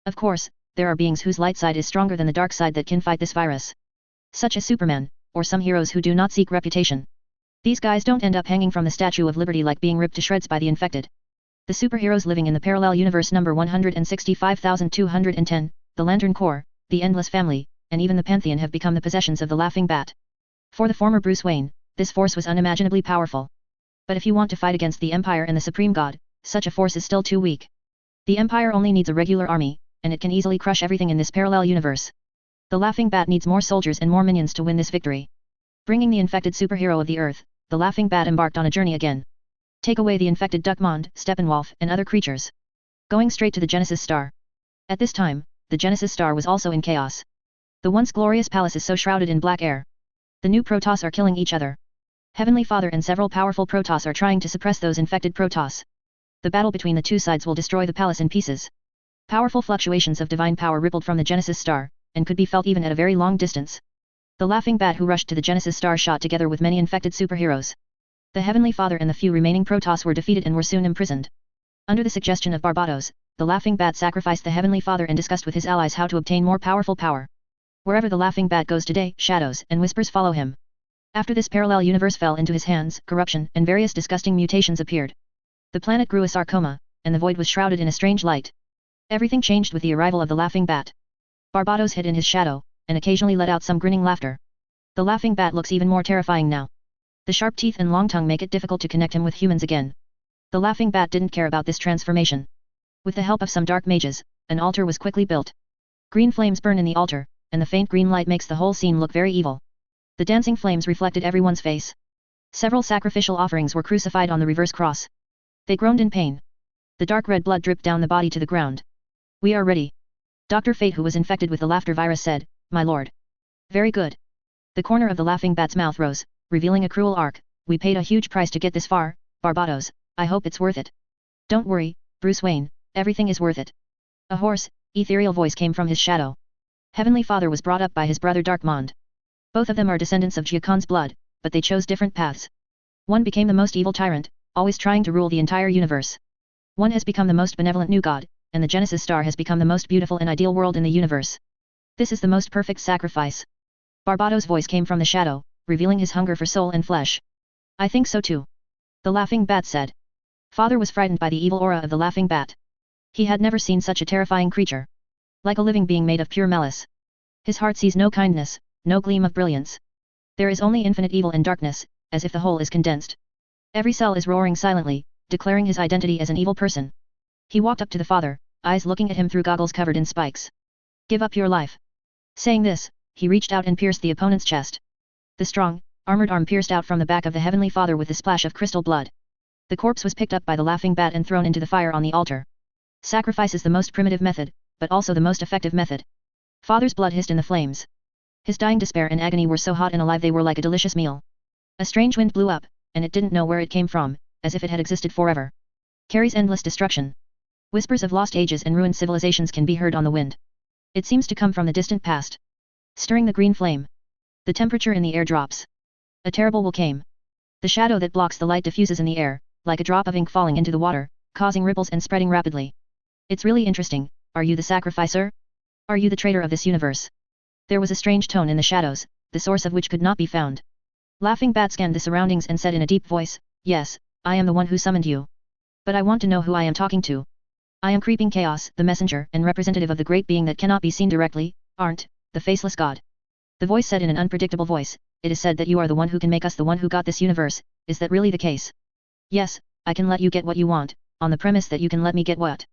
Of course, there are beings whose light side is stronger than the dark side that can fight this virus. Such as Superman, or some heroes who do not seek reputation. These guys don't end up hanging from the Statue of Liberty like being ripped to shreds by the infected. The superheroes living in the parallel universe number 165,210, the Lantern Corps, the Endless Family, and even the Pantheon have become the possessions of the Laughing Bat. For the former Bruce Wayne, this force was unimaginably powerful. But if you want to fight against the Empire and the Supreme God, such a force is still too weak. The Empire only needs a regular army, and it can easily crush everything in this parallel universe. The Laughing Bat needs more soldiers and more minions to win this victory. Bringing the infected superhero of the earth, the Laughing Bat embarked on a journey again. Take away the infected Duckmond, Steppenwolf, and other creatures. Going straight to the Genesis Star. At this time, the Genesis Star was also in chaos. The once glorious palace is so shrouded in black air. The new Protoss are killing each other. Heavenly Father and several powerful Protoss are trying to suppress those infected Protoss. The battle between the two sides will destroy the palace in pieces. Powerful fluctuations of divine power rippled from the Genesis Star, and could be felt even at a very long distance. The Laughing Bat who rushed to the Genesis Star shot together with many infected superheroes. The Heavenly Father and the few remaining Protoss were defeated and were soon imprisoned. Under the suggestion of Barbatos, the Laughing Bat sacrificed the Heavenly Father and discussed with his allies how to obtain more powerful power. Wherever the Laughing Bat goes today, shadows and whispers follow him. After this parallel universe fell into his hands, corruption and various disgusting mutations appeared. The planet grew a sarcoma, and the void was shrouded in a strange light. Everything changed with the arrival of the Laughing Bat. Barbatos hid in his shadow, and occasionally let out some grinning laughter. The Laughing Bat looks even more terrifying now. The sharp teeth and long tongue make it difficult to connect him with humans again. The Laughing Bat didn't care about this transformation. With the help of some dark mages, an altar was quickly built. Green flames burn in the altar, and the faint green light makes the whole scene look very evil. The dancing flames reflected everyone's face. Several sacrificial offerings were crucified on the reverse cross. They groaned in pain. The dark red blood dripped down the body to the ground. "We are ready." Dr. Fate, who was infected with the laughter virus, said, "My lord." "Very good." The corner of the Laughing Bat's mouth rose, revealing a cruel arc. "We paid a huge price to get this far, Barbatos. I hope it's worth it." "Don't worry, Bruce Wayne, everything is worth it." A hoarse, ethereal voice came from his shadow. Heavenly Father was brought up by his brother Darkmond. Both of them are descendants of Gia-Khan's blood, but they chose different paths. One became the most evil tyrant, always trying to rule the entire universe. One has become the most benevolent new god, and the Genesis Star has become the most beautiful and ideal world in the universe. This is the most perfect sacrifice. Barbatos' voice came from the shadow, revealing his hunger for soul and flesh. "I think so too." The Laughing Bat said. Father was frightened by the evil aura of the Laughing Bat. He had never seen such a terrifying creature. Like a living being made of pure malice. His heart sees no kindness, no gleam of brilliance. There is only infinite evil and darkness, as if the whole is condensed. Every cell is roaring silently, declaring his identity as an evil person. He walked up to the father, eyes looking at him through goggles covered in spikes. "Give up your life." Saying this, he reached out and pierced the opponent's chest. The strong, armored arm pierced out from the back of the Heavenly Father with a splash of crystal blood. The corpse was picked up by the Laughing Bat and thrown into the fire on the altar. Sacrifice is the most primitive method, but also the most effective method. Father's blood hissed in the flames. His dying despair and agony were so hot and alive they were like a delicious meal. A strange wind blew up, and it didn't know where it came from, as if it had existed forever. Carries endless destruction. Whispers of lost ages and ruined civilizations can be heard on the wind. It seems to come from the distant past. Stirring the green flame. The temperature in the air drops. A terrible will came. The shadow that blocks the light diffuses in the air, like a drop of ink falling into the water, causing ripples and spreading rapidly. "It's really interesting. Are you the sacrificer? Are you the traitor of this universe?" There was a strange tone in the shadows, the source of which could not be found. Laughing Bat scanned the surroundings and said in a deep voice, "Yes, I am the one who summoned you. But I want to know who I am talking to. I am Creeping Chaos, the messenger and representative of the great being that cannot be seen directly, aren't, the faceless god." The voice said in an unpredictable voice, "It is said that you are the one who can make us the one who got this universe. Is that really the case?" "Yes, I can let you get what you want, on the premise that you can let me get what?"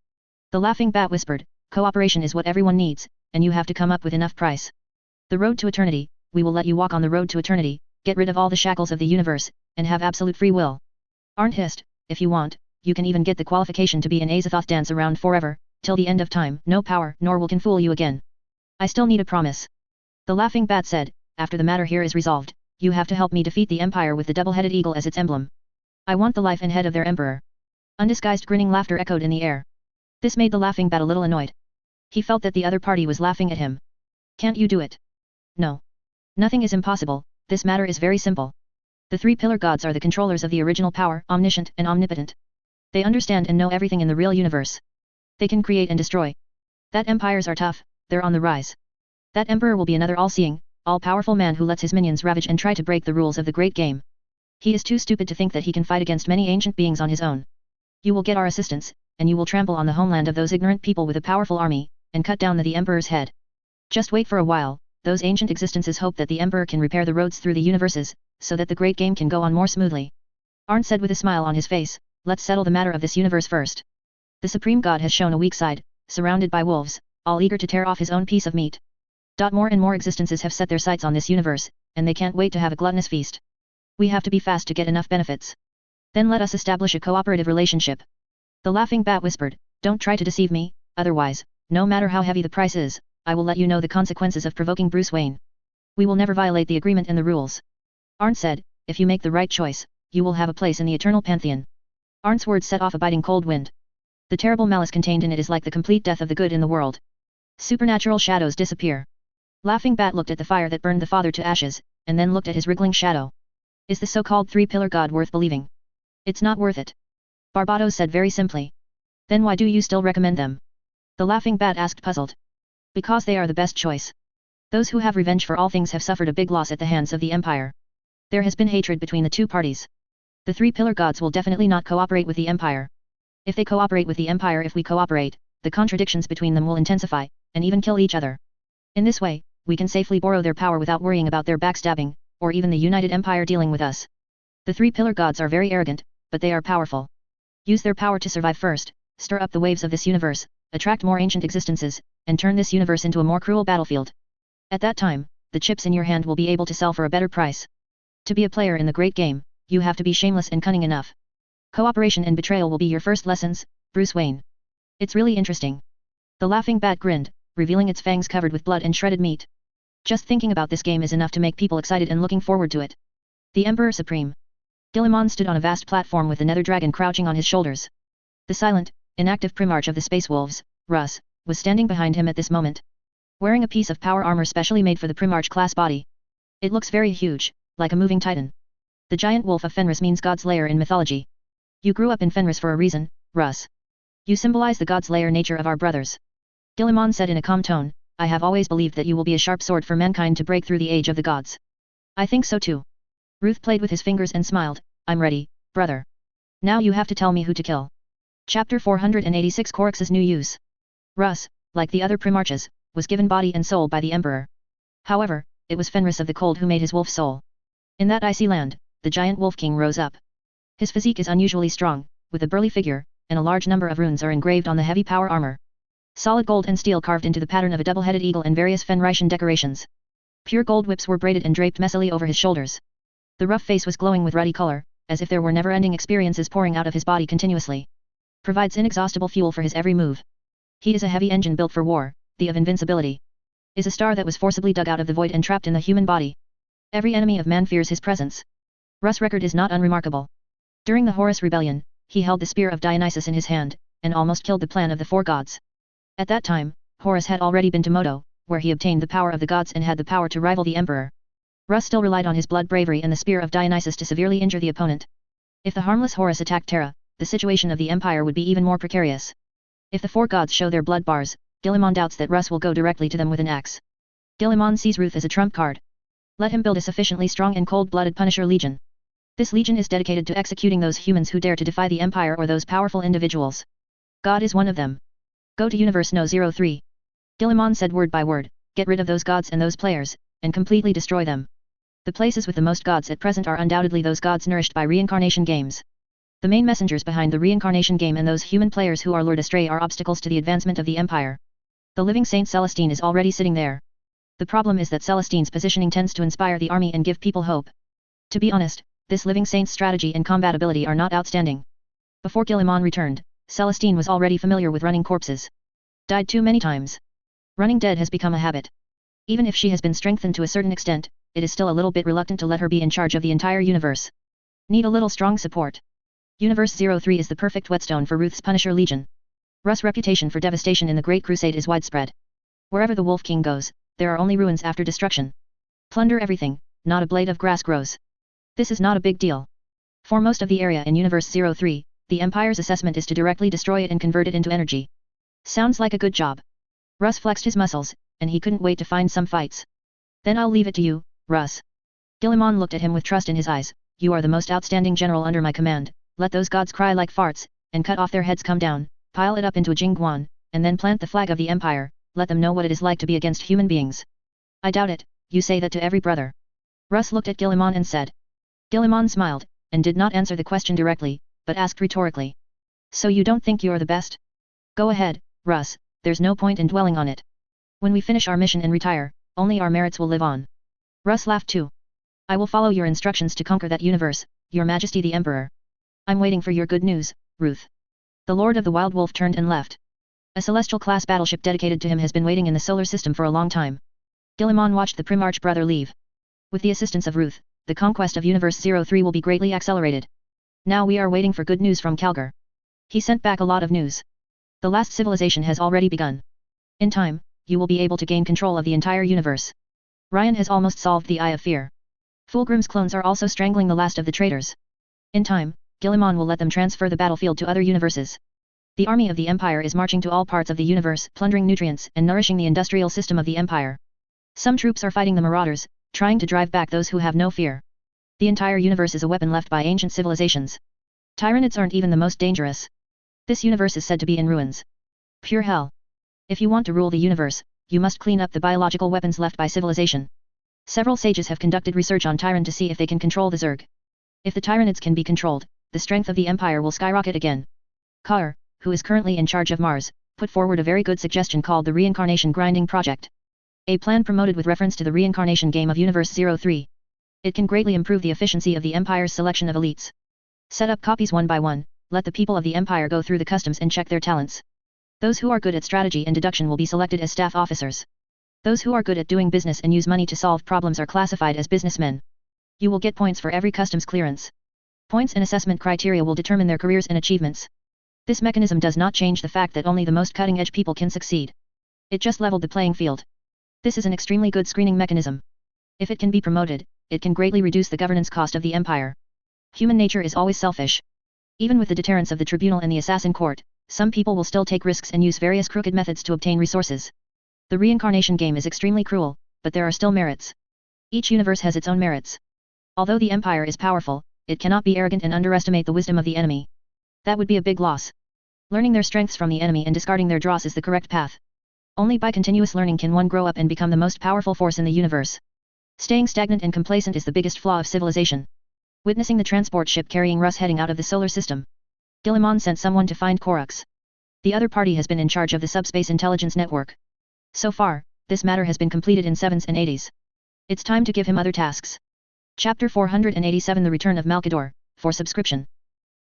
The Laughing Bat whispered, "Cooperation is what everyone needs, and you have to come up with enough price. The road to eternity, we will let you walk on the road to eternity, get rid of all the shackles of the universe, and have absolute free will. Arndt hissed, "If you want, you can even get the qualification to be an Azathoth dance around forever, till the end of time. No power nor will can fool you again. I still need a promise." The Laughing Bat said, "After the matter here is resolved, you have to help me defeat the Empire with the double-headed eagle as its emblem. I want the life and head of their emperor." Undisguised grinning laughter echoed in the air. This made the Laughing Bat a little annoyed. He felt that the other party was laughing at him. "Can't you do it?" "No. Nothing is impossible, this matter is very simple. The three pillar gods are the controllers of the original power, omniscient and omnipotent. They understand and know everything in the real universe. They can create and destroy. That empires are tough, they're on the rise. That emperor will be another all-seeing, all-powerful man who lets his minions ravage and try to break the rules of the great game. He is too stupid to think that he can fight against many ancient beings on his own. You will get our assistance, and you will trample on the homeland of those ignorant people with a powerful army, and cut down the emperor's head. Just wait for a while, those ancient existences hope that the emperor can repair the roads through the universes, so that the great game can go on more smoothly." Arndt said with a smile on his face, "Let's settle the matter of this universe first. The supreme god has shown a weak side, surrounded by wolves, all eager to tear off his own piece of meat. More and more existences have set their sights on this universe, and they can't wait to have a gluttonous feast. We have to be fast to get enough benefits. Then let us establish a cooperative relationship. The laughing bat whispered, don't try to deceive me, otherwise, no matter how heavy the price is, I will let you know the consequences of provoking Bruce Wayne. We will never violate the agreement and the rules. Arndt said, if you make the right choice, you will have a place in the eternal pantheon. Arndt's words set off a biting cold wind. The terrible malice contained in it is like the complete death of the good in the world. Supernatural shadows disappear. Laughing Bat looked at the fire that burned the father to ashes, and then looked at his wriggling shadow. Is the so-called three-pillar god worth believing? It's not worth it. Barbados said very simply. Then why do you still recommend them? The Laughing Bat asked puzzled. Because they are the best choice. Those who have revenge for all things have suffered a big loss at the hands of the Empire. There has been hatred between the two parties. The three-pillar gods will definitely not cooperate with the Empire. If they cooperate with the Empire, if we cooperate, the contradictions between them will intensify, and even kill each other. In this way, we can safely borrow their power without worrying about their backstabbing, or even the United Empire dealing with us. The three-pillar gods are very arrogant, but they are powerful. Use their power to survive first, stir up the waves of this universe, attract more ancient existences, and turn this universe into a more cruel battlefield. At that time, the chips in your hand will be able to sell for a better price. To be a player in the great game, you have to be shameless and cunning enough. Cooperation and betrayal will be your first lessons, Bruce Wayne. It's really interesting. The Laughing Bat grinned, revealing its fangs covered with blood and shredded meat. Just thinking about this game is enough to make people excited and looking forward to it. The Emperor Supreme. Guilliman stood on a vast platform with the Nether Dragon crouching on his shoulders. The silent, inactive Primarch of the Space Wolves, Russ, was standing behind him at this moment. Wearing a piece of power armor specially made for the Primarch class body. It looks very huge, like a moving titan. The giant wolf of Fenris means God's lair in mythology. You grew up in Fenris for a reason, Russ. You symbolize the God's lair nature of our brothers. Guilliman said in a calm tone, I have always believed that you will be a sharp sword for mankind to break through the age of the gods. I think so too. Ruth played with his fingers and smiled, I'm ready, brother. Now you have to tell me who to kill. Chapter 486 Coryx's New Use. Russ, like the other Primarches, was given body and soul by the Emperor. However, it was Fenris of the Cold who made his wolf soul. In that icy land, the giant Wolf King rose up. His physique is unusually strong, with a burly figure, and a large number of runes are engraved on the heavy power armor. Solid gold and steel carved into the pattern of a double-headed eagle and various Fenrisian decorations. Pure gold whips were braided and draped messily over his shoulders. The rough face was glowing with ruddy color, as if there were never-ending experiences pouring out of his body continuously. Provides inexhaustible fuel for his every move. He is a heavy engine built for war, the of invincibility. Is a star that was forcibly dug out of the void and trapped in the human body. Every enemy of man fears his presence. Russ' record is not unremarkable. During the Horus Rebellion, he held the spear of Dionysus in his hand, and almost killed the plan of the four gods. At that time, Horus had already been to Modo, where he obtained the power of the gods and had the power to rival the Emperor. Russ still relied on his blood bravery and the spear of Dionysus to severely injure the opponent. If the harmless Horus attacked Terra, the situation of the Empire would be even more precarious. If the four gods show their blood bars, Guilliman doubts that Russ will go directly to them with an axe. Guilliman sees Ruth as a trump card. Let him build a sufficiently strong and cold-blooded Punisher Legion. This legion is dedicated to executing those humans who dare to defy the Empire or those powerful individuals. God is one of them. Go to Universe No. 03. Guilliman said word by word, get rid of those gods and those players, and completely destroy them. The places with the most gods at present are undoubtedly those gods nourished by reincarnation games. The main messengers behind the reincarnation game and those human players who are lured astray are obstacles to the advancement of the Empire. The living Saint Celestine is already sitting there. The problem is that Celestine's positioning tends to inspire the army and give people hope. To be honest, this living saint's strategy and combat ability are not outstanding. Before Guilliman returned, Celestine was already familiar with running corpses. Died too many times. Running dead has become a habit. Even if she has been strengthened to a certain extent, it is still a little bit reluctant to let her be in charge of the entire universe. Need a little strong support. Universe 03 is the perfect whetstone for Ruth's Punisher Legion. Russ' reputation for devastation in the Great Crusade is widespread. Wherever the Wolf King goes, there are only ruins after destruction. Plunder everything, not a blade of grass grows. This is not a big deal. For most of the area in Universe 03, the Empire's assessment is to directly destroy it and convert it into energy. Sounds like a good job. Russ flexed his muscles, and he couldn't wait to find some fights. Then I'll leave it to you, Russ. Guilliman looked at him with trust in his eyes. You are the most outstanding general under my command. Let those gods cry like farts, and cut off their heads, come down, pile it up into a jingguan, and then plant the flag of the Empire. Let them know what it is like to be against human beings. I doubt it, you say that to every brother. Russ looked at Guilliman and said. Guilliman smiled, and did not answer the question directly, but asked rhetorically. So you don't think you're the best? Go ahead, Russ, there's no point in dwelling on it. When we finish our mission and retire, only our merits will live on. Russ laughed too. I will follow your instructions to conquer that universe, Your Majesty the Emperor. I'm waiting for your good news, Ruth. The Lord of the Wild Wolf turned and left. A celestial-class battleship dedicated to him has been waiting in the solar system for a long time. Guilliman watched the Primarch brother leave. With the assistance of Ruth, the conquest of Universe 03 will be greatly accelerated. Now we are waiting for good news from Calgar. He sent back a lot of news. The last civilization has already begun. In time, you will be able to gain control of the entire universe. Ryan has almost solved the Eye of Fear. Fulgrim's clones are also strangling the last of the traitors. In time, Guilliman will let them transfer the battlefield to other universes. The army of the Empire is marching to all parts of the universe, plundering nutrients and nourishing the industrial system of the Empire. Some troops are fighting the marauders, trying to drive back those who have no fear. The entire universe is a weapon left by ancient civilizations. Tyranids aren't even the most dangerous. This universe is said to be in ruins. Pure hell. If you want to rule the universe, you must clean up the biological weapons left by civilization. Several sages have conducted research on Tyran to see if they can control the Zerg. If the Tyranids can be controlled, the strength of the Empire will skyrocket again. Kaur, who is currently in charge of Mars, put forward a very good suggestion called the Reincarnation Grinding Project. A plan promoted with reference to the reincarnation game of Universe 03. It can greatly improve the efficiency of the Empire's selection of elites. Set up copies one by one, let the people of the Empire go through the customs and check their talents. Those who are good at strategy and deduction will be selected as staff officers. Those who are good at doing business and use money to solve problems are classified as businessmen. You will get points for every customs clearance. Points and assessment criteria will determine their careers and achievements. This mechanism does not change the fact that only the most cutting-edge people can succeed. It just leveled the playing field. This is an extremely good screening mechanism. If it can be promoted, it can greatly reduce the governance cost of the Empire. Human nature is always selfish. Even with the deterrence of the Tribunal and the Assassin Court, some people will still take risks and use various crooked methods to obtain resources. The reincarnation game is extremely cruel, but there are still merits. Each universe has its own merits. Although the Empire is powerful, it cannot be arrogant and underestimate the wisdom of the enemy. That would be a big loss. Learning their strengths from the enemy and discarding their dross is the correct path. Only by continuous learning can one grow up and become the most powerful force in the universe. Staying stagnant and complacent is the biggest flaw of civilization. Witnessing the transport ship carrying Russ heading out of the solar system, Guilliman sent someone to find Korux. The other party has been in charge of the subspace intelligence network. So far, this matter has been completed in 7s and 80s. It's time to give him other tasks. Chapter 487 The Return of Malkador, for subscription.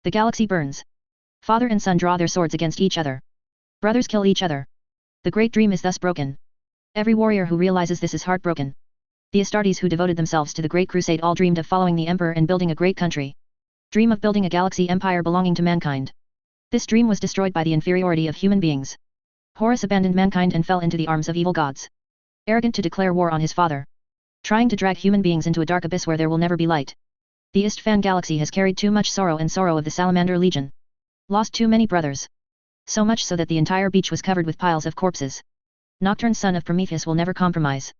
The galaxy burns. Father and son draw their swords against each other. Brothers kill each other. The great dream is thus broken. Every warrior who realizes this is heartbroken. The Astartes who devoted themselves to the Great Crusade all dreamed of following the Emperor and building a great country. Dream of building a galaxy empire belonging to mankind. This dream was destroyed by the inferiority of human beings. Horus abandoned mankind and fell into the arms of evil gods. Arrogant to declare war on his father. Trying to drag human beings into a dark abyss where there will never be light. The Istvan galaxy has carried too much sorrow and sorrow of the Salamander Legion. Lost too many brothers. So much so that the entire beach was covered with piles of corpses. Nocturne son of Prometheus will never compromise.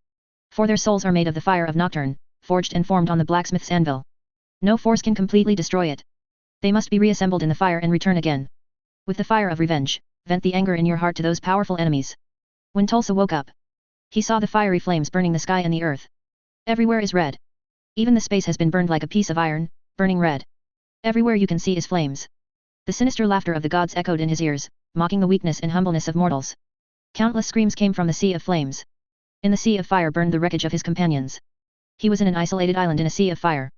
For their souls are made of the fire of Nocturne, forged and formed on the blacksmith's anvil. No force can completely destroy it. They must be reassembled in the fire and return again. With the fire of revenge, vent the anger in your heart to those powerful enemies. When Tulsa woke up, he saw the fiery flames burning the sky and the earth. Everywhere is red. Even the space has been burned like a piece of iron, burning red. Everywhere you can see is flames. The sinister laughter of the gods echoed in his ears, mocking the weakness and humbleness of mortals. Countless screams came from the sea of flames. In the sea of fire burned the wreckage of his companions. He was in an isolated island in a sea of fire.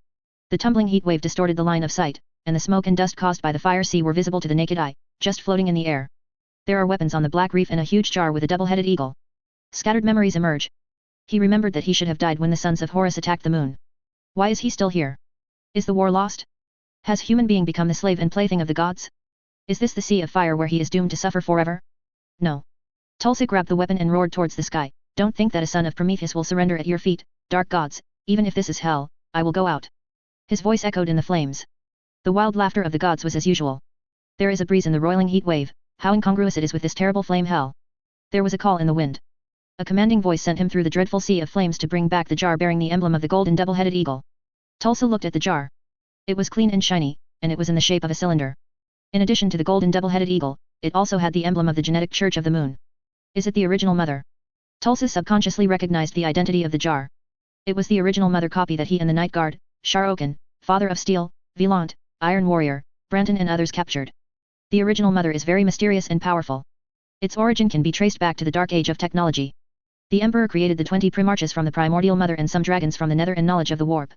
The tumbling heat wave distorted the line of sight, and the smoke and dust caused by the fire sea were visible to the naked eye, just floating in the air. There are weapons on the black reef and a huge jar with a double-headed eagle. Scattered memories emerge. He remembered that he should have died when the sons of Horus attacked the moon. Why is he still here? Is the war lost? Has human being become the slave and plaything of the gods? Is this the sea of fire where he is doomed to suffer forever? No. Tulsa grabbed the weapon and roared towards the sky. Don't think that a son of Prometheus will surrender at your feet, dark gods, even if this is hell, I will go out. His voice echoed in the flames. The wild laughter of the gods was as usual. There is a breeze in the roiling heat wave, how incongruous it is with this terrible flame hell. There was a call in the wind. A commanding voice sent him through the dreadful sea of flames to bring back the jar bearing the emblem of the golden double-headed eagle. Tulsa looked at the jar. It was clean and shiny, and it was in the shape of a cylinder. In addition to the golden double-headed eagle, it also had the emblem of the genetic church of the moon. Is it the original mother? Tulsa subconsciously recognized the identity of the jar. It was the original mother copy that he and the Night Guard, Shar Oken, Father of Steel, Velant, Iron Warrior, Branton and others captured. The original mother is very mysterious and powerful. Its origin can be traced back to the dark age of technology. The Emperor created the 20 Primarches from the Primordial Mother and some dragons from the Nether and knowledge of the Warp.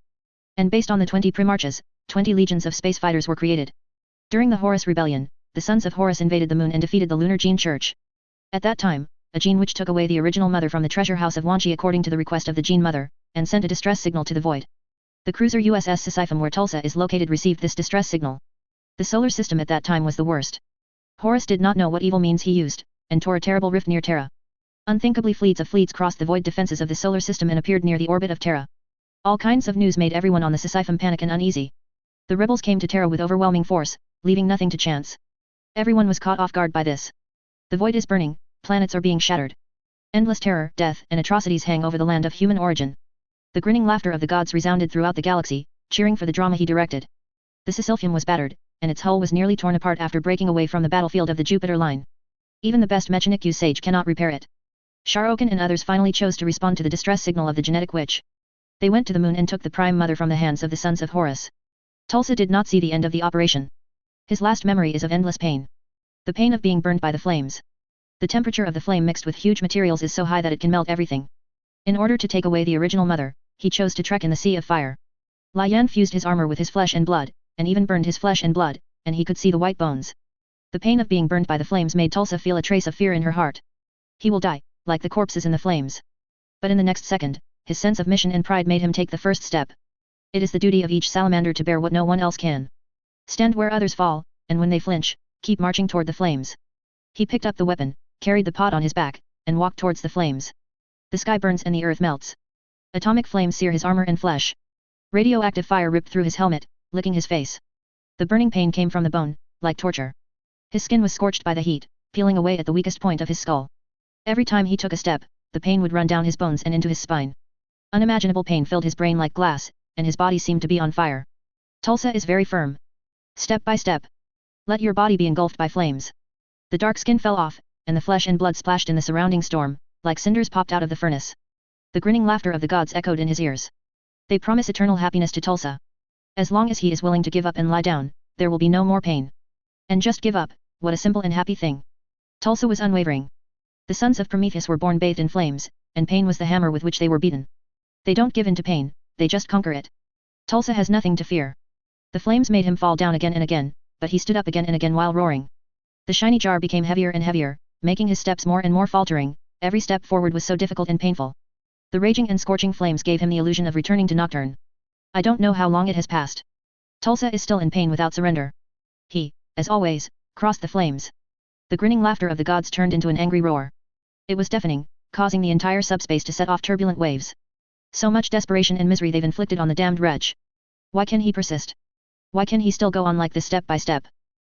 And based on the 20 Primarches, 20 legions of space fighters were created. During the Horus Rebellion, the sons of Horus invaded the moon and defeated the lunar gene church. At that time, a gene which took away the original mother from the treasure house of Wanchi according to the request of the gene mother, and sent a distress signal to the void. The cruiser USS Sisyphum where Tulsa is located received this distress signal. The solar system at that time was the worst. Horus did not know what evil means he used, and tore a terrible rift near Terra. Unthinkably fleets of fleets crossed the void defenses of the solar system and appeared near the orbit of Terra. All kinds of news made everyone on the Sisyphum panic and uneasy. The rebels came to Terra with overwhelming force, leaving nothing to chance. Everyone was caught off guard by this. The void is burning, planets are being shattered. Endless terror, death, and atrocities hang over the land of human origin. The grinning laughter of the gods resounded throughout the galaxy, cheering for the drama he directed. The Sisyphium was battered, and its hull was nearly torn apart after breaking away from the battlefield of the Jupiter line. Even the best Mechanic sage cannot repair it. Sharokin and others finally chose to respond to the distress signal of the genetic witch. They went to the moon and took the Prime Mother from the hands of the sons of Horus. Tulsa did not see the end of the operation. His last memory is of endless pain. The pain of being burned by the flames. The temperature of the flame mixed with huge materials is so high that it can melt everything. In order to take away the original mother, he chose to trek in the sea of fire. Lian fused his armor with his flesh and blood, and even burned his flesh and blood, and he could see the white bones. The pain of being burned by the flames made Tulsa feel a trace of fear in her heart. He will die, like the corpses in the flames. But in the next second, his sense of mission and pride made him take the first step. It is the duty of each salamander to bear what no one else can. Stand where others fall, and when they flinch, keep marching toward the flames. He picked up the weapon, carried the pot on his back, and walked towards the flames. The sky burns and the earth melts. Atomic flames sear his armor and flesh. Radioactive fire ripped through his helmet, licking his face. The burning pain came from the bone, like torture. His skin was scorched by the heat, peeling away at the weakest point of his skull. Every time he took a step, the pain would run down his bones and into his spine. Unimaginable pain filled his brain like glass, and his body seemed to be on fire. Tulsa is very firm. Step by step. Let your body be engulfed by flames. The dark skin fell off, and the flesh and blood splashed in the surrounding storm, like cinders popped out of the furnace. The grinning laughter of the gods echoed in his ears. They promise eternal happiness to Tulsa. As long as he is willing to give up and lie down, there will be no more pain. And just give up, what a simple and happy thing. Tulsa was unwavering. The sons of Prometheus were born bathed in flames, and pain was the hammer with which they were beaten. They don't give in to pain, they just conquer it. Tulsa has nothing to fear. The flames made him fall down again and again, but he stood up again and again while roaring. The shiny jar became heavier and heavier, making his steps more and more faltering. Every step forward was so difficult and painful. The raging and scorching flames gave him the illusion of returning to Nocturne. I don't know how long it has passed. Tulsa is still in pain without surrender. He, as always, crossed the flames. The grinning laughter of the gods turned into an angry roar. It was deafening, causing the entire subspace to set off turbulent waves. So much desperation and misery they've inflicted on the damned wretch. Why can he persist? Why can he still go on like this step by step?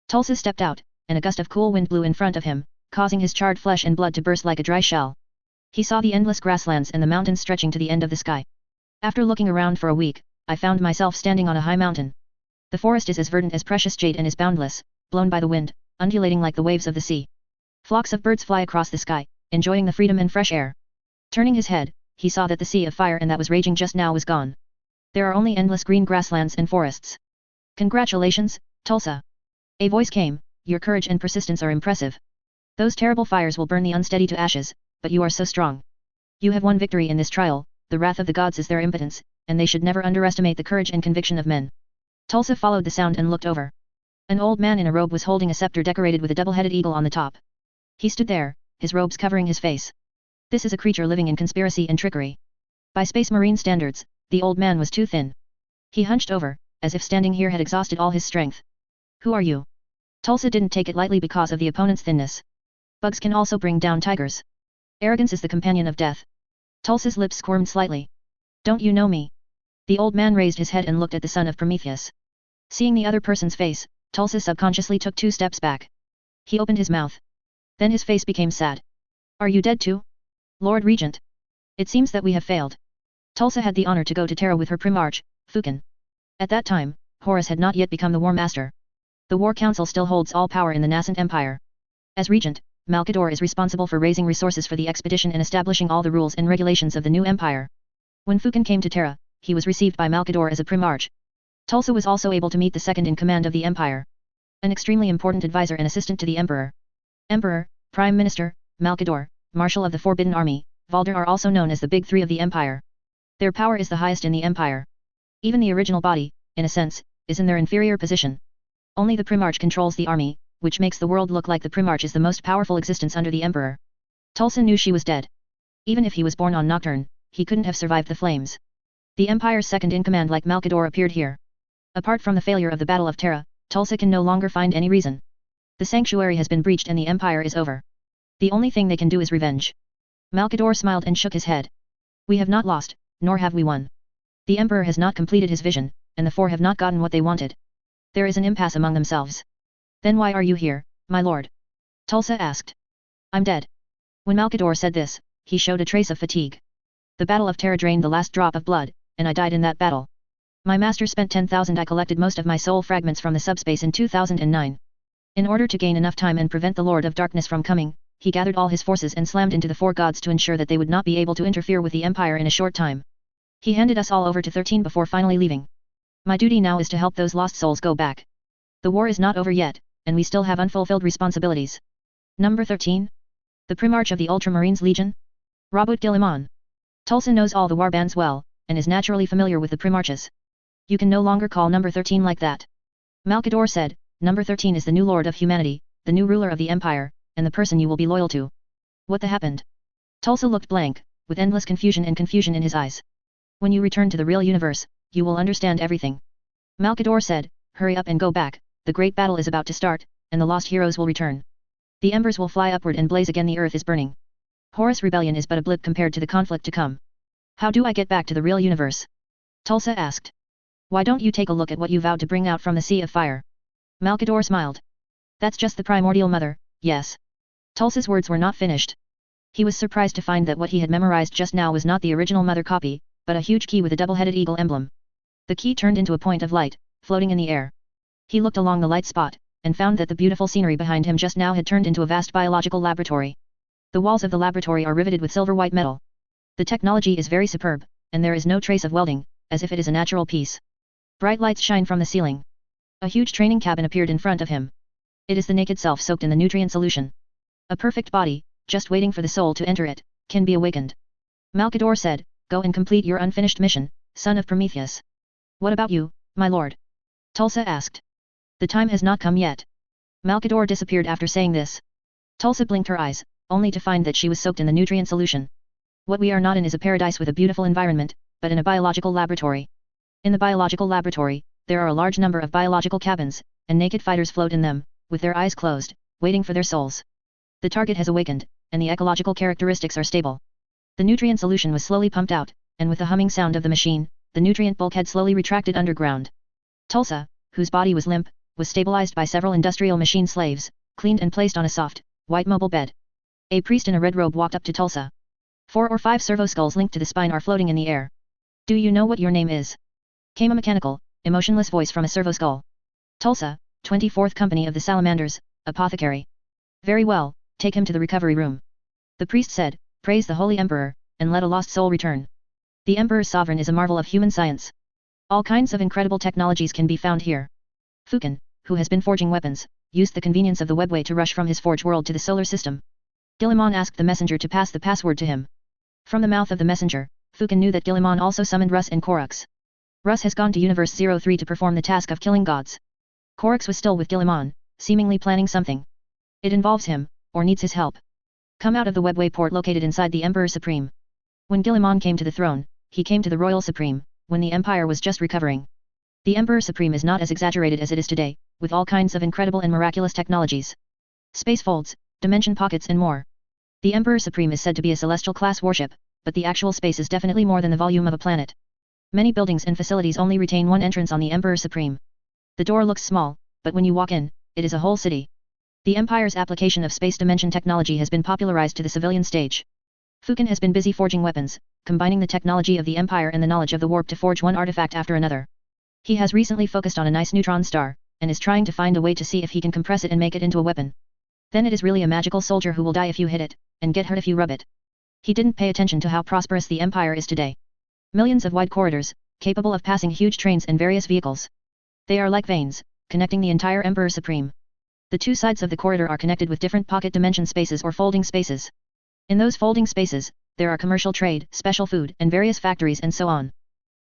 Tulsa stepped out, and a gust of cool wind blew in front of him, causing his charred flesh and blood to burst like a dry shell. He saw the endless grasslands and the mountains stretching to the end of the sky. After looking around for a week, I found myself standing on a high mountain. The forest is as verdant as precious jade and is boundless, blown by the wind, undulating like the waves of the sea. Flocks of birds fly across the sky, enjoying the freedom and fresh air. Turning his head, he saw that the sea of fire and that was raging just now was gone. There are only endless green grasslands and forests. Congratulations, Tulsa. A voice came, your courage and persistence are impressive. Those terrible fires will burn the unsteady to ashes, but you are so strong. You have won victory in this trial, the wrath of the gods is their impotence, and they should never underestimate the courage and conviction of men. Tulsa followed the sound and looked over. An old man in a robe was holding a scepter decorated with a double-headed eagle on the top. He stood there, his robes covering his face. This is a creature living in conspiracy and trickery. By Space Marine standards, the old man was too thin. He hunched over, as if standing here had exhausted all his strength. Who are you? Tulsa didn't take it lightly because of the opponent's thinness. Bugs can also bring down tigers. Arrogance is the companion of death. Tulsa's lips squirmed slightly. Don't you know me? The old man raised his head and looked at the son of Prometheus. Seeing the other person's face, Tulsa subconsciously took 2 steps back. He opened his mouth. Then his face became sad. Are you dead too? Lord Regent. It seems that we have failed. Tulsa had the honor to go to Terra with her Primarch, Fukin. At that time, Horus had not yet become the War Master. The War Council still holds all power in the nascent empire. As regent, Malkador is responsible for raising resources for the expedition and establishing all the rules and regulations of the new empire. When Fukin came to Terra, he was received by Malkador as a Primarch. Tulsa was also able to meet the second in command of the empire. An extremely important advisor and assistant to the emperor. Emperor, Prime Minister, Malkador, Marshal of the Forbidden Army, Valder are also known as the Big Three of the Empire. Their power is the highest in the Empire. Even the original body, in a sense, is in their inferior position. Only the Primarch controls the army, which makes the world look like the Primarch is the most powerful existence under the Emperor. Tulsa knew she was dead. Even if he was born on Nocturne, he couldn't have survived the flames. The Empire's second-in-command like Malkador appeared here. Apart from the failure of the Battle of Terra, Tulsa can no longer find any reason. The sanctuary has been breached and the Empire is over. The only thing they can do is revenge. Malkador smiled and shook his head. We have not lost, nor have we won. The Emperor has not completed his vision, and the Four have not gotten what they wanted. There is an impasse among themselves. Then why are you here, my lord? Tulsa asked. I'm dead. When Malkador said this, he showed a trace of fatigue. The Battle of Terra drained the last drop of blood, and I died in that battle. My master spent 10,000. I collected most of my soul fragments from the subspace in 2009. In order to gain enough time and prevent the Lord of Darkness from coming, he gathered all his forces and slammed into the Four Gods to ensure that they would not be able to interfere with the Empire in a short time. He handed us all over to 13 before finally leaving. My duty now is to help those lost souls go back. The war is not over yet, and we still have unfulfilled responsibilities. Number 13? The Primarch of the Ultramarines Legion? Robert Guilliman. Tulsa knows all the warbands well, and is naturally familiar with the Primarches. You can no longer call number 13 like that. Malkador said, number 13 is the new Lord of Humanity, the new ruler of the Empire, and the person you will be loyal to. What the happened? Tulsa looked blank, with endless confusion in his eyes. When you return to the real universe, you will understand everything. Malkador said, hurry up and go back, the great battle is about to start, and the lost heroes will return. The embers will fly upward and blaze again. The earth is burning. Horus Rebellion is but a blip compared to the conflict to come. How do I get back to the real universe? Tulsa asked. Why don't you take a look at what you vowed to bring out from the Sea of Fire? Malkador smiled. That's just the primordial mother, yes. Tulsa's words were not finished. He was surprised to find that what he had memorized just now was not the original mother copy, but a huge key with a double-headed eagle emblem. The key turned into a point of light, floating in the air. He looked along the light spot, and found that the beautiful scenery behind him just now had turned into a vast biological laboratory. The walls of the laboratory are riveted with silver-white metal. The technology is very superb, and there is no trace of welding, as if it is a natural piece. Bright lights shine from the ceiling. A huge training cabin appeared in front of him. It is the naked self soaked in the nutrient solution. A perfect body, just waiting for the soul to enter it, can be awakened. Malkador said, go and complete your unfinished mission, son of Prometheus. What about you, my lord? Tulsa asked. The time has not come yet. Malkador disappeared after saying this. Tulsa blinked her eyes, only to find that she was soaked in the nutrient solution. What we are not in is a paradise with a beautiful environment, but in a biological laboratory. In the biological laboratory, there are a large number of biological cabins, and naked fighters float in them, with their eyes closed, waiting for their souls. The target has awakened, and the ecological characteristics are stable. The nutrient solution was slowly pumped out, and with the humming sound of the machine, the nutrient bulkhead slowly retracted underground. Tulsa, whose body was limp, was stabilized by several industrial machine slaves, cleaned and placed on a soft, white mobile bed. A priest in a red robe walked up to Tulsa. 4 or 5 servo skulls linked to the spine are floating in the air. Do you know what your name is? Came a mechanical, emotionless voice from a servo skull. Tulsa, 24th Company of the Salamanders, apothecary. Very well, take him to the recovery room. The priest said, praise the Holy Emperor, and let a lost soul return. The Emperor's sovereign is a marvel of human science. All kinds of incredible technologies can be found here. Fukin, who has been forging weapons, used the convenience of the webway to rush from his forge world to the solar system. Guilliman asked the messenger to pass the password to him. From the mouth of the messenger, Fukin knew that Guilliman also summoned Russ and Korux. Russ has gone to Universe 03 to perform the task of killing gods. Korux was still with Guilliman, seemingly planning something. It involves him, or needs his help. Come out of the webway port located inside the Emperor Supreme. When Guilliman came to the throne, he came to the Royal Supreme, when the Empire was just recovering. The Emperor Supreme is not as exaggerated as it is today, with all kinds of incredible and miraculous technologies. Space folds, dimension pockets and more. The Emperor Supreme is said to be a celestial class warship, but the actual space is definitely more than the volume of a planet. Many buildings and facilities only retain one entrance on the Emperor Supreme. The door looks small, but when you walk in, it is a whole city. The Empire's application of space dimension technology has been popularized to the civilian stage. Fukin has been busy forging weapons, combining the technology of the Empire and the knowledge of the warp to forge one artifact after another. He has recently focused on a nice neutron star, and is trying to find a way to see if he can compress it and make it into a weapon. Then it is really a magical soldier who will die if you hit it, and get hurt if you rub it. He didn't pay attention to how prosperous the Empire is today. Millions of wide corridors, capable of passing huge trains and various vehicles. They are like veins, connecting the entire Emperor Supreme. The two sides of the corridor are connected with different pocket dimension spaces or folding spaces. In those folding spaces, there are commercial trade, special food, and various factories and so on.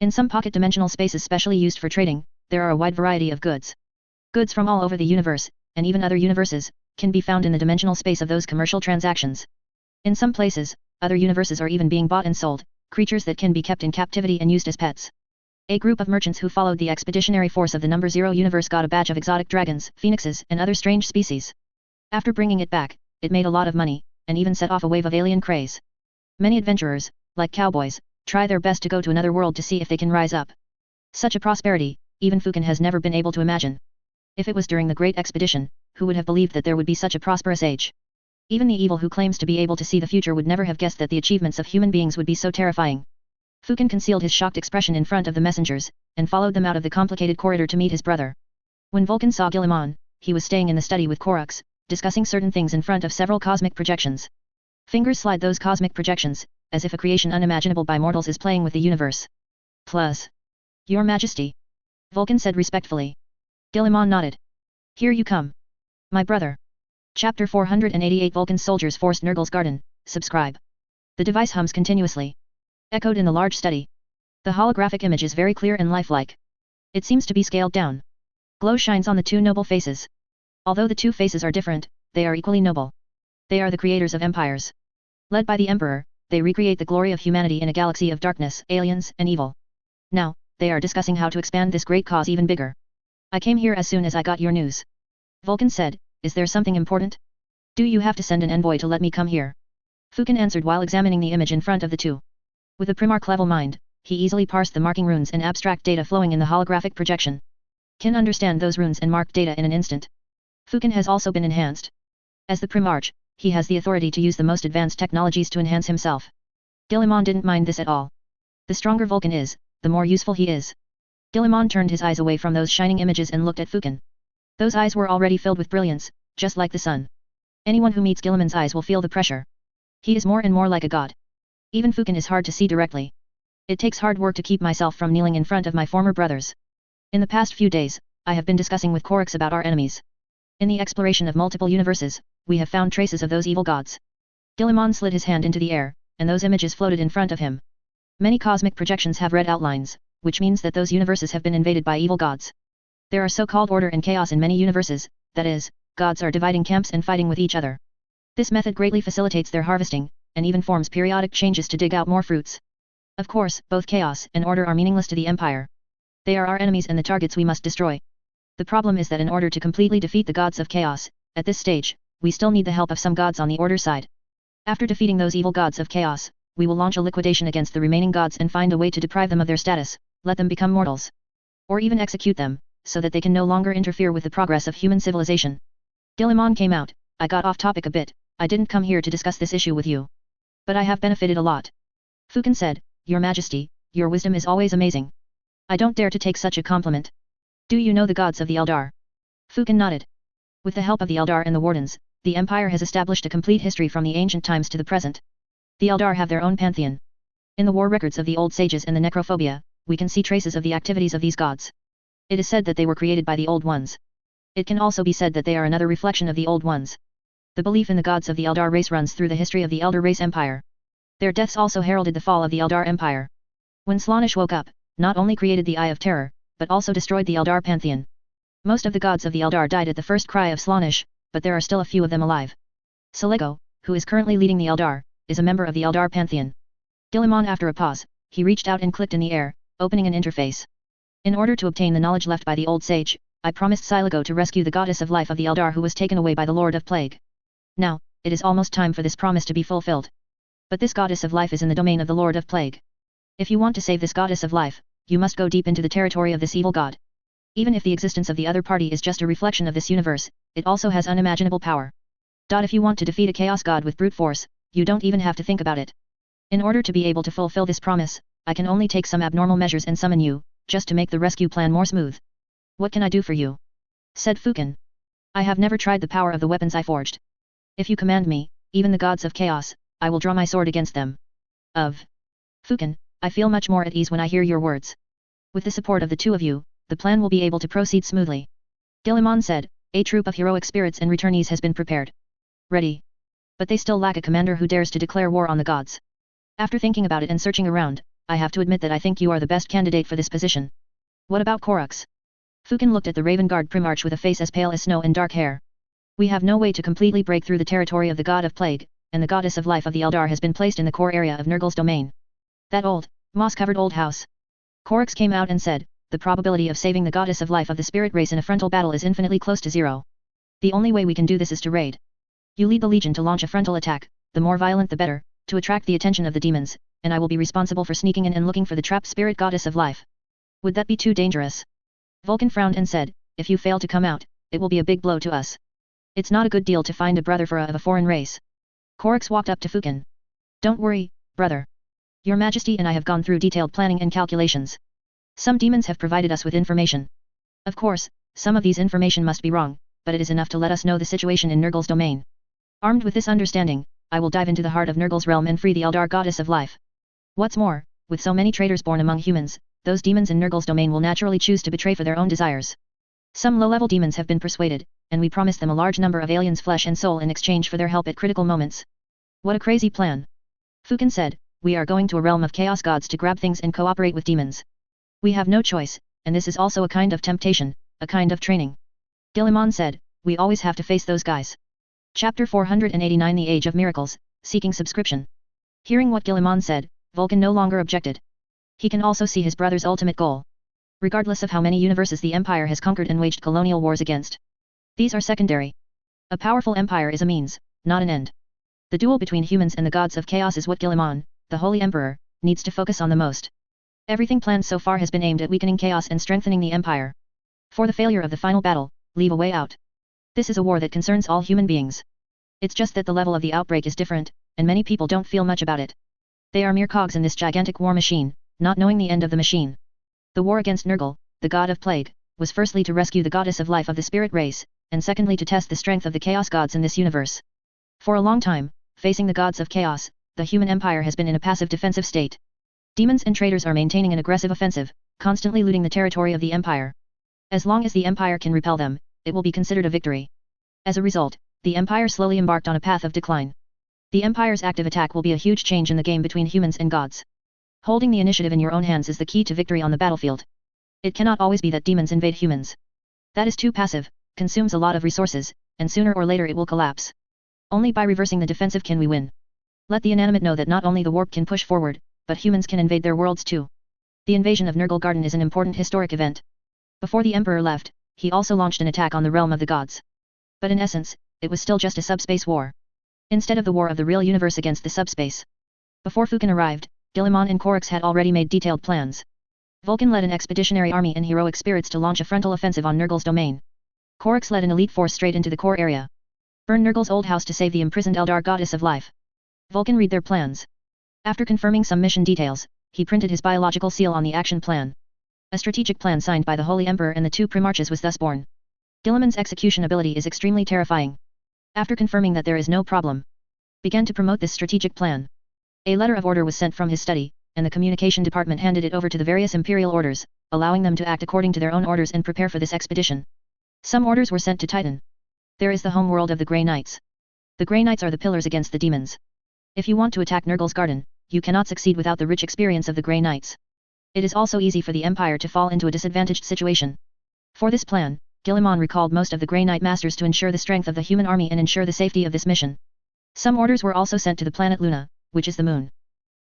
In some pocket dimensional spaces specially used for trading, there are a wide variety of goods. Goods from all over the universe, and even other universes, can be found in the dimensional space of those commercial transactions. In some places, other universes are even being bought and sold, creatures that can be kept in captivity and used as pets. A group of merchants who followed the expeditionary force of the number 0 universe got a batch of exotic dragons, phoenixes, and other strange species. After bringing it back, it made a lot of money, and even set off a wave of alien craze. Many adventurers, like cowboys, try their best to go to another world to see if they can rise up. Such a prosperity, even Fukin has never been able to imagine. If it was during the Great Expedition, who would have believed that there would be such a prosperous age? Even the evil who claims to be able to see the future would never have guessed that the achievements of human beings would be so terrifying. Fukin concealed his shocked expression in front of the messengers, and followed them out of the complicated corridor to meet his brother. When Vulcan saw Guilliman, he was staying in the study with Korux, discussing certain things in front of several cosmic projections. Fingers slide those cosmic projections, as if a creation unimaginable by mortals is playing with the universe. Plus. Your Majesty. Vulcan said respectfully. Guilliman nodded. Here you come. My brother. Chapter 488 Vulcan's soldiers forced Nurgle's garden, subscribe. The device hums continuously. Echoed in the large study. The holographic image is very clear and lifelike. It seems to be scaled down. Glow shines on the two noble faces. Although the two faces are different, they are equally noble. They are the creators of empires. Led by the Emperor, they recreate the glory of humanity in a galaxy of darkness, aliens, and evil. Now, they are discussing how to expand this great cause even bigger. I came here as soon as I got your news. Vulcan said, is there something important? Do you have to send an envoy to let me come here? Fukin answered while examining the image in front of the two. With a Primarch level mind, he easily parsed the marking runes and abstract data flowing in the holographic projection. Can understand those runes and marked data in an instant. Fukin has also been enhanced. As the Primarch, he has the authority to use the most advanced technologies to enhance himself. Guilliman didn't mind this at all. The stronger Vulcan is, the more useful he is. Guilliman turned his eyes away from those shining images and looked at Fukin. Those eyes were already filled with brilliance, just like the sun. Anyone who meets Guilliman's eyes will feel the pressure. He is more and more like a god. Even Fukin is hard to see directly. It takes hard work to keep myself from kneeling in front of my former brothers. In the past few days, I have been discussing with Korux about our enemies. In the exploration of multiple universes, we have found traces of those evil gods. Guilliman slid his hand into the air, and those images floated in front of him. Many cosmic projections have red outlines, which means that those universes have been invaded by evil gods. There are so-called order and chaos in many universes, that is, gods are dividing camps and fighting with each other. This method greatly facilitates their harvesting, and even forms periodic changes to dig out more fruits. Of course, both chaos and order are meaningless to the Empire. They are our enemies and the targets we must destroy. The problem is that in order to completely defeat the gods of chaos, at this stage, we still need the help of some gods on the order side. After defeating those evil gods of chaos, we will launch a liquidation against the remaining gods and find a way to deprive them of their status, let them become mortals. Or even execute them, so that they can no longer interfere with the progress of human civilization. Guilliman came out. I got off topic a bit, I didn't come here to discuss this issue with you. But I have benefited a lot. Fukin said, Your Majesty, your wisdom is always amazing. I don't dare to take such a compliment. Do you know the gods of the Eldar? Fukin nodded. With the help of the Eldar and the Wardens, the Empire has established a complete history from the ancient times to the present. The Eldar have their own pantheon. In the war records of the old sages and the necrophobia, we can see traces of the activities of these gods. It is said that they were created by the Old Ones. It can also be said that they are another reflection of the Old Ones. The belief in the gods of the Eldar race runs through the history of the Elder Race Empire. Their deaths also heralded the fall of the Eldar Empire. When Slaanesh woke up, not only created the Eye of Terror, but also destroyed the Eldar pantheon. Most of the gods of the Eldar died at the first cry of Slaanesh, but there are still a few of them alive. Selego, who is currently leading the Eldar, is a member of the Eldar pantheon. Guilliman after a pause, he reached out and clicked in the air, opening an interface. In order to obtain the knowledge left by the old sage, I promised Selego to rescue the goddess of life of the Eldar who was taken away by the Lord of Plague. Now, it is almost time for this promise to be fulfilled. But this goddess of life is in the domain of the Lord of Plague. If you want to save this goddess of life, you must go deep into the territory of this evil god. Even if the existence of the other party is just a reflection of this universe, it also has unimaginable power. If you want to defeat a chaos god with brute force, you don't even have to think about it. In order to be able to fulfill this promise, I can only take some abnormal measures and summon you, just to make the rescue plan more smooth. What can I do for you? Said Fukin. I have never tried the power of the weapons I forged. If you command me, even the gods of chaos, I will draw my sword against them. Fukin, I feel much more at ease when I hear your words. With the support of the two of you, the plan will be able to proceed smoothly. Guilliman said, a troop of heroic spirits and returnees has been prepared. Ready. But they still lack a commander who dares to declare war on the gods. After thinking about it and searching around, I have to admit that I think you are the best candidate for this position. What about Korux? Fukin looked at the Raven Guard Primarch with a face as pale as snow and dark hair. We have no way to completely break through the territory of the God of Plague, and the Goddess of Life of the Eldar has been placed in the core area of Nurgle's domain. That old, moss-covered old house. Korux came out and said, the probability of saving the Goddess of Life of the Spirit race in a frontal battle is infinitely close to zero. The only way we can do this is to raid. You lead the Legion to launch a frontal attack, the more violent the better, to attract the attention of the demons, and I will be responsible for sneaking in and looking for the trapped spirit Goddess of Life. Would that be too dangerous? Vulcan frowned and said, if you fail to come out, it will be a big blow to us. It's not a good deal to find a brother of a foreign race. Korux walked up to Fukin. Don't worry, brother. Your Majesty and I have gone through detailed planning and calculations. Some demons have provided us with information. Of course, some of these information must be wrong, but it is enough to let us know the situation in Nurgle's domain. Armed with this understanding, I will dive into the heart of Nurgle's realm and free the Eldar Goddess of Life. What's more, with so many traitors born among humans, those demons in Nurgle's domain will naturally choose to betray for their own desires. Some low-level demons have been persuaded, and we promise them a large number of aliens' flesh and soul in exchange for their help at critical moments. What a crazy plan. Fukin said, we are going to a realm of chaos gods to grab things and cooperate with demons. We have no choice, and this is also a kind of temptation, a kind of training. Guilliman said, we always have to face those guys. Chapter 489 The Age of Miracles, Seeking Subscription. Hearing what Guilliman said, Vulcan no longer objected. He can also see his brother's ultimate goal. Regardless of how many universes the Empire has conquered and waged colonial wars against. These are secondary. A powerful empire is a means, not an end. The duel between humans and the gods of chaos is what Guilliman, the Holy Emperor, needs to focus on the most. Everything planned so far has been aimed at weakening chaos and strengthening the Empire. For the failure of the final battle, leave a way out. This is a war that concerns all human beings. It's just that the level of the outbreak is different, and many people don't feel much about it. They are mere cogs in this gigantic war machine, not knowing the end of the machine. The war against Nurgle, the god of plague, was firstly to rescue the goddess of life of the spirit race, and secondly to test the strength of the chaos gods in this universe. For a long time, facing the gods of chaos, the human empire has been in a passive defensive state. Demons and traitors are maintaining an aggressive offensive, constantly looting the territory of the empire. As long as the empire can repel them, it will be considered a victory. As a result, the empire slowly embarked on a path of decline. The empire's active attack will be a huge change in the game between humans and gods. Holding the initiative in your own hands is the key to victory on the battlefield. It cannot always be that demons invade humans. That is too passive, consumes a lot of resources, and sooner or later it will collapse. Only by reversing the defensive can we win. Let the inanimate know that not only the warp can push forward, but humans can invade their worlds too. The invasion of Nurgle Garden is an important historic event. Before the Emperor left, he also launched an attack on the realm of the gods. But in essence, it was still just a subspace war. Instead of the war of the real universe against the subspace. Before Fukin arrived, Guilliman and Korux had already made detailed plans. Vulcan led an expeditionary army and heroic spirits to launch a frontal offensive on Nurgle's domain. Korux led an elite force straight into the core area. Burn Nurgle's old house to save the imprisoned Eldar Goddess of Life. Vulcan read their plans. After confirming some mission details, he printed his biological seal on the action plan. A strategic plan signed by the Holy Emperor and the two Primarches was thus born. Guilliman's execution ability is extremely terrifying. After confirming that there is no problem, began to promote this strategic plan. A letter of order was sent from his study, and the communication department handed it over to the various imperial orders, allowing them to act according to their own orders and prepare for this expedition. Some orders were sent to Titan. There is the home world of the Grey Knights. The Grey Knights are the pillars against the demons. If you want to attack Nurgle's garden, you cannot succeed without the rich experience of the Grey Knights. It is also easy for the Empire to fall into a disadvantaged situation. For this plan, Guilliman recalled most of the Grey Knight Masters to ensure the strength of the human army and ensure the safety of this mission. Some orders were also sent to the planet Luna, which is the moon.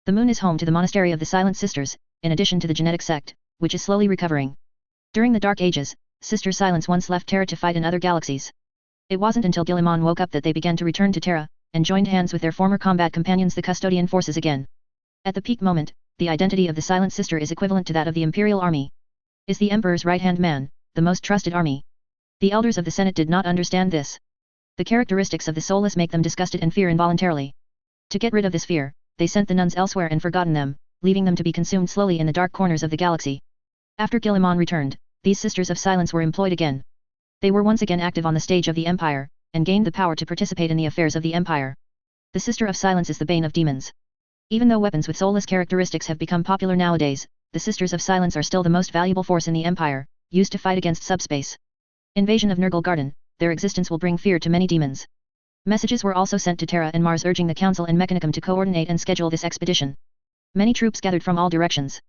The moon is home to the monastery of the Silent Sisters, in addition to the genetic sect, which is slowly recovering. During the Dark Ages, Sister Silence once left Terra to fight in other galaxies. It wasn't until Guilliman woke up that they began to return to Terra, and joined hands with their former combat companions the Custodian forces again. At the peak moment, the identity of the Silent Sister is equivalent to that of the Imperial Army. Is the Emperor's right-hand man, the most trusted army. The elders of the Senate did not understand this. The characteristics of the soulless make them disgusted and fear involuntarily. To get rid of this fear, they sent the nuns elsewhere and forgotten them, leaving them to be consumed slowly in the dark corners of the galaxy. After Guilliman returned, these Sisters of Silence were employed again. They were once again active on the stage of the Empire, and gained the power to participate in the affairs of the Empire. The Sister of Silence is the bane of demons. Even though weapons with soulless characteristics have become popular nowadays, the Sisters of Silence are still the most valuable force in the Empire, used to fight against subspace. Invasion of Nurgle Garden, their existence will bring fear to many demons. Messages were also sent to Terra and Mars urging the Council and Mechanicum to coordinate and schedule this expedition. Many troops gathered from all directions.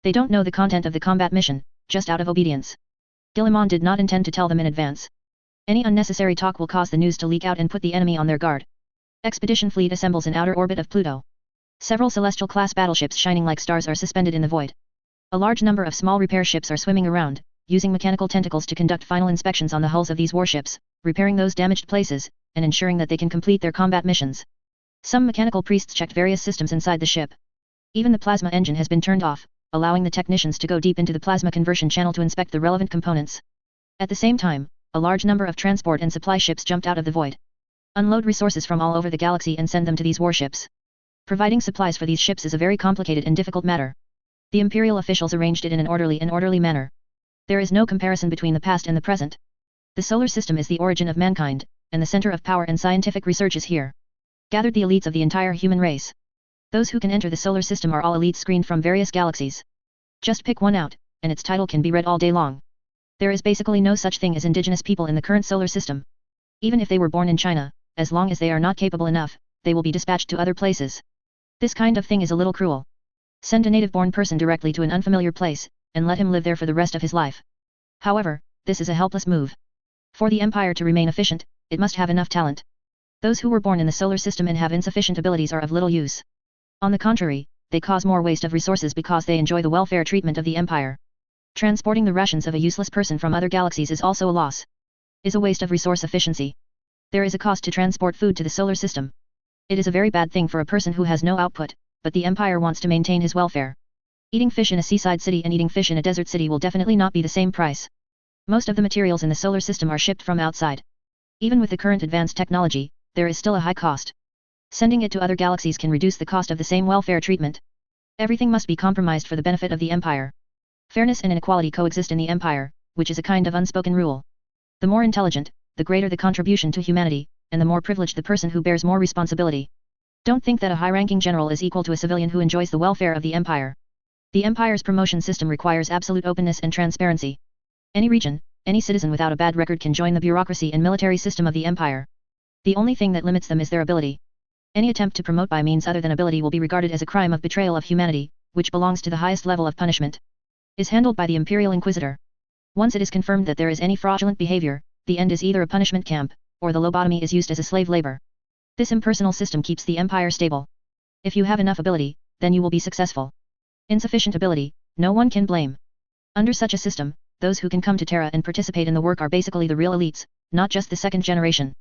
They don't know the content of the combat mission, just out of obedience. Guillemot did not intend to tell them in advance. Any unnecessary talk will cause the news to leak out and put the enemy on their guard. Expedition fleet assembles in outer orbit of Pluto. Several celestial-class battleships shining like stars are suspended in the void. A large number of small repair ships are swimming around, using mechanical tentacles to conduct final inspections on the hulls of these warships, repairing those damaged places, and ensuring that they can complete their combat missions. Some mechanical priests checked various systems inside the ship. Even the plasma engine has been turned off, allowing the technicians to go deep into the plasma conversion channel to inspect the relevant components. At the same time, a large number of transport and supply ships jumped out of the void. Unload resources from all over the galaxy and send them to these warships. Providing supplies for these ships is a very complicated and difficult matter. The imperial officials arranged it in an orderly manner. There is no comparison between the past and the present. The solar system is the origin of mankind, and the center of power and scientific research is here. Gathered the elites of the entire human race. Those who can enter the solar system are all elites screened from various galaxies. Just pick one out, and its title can be read all day long. There is basically no such thing as indigenous people in the current solar system. Even if they were born in China, as long as they are not capable enough, they will be dispatched to other places. This kind of thing is a little cruel. Send a native-born person directly to an unfamiliar place, and let him live there for the rest of his life. However, this is a helpless move. For the Empire to remain efficient, it must have enough talent. Those who were born in the solar system and have insufficient abilities are of little use. On the contrary, they cause more waste of resources because they enjoy the welfare treatment of the Empire. Transporting the rations of a useless person from other galaxies is also a loss. Is a waste of resource efficiency. There is a cost to transport food to the solar system. It is a very bad thing for a person who has no output, but the Empire wants to maintain his welfare. Eating fish in a seaside city and eating fish in a desert city will definitely not be the same price. Most of the materials in the solar system are shipped from outside. Even with the current advanced technology, there is still a high cost. Sending it to other galaxies can reduce the cost of the same welfare treatment. Everything must be compromised for the benefit of the Empire. Fairness and inequality coexist in the Empire, which is a kind of unspoken rule. The more intelligent, the greater the contribution to humanity, and the more privileged the person who bears more responsibility. Don't think that a high-ranking general is equal to a civilian who enjoys the welfare of the Empire. The Empire's promotion system requires absolute openness and transparency. Any region, any citizen without a bad record can join the bureaucracy and military system of the Empire. The only thing that limits them is their ability. Any attempt to promote by means other than ability will be regarded as a crime of betrayal of humanity, which belongs to the highest level of punishment. Is handled by the Imperial Inquisitor. Once it is confirmed that there is any fraudulent behavior, the end is either a punishment camp, or the lobotomy is used as a slave labor. This impersonal system keeps the Empire stable. If you have enough ability, then you will be successful. Insufficient ability, no one can blame. Under such a system, those who can come to Terra and participate in the work are basically the real elites, not just the second generation.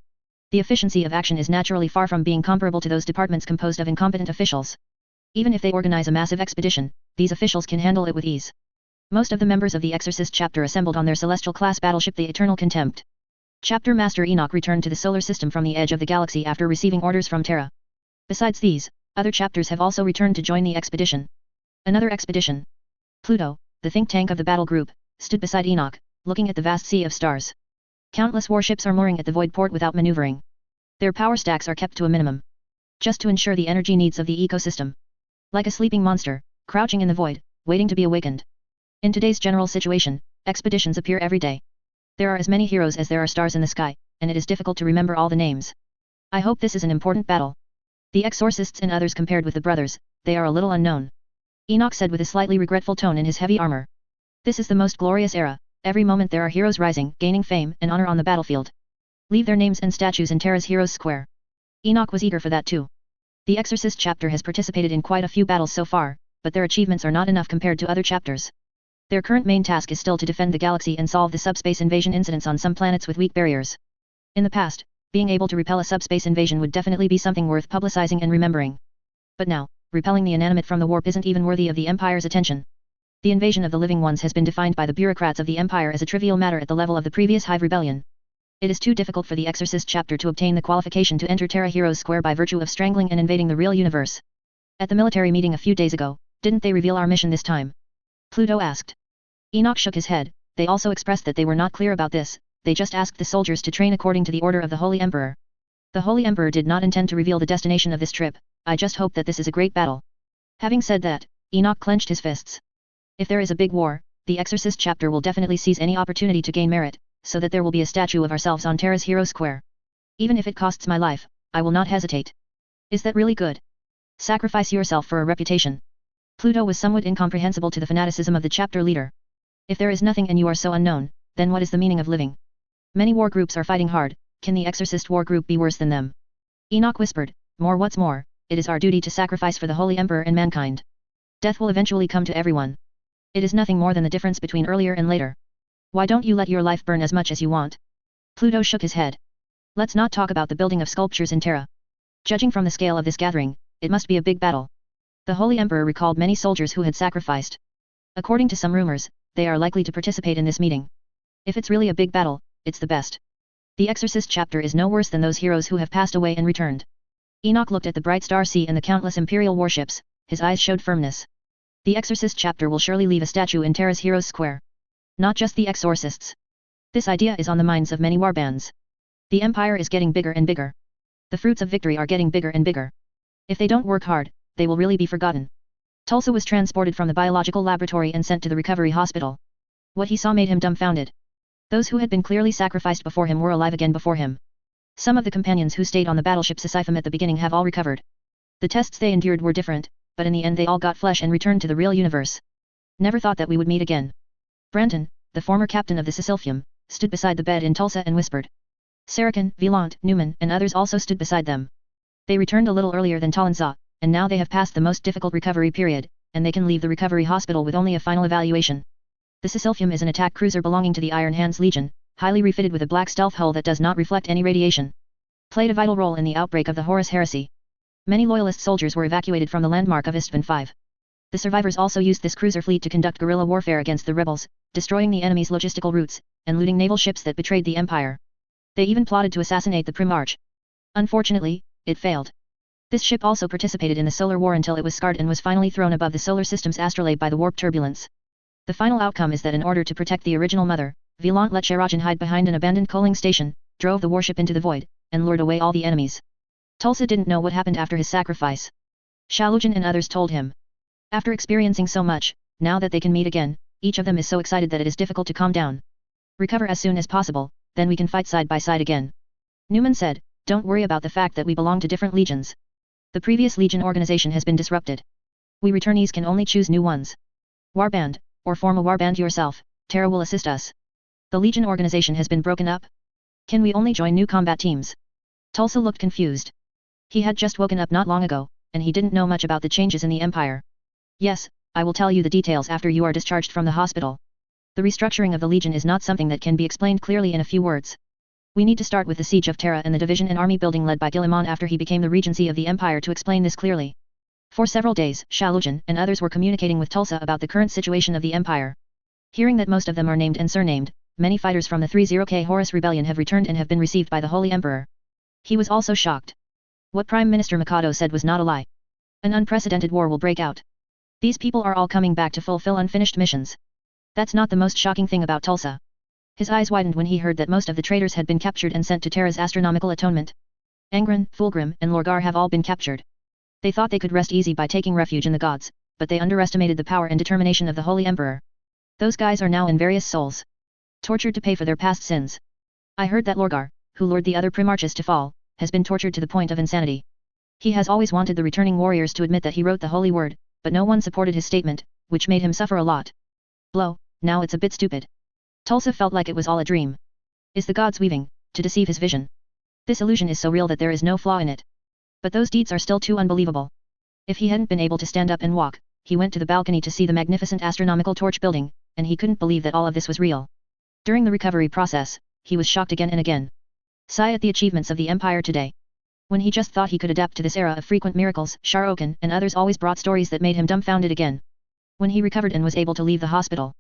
The efficiency of action is naturally far from being comparable to those departments composed of incompetent officials. Even if they organize a massive expedition, these officials can handle it with ease. Most of the members of the Exorcist chapter assembled on their celestial-class battleship the Eternal Contempt. Chapter Master Enoch returned to the solar system from the edge of the galaxy after receiving orders from Terra. Besides these, other chapters have also returned to join the expedition. Another expedition. Pluto, the think tank of the battle group, stood beside Enoch, looking at the vast sea of stars. Countless warships are mooring at the void port without maneuvering. Their power stacks are kept to a minimum. Just to ensure the energy needs of the ecosystem. Like a sleeping monster, crouching in the void, waiting to be awakened. In today's general situation, expeditions appear every day. There are as many heroes as there are stars in the sky, and it is difficult to remember all the names. I hope this is an important battle. The exorcists and others compared with the brothers, they are a little unknown. Enoch said with a slightly regretful tone in his heavy armor. This is the most glorious era, every moment there are heroes rising, gaining fame and honor on the battlefield. Leave their names and statues in Terra's Heroes Square. Enoch was eager for that too. The Exorcist chapter has participated in quite a few battles so far, but their achievements are not enough compared to other chapters. Their current main task is still to defend the galaxy and solve the subspace invasion incidents on some planets with weak barriers. In the past, being able to repel a subspace invasion would definitely be something worth publicizing and remembering. But now, repelling the inanimate from the warp isn't even worthy of the Empire's attention. The invasion of the living ones has been defined by the bureaucrats of the Empire as a trivial matter at the level of the previous Hive Rebellion. It is too difficult for the Exorcist chapter to obtain the qualification to enter Terra Heroes Square by virtue of strangling and invading the real universe. At the military meeting a few days ago, didn't they reveal our mission this time? Pluto asked. Enoch shook his head. They also expressed that they were not clear about this. They just asked the soldiers to train according to the order of the Holy Emperor. The Holy Emperor did not intend to reveal the destination of this trip. I just hope that this is a great battle. Having said that, Enoch clenched his fists. If there is a big war, the Exorcist chapter will definitely seize any opportunity to gain merit, so that there will be a statue of ourselves on Terra's Hero Square. Even if it costs my life, I will not hesitate. Is that really good? Sacrifice yourself for a reputation. Pluto was somewhat incomprehensible to the fanaticism of the chapter leader. If there is nothing and you are so unknown, then what is the meaning of living? Many war groups are fighting hard, can the Exorcist war group be worse than them? Enoch whispered, more what's more, it is our duty to sacrifice for the Holy Emperor and mankind. Death will eventually come to everyone. It is nothing more than the difference between earlier and later. Why don't you let your life burn as much as you want? Pluto shook his head. Let's not talk about the building of sculptures in Terra. Judging from the scale of this gathering, it must be a big battle. The Holy Emperor recalled many soldiers who had sacrificed. According to some rumors, they are likely to participate in this meeting. If it's really a big battle, it's the best. The Exorcist chapter is no worse than those heroes who have passed away and returned. Enoch looked at the bright star sea and the countless imperial warships, his eyes showed firmness. The Exorcist chapter will surely leave a statue in Terra's Heroes Square. Not just the exorcists. This idea is on the minds of many warbands. The Empire is getting bigger and bigger. The fruits of victory are getting bigger and bigger. If they don't work hard, they will really be forgotten. Tulsa was transported from the biological laboratory and sent to the recovery hospital. What he saw made him dumbfounded. Those who had been clearly sacrificed before him were alive again before him. Some of the companions who stayed on the battleship Sisyphum at the beginning have all recovered. The tests they endured were different, but in the end they all got flesh and returned to the real universe. Never thought that we would meet again. Branton, the former captain of the Sisyphium, stood beside the bed in Tulsa and whispered. Saracen, Vielant, Newman, and others also stood beside them. They returned a little earlier than Talanza, and now they have passed the most difficult recovery period, and they can leave the recovery hospital with only a final evaluation. The Sisyphium is an attack cruiser belonging to the Iron Hands Legion, highly refitted with a black stealth hull that does not reflect any radiation. Played a vital role in the outbreak of the Horus Heresy. Many loyalist soldiers were evacuated from the landmark of Istvan V. The survivors also used this cruiser fleet to conduct guerrilla warfare against the rebels, destroying the enemy's logistical routes, and looting naval ships that betrayed the Empire. They even plotted to assassinate the Primarch. Unfortunately, it failed. This ship also participated in the Solar War until it was scarred and was finally thrown above the solar system's astrolabe by the warp turbulence. The final outcome is that in order to protect the original mother, Vielant let Sharajan hide behind an abandoned coaling station, drove the warship into the void, and lured away all the enemies. Tulsa didn't know what happened after his sacrifice. Shalujan and others told him. After experiencing so much, now that they can meet again, each of them is so excited that it is difficult to calm down. Recover as soon as possible, then we can fight side by side again. Newman said, don't worry about the fact that we belong to different legions. The previous legion organization has been disrupted. We returnees can only choose new ones. Warband, or form a warband yourself, Terra will assist us. The legion organization has been broken up? Can we only join new combat teams? Tulsa looked confused. He had just woken up not long ago, and he didn't know much about the changes in the Empire. Yes, I will tell you the details after you are discharged from the hospital. The restructuring of the Legion is not something that can be explained clearly in a few words. We need to start with the siege of Terra and the division and army building led by Guilliman after he became the regency of the Empire to explain this clearly. For several days, Shalujan and others were communicating with Tulsa about the current situation of the Empire. Hearing that most of them are named and surnamed, many fighters from the 30K Horus Rebellion have returned and have been received by the Holy Emperor. He was also shocked. What Prime Minister Mikado said was not a lie. An unprecedented war will break out. These people are all coming back to fulfill unfinished missions. That's not the most shocking thing about Tulsa. His eyes widened when he heard that most of the traitors had been captured and sent to Terra's astronomical atonement. Angren, Fulgrim, and Lorgar have all been captured. They thought they could rest easy by taking refuge in the gods, but they underestimated the power and determination of the Holy Emperor. Those guys are now in various souls, tortured to pay for their past sins. I heard that Lorgar, who lured the other Primarchs to fall, has been tortured to the point of insanity. He has always wanted the returning warriors to admit that he wrote the holy word, but no one supported his statement, which made him suffer a lot. Blow, now it's a bit stupid. Tulsa felt like it was all a dream. Is the gods weaving, to deceive his vision? This illusion is so real that there is no flaw in it. But those deeds are still too unbelievable. If he hadn't been able to stand up and walk, he went to the balcony to see the magnificent astronomical torch building, and he couldn't believe that all of this was real. During the recovery process, he was shocked again and again. Sigh at the achievements of the Empire today. When he just thought he could adapt to this era of frequent miracles, Sharokan and others always brought stories that made him dumbfounded again. When he recovered and was able to leave the hospital,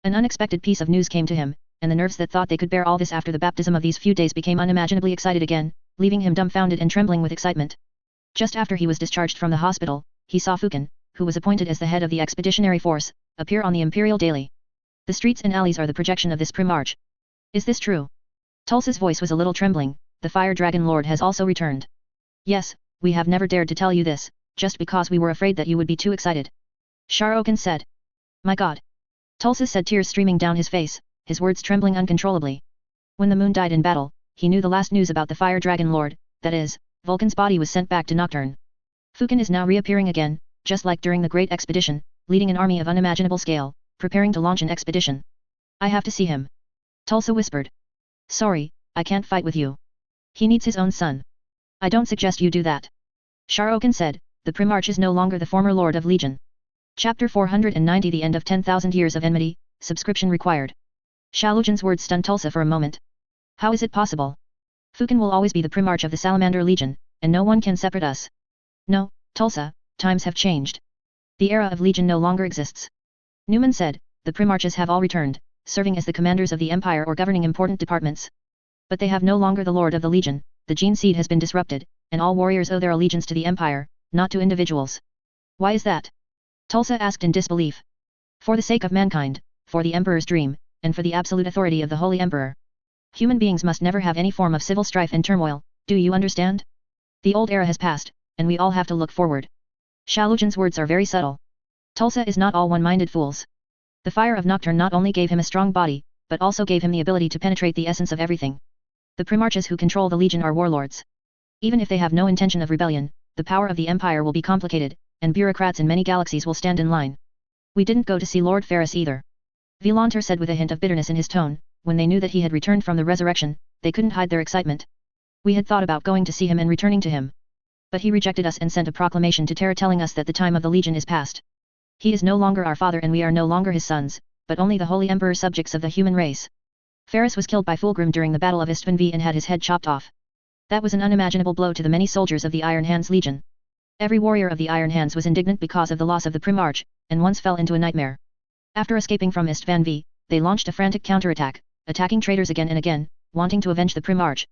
an unexpected piece of news came to him, and the nerves that thought they could bear all this after the baptism of these few days became unimaginably excited again, leaving him dumbfounded and trembling with excitement. Just after he was discharged from the hospital, he saw Fukin, who was appointed as the head of the expeditionary force, appear on the Imperial Daily. The streets and alleys are the projection of this Primarch. Is this true? Tulsa's voice was a little trembling. The Fire Dragon Lord has also returned. Yes, we have never dared to tell you this, just because we were afraid that you would be too excited. Sharokan said. My God. Tulsa said, tears streaming down his face, his words trembling uncontrollably. When the moon died in battle, he knew the last news about the Fire Dragon Lord, that is, Vulcan's body was sent back to Nocturne. Fukin is now reappearing again, just like during the Great Expedition, leading an army of unimaginable scale, preparing to launch an expedition. I have to see him. Tulsa whispered. Sorry, I can't fight with you. He needs his own son. I don't suggest you do that. Sharokin said, the Primarch is no longer the former Lord of Legion. Chapter 490 The End of 10,000 Years of Enmity, Subscription Required. Shalujan's words stunned Tulsa for a moment. How is it possible? Fukin will always be the Primarch of the Salamander Legion, and no one can separate us. No, Tulsa, times have changed. The era of Legion no longer exists. Newman said, the Primarches have all returned, serving as the commanders of the Empire or governing important departments. But they have no longer the Lord of the Legion, the gene seed has been disrupted, and all warriors owe their allegiance to the Empire, not to individuals. Why is that? Tulsa asked in disbelief. For the sake of mankind, for the Emperor's dream, and for the absolute authority of the Holy Emperor. Human beings must never have any form of civil strife and turmoil, do you understand? The old era has passed, and we all have to look forward. Shalujan's words are very subtle. Tulsa is not all one-minded fools. The fire of Nocturne not only gave him a strong body, but also gave him the ability to penetrate the essence of everything. The Primarches who control the Legion are warlords. Even if they have no intention of rebellion, the power of the Empire will be complicated, and bureaucrats in many galaxies will stand in line. We didn't go to see Lord Ferris either. Volanter said with a hint of bitterness in his tone, when they knew that he had returned from the resurrection, they couldn't hide their excitement. We had thought about going to see him and returning to him. But he rejected us and sent a proclamation to Terra telling us that the time of the Legion is past. He is no longer our father and we are no longer his sons, but only the Holy Emperor subjects of the human race. Ferris was killed by Fulgrim during the Battle of Istvan V and had his head chopped off. That was an unimaginable blow to the many soldiers of the Iron Hands Legion. Every warrior of the Iron Hands was indignant because of the loss of the Primarch, and once fell into a nightmare. After escaping from Istvan V, they launched a frantic counterattack, attacking traitors again and again, wanting to avenge the Primarch.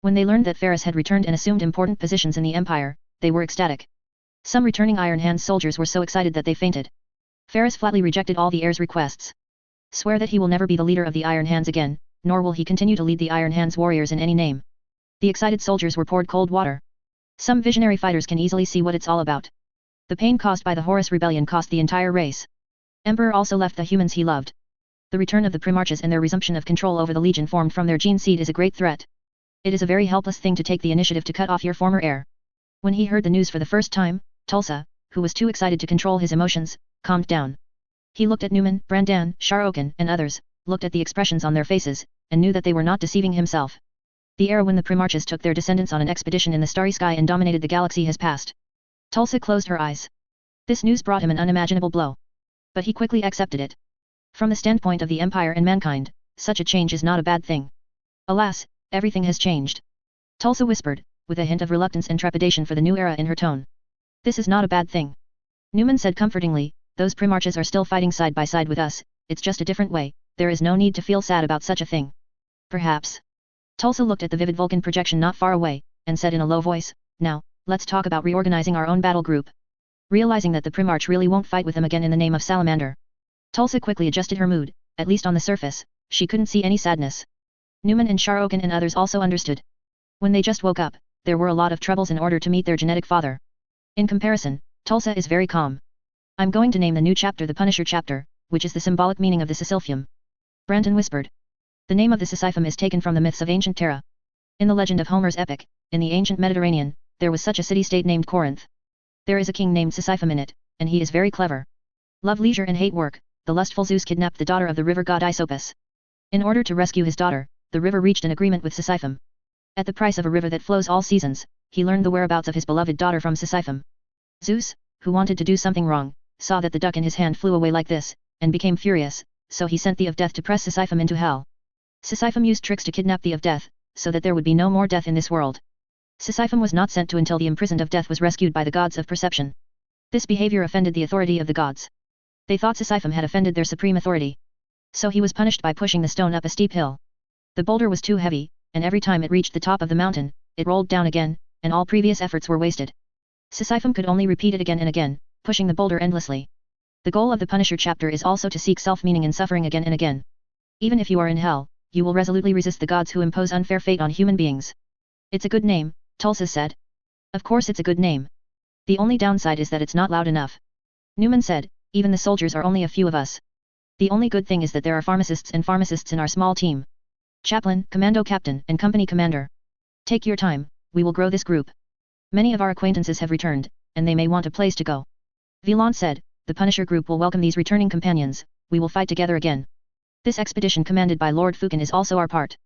When they learned that Ferris had returned and assumed important positions in the Empire, they were ecstatic. Some returning Iron Hands soldiers were so excited that they fainted. Ferris flatly rejected all the heir's requests. Swear that he will never be the leader of the Iron Hands again, nor will he continue to lead the Iron Hands warriors in any name. The excited soldiers were poured cold water. Some visionary fighters can easily see what it's all about. The pain caused by the Horus Rebellion cost the entire race. Emperor also left the humans he loved. The return of the Primarches and their resumption of control over the Legion formed from their gene seed is a great threat. It is a very helpless thing to take the initiative to cut off your former heir. When he heard the news for the first time, Tulsa, who was too excited to control his emotions, calmed down. He looked at Newman, Brandan, Sharokin, and others, looked at the expressions on their faces, and knew that they were not deceiving himself. The era when the Primarches took their descendants on an expedition in the starry sky and dominated the galaxy has passed. Tulsa closed her eyes. This news brought him an unimaginable blow. But he quickly accepted it. From the standpoint of the Empire and mankind, such a change is not a bad thing. Alas, everything has changed. Tulsa whispered, with a hint of reluctance and trepidation for the new era in her tone. This is not a bad thing. Newman said comfortingly, those Primarches are still fighting side by side with us, it's just a different way, there is no need to feel sad about such a thing. Perhaps. Tulsa looked at the vivid Vulcan projection not far away, and said in a low voice, now, let's talk about reorganizing our own battle group. Realizing that the Primarch really won't fight with them again in the name of Salamander. Tulsa quickly adjusted her mood, at least on the surface, she couldn't see any sadness. Newman and Sharokin and others also understood. When they just woke up, there were a lot of troubles in order to meet their genetic father. In comparison, Tulsa is very calm. I'm going to name the new chapter the Punisher chapter, which is the symbolic meaning of the Sisypheum. Branton whispered. The name of the Sisyphum is taken from the myths of ancient Terra. In the legend of Homer's epic, in the ancient Mediterranean, there was such a city-state named Corinth. There is a king named Sisyphum in it, and he is very clever. Love leisure and hate work, the lustful Zeus kidnapped the daughter of the river god Aesopus. In order to rescue his daughter, the river reached an agreement with Sisyphum. At the price of a river that flows all seasons, he learned the whereabouts of his beloved daughter from Sisyphum. Zeus, who wanted to do something wrong, saw that the duck in his hand flew away like this, and became furious, so he sent the of death to press Sisyphum into hell. Sisyphum used tricks to kidnap the of death, so that there would be no more death in this world. Sisyphum was not sent to until the imprisoned of death was rescued by the gods of perception. This behavior offended the authority of the gods. They thought Sisyphum had offended their supreme authority. So he was punished by pushing the stone up a steep hill. The boulder was too heavy, and every time it reached the top of the mountain, it rolled down again, and all previous efforts were wasted. Sisyphum could only repeat it again and again, pushing the boulder endlessly. The goal of the Punisher chapter is also to seek self-meaning in suffering again and again. Even if you are in hell, you will resolutely resist the gods who impose unfair fate on human beings. It's a good name, Tulsa said. Of course it's a good name. The only downside is that it's not loud enough. Newman said, even the soldiers are only a few of us. The only good thing is that there are pharmacists and pharmacists in our small team. Chaplain, commando captain, and company commander. Take your time, we will grow this group. Many of our acquaintances have returned, and they may want a place to go. Velant said, the Punisher group will welcome these returning companions, we will fight together again. This expedition commanded by Lord Fukin is also our part.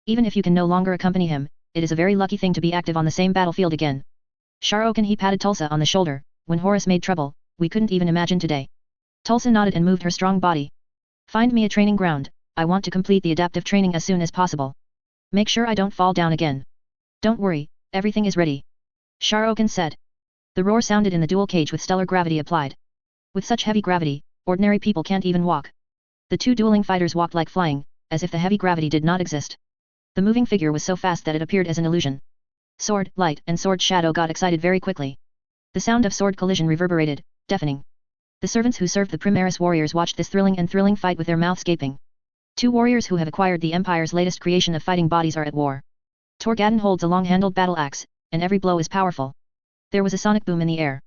Even if you can no longer accompany him, it is a very lucky thing to be active on the same battlefield again. Sharokin he patted Tulsa on the shoulder, when Horus made trouble, we couldn't even imagine today. Tulsa nodded and moved her strong body. Find me a training ground, I want to complete the adaptive training as soon as possible. Make sure I don't fall down again. Don't worry, everything is ready. Sharokin said. The roar sounded in the dual cage with stellar gravity applied. With such heavy gravity, ordinary people can't even walk. The two dueling fighters walked like flying, as if the heavy gravity did not exist. The moving figure was so fast that it appeared as an illusion. Sword, light and sword shadow got excited very quickly. The sound of sword collision reverberated, deafening. The servants who served the Primaris warriors watched this thrilling fight with their mouths gaping. Two warriors who have acquired the Empire's latest creation of fighting bodies are at war. Torgadon holds a long-handled battle axe, and every blow is powerful. There was a sonic boom in the air.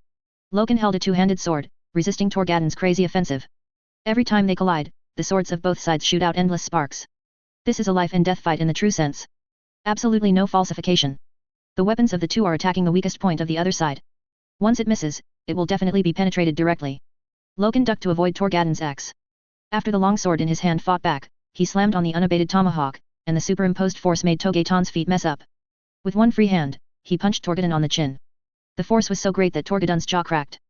Loken held a two-handed sword, resisting Torgadon's crazy offensive. Every time they collide, the swords of both sides shoot out endless sparks. This is a life and death fight in the true sense. Absolutely no falsification. The weapons of the two are attacking the weakest point of the other side. Once it misses, it will definitely be penetrated directly. Loken ducked to avoid Torgadon's axe. After the long sword in his hand fought back, he slammed on the unabated tomahawk, and the superimposed force made Togeton's feet mess up. With one free hand, he punched Torgadon on the chin. The force was so great that Torgadon's jaw cracked.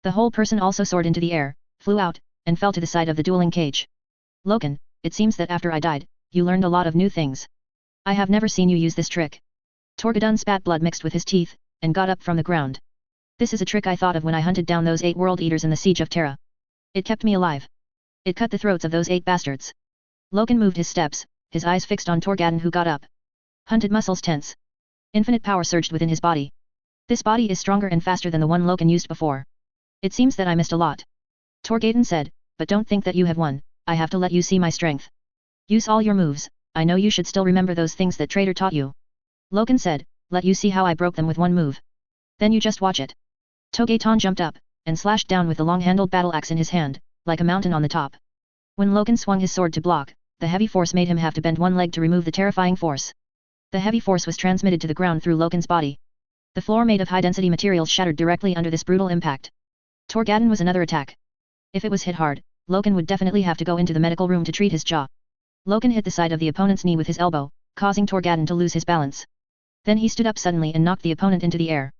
The whole person also soared into the air, flew out, and fell to the side of the dueling cage. Loken, it seems that after I died, you learned a lot of new things. I have never seen you use this trick. Torgadon spat blood mixed with his teeth, and got up from the ground. This is a trick I thought of when I hunted down those 8 world eaters in the siege of Terra. It kept me alive. It cut the throats of those 8 bastards. Loken moved his steps, his eyes fixed on Torgadon who got up. Hunted muscles tense. Infinite power surged within his body. This body is stronger and faster than the one Loken used before. It seems that I missed a lot. Torgadon said, but don't think that you have won, I have to let you see my strength. Use all your moves, I know you should still remember those things that traitor taught you. Loken said, let you see how I broke them with one move. Then you just watch it. Togeton jumped up, and slashed down with the long-handled battle axe in his hand, like a mountain on the top. When Loken swung his sword to block, the heavy force made him have to bend one leg to remove the terrifying force. The heavy force was transmitted to the ground through Loken's body. The floor made of high-density materials shattered directly under this brutal impact. Torgadon was another attack. If it was hit hard, Loken would definitely have to go into the medical room to treat his jaw. Loken hit the side of the opponent's knee with his elbow, causing Torgadon to lose his balance. Then he stood up suddenly and knocked the opponent into the air.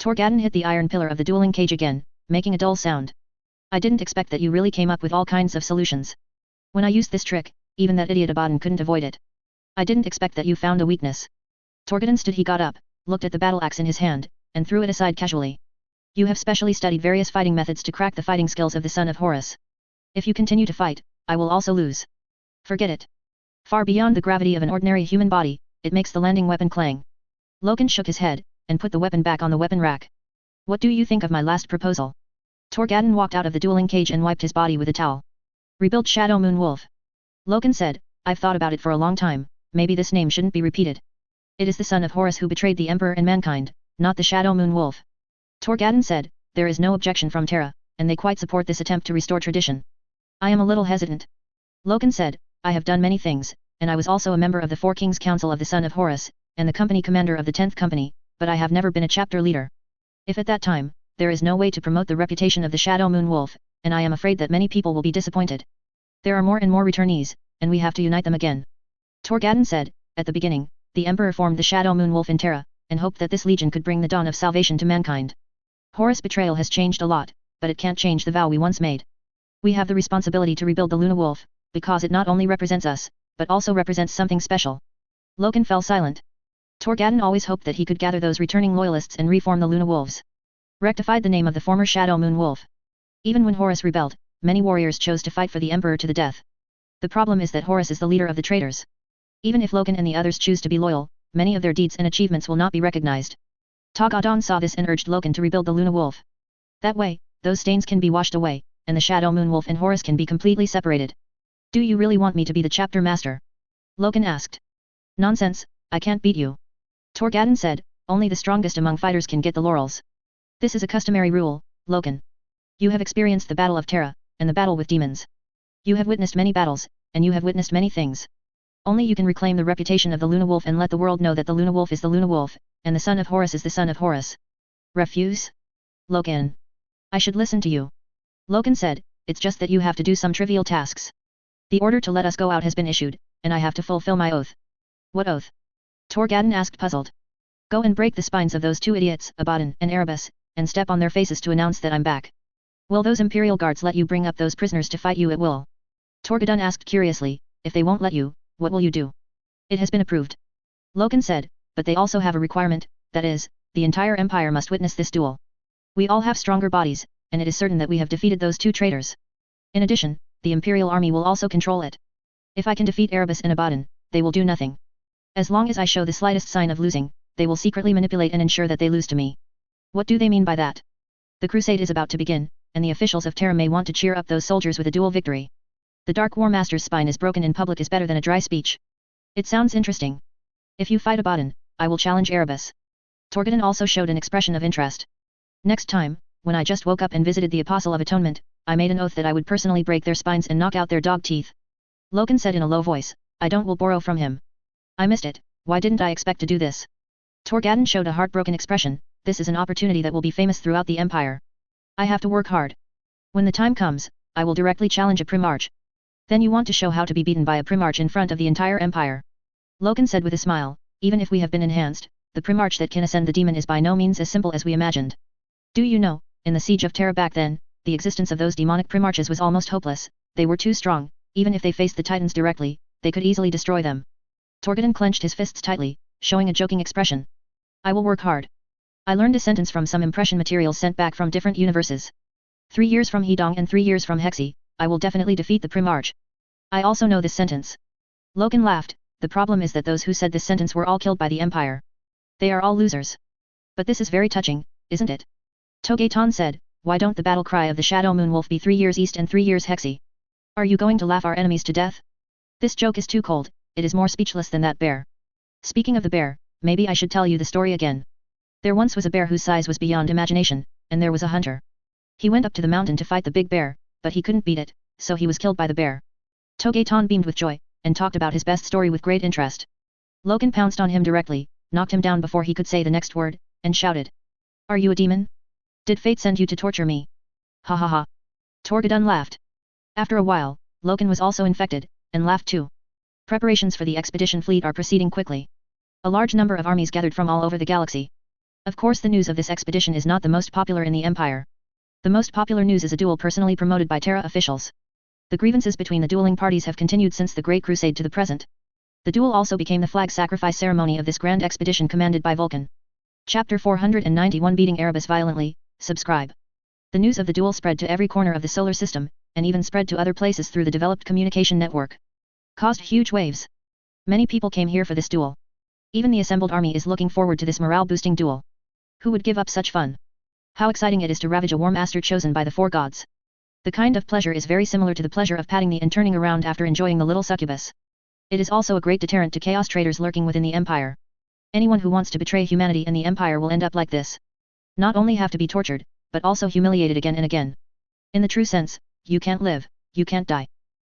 Torgadon hit the iron pillar of the dueling cage again, making a dull sound. I didn't expect that you really came up with all kinds of solutions. When I used this trick, even that idiot Abaddon couldn't avoid it. I didn't expect that you found a weakness. Torgadon stood. He got up, looked at the battle axe in his hand, and threw it aside casually. You have specially studied various fighting methods to crack the fighting skills of the son of Horus. If you continue to fight, I will also lose. Forget it. Far beyond the gravity of an ordinary human body, it makes the landing weapon clang. Loken shook his head, and put the weapon back on the weapon rack. What do you think of my last proposal? Torgadon walked out of the dueling cage and wiped his body with a towel. Rebuild Shadow Moon Wolf. Loken said, I've thought about it for a long time, maybe this name shouldn't be repeated. It is the son of Horus who betrayed the Emperor and mankind, not the Shadow Moon Wolf. Torgadon said, there is no objection from Terra, and they quite support this attempt to restore tradition. I am a little hesitant. Loken said, I have done many things, and I was also a member of the Four Kings Council of the Son of Horus, and the company commander of the 10th Company, but I have never been a chapter leader. If at that time, there is no way to promote the reputation of the Shadow Moon Wolf, and I am afraid that many people will be disappointed. There are more and more returnees, and we have to unite them again. Torgadon said, at the beginning, the Emperor formed the Shadow Moon Wolf in Terra, and hoped that this legion could bring the dawn of salvation to mankind. Horus' betrayal has changed a lot, but it can't change the vow we once made. We have the responsibility to rebuild the Luna Wolf, because it not only represents us, but also represents something special. Loken fell silent. Torgadon always hoped that he could gather those returning loyalists and reform the Luna Wolves. Rectified the name of the former Shadow Moon Wolf. Even when Horus rebelled, many warriors chose to fight for the Emperor to the death. The problem is that Horus is the leader of the traitors. Even if Loken and the others choose to be loyal, many of their deeds and achievements will not be recognized. Torgadon saw this and urged Loken to rebuild the Luna Wolf. That way, those stains can be washed away, and the Shadow Moon Wolf and Horus can be completely separated. Do you really want me to be the chapter master? Loken asked. Nonsense, I can't beat you. Torgadon said, only the strongest among fighters can get the laurels. This is a customary rule, Loken. You have experienced the battle of Terra, and the battle with demons. You have witnessed many battles, and you have witnessed many things. Only you can reclaim the reputation of the Luna Wolf and let the world know that the Luna Wolf is the Luna Wolf, and the son of Horus is the son of Horus. Refuse? Loken. I should listen to you. Loken said, it's just that you have to do some trivial tasks. The order to let us go out has been issued, and I have to fulfill my oath. What oath? Torgadden asked puzzled. Go and break the spines of those two idiots, Abaddon and Erebus, and step on their faces to announce that I'm back. Will those Imperial guards let you bring up those prisoners to fight you at will? Torgadden asked curiously, if they won't let you, what will you do? It has been approved. Loken said, but they also have a requirement, that is, the entire Empire must witness this duel. We all have stronger bodies, and it is certain that we have defeated those two traitors. In addition, the Imperial army will also control it. If I can defeat Erebus and Abaddon, they will do nothing. As long as I show the slightest sign of losing, they will secretly manipulate and ensure that they lose to me. What do they mean by that? The crusade is about to begin, and the officials of Terra may want to cheer up those soldiers with a duel victory. The Dark War Master's spine is broken in public is better than a dry speech. It sounds interesting. If you fight Abaddon, I will challenge Erebus. Torgadden also showed an expression of interest. Next time, when I just woke up and visited the Apostle of Atonement, I made an oath that I would personally break their spines and knock out their dog teeth. Loken said in a low voice, I will borrow from him. I missed it, why didn't I expect to do this? Torgadden showed a heartbroken expression, this is an opportunity that will be famous throughout the Empire. I have to work hard. When the time comes, I will directly challenge a Primarch. Then you want to show how to be beaten by a Primarch in front of the entire Empire. Loken said with a smile, even if we have been enhanced, the Primarch that can ascend the demon is by no means as simple as we imagined. Do you know, in the siege of Terra back then, the existence of those demonic Primarches was almost hopeless, they were too strong, even if they faced the Titans directly, they could easily destroy them. Torgadden clenched his fists tightly, showing a joking expression. I will work hard. I learned a sentence from some impression materials sent back from different universes. 3 years from Hedong and 3 years from Hexi, I will definitely defeat the Primarch. I also know this sentence. Loken laughed, the problem is that those who said this sentence were all killed by the Empire. They are all losers. But this is very touching, isn't it? Togeton said, why don't the battle cry of the Shadow Moon Wolf be 3 years east and 3 years Hexi? Are you going to laugh our enemies to death? This joke is too cold, it is more speechless than that bear. Speaking of the bear, maybe I should tell you the story again. There once was a bear whose size was beyond imagination, and there was a hunter. He went up to the mountain to fight the big bear, but he couldn't beat it, so he was killed by the bear. Togeton beamed with joy, and talked about his best story with great interest. Loken pounced on him directly, knocked him down before he could say the next word, and shouted. Are you a demon? Did fate send you to torture me? Ha ha ha. Torgadden laughed. After a while, Loken was also infected, and laughed too. Preparations for the expedition fleet are proceeding quickly. A large number of armies gathered from all over the galaxy. Of course the news of this expedition is not the most popular in the Empire. The most popular news is a duel personally promoted by Terra officials. The grievances between the dueling parties have continued since the Great Crusade to the present. The duel also became the flag sacrifice ceremony of this grand expedition commanded by Vulcan. Chapter 491 Beating Erebus Violently, subscribe. The news of the duel spread to every corner of the solar system, and even spread to other places through the developed communication network. Caused huge waves. Many people came here for this duel. Even the assembled army is looking forward to this morale-boosting duel. Who would give up such fun? How exciting it is to ravage a war master chosen by the 4 gods. The kind of pleasure is very similar to the pleasure of patting the and turning around after enjoying the little succubus. It is also a great deterrent to chaos traitors lurking within the Empire. Anyone who wants to betray humanity and the Empire will end up like this. Not only have to be tortured, but also humiliated again and again. In the true sense, you can't live, you can't die.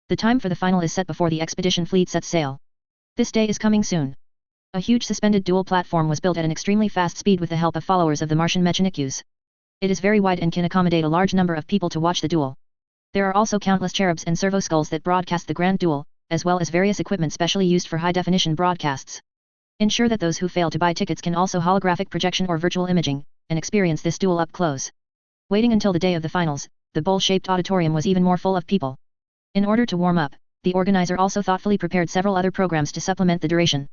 The time for the final is set before the expedition fleet sets sail. This day is coming soon. A huge suspended dual platform was built at an extremely fast speed with the help of followers of the Martian Mechanikus. It is very wide and can accommodate a large number of people to watch the duel. There are also countless cherubs and servo skulls that broadcast the grand duel, as well as various equipment specially used for high-definition broadcasts. Ensure that those who fail to buy tickets can also holographic projection or virtual imaging, and experience this duel up close. Waiting until the day of the finals, the bowl-shaped auditorium was even more full of people. In order to warm up, the organizer also thoughtfully prepared several other programs to supplement the duration.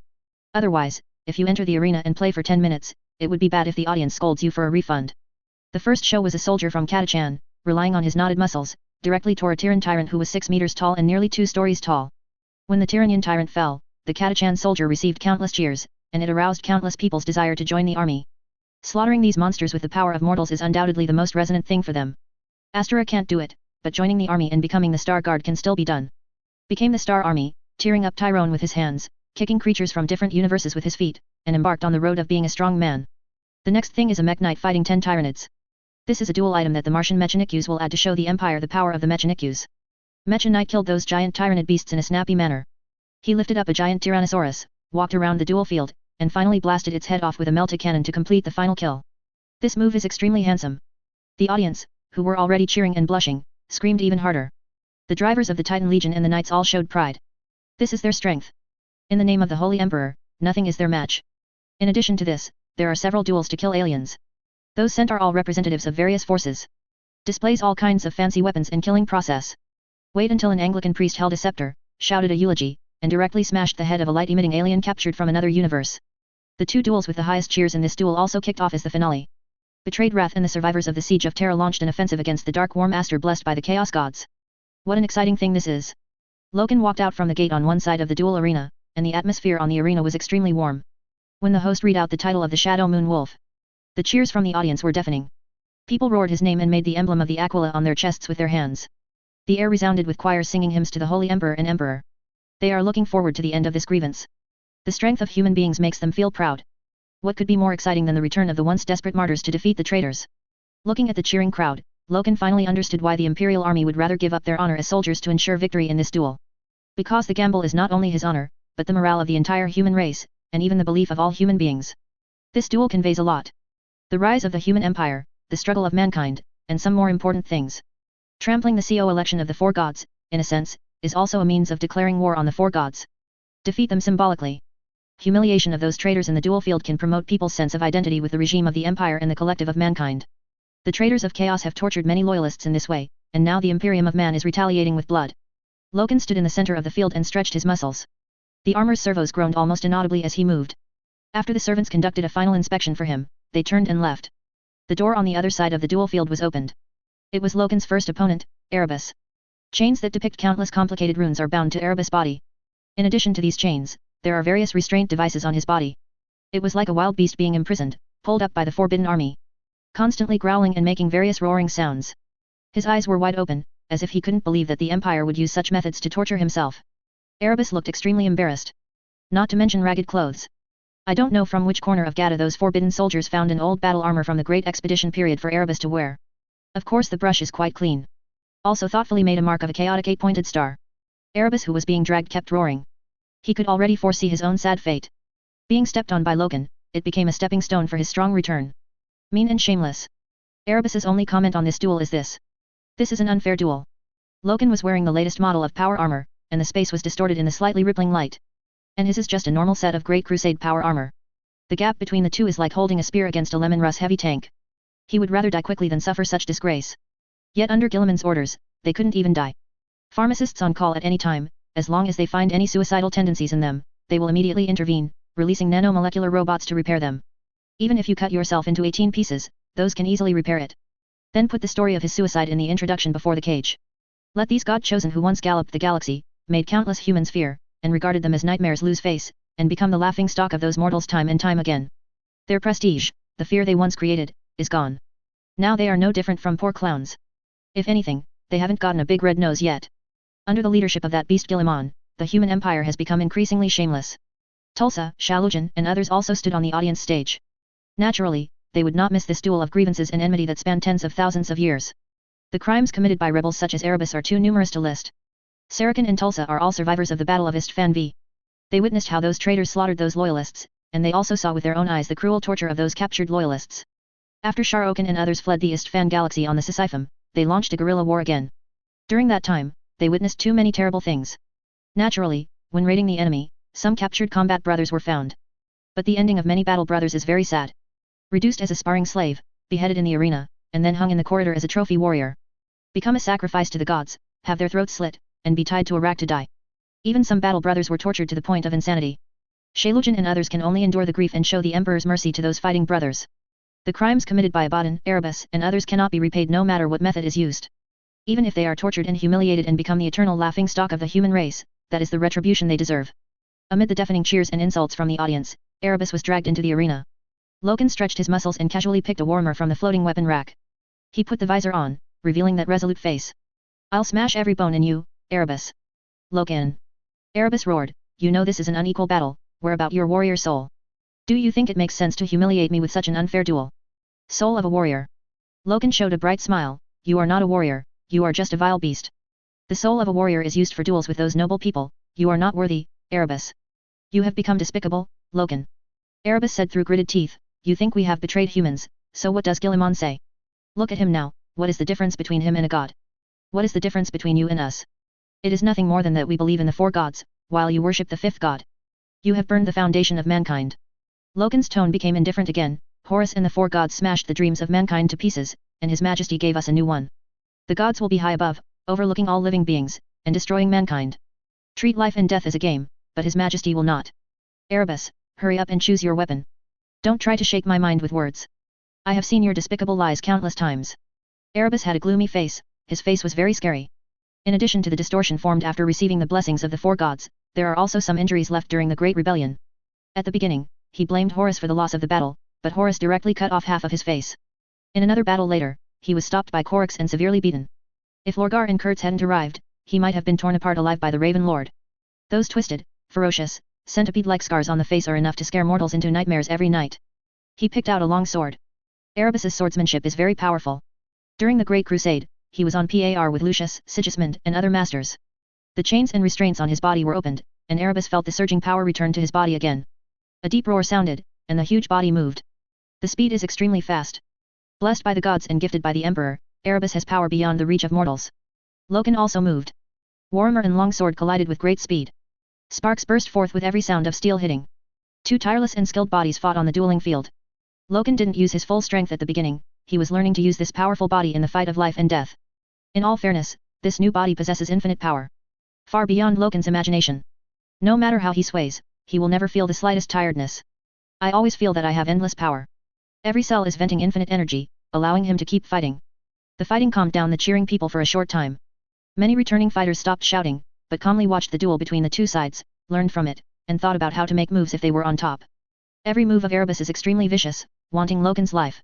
Otherwise, if you enter the arena and play for 10 minutes, it would be bad if the audience scolds you for a refund. The first show was a soldier from Catachan, relying on his knotted muscles, directly tore a Tyran tyrant who was 6 meters tall and nearly 2 stories tall. When the Tyranian tyrant fell, the Catachan soldier received countless cheers, and it aroused countless people's desire to join the army. Slaughtering these monsters with the power of mortals is undoubtedly the most resonant thing for them. Astera can't do it, but joining the army and becoming the Star Guard can still be done. Became the Star Army, tearing up Tyrone with his hands, kicking creatures from different universes with his feet, and embarked on the road of being a strong man. The next thing is a Mech Knight fighting 10 Tyranids. This is a dual item that the Martian Mechanikus will add to show the Empire the power of the Mechanikus. Mecha Knight killed those giant Tyranid beasts in a snappy manner. He lifted up a giant Tyrannosaurus, walked around the duel field, and finally blasted its head off with a melta cannon to complete the final kill. This move is extremely handsome. The audience, who were already cheering and blushing, screamed even harder. The drivers of the Titan Legion and the knights all showed pride. This is their strength. In the name of the Holy Emperor, nothing is their match. In addition to this, there are several duels to kill aliens. Those sent are all representatives of various forces. Displays all kinds of fancy weapons and killing process. Wait until an Anglican priest held a scepter, shouted a eulogy, and directly smashed the head of a light-emitting alien captured from another universe. The two duels with the highest cheers in this duel also kicked off as the finale. Betrayed Wrath and the survivors of the Siege of Terra launched an offensive against the Dark War Master blessed by the Chaos Gods. What an exciting thing this is! Loken walked out from the gate on one side of the duel arena, and the atmosphere on the arena was extremely warm. When the host read out the title of the Shadow Moon Wolf, the cheers from the audience were deafening. People roared his name and made the emblem of the Aquila on their chests with their hands. The air resounded with choirs singing hymns to the Holy Emperor and Emperor. They are looking forward to the end of this grievance. The strength of human beings makes them feel proud. What could be more exciting than the return of the once desperate martyrs to defeat the traitors? Looking at the cheering crowd, Loken finally understood why the Imperial Army would rather give up their honor as soldiers to ensure victory in this duel. Because the gamble is not only his honor, but the morale of the entire human race, and even the belief of all human beings. This duel conveys a lot. The rise of the human empire, the struggle of mankind, and some more important things. Trampling the CO election of the four gods, in a sense, is also a means of declaring war on the four gods. Defeat them symbolically. Humiliation of those traitors in the duel field can promote people's sense of identity with the regime of the empire and the collective of mankind. The traitors of chaos have tortured many loyalists in this way, and now the Imperium of Man is retaliating with blood. Loken stood in the center of the field and stretched his muscles. The armor's servos groaned almost inaudibly as he moved. After the servants conducted a final inspection for him, they turned and left. The door on the other side of the duel field was opened. It was Loken's first opponent, Erebus. Chains that depict countless complicated runes are bound to Erebus' body. In addition to these chains, there are various restraint devices on his body. It was like a wild beast being imprisoned, pulled up by the Forbidden Army. Constantly growling and making various roaring sounds. His eyes were wide open, as if he couldn't believe that the Empire would use such methods to torture himself. Erebus looked extremely embarrassed. Not to mention ragged clothes. I don't know from which corner of Gata those forbidden soldiers found an old battle armor from the Great Expedition period for Erebus to wear. Of course the brush is quite clean. Also thoughtfully made a mark of a chaotic 8-pointed star. Erebus, who was being dragged, kept roaring. He could already foresee his own sad fate. Being stepped on by Loken, it became a stepping stone for his strong return. Mean and shameless. Erebus's only comment on this duel is this. This is an unfair duel. Loken was wearing the latest model of power armor, and the space was distorted in the slightly rippling light. And his is just a normal set of Great Crusade power armor. The gap between the two is like holding a spear against a Lemon Russ heavy tank. He would rather die quickly than suffer such disgrace. Yet under Guilliman's orders, they couldn't even die. Pharmacists on call at any time, as long as they find any suicidal tendencies in them, they will immediately intervene, releasing nanomolecular robots to repair them. Even if you cut yourself into 18 pieces, those can easily repair it. Then put the story of his suicide in the introduction before the cage. Let these God-chosen who once galloped the galaxy, made countless humans fear, and regarded them as nightmares lose face, and become the laughing stock of those mortals time and time again. Their prestige, the fear they once created, is gone. Now they are no different from poor clowns. If anything, they haven't gotten a big red nose yet. Under the leadership of that beast Guilliman, the human empire has become increasingly shameless. Tulsa, Shalujan, and others also stood on the audience stage. Naturally, they would not miss this duel of grievances and enmity that spanned tens of thousands of years. The crimes committed by rebels such as Erebus are too numerous to list. Saracen and Tulsa are all survivors of the Battle of Istvan V. They witnessed how those traitors slaughtered those loyalists, and they also saw with their own eyes the cruel torture of those captured loyalists. After Sharokin and others fled the Istvan galaxy on the Sisyphum, they launched a guerrilla war again. During that time, they witnessed too many terrible things. Naturally, when raiding the enemy, some captured combat brothers were found. But the ending of many battle brothers is very sad. Reduced as a sparring slave, beheaded in the arena, and then hung in the corridor as a trophy warrior. Become a sacrifice to the gods, have their throats slit, and be tied to a rack to die. Even some battle brothers were tortured to the point of insanity. Shalujan and others can only endure the grief and show the Emperor's mercy to those fighting brothers. The crimes committed by Abaddon, Erebus, and others cannot be repaid no matter what method is used. Even if they are tortured and humiliated and become the eternal laughing stock of the human race, that is the retribution they deserve. Amid the deafening cheers and insults from the audience, Erebus was dragged into the arena. Loken stretched his muscles and casually picked a warhammer from the floating weapon rack. He put the visor on, revealing that resolute face. I'll smash every bone in you, Erebus. Loken. Erebus roared, you know this is an unequal battle, where about your warrior soul? Do you think it makes sense to humiliate me with such an unfair duel? Soul of a warrior. Loken showed a bright smile, you are not a warrior, you are just a vile beast. The soul of a warrior is used for duels with those noble people, you are not worthy, Erebus. You have become despicable, Loken. Erebus said through gritted teeth, you think we have betrayed humans, so what does Guilliman say? Look at him now, what is the difference between him and a god? What is the difference between you and us? It is nothing more than that we believe in the 4 gods, while you worship the 5th god. You have burned the foundation of mankind. Loken's tone became indifferent again. Horus and the 4 gods smashed the dreams of mankind to pieces, and His Majesty gave us a new one. The gods will be high above, overlooking all living beings, and destroying mankind. Treat life and death as a game, but His Majesty will not. Erebus, hurry up and choose your weapon. Don't try to shake my mind with words. I have seen your despicable lies countless times. Erebus had a gloomy face, his face was very scary. In addition to the distortion formed after receiving the blessings of the 4 gods, there are also some injuries left during the Great Rebellion. At the beginning, he blamed Horus for the loss of the battle, but Horus directly cut off half of his face. In another battle later, he was stopped by Chorix and severely beaten. If Lorgar and Kurtz hadn't arrived, he might have been torn apart alive by the Raven Lord. Those twisted, ferocious, centipede-like scars on the face are enough to scare mortals into nightmares every night. He picked out a long sword. Erebus's swordsmanship is very powerful. During the Great Crusade, he was on par with Lucius, Sigismund, and other masters. The chains and restraints on his body were opened, and Erebus felt the surging power return to his body again. A deep roar sounded, and the huge body moved. The speed is extremely fast. Blessed by the gods and gifted by the Emperor, Erebus has power beyond the reach of mortals. Loken also moved. Warhammer and longsword collided with great speed. Sparks burst forth with every sound of steel hitting. 2 tireless and skilled bodies fought on the dueling field. Loken didn't use his full strength at the beginning, he was learning to use this powerful body in the fight of life and death. In all fairness, this new body possesses infinite power. Far beyond Loken's imagination. No matter how he sways, he will never feel the slightest tiredness. I always feel that I have endless power. Every cell is venting infinite energy, allowing him to keep fighting. The fighting calmed down the cheering people for a short time. Many returning fighters stopped shouting, but calmly watched the duel between the 2 sides, learned from it, and thought about how to make moves if they were on top. Every move of Erebus is extremely vicious, wanting Loken's life.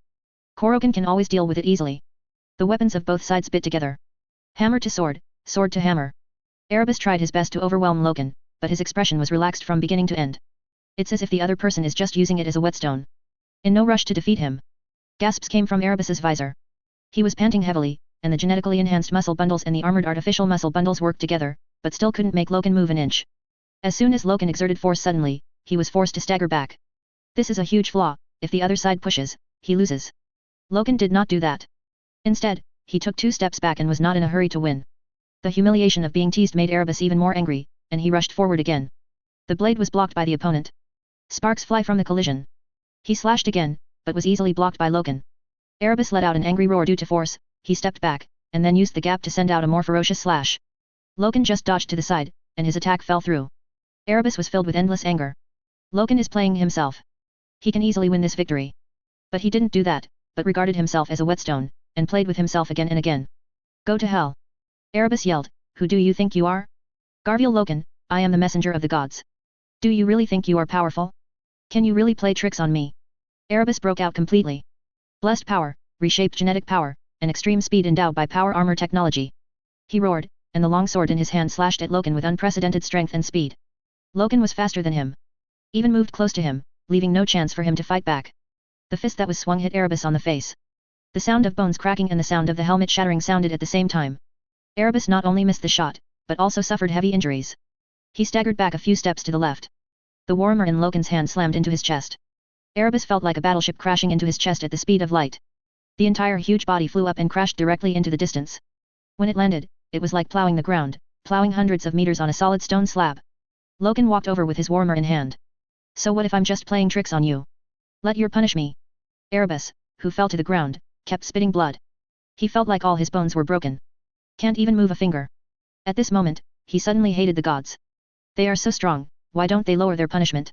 Korokan can always deal with it easily. The weapons of both sides bit together. Hammer to sword, sword to hammer. Erebus tried his best to overwhelm Loken, but his expression was relaxed from beginning to end. It's as if the other person is just using it as a whetstone. In no rush to defeat him. Gasps came from Erebus's visor. He was panting heavily, and the genetically enhanced muscle bundles and the armored artificial muscle bundles worked together, but still couldn't make Loken move an inch. As soon as Loken exerted force suddenly, he was forced to stagger back. This is a huge flaw, if the other side pushes, he loses. Loken did not do that. Instead, he took 2 steps back and was not in a hurry to win. The humiliation of being teased made Erebus even more angry, and he rushed forward again. The blade was blocked by the opponent. Sparks fly from the collision. He slashed again, but was easily blocked by Loken. Erebus let out an angry roar due to force, he stepped back, and then used the gap to send out a more ferocious slash. Loken just dodged to the side, and his attack fell through. Erebus was filled with endless anger. Loken is playing himself. He can easily win this victory. But he didn't do that, but regarded himself as a whetstone, and played with himself again and again. Go to hell. Erebus yelled, who do you think you are? Garviel Loken, I am the messenger of the gods. Do you really think you are powerful? Can you really play tricks on me? Erebus broke out completely. Blessed power, reshaped genetic power, and extreme speed endowed by power armor technology. He roared, and the long sword in his hand slashed at Loken with unprecedented strength and speed. Loken was faster than him. Even moved close to him, leaving no chance for him to fight back. The fist that was swung hit Erebus on the face. The sound of bones cracking and the sound of the helmet shattering sounded at the same time. Erebus not only missed the shot, but also suffered heavy injuries. He staggered back a few steps to the left. The Warhammer in Loken's hand slammed into his chest. Erebus felt like a battleship crashing into his chest at the speed of light. The entire huge body flew up and crashed directly into the distance. When it landed, it was like plowing the ground, plowing hundreds of meters on a solid stone slab. Loken walked over with his Warhammer in hand. So what if I'm just playing tricks on you? Let your punish me. Erebus, who fell to the ground, kept spitting blood. He felt like all his bones were broken. Can't even move a finger. At this moment, he suddenly hated the gods. They are so strong, why don't they lower their punishment?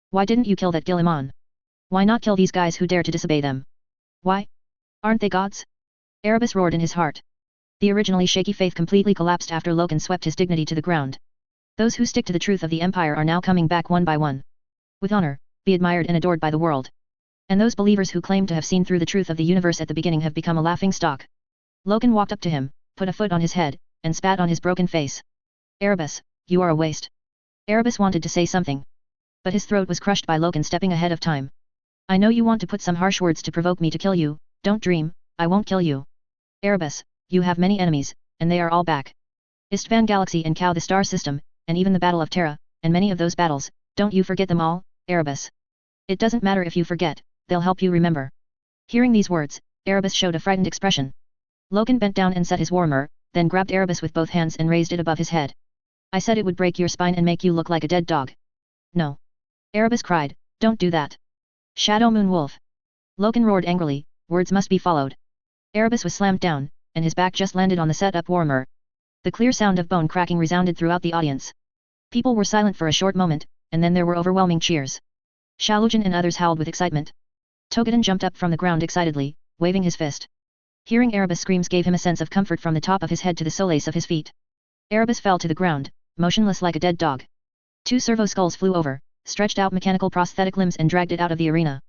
Why didn't you kill that Gilliman? Why not kill these guys who dare to disobey them? Why? Aren't they gods? Erebus roared in his heart. The originally shaky faith completely collapsed after Loken swept his dignity to the ground. Those who stick to the truth of the Empire are now coming back one by one. With honor, be admired and adored by the world. And those believers who claim to have seen through the truth of the universe at the beginning have become a laughing stock. Loken walked up to him, put a foot on his head, and spat on his broken face. Erebus, you are a waste. Erebus wanted to say something. But his throat was crushed by Loken stepping ahead of time. I know you want to put some harsh words to provoke me to kill you, don't dream, I won't kill you. Erebus, you have many enemies, and they are all back. Istvan Galaxy and Kau the star system, and even the Battle of Terra, and many of those battles, don't you forget them all, Erebus. It doesn't matter if you forget, they'll help you remember. Hearing these words, Erebus showed a frightened expression. Loken bent down and set his warhammer, then grabbed Erebus with both hands and raised it above his head. I said it would break your spine and make you look like a dead dog. No. Erebus cried, don't do that. Shadow Moon Wolf. Loken roared angrily, words must be followed. Erebus was slammed down, and his back just landed on the set-up warhammer. The clear sound of bone cracking resounded throughout the audience. People were silent for a short moment, and then there were overwhelming cheers. Shalujan and others howled with excitement. Togedan jumped up from the ground excitedly, waving his fist. Hearing Erebus' screams gave him a sense of comfort from the top of his head to the soles of his feet. Erebus fell to the ground, motionless like a dead dog. 2 servo skulls flew over, stretched out mechanical prosthetic limbs and dragged it out of the arena.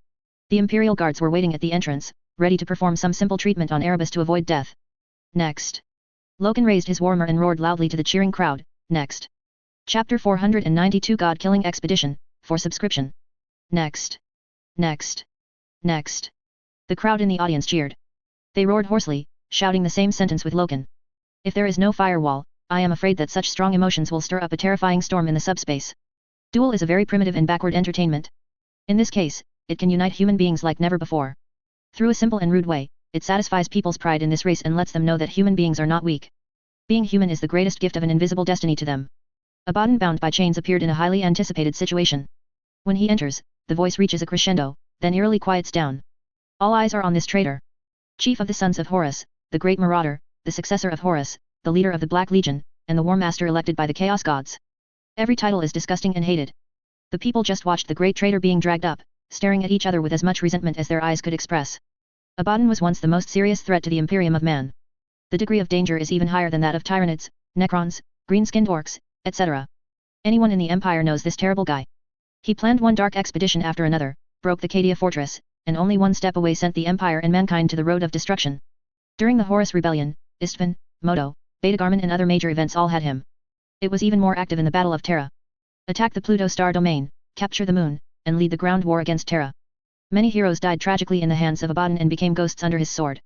The Imperial guards were waiting at the entrance, ready to perform some simple treatment on Erebus to avoid death. Next. Loken raised his warhammer and roared loudly to the cheering crowd, next. Chapter 492 God-Killing Expedition, for subscription. Next. Next. Next. The crowd in the audience cheered. They roared hoarsely, shouting the same sentence with Loken. If there is no firewall, I am afraid that such strong emotions will stir up a terrifying storm in the subspace. Duel is a very primitive and backward entertainment. In this case, it can unite human beings like never before. Through a simple and rude way, it satisfies people's pride in this race and lets them know that human beings are not weak. Being human is the greatest gift of an invisible destiny to them. Abaddon bound by chains appeared in a highly anticipated situation. When he enters, the voice reaches a crescendo, then eerily quiets down. All eyes are on this traitor. Chief of the Sons of Horus, the Great Marauder, the successor of Horus, the leader of the Black Legion, and the War Master elected by the Chaos Gods. Every title is disgusting and hated. The people just watched the great traitor being dragged up, staring at each other with as much resentment as their eyes could express. Abaddon was once the most serious threat to the Imperium of man. The degree of danger is even higher than that of Tyranids, Necrons, green-skinned orcs, etc. Anyone in the Empire knows this terrible guy. He planned one dark expedition after another, broke the Cadia fortress, and only one step away sent the Empire and mankind to the road of destruction. During the Horus Rebellion, Istvan, Moto, Betagarman and other major events all had him. It was even more active in the Battle of Terra. Attack the Pluto star domain, capture the moon, and lead the ground war against Terra. Many heroes died tragically in the hands of Abaddon and became ghosts under his sword.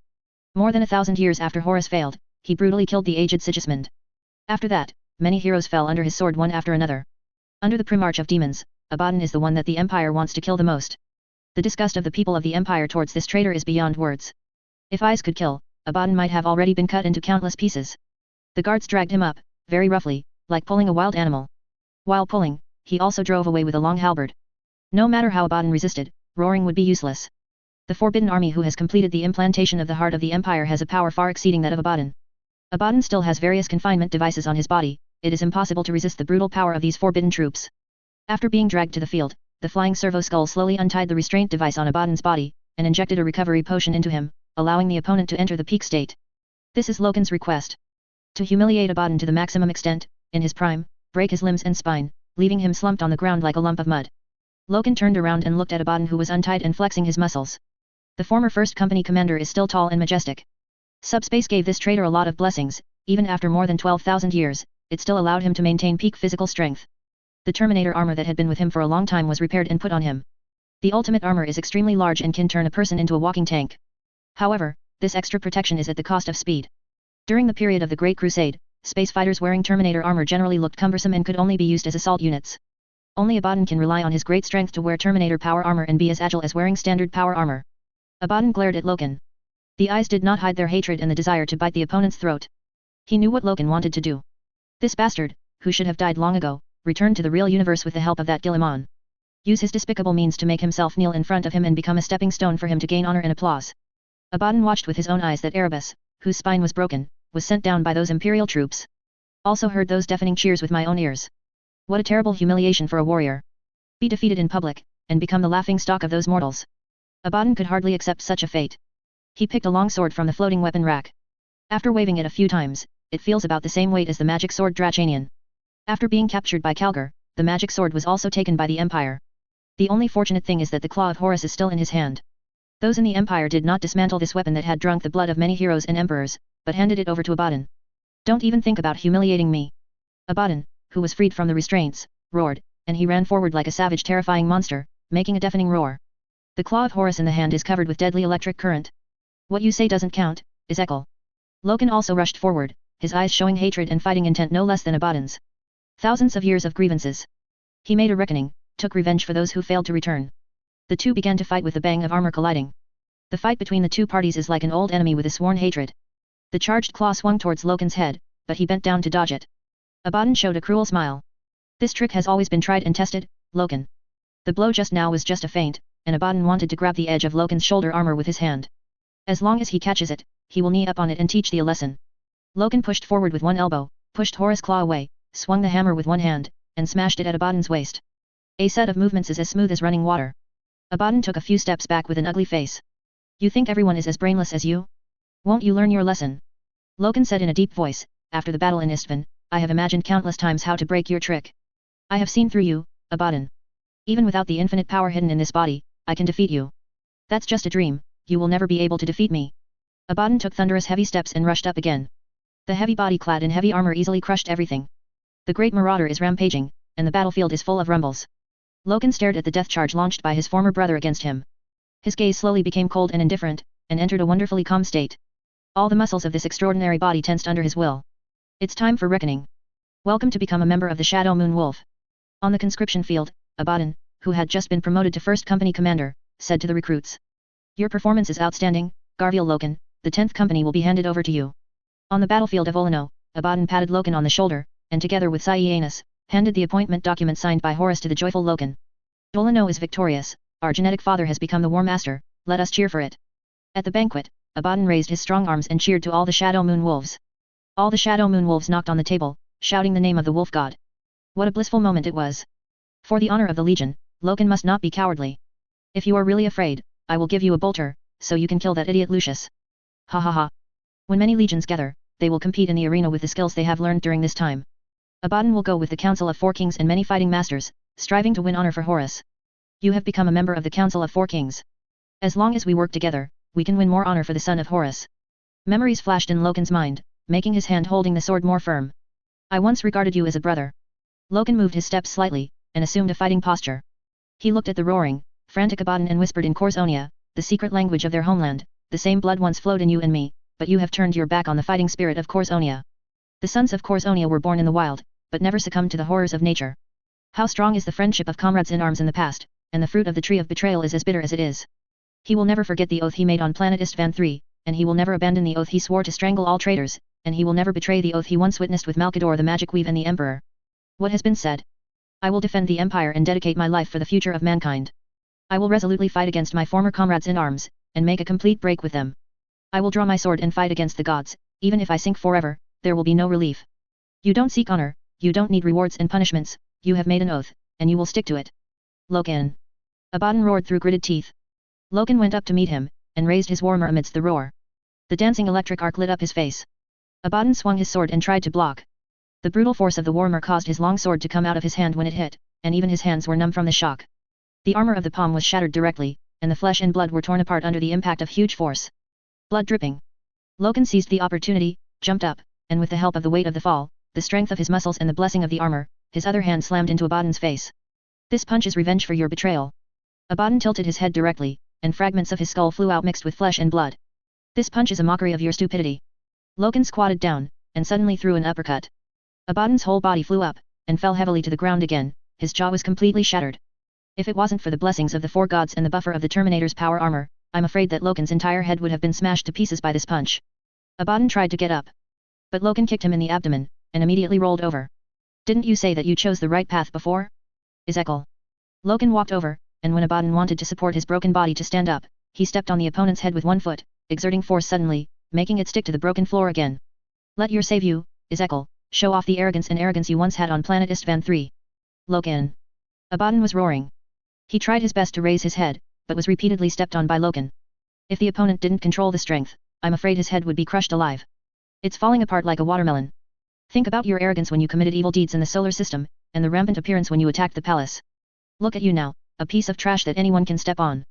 More than 1,000 years after Horus failed, he brutally killed the aged Sigismund. After that, many heroes fell under his sword one after another. Under the Primarch of Demons, Abaddon is the one that the Empire wants to kill the most. The disgust of the people of the Empire towards this traitor is beyond words. If eyes could kill, Abaddon might have already been cut into countless pieces. The guards dragged him up, very roughly, like pulling a wild animal. While pulling, he also drove away with a long halberd. No matter how Abaddon resisted, roaring would be useless. The Forbidden Army who has completed the implantation of the heart of the Empire has a power far exceeding that of Abaddon. Abaddon still has various confinement devices on his body, it is impossible to resist the brutal power of these forbidden troops. After being dragged to the field, the flying servo skull slowly untied the restraint device on Abaddon's body, and injected a recovery potion into him, allowing the opponent to enter the peak state. This is Loken's request. To humiliate Abaddon to the maximum extent, in his prime, break his limbs and spine, leaving him slumped on the ground like a lump of mud. Loken turned around and looked at Abaddon who was untied and flexing his muscles. The former First Company commander is still tall and majestic. Subspace gave this traitor a lot of blessings, even after more than 12,000 years, it still allowed him to maintain peak physical strength. The Terminator armor that had been with him for a long time was repaired and put on him. The ultimate armor is extremely large and can turn a person into a walking tank. However, this extra protection is at the cost of speed. During the period of the Great Crusade, space fighters wearing Terminator armor generally looked cumbersome and could only be used as assault units. Only Abaddon can rely on his great strength to wear Terminator power armor and be as agile as wearing standard power armor. Abaddon glared at Loken. The eyes did not hide their hatred and the desire to bite the opponent's throat. He knew what Loken wanted to do. This bastard, who should have died long ago, returned to the real universe with the help of that Guilliman. Use his despicable means to make himself kneel in front of him and become a stepping stone for him to gain honor and applause. Abaddon watched with his own eyes that Erebus, whose spine was broken, was sent down by those Imperial troops. Also heard those deafening cheers with my own ears. What a terrible humiliation for a warrior. Be defeated in public, and become the laughing stock of those mortals. Abaddon could hardly accept such a fate. He picked a long sword from the floating weapon rack. After waving it a few times, it feels about the same weight as the magic sword Drachanian. After being captured by Calgar, the magic sword was also taken by the Empire. The only fortunate thing is that the claw of Horus is still in his hand. Those in the Empire did not dismantle this weapon that had drunk the blood of many heroes and emperors, but handed it over to Abaddon. Don't even think about humiliating me. Abaddon, who was freed from the restraints, roared, and he ran forward like a savage terrifying monster, making a deafening roar. The claw of Horus in the hand is covered with deadly electric current. What you say doesn't count, Ezekiel. Loken also rushed forward, his eyes showing hatred and fighting intent no less than Abaddon's. Thousands of years of grievances. He made a reckoning, took revenge for those who failed to return. The two began to fight with the bang of armor colliding. The fight between the two parties is like an old enemy with a sworn hatred. The charged claw swung towards Loken's head, but he bent down to dodge it. Abaddon showed a cruel smile. This trick has always been tried and tested, Loken. The blow just now was just a feint, and Abaddon wanted to grab the edge of Loken's shoulder armor with his hand. As long as he catches it, he will knee up on it and teach thee a lesson. Loken pushed forward with one elbow, pushed Horus' claw away, swung the hammer with one hand, and smashed it at Abaddon's waist. A set of movements is as smooth as running water. Abaddon took a few steps back with an ugly face. You think everyone is as brainless as you? Won't you learn your lesson? Loken said in a deep voice, after the battle in Istvan, I have imagined countless times how to break your trick. I have seen through you, Abaddon. Even without the infinite power hidden in this body, I can defeat you. That's just a dream, you will never be able to defeat me. Abaddon took thunderous heavy steps and rushed up again. The heavy body clad in heavy armor easily crushed everything. The great marauder is rampaging, and the battlefield is full of rumbles. Loken stared at the death charge launched by his former brother against him. His gaze slowly became cold and indifferent, and entered a wonderfully calm state. All the muscles of this extraordinary body tensed under his will. It's time for reckoning. Welcome to become a member of the Shadow Moon Wolf. On the conscription field, Abaddon, who had just been promoted to 1st Company Commander, said to the recruits. Your performance is outstanding, Garviel Loken, the 10th Company will be handed over to you. On the battlefield of Olano, Abaddon patted Loken on the shoulder, and together with Cyanus, handed the appointment document signed by Horus to the joyful Loken. Olano is victorious, our genetic father has become the War Master, let us cheer for it. At the banquet, Abaddon raised his strong arms and cheered to all the Shadow Moon Wolves. All the Shadow Moon Wolves knocked on the table, shouting the name of the Wolf God. What a blissful moment it was. For the honor of the Legion, Loken must not be cowardly. If you are really afraid, I will give you a bolter, so you can kill that idiot Lucius. Ha ha ha. When many legions gather, they will compete in the arena with the skills they have learned during this time. Abaddon will go with the Council of 4 Kings and many fighting masters, striving to win honor for Horus. You have become a member of the Council of 4 Kings. As long as we work together, we can win more honor for the son of Horus. Memories flashed in Loken's mind, making his hand holding the sword more firm. I once regarded you as a brother. Loken moved his steps slightly, and assumed a fighting posture. He looked at the roaring, frantic Abaddon and whispered in Corsonia, the secret language of their homeland, the same blood once flowed in you and me, but you have turned your back on the fighting spirit of Corsonia. The sons of Corsonia were born in the wild, but never succumbed to the horrors of nature. How strong is the friendship of comrades in arms in the past, and the fruit of the tree of betrayal is as bitter as it is. He will never forget the oath he made on planet Istvan III, and he will never abandon the oath he swore to strangle all traitors, and he will never betray the oath he once witnessed with Malkador the Magic Weave and the Emperor. What has been said? I will defend the Empire and dedicate my life for the future of mankind. I will resolutely fight against my former comrades in arms, and make a complete break with them. I will draw my sword and fight against the gods, even if I sink forever, there will be no relief. You don't seek honor, you don't need rewards and punishments, you have made an oath, and you will stick to it. Loken. Abaddon roared through gritted teeth. Loken went up to meet him, and raised his warmer amidst the roar. The dancing electric arc lit up his face. Abaddon swung his sword and tried to block. The brutal force of the warmer caused his long sword to come out of his hand when it hit, and even his hands were numb from the shock. The armor of the palm was shattered directly, and the flesh and blood were torn apart under the impact of huge force. Blood dripping. Loken seized the opportunity, jumped up, and with the help of the weight of the fall, the strength of his muscles and the blessing of the armor, his other hand slammed into Abaddon's face. This punch is revenge for your betrayal. Abaddon tilted his head directly, and fragments of his skull flew out mixed with flesh and blood. This punch is a mockery of your stupidity. Loken squatted down, and suddenly threw an uppercut. Abaddon's whole body flew up, and fell heavily to the ground again, his jaw was completely shattered. If it wasn't for the blessings of the 4 gods and the buffer of the Terminator's power armor, I'm afraid that Loken's entire head would have been smashed to pieces by this punch. Abaddon tried to get up. But Loken kicked him in the abdomen, and immediately rolled over. Didn't you say that you chose the right path before? Ezekiel. Loken walked over, and when Abaddon wanted to support his broken body to stand up, he stepped on the opponent's head with one foot, exerting force suddenly, making it stick to the broken floor again. Let your save you, Ezekiel, show off the arrogance you once had on planet Istvan III. Loken. Abaddon was roaring. He tried his best to raise his head, but was repeatedly stepped on by Loken. If the opponent didn't control the strength, I'm afraid his head would be crushed alive. It's falling apart like a watermelon. Think about your arrogance when you committed evil deeds in the solar system, and the rampant appearance when you attacked the palace. Look at you now, a piece of trash that anyone can step on.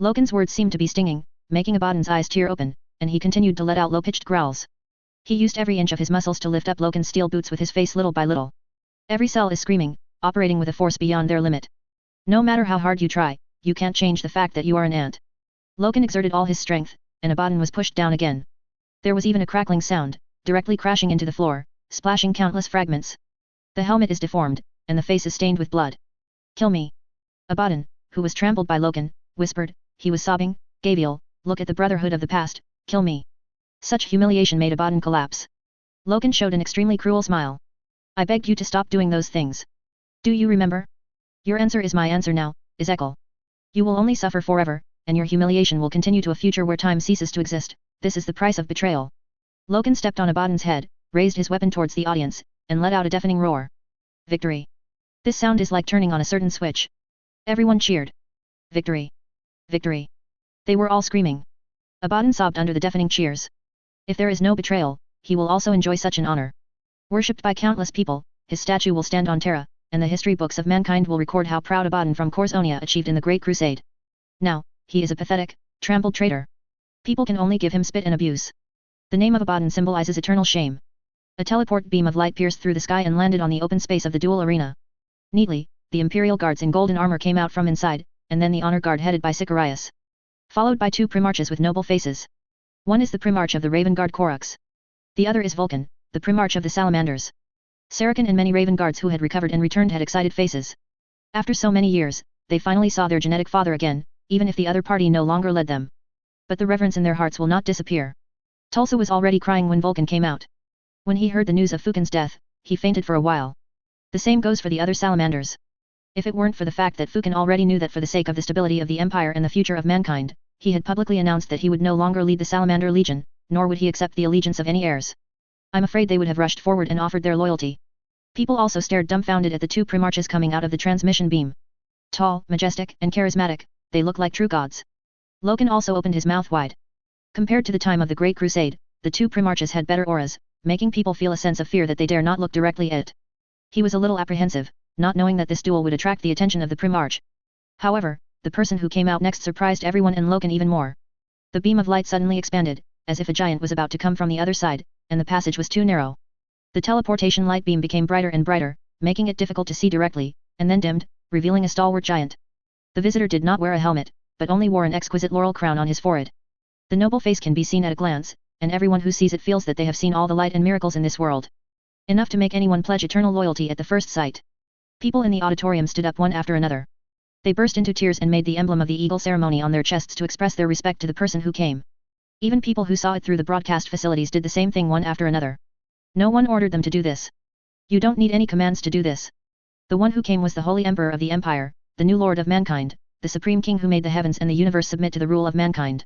Loken's words seemed to be stinging, making Abaddon's eyes tear open, and he continued to let out low-pitched growls. He used every inch of his muscles to lift up Loken's steel boots with his face little by little. Every cell is screaming, operating with a force beyond their limit. No matter how hard you try, you can't change the fact that you are an ant. Loken exerted all his strength, and Abaddon was pushed down again. There was even a crackling sound, directly crashing into the floor, splashing countless fragments. The helmet is deformed, and the face is stained with blood. Kill me. Abaddon, who was trampled by Loken, whispered, he was sobbing, Gabriel, look at the brotherhood of the past, kill me. Such humiliation made Abaddon collapse. Loken showed an extremely cruel smile. I begged you to stop doing those things. Do you remember? Your answer is my answer now, Ezekiel. You will only suffer forever, and your humiliation will continue to a future where time ceases to exist. This is the price of betrayal. Loken stepped on Abaddon's head, raised his weapon towards the audience, and let out a deafening roar. Victory. This sound is like turning on a certain switch. Everyone cheered. Victory. Victory. They were all screaming. Abaddon sobbed under the deafening cheers. If there is no betrayal, he will also enjoy such an honor. Worshipped by countless people, his statue will stand on Terra, and the history books of mankind will record how proud Abaddon from Corsonia achieved in the Great Crusade. Now, he is a pathetic, trampled traitor. People can only give him spit and abuse. The name of Abaddon symbolizes eternal shame. A teleport beam of light pierced through the sky and landed on the open space of the duel arena. Neatly, the imperial guards in golden armor came out from inside, and then the honor guard headed by Sicarius. Followed by two primarchs with noble faces. One is the primarch of the Raven Guard Korux. The other is Vulcan, the primarch of the Salamanders. Saracen and many Raven Guards who had recovered and returned had excited faces. After so many years, they finally saw their genetic father again, even if the other party no longer led them. But the reverence in their hearts will not disappear. Tulsa was already crying when Vulcan came out. When he heard the news of Fukin's death, he fainted for a while. The same goes for the other Salamanders. If it weren't for the fact that Fukin already knew that for the sake of the stability of the Empire and the future of mankind, he had publicly announced that he would no longer lead the Salamander Legion, nor would he accept the allegiance of any heirs. I'm afraid they would have rushed forward and offered their loyalty. People also stared dumbfounded at the two primarchs coming out of the transmission beam. Tall, majestic, and charismatic, they look like true gods. Loken also opened his mouth wide. Compared to the time of the Great Crusade, the two primarchs had better auras, making people feel a sense of fear that they dare not look directly at it. He was a little apprehensive, not knowing that this duel would attract the attention of the primarch. However, the person who came out next surprised everyone and Loken even more. The beam of light suddenly expanded, as if a giant was about to come from the other side, and the passage was too narrow. The teleportation light beam became brighter and brighter, making it difficult to see directly, and then dimmed, revealing a stalwart giant. The visitor did not wear a helmet, but only wore an exquisite laurel crown on his forehead. The noble face can be seen at a glance, and everyone who sees it feels that they have seen all the light and miracles in this world. Enough to make anyone pledge eternal loyalty at the first sight. People in the auditorium stood up one after another. They burst into tears and made the emblem of the eagle ceremony on their chests to express their respect to the person who came. Even people who saw it through the broadcast facilities did the same thing one after another. No one ordered them to do this. You don't need any commands to do this. The one who came was the Holy Emperor of the Empire, the new Lord of mankind, the Supreme King who made the heavens and the universe submit to the rule of mankind.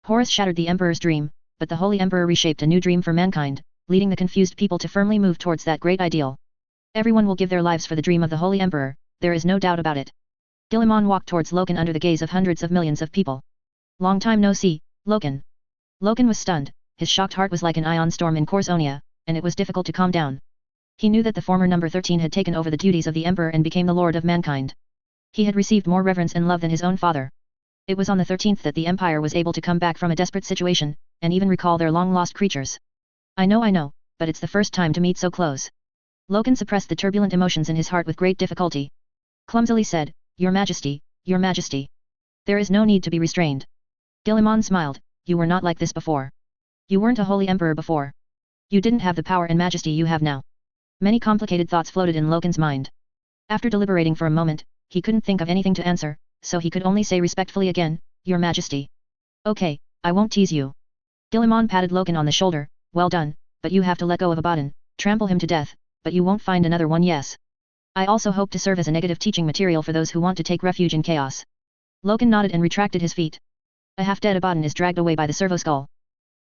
Horus shattered the Emperor's dream, but the Holy Emperor reshaped a new dream for mankind, leading the confused people to firmly move towards that great ideal. Everyone will give their lives for the dream of the Holy Emperor, there is no doubt about it. Guilliman walked towards Loken under the gaze of hundreds of millions of people. Long time no see, Loken. Loken was stunned, his shocked heart was like an ion storm in Corsonia, and it was difficult to calm down. He knew that the former number 13 had taken over the duties of the Emperor and became the Lord of mankind. He had received more reverence and love than his own father. It was on the 13th that the Empire was able to come back from a desperate situation, and even recall their long-lost creatures. I know, but it's the first time to meet so close. Loken suppressed the turbulent emotions in his heart with great difficulty. Clumsily said, Your Majesty, Your Majesty. There is no need to be restrained. Guilliman smiled, You were not like this before. You weren't a holy emperor before. You didn't have the power and majesty you have now. Many complicated thoughts floated in Loken's mind. After deliberating for a moment, he couldn't think of anything to answer, so he could only say respectfully again, Your Majesty. Okay, I won't tease you. Guilliman patted Loken on the shoulder, Well done, but you have to let go of Abaddon, trample him to death, but you won't find another one. Yes. I also hope to serve as a negative teaching material for those who want to take refuge in chaos. Loken nodded and retracted his feet. A half-dead Abaddon is dragged away by the servo skull.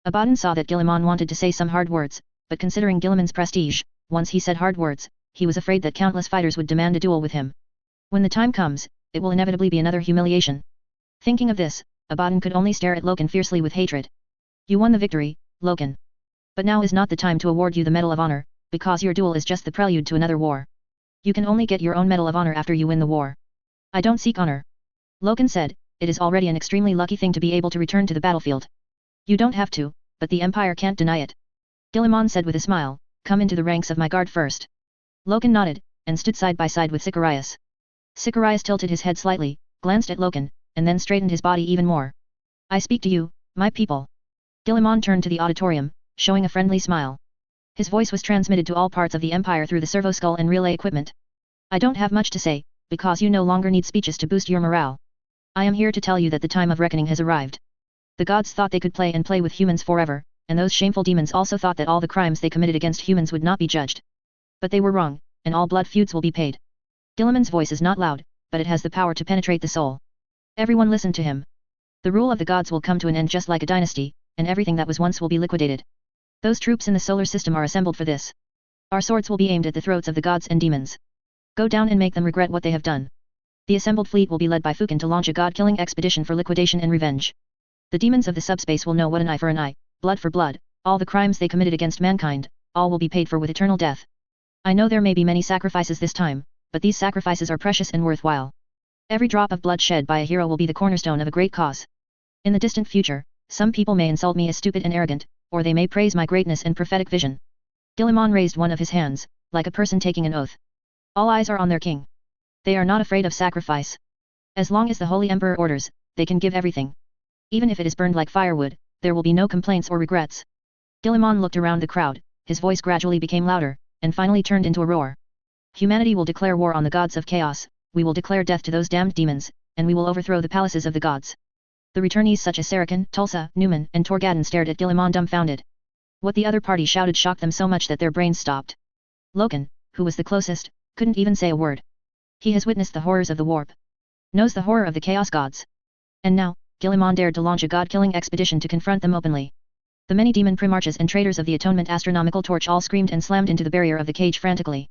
Abaddon saw that Guilliman wanted to say some hard words, but considering Guilliman's prestige, once he said hard words, he was afraid that countless fighters would demand a duel with him. When the time comes, it will inevitably be another humiliation. Thinking of this, Abaddon could only stare at Loken fiercely with hatred. You won the victory, Loken. But now is not the time to award you the Medal of Honor, because your duel is just the prelude to another war. You can only get your own Medal of Honor after you win the war. I don't seek honor. Loken said, It is already an extremely lucky thing to be able to return to the battlefield. You don't have to, but the Empire can't deny it. Guilliman said with a smile, Come into the ranks of my guard first. Loken nodded, and stood side by side with Sicarius. Sicarius tilted his head slightly, glanced at Loken, and then straightened his body even more. I speak to you, my people. Guilliman turned to the auditorium, showing a friendly smile. His voice was transmitted to all parts of the Empire through the servo skull and relay equipment. I don't have much to say, because you no longer need speeches to boost your morale. I am here to tell you that the time of reckoning has arrived. The gods thought they could play and play with humans forever, and those shameful demons also thought that all the crimes they committed against humans would not be judged. But they were wrong, and all blood feuds will be paid. Guilliman's voice is not loud, but it has the power to penetrate the soul. Everyone listened to him. The rule of the gods will come to an end just like a dynasty, and everything that was once will be liquidated. Those troops in the solar system are assembled for this. Our swords will be aimed at the throats of the gods and demons. Go down and make them regret what they have done. The assembled fleet will be led by Fukin to launch a god-killing expedition for liquidation and revenge. The demons of the subspace will know what an eye for an eye, blood for blood, all the crimes they committed against mankind, all will be paid for with eternal death. I know there may be many sacrifices this time, but these sacrifices are precious and worthwhile. Every drop of blood shed by a hero will be the cornerstone of a great cause. In the distant future, some people may insult me as stupid and arrogant, or they may praise my greatness and prophetic vision. Guilliman raised one of his hands, like a person taking an oath. All eyes are on their king. They are not afraid of sacrifice. As long as the Holy Emperor orders, they can give everything. Even if it is burned like firewood, there will be no complaints or regrets. Guilliman looked around the crowd, his voice gradually became louder, and finally turned into a roar. Humanity will declare war on the gods of chaos, we will declare death to those damned demons, and we will overthrow the palaces of the gods. The returnees such as Saracen, Tulsa, Newman, and Torgadon stared at Guilliman dumbfounded. What the other party shouted shocked them so much that their brains stopped. Loken, who was the closest, couldn't even say a word. He has witnessed the horrors of the warp. Knows the horror of the chaos gods. And now, Guilliman dared to launch a god-killing expedition to confront them openly. The many demon primarchs and traitors of the Atonement astronomical torch all screamed and slammed into the barrier of the cage frantically.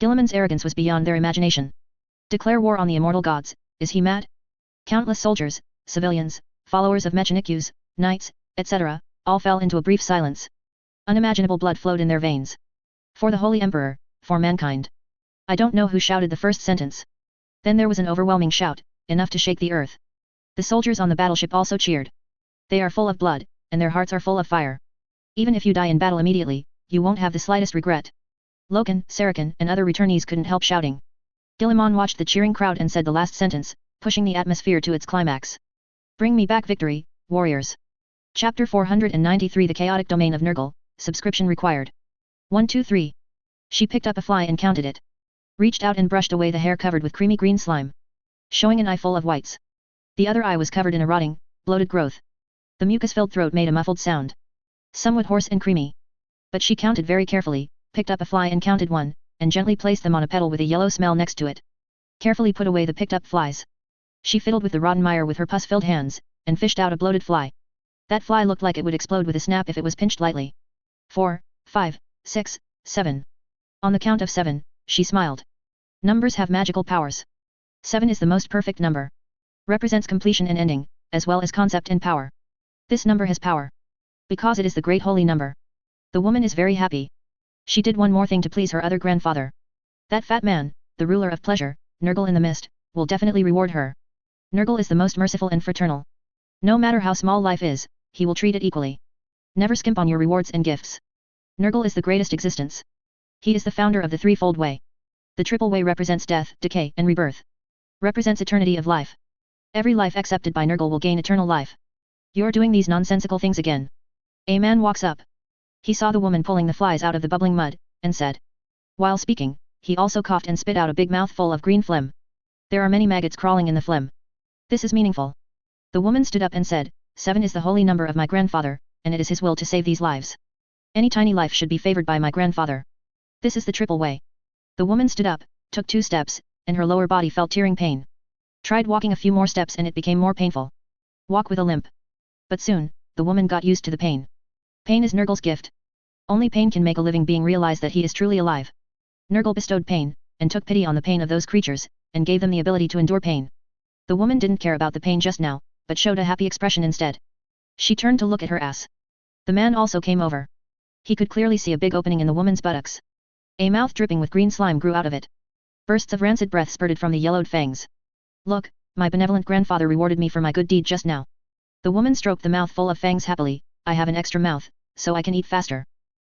Guilliman's arrogance was beyond their imagination. Declare war on the immortal gods, is he mad? Countless soldiers, civilians, followers of Mechanikus, knights, etc., all fell into a brief silence. Unimaginable blood flowed in their veins. For the Holy Emperor, for mankind. I don't know who shouted the first sentence. Then there was an overwhelming shout, enough to shake the earth. The soldiers on the battleship also cheered. They are full of blood, and their hearts are full of fire. Even if you die in battle immediately, you won't have the slightest regret. Loken, Saracen, and other returnees couldn't help shouting. Guilliman watched the cheering crowd and said the last sentence, pushing the atmosphere to its climax. Bring me back victory, warriors. Chapter 493 The Chaotic Domain of Nurgle, subscription required. 1 2 3. She picked up a fly and counted it. Reached out and brushed away the hair covered with creamy green slime. Showing an eye full of whites. The other eye was covered in a rotting, bloated growth. The mucus-filled throat made a muffled sound. Somewhat hoarse and creamy. But she counted very carefully, picked up a fly and counted one, and gently placed them on a petal with a yellow smell next to it. Carefully put away the picked-up flies. She fiddled with the rotten mire with her pus-filled hands, and fished out a bloated fly. That fly looked like it would explode with a snap if it was pinched lightly. 4, 5, 6, 7. On the count of 7, she smiled. Numbers have magical powers. 7 is the most perfect number. Represents completion and ending, as well as concept and power. This number has power. Because it is the great holy number. The woman is very happy. She did one more thing to please her other grandfather. That fat man, the ruler of pleasure, Nurgle in the Mist, will definitely reward her. Nurgle is the most merciful and fraternal. No matter how small life is, he will treat it equally. Never skimp on your rewards and gifts. Nurgle is the greatest existence. He is the founder of the threefold way. The triple way represents death, decay, and rebirth. Represents eternity of life. Every life accepted by Nurgle will gain eternal life. You're doing these nonsensical things again. A man walks up. He saw the woman pulling the flies out of the bubbling mud, and said. While speaking, he also coughed and spit out a big mouthful of green phlegm. There are many maggots crawling in the phlegm. This is meaningful. The woman stood up and said, 7 is the holy number of my grandfather, and it is his will to save these lives. Any tiny life should be favored by my grandfather. This is the triple way. The woman stood up, took 2 steps, and her lower body felt tearing pain. Tried walking a few more steps and it became more painful. Walk with a limp. But soon, the woman got used to the pain. Pain is Nurgle's gift. Only pain can make a living being realize that he is truly alive. Nurgle bestowed pain, and took pity on the pain of those creatures, and gave them the ability to endure pain. The woman didn't care about the pain just now, but showed a happy expression instead. She turned to look at her ass. The man also came over. He could clearly see a big opening in the woman's buttocks. A mouth dripping with green slime grew out of it. Bursts of rancid breath spurted from the yellowed fangs. Look, my benevolent grandfather rewarded me for my good deed just now. The woman stroked the mouth full of fangs happily. I have an extra mouth, so I can eat faster.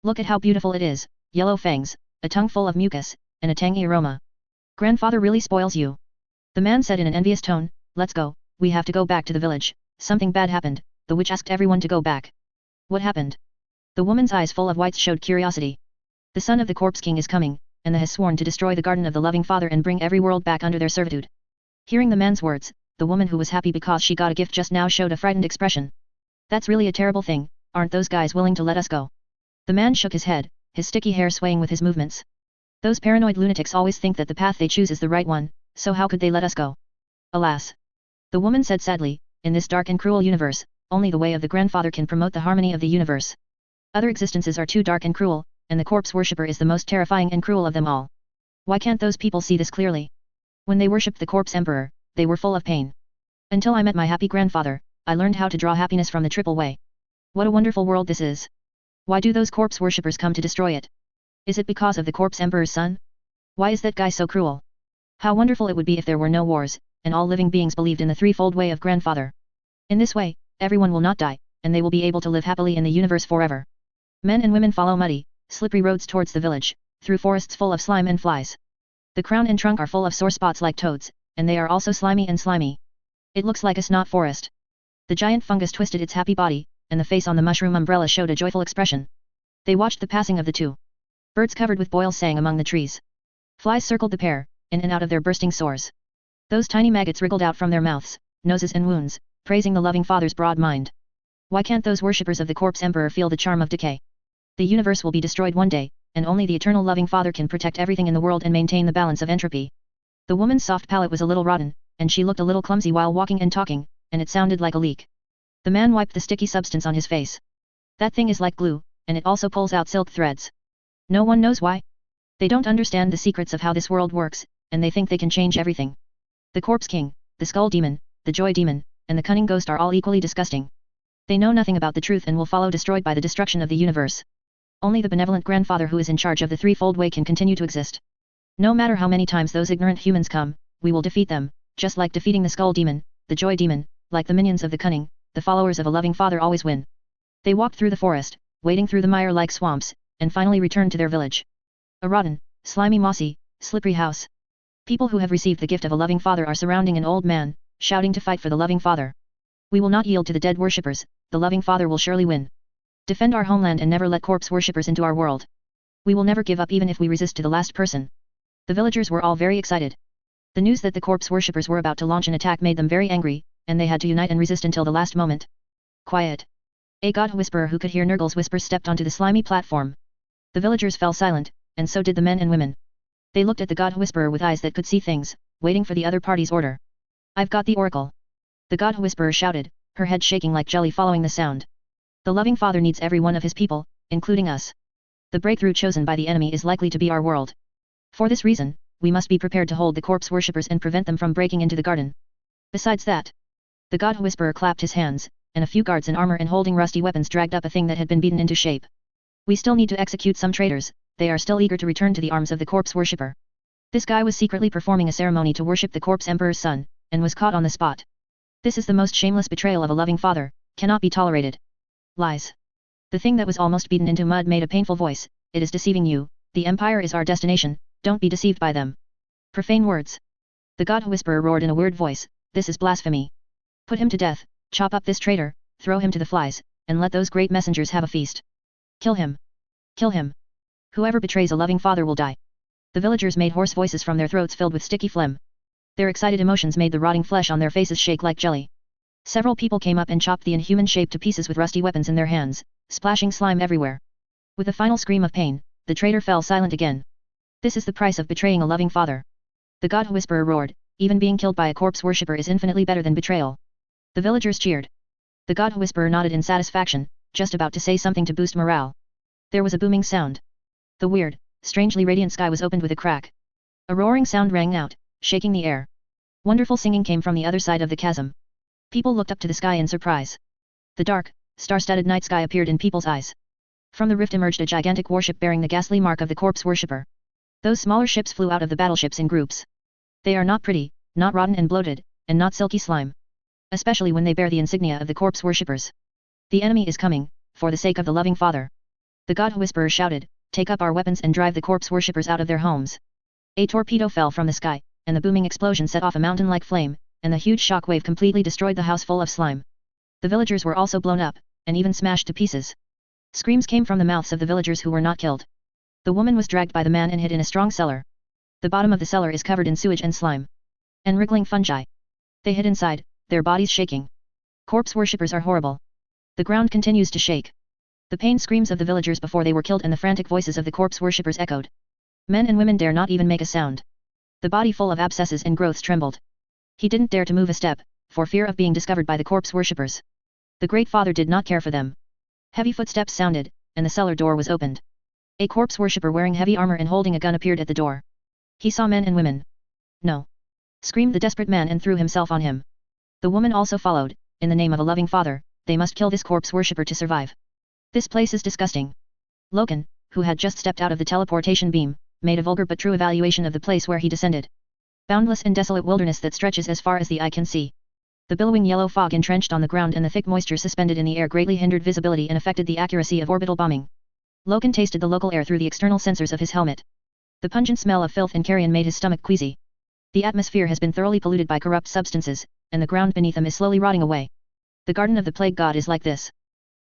Look at how beautiful it is, yellow fangs, a tongue full of mucus, and a tangy aroma. Grandfather really spoils you. The man said in an envious tone, let's go, we have to go back to the village, something bad happened. The witch asked everyone to go back. What happened? The woman's eyes full of whites showed curiosity. The son of the Corpse King is coming, and has sworn to destroy the garden of the loving father and bring every world back under their servitude. Hearing the man's words, the woman who was happy because she got a gift just now showed a frightened expression. That's really a terrible thing, aren't those guys willing to let us go? The man shook his head, his sticky hair swaying with his movements. Those paranoid lunatics always think that the path they choose is the right one, so how could they let us go? Alas! The woman said sadly, in this dark and cruel universe, only the way of the grandfather can promote the harmony of the universe. Other existences are too dark and cruel, and the corpse worshipper is the most terrifying and cruel of them all. Why can't those people see this clearly? When they worshipped the corpse emperor, they were full of pain. Until I met my happy grandfather, I learned how to draw happiness from the triple way. What a wonderful world this is. Why do those corpse worshippers come to destroy it? Is it because of the corpse emperor's son? Why is that guy so cruel? How wonderful it would be if there were no wars, and all living beings believed in the threefold way of grandfather. In this way, everyone will not die, and they will be able to live happily in the universe forever. Men and women follow muddy, slippery roads towards the village, through forests full of slime and flies. The crown and trunk are full of sore spots like toads, and they are also slimy and slimy. It looks like a snot forest. The giant fungus twisted its happy body, and the face on the mushroom umbrella showed a joyful expression. They watched the passing of the two. Birds covered with boils sang among the trees. Flies circled the pair, in and out of their bursting sores. Those tiny maggots wriggled out from their mouths, noses and wounds, praising the loving father's broad mind. Why can't those worshippers of the corpse emperor feel the charm of decay? The universe will be destroyed one day, and only the eternal loving father can protect everything in the world and maintain the balance of entropy. The woman's soft palate was a little rotten, and she looked a little clumsy while walking and talking, and it sounded like a leak. The man wiped the sticky substance on his face. That thing is like glue, and it also pulls out silk threads. No one knows why. They don't understand the secrets of how this world works, and they think they can change everything. The corpse king, the skull demon, the joy demon, and the cunning ghost are all equally disgusting. They know nothing about the truth and will follow destroyed by the destruction of the universe. Only the benevolent grandfather who is in charge of the threefold way can continue to exist. No matter how many times those ignorant humans come, we will defeat them, just like defeating the skull demon, the joy demon, like the minions of the cunning, the followers of a loving father always win. They walked through the forest, wading through the mire-like swamps, and finally returned to their village. A rotten, slimy mossy, slippery house. People who have received the gift of a loving father are surrounding an old man, shouting to fight for the loving father. We will not yield to the dead worshippers, the loving father will surely win. Defend our homeland and never let corpse worshippers into our world. We will never give up even if we resist to the last person. The villagers were all very excited. The news that the corpse worshippers were about to launch an attack made them very angry, and they had to unite and resist until the last moment. Quiet. A god whisperer who could hear Nurgle's whispers stepped onto the slimy platform. The villagers fell silent, and so did the men and women. They looked at the god whisperer with eyes that could see things, waiting for the other party's order. I've got the oracle. The god whisperer shouted, her head shaking like jelly following the sound. The loving father needs every one of his people, including us. The breakthrough chosen by the enemy is likely to be our world. For this reason, we must be prepared to hold the corpse worshippers and prevent them from breaking into the garden. Besides that, the god whisperer clapped his hands, and a few guards in armor and holding rusty weapons dragged up a thing that had been beaten into shape. We still need to execute some traitors, they are still eager to return to the arms of the corpse worshipper. This guy was secretly performing a ceremony to worship the corpse emperor's son, and was caught on the spot. This is the most shameless betrayal of a loving father, cannot be tolerated. Lies. The thing that was almost beaten into mud made a painful voice, it is deceiving you, the empire is our destination, don't be deceived by them. Profane words. The god whisperer roared in a weird voice, this is blasphemy. Put him to death, chop up this traitor, throw him to the flies, and let those great messengers have a feast. Kill him. Kill him. Whoever betrays a loving father will die. The villagers made hoarse voices from their throats filled with sticky phlegm. Their excited emotions made the rotting flesh on their faces shake like jelly. Several people came up and chopped the inhuman shape to pieces with rusty weapons in their hands, splashing slime everywhere. With a final scream of pain, the traitor fell silent again. This is the price of betraying a loving father. The god whisperer roared, even being killed by a corpse worshipper is infinitely better than betrayal. The villagers cheered. The god whisperer nodded in satisfaction, just about to say something to boost morale. There was a booming sound. The weird, strangely radiant sky was opened with a crack. A roaring sound rang out, shaking the air. Wonderful singing came from the other side of the chasm. People looked up to the sky in surprise. The dark, star-studded night sky appeared in people's eyes. From the rift emerged a gigantic warship bearing the ghastly mark of the corpse worshipper. Those smaller ships flew out of the battleships in groups. They are not pretty, not rotten and bloated, and not silky slime. Especially when they bear the insignia of the corpse worshippers. The enemy is coming, for the sake of the loving father. The god whisperer shouted, take up our weapons and drive the corpse worshippers out of their homes. A torpedo fell from the sky, and the booming explosion set off a mountain-like flame, and the huge shock wave completely destroyed the house full of slime. The villagers were also blown up, and even smashed to pieces. Screams came from the mouths of the villagers who were not killed. The woman was dragged by the man and hid in a strong cellar. The bottom of the cellar is covered in sewage and slime. And wriggling fungi. They hid inside, their bodies shaking. Corpse worshippers are horrible. The ground continues to shake. The pain screams of the villagers before they were killed and the frantic voices of the corpse worshippers echoed. Men and women dare not even make a sound. The body full of abscesses and growths trembled. He didn't dare to move a step, for fear of being discovered by the corpse worshippers. The Great Father did not care for them. Heavy footsteps sounded, and the cellar door was opened. A corpse worshipper wearing heavy armor and holding a gun appeared at the door. He saw men and women. No! Screamed the desperate man and threw himself on him. The woman also followed. In the name of a loving father, they must kill this corpse worshipper to survive. This place is disgusting. Loken, who had just stepped out of the teleportation beam, made a vulgar but true evaluation of the place where he descended. Boundless and desolate wilderness that stretches as far as the eye can see. The billowing yellow fog entrenched on the ground and the thick moisture suspended in the air greatly hindered visibility and affected the accuracy of orbital bombing. Loken tasted the local air through the external sensors of his helmet. The pungent smell of filth and carrion made his stomach queasy. The atmosphere has been thoroughly polluted by corrupt substances, and the ground beneath him is slowly rotting away. The garden of the plague god is like this.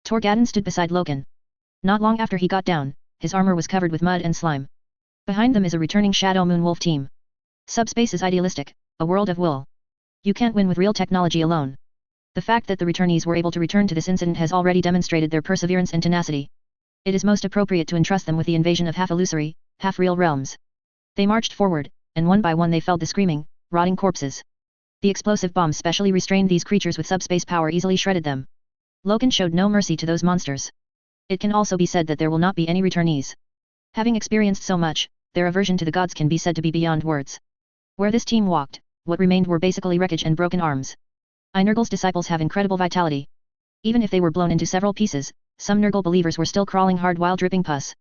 Torgadon stood beside Loken. Not long after he got down, his armor was covered with mud and slime. Behind them is a returning Shadow Moon Wolf team. Subspace is idealistic, a world of will. You can't win with real technology alone. The fact that the returnees were able to return to this incident has already demonstrated their perseverance and tenacity. It is most appropriate to entrust them with the invasion of half illusory, half real realms. They marched forward, and one by one they felled the screaming, rotting corpses. The explosive bombs specially restrained these creatures with subspace power easily shredded them. Loken showed no mercy to those monsters. It can also be said that there will not be any returnees. Having experienced so much, their aversion to the gods can be said to be beyond words. Where this team walked, what remained were basically wreckage and broken arms. Nurgle's disciples have incredible vitality. Even if they were blown into several pieces, some Nurgle believers were still crawling hard while dripping pus.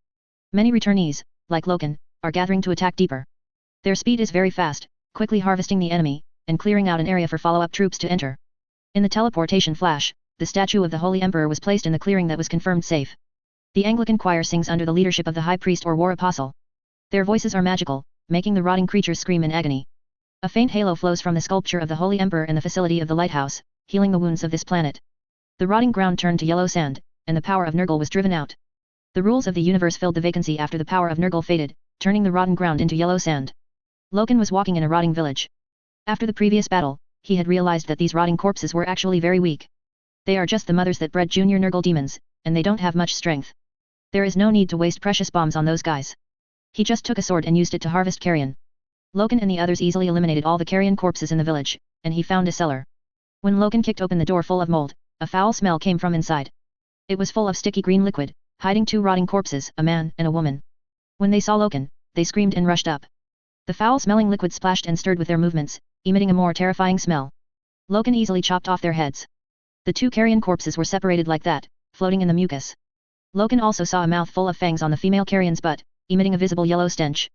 Many returnees, like Loken, are gathering to attack deeper. Their speed is very fast, quickly harvesting the enemy, and clearing out an area for follow-up troops to enter. In the teleportation flash, the statue of the Holy Emperor was placed in the clearing that was confirmed safe. The Anglican choir sings under the leadership of the High Priest or War Apostle. Their voices are magical, making the rotting creatures scream in agony. A faint halo flows from the sculpture of the Holy Emperor in the facility of the lighthouse, healing the wounds of this planet. The rotting ground turned to yellow sand, and the power of Nurgle was driven out. The rules of the universe filled the vacancy after the power of Nurgle faded, turning the rotten ground into yellow sand. Loken was walking in a rotting village. After the previous battle, he had realized that these rotting corpses were actually very weak. They are just the mothers that bred junior Nurgle demons, and they don't have much strength. There is no need to waste precious bombs on those guys. He just took a sword and used it to harvest carrion. Loken and the others easily eliminated all the carrion corpses in the village, and he found a cellar. When Loken kicked open the door full of mold, a foul smell came from inside. It was full of sticky green liquid, hiding two rotting corpses, a man and a woman. When they saw Loken, they screamed and rushed up. The foul-smelling liquid splashed and stirred with their movements, emitting a more terrifying smell. Loken easily chopped off their heads. The two carrion corpses were separated like that, floating in the mucus. Loken also saw a mouth full of fangs on the female carrion's butt, emitting a visible yellow stench.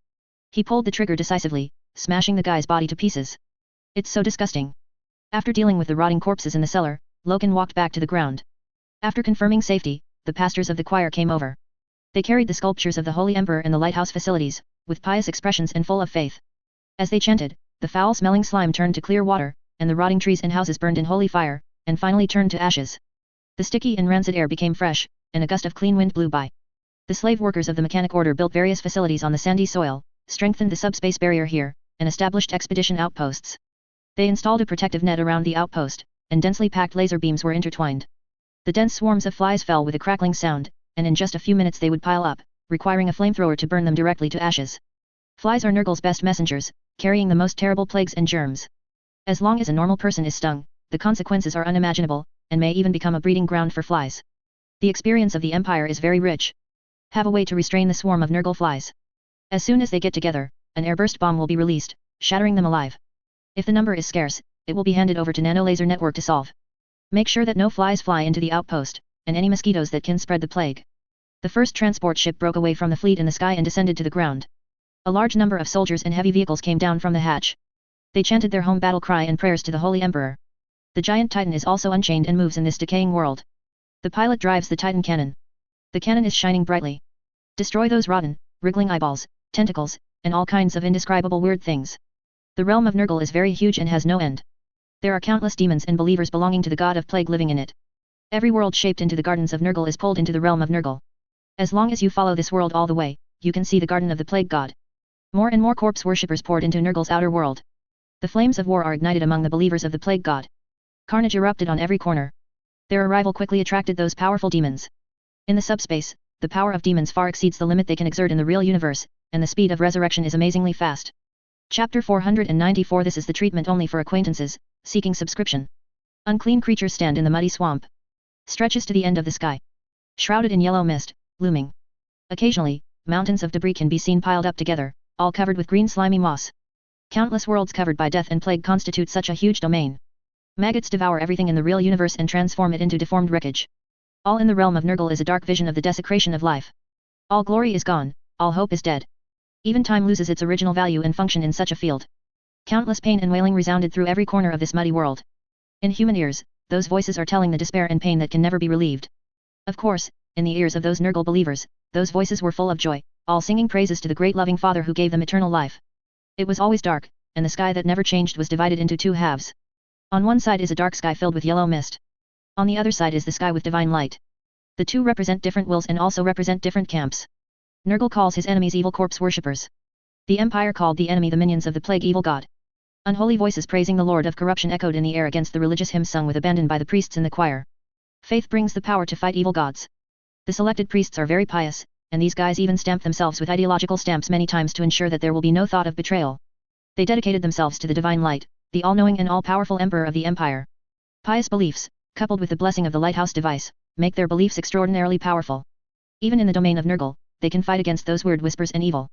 He pulled the trigger decisively, smashing the guy's body to pieces. It's so disgusting. After dealing with the rotting corpses in the cellar, Loken walked back to the ground. After confirming safety, the pastors of the choir came over. They carried the sculptures of the Holy Emperor in the lighthouse facilities, with pious expressions and full of faith. As they chanted, the foul-smelling slime turned to clear water, and the rotting trees and houses burned in holy fire, and finally turned to ashes. The sticky and rancid air became fresh, and a gust of clean wind blew by. The slave workers of the mechanic order built various facilities on the sandy soil, strengthened the subspace barrier here, and established expedition outposts. They installed a protective net around the outpost, and densely packed laser beams were intertwined. The dense swarms of flies fell with a crackling sound, and in just a few minutes they would pile up, requiring a flamethrower to burn them directly to ashes. Flies are Nurgle's best messengers, carrying the most terrible plagues and germs. As long as a normal person is stung, the consequences are unimaginable, and may even become a breeding ground for flies. The experience of the Empire is very rich. Have a way to restrain the swarm of Nurgle flies. As soon as they get together, an airburst bomb will be released, shattering them alive. If the number is scarce, it will be handed over to Nanolaser Network to solve. Make sure that no flies fly into the outpost, and any mosquitoes that can spread the plague. The first transport ship broke away from the fleet in the sky and descended to the ground. A large number of soldiers and heavy vehicles came down from the hatch. They chanted their home battle cry and prayers to the Holy Emperor. The giant Titan is also unchained and moves in this decaying world. The pilot drives the Titan cannon. The cannon is shining brightly. Destroy those rotten, wriggling eyeballs, tentacles, and all kinds of indescribable weird things. The realm of Nurgle is very huge and has no end. There are countless demons and believers belonging to the god of plague living in it. Every world shaped into the gardens of Nurgle is pulled into the realm of Nurgle. As long as you follow this world all the way, you can see the garden of the plague god. More and more corpse worshippers poured into Nurgle's outer world. The flames of war are ignited among the believers of the plague god. Carnage erupted on every corner. Their arrival quickly attracted those powerful demons. In the subspace, the power of demons far exceeds the limit they can exert in the real universe, and the speed of resurrection is amazingly fast. Chapter 494. This is the treatment only for acquaintances, seeking subscription. Unclean creatures stand in the muddy swamp. Stretches to the end of the sky. Shrouded in yellow mist, looming. Occasionally, mountains of debris can be seen piled up together, all covered with green slimy moss. Countless worlds covered by death and plague constitute such a huge domain. Maggots devour everything in the real universe and transform it into deformed wreckage. All in the realm of Nurgle is a dark vision of the desecration of life. All glory is gone, all hope is dead. Even time loses its original value and function in such a field. Countless pain and wailing resounded through every corner of this muddy world. In human ears, those voices are telling the despair and pain that can never be relieved. Of course, in the ears of those Nurgle believers, those voices were full of joy, all singing praises to the great loving Father who gave them eternal life. It was always dark, and the sky that never changed was divided into two halves. On one side is a dark sky filled with yellow mist. On the other side is the sky with divine light. The two represent different wills and also represent different camps. Nurgle calls his enemies evil corpse worshippers. The Empire called the enemy the minions of the plague evil god. Unholy voices praising the Lord of Corruption echoed in the air against the religious hymns sung with abandon by the priests in the choir. Faith brings the power to fight evil gods. The selected priests are very pious, and these guys even stamp themselves with ideological stamps many times to ensure that there will be no thought of betrayal. They dedicated themselves to the divine light, the all-knowing and all-powerful Emperor of the Empire. Pious beliefs, coupled with the blessing of the lighthouse device, make their beliefs extraordinarily powerful. Even in the domain of Nurgle, they can fight against those weird whispers and evil.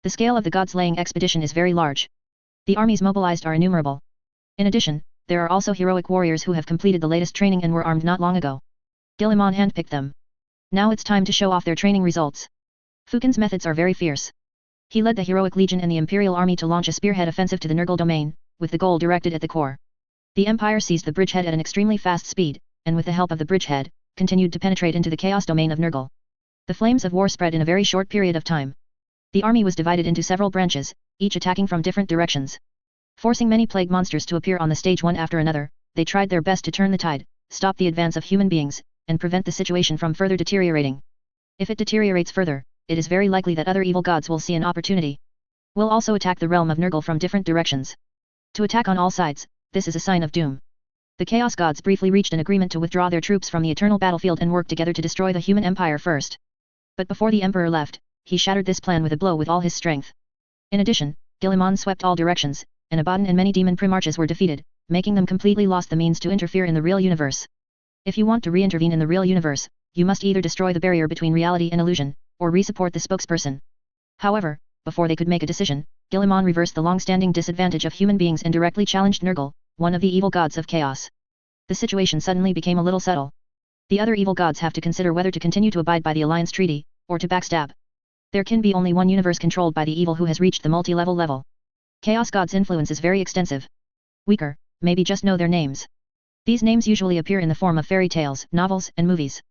The scale of the gods-laying expedition is very large. The armies mobilized are innumerable. In addition, there are also heroic warriors who have completed the latest training and were armed not long ago. Guilliman handpicked them. Now it's time to show off their training results. Fukin's methods are very fierce. He led the heroic legion and the imperial army to launch a spearhead offensive to the Nurgle domain, with the goal directed at the core. The Empire seized the bridgehead at an extremely fast speed, and with the help of the bridgehead, continued to penetrate into the chaos domain of Nurgle. The flames of war spread in a very short period of time. The army was divided into several branches, each attacking from different directions. Forcing many plague monsters to appear on the stage one after another, they tried their best to turn the tide, stop the advance of human beings, and prevent the situation from further deteriorating. If it deteriorates further, it is very likely that other evil gods will see an opportunity. Will also attack the realm of Nurgle from different directions. To attack on all sides, this is a sign of doom. The Chaos Gods briefly reached an agreement to withdraw their troops from the eternal battlefield and work together to destroy the human empire first. But before the Emperor left, he shattered this plan with a blow with all his strength. In addition, Guilliman swept all directions, and Abaddon and many demon primarchs were defeated, making them completely lost the means to interfere in the real universe. If you want to re-intervene in the real universe, you must either destroy the barrier between reality and illusion, or re-support the spokesperson. However, before they could make a decision, Guilliman reversed the long-standing disadvantage of human beings and directly challenged Nurgle, one of the evil gods of chaos. The situation suddenly became a little subtle. The other evil gods have to consider whether to continue to abide by the alliance treaty, or to backstab. There can be only one universe controlled by the evil who has reached the multi-level level. Chaos God's influence is very extensive. Weaker, maybe just know their names. These names usually appear in the form of fairy tales, novels, and movies.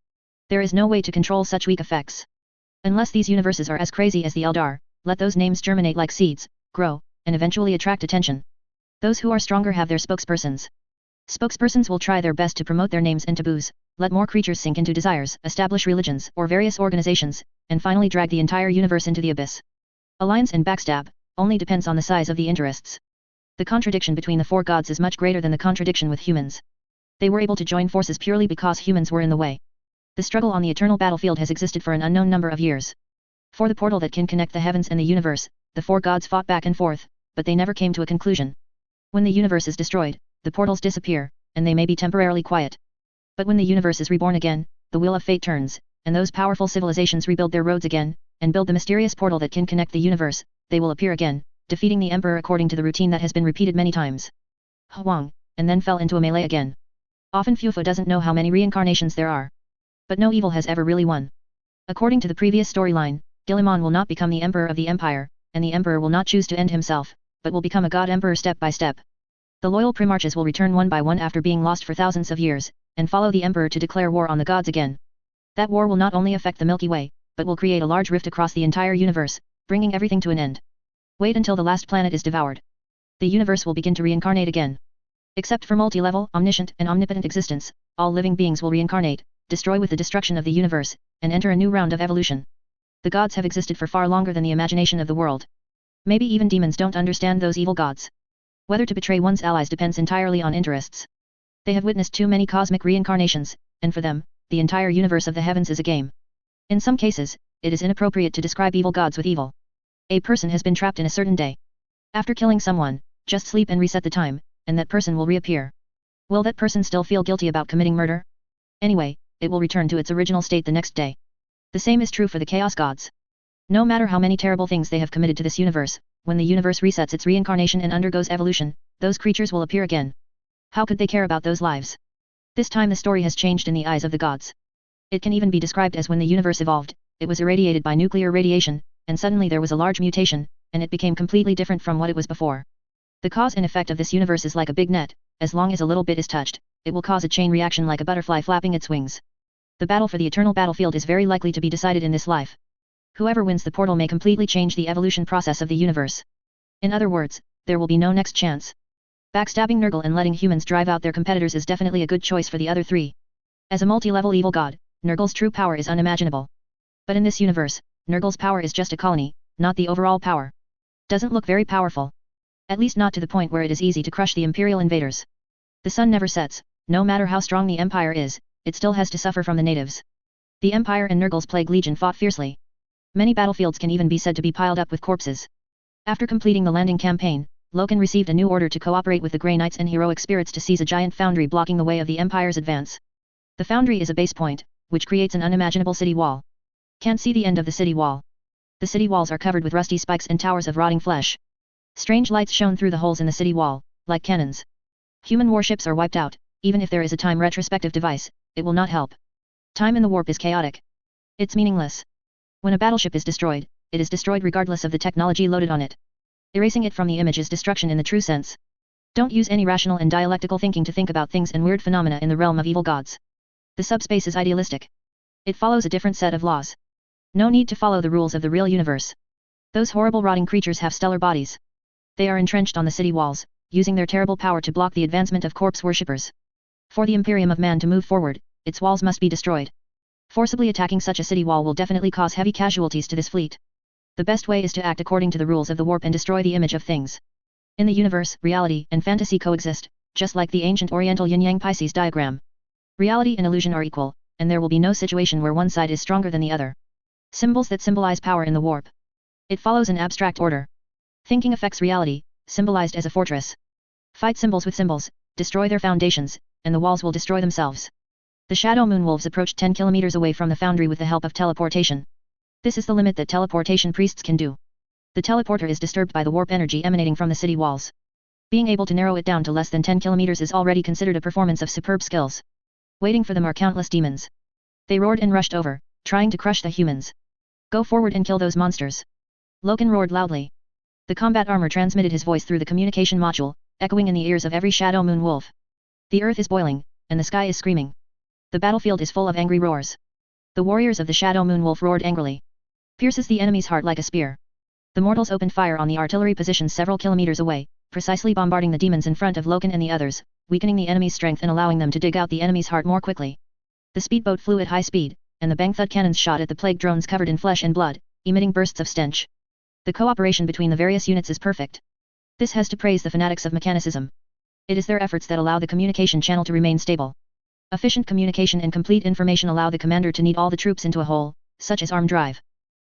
There is no way to control such weak effects. Unless these universes are as crazy as the Eldar, let those names germinate like seeds, grow, and eventually attract attention. Those who are stronger have their spokespersons. Spokespersons will try their best to promote their names and taboos, let more creatures sink into desires, establish religions or various organizations, and finally drag the entire universe into the abyss. Alliance and backstab only depends on the size of the interests. The contradiction between the four gods is much greater than the contradiction with humans. They were able to join forces purely because humans were in the way. The struggle on the eternal battlefield has existed for an unknown number of years. For the portal that can connect the heavens and the universe, the four gods fought back and forth, but they never came to a conclusion. When the universe is destroyed, the portals disappear, and they may be temporarily quiet. But when the universe is reborn again, the wheel of fate turns, and those powerful civilizations rebuild their roads again, and build the mysterious portal that can connect the universe, they will appear again, defeating the Emperor according to the routine that has been repeated many times. Huang, and then fell into a melee again. Often Fufu doesn't know how many reincarnations there are. But no evil has ever really won. According to the previous storyline, Guilliman will not become the Emperor of the Empire, and the Emperor will not choose to end himself, but will become a God Emperor step by step. The loyal primarchs will return one by one after being lost for thousands of years, and follow the Emperor to declare war on the gods again. That war will not only affect the Milky Way, but will create a large rift across the entire universe, bringing everything to an end. Wait until the last planet is devoured. The universe will begin to reincarnate again. Except for multi-level, omniscient, and omnipotent existence, all living beings will reincarnate, destroy with the destruction of the universe, and enter a new round of evolution. The gods have existed for far longer than the imagination of the world. Maybe even demons don't understand those evil gods. Whether to betray one's allies depends entirely on interests. They have witnessed too many cosmic reincarnations, and for them, the entire universe of the heavens is a game. In some cases, it is inappropriate to describe evil gods with evil. A person has been trapped in a certain day. After killing someone, just sleep and reset the time, and that person will reappear. Will that person still feel guilty about committing murder? Anyway, it will return to its original state the next day. The same is true for the chaos gods. No matter how many terrible things they have committed to this universe, when the universe resets its reincarnation and undergoes evolution, those creatures will appear again. How could they care about those lives? This time the story has changed in the eyes of the gods. It can even be described as when the universe evolved, it was irradiated by nuclear radiation, and suddenly there was a large mutation, and it became completely different from what it was before. The cause and effect of this universe is like a big net. As long as a little bit is touched, it will cause a chain reaction like a butterfly flapping its wings. The battle for the eternal battlefield is very likely to be decided in this life. Whoever wins the portal may completely change the evolution process of the universe. In other words, there will be no next chance. Backstabbing Nurgle and letting humans drive out their competitors is definitely a good choice for the other three. As a multi-level evil god, Nurgle's true power is unimaginable. But in this universe, Nurgle's power is just a colony, not the overall power. Doesn't look very powerful. At least not to the point where it is easy to crush the imperial invaders. The sun never sets, no matter how strong the empire is, it still has to suffer from the natives. The empire and Nurgle's plague legion fought fiercely. Many battlefields can even be said to be piled up with corpses. After completing the landing campaign, Loken received a new order to cooperate with the Grey Knights and heroic spirits to seize a giant foundry blocking the way of the empire's advance. The foundry is a base point, which creates an unimaginable city wall. Can't see the end of the city wall. The city walls are covered with rusty spikes and towers of rotting flesh. Strange lights shone through the holes in the city wall, like cannons. Human warships are wiped out. Even if there is a time retrospective device, it will not help. Time in the warp is chaotic. It's meaningless. When a battleship is destroyed, it is destroyed regardless of the technology loaded on it. Erasing it from the image is destruction in the true sense. Don't use any rational and dialectical thinking to think about things and weird phenomena in the realm of evil gods. The subspace is idealistic. It follows a different set of laws. No need to follow the rules of the real universe. Those horrible rotting creatures have stellar bodies. They are entrenched on the city walls, using their terrible power to block the advancement of corpse worshippers. For the Imperium of Man to move forward, its walls must be destroyed. Forcibly attacking such a city wall will definitely cause heavy casualties to this fleet. The best way is to act according to the rules of the warp and destroy the image of things. In the universe, reality and fantasy coexist, just like the ancient Oriental yin-yang Pisces diagram. Reality and illusion are equal, and there will be no situation where one side is stronger than the other. Symbols that symbolize power in the warp. It follows an abstract order. Thinking affects reality, symbolized as a fortress. Fight symbols with symbols, destroy their foundations, and the walls will destroy themselves. The Shadow Moon Wolves approached 10 kilometers away from the foundry with the help of teleportation. This is the limit that teleportation priests can do. The teleporter is disturbed by the warp energy emanating from the city walls. Being able to narrow it down to less than 10 kilometers is already considered a performance of superb skills. Waiting for them are countless demons. They roared and rushed over, trying to crush the humans. Go forward and kill those monsters. Loken roared loudly. The combat armor transmitted his voice through the communication module, echoing in the ears of every Shadow Moon Wolf. The earth is boiling, and the sky is screaming. The battlefield is full of angry roars. The warriors of the Shadow Moon Wolf roared angrily. Pierces the enemy's heart like a spear. The mortals opened fire on the artillery positions several kilometers away, precisely bombarding the demons in front of Loken and the others, weakening the enemy's strength and allowing them to dig out the enemy's heart more quickly. The speedboat flew at high speed, and the bang-thud cannons shot at the plague drones covered in flesh and blood, emitting bursts of stench. The cooperation between the various units is perfect. This has to praise the fanatics of mechanicism. It is their efforts that allow the communication channel to remain stable. Efficient communication and complete information allow the commander to knead all the troops into a whole, such as arm drive.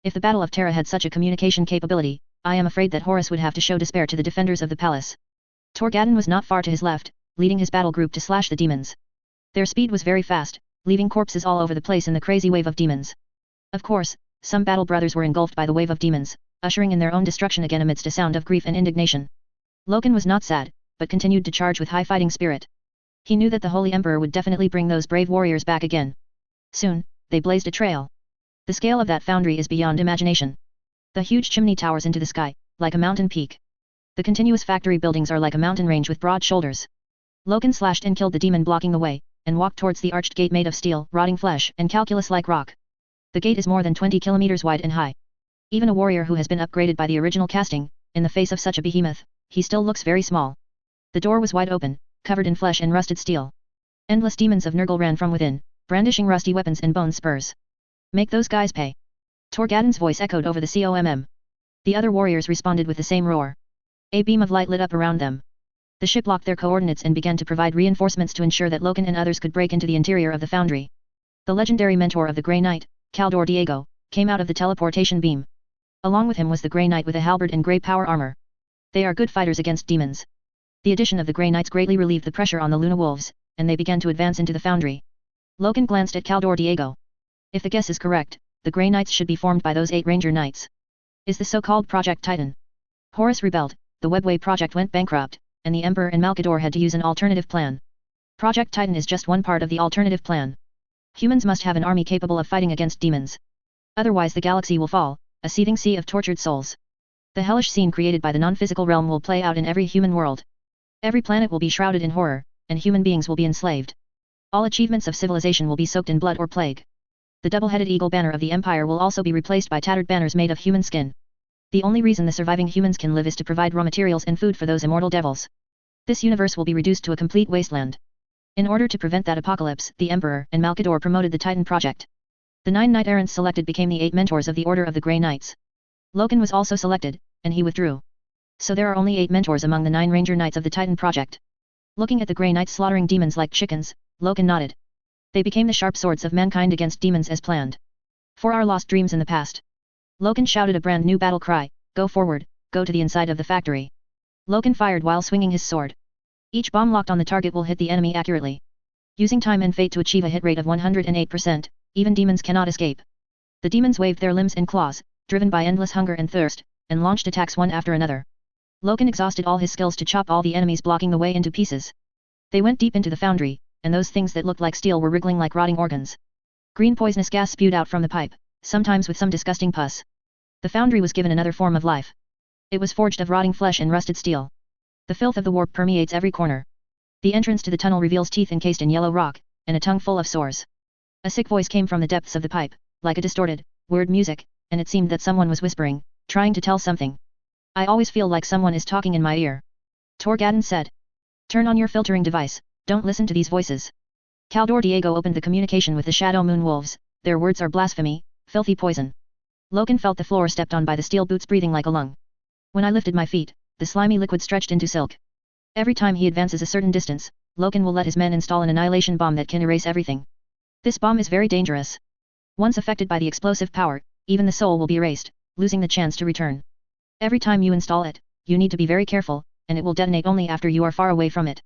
If the Battle of Terra had such a communication capability, I am afraid that Horus would have to show despair to the defenders of the palace. Torgadon was not far to his left, leading his battle group to slash the demons. Their speed was very fast, leaving corpses all over the place in the crazy wave of demons. Of course, some battle brothers were engulfed by the wave of demons, ushering in their own destruction again amidst a sound of grief and indignation. Loken was not sad, but continued to charge with high fighting spirit. He knew that the Holy Emperor would definitely bring those brave warriors back again. Soon, they blazed a trail. The scale of that foundry is beyond imagination. The huge chimney towers into the sky, like a mountain peak. The continuous factory buildings are like a mountain range with broad shoulders. Loken slashed and killed the demon blocking the way, and walked towards the arched gate made of steel, rotting flesh, and calculus like rock. The gate is more than 20 kilometers wide and high. Even a warrior who has been upgraded by the original casting, in the face of such a behemoth, he still looks very small. The door was wide open, covered in flesh and rusted steel. Endless demons of Nurgle ran from within, brandishing rusty weapons and bone spurs. Make those guys pay. Torgadon's voice echoed over the comm. The other warriors responded with the same roar. A beam of light lit up around them. The ship locked their coordinates and began to provide reinforcements to ensure that Loken and others could break into the interior of the foundry. The legendary mentor of the Grey Knight, Caldor Diego, came out of the teleportation beam. Along with him was the Grey Knight with a halberd and grey power armor. They are good fighters against demons. The addition of the Grey Knights greatly relieved the pressure on the Luna Wolves, and they began to advance into the foundry. Loken glanced at Caldor Diego. If the guess is correct, the Grey Knights should be formed by those 8 Ranger Knights. Is the so-called Project Titan? Horus rebelled, the Webway project went bankrupt, and the Emperor and Malkador had to use an alternative plan. Project Titan is just one part of the alternative plan. Humans must have an army capable of fighting against demons. Otherwise the galaxy will fall, a seething sea of tortured souls. The hellish scene created by the non-physical realm will play out in every human world. Every planet will be shrouded in horror, and human beings will be enslaved. All achievements of civilization will be soaked in blood or plague. The double-headed eagle banner of the Empire will also be replaced by tattered banners made of human skin. The only reason the surviving humans can live is to provide raw materials and food for those immortal devils. This universe will be reduced to a complete wasteland. In order to prevent that apocalypse, the Emperor and Malkador promoted the Titan project. The 9 knight-errants selected became the 8 mentors of the Order of the Grey Knights. Loken was also selected, and he withdrew. So there are only 8 mentors among the 9 Ranger Knights of the Titan project. Looking at the Grey Knights slaughtering demons like chickens, Loken nodded. They became the sharp swords of mankind against demons as planned. For our lost dreams in the past. Loken shouted a brand new battle cry, go forward, go to the inside of the factory. Loken fired while swinging his sword. Each bomb locked on the target will hit the enemy accurately. Using time and fate to achieve a hit rate of 108%, even demons cannot escape. The demons waved their limbs and claws, driven by endless hunger and thirst, and launched attacks one after another. Loken exhausted all his skills to chop all the enemies blocking the way into pieces. They went deep into the foundry, and those things that looked like steel were wriggling like rotting organs. Green poisonous gas spewed out from the pipe, sometimes with some disgusting pus. The foundry was given another form of life. It was forged of rotting flesh and rusted steel. The filth of the warp permeates every corner. The entrance to the tunnel reveals teeth encased in yellow rock, and a tongue full of sores. A sick voice came from the depths of the pipe, like a distorted, weird music, and it seemed that someone was whispering, trying to tell something. I always feel like someone is talking in my ear. Torgadon said. Turn on your filtering device, don't listen to these voices. Caldor Diego opened the communication with the Shadow Moon Wolves, their words are blasphemy, filthy poison. Loken felt the floor stepped on by the steel boots breathing like a lung. When I lifted my feet, the slimy liquid stretched into silk. Every time he advances a certain distance, Loken will let his men install an annihilation bomb that can erase everything. This bomb is very dangerous. Once affected by the explosive power, even the soul will be erased, losing the chance to return. Every time you install it, you need to be very careful, and it will detonate only after you are far away from it.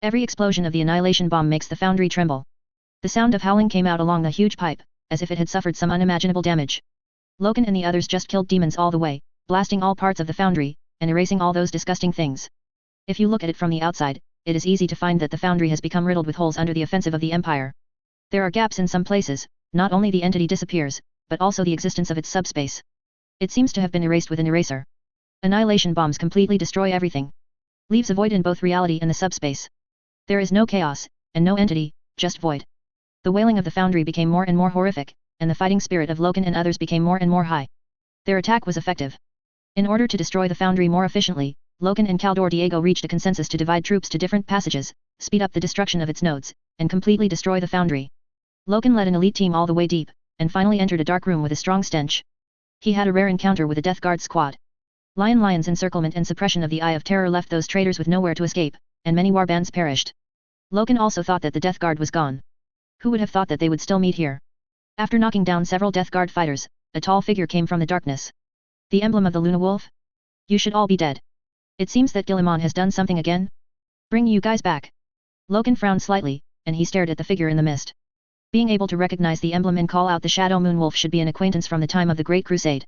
Every explosion of the annihilation bomb makes the foundry tremble. The sound of howling came out along the huge pipe, as if it had suffered some unimaginable damage. Loken and the others just killed demons all the way, blasting all parts of the foundry, and erasing all those disgusting things. If you look at it from the outside, it is easy to find that the foundry has become riddled with holes under the offensive of the Empire. There are gaps in some places, not only the entity disappears, but also the existence of its subspace. It seems to have been erased with an eraser. Annihilation bombs completely destroy everything. Leaves a void in both reality and the subspace. There is no chaos, and no entity, just void. The wailing of the foundry became more and more horrific, and the fighting spirit of Loken and others became more and more high. Their attack was effective. In order to destroy the foundry more efficiently, Loken and Caldor Diego reached a consensus to divide troops to different passages, speed up the destruction of its nodes, and completely destroy the foundry. Loken led an elite team all the way deep, and finally entered a dark room with a strong stench. He had a rare encounter with a Death Guard squad. Lion's encirclement and suppression of the Eye of Terror left those traitors with nowhere to escape, and many warbands perished. Loken also thought that the Death Guard was gone. Who would have thought that they would still meet here? After knocking down several Death Guard fighters, a tall figure came from the darkness. The emblem of the Luna Wolf? You should all be dead. It seems that Guilliman has done something again? Bring you guys back. Loken frowned slightly, and he stared at the figure in the mist. Being able to recognize the emblem and call out the Shadow Moon Wolf should be an acquaintance from the time of the Great Crusade.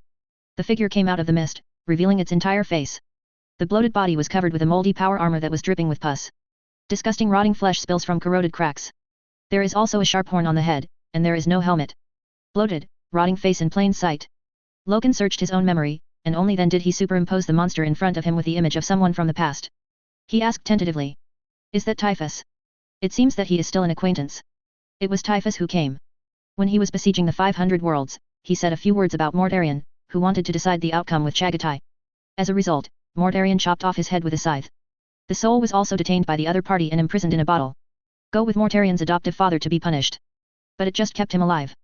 The figure came out of the mist, revealing its entire face. The bloated body was covered with a moldy power armor that was dripping with pus. Disgusting rotting flesh spills from corroded cracks. There is also a sharp horn on the head, and there is no helmet. Bloated, rotting face in plain sight. Loken searched his own memory, and only then did he superimpose the monster in front of him with the image of someone from the past. He asked tentatively. Is that Typhus? It seems that he is still an acquaintance. It was Typhus who came. When he was besieging the 500 worlds, he said a few words about Mortarion, who wanted to decide the outcome with Chagatai. As a result, Mortarion chopped off his head with a scythe. The soul was also detained by the other party and imprisoned in a bottle. Go with Mortarion's adoptive father to be punished. But it just kept him alive.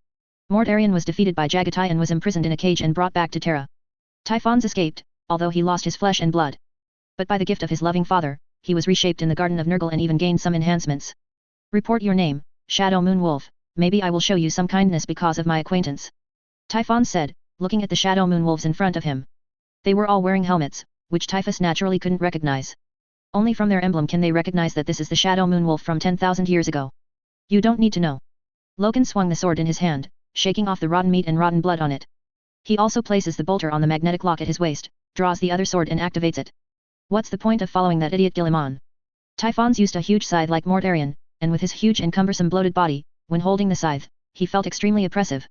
Mortarion was defeated by Chagatai and was imprisoned in a cage and brought back to Terra. Typhons escaped, although he lost his flesh and blood. But by the gift of his loving father, he was reshaped in the Garden of Nurgle and even gained some enhancements. Report your name, Shadow Moon Wolf, maybe I will show you some kindness because of my acquaintance. Typhon said, looking at the shadow moon wolves in front of him. They were all wearing helmets, which Typhus naturally couldn't recognize. Only from their emblem can they recognize that this is the shadow moon wolf from 10,000 years ago. You don't need to know. Loken swung the sword in his hand, shaking off the rotten meat and rotten blood on it. He also places the bolter on the magnetic lock at his waist, draws the other sword and activates it. What's the point of following that idiot Guilliman? Typhon's used a huge scythe like Mortarion, and with his huge and cumbersome bloated body, when holding the scythe, he felt extremely oppressive.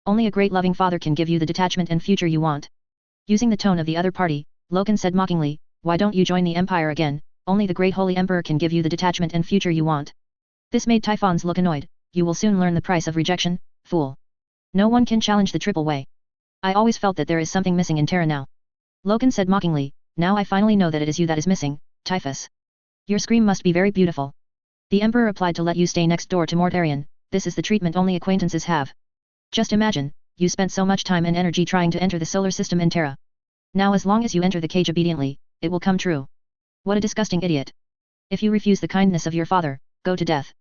Only a great loving father can give you the detachment and future you want. Using the tone of the other party, Loken said mockingly, why don't you join the Empire again, only the great holy emperor can give you the detachment and future you want. This made Typhons look annoyed, you will soon learn the price of rejection, fool. No one can challenge the triple way. I always felt that there is something missing in Terra now. Loken said mockingly, now I finally know that it is you that is missing, Typhus. Your scream must be very beautiful. The emperor applied to let you stay next door to Mortarion, this is the treatment only acquaintances have. Just imagine, you spent so much time and energy trying to enter the solar system in Terra. Now as long as you enter the cage obediently, it will come true. What a disgusting idiot. If you refuse the kindness of your father, go to death.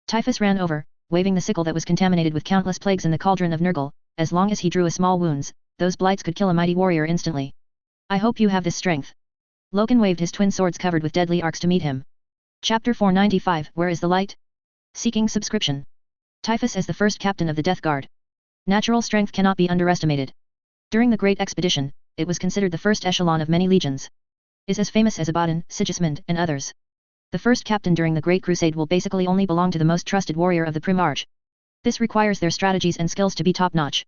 Typhus ran over, waving the sickle that was contaminated with countless plagues in the cauldron of Nurgle, as long as he drew a small wounds, those blights could kill a mighty warrior instantly. I hope you have this strength. Loken waved his twin swords covered with deadly arcs to meet him. Chapter 495 Where is the light? Seeking subscription. Typhus as the first captain of the Death Guard. Natural strength cannot be underestimated. During the Great Expedition, it was considered the first echelon of many legions. Is as famous as Abaddon, Sigismund, and others. The first captain during the Great Crusade will basically only belong to the most trusted warrior of the Primarch. This requires their strategies and skills to be top-notch.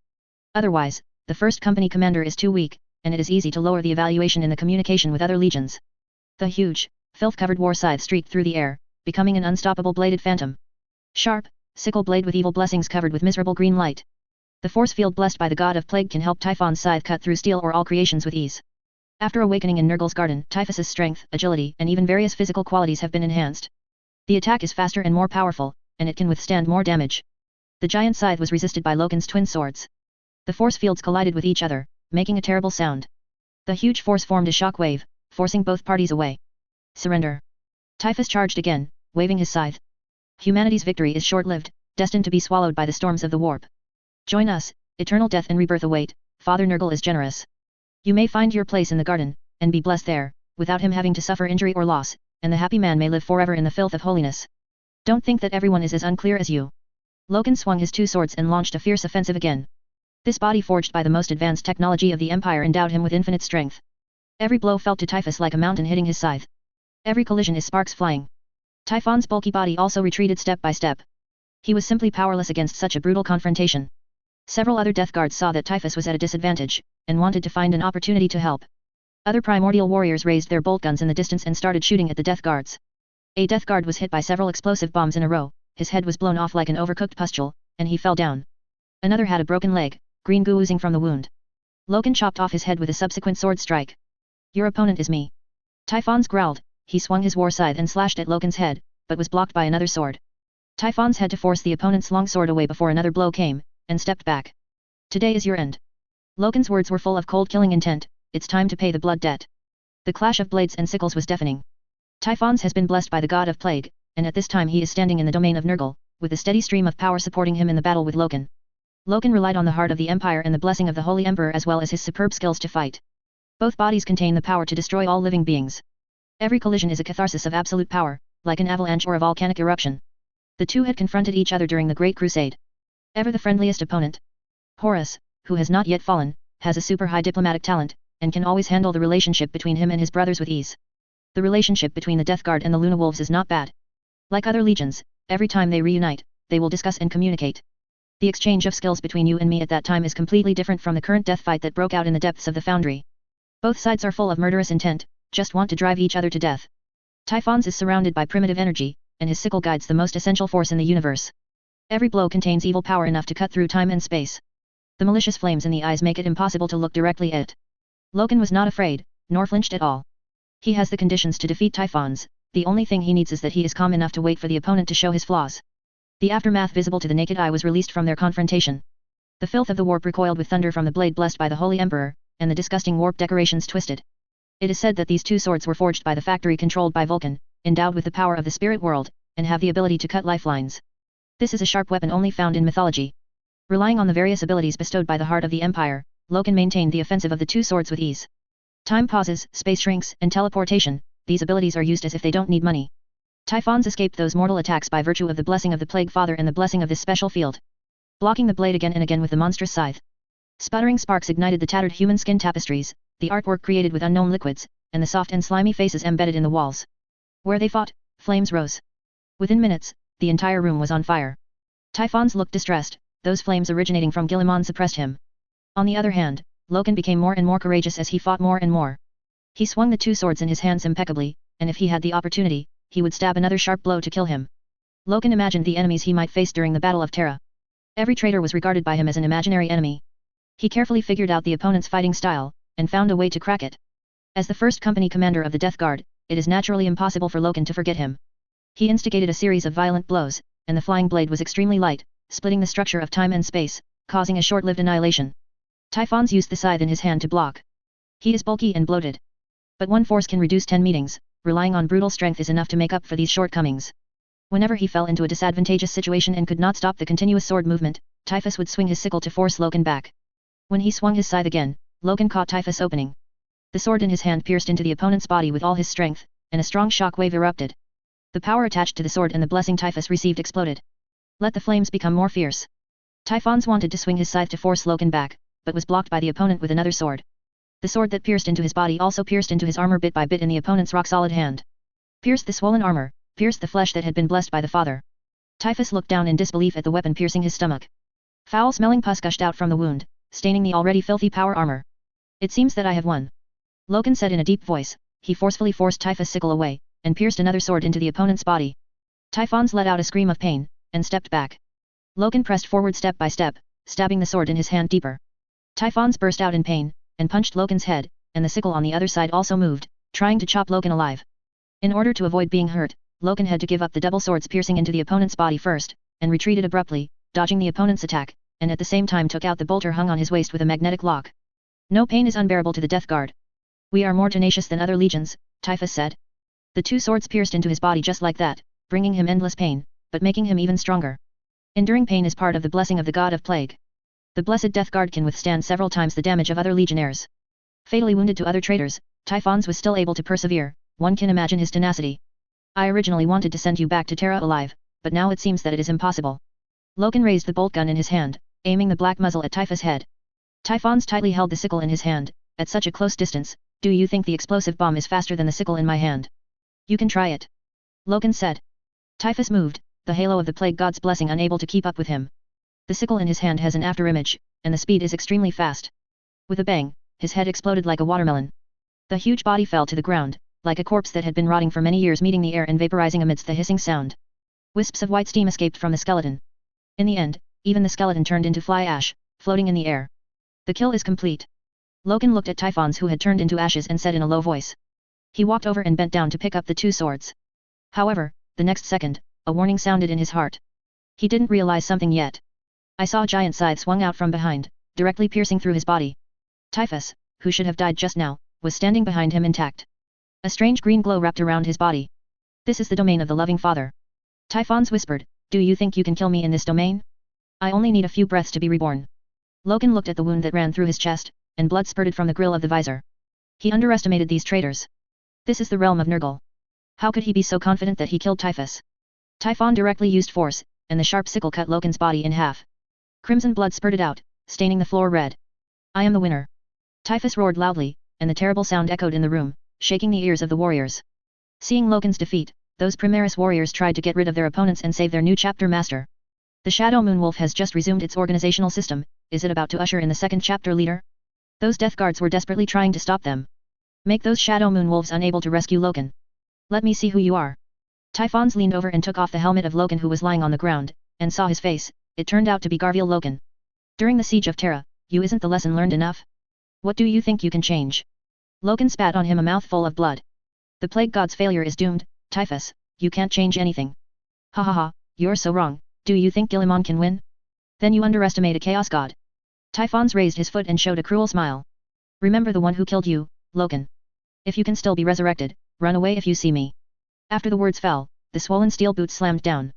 Otherwise, the first company commander is too weak, and it is easy to lower the evaluation in the communication with other legions. The huge, filth-covered war scythe streaked through the air, becoming an unstoppable bladed phantom. Sharp, sickle blade with evil blessings covered with miserable green light. The force field blessed by the god of plague can help Typhon's scythe cut through steel or all creations with ease. After awakening in Nurgle's garden, Typhus's strength, agility, and even various physical qualities have been enhanced. The attack is faster and more powerful, and it can withstand more damage. The giant scythe was resisted by Loken's twin swords. The force fields collided with each other, making a terrible sound. The huge force formed a shock wave, forcing both parties away. Surrender. Typhus charged again, waving his scythe. Humanity's victory is short-lived, destined to be swallowed by the storms of the warp. Join us, eternal death and rebirth await, Father Nurgle is generous. You may find your place in the garden, and be blessed there, without him having to suffer injury or loss, and the happy man may live forever in the filth of holiness. Don't think that everyone is as unclear as you. Loken swung his two swords and launched a fierce offensive again. This body forged by the most advanced technology of the Empire endowed him with infinite strength. Every blow felt to Typhus like a mountain hitting his scythe. Every collision is sparks flying. Typhon's bulky body also retreated step by step. He was simply powerless against such a brutal confrontation. Several other Death Guards saw that Typhus was at a disadvantage, and wanted to find an opportunity to help. Other primordial warriors raised their bolt guns in the distance and started shooting at the Death Guards. A Death Guard was hit by several explosive bombs in a row, his head was blown off like an overcooked pustule, and he fell down. Another had a broken leg, green goo oozing from the wound. Loken chopped off his head with a subsequent sword strike. Your opponent is me. Typhons growled, he swung his war scythe and slashed at Loken's head, but was blocked by another sword. Typhons had to force the opponent's long sword away before another blow came, and stepped back. Today is your end. Loken's words were full of cold killing intent, it's time to pay the blood debt. The clash of blades and sickles was deafening. Typhons has been blessed by the god of plague, and at this time he is standing in the domain of Nurgle, with a steady stream of power supporting him in the battle with Loken. Loken relied on the heart of the Empire and the blessing of the Holy Emperor as well as his superb skills to fight. Both bodies contain the power to destroy all living beings. Every collision is a catharsis of absolute power, like an avalanche or a volcanic eruption. The two had confronted each other during the Great Crusade. Ever the friendliest opponent. Horus, who has not yet fallen, has a super high diplomatic talent, and can always handle the relationship between him and his brothers with ease. The relationship between the Death Guard and the Luna Wolves is not bad. Like other legions, every time they reunite, they will discuss and communicate. The exchange of skills between you and me at that time is completely different from the current death fight that broke out in the depths of the Foundry. Both sides are full of murderous intent, just want to drive each other to death. Typhons is surrounded by primitive energy, and his sickle guides the most essential force in the universe. Every blow contains evil power enough to cut through time and space. The malicious flames in the eyes make it impossible to look directly at it. Loken was not afraid, nor flinched at all. He has the conditions to defeat Typhons, the only thing he needs is that he is calm enough to wait for the opponent to show his flaws. The aftermath visible to the naked eye was released from their confrontation. The filth of the warp recoiled with thunder from the blade blessed by the Holy Emperor, and the disgusting warp decorations twisted. It is said that these two swords were forged by the factory controlled by Vulcan, endowed with the power of the spirit world, and have the ability to cut lifelines. This is a sharp weapon only found in mythology. Relying on the various abilities bestowed by the heart of the Empire, Loken maintained the offensive of the two swords with ease. Time pauses, space shrinks, and teleportation, these abilities are used as if they don't need money. Typhons escaped those mortal attacks by virtue of the blessing of the Plague Father and the blessing of this special field. Blocking the blade again and again with the monstrous scythe. Sputtering sparks ignited the tattered human skin tapestries, the artwork created with unknown liquids, and the soft and slimy faces embedded in the walls. Where they fought, flames rose. Within minutes, the entire room was on fire. Typhons looked distressed, those flames originating from Guilliman suppressed him. On the other hand, Loken became more and more courageous as he fought more and more. He swung the two swords in his hands impeccably, and if he had the opportunity, he would stab another sharp blow to kill him. Loken imagined the enemies he might face during the Battle of Terra. Every traitor was regarded by him as an imaginary enemy. He carefully figured out the opponent's fighting style, and found a way to crack it. As the first company commander of the Death Guard, it is naturally impossible for Loken to forget him. He instigated a series of violent blows, and the flying blade was extremely light, splitting the structure of time and space, causing a short-lived annihilation. Typhons used the scythe in his hand to block. He is bulky and bloated. But one force can reduce 10 meetings, relying on brutal strength is enough to make up for these shortcomings. Whenever he fell into a disadvantageous situation and could not stop the continuous sword movement, Typhus would swing his sickle to force Loken back. When he swung his scythe again, Loken caught Typhus opening. The sword in his hand pierced into the opponent's body with all his strength, and a strong shock wave erupted. The power attached to the sword and the blessing Typhus received exploded. Let the flames become more fierce. Typhons wanted to swing his scythe to force Loken back, but was blocked by the opponent with another sword. The sword that pierced into his body also pierced into his armor bit by bit in the opponent's rock-solid hand. Pierced the swollen armor, pierced the flesh that had been blessed by the Father. Typhus looked down in disbelief at the weapon piercing his stomach. Foul-smelling pus gushed out from the wound, staining the already filthy power armor. It seems that I have won. Loken said in a deep voice. He forcefully forced Typhus' sickle away, and pierced another sword into the opponent's body. Typhons let out a scream of pain, and stepped back. Loken pressed forward step by step, stabbing the sword in his hand deeper. Typhons burst out in pain, and punched Loken's head, and the sickle on the other side also moved, trying to chop Loken alive. In order to avoid being hurt, Loken had to give up the double swords piercing into the opponent's body first, and retreated abruptly, dodging the opponent's attack, and at the same time took out the bolter hung on his waist with a magnetic lock. No pain is unbearable to the Death Guard. We are more tenacious than other legions, Typhus said. The two swords pierced into his body just like that, bringing him endless pain, but making him even stronger. Enduring pain is part of the blessing of the God of Plague. The blessed Death Guard can withstand several times the damage of other legionnaires. Fatally wounded to other traitors, Typhons was still able to persevere, one can imagine his tenacity. I originally wanted to send you back to Terra alive, but now it seems that it is impossible. Loken raised the bolt gun in his hand, aiming the black muzzle at Typhus' head. Typhons tightly held the sickle in his hand. At such a close distance, do you think the explosive bomb is faster than the sickle in my hand? You can try it. Loken said. Typhus moved, the halo of the plague god's blessing unable to keep up with him. The sickle in his hand has an afterimage, and the speed is extremely fast. With a bang, his head exploded like a watermelon. The huge body fell to the ground, like a corpse that had been rotting for many years, meeting the air and vaporizing amidst the hissing sound. Wisps of white steam escaped from the skeleton. In the end, even the skeleton turned into fly ash, floating in the air. The kill is complete. Loken looked at Typhons, who had turned into ashes, and said in a low voice. He walked over and bent down to pick up the two swords. However, the next second, a warning sounded in his heart. He didn't realize something yet. I saw a giant scythe swung out from behind, directly piercing through his body. Typhus, who should have died just now, was standing behind him intact. A strange green glow wrapped around his body. This is the domain of the loving Father. Typhons whispered, do you think you can kill me in this domain? I only need a few breaths to be reborn. Loken looked at the wound that ran through his chest, and blood spurted from the grill of the visor. He underestimated these traitors. This is the realm of Nurgle. How could he be so confident that he killed Typhus? Typhon directly used force, and the sharp sickle cut Loken's body in half. Crimson blood spurted out, staining the floor red. I am the winner. Typhus roared loudly, and the terrible sound echoed in the room, shaking the ears of the warriors. Seeing Loken's defeat, those Primaris warriors tried to get rid of their opponents and save their new chapter master. The Shadow Moonwolf has just resumed its organizational system. Is it about to usher in the second chapter leader? Those Death Guards were desperately trying to stop them. Make those Shadow Moonwolves unable to rescue Loken. Let me see who you are. Typhons leaned over and took off the helmet of Loken, who was lying on the ground, and saw his face. It turned out to be Garviel Loken. During the siege of Terra, you isn't the lesson learned enough? What do you think you can change? Loken spat on him a mouthful of blood. The plague god's failure is doomed, Typhus, you can't change anything. Ha ha ha, you're so wrong. Do you think Guilliman can win? Then you underestimate a chaos god. Typhons raised his foot and showed a cruel smile. Remember the one who killed you, Loken. If you can still be resurrected, run away if you see me. After the words fell, the swollen steel boots slammed down.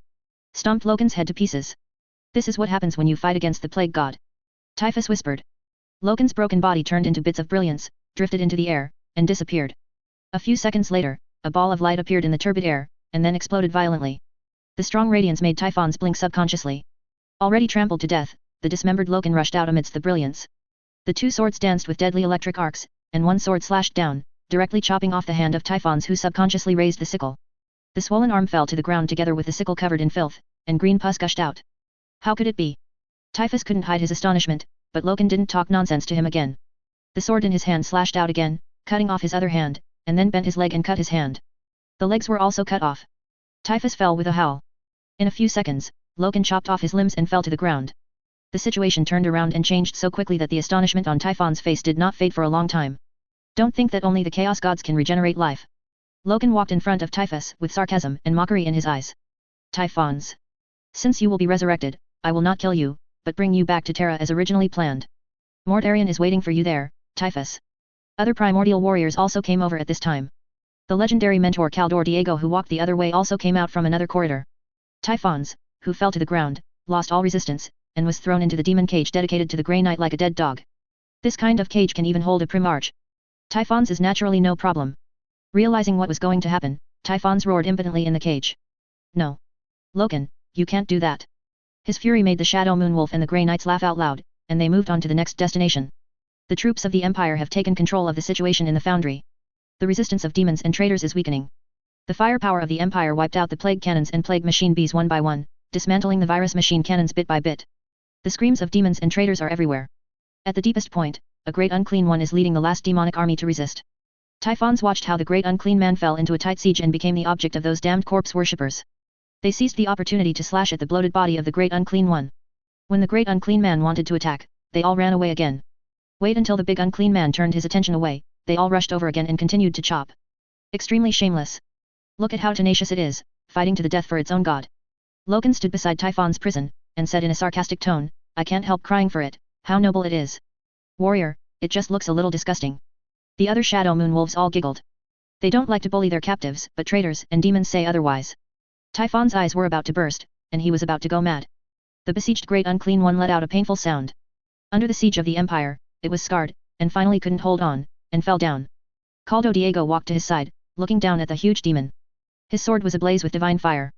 stomped Loken's head to pieces. This is what happens when you fight against the plague god. Typhus whispered. Loken's broken body turned into bits of brilliance, drifted into the air, and disappeared. A few seconds later, a ball of light appeared in the turbid air, and then exploded violently. The strong radiance made Typhons blink subconsciously. Already trampled to death, the dismembered Loken rushed out amidst the brilliance. The two swords danced with deadly electric arcs, and one sword slashed down, directly chopping off the hand of Typhons who subconsciously raised the sickle. The swollen arm fell to the ground together with the sickle covered in filth, and green pus gushed out. How could it be? Typhus couldn't hide his astonishment, but Loken didn't talk nonsense to him again. The sword in his hand slashed out again, cutting off his other hand, and then bent his leg and cut his hand. The legs were also cut off. Typhus fell with a howl. In a few seconds, Loken chopped off his limbs and fell to the ground. The situation turned around and changed so quickly that the astonishment on Typhon's face did not fade for a long time. Don't think that only the Chaos Gods can regenerate life. Loken walked in front of Typhus with sarcasm and mockery in his eyes. Typhons. Since you will be resurrected, I will not kill you, but bring you back to Terra as originally planned. Mortarion is waiting for you there, Typhus. Other primordial warriors also came over at this time. The legendary mentor Caldor Diego who walked the other way also came out from another corridor. Typhons, who fell to the ground, lost all resistance, and was thrown into the demon cage dedicated to the Grey Knight like a dead dog. This kind of cage can even hold a Primarch. Typhons is naturally no problem. Realizing what was going to happen, Typhons roared impotently in the cage. No. Loken, you can't do that. His fury made the Shadow Moonwolf and the Grey Knights laugh out loud, and they moved on to the next destination. The troops of the Empire have taken control of the situation in the Foundry. The resistance of demons and traitors is weakening. The firepower of the Empire wiped out the plague cannons and plague machine bees one by one, dismantling the virus machine cannons bit by bit. The screams of demons and traitors are everywhere. At the deepest point, a great unclean one is leading the last demonic army to resist. Typhons watched how the great unclean man fell into a tight siege and became the object of those damned corpse worshippers. They seized the opportunity to slash at the bloated body of the great unclean one. When the great unclean man wanted to attack, they all ran away again. Wait until the big unclean man turned his attention away, they all rushed over again and continued to chop. Extremely shameless. Look at how tenacious it is, fighting to the death for its own god. Loken stood beside Typhon's prison, and said in a sarcastic tone, I can't help crying for it, how noble it is. Warrior, it just looks a little disgusting. The other Shadow Moonwolves all giggled. They don't like to bully their captives, but traitors and demons say otherwise. Typhon's eyes were about to burst, and he was about to go mad. The besieged great unclean one let out a painful sound. Under the siege of the Empire, it was scarred, and finally couldn't hold on, and fell down. Caldo Diego walked to his side, looking down at the huge demon. His sword was ablaze with divine fire.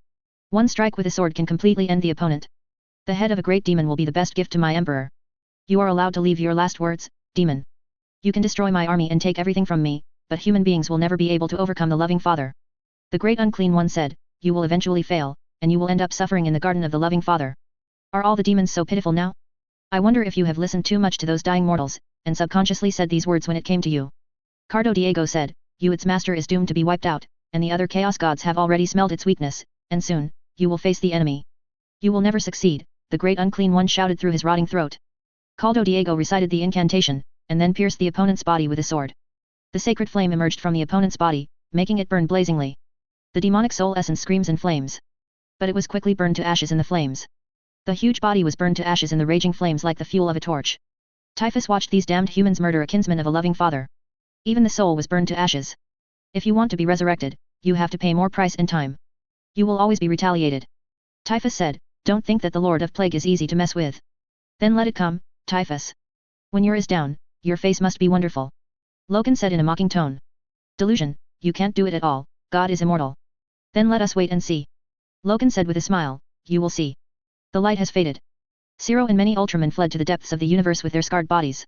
One strike with a sword can completely end the opponent. The head of a great demon will be the best gift to my emperor. You are allowed to leave your last words, demon. You can destroy my army and take everything from me, but human beings will never be able to overcome the loving Father. The great unclean one said, you will eventually fail, and you will end up suffering in the garden of the loving Father. Are all the demons so pitiful now? I wonder if you have listened too much to those dying mortals, and subconsciously said these words when it came to you. Cardo Diego said, you its master is doomed to be wiped out, and the other chaos gods have already smelled its weakness, and soon, you will face the enemy. You will never succeed, the great unclean one shouted through his rotting throat. Caldo Diego recited the incantation, and then pierced the opponent's body with a sword. The sacred flame emerged from the opponent's body, making it burn blazingly. The demonic soul essence screams in flames. But it was quickly burned to ashes in the flames. The huge body was burned to ashes in the raging flames like the fuel of a torch. Typhus watched these damned humans murder a kinsman of a loving father. Even the soul was burned to ashes. If you want to be resurrected, you have to pay more price and time. You will always be retaliated. Typhus said, don't think that the Lord of Plague is easy to mess with. Then let it come, Typhus. When yours is down, your face must be wonderful. Loken said in a mocking tone. Delusion, you can't do it at all, God is immortal. Then let us wait and see. Loken said with a smile, you will see. The light has faded. Zero and many Ultramen fled to the depths of the universe with their scarred bodies.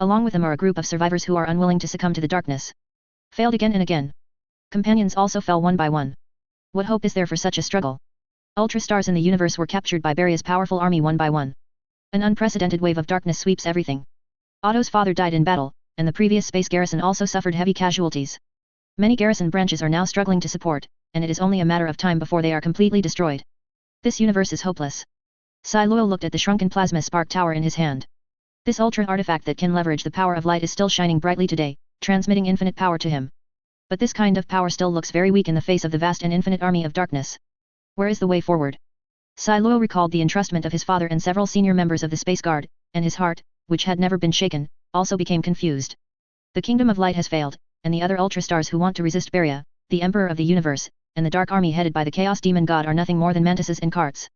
Along with them are a group of survivors who are unwilling to succumb to the darkness. Failed again and again. Companions also fell one by one. What hope is there for such a struggle? Ultra stars in the universe were captured by Beria's powerful army one by one. An unprecedented wave of darkness sweeps everything. Otto's father died in battle, and the previous space garrison also suffered heavy casualties. Many garrison branches are now struggling to support, and it is only a matter of time before they are completely destroyed. This universe is hopeless. Siluo looked at the shrunken plasma spark tower in his hand. This ultra artifact that can leverage the power of light is still shining brightly today, transmitting infinite power to him. But this kind of power still looks very weak in the face of the vast and infinite army of darkness. Where is the way forward? Siluo recalled the entrustment of his father and several senior members of the Space Guard, and his heart, which had never been shaken, also became confused. The Kingdom of Light has failed, and the other Ultra Stars who want to resist Beria, the Emperor of the Universe, and the dark army headed by the chaos demon god are nothing more than mantises in carts.